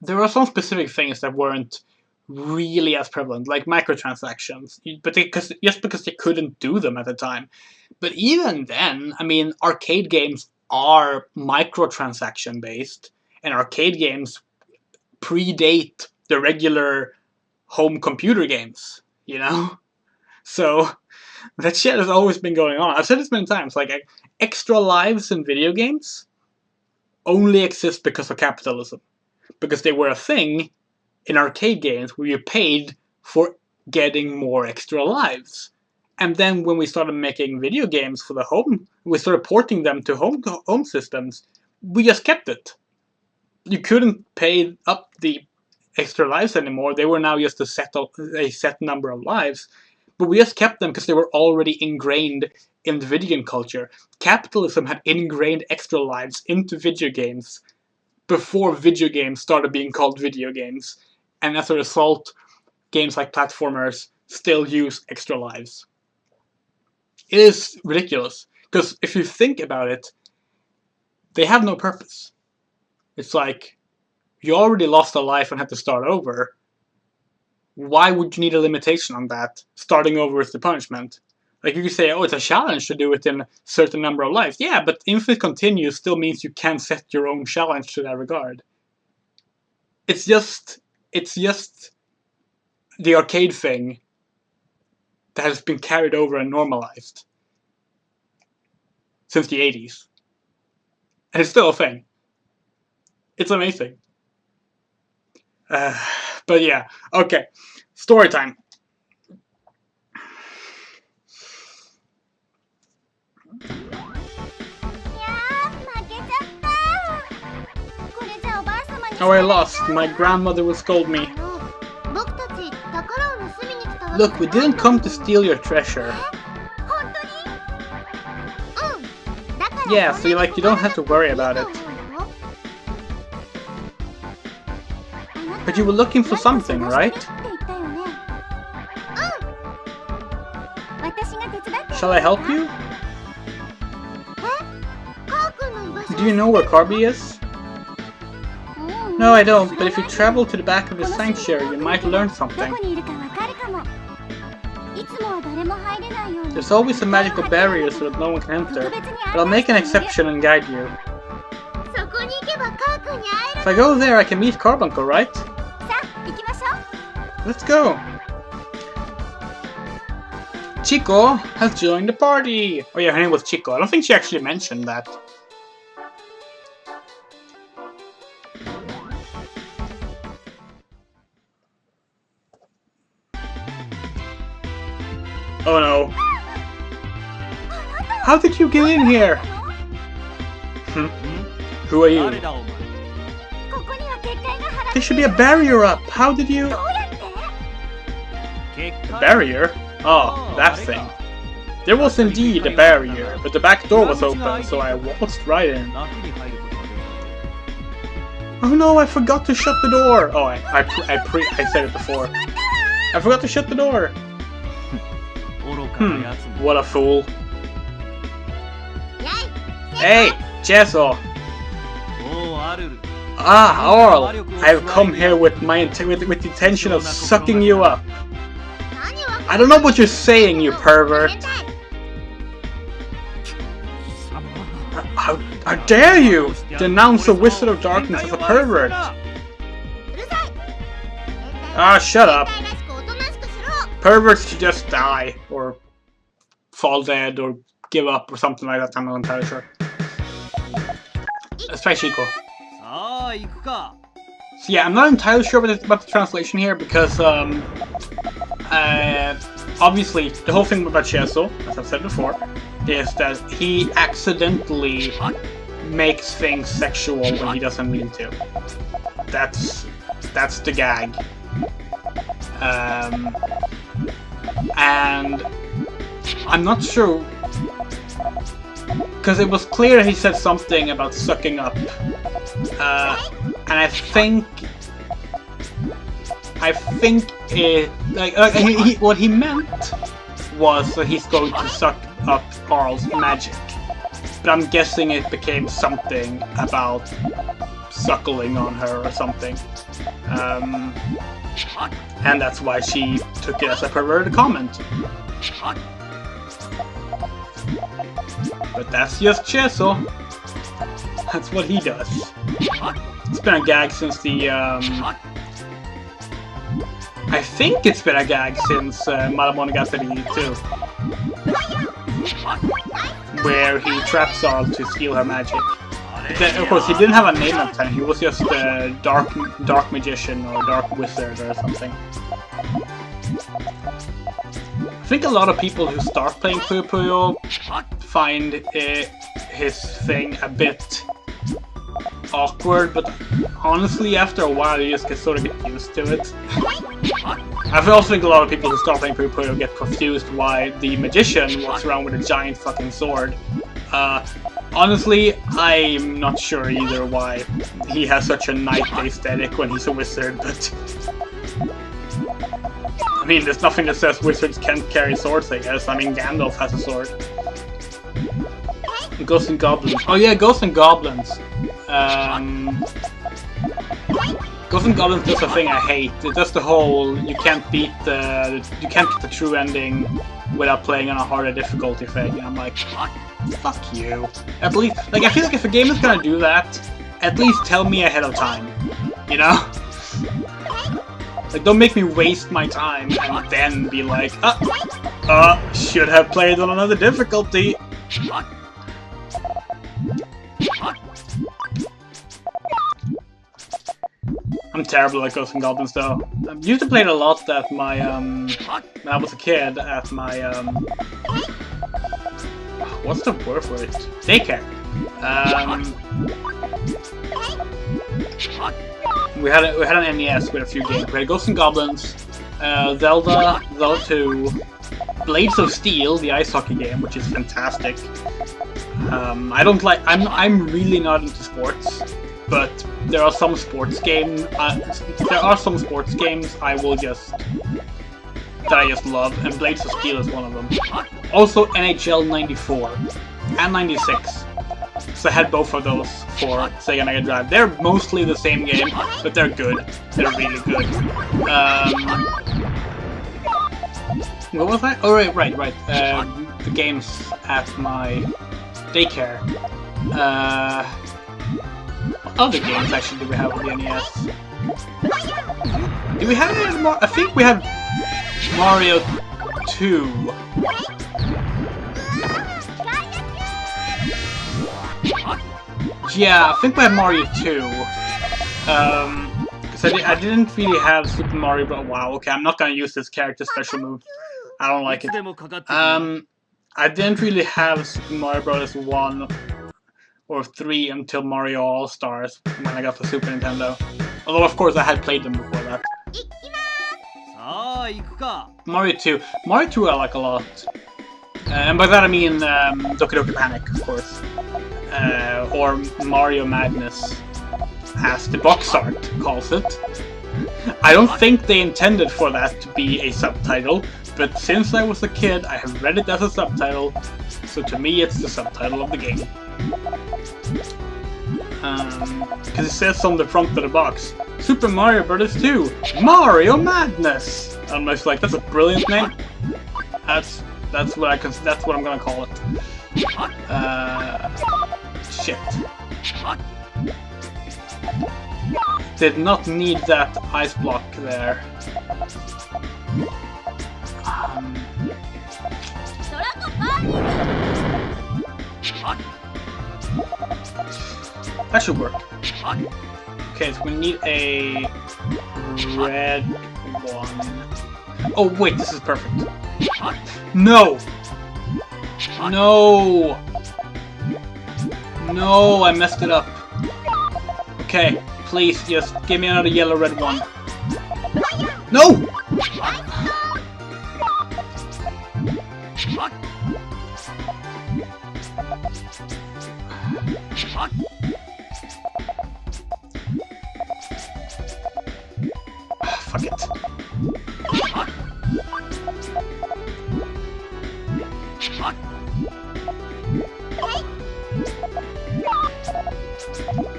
[SPEAKER 1] there are some specific things that weren't really as prevalent, like microtransactions, but just because they couldn't do them at the time. But even then, I mean, arcade games are microtransaction based, and arcade games predate the regular home computer games, you know? So that shit has always been going on. I've said this many times, like extra lives in video games only exist because of capitalism. Because they were a thing in arcade games where you paid for getting more extra lives. And then when we started making video games for the home, we started porting them to home systems, we just kept it. You couldn't pay up the extra lives anymore. They were now just a set number of lives. But we just kept them because they were already ingrained in the video game culture. Capitalism had ingrained extra lives into video games before video games started being called video games. And as a result, games like platformers still use extra lives. It is ridiculous, because if you think about it, they have no purpose. It's like, you already lost a life and had to start over. Why would you need a limitation on that? Starting over is the punishment. Like, you could say, oh, it's a challenge to do it in a certain number of lives. Yeah, but infinite continuous still means you can set your own challenge to that regard. It's just the arcade thing that has been carried over and normalized since the 80s. And it's still a thing. It's amazing. But yeah, okay. Story time. Oh, I lost. My grandmother will scold me. Look, we didn't come to steal your treasure. Yeah, so you don't have to worry about it. But you were looking for something, right? Shall I help you? Do you know where Carby is? No, I don't, but if you travel to the back of the sanctuary, you might learn something. There's always a magical barrier so that no one can enter, but I'll make an exception and guide you. If I go there, I can meet Carbuncle, right? Let's go! Chico has joined the party! Oh yeah, her name was Chico. I don't think she actually mentioned that. Oh no. How did you get in here? Who are you? There should be a barrier up. How did you... A barrier? Oh, that thing. There was indeed a barrier, but the back door was open, so I waltzed right in. Oh no, I forgot to shut the door! Oh, I said it before. I forgot to shut the door! What a fool. Hey, Cheso! Ah, Arl! I've come here with the intention of sucking you up. I don't know what you're saying, you pervert. How dare you denounce a Wizard of Darkness as a pervert? Ah, shut up. Perverts should just die, or fall dead, or give up, or something like that. I'm not entirely sure. Let's try Chico. So yeah, I'm not entirely sure about the translation here, because obviously the whole thing about Cheso, as I've said before, is that he accidentally makes things sexual when he doesn't mean to. That's the gag. And I'm not sure, because it was clear he said something about sucking up, and I think what he meant was that he's going to suck up Carl's magic, but I'm guessing it became something about suckling on her or something, and that's why she took it as a perverted comment. But that's just Cheso. That's what he does. It's been a gag since the I think it's been a gag since Malamonogatari 2, where he traps All to steal her magic. Of course, he didn't have a name at the time. He was just a dark magician or dark wizard or something. I think a lot of people who start playing Puyo Puyo find his thing a bit awkward, but honestly, after a while, you just sort of get used to it. I also think a lot of people who start playing Puyo Puyo get confused why the magician walks around with a giant fucking sword. Honestly, I'm not sure either why he has such a knight aesthetic when he's a wizard, but I mean, there's nothing that says wizards can't carry swords, I guess. I mean, Gandalf has a sword. Ghosts and Goblins. Oh yeah, Ghosts and Goblins. Ghosts and Goblins does a thing I hate. It does the whole you can't get the true ending without playing on a harder difficulty thing. And I'm like, fuck you. At least, like, I feel like if a game is gonna do that, at least tell me ahead of time. You know? Like, don't make me waste my time and then be like, should have played on another difficulty. I'm terrible at Ghosts and Goblins though. I used to play it a lot at my, when I was a kid, at my, what's the word for it? Daycare. We had an NES with a few games. We had Ghosts and Goblins, Zelda 2, Blades of Steel, the ice hockey game, which is fantastic. I'm really not into sports, but there are some sports games. There are some sports games I just love, and Blades of Steel is one of them. Also, NHL 94 and 96. So I had both of those for Sega Mega Drive. They're mostly the same game, but they're good. They're really good. What was that? Oh, right. The games at my daycare. What other games actually do we have on the NES? Do we have any more? I think we have Mario 2. Yeah, I think we have Mario 2. Because I didn't really have Super Mario Bros. Wow, okay, I'm not gonna use this character special move. I don't like it. I didn't really have Super Mario Bros. 1 or 3 until Mario All-Stars when I got the Super Nintendo. Although, of course, I had played them before that. Mario 2. Mario 2 I like a lot. And by that I mean Doki Doki Panic, of course. Or Mario Madness, as the box art calls it. I don't think they intended for that to be a subtitle, but since I was a kid, I have read it as a subtitle, so to me it's the subtitle of the game. Because it says on the front of the box, Super Mario Bros. 2, Mario Madness! I'm just like, that's a brilliant name. That's what I'm gonna call it. Shit. Did not need that ice block there. That should work. Okay, so we need a red one. Oh wait, this is perfect. No! No! No, I messed it up. Okay, please just give me another yellow-red one. No! Fuck it.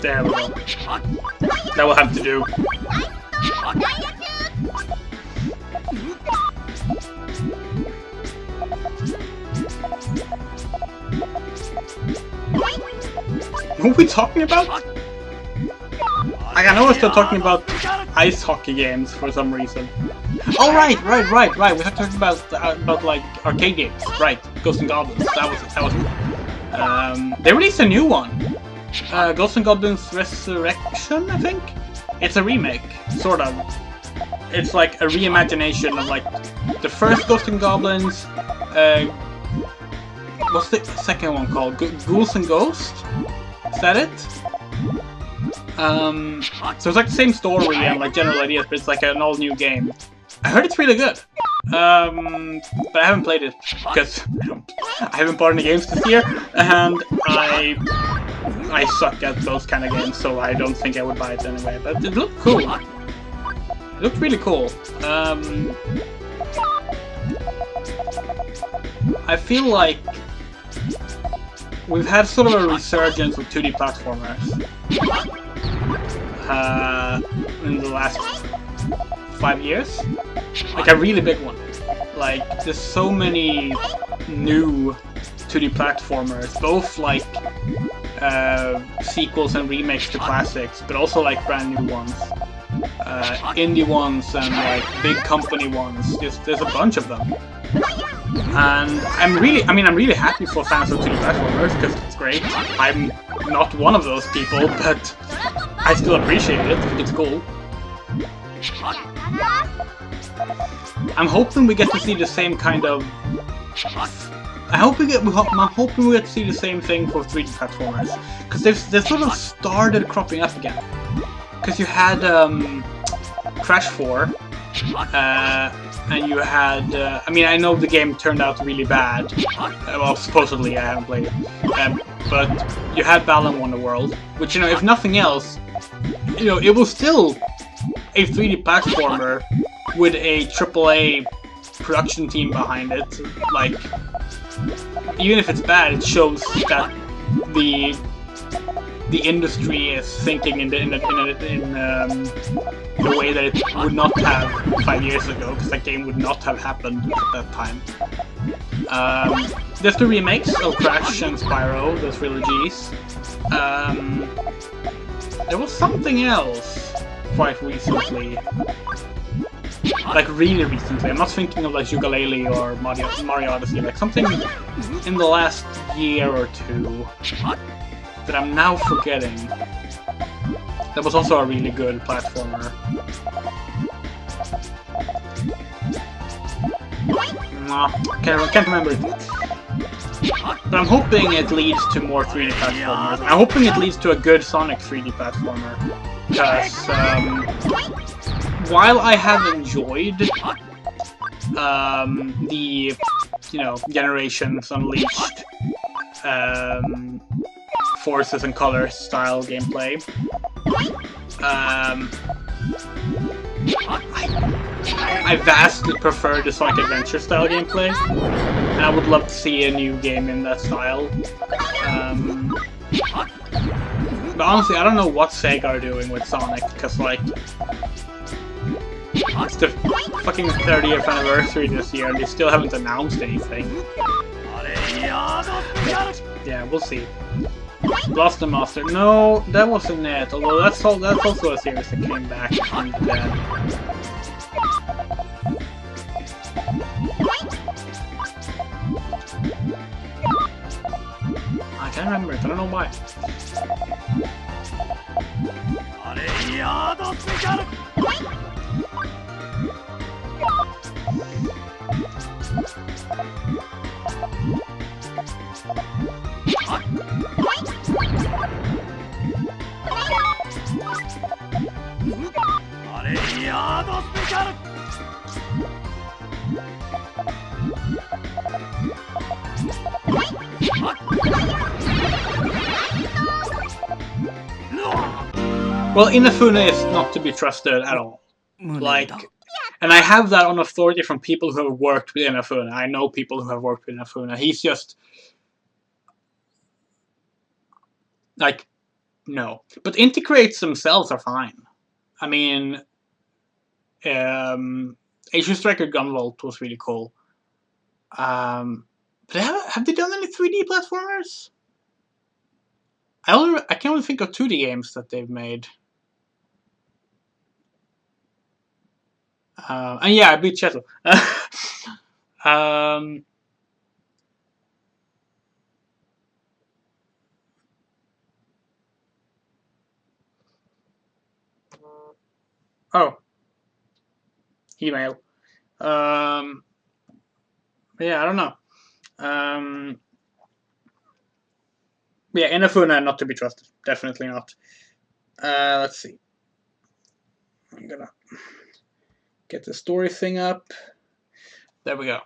[SPEAKER 1] There we go. That will have to do. What are we talking about? I know we're still talking about ice hockey games for some reason. Oh right. We're talking about like arcade games, right? Ghosts and Goblins. That was. They released a new one. Ghosts and Goblins Resurrection, I think. It's a remake, sort of. It's like a reimagination of like the first Ghosts and Goblins. What's the second one called? Ghouls and Ghosts? Is that it? So it's like the same story and like general ideas, but it's like an all new game. I heard it's really good. But I haven't played it because I haven't bought any games this year, and I suck at those kind of games, so I don't think I would buy it anyway. But it looked cool. It looked really cool. I feel like we've had sort of a resurgence of 2D platformers in the last 5 years. Like a really big one. Like there's so many new 2D platformers, both like sequels and remakes to classics, but also like brand new ones, indie ones and like big company ones. There's a bunch of them. And I'm really happy for fans of 2D platformers because it's great. I'm not one of those people, but I still appreciate it. It's cool. I'm hoping we get to see the same kind of. I'm hoping we get to see the same thing for 3D platformers, because they've sort of started cropping up again. Because you had Crash 4. And you had, I know the game turned out really bad. Well, supposedly, I haven't played it. But you had Balan Wonderworld, which, if nothing else, it was still a 3D platformer with a AAA production team behind it. Like, even if it's bad, it shows that the industry is thinking in a way that it would not have 5 years ago, because that game would not have happened at that time. There's the remakes of Crash and Spyro, the trilogies. There was something else quite recently. Like really recently. I'm not thinking of like Yooka-Laylee or Mario Odyssey, like something in the last year or two that I'm now forgetting. That was also a really good platformer. Can't remember it. But I'm hoping it leads to more 3D platformers. I'm hoping it leads to a good Sonic 3D platformer. Because while I have enjoyed the Generations Unleashed Forces and Colors style gameplay, I vastly prefer the Sonic Adventure style gameplay, and I would love to see a new game in that style. But honestly, I don't know what SEGA are doing with Sonic, because like It's the fucking 30th anniversary this year, and they still haven't announced anything. Yeah, we'll see. Blaster Master. No, that wasn't it. Although that's also a series that came back from the dead. I can't remember it. I don't know why. Well, Inafune is not to be trusted at all. Like, and I have that on authority from people who have worked with Inafune. I know people who have worked with Inafune. He's just like, no. But integrates themselves are fine. I mean, Asian Striker Gunvolt was really cool. But have they done any 3D platformers? I can only think of 2D games that they've made. And yeah, I beat Chettle. Oh. Email. Yeah, I don't know. Yeah, Inafune not to be trusted. Definitely not. Let's see. I'm gonna get the story thing up. There we go.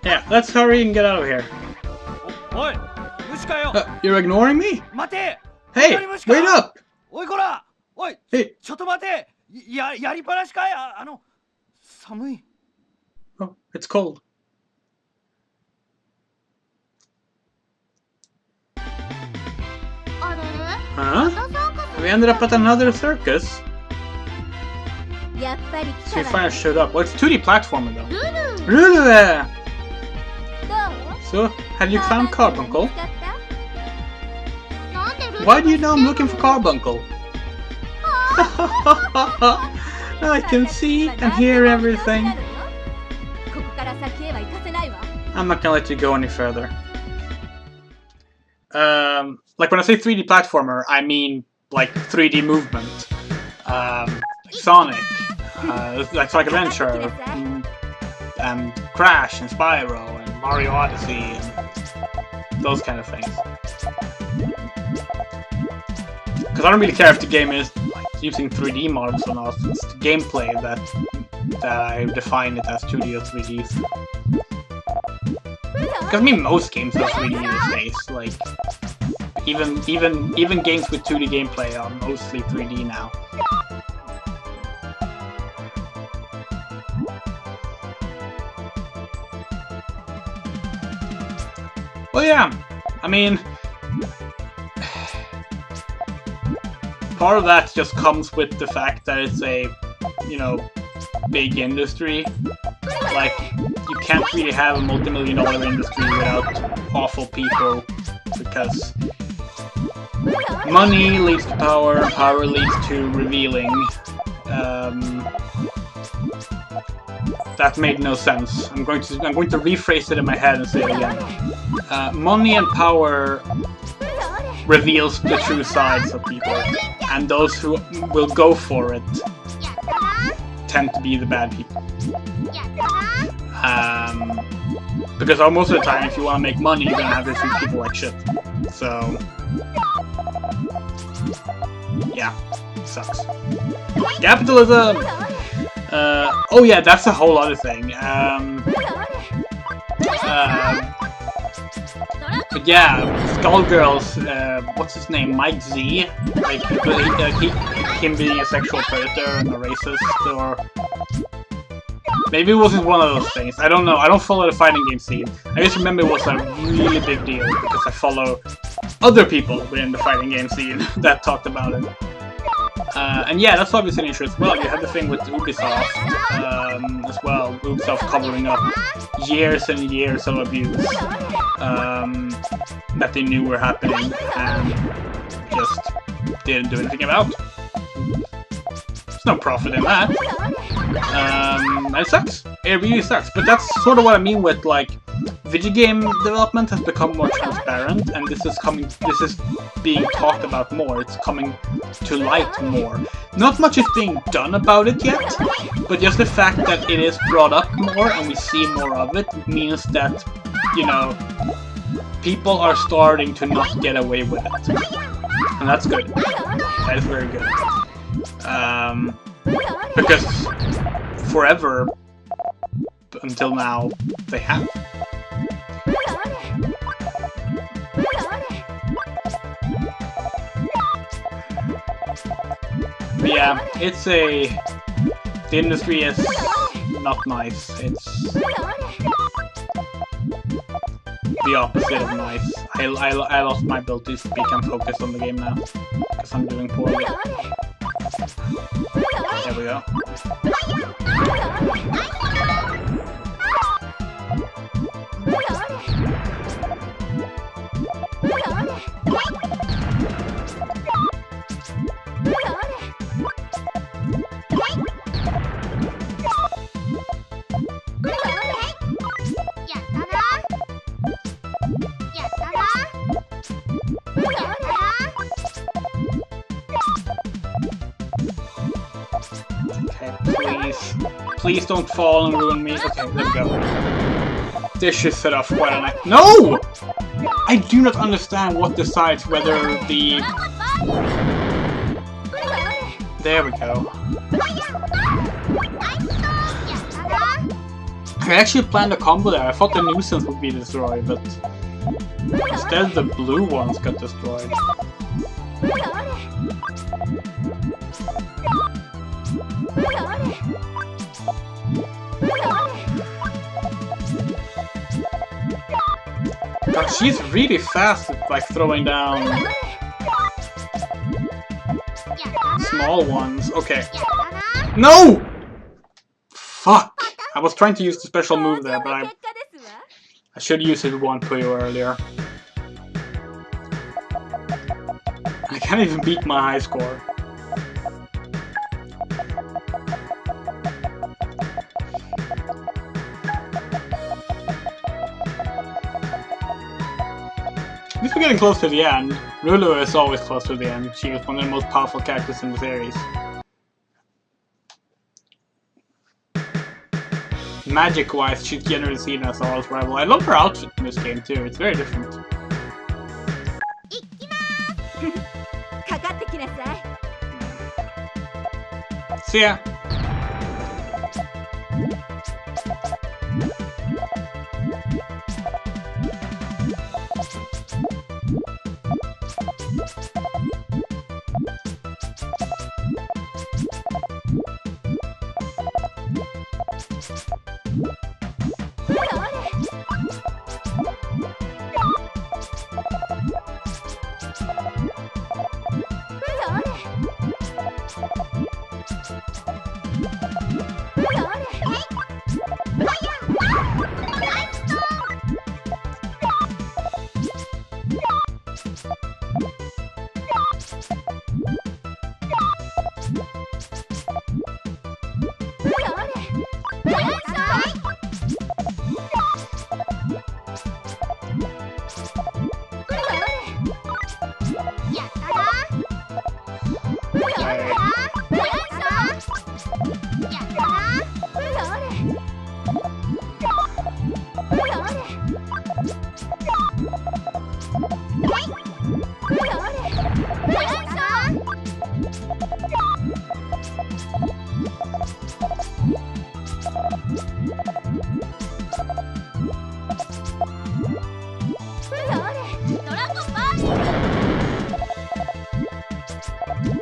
[SPEAKER 1] Yeah, let's hurry and get out of here. You're ignoring me? Hey, wait up! Hey. Oh, it's cold. Huh? We ended up at another circus. So we finally showed up. Well, it's 2D platformer though. Lulu! So, have you found Carbuncle? Why do you know I'm looking for Carbuncle? I can see and hear everything. I'm not gonna let you go any further. Like when I say 3D platformer, I mean like 3D movement. Sonic, like Sonic Adventure, and Crash, and Spyro, and Mario Odyssey, and those kind of things. Because I don't really care if the game is like using 3D models or not. It's the gameplay that I define it as 2D or 3D. Because I mean, most games are 3D these days. Like even games with 2D gameplay are mostly 3D now. Well, yeah. I mean, part of that just comes with the fact that it's a, you know, big industry. Like, you can't really have a multi-million-dollar industry without awful people, because money leads to power, power leads to revealing. That made no sense. I'm going to rephrase it in my head and say it again. Money and power reveals the true sides of people, and those who will go for it tend to be the bad people. Because most of the time, if you want to make money, you're gonna have to treat people like shit. So, yeah, sucks. Capitalism! Oh yeah, that's a whole other thing. But yeah, Skullgirls, what's his name, Mike Z? Like, him being a sexual predator and a racist, or Maybe it wasn't one of those things. I don't know. I don't follow the fighting game scene. I just remember it was a really big deal because I follow other people within the fighting game scene that talked about it. And yeah, that's obviously an issue as well. You had the thing with Ubisoft as well. Ubisoft covering up years and years of abuse that they knew were happening and just didn't do anything about. There's no profit in that. And it sucks. It really sucks. But that's sort of what I mean with, like, video game development has become more transparent, and this is being talked about more. It's coming to light more. Not much is being done about it yet, but just the fact that it is brought up more and we see more of it means that, you know, people are starting to not get away with it. And that's good. That is very good. Because forever, until now, they have. But yeah, it's the industry is not nice. It's the opposite of nice. I lost my ability to speak and focus on the game now because I'm doing poorly. There we go. Please don't fall and ruin me. Okay, there we go. This should set off quite a nice... No! I do not understand what decides whether the... There we go. I actually planned a combo there. I thought the nuisance would be destroyed, but instead the blue ones got destroyed. God, she's really fast at, like, throwing down small ones. Okay. No! Fuck! I was trying to use the special move there, but I should use it with one Puyo earlier. I can't even beat my high score. At least we're getting close to the end. Lulu is always close to the end. She is one of the most powerful characters in the series. Magic-wise, she's generally seen as Aura's rival. I love her outfit in this game too. It's very different. See ya!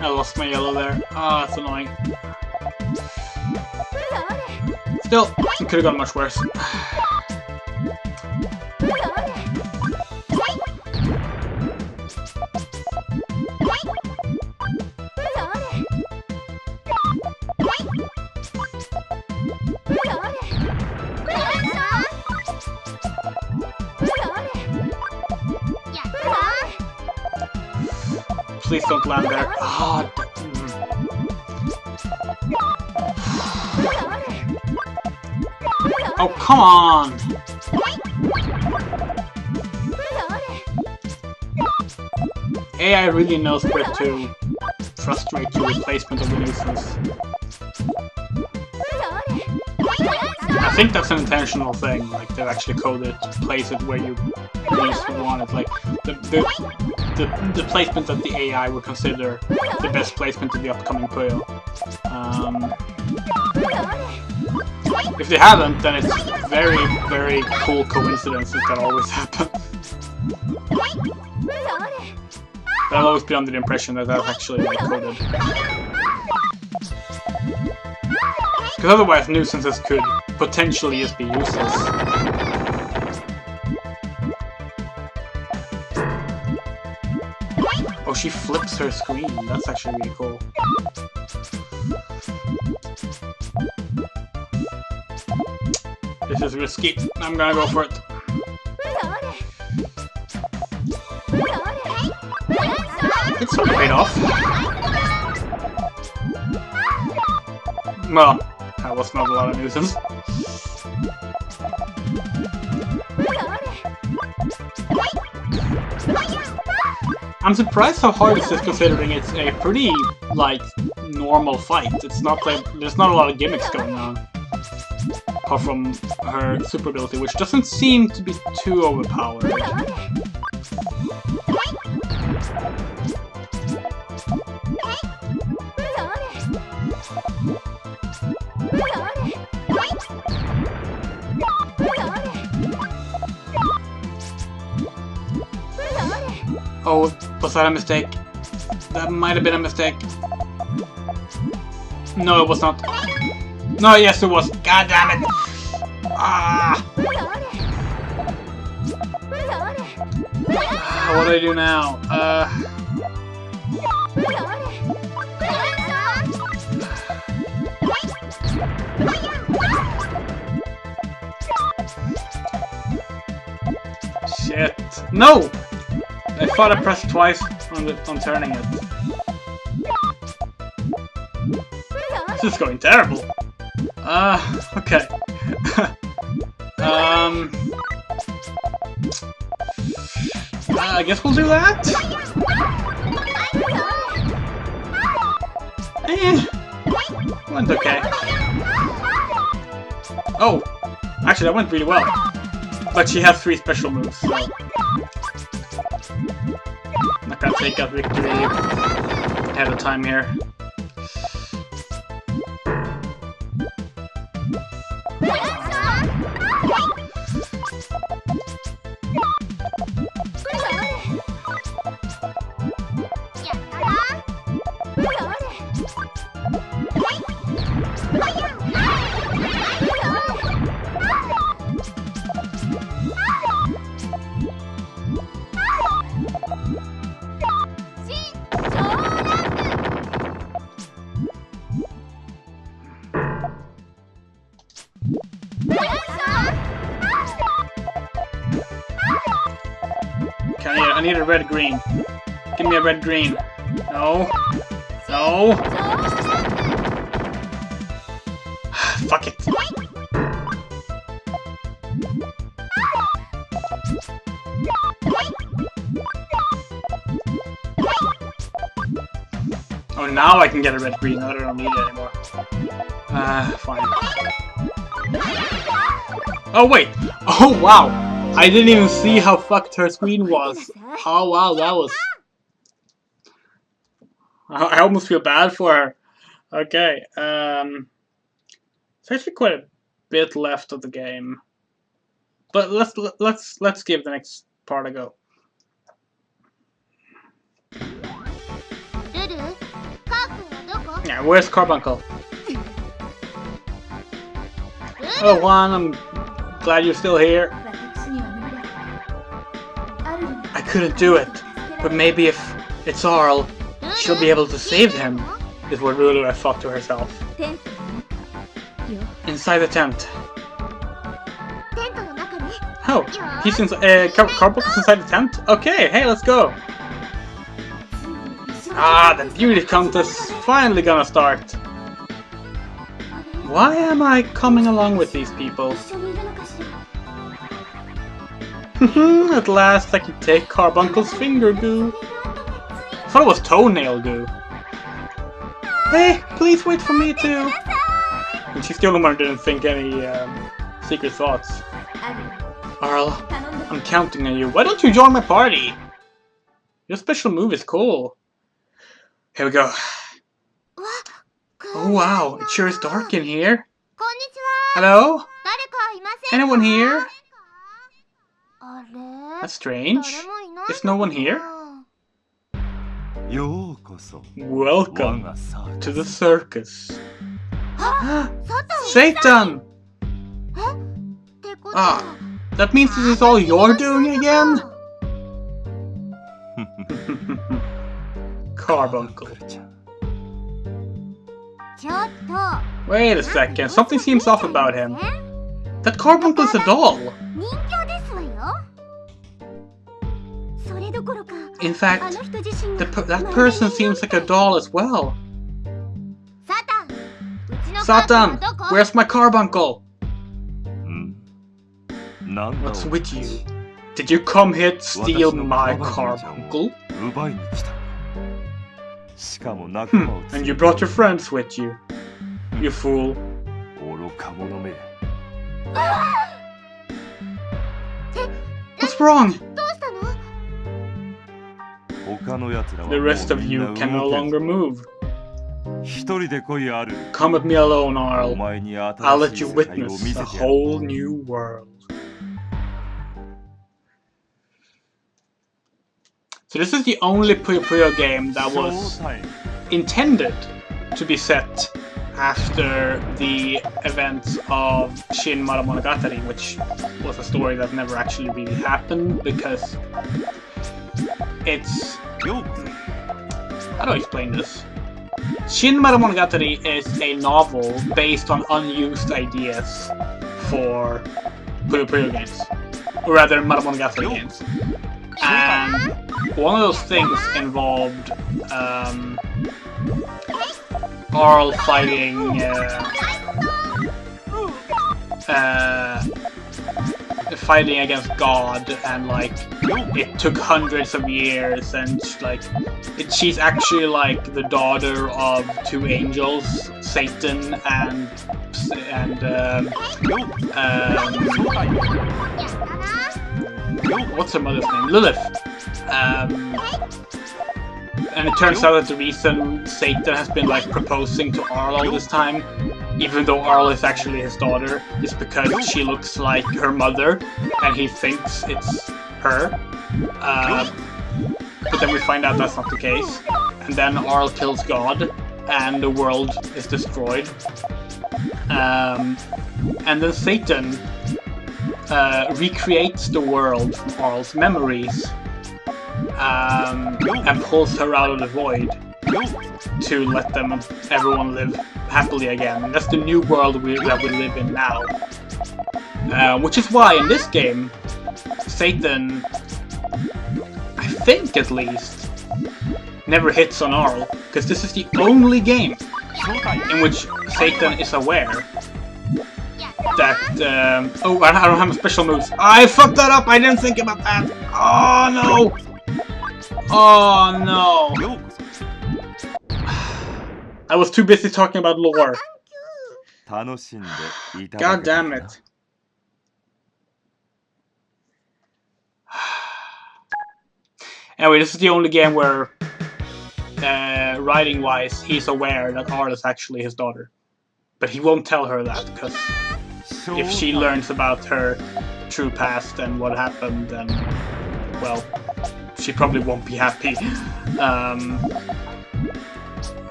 [SPEAKER 1] I lost my yellow there. Ah, oh, that's annoying. Still, it could have gone much worse. Please don't land there. Oh, oh, come on! AI really knows where to frustrate you with placement of the nuisance. I think that's an intentional thing, like they've actually coded it to place it where you least would want it. Like the placement that the AI would consider the best placement of the upcoming Puyo. If they haven't, then it's very, very cool coincidences that always happen. But I've always been under the impression that that's actually like coded. Because otherwise nuisances could potentially just be useless. Oh, she flips her screen. That's actually really cool. This is risky. I'm gonna go for it. It's sort of paid off. Well, that was not a lot of nuisance. I'm surprised how hard this is considering it's a pretty, like, normal fight. It's not like, there's not a lot of gimmicks going on. Apart from her super ability, which doesn't seem to be too overpowered. Oh, was that a mistake? That might have been a mistake. No, it was not. No, yes, it was. God damn it! Ah! What do I do now? Shit! No! I thought I pressed twice on turning it. This is going terrible. Okay. I guess we'll do that. Went okay. Oh, actually that went really well. But she has 3 special moves, so I'm not gonna take out victory ahead of time here. I need a red-green. Give me a red-green. No. No. Fuck it. Oh, now I can get a red-green. I don't need it anymore. Fine. Oh, wait. Oh, wow. I didn't even see how fucked her screen was. Oh wow, that was... I almost feel bad for her. Okay, it's actually quite a bit left of the game, but let's give the next part a go. Yeah, where's Carbuncle? Oh, Juan, I'm glad you're still here. I couldn't do it, but maybe if it's Arl, she'll be able to save him, is what Rulu thought to herself. Inside the tent. Oh, he's inside. Carbuncle's inside the tent? Okay, hey, let's go. Ah, the beauty contest is finally gonna start. Why am I coming along with these people? At last I can take Carbuncle's finger goo. I thought it was toenail goo. Hey, please wait for me too. And she still didn't think any secret thoughts. Arl, I'm counting on you. Why don't you join my party? Your special move is cool. Here we go. Oh wow, it sure is dark in here. Hello? Anyone here? That's strange. Is no one here? Welcome to the circus. Satan! Ah, that means this is all you're doing again? Carbuncle. Wait a second, something seems off about him. That Carbuncle is a doll. In fact, that person seems like a doll as well. Satan, where's my Carbuncle? What's with you? Did you come here to steal my Carbuncle? And you brought your friends with you. You fool. What's wrong? The rest of you can no longer move. Come with me alone, Arl. I'll let you witness a whole new world. So this is the only Puyo Puyo game that was intended to be set after the events of Shin Monogatari, which was a story that never actually really happened because it's... How do I explain this? Shin Monogatari is a novel based on unused ideas for Puyo Puyo games. Or rather, Monogatari games. And one of those things involved Arl fighting fighting against God, and like it took hundreds of years, and like she's actually like the daughter of two angels, Satan and what's her mother's name? Lilith. And it turns out that the reason Satan has been like proposing to Arl all this time, even though Arl is actually his daughter, is because she looks like her mother and he thinks it's her. But then we find out that's not the case. And then Arl kills God and the world is destroyed. And then Satan recreates the world from Arl's memories and pulls her out of the void to let everyone live happily again. And that's the new world that we live in now. Which is why in this game, Satan, I think at least, never hits on Arl, because this is the only game in which Satan is aware that, oh, I don't have special moves. I fucked that up! I didn't think about that! Oh no! Oh no! I was too busy talking about lore. God damn it. Anyway, this is the only game where, writing-wise, he's aware that Arl is actually his daughter. But he won't tell her that, because if she learns about her true past and what happened, then, well, she probably won't be happy.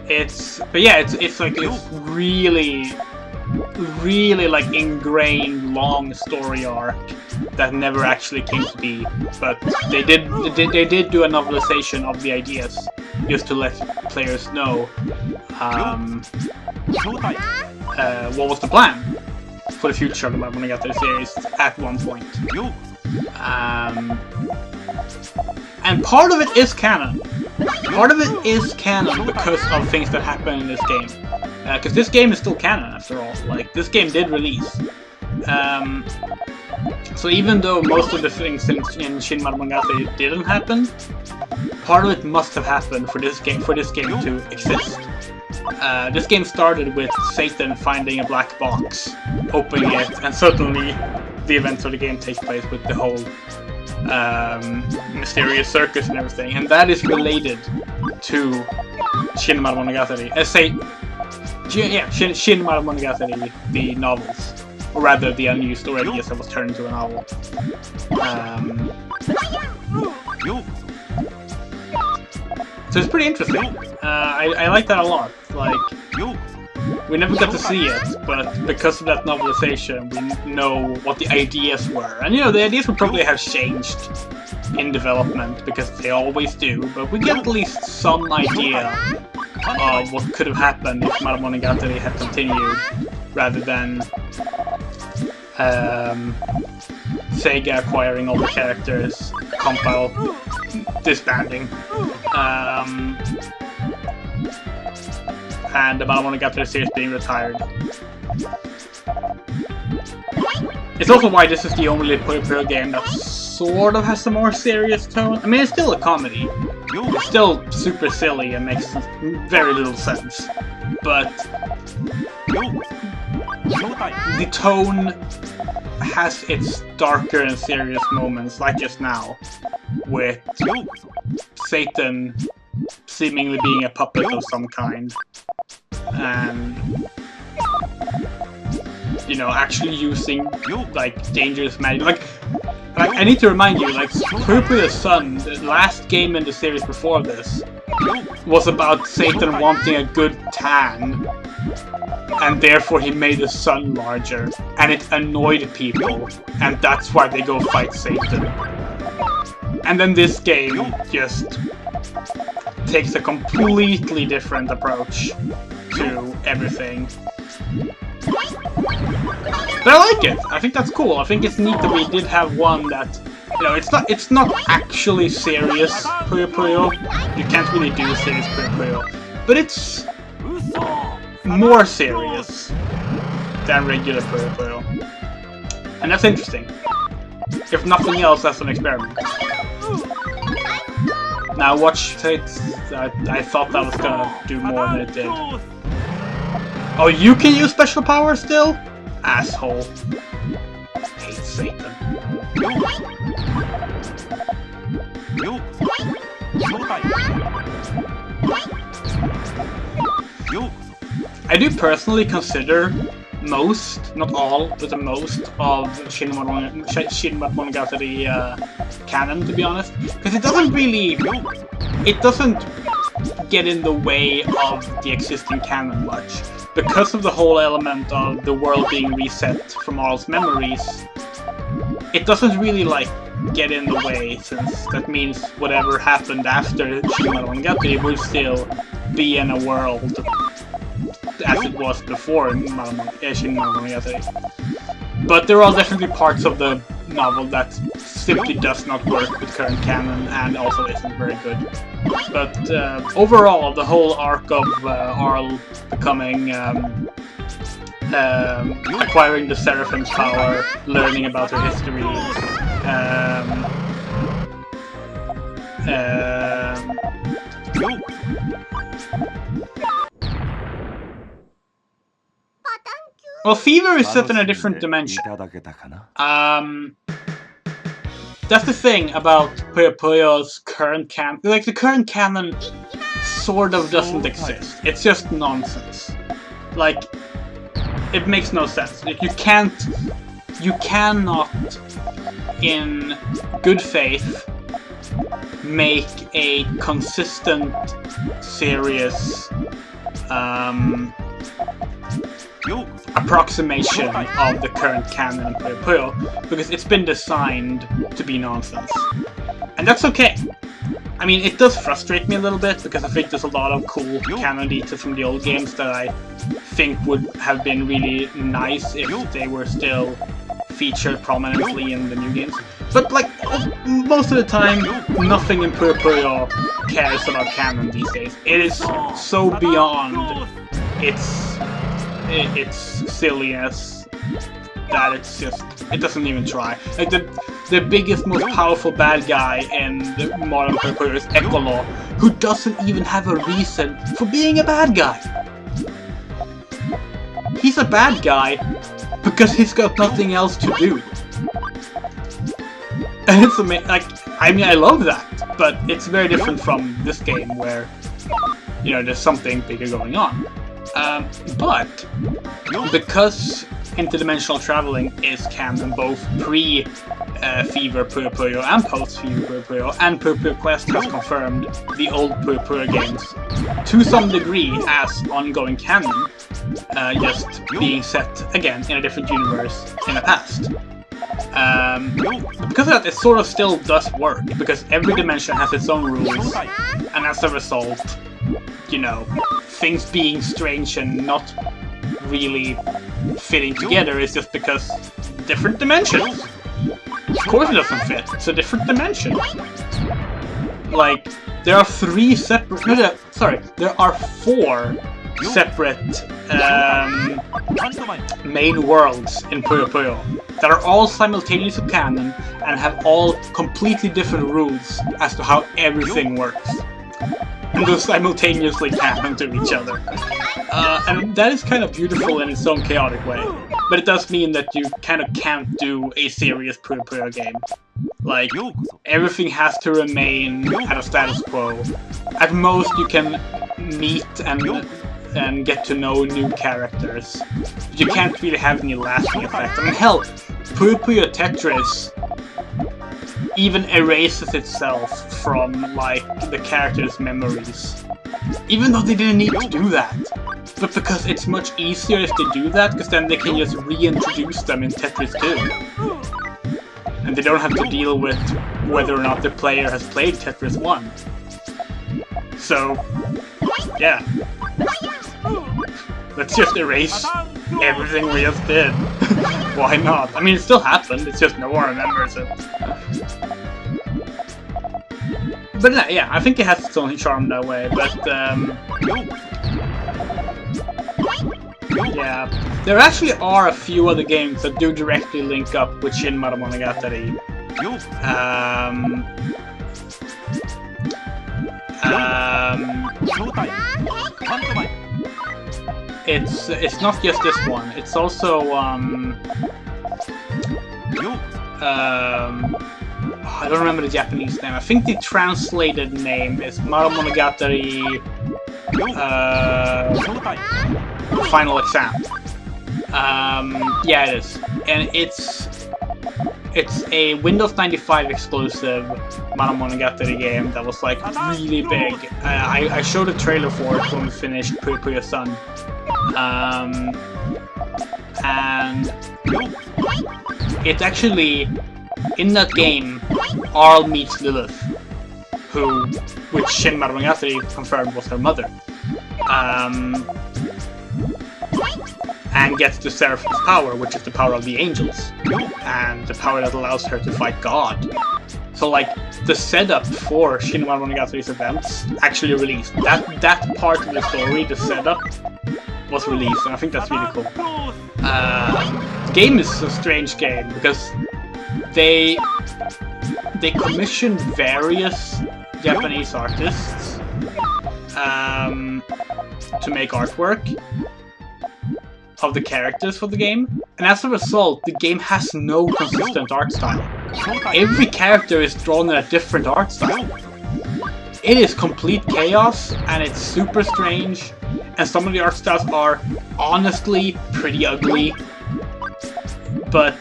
[SPEAKER 1] But yeah, it's like this really really like ingrained long story arc that never actually came to be. But they did do a novelization of the ideas just to let players know what was the plan for the future of the Monogatari series at one point. And part of it is canon. Part of it is canon because of things that happen in this game. Because this game is still canon after all. Like, this game did release. So even though most of the things in Shin Monogatari didn't happen, part of it must have happened for this game to exist. This game started with Satan finding a black box, opening it, and suddenly the events of the game take place with the whole mysterious circus and everything, and that is related to Shin Monogatari. Shin Monogatari, the novels, or rather the unused story ideas that was turned into a novel. So it's pretty interesting. I like that a lot. Like, we never got to see it, but because of that novelization, we know what the ideas were. And you know, the ideas would probably have changed in development, because they always do, but we get at least some idea of what could have happened if Monogatari had continued, rather than SEGA acquiring all the characters, Compile disbanding, and the Monogatari series being retired. It's also why this is the only Puyo Puyo game that sort of has a more serious tone. I mean, it's still a comedy. It's still super silly and makes very little sense. But the tone has its darker and serious moments, like just now, with Satan seemingly being a puppet of some kind. And, you know, actually using, like, dangerous magic. Like, I need to remind you, like, Puyo Puyo's Sun, the last game in the series before this, was about Satan wanting a good tan, and therefore he made the sun larger, and it annoyed people, and that's why they go fight Satan. And then this game just takes a completely different approach to everything. But I like it. I think that's cool. I think it's neat that we did have one that, you know, it's not actually serious Puyo Puyo. You can't really do serious Puyo Puyo, but it's more serious than regular Puyo Puyo, and that's interesting. If nothing else, that's an experiment. Now watch it. I thought that was gonna do more than it did. Oh, you can use special power still? Asshole. Hate Satan. I do personally consider most, not all, but the most of Shin Monogatari canon, to be honest, because it doesn't get in the way of the existing canon much. Because of the whole element of the world being reset from Arl's memories, it doesn't really, like, get in the way, since that means whatever happened after Shin Monogatari would still be in a world as it was before Shin Monogatari. But there are definitely parts of the novel that simply does not work with current canon and also isn't very good. But overall, the whole arc of Arl becoming, acquiring the Seraphim's power, learning about her history, well, Fever is set in a different dimension. That's the thing about Puyo Puyo's current canon. Like, the current canon sort of doesn't exist. It's just nonsense. Like, it makes no sense. Like, you cannot, in good faith, make a consistent, serious, approximation of the current canon of Puyo Puyo, because it's been designed to be nonsense. And that's okay. I mean, it does frustrate me a little bit, because I think there's a lot of cool canon details from the old games that I think would have been really nice if they were still featured prominently in the new games. But like, most of the time, nothing in Puyo Puyo cares about canon these days. It is so beyond its silliness that it's just, it doesn't even try. Like the biggest, most powerful bad guy in the modern Puyo Puyo is Ecolo, who doesn't even have a reason for being a bad guy. He's a bad guy because he's got nothing else to do. And it's amazing. Like, I mean, I love that, but it's very different from this game where, you know, there's something bigger going on. But because interdimensional traveling is canon both pre-Fever Puyo Puyo and post-Fever Puyo Puyo, and Puyo Puyo Quest has confirmed the old Puyo Puyo games to some degree as ongoing canon, just being set again in a different universe in the past. Because of that, it sort of still does work, because every dimension has its own rules, and as a result, you know, things being strange and not really fitting together is just because different dimensions. Of course it doesn't fit, it's a different dimension. Like, there are three separate... there are 4 separate main worlds in Puyo Puyo that are all simultaneously canon and have all completely different rules as to how everything works. And they're simultaneously canon to each other. And that is kind of beautiful in its own chaotic way. But it does mean that you kind of can't do a serious Puyo Puyo game. Like, everything has to remain at a status quo. At most, you can meet and get to know new characters. But you can't really have any lasting effect. I mean, hell, Puyo Puyo Tetris even erases itself from, like, the characters' memories. Even though they didn't need to do that. But because it's much easier if they do that, because then they can just reintroduce them in Tetris 2. And they don't have to deal with whether or not the player has played Tetris 1. So, yeah. Let's just erase everything we just did. Why not? I mean, it still happened, it's just no one remembers it. But yeah, I think it has its own charm that way, but yeah. There actually are a few other games that do directly link up with Shin Monogatari. It's not just this one. It's also I don't remember the Japanese name. I think the translated name is Monogatari Final Exam. Yeah, it is, and it's a Windows 95 exclusive Monogatari game that was like really big. I showed a trailer for it when we finished Puyo Puyo Sun, and it's actually, in that game, Arl meets Lilith, which Shin Monogatari confirmed was her mother, and gets the Seraphim's power, which is the power of the angels, and the power that allows her to fight God. So, like, the setup for Shin Monogatari's events actually released. That part of the story, the setup, was released, and I think that's really cool. The game is a strange game, because they commissioned various Japanese artists to make artwork of the characters for the game, and as a result, the game has no consistent art style. Every character is drawn in a different art style. It is complete chaos, and it's super strange, and some of the art styles are honestly pretty ugly, but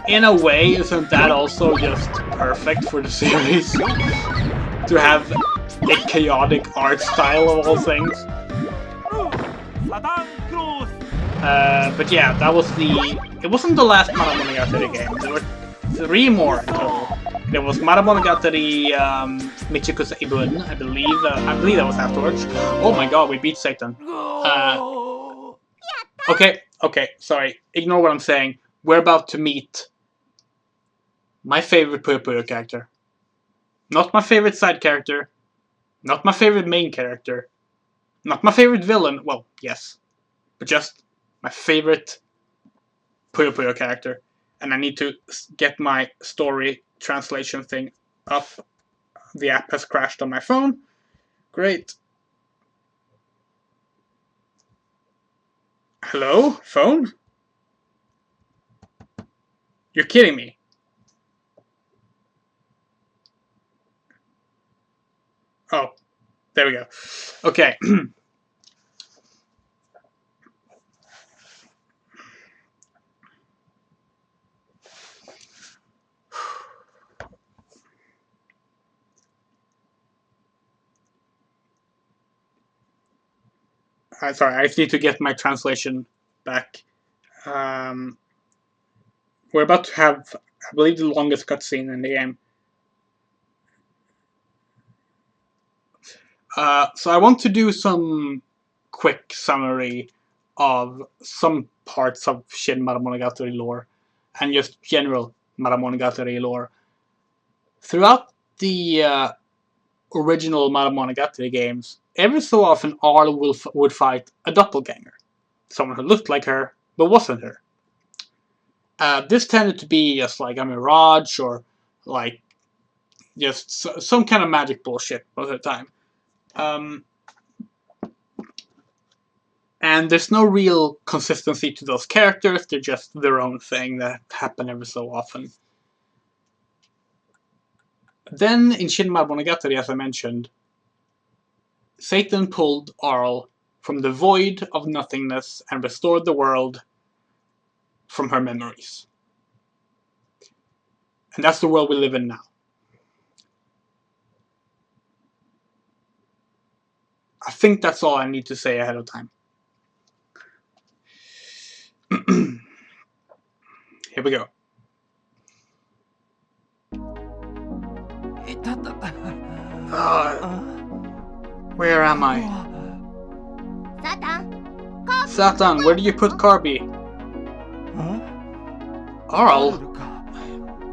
[SPEAKER 1] in a way, isn't that also just perfect for the series? To have a chaotic art style of all things? But yeah, that was the... It wasn't the last Maramonogatari game. There were 3 more in total. There was Maramonogatari Michiko Seibun, I believe that was afterwards. Oh my god, we beat Satan. Okay, sorry. Ignore what I'm saying. We're about to meet my favorite Puyo Puyo character. Not my favorite side character. Not my favorite main character. Not my favorite villain. Well, yes. But just my favorite Puyo Puyo character. And I need to get my story translation thing up. The app has crashed on my phone. Great. Hello? Phone? You're kidding me. Oh, there we go. Okay. Sorry, I just need to get my translation back. We're about to have, I believe, the longest cutscene in the game. So I want to do some quick summary of some parts of Shin Maramonogatari lore and just general Maramonogatari lore. Throughout the original Maramonogatari games, every so often Arl would fight a doppelganger, someone who looked like her but wasn't her. This tended to be just like a mirage or like just some kind of magic bullshit most of the time. And there's no real consistency to those characters, they're just their own thing that happen every so often. Then in Shin Maramonogatari, as I mentioned, Satan pulled Arl from the void of nothingness and restored the world from her memories. And that's the world we live in now. I think that's all I need to say ahead of time. Here we go. Where am I? Satan, where did you put Carby? Arl?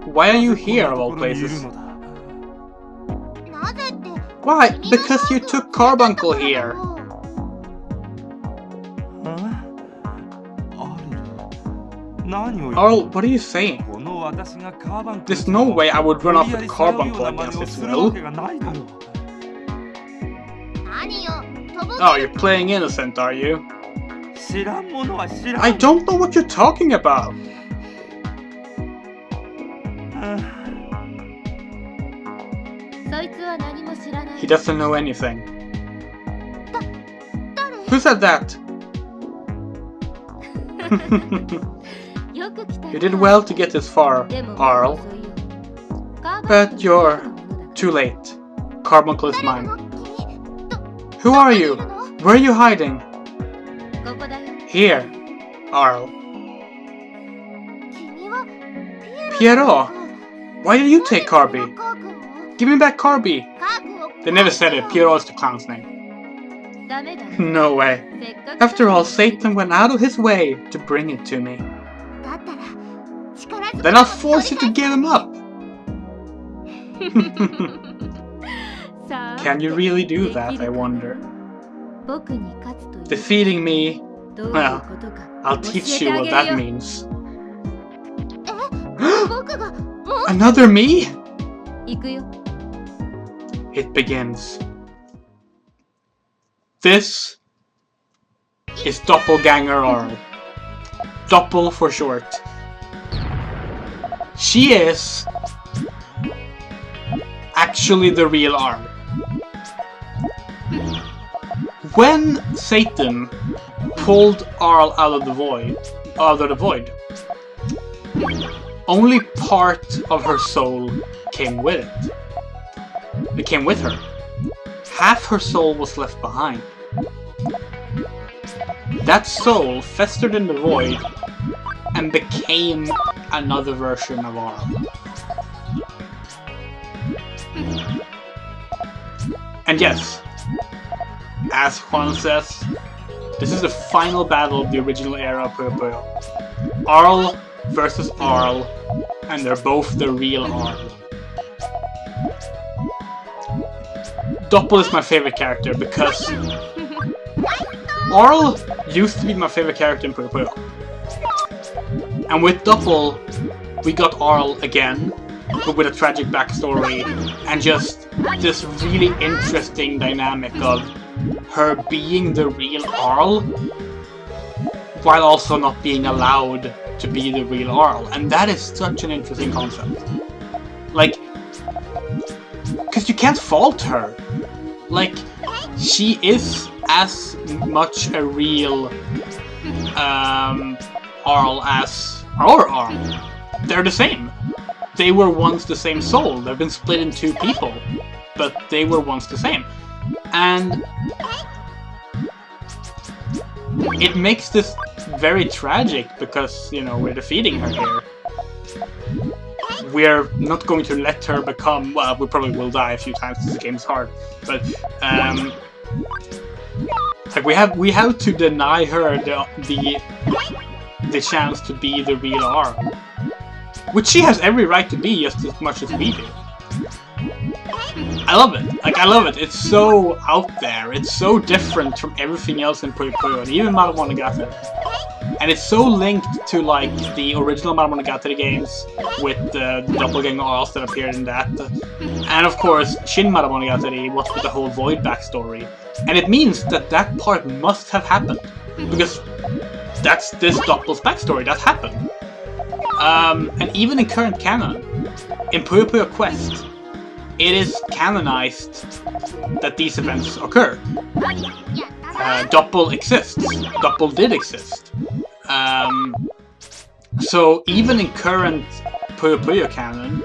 [SPEAKER 1] Why are you here of all places? Why? Because you took Carbuncle here. Arl, what are you saying? There's no way I would run off with Carbuncle against its will. Oh, you're playing innocent, are you? I don't know what you're talking about. He doesn't know anything. Who said that? You did well to get this far, Arl. But you're too late. Carbuncle is mine. Who are you? Where are you hiding? Here, Arl. Pierrot, why did you take Carby? Give me back Carby. They never said it. Pierrot's the clown's name. No way. After all, Satan went out of his way to bring it to me. Then I'll force you to give him up. Can you really do that, I wonder? Defeating me? Well, I'll teach you what that means. Another me? It begins. This is Doppelganger Arl. Doppel for short. She is actually the real Arl. When Satan pulled Arl out of the void, only part of her soul came with it. It came with her. Half her soul was left behind. that soul festered in the void and became another version of Arl. And yes, as Juan says, this is the final battle of the original era of Puyo Puyo. Arl versus Arl, and they're both the real Arl. Doppel is my favorite character because Arl used to be my favorite character in Puyo Puyo. And with Doppel, we got Arl again, but with a tragic backstory, and just this really interesting dynamic of her being the real Arl, while also not being allowed to be the real Arl. And that is such an interesting concept. Like, because you can't fault her. Like, she is as much a real Arl as our Arl. They're the same. They were once the same soul. They've been split in two people, but they were once the same. And it makes this very tragic because, you know, we're defeating her here. We're not going to let her become, well, we probably will die a few times because the game's hard, but like we have to deny her the chance to be the real Arl, which she has every right to be just as much as we do. I love it. Like, I love it. It's so out there. It's so different from everything else in Puyo Puyo, and even Monogatari. And it's so linked to, like, the original Monogatari games with the doppelganger Arls that appeared in that. And, of course, Shin Monogatari, what's with the whole Void backstory. And it means that that part must have happened. Because that's this Doppel's backstory. That happened. And even in current canon, in Puyo Puyo Quest, it is canonized that these events occur. Doppel exists. Doppel did exist. So even in current Puyo Puyo canon,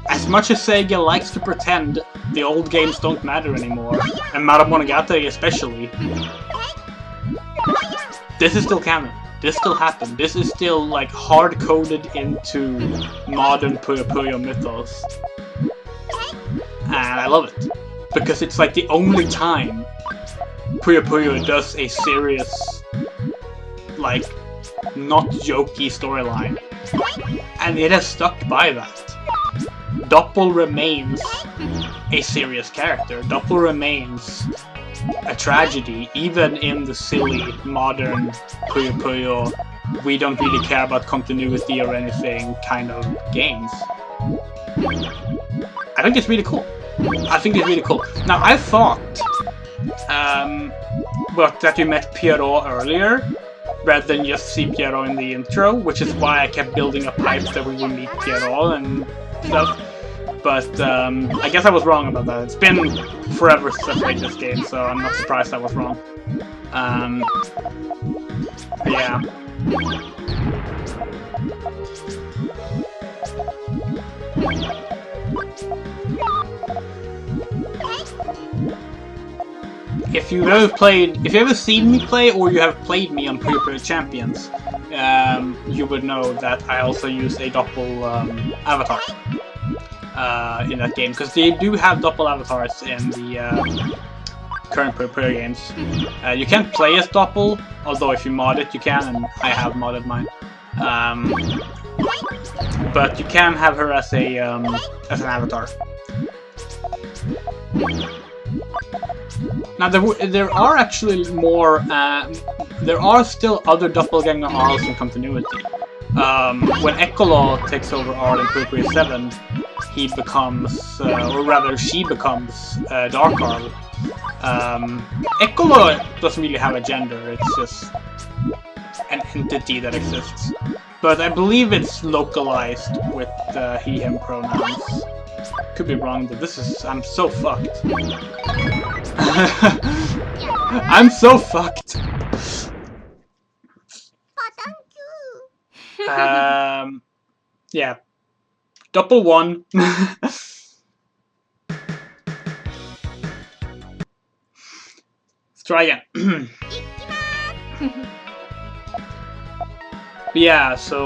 [SPEAKER 1] as much as SEGA likes to pretend the old games don't matter anymore, and Monogatari especially, this is still canon. This still happened. This is still, like, hard-coded into modern Puyo Puyo mythos. And I love it. Because it's, like, the only time Puyo Puyo does a serious, like, not jokey storyline. And it has stuck by that. Doppel remains a serious character. Doppel remains a tragedy, even in the silly, modern Puyo Puyo, we don't really care about continuity or anything kind of games. I think it's really cool. I think it's really cool. Now, I thought well, that you met Pierrot earlier, rather than just see Pierrot in the intro, which is why I kept building up hype that we would meet Pierrot and stuff. But I guess I was wrong about that. It's been forever since I played this game, so I'm not surprised I was wrong. Yeah. If you've ever seen me play, or you have played me on Puyo Puyo Champions, you would know that I also use a Doppel avatar in that game, because they do have Doppel avatars in the current Puyo Puyo games. You can't play as Doppel, although if you mod it, you can, and I have modded mine. But you can have her as a as an avatar. Now there are actually more. There are still other doppelganger Arls in continuity. When Ekolo takes over Arl in Puyo Puyo 7, he becomes, or rather, she becomes Dark Arl. Ekolo doesn't really have a gender; it's just an entity that exists. But I believe it's localized with he/him pronouns. Could be wrong, but this is... I'm so fucked. I'm so fucked. Yeah. Doppel 1. Let's try again. But yeah, so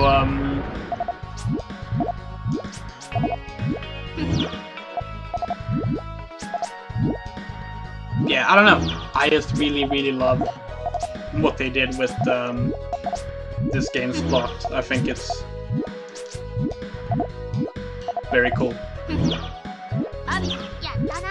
[SPEAKER 1] yeah, I don't know. I just really love what they did with this game's plot. I think it's very cool.
[SPEAKER 2] アビ、やったな。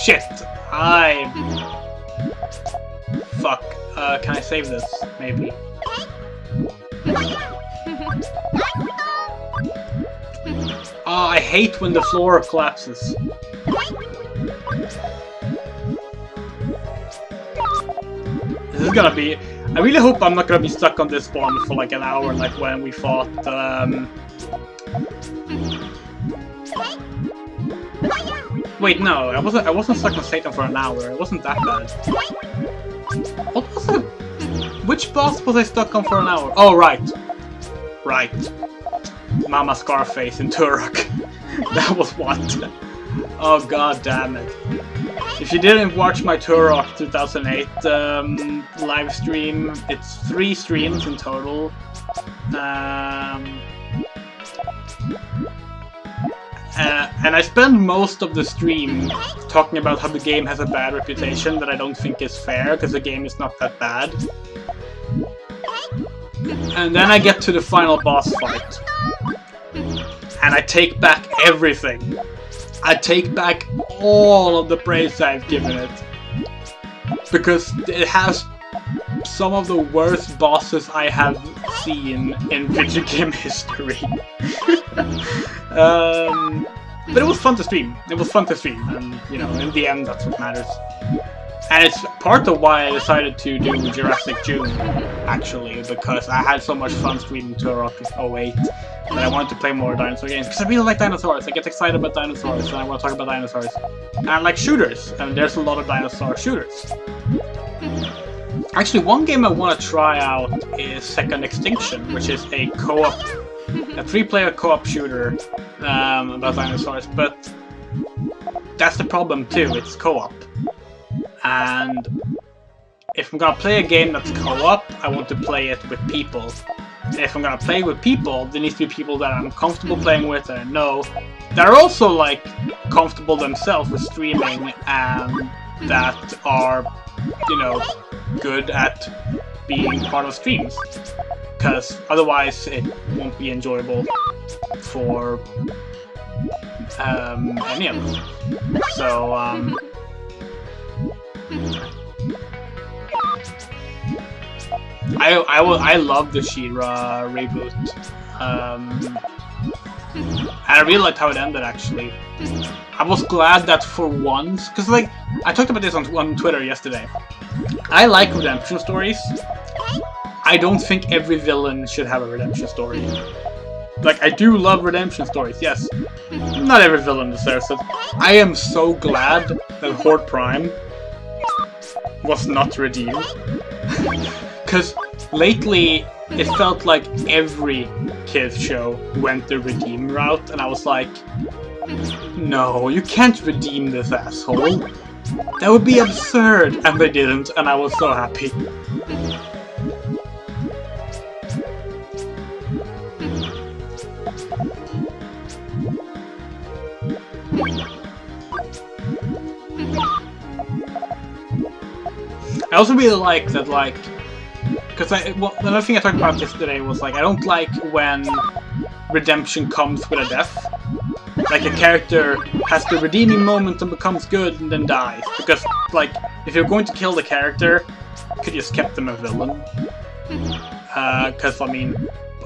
[SPEAKER 1] Shit! Fuck. Can I save this? Maybe. I hate when the floor collapses. This is gonna be... I really hope I'm not gonna be stuck on this one for like an hour, like when we fought, Wait, no, I wasn't stuck on Satan for an hour. It wasn't that bad. What was it? Which boss was I stuck on for an hour? Oh, right. Right. Mama Scarface in Turok. That was what? Oh, god damn it. If you didn't watch my Turok 2008 live stream, it's 3 streams in total. And I spend most of the stream talking about how the game has a bad reputation that I don't think is fair, because the game is not that bad. And then I get to the final boss fight. And I take back everything. I take back all of the praise I've given it. Because it has some of the worst bosses I have seen in video game history. But it was fun to stream. It was fun to stream, and you know, in the end, that's what matters. And it's part of why I decided to do Jurassic June, actually, because I had so much fun streaming Turok 08 that I wanted to play more dinosaur games, because I really like dinosaurs. I get excited about dinosaurs, and I want to talk about dinosaurs. And I like shooters, and there's a lot of dinosaur shooters. Actually, one game I want to try out is Second Extinction, which is a co-op, a 3-player co-op shooter about dinosaurs, but that's the problem too, it's co-op. And if I'm gonna play a game that's co-op, I want to play it with people. And if I'm gonna play with people, there needs to be people that I'm comfortable playing with and I know that are also like comfortable themselves with streaming and that are, you know, good at being part of streams. Because otherwise it won't be enjoyable for any of us. So I love the She-Ra reboot. And I really liked how it ended, actually. I was glad that for once, because like I talked about this on Twitter yesterday. I like redemption stories. I don't think every villain should have a redemption story. Like, I do love redemption stories, yes. Not every villain deserves it. I am so glad that Horde Prime was not redeemed. Because lately, it felt like every kids show went the redeem route, and I was like, no, you can't redeem this asshole. That would be absurd, and they didn't, and I was so happy. I also really like that, like, because another thing I talked about yesterday was, like, I don't like when redemption comes with a death. Like, a character has the redeeming moment and becomes good and then dies. Because, like, if you're going to kill the character, you could just kept them a villain. Because, I mean,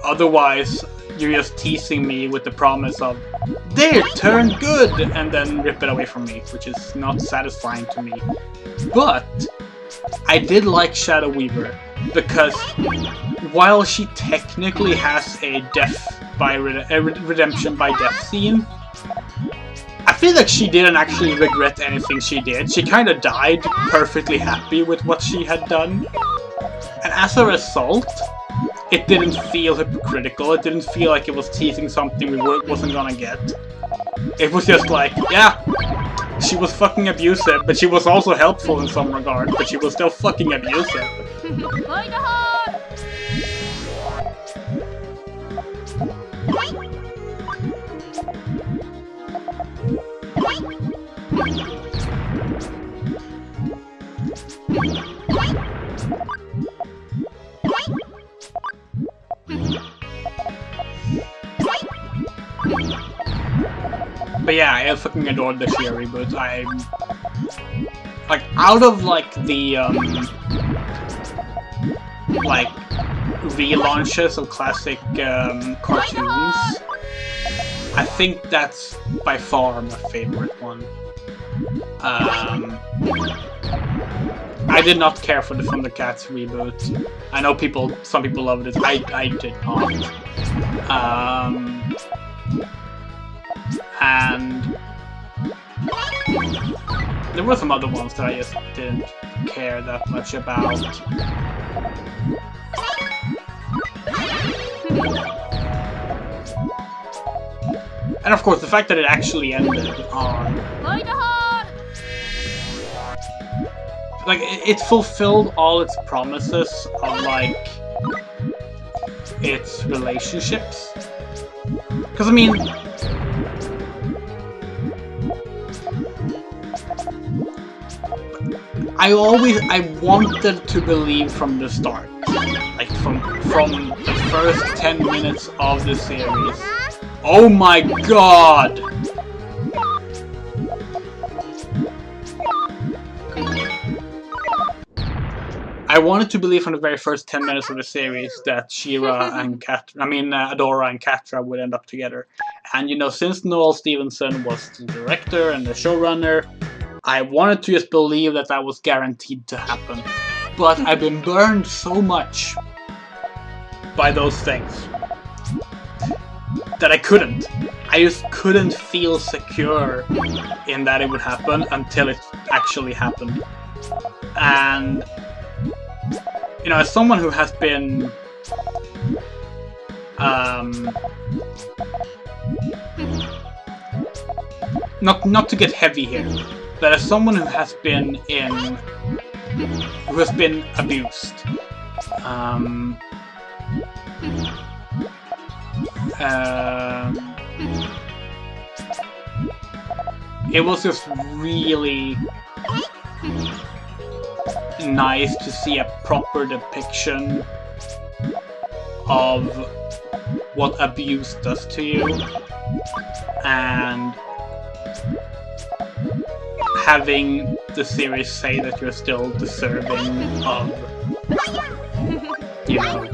[SPEAKER 1] otherwise, you're just teasing me with the promise of, they turned good, and then rip it away from me, which is not satisfying to me. But I did like Shadow Weaver, because while she technically has a death by redemption by death scene, I feel like she didn't actually regret anything she did. She kind of died perfectly happy with what she had done. And as a result, it didn't feel hypocritical. It didn't feel like it was teasing something we wasn't gonna get. It was just like, yeah, she was fucking abusive, but she was also helpful in some regard, but she was still fucking abusive. But yeah, I fucking adored the Shia reboot. I like out of like the like relaunches of classic cartoons, I think that's by far my favorite one. I did not care for the Thundercats reboot. I know some people loved it. I did not. And there were some other ones that I just didn't care that much about. And of course, the fact that it actually ended on... like, it fulfilled all its promises of, like, its relationships. Because, I mean... I wanted to believe from the start. Like, from the first 10 minutes of the series. Oh my god! I wanted to believe from the very first 10 minutes of the series that She-Ra and Adora and Catra would end up together. And you know, since Noel Stevenson was the director and the showrunner, I wanted to just believe that that was guaranteed to happen. But I've been burned so much by those things that I couldn't. I just couldn't feel secure in that it would happen until it actually happened. And you know, as someone who has been not to get heavy here, but as someone who has been abused, it was just really nice to see a proper depiction of what abuse does to you, and having the series say that you're still deserving of, you know,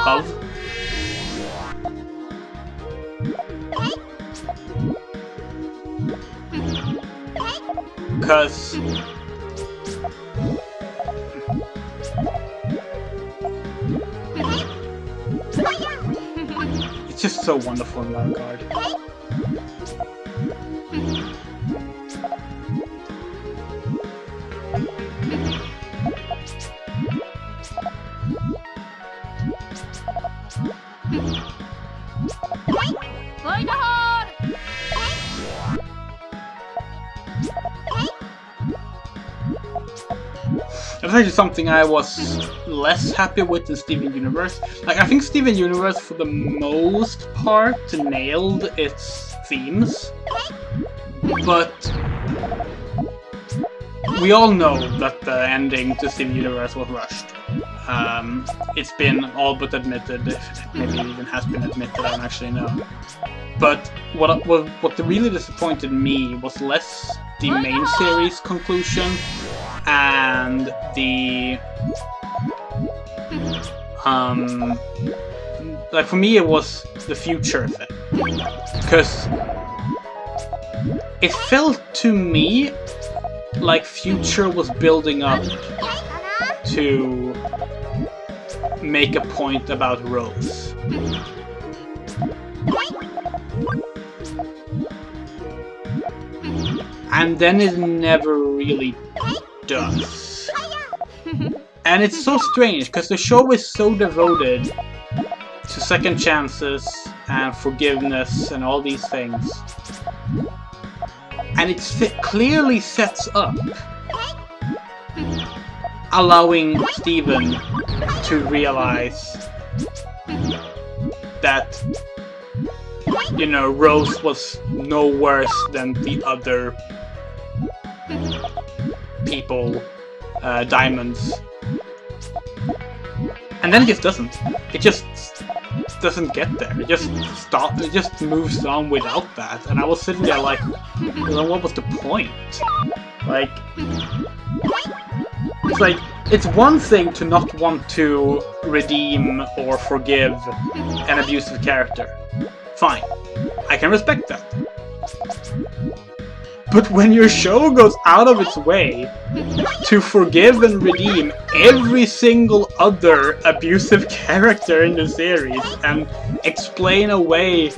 [SPEAKER 1] of. Because it's just so wonderful in that regard. That's actually something I was less happy with in Steven Universe. Like, I think Steven Universe, for the most part, nailed its themes. But we all know that the ending to Steven Universe was rushed. It's been all but admitted, if maybe it even has been admitted, I don't actually know. But what really disappointed me was less the main series conclusion and the like, for me it was the future thing, because it felt to me like Future was building up to make a point about Rose. and then it never really does. And it's so strange, because the show is so devoted to second chances and forgiveness and all these things. And it clearly sets up allowing Steven to realize that, you know, Rose was no worse than the other people, diamonds. And then it just doesn't. It just doesn't get there. It just stops. It just moves on without that. And I was sitting there like, well, what was the point? Like, it's like, it's one thing to not want to redeem or forgive an abusive character. Fine. I can respect that. But when your show goes out of its way to forgive and redeem every single other abusive character in the series and explain away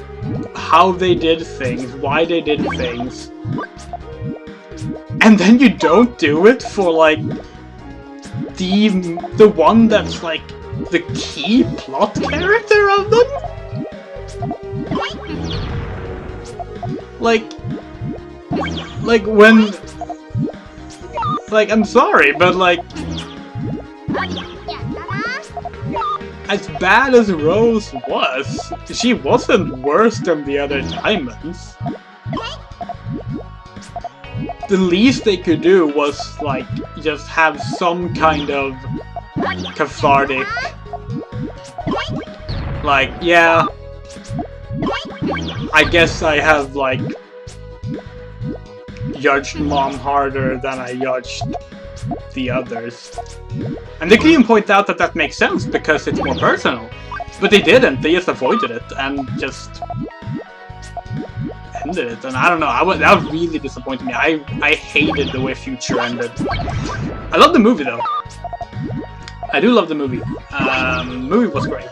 [SPEAKER 1] how they did things, why they did things, and then you don't do it for, like, the one that's, like, the key plot character of them? Like when, like, I'm sorry, but like, as bad as Rose was, she wasn't worse than the other diamonds. The least they could do was, like, just have some kind of cathartic, like, yeah, I guess I have, like, judged Mom harder than I judged the others. And they can even point out that that makes sense because it's more personal. But they didn't, they just avoided it and just ended it. And I don't know, that really disappointed me. I hated the way Future ended. I love the movie though. I do love the movie. Movie was great.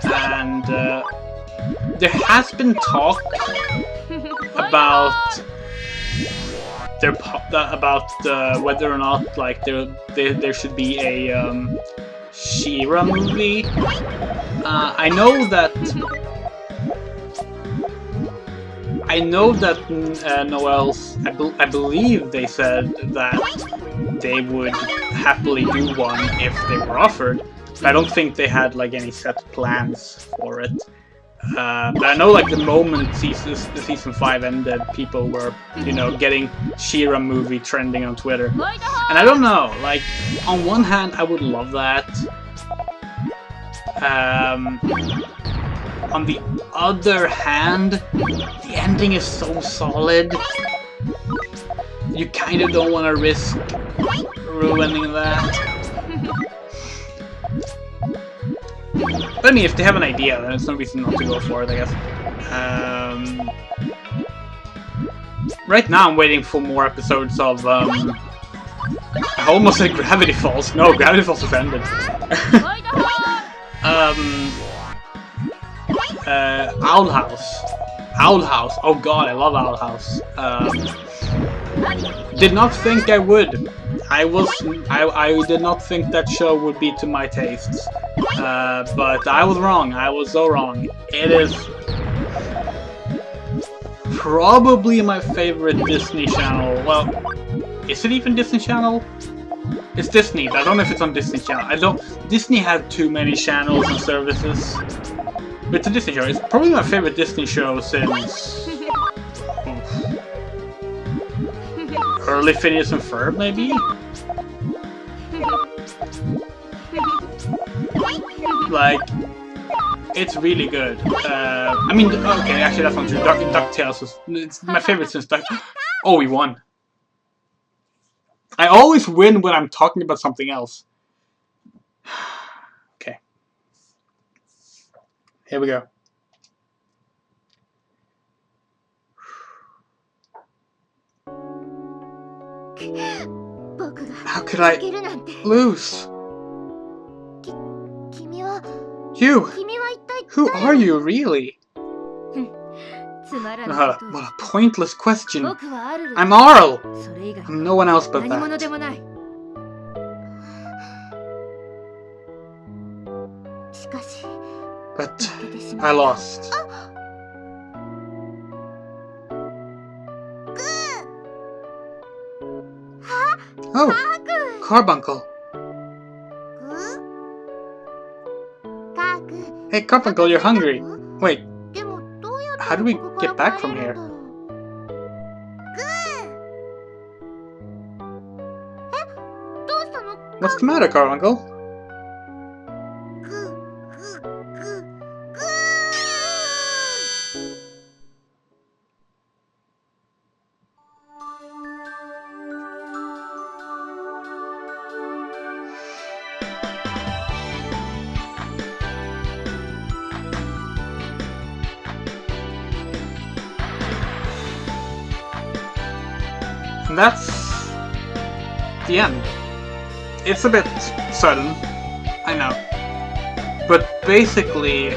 [SPEAKER 1] And there has been talk about whether or not, like, there should be a She-Ra movie. I know that Noel's, I believe they said that they would happily do one if they were offered, but I don't think they had, like, any set plans for it. But I know, like, the moment the season 5 ended, people were, you know, getting She-Ra movie trending on Twitter. And I don't know, like, on one hand, I would love that. On the other hand, the ending is so solid. You kind of don't want to risk ruining that. But I mean, if they have an idea, then it's no reason not to go for it, I guess. Right now I'm waiting for more episodes of, I almost said Gravity Falls. No, Gravity Falls has ended. Owl House. Owl House. Oh god, I love Owl House. Did not think I would. I did not think that show would be to my tastes. But I was wrong. I was so wrong. It is probably my favorite Disney Channel. Well, is it even Disney Channel? It's Disney, but I don't know if it's on Disney Channel. Disney had too many channels and services. But it's a Disney show. It's probably my favorite Disney show since early Phineas and Ferb, maybe? Like, it's really good. I mean, okay, actually that's not true. DuckTales was it's my favorite since Oh, we won. I always win when I'm talking about something else. Okay. Here we go. How could I lose? You! Who are you, really? What a pointless question. I'm Arl. I'm no one else but that. But I lost. Oh, Carbuncle. Hey, Carbuncle, you're hungry. Wait, how do we get back from here? What's the matter, Carbuncle? And that's the end. It's a bit sudden, I know. But basically,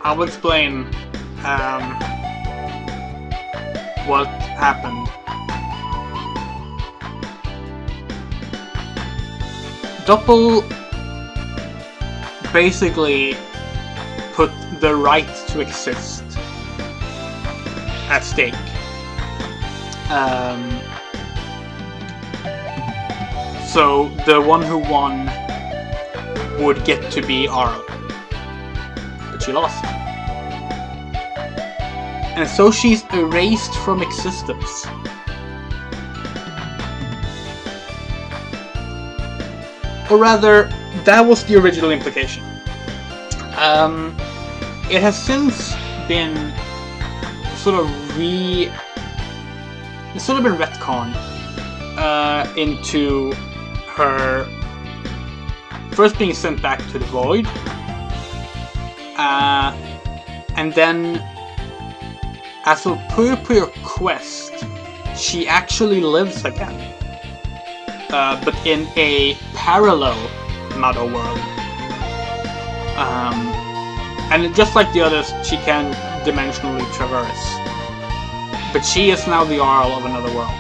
[SPEAKER 1] I'll explain what happened. Doppel basically put the right to exist at stake. So the one who won would get to be Arl, but she lost. And so she's erased from existence. Or rather, that was the original implication. It has since been sort of retconned into her first being sent back to the void, and then as a Puyo Puyo quest, she actually lives again, but in a parallel Mother world. And just like the others, she can dimensionally traverse. But she is now the Arl of another world.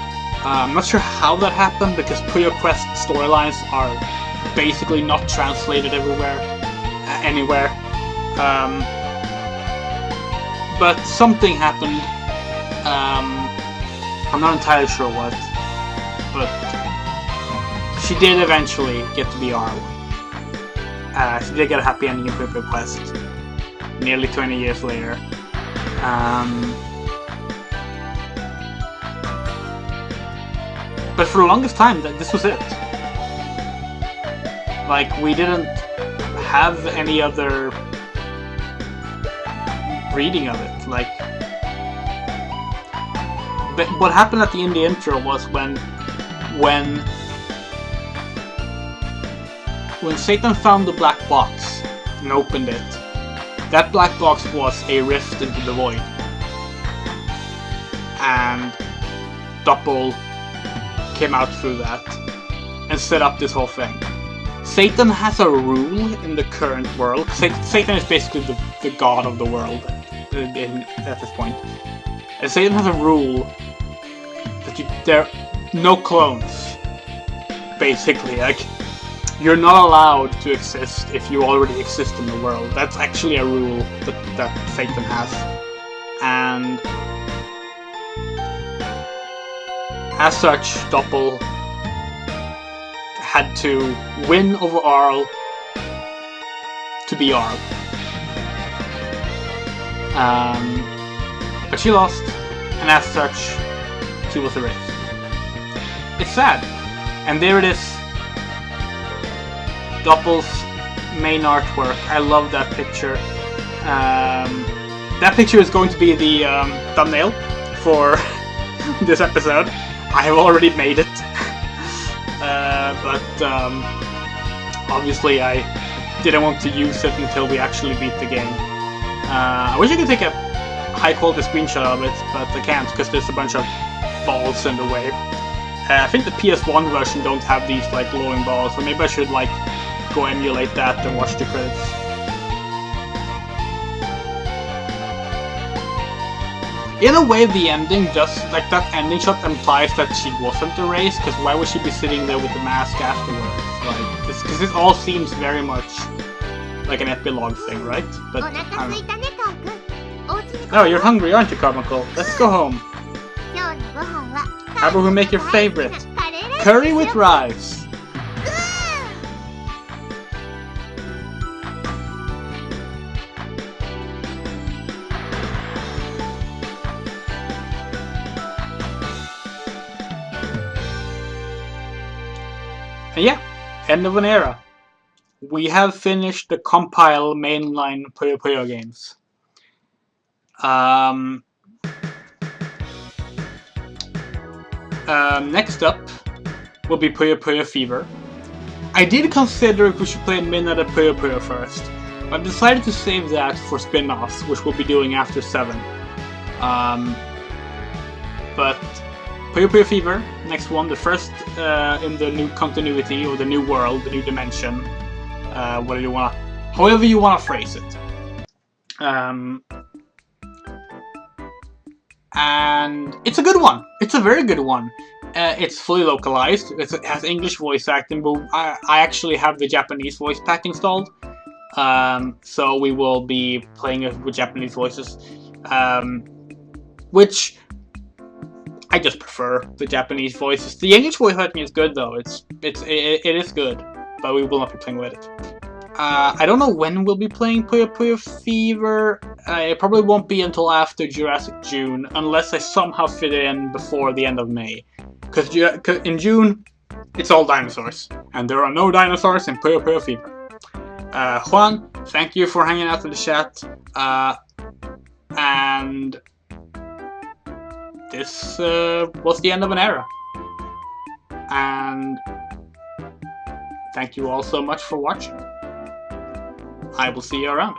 [SPEAKER 1] I'm not sure how that happened, because Puyo Quest storylines are basically not translated anywhere. But something happened. I'm not entirely sure what. But she did eventually get to be Arl. She did get a happy ending in Puyo Quest. Nearly 20 years later. But for the longest time, this was it. Like, we didn't have any other reading of it. Like, but what happened at the end of the intro was when Satan found the black box and opened it, that black box was a rift into the void. And Doppel came out through that and set up this whole thing. Satan has a rule in the current world. Satan is basically the god of the world at this point. And Satan has a rule that there are no clones. Basically, like, you're not allowed to exist if you already exist in the world. That's actually a rule that Satan has. And as such, Doppel had to win over Arl to be Arl. But she lost, and as such, she was erased. It's sad. And there it is. Doppel's main artwork. I love that picture. That picture is going to be the thumbnail for this episode. I have already made it. But obviously I didn't want to use it until we actually beat the game. I wish I could take a high quality screenshot of it, but I can't because there's a bunch of balls in the way. I think the PS1 version don't have these like glowing balls, so maybe I should like go emulate that and watch the credits. In a way, the ending just like that ending shot implies that she wasn't erased, because why would she be sitting there with the mask afterwards? Like, because this all seems very much like an epilogue thing, right? But I don't know. Oh, you're hungry, aren't you, Comical? Let's go home. How about we make your favorite? Curry with rice. And yeah, end of an era. We have finished the compile mainline Puyo Puyo games. Next up will be Puyo Puyo Fever. I did consider if we should play Midnight at Puyo Puyo first, but I decided to save that for spin-offs, which we'll be doing after 7. But Puyo Puyo Fever, next one, the first in the new continuity, or the new world, the new dimension, whatever you wanna, however you wanna phrase it. And it's a good one. It's a very good one. It's fully localized. It has English voice acting, but I actually have the Japanese voice pack installed. So we will be playing it with Japanese voices, which I just prefer the Japanese voices. The English voice acting is good though. It is good, but we will not be playing with it. I don't know when we'll be playing Puyo Puyo Fever. It probably won't be until after Jurassic June, unless I somehow fit it in before the end of May. Because in June, it's all dinosaurs, and there are no dinosaurs in Puyo Puyo Fever. Juan, thank you for hanging out in the chat, and this was the end of an era. And thank you all so much for watching. I will see you around.